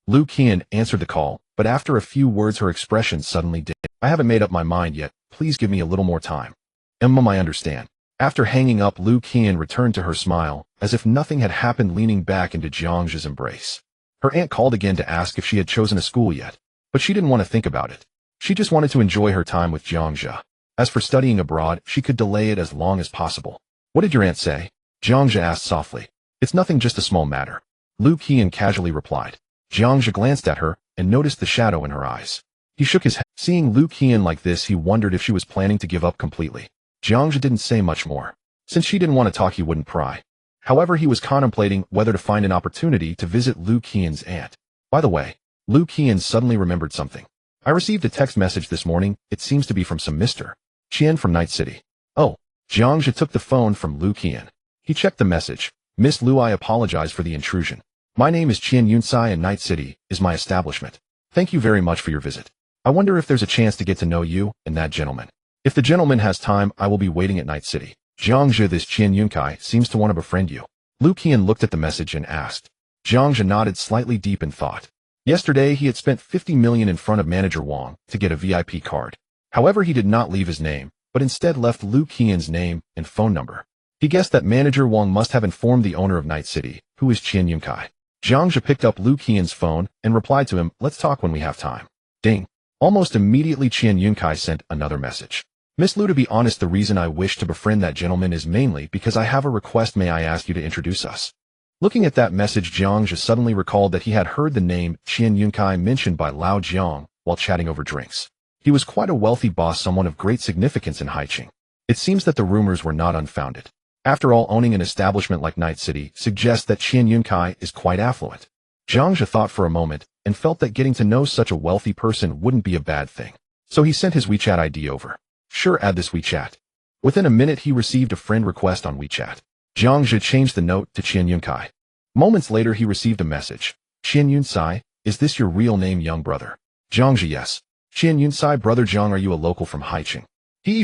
Lu Qian answered the call, but after a few words her expression suddenly dimmed. "I haven't made up my mind yet. Please give me a little more time." I understand." After hanging up, Lu Qian returned to her smile, as if nothing had happened, leaning back into Jiang Zhe's embrace. Her aunt called again to ask if she had chosen a school yet, but she didn't want to think about it. She just wanted to enjoy her time with Jiang Zhe. As for studying abroad, she could delay it as long as possible. "What did your aunt say?" Jiang Zhe asked softly. "It's nothing, just a small matter," Lu Qian casually replied. Jiang Zhe glanced at her and noticed the shadow in her eyes. He shook his head. Seeing Lu Qian like this, he wondered if she was planning to give up completely. Jiang Zhe didn't say much more. Since she didn't want to talk, he wouldn't pry. However, he was contemplating whether to find an opportunity to visit Lu Qian's aunt. By the way, Lu Qian suddenly remembered something. "I received a text message this morning. It seems to be from some Mr. Qian from Night City." "Oh." Jiang Zhe took the phone from Lu Qian. He checked the message. "Miss Lu, I apologize for the intrusion. My name is Qian Yunsai and Night City is my establishment. Thank you very much for your visit. I wonder if there's a chance to get to know you and that gentleman. If the gentleman has time, I will be waiting at Night City. Jiang Zhe, this Qian Yunkai seems to want to befriend you." Lu Qian looked at the message and asked. Jiang Zhe nodded, slightly deep in thought. Yesterday, he had spent 50 million in front of manager Wang to get a VIP card. However, he did not leave his name, but instead left Lu Qian's name and phone number. He guessed that manager Wang must have informed the owner of Night City, who is Qian Yunkai. Jiang Zhe picked up Lu Qian's phone and replied to him, "Let's talk when we have time." Ding. Almost immediately, Qian Yunkai sent another message. "Miss Lu, to be honest, the reason I wish to befriend that gentleman is mainly because I have a request. May I ask you to introduce us?" Looking at that message, Jiang Zhe suddenly recalled that he had heard the name Qian Yunkai mentioned by Lao Jiang while chatting over drinks. He was quite a wealthy boss, someone of great significance in Haiqing. It seems that the rumors were not unfounded. After all, owning an establishment like Night City suggests that Qian Yunkai is quite affluent. Jiang Zhe thought for a moment and felt that getting to know such a wealthy person wouldn't be a bad thing. So he sent his WeChat ID over. "Sure, add this WeChat." Within a minute, he received a friend request on WeChat. Jiang Zhe changed the note to Qian Yunkai. Moments later, he received a message. "Qian Yunsai, is this your real name, young brother?" Jiang Zhe, "Yes." "Qian Yunsai, brother Jiang, are you a local from Haiqing?"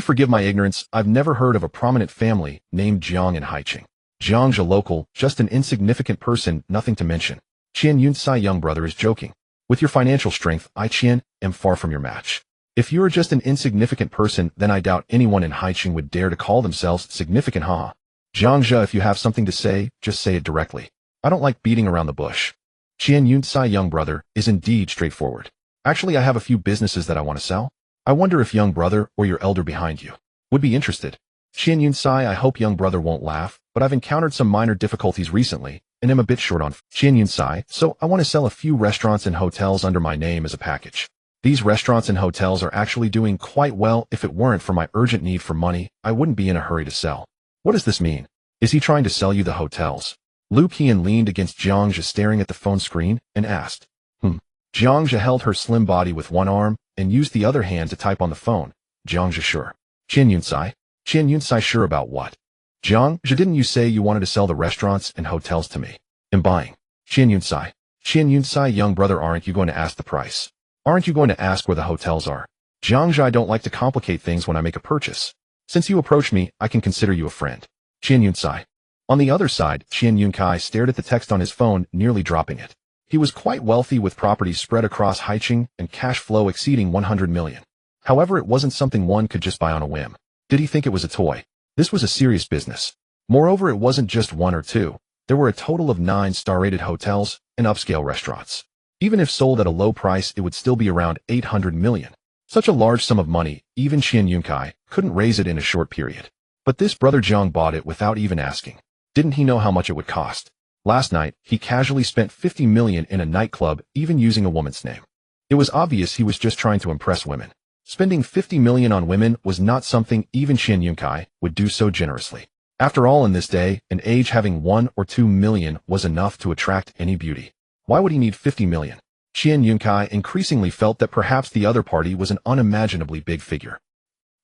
Forgive my ignorance, I've never heard of a prominent family named Jiang in Haiqing." Jiang Zhe, local, just an insignificant person, nothing to mention. "Qian Yunsai, young brother, is joking. With your financial strength, I, Qian, am far from your match. If you're just an insignificant person, then I doubt anyone in Haiqing would dare to call themselves significant, haha. Jiang Zhe, if you have something to say, just say it directly. I don't like beating around the bush." Qian Yunsai, young brother, is indeed straightforward. "Actually, I have a few businesses that I want to sell. I wonder if young brother or your elder behind you would be interested." Qian Yunsai, I hope young brother won't laugh, but I've encountered some minor difficulties recently, and am a bit short on Qian Yunsai, so I want to sell a few restaurants and hotels under my name as a package. These restaurants and hotels are actually doing quite well. If it weren't for my urgent need for money, I wouldn't be in a hurry to sell. What does this mean? Is he trying to sell you the hotels? Lu Qian leaned against Jiang Zhe, staring at the phone screen, and asked. Jiang Zhe held her slim body with one arm and used the other hand to type on the phone. Jiang Zhe, sure. Qian Yunsai? Qian Yunsai, sure about what? Jiang Zhe, didn't you say you wanted to sell the restaurants and hotels to me? I'm buying. Qian Yunsai. Qian Yunsai, young brother, aren't you going to ask the price? Aren't you going to ask where the hotels are? Jiang Zhe, I don't like to complicate things when I make a purchase. Since you approached me, I can consider you a friend. Qian Yunsai. On the other side, Qian Yunkai stared at the text on his phone, nearly dropping it. He was quite wealthy with properties spread across Haicheng and cash flow exceeding 100 million. However, it wasn't something one could just buy on a whim. Did he think it was a toy? This was a serious business. Moreover, it wasn't just one or two. There were a total of 9 star-rated hotels and upscale restaurants. Even if sold at a low price, it would still be around 800 million. Such a large sum of money, even Qian Yunkai couldn't raise it in a short period. But this brother Jiang bought it without even asking. Didn't he know how much it would cost? Last night, he casually spent 50 million in a nightclub, even using a woman's name. It was obvious he was just trying to impress women. Spending 50 million on women was not something even Qian Yunkai would do so generously. After all, in this day and age, having 1 or 2 million was enough to attract any beauty. Why would he need 50 million? Qian Yunkai increasingly felt that perhaps the other party was an unimaginably big figure.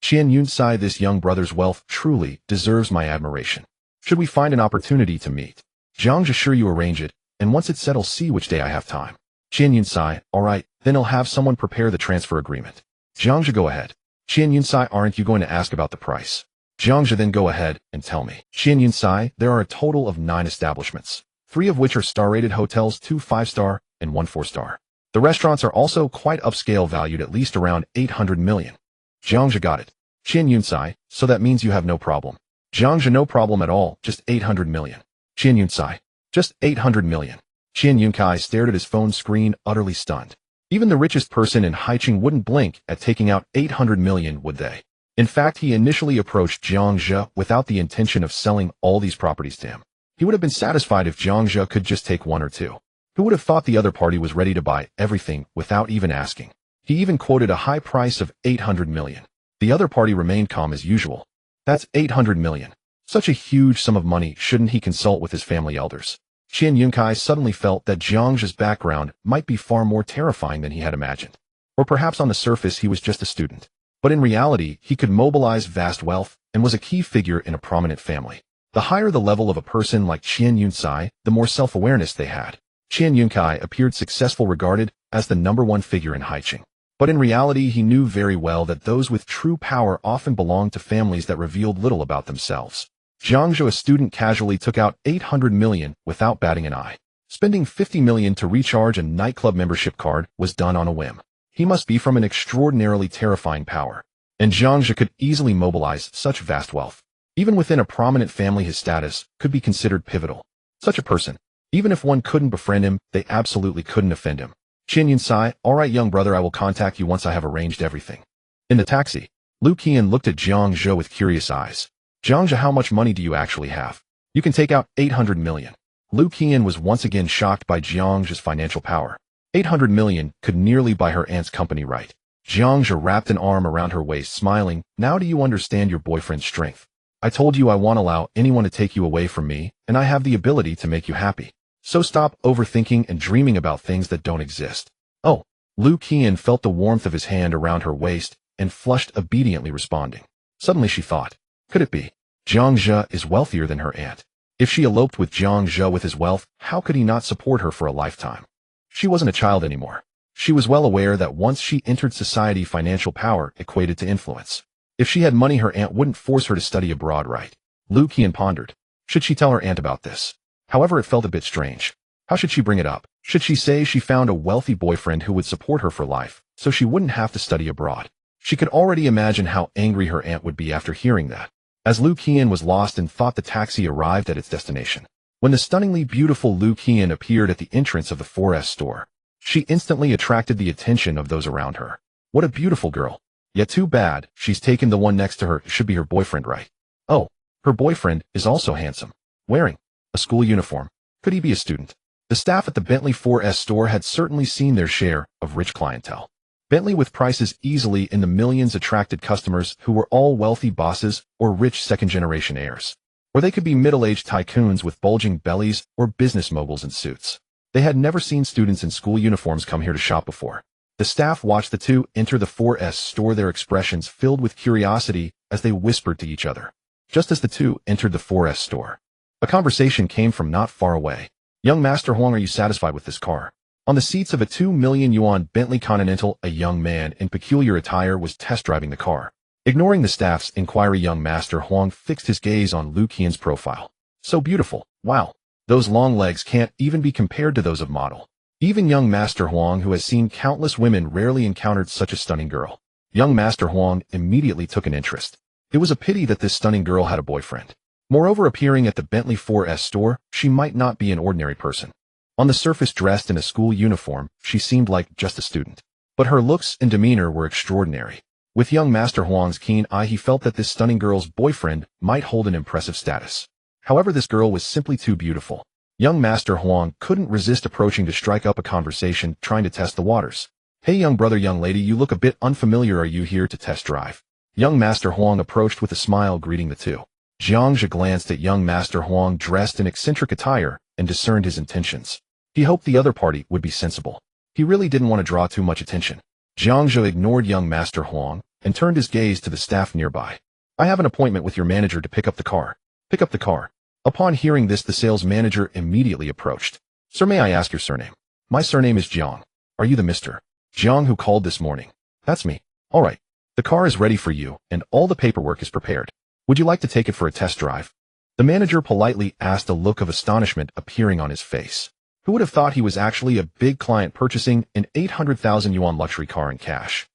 Qian Yunsai, this young brother's wealth truly deserves my admiration. Should we find an opportunity to meet? Jiang, sure, you arrange it, and once it's settled, see which day I have time. Qian Yunsai, alright, then I'll have someone prepare the transfer agreement. Jiang, go ahead. Qian Yunsai, aren't you going to ask about the price? Jiang, then go ahead and tell me. Qian Yunsai, there are a total of 9 establishments, 3 of which are star-rated hotels, 2 5-star, and 1 4-star. The restaurants are also quite upscale, valued at least around 800 million. Jiang, got it. Qian Yunsai, so that means you have no problem. Jiang, no problem at all, just 800 million. Qian Yunsai, just 800 million. Qian Yunkai stared at his phone screen, utterly stunned. Even the richest person in Haicheng wouldn't blink at taking out 800 million, would they? In fact, he initially approached Jiang Zhe without the intention of selling all these properties to him. He would have been satisfied if Jiang Zhe could just take 1 or 2. Who would have thought the other party was ready to buy everything without even asking? He even quoted a high price of 800 million. The other party remained calm as usual. That's 800 million. Such a huge sum of money, shouldn't he consult with his family elders? Qian Yunkai suddenly felt that Jiang Zhe's background might be far more terrifying than he had imagined. Or perhaps on the surface he was just a student. But in reality, he could mobilize vast wealth and was a key figure in a prominent family. The higher the level of a person like Qian Yunsai, the more self-awareness they had. Qian Yunkai appeared successful, regarded as the #1 figure in Haicheng. But in reality, he knew very well that those with true power often belonged to families that revealed little about themselves. Jiang Zhe, a student, casually took out 800 million without batting an eye. Spending 50 million to recharge a nightclub membership card was done on a whim. He must be from an extraordinarily terrifying power. And Jiang Zhe could easily mobilize such vast wealth. Even within a prominent family, his status could be considered pivotal. Such a person, even if one couldn't befriend him, they absolutely couldn't offend him. Qian Yunsai, alright young brother, I will contact you once I have arranged everything. In the taxi, Lu Qian looked at Jiang Zhe with curious eyes. Jiang Zhe, how much money do you actually have? You can take out 800 million. Lu Qian was once again shocked by Jiang Zhe's financial power. 800 million could nearly buy her aunt's company, right? Jiang Zhe wrapped an arm around her waist, smiling. Now do you understand your boyfriend's strength? I told you I won't allow anyone to take you away from me, and I have the ability to make you happy. So stop overthinking and dreaming about things that don't exist. Oh, Lu Qian felt the warmth of his hand around her waist and flushed, obediently responding. Suddenly she thought, could it be? Jiang Zhe is wealthier than her aunt. If she eloped with Jiang Zhe with his wealth, how could he not support her for a lifetime? She wasn't a child anymore. She was well aware that once she entered society, financial power equated to influence. If she had money, her aunt wouldn't force her to study abroad, right? Lu Qian pondered. Should she tell her aunt about this? However, it felt a bit strange. How should she bring it up? Should she say she found a wealthy boyfriend who would support her for life, so she wouldn't have to study abroad? She could already imagine how angry her aunt would be after hearing that. As Lu Qian was lost in thought, the taxi arrived at its destination. When the stunningly beautiful Lu Qian appeared at the entrance of the 4S store, she instantly attracted the attention of those around her. What a beautiful girl. Yet too bad, she's taken the one next to her. It should be her boyfriend, right? Oh, her boyfriend is also handsome. Wearing a school uniform. Could he be a student? The staff at the Bentley 4S store had certainly seen their share of rich clientele. Bentley, with prices easily in the millions, attracted customers who were all wealthy bosses or rich second-generation heirs. Or they could be middle-aged tycoons with bulging bellies or business moguls in suits. They had never seen students in school uniforms come here to shop before. The staff watched the two enter the 4S store, their expressions filled with curiosity as they whispered to each other. Just as the two entered the 4S store, a conversation came from not far away. Young Master Huang, are you satisfied with this car? On the seats of a 2 million yuan Bentley Continental, a young man in peculiar attire was test driving the car. Ignoring the staff's inquiry, young Master Huang fixed his gaze on Lu Qian's profile. So beautiful. Wow. Those long legs can't even be compared to those of model. Even young Master Huang, who has seen countless women, rarely encountered such a stunning girl. Young Master Huang immediately took an interest. It was a pity that this stunning girl had a boyfriend. Moreover, appearing at the Bentley 4S store, she might not be an ordinary person. On the surface, dressed in a school uniform, she seemed like just a student. But her looks and demeanor were extraordinary. With young Master Huang's keen eye, he felt that this stunning girl's boyfriend might hold an impressive status. However, this girl was simply too beautiful. Young Master Huang couldn't resist approaching to strike up a conversation, trying to test the waters. "Hey young brother, young lady, you look a bit unfamiliar. Are you here to test drive?" Young Master Huang approached with a smile, greeting the two. Jiangzhe glanced at young Master Huang dressed in eccentric attire and discerned his intentions. He hoped the other party would be sensible. He really didn't want to draw too much attention. Jiangzhe ignored young Master Huang and turned his gaze to the staff nearby. "I have an appointment with your manager to pick up the car." "Pick up the car." Upon hearing this, the sales manager immediately approached. "Sir, may I ask your surname?" "My surname is Jiang." "Are you the Mr. Jiang who called this morning?" "That's me." "All right. The car is ready for you, and all the paperwork is prepared. Would you like to take it for a test drive?" The manager politely asked, a look of astonishment appearing on his face. Who would have thought he was actually a big client purchasing an 800,000 yuan luxury car in cash?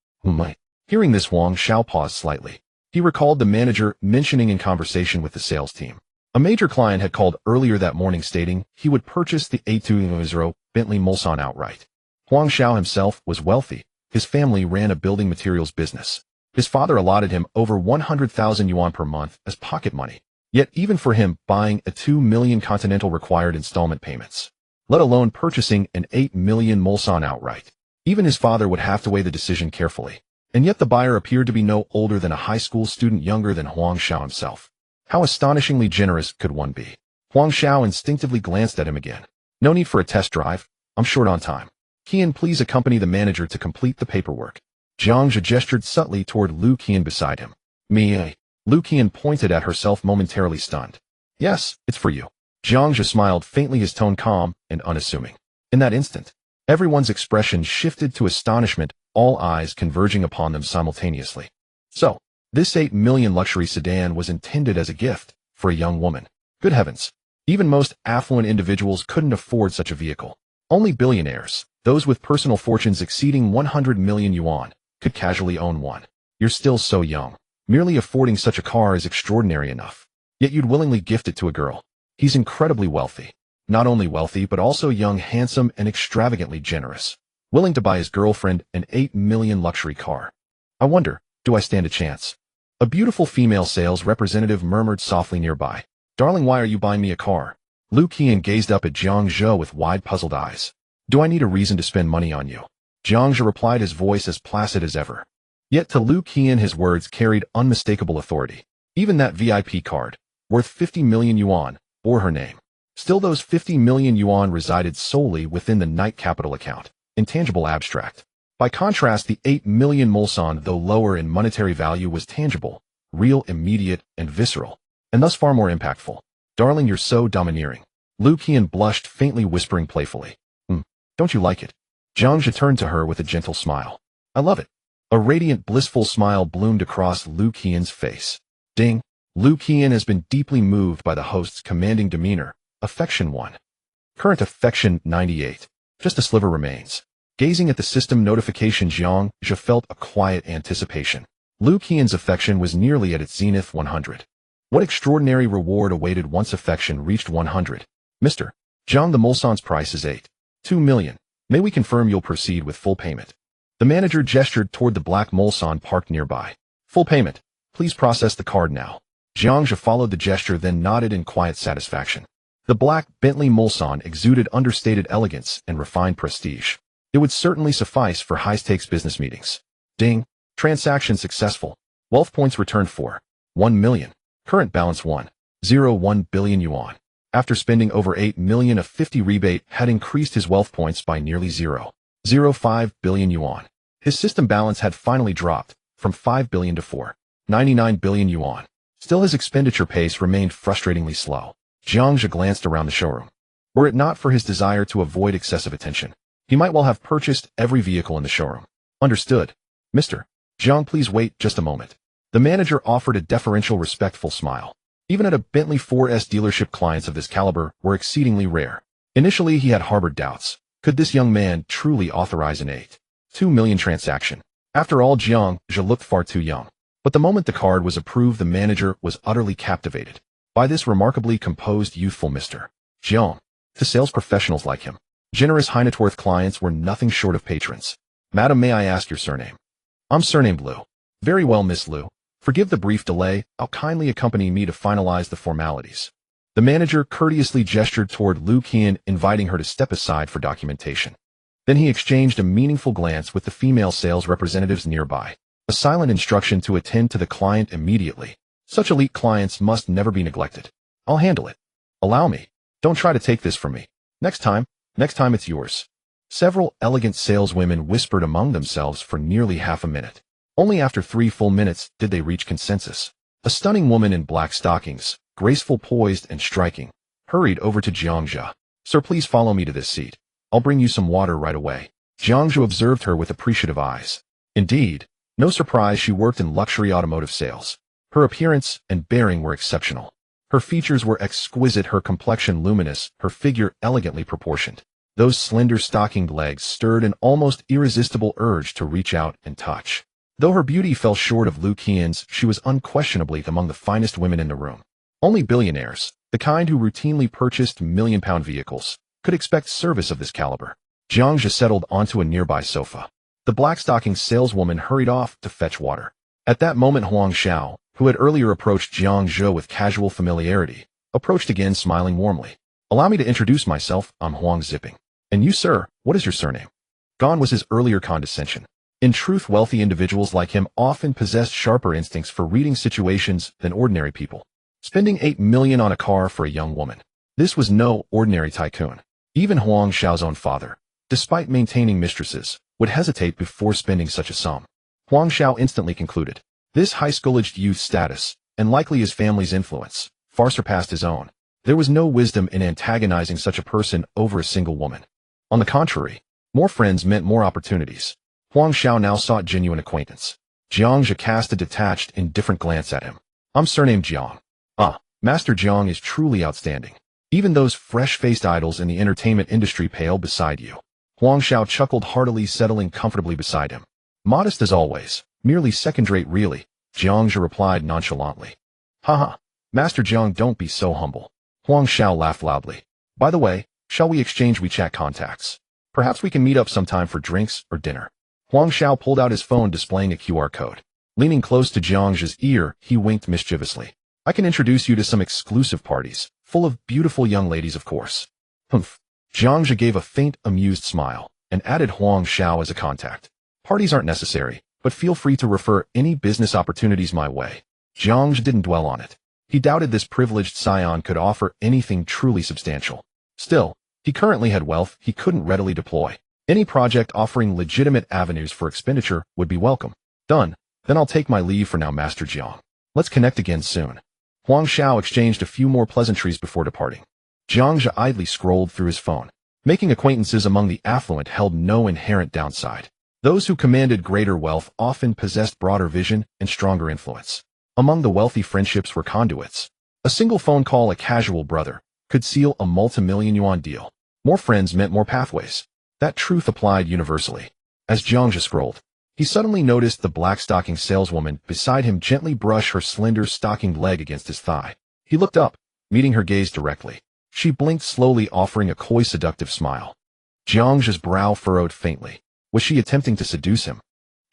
Hearing this, Huang Xiao paused slightly. He recalled the manager mentioning in conversation with the sales team. A major client had called earlier that morning stating he would purchase the A200 Bentley Mulsanne outright. Huang Xiao himself was wealthy. His family ran a building materials business. His father allotted him over 100,000 yuan per month as pocket money. Yet even for him, buying a 2 million Continental required installment payments, let alone purchasing an 8 million Mulsanne outright. Even his father would have to weigh the decision carefully. And yet the buyer appeared to be no older than a high school student, younger than Huang Xiao himself. How astonishingly generous could one be? Huang Xiao instinctively glanced at him again. "No need for a test drive. I'm short on time. Qian, please accompany the manager to complete the paperwork." Jiangzhe gestured subtly toward Lu Qian beside him. "Me?" Lu Qian pointed at herself, momentarily stunned. "Yes, it's for you." Jiangzhe smiled faintly, his tone calm and unassuming. In that instant, everyone's expression shifted to astonishment, all eyes converging upon them simultaneously. So, this 8 million luxury sedan was intended as a gift for a young woman. Good heavens. Even most affluent individuals couldn't afford such a vehicle. Only billionaires, those with personal fortunes exceeding 100 million yuan, could casually own one. You're still so young. Merely affording such a car is extraordinary enough. Yet you'd willingly gift it to a girl. He's incredibly wealthy. Not only wealthy, but also young, handsome, and extravagantly generous. Willing to buy his girlfriend an 8 million luxury car. I wonder, do I stand a chance? A beautiful female sales representative murmured softly nearby. "Darling, why are you buying me a car?" Lu Qian gazed up at Jiangzhe with wide, puzzled eyes. "Do I need a reason to spend money on you?" Jiangzhe replied, his voice as placid as ever. Yet to Lu Qian his words carried unmistakable authority. Even that VIP card, worth 50 million yuan, bore her name. Still, those 50 million yuan resided solely within the Night Capital account, intangible, abstract. By contrast, the 8 million Mulsanne, though lower in monetary value, was tangible, real, immediate, and visceral, and thus far more impactful. "Darling, you're so domineering." Lu Qian blushed faintly, whispering playfully. Don't you like it?" Jiangzhe turned to her with a gentle smile. "I love it." A radiant, blissful smile bloomed across Lu Qian's face. Ding! Lu Qian has been deeply moved by the host's commanding demeanor. Affection 1. Current affection 98. Just a sliver remains. Gazing at the system notification, Jiangzhe felt a quiet anticipation. Lu Qian's affection was nearly at its zenith, 100. What extraordinary reward awaited once affection reached 100? "Mr. Jiang, the Mulsanne's price is 2 million. May we confirm you'll proceed with full payment?" The manager gestured toward the black Mulsanne parked nearby. "Full payment. Please process the card now." Jiangzhe followed the gesture, then nodded in quiet satisfaction. The black Bentley Mulsanne exuded understated elegance and refined prestige. It would certainly suffice for high-stakes business meetings. Ding! Transaction successful. Wealth points returned 1 million. Current balance 1.01 billion yuan. After spending over 8 million, a 50 rebate had increased his wealth points by nearly 0.05 billion yuan. His system balance had finally dropped from 5 billion to 4.99 billion yuan. Still, his expenditure pace remained frustratingly slow. Jiangzhe glanced around the showroom. Were it not for his desire to avoid excessive attention, he might well have purchased every vehicle in the showroom. "Understood. Mr. Jiang, please wait just a moment." The manager offered a deferential, respectful smile. Even at a Bentley 4S dealership, clients of this caliber were exceedingly rare. Initially, he had harbored doubts. Could this young man truly authorize an 8.2 million transaction? After all, Jiang Zhe looked far too young. But the moment the card was approved, the manager was utterly captivated by this remarkably composed youthful Mr. Jiang. To sales professionals like him, generous high-net-worth clients were nothing short of patrons. Madam, may I ask your surname? I'm surnamed Liu. Very well, Miss Liu. Forgive the brief delay. I'll kindly accompany me to finalize the formalities. The manager courteously gestured toward Liu Qian, inviting her to step aside for documentation. Then he exchanged a meaningful glance with the female sales representatives nearby. A silent instruction to attend to the client immediately. Such elite clients must never be neglected. I'll handle it. Allow me. Don't try to take this from me. Next time it's yours. Several elegant saleswomen whispered among themselves for nearly half a minute. Only after 3 full minutes did they reach consensus. A stunning woman in black stockings, graceful, poised, and striking, hurried over to Jiang Zhe. Sir, please follow me to this seat. I'll bring you some water right away. Jiang Zhe observed her with appreciative eyes. Indeed, no surprise she worked in luxury automotive sales. Her appearance and bearing were exceptional. Her features were exquisite, her complexion luminous, her figure elegantly proportioned. Those slender stockinged legs stirred an almost irresistible urge to reach out and touch. Though her beauty fell short of Liu Qian's, she was unquestionably among the finest women in the room. Only billionaires, the kind who routinely purchased million-pound vehicles, could expect service of this caliber. Jiang Zhe settled onto a nearby sofa. The black-stocking saleswoman hurried off to fetch water. At that moment, Huang Xiao, who had earlier approached Jiang Zhe with casual familiarity, approached again, smiling warmly. Allow me to introduce myself, I'm Huang Zipping. And you, sir, what is your surname? Gone was his earlier condescension. In truth, wealthy individuals like him often possessed sharper instincts for reading situations than ordinary people. Spending 8 million on a car for a young woman. This was no ordinary tycoon. Even Huang Xiao's own father, despite maintaining mistresses, would hesitate before spending such a sum. Huang Xiao instantly concluded. This high-schoolaged youth's status, and likely his family's influence, far surpassed his own. There was no wisdom in antagonizing such a person over a single woman. On the contrary, more friends meant more opportunities. Huang Xiao now sought genuine acquaintance. Jiang Zhe cast a detached, indifferent glance at him. I'm surnamed Jiang. Ah, Master Jiang is truly outstanding. Even those fresh-faced idols in the entertainment industry pale beside you. Huang Xiao chuckled heartily, settling comfortably beside him. Modest as always, merely second-rate really, Jiang Zhe replied nonchalantly. Haha, Master Jiang, don't be so humble. Huang Xiao laughed loudly. By the way, shall we exchange WeChat contacts? Perhaps we can meet up sometime for drinks or dinner. Huang Xiao pulled out his phone, displaying a QR code. Leaning close to Jiang Zhe's ear, he winked mischievously. I can introduce you to some exclusive parties, full of beautiful young ladies, of course. Humph. Jiang Zhe gave a faint, amused smile, and added Huang Xiao as a contact. Parties aren't necessary, but feel free to refer any business opportunities my way. Jiang Zhe didn't dwell on it. He doubted this privileged scion could offer anything truly substantial. Still, he currently had wealth he couldn't readily deploy. Any project offering legitimate avenues for expenditure would be welcome. Done. Then I'll take my leave for now, Master Jiang. Let's connect again soon. Huang Xiao exchanged a few more pleasantries before departing. Jiang Zhe idly scrolled through his phone. Making acquaintances among the affluent held no inherent downside. Those who commanded greater wealth often possessed broader vision and stronger influence. Among the wealthy, friendships were conduits. A single phone call, a casual brother, could seal a multi-million yuan deal. More friends meant more pathways. That truth applied universally. As Jiang Zhe scrolled, he suddenly noticed the black-stocking saleswoman beside him gently brush her slender stockinged leg against his thigh. He looked up, meeting her gaze directly. She blinked slowly, offering a coy, seductive smile. Jiang Zhe's brow furrowed faintly. Was she attempting to seduce him?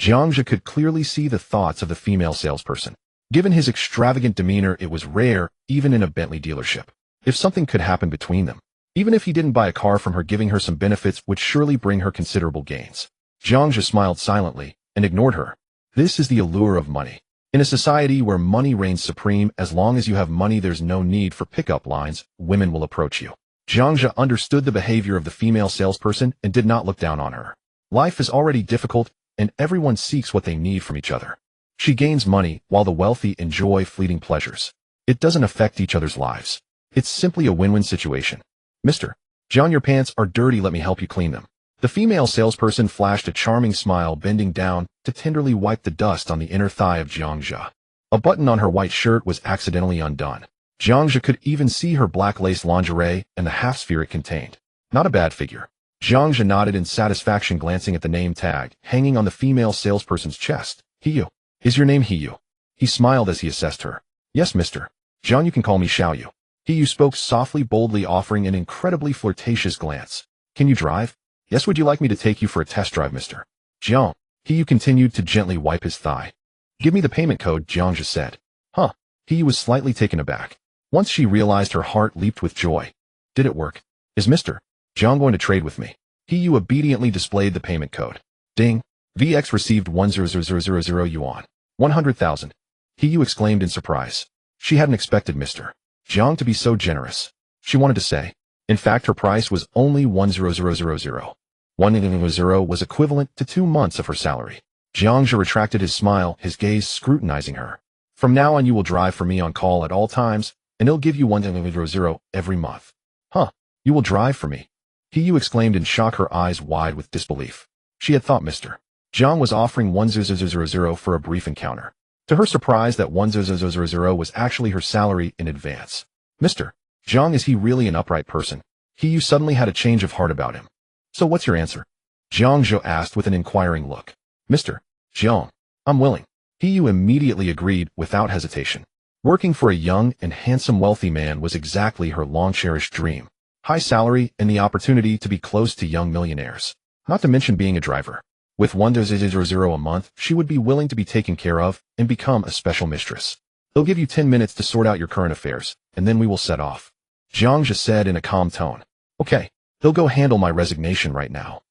Jiang Zhe could clearly see the thoughts of the female salesperson. Given his extravagant demeanor, it was rare, even in a Bentley dealership. If something could happen between them, even if he didn't buy a car from her, giving her some benefits would surely bring her considerable gains. Jiang Zhe smiled silently and ignored her. This is the allure of money. In a society where money reigns supreme, as long as you have money, there's no need for pickup lines. Women will approach you. Jiang Zhe understood the behavior of the female salesperson and did not look down on her. Life is already difficult, and everyone seeks what they need from each other. She gains money, while the wealthy enjoy fleeting pleasures. It doesn't affect each other's lives. It's simply a win-win situation. Mr. Jiang, your pants are dirty, let me help you clean them. The female salesperson flashed a charming smile, bending down to tenderly wipe the dust on the inner thigh of Jiang Zhe. A button on her white shirt was accidentally undone. Jiang Zhe could even see her black lace lingerie and the half-sphere it contained. Not a bad figure. Zhang Zhe nodded in satisfaction, glancing at the name tag hanging on the female salesperson's chest. Hiyu. Is your name Hiyu? He smiled as he assessed her. Yes, Mr. Zhang, you can call me Xiaoyu. Hiyu spoke softly, boldly, offering an incredibly flirtatious glance. Can you drive? Yes, would you like me to take you for a test drive, Mr. Zhang? Hiyu continued to gently wipe his thigh. Give me the payment code, Zhang Zhe said. Huh. Hiyu was slightly taken aback. Once she realized, her heart leaped with joy. Did it work? Is Mr. Zhang going to trade with me? Hiyu obediently displayed the payment code. Ding. VX received 100,000 yuan. 100,000. Hiyu exclaimed in surprise. She hadn't expected Mr. Zhang to be so generous. She wanted to say. In fact, her price was only 100,000. 100 was equivalent to 2 months of her salary. Zhang Zhe retracted his smile, his gaze scrutinizing her. From now on, you will drive for me on call at all times, and he'll give you 100 every month. Huh, you will drive for me? Hiyu exclaimed in shock, her eyes wide with disbelief. She had thought Mr. Zhang was offering 100 for a brief encounter. To her surprise, that 100 was actually her salary in advance. Mr. Zhang, is he really an upright person? Hiyu suddenly had a change of heart about him. So what's your answer? Zhang Zhe asked with an inquiring look. Mr. Zhang, I'm willing. Hiyu immediately agreed without hesitation. Working for a young and handsome wealthy man was exactly her long-cherished dream. High salary and the opportunity to be close to young millionaires. Not to mention being a driver. With 100 a month, she would be willing to be taken care of and become a special mistress. They'll give you 10 minutes to sort out your current affairs, and then we will set off. Zhang Zhe said in a calm tone. Okay, they'll go handle my resignation right now.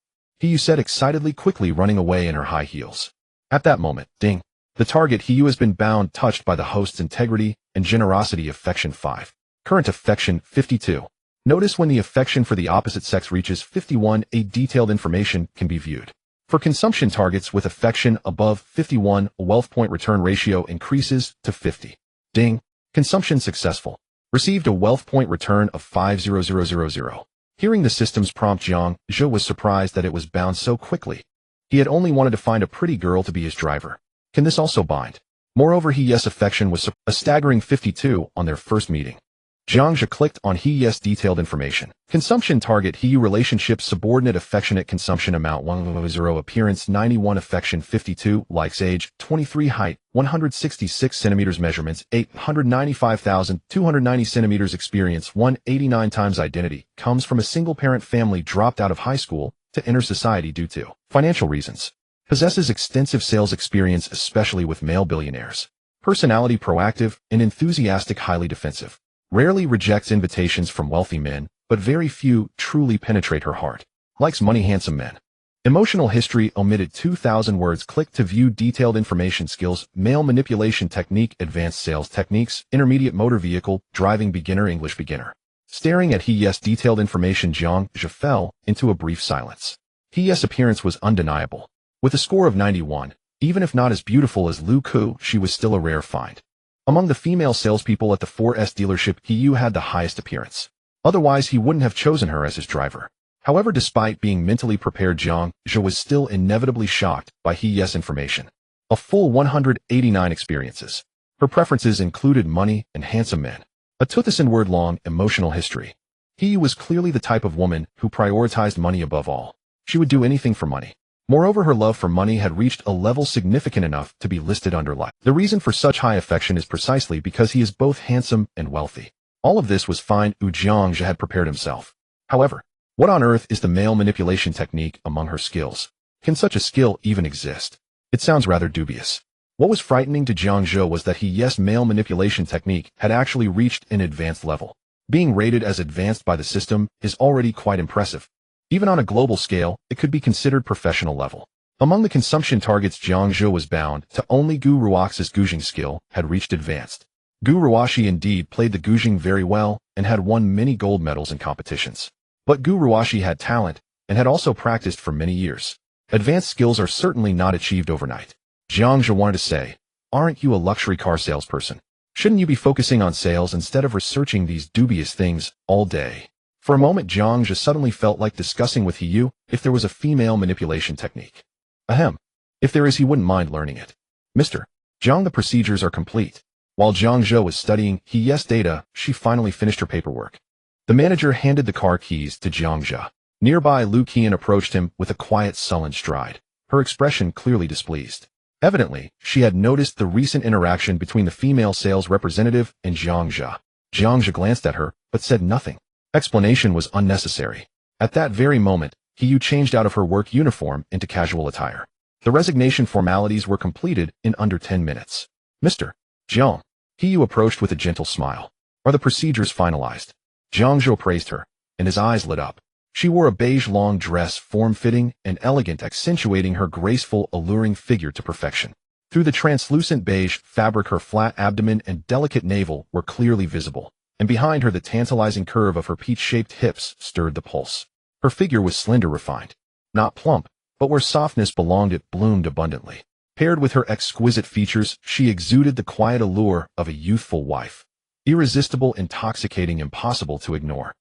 Hiyu said excitedly, quickly running away in her high heels. At that moment, ding. The target Hiyu has been bound, touched by the host's integrity and generosity. Affection 5. Current affection 52. Notice when the affection for the opposite sex reaches 51, a detailed information can be viewed. For consumption targets with affection above 51, a wealth point return ratio increases to 50. Ding. Consumption successful. Received a wealth point return of 50000. Hearing the system's prompt, Zhang Zhe was surprised that it was bound so quickly. He had only wanted to find a pretty girl to be his driver. Can this also bind? Moreover, Hiyu's affection was a staggering 52 on their first meeting. Zhang Zhe clicked on Hiyu's detailed information. Consumption target Hiyu relationship subordinate affectionate consumption amount 100 appearance 91 affection 52 likes age 23 height 166 centimeters measurements 895,290 centimeters experience 189 times identity comes from a single parent family dropped out of high school to enter society due to financial reasons. Possesses extensive sales experience, especially with male billionaires. Personality proactive and enthusiastic, highly defensive. Rarely rejects invitations from wealthy men, but very few truly penetrate her heart. Likes money, handsome men. Emotional history omitted 2,000 words. Click to view detailed information. Skills, male manipulation technique, advanced sales techniques, intermediate motor vehicle, driving beginner, English beginner. Staring at Hiyu's detailed information, Zhang Zhe fell into a brief silence. Hiyu's appearance was undeniable. With a score of 91, even if not as beautiful as Lu Ku, she was still a rare find. Among the female salespeople at the 4S dealership, Hiyu had the highest appearance. Otherwise, he wouldn't have chosen her as his driver. However, despite being mentally prepared, Zhang Zhe was still inevitably shocked by Hiyu's information. A full 189 experiences. Her preferences included money and handsome men. A 2,000 word long emotional history. Hiyu was clearly the type of woman who prioritized money above all. She would do anything for money. Moreover, her love for money had reached a level significant enough to be listed under life. The reason for such high affection is precisely because he is both handsome and wealthy. All of this was fine. Zhang Zhe had prepared himself. However, what on earth is the male manipulation technique among her skills? Can such a skill even exist? It sounds rather dubious. What was frightening to Zhang Zhe was that Hiyu's male manipulation technique had actually reached an advanced level. Being rated as advanced by the system is already quite impressive. Even on a global scale, it could be considered professional level. Among the consumption targets, Zhang Zhe was bound to only Gu Ruoxi's Guzheng skill had reached advanced. Gu Ruoxi indeed played the Guzheng very well and had won many gold medals in competitions. But Gu Ruoxi had talent and had also practiced for many years. Advanced skills are certainly not achieved overnight. Zhang Zhe wanted to say, aren't you a luxury car salesperson? Shouldn't you be focusing on sales instead of researching these dubious things all day? For a moment, Zhang Zhe suddenly felt like discussing with Hiyu if there was a female manipulation technique. Ahem. If there is, he wouldn't mind learning it. Mr. Zhang, the procedures are complete. While Zhang Zhe was studying Hiyu's data, she finally finished her paperwork. The manager handed the car keys to Zhang Zhe. Nearby, Lu Qian approached him with a quiet, sullen stride, her expression clearly displeased. Evidently, she had noticed the recent interaction between the female sales representative and Jiang Zhe. Jiang Zhe glanced at her, but said nothing. Explanation was unnecessary. At that very moment, He changed out of her work uniform into casual attire. The resignation formalities were completed in under 10 minutes. Mr. Jiang. He approached with a gentle smile. Are the procedures finalized? Jiang Zhe praised her, and his eyes lit up. She wore a beige long dress, form-fitting and elegant, accentuating her graceful, alluring figure to perfection. Through the translucent beige fabric, her flat abdomen and delicate navel were clearly visible, and behind her the tantalizing curve of her peach-shaped hips stirred the pulse. Her figure was slender, refined. Not plump, but where softness belonged it bloomed abundantly. Paired with her exquisite features, she exuded the quiet allure of a youthful wife. Irresistible, intoxicating, impossible to ignore.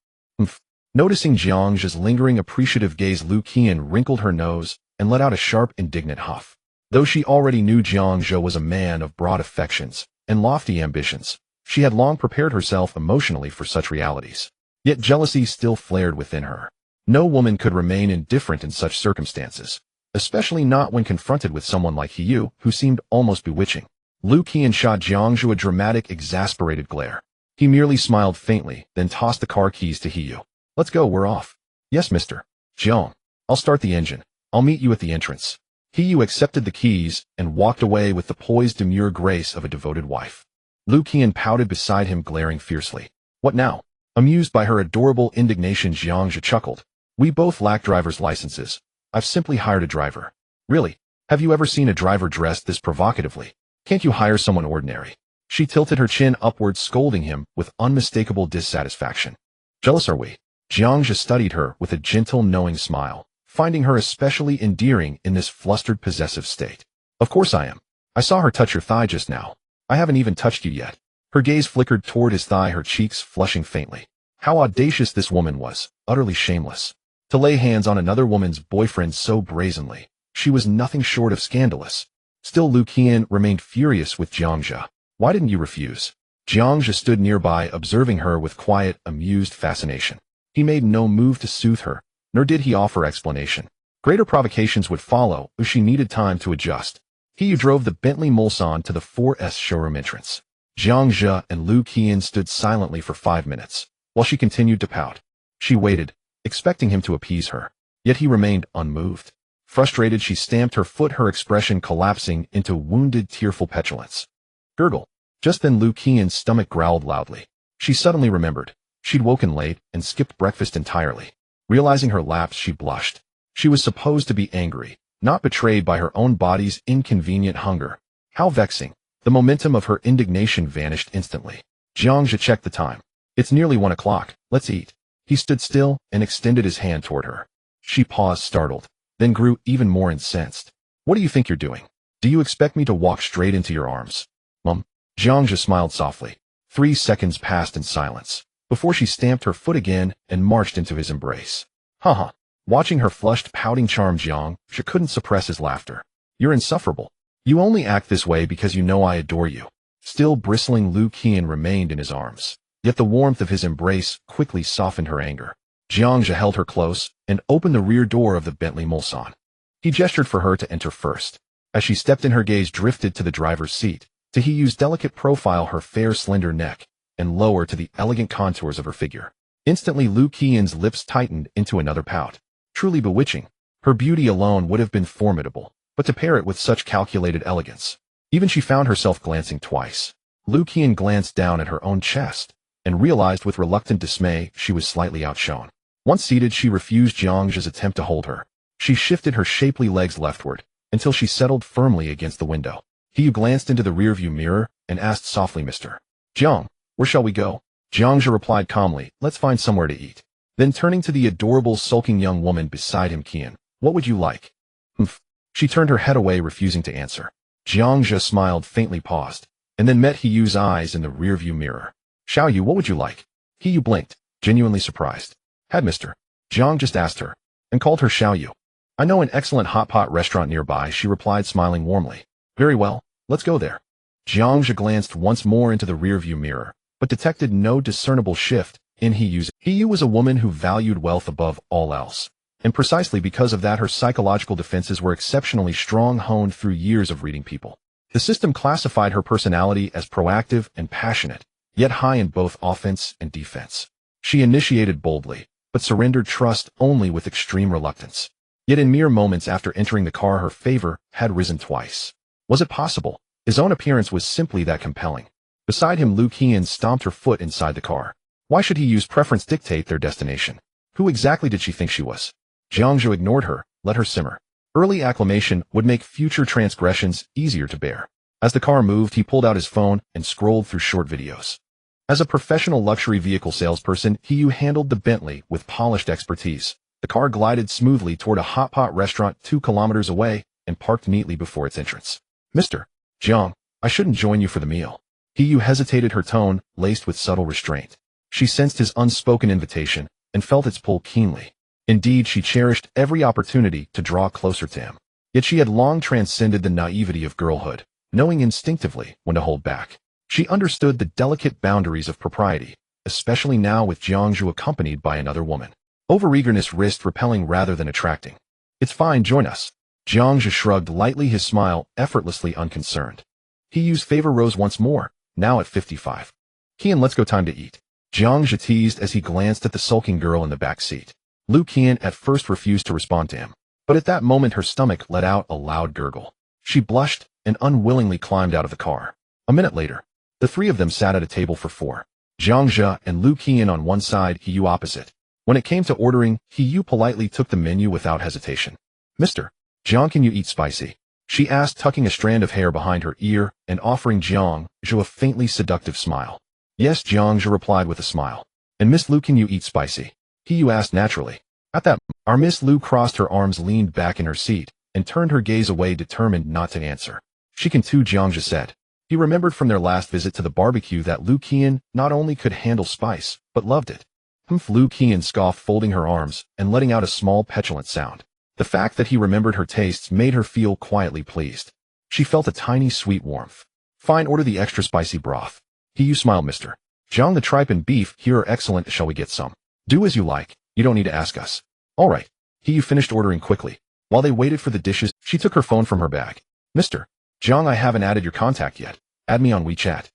Noticing Jiang Zhe's lingering appreciative gaze, Lu Qian wrinkled her nose and let out a sharp, indignant huff. Though she already knew Jiang Zhe was a man of broad affections and lofty ambitions, she had long prepared herself emotionally for such realities. Yet jealousy still flared within her. No woman could remain indifferent in such circumstances, especially not when confronted with someone like He, who seemed almost bewitching. Lu Qian shot Jiang Zhe a dramatic, exasperated glare. He merely smiled faintly, then tossed the car keys to He. Let's go, we're off. Yes, Mr. Jiang. I'll start the engine. I'll meet you at the entrance. He accepted the keys and walked away with the poised, demure grace of a devoted wife. Lu Qian pouted beside him, glaring fiercely. What now? Amused by her adorable indignation, Jiang Zhe chuckled. We both lack driver's licenses. I've simply hired a driver. Really? Have you ever seen a driver dressed this provocatively? Can't you hire someone ordinary? She tilted her chin upward, scolding him with unmistakable dissatisfaction. Jealous are we? Jiang Zhe studied her with a gentle, knowing smile, finding her especially endearing in this flustered, possessive state. Of course I am. I saw her touch your thigh just now. I haven't even touched you yet. Her gaze flickered toward his thigh, her cheeks flushing faintly. How audacious this woman was, utterly shameless. To lay hands on another woman's boyfriend so brazenly. She was nothing short of scandalous. Still, Lu Qian remained furious with Jiang Zhe. Why didn't you refuse? Jiang Zhe stood nearby, observing her with quiet, amused fascination. He made no move to soothe her, nor did he offer explanation. Greater provocations would follow if she needed time to adjust. He drove the Bentley Mulsanne to the 4S showroom entrance. Jiang Zhe and Lu Qian stood silently for 5 minutes, while she continued to pout. She waited, expecting him to appease her. Yet he remained unmoved. Frustrated, she stamped her foot, her expression collapsing into wounded, tearful petulance. Gurgle. Just then Lu Qian's stomach growled loudly. She suddenly remembered. She'd woken late and skipped breakfast entirely. Realizing her lapse, she blushed. She was supposed to be angry, not betrayed by her own body's inconvenient hunger. How vexing. The momentum of her indignation vanished instantly. Jiang Zhe checked the time. It's nearly 1 o'clock. Let's eat. He stood still and extended his hand toward her. She paused, startled, then grew even more incensed. What do you think you're doing? Do you expect me to walk straight into your arms? Jiang Zhe smiled softly. 3 seconds passed in silence, before she stamped her foot again and marched into his embrace. Haha. Watching her flushed, pouting charm, Jiang Zhe couldn't suppress his laughter. You're insufferable. You only act this way because you know I adore you. Still bristling, Lu Qian remained in his arms. Yet the warmth of his embrace quickly softened her anger. Jiang Zhe held her close and opened the rear door of the Bentley Mulsanne. He gestured for her to enter first. As she stepped in, her gaze drifted to the driver's seat, to He's delicate profile, her fair, slender neck, and lower to the elegant contours of her figure. Instantly, Lu Qian's lips tightened into another pout. Truly bewitching. Her beauty alone would have been formidable, but to pair it with such calculated elegance. Even she found herself glancing twice. Lu Qian glanced down at her own chest, and realized with reluctant dismay she was slightly outshone. Once seated, she refused Jiang Zhe's attempt to hold her. She shifted her shapely legs leftward, until she settled firmly against the window. He glanced into the rearview mirror, and asked softly, Mr. Jiang, where shall we go? Jiang Zhe replied calmly, let's find somewhere to eat. Then turning to the adorable, sulking young woman beside him, Qian, what would you like? She turned her head away, refusing to answer. Jiang Zhe smiled faintly, paused, and then met He's eyes in the rearview mirror. Xiao Yu, what would you like? He blinked, genuinely surprised. Had Mr. Jiang just asked her, and called her Xiao Yu. I know an excellent hot pot restaurant nearby, she replied, smiling warmly. Very well, let's go there. Jiang Zhe glanced once more into the rearview mirror, but detected no discernible shift in He's Yu was a woman who valued wealth above all else. And precisely because of that, her psychological defenses were exceptionally strong, honed through years of reading people. The system classified her personality as proactive and passionate, yet high in both offense and defense. She initiated boldly, but surrendered trust only with extreme reluctance. Yet in mere moments after entering the car, her favor had risen twice. Was it possible? His own appearance was simply that compelling. Beside him, Lu Qian stomped her foot inside the car. Why should he use preference dictate their destination? Who exactly did she think she was? Jiang Zhou ignored her, let her simmer. Early acclamation would make future transgressions easier to bear. As the car moved, he pulled out his phone and scrolled through short videos. As a professional luxury vehicle salesperson, Yu handled the Bentley with polished expertise. The car glided smoothly toward a hot pot restaurant 2 kilometers away and parked neatly before its entrance. Mr. Jiang, I shouldn't join you for the meal. Yu hesitated, her tone laced with subtle restraint. She sensed his unspoken invitation and felt its pull keenly. Indeed, she cherished every opportunity to draw closer to him. Yet she had long transcended the naivety of girlhood, knowing instinctively when to hold back. She understood the delicate boundaries of propriety, especially now with Jiang Zhou accompanied by another woman. Overeagerness risked repelling rather than attracting. It's fine, join us. Jiang Zhou shrugged lightly, his smile effortlessly unconcerned. Yu's favor rose once more, now at 55. Qian, let's go, time to eat. Jiang Zhou teased as he glanced at the sulking girl in the back seat. Lu Qian at first refused to respond to him, but at that moment her stomach let out a loud gurgle. She blushed and unwillingly climbed out of the car. A minute later, the three of them sat at a table for 4. Jiang Zhou and Lu Qian on one side, Yu opposite. When it came to ordering, Yu politely took the menu without hesitation. Mr. Jiang, can you eat spicy? She asked, tucking a strand of hair behind her ear and offering Jiang Zhou a faintly seductive smile. Yes, Jiang Zhou replied with a smile. And Miss Lu, can you eat spicy? Yu asked naturally. At that, our Miss Lu crossed her arms, leaned back in her seat, and turned her gaze away, determined not to answer. She can too, Jiang Zhou said. He remembered from their last visit to the barbecue that Lu Qian not only could handle spice, but loved it. Humph, Lu Qian scoffed, folding her arms and letting out a small petulant sound. The fact that he remembered her tastes made her feel quietly pleased. She felt a tiny sweet warmth. Fine, order the extra spicy broth. Yu smiled. Mr. Jiang, the tripe and beef here are excellent. Shall we get some? Do as you like. You don't need to ask us. All right. Yu finished ordering quickly. While they waited for the dishes, she took her phone from her bag. Mr. Jiang, I haven't added your contact yet. Add me on WeChat.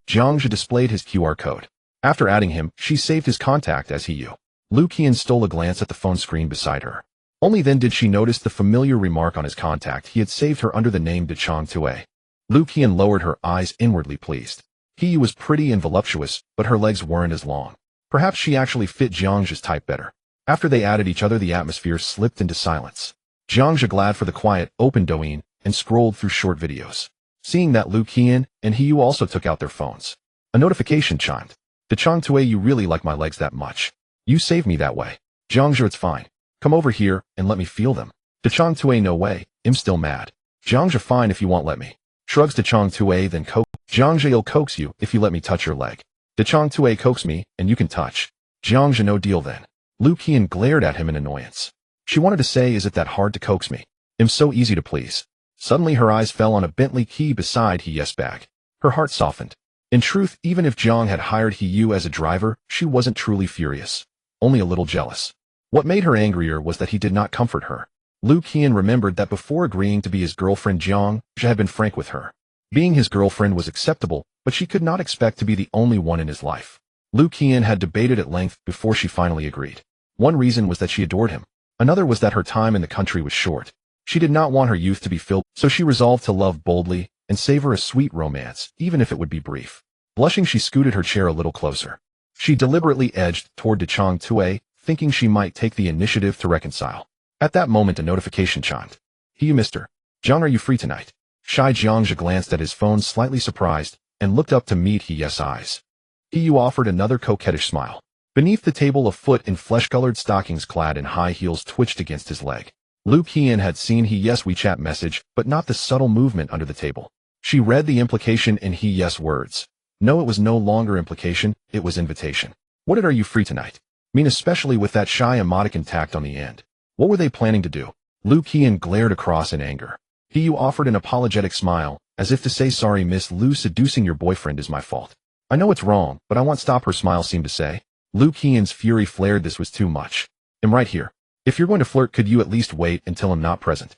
Jiang Zhou displayed his QR code. After adding him, she saved his contact as Yu. Lu Qian stole a glance at the phone screen beside her. Only then did she notice the familiar remark on his contact. He had saved her under the name de Chang Tue. Lu Qian lowered her eyes, inwardly pleased. Yu was pretty and voluptuous, but her legs weren't as long. Perhaps she actually fit Jiang Zhou's type better. After they added each other, the atmosphere slipped into silence. Jiang Zhou, glad for the quiet, opened Douyin and scrolled through short videos. Seeing that, Lu Qian and Yu also took out their phones. A notification chimed. De Chang Tue, you really like my legs that much? You saved me that way. Jiang Zhou, it's fine. Come over here and let me feel them. De Chang Tue, no way, I'm still mad. Jiang Zhou, fine if you won't let me. Shrugs De Chang Tue, then coax. Jiang Zhou, I'll coax you if you let me touch your leg. De Chang Tue, coax me and you can touch. Jiang Zhou, no deal then. Lu Qian glared at him in annoyance. She wanted to say, is it that hard to coax me? I'm so easy to please. Suddenly her eyes fell on a Bentley key beside Yu's bag. Her heart softened. In truth, even if Jiang had hired Yu as a driver, she wasn't truly furious. Only a little jealous. What made her angrier was that he did not comfort her. Lu Qian remembered that before agreeing to be his girlfriend, Jiang Zhou had been frank with her. Being his girlfriend was acceptable, but she could not expect to be the only one in his life. Lu Qian had debated at length before she finally agreed. One reason was that she adored him. Another was that her time in the country was short. She did not want her youth to be filled, so she resolved to love boldly and savor a sweet romance, even if it would be brief. Blushing, she scooted her chair a little closer. She deliberately edged toward De Chang Tue, thinking she might take the initiative to reconcile. At that moment, a notification chimed. Yu, Mr. Jiang, are you free tonight? Shy Jiang Zhou glanced at his phone, slightly surprised, and looked up to meet Yu's eyes. Yu offered another coquettish smile. Beneath the table, a foot in flesh-colored stockings clad in high heels twitched against his leg. Lu Qian had seen Yu's WeChat message, but not the subtle movement under the table. She read the implication in Yu's words. No, it was no longer implication, it was invitation. What are you free tonight? Mean, especially with that shy emoticon tacked on the end. What were they planning to do? Lu Qian glared across in anger. Yu offered an apologetic smile, as if to say, sorry Miss Lu, seducing your boyfriend is my fault. I know it's wrong, but I want stop. Her smile seemed to say. Lu Qian's fury flared. This was too much. I'm right here. If you're going to flirt, could you at least wait until I'm not present?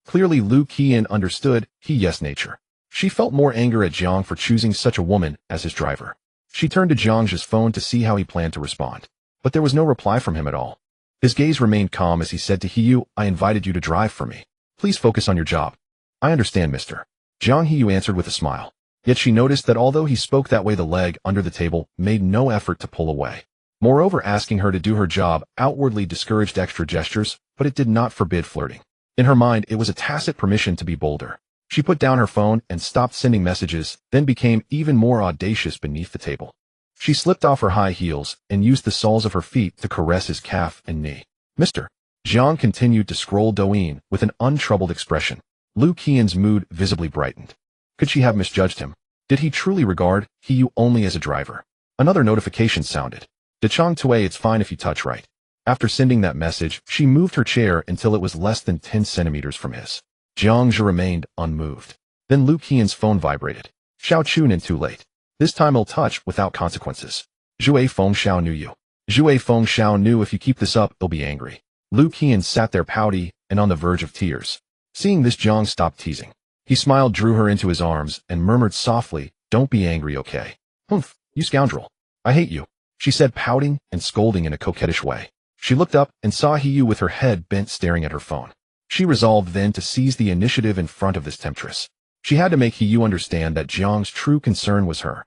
Clearly Lu Qian understood yes nature. She felt more anger at Jiang for choosing such a woman as his driver. She turned to Jiang's phone to see how he planned to respond. But there was no reply from him at all. His gaze remained calm as he said to Hiyu, I invited you to drive for me. Please focus on your job. I understand, mister. Jiang Hiyu answered with a smile. Yet she noticed that although he spoke that way, the leg under the table made no effort to pull away. Moreover, asking her to do her job outwardly discouraged extra gestures, but it did not forbid flirting. In her mind, it was a tacit permission to be bolder. She put down her phone and stopped sending messages, then became even more audacious beneath the table. She slipped off her high heels and used the soles of her feet to caress his calf and knee. Mister. Jiang continued to scroll Douyin with an untroubled expression. Lu Qian's mood visibly brightened. Could she have misjudged him? Did he truly regard Hiyu only as a driver? Another notification sounded. Dechang Tui, it's fine if you touch right. After sending that message, she moved her chair until it was less than 10 centimeters from his. Jiang Zhi remained unmoved. Then Lu Qian's phone vibrated. Xiao Chunin, too late. This time he'll touch without consequences. Zhui Feng Xiao knew you. Zhui Feng Xiao knew if you keep this up, he'll be angry. Lu Qian sat there pouty and on the verge of tears. Seeing this, Jiang stopped teasing. He smiled, drew her into his arms, and murmured softly, don't be angry, okay? Humph, you scoundrel. I hate you, she said, pouting and scolding in a coquettish way. She looked up and saw Hiyu with her head bent staring at her phone. She resolved then to seize the initiative in front of this temptress. She had to make Hiyu understand that Jiang's true concern was her.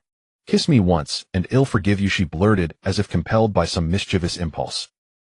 Kiss me once, and I'll forgive you, she blurted as if compelled by some mischievous impulse.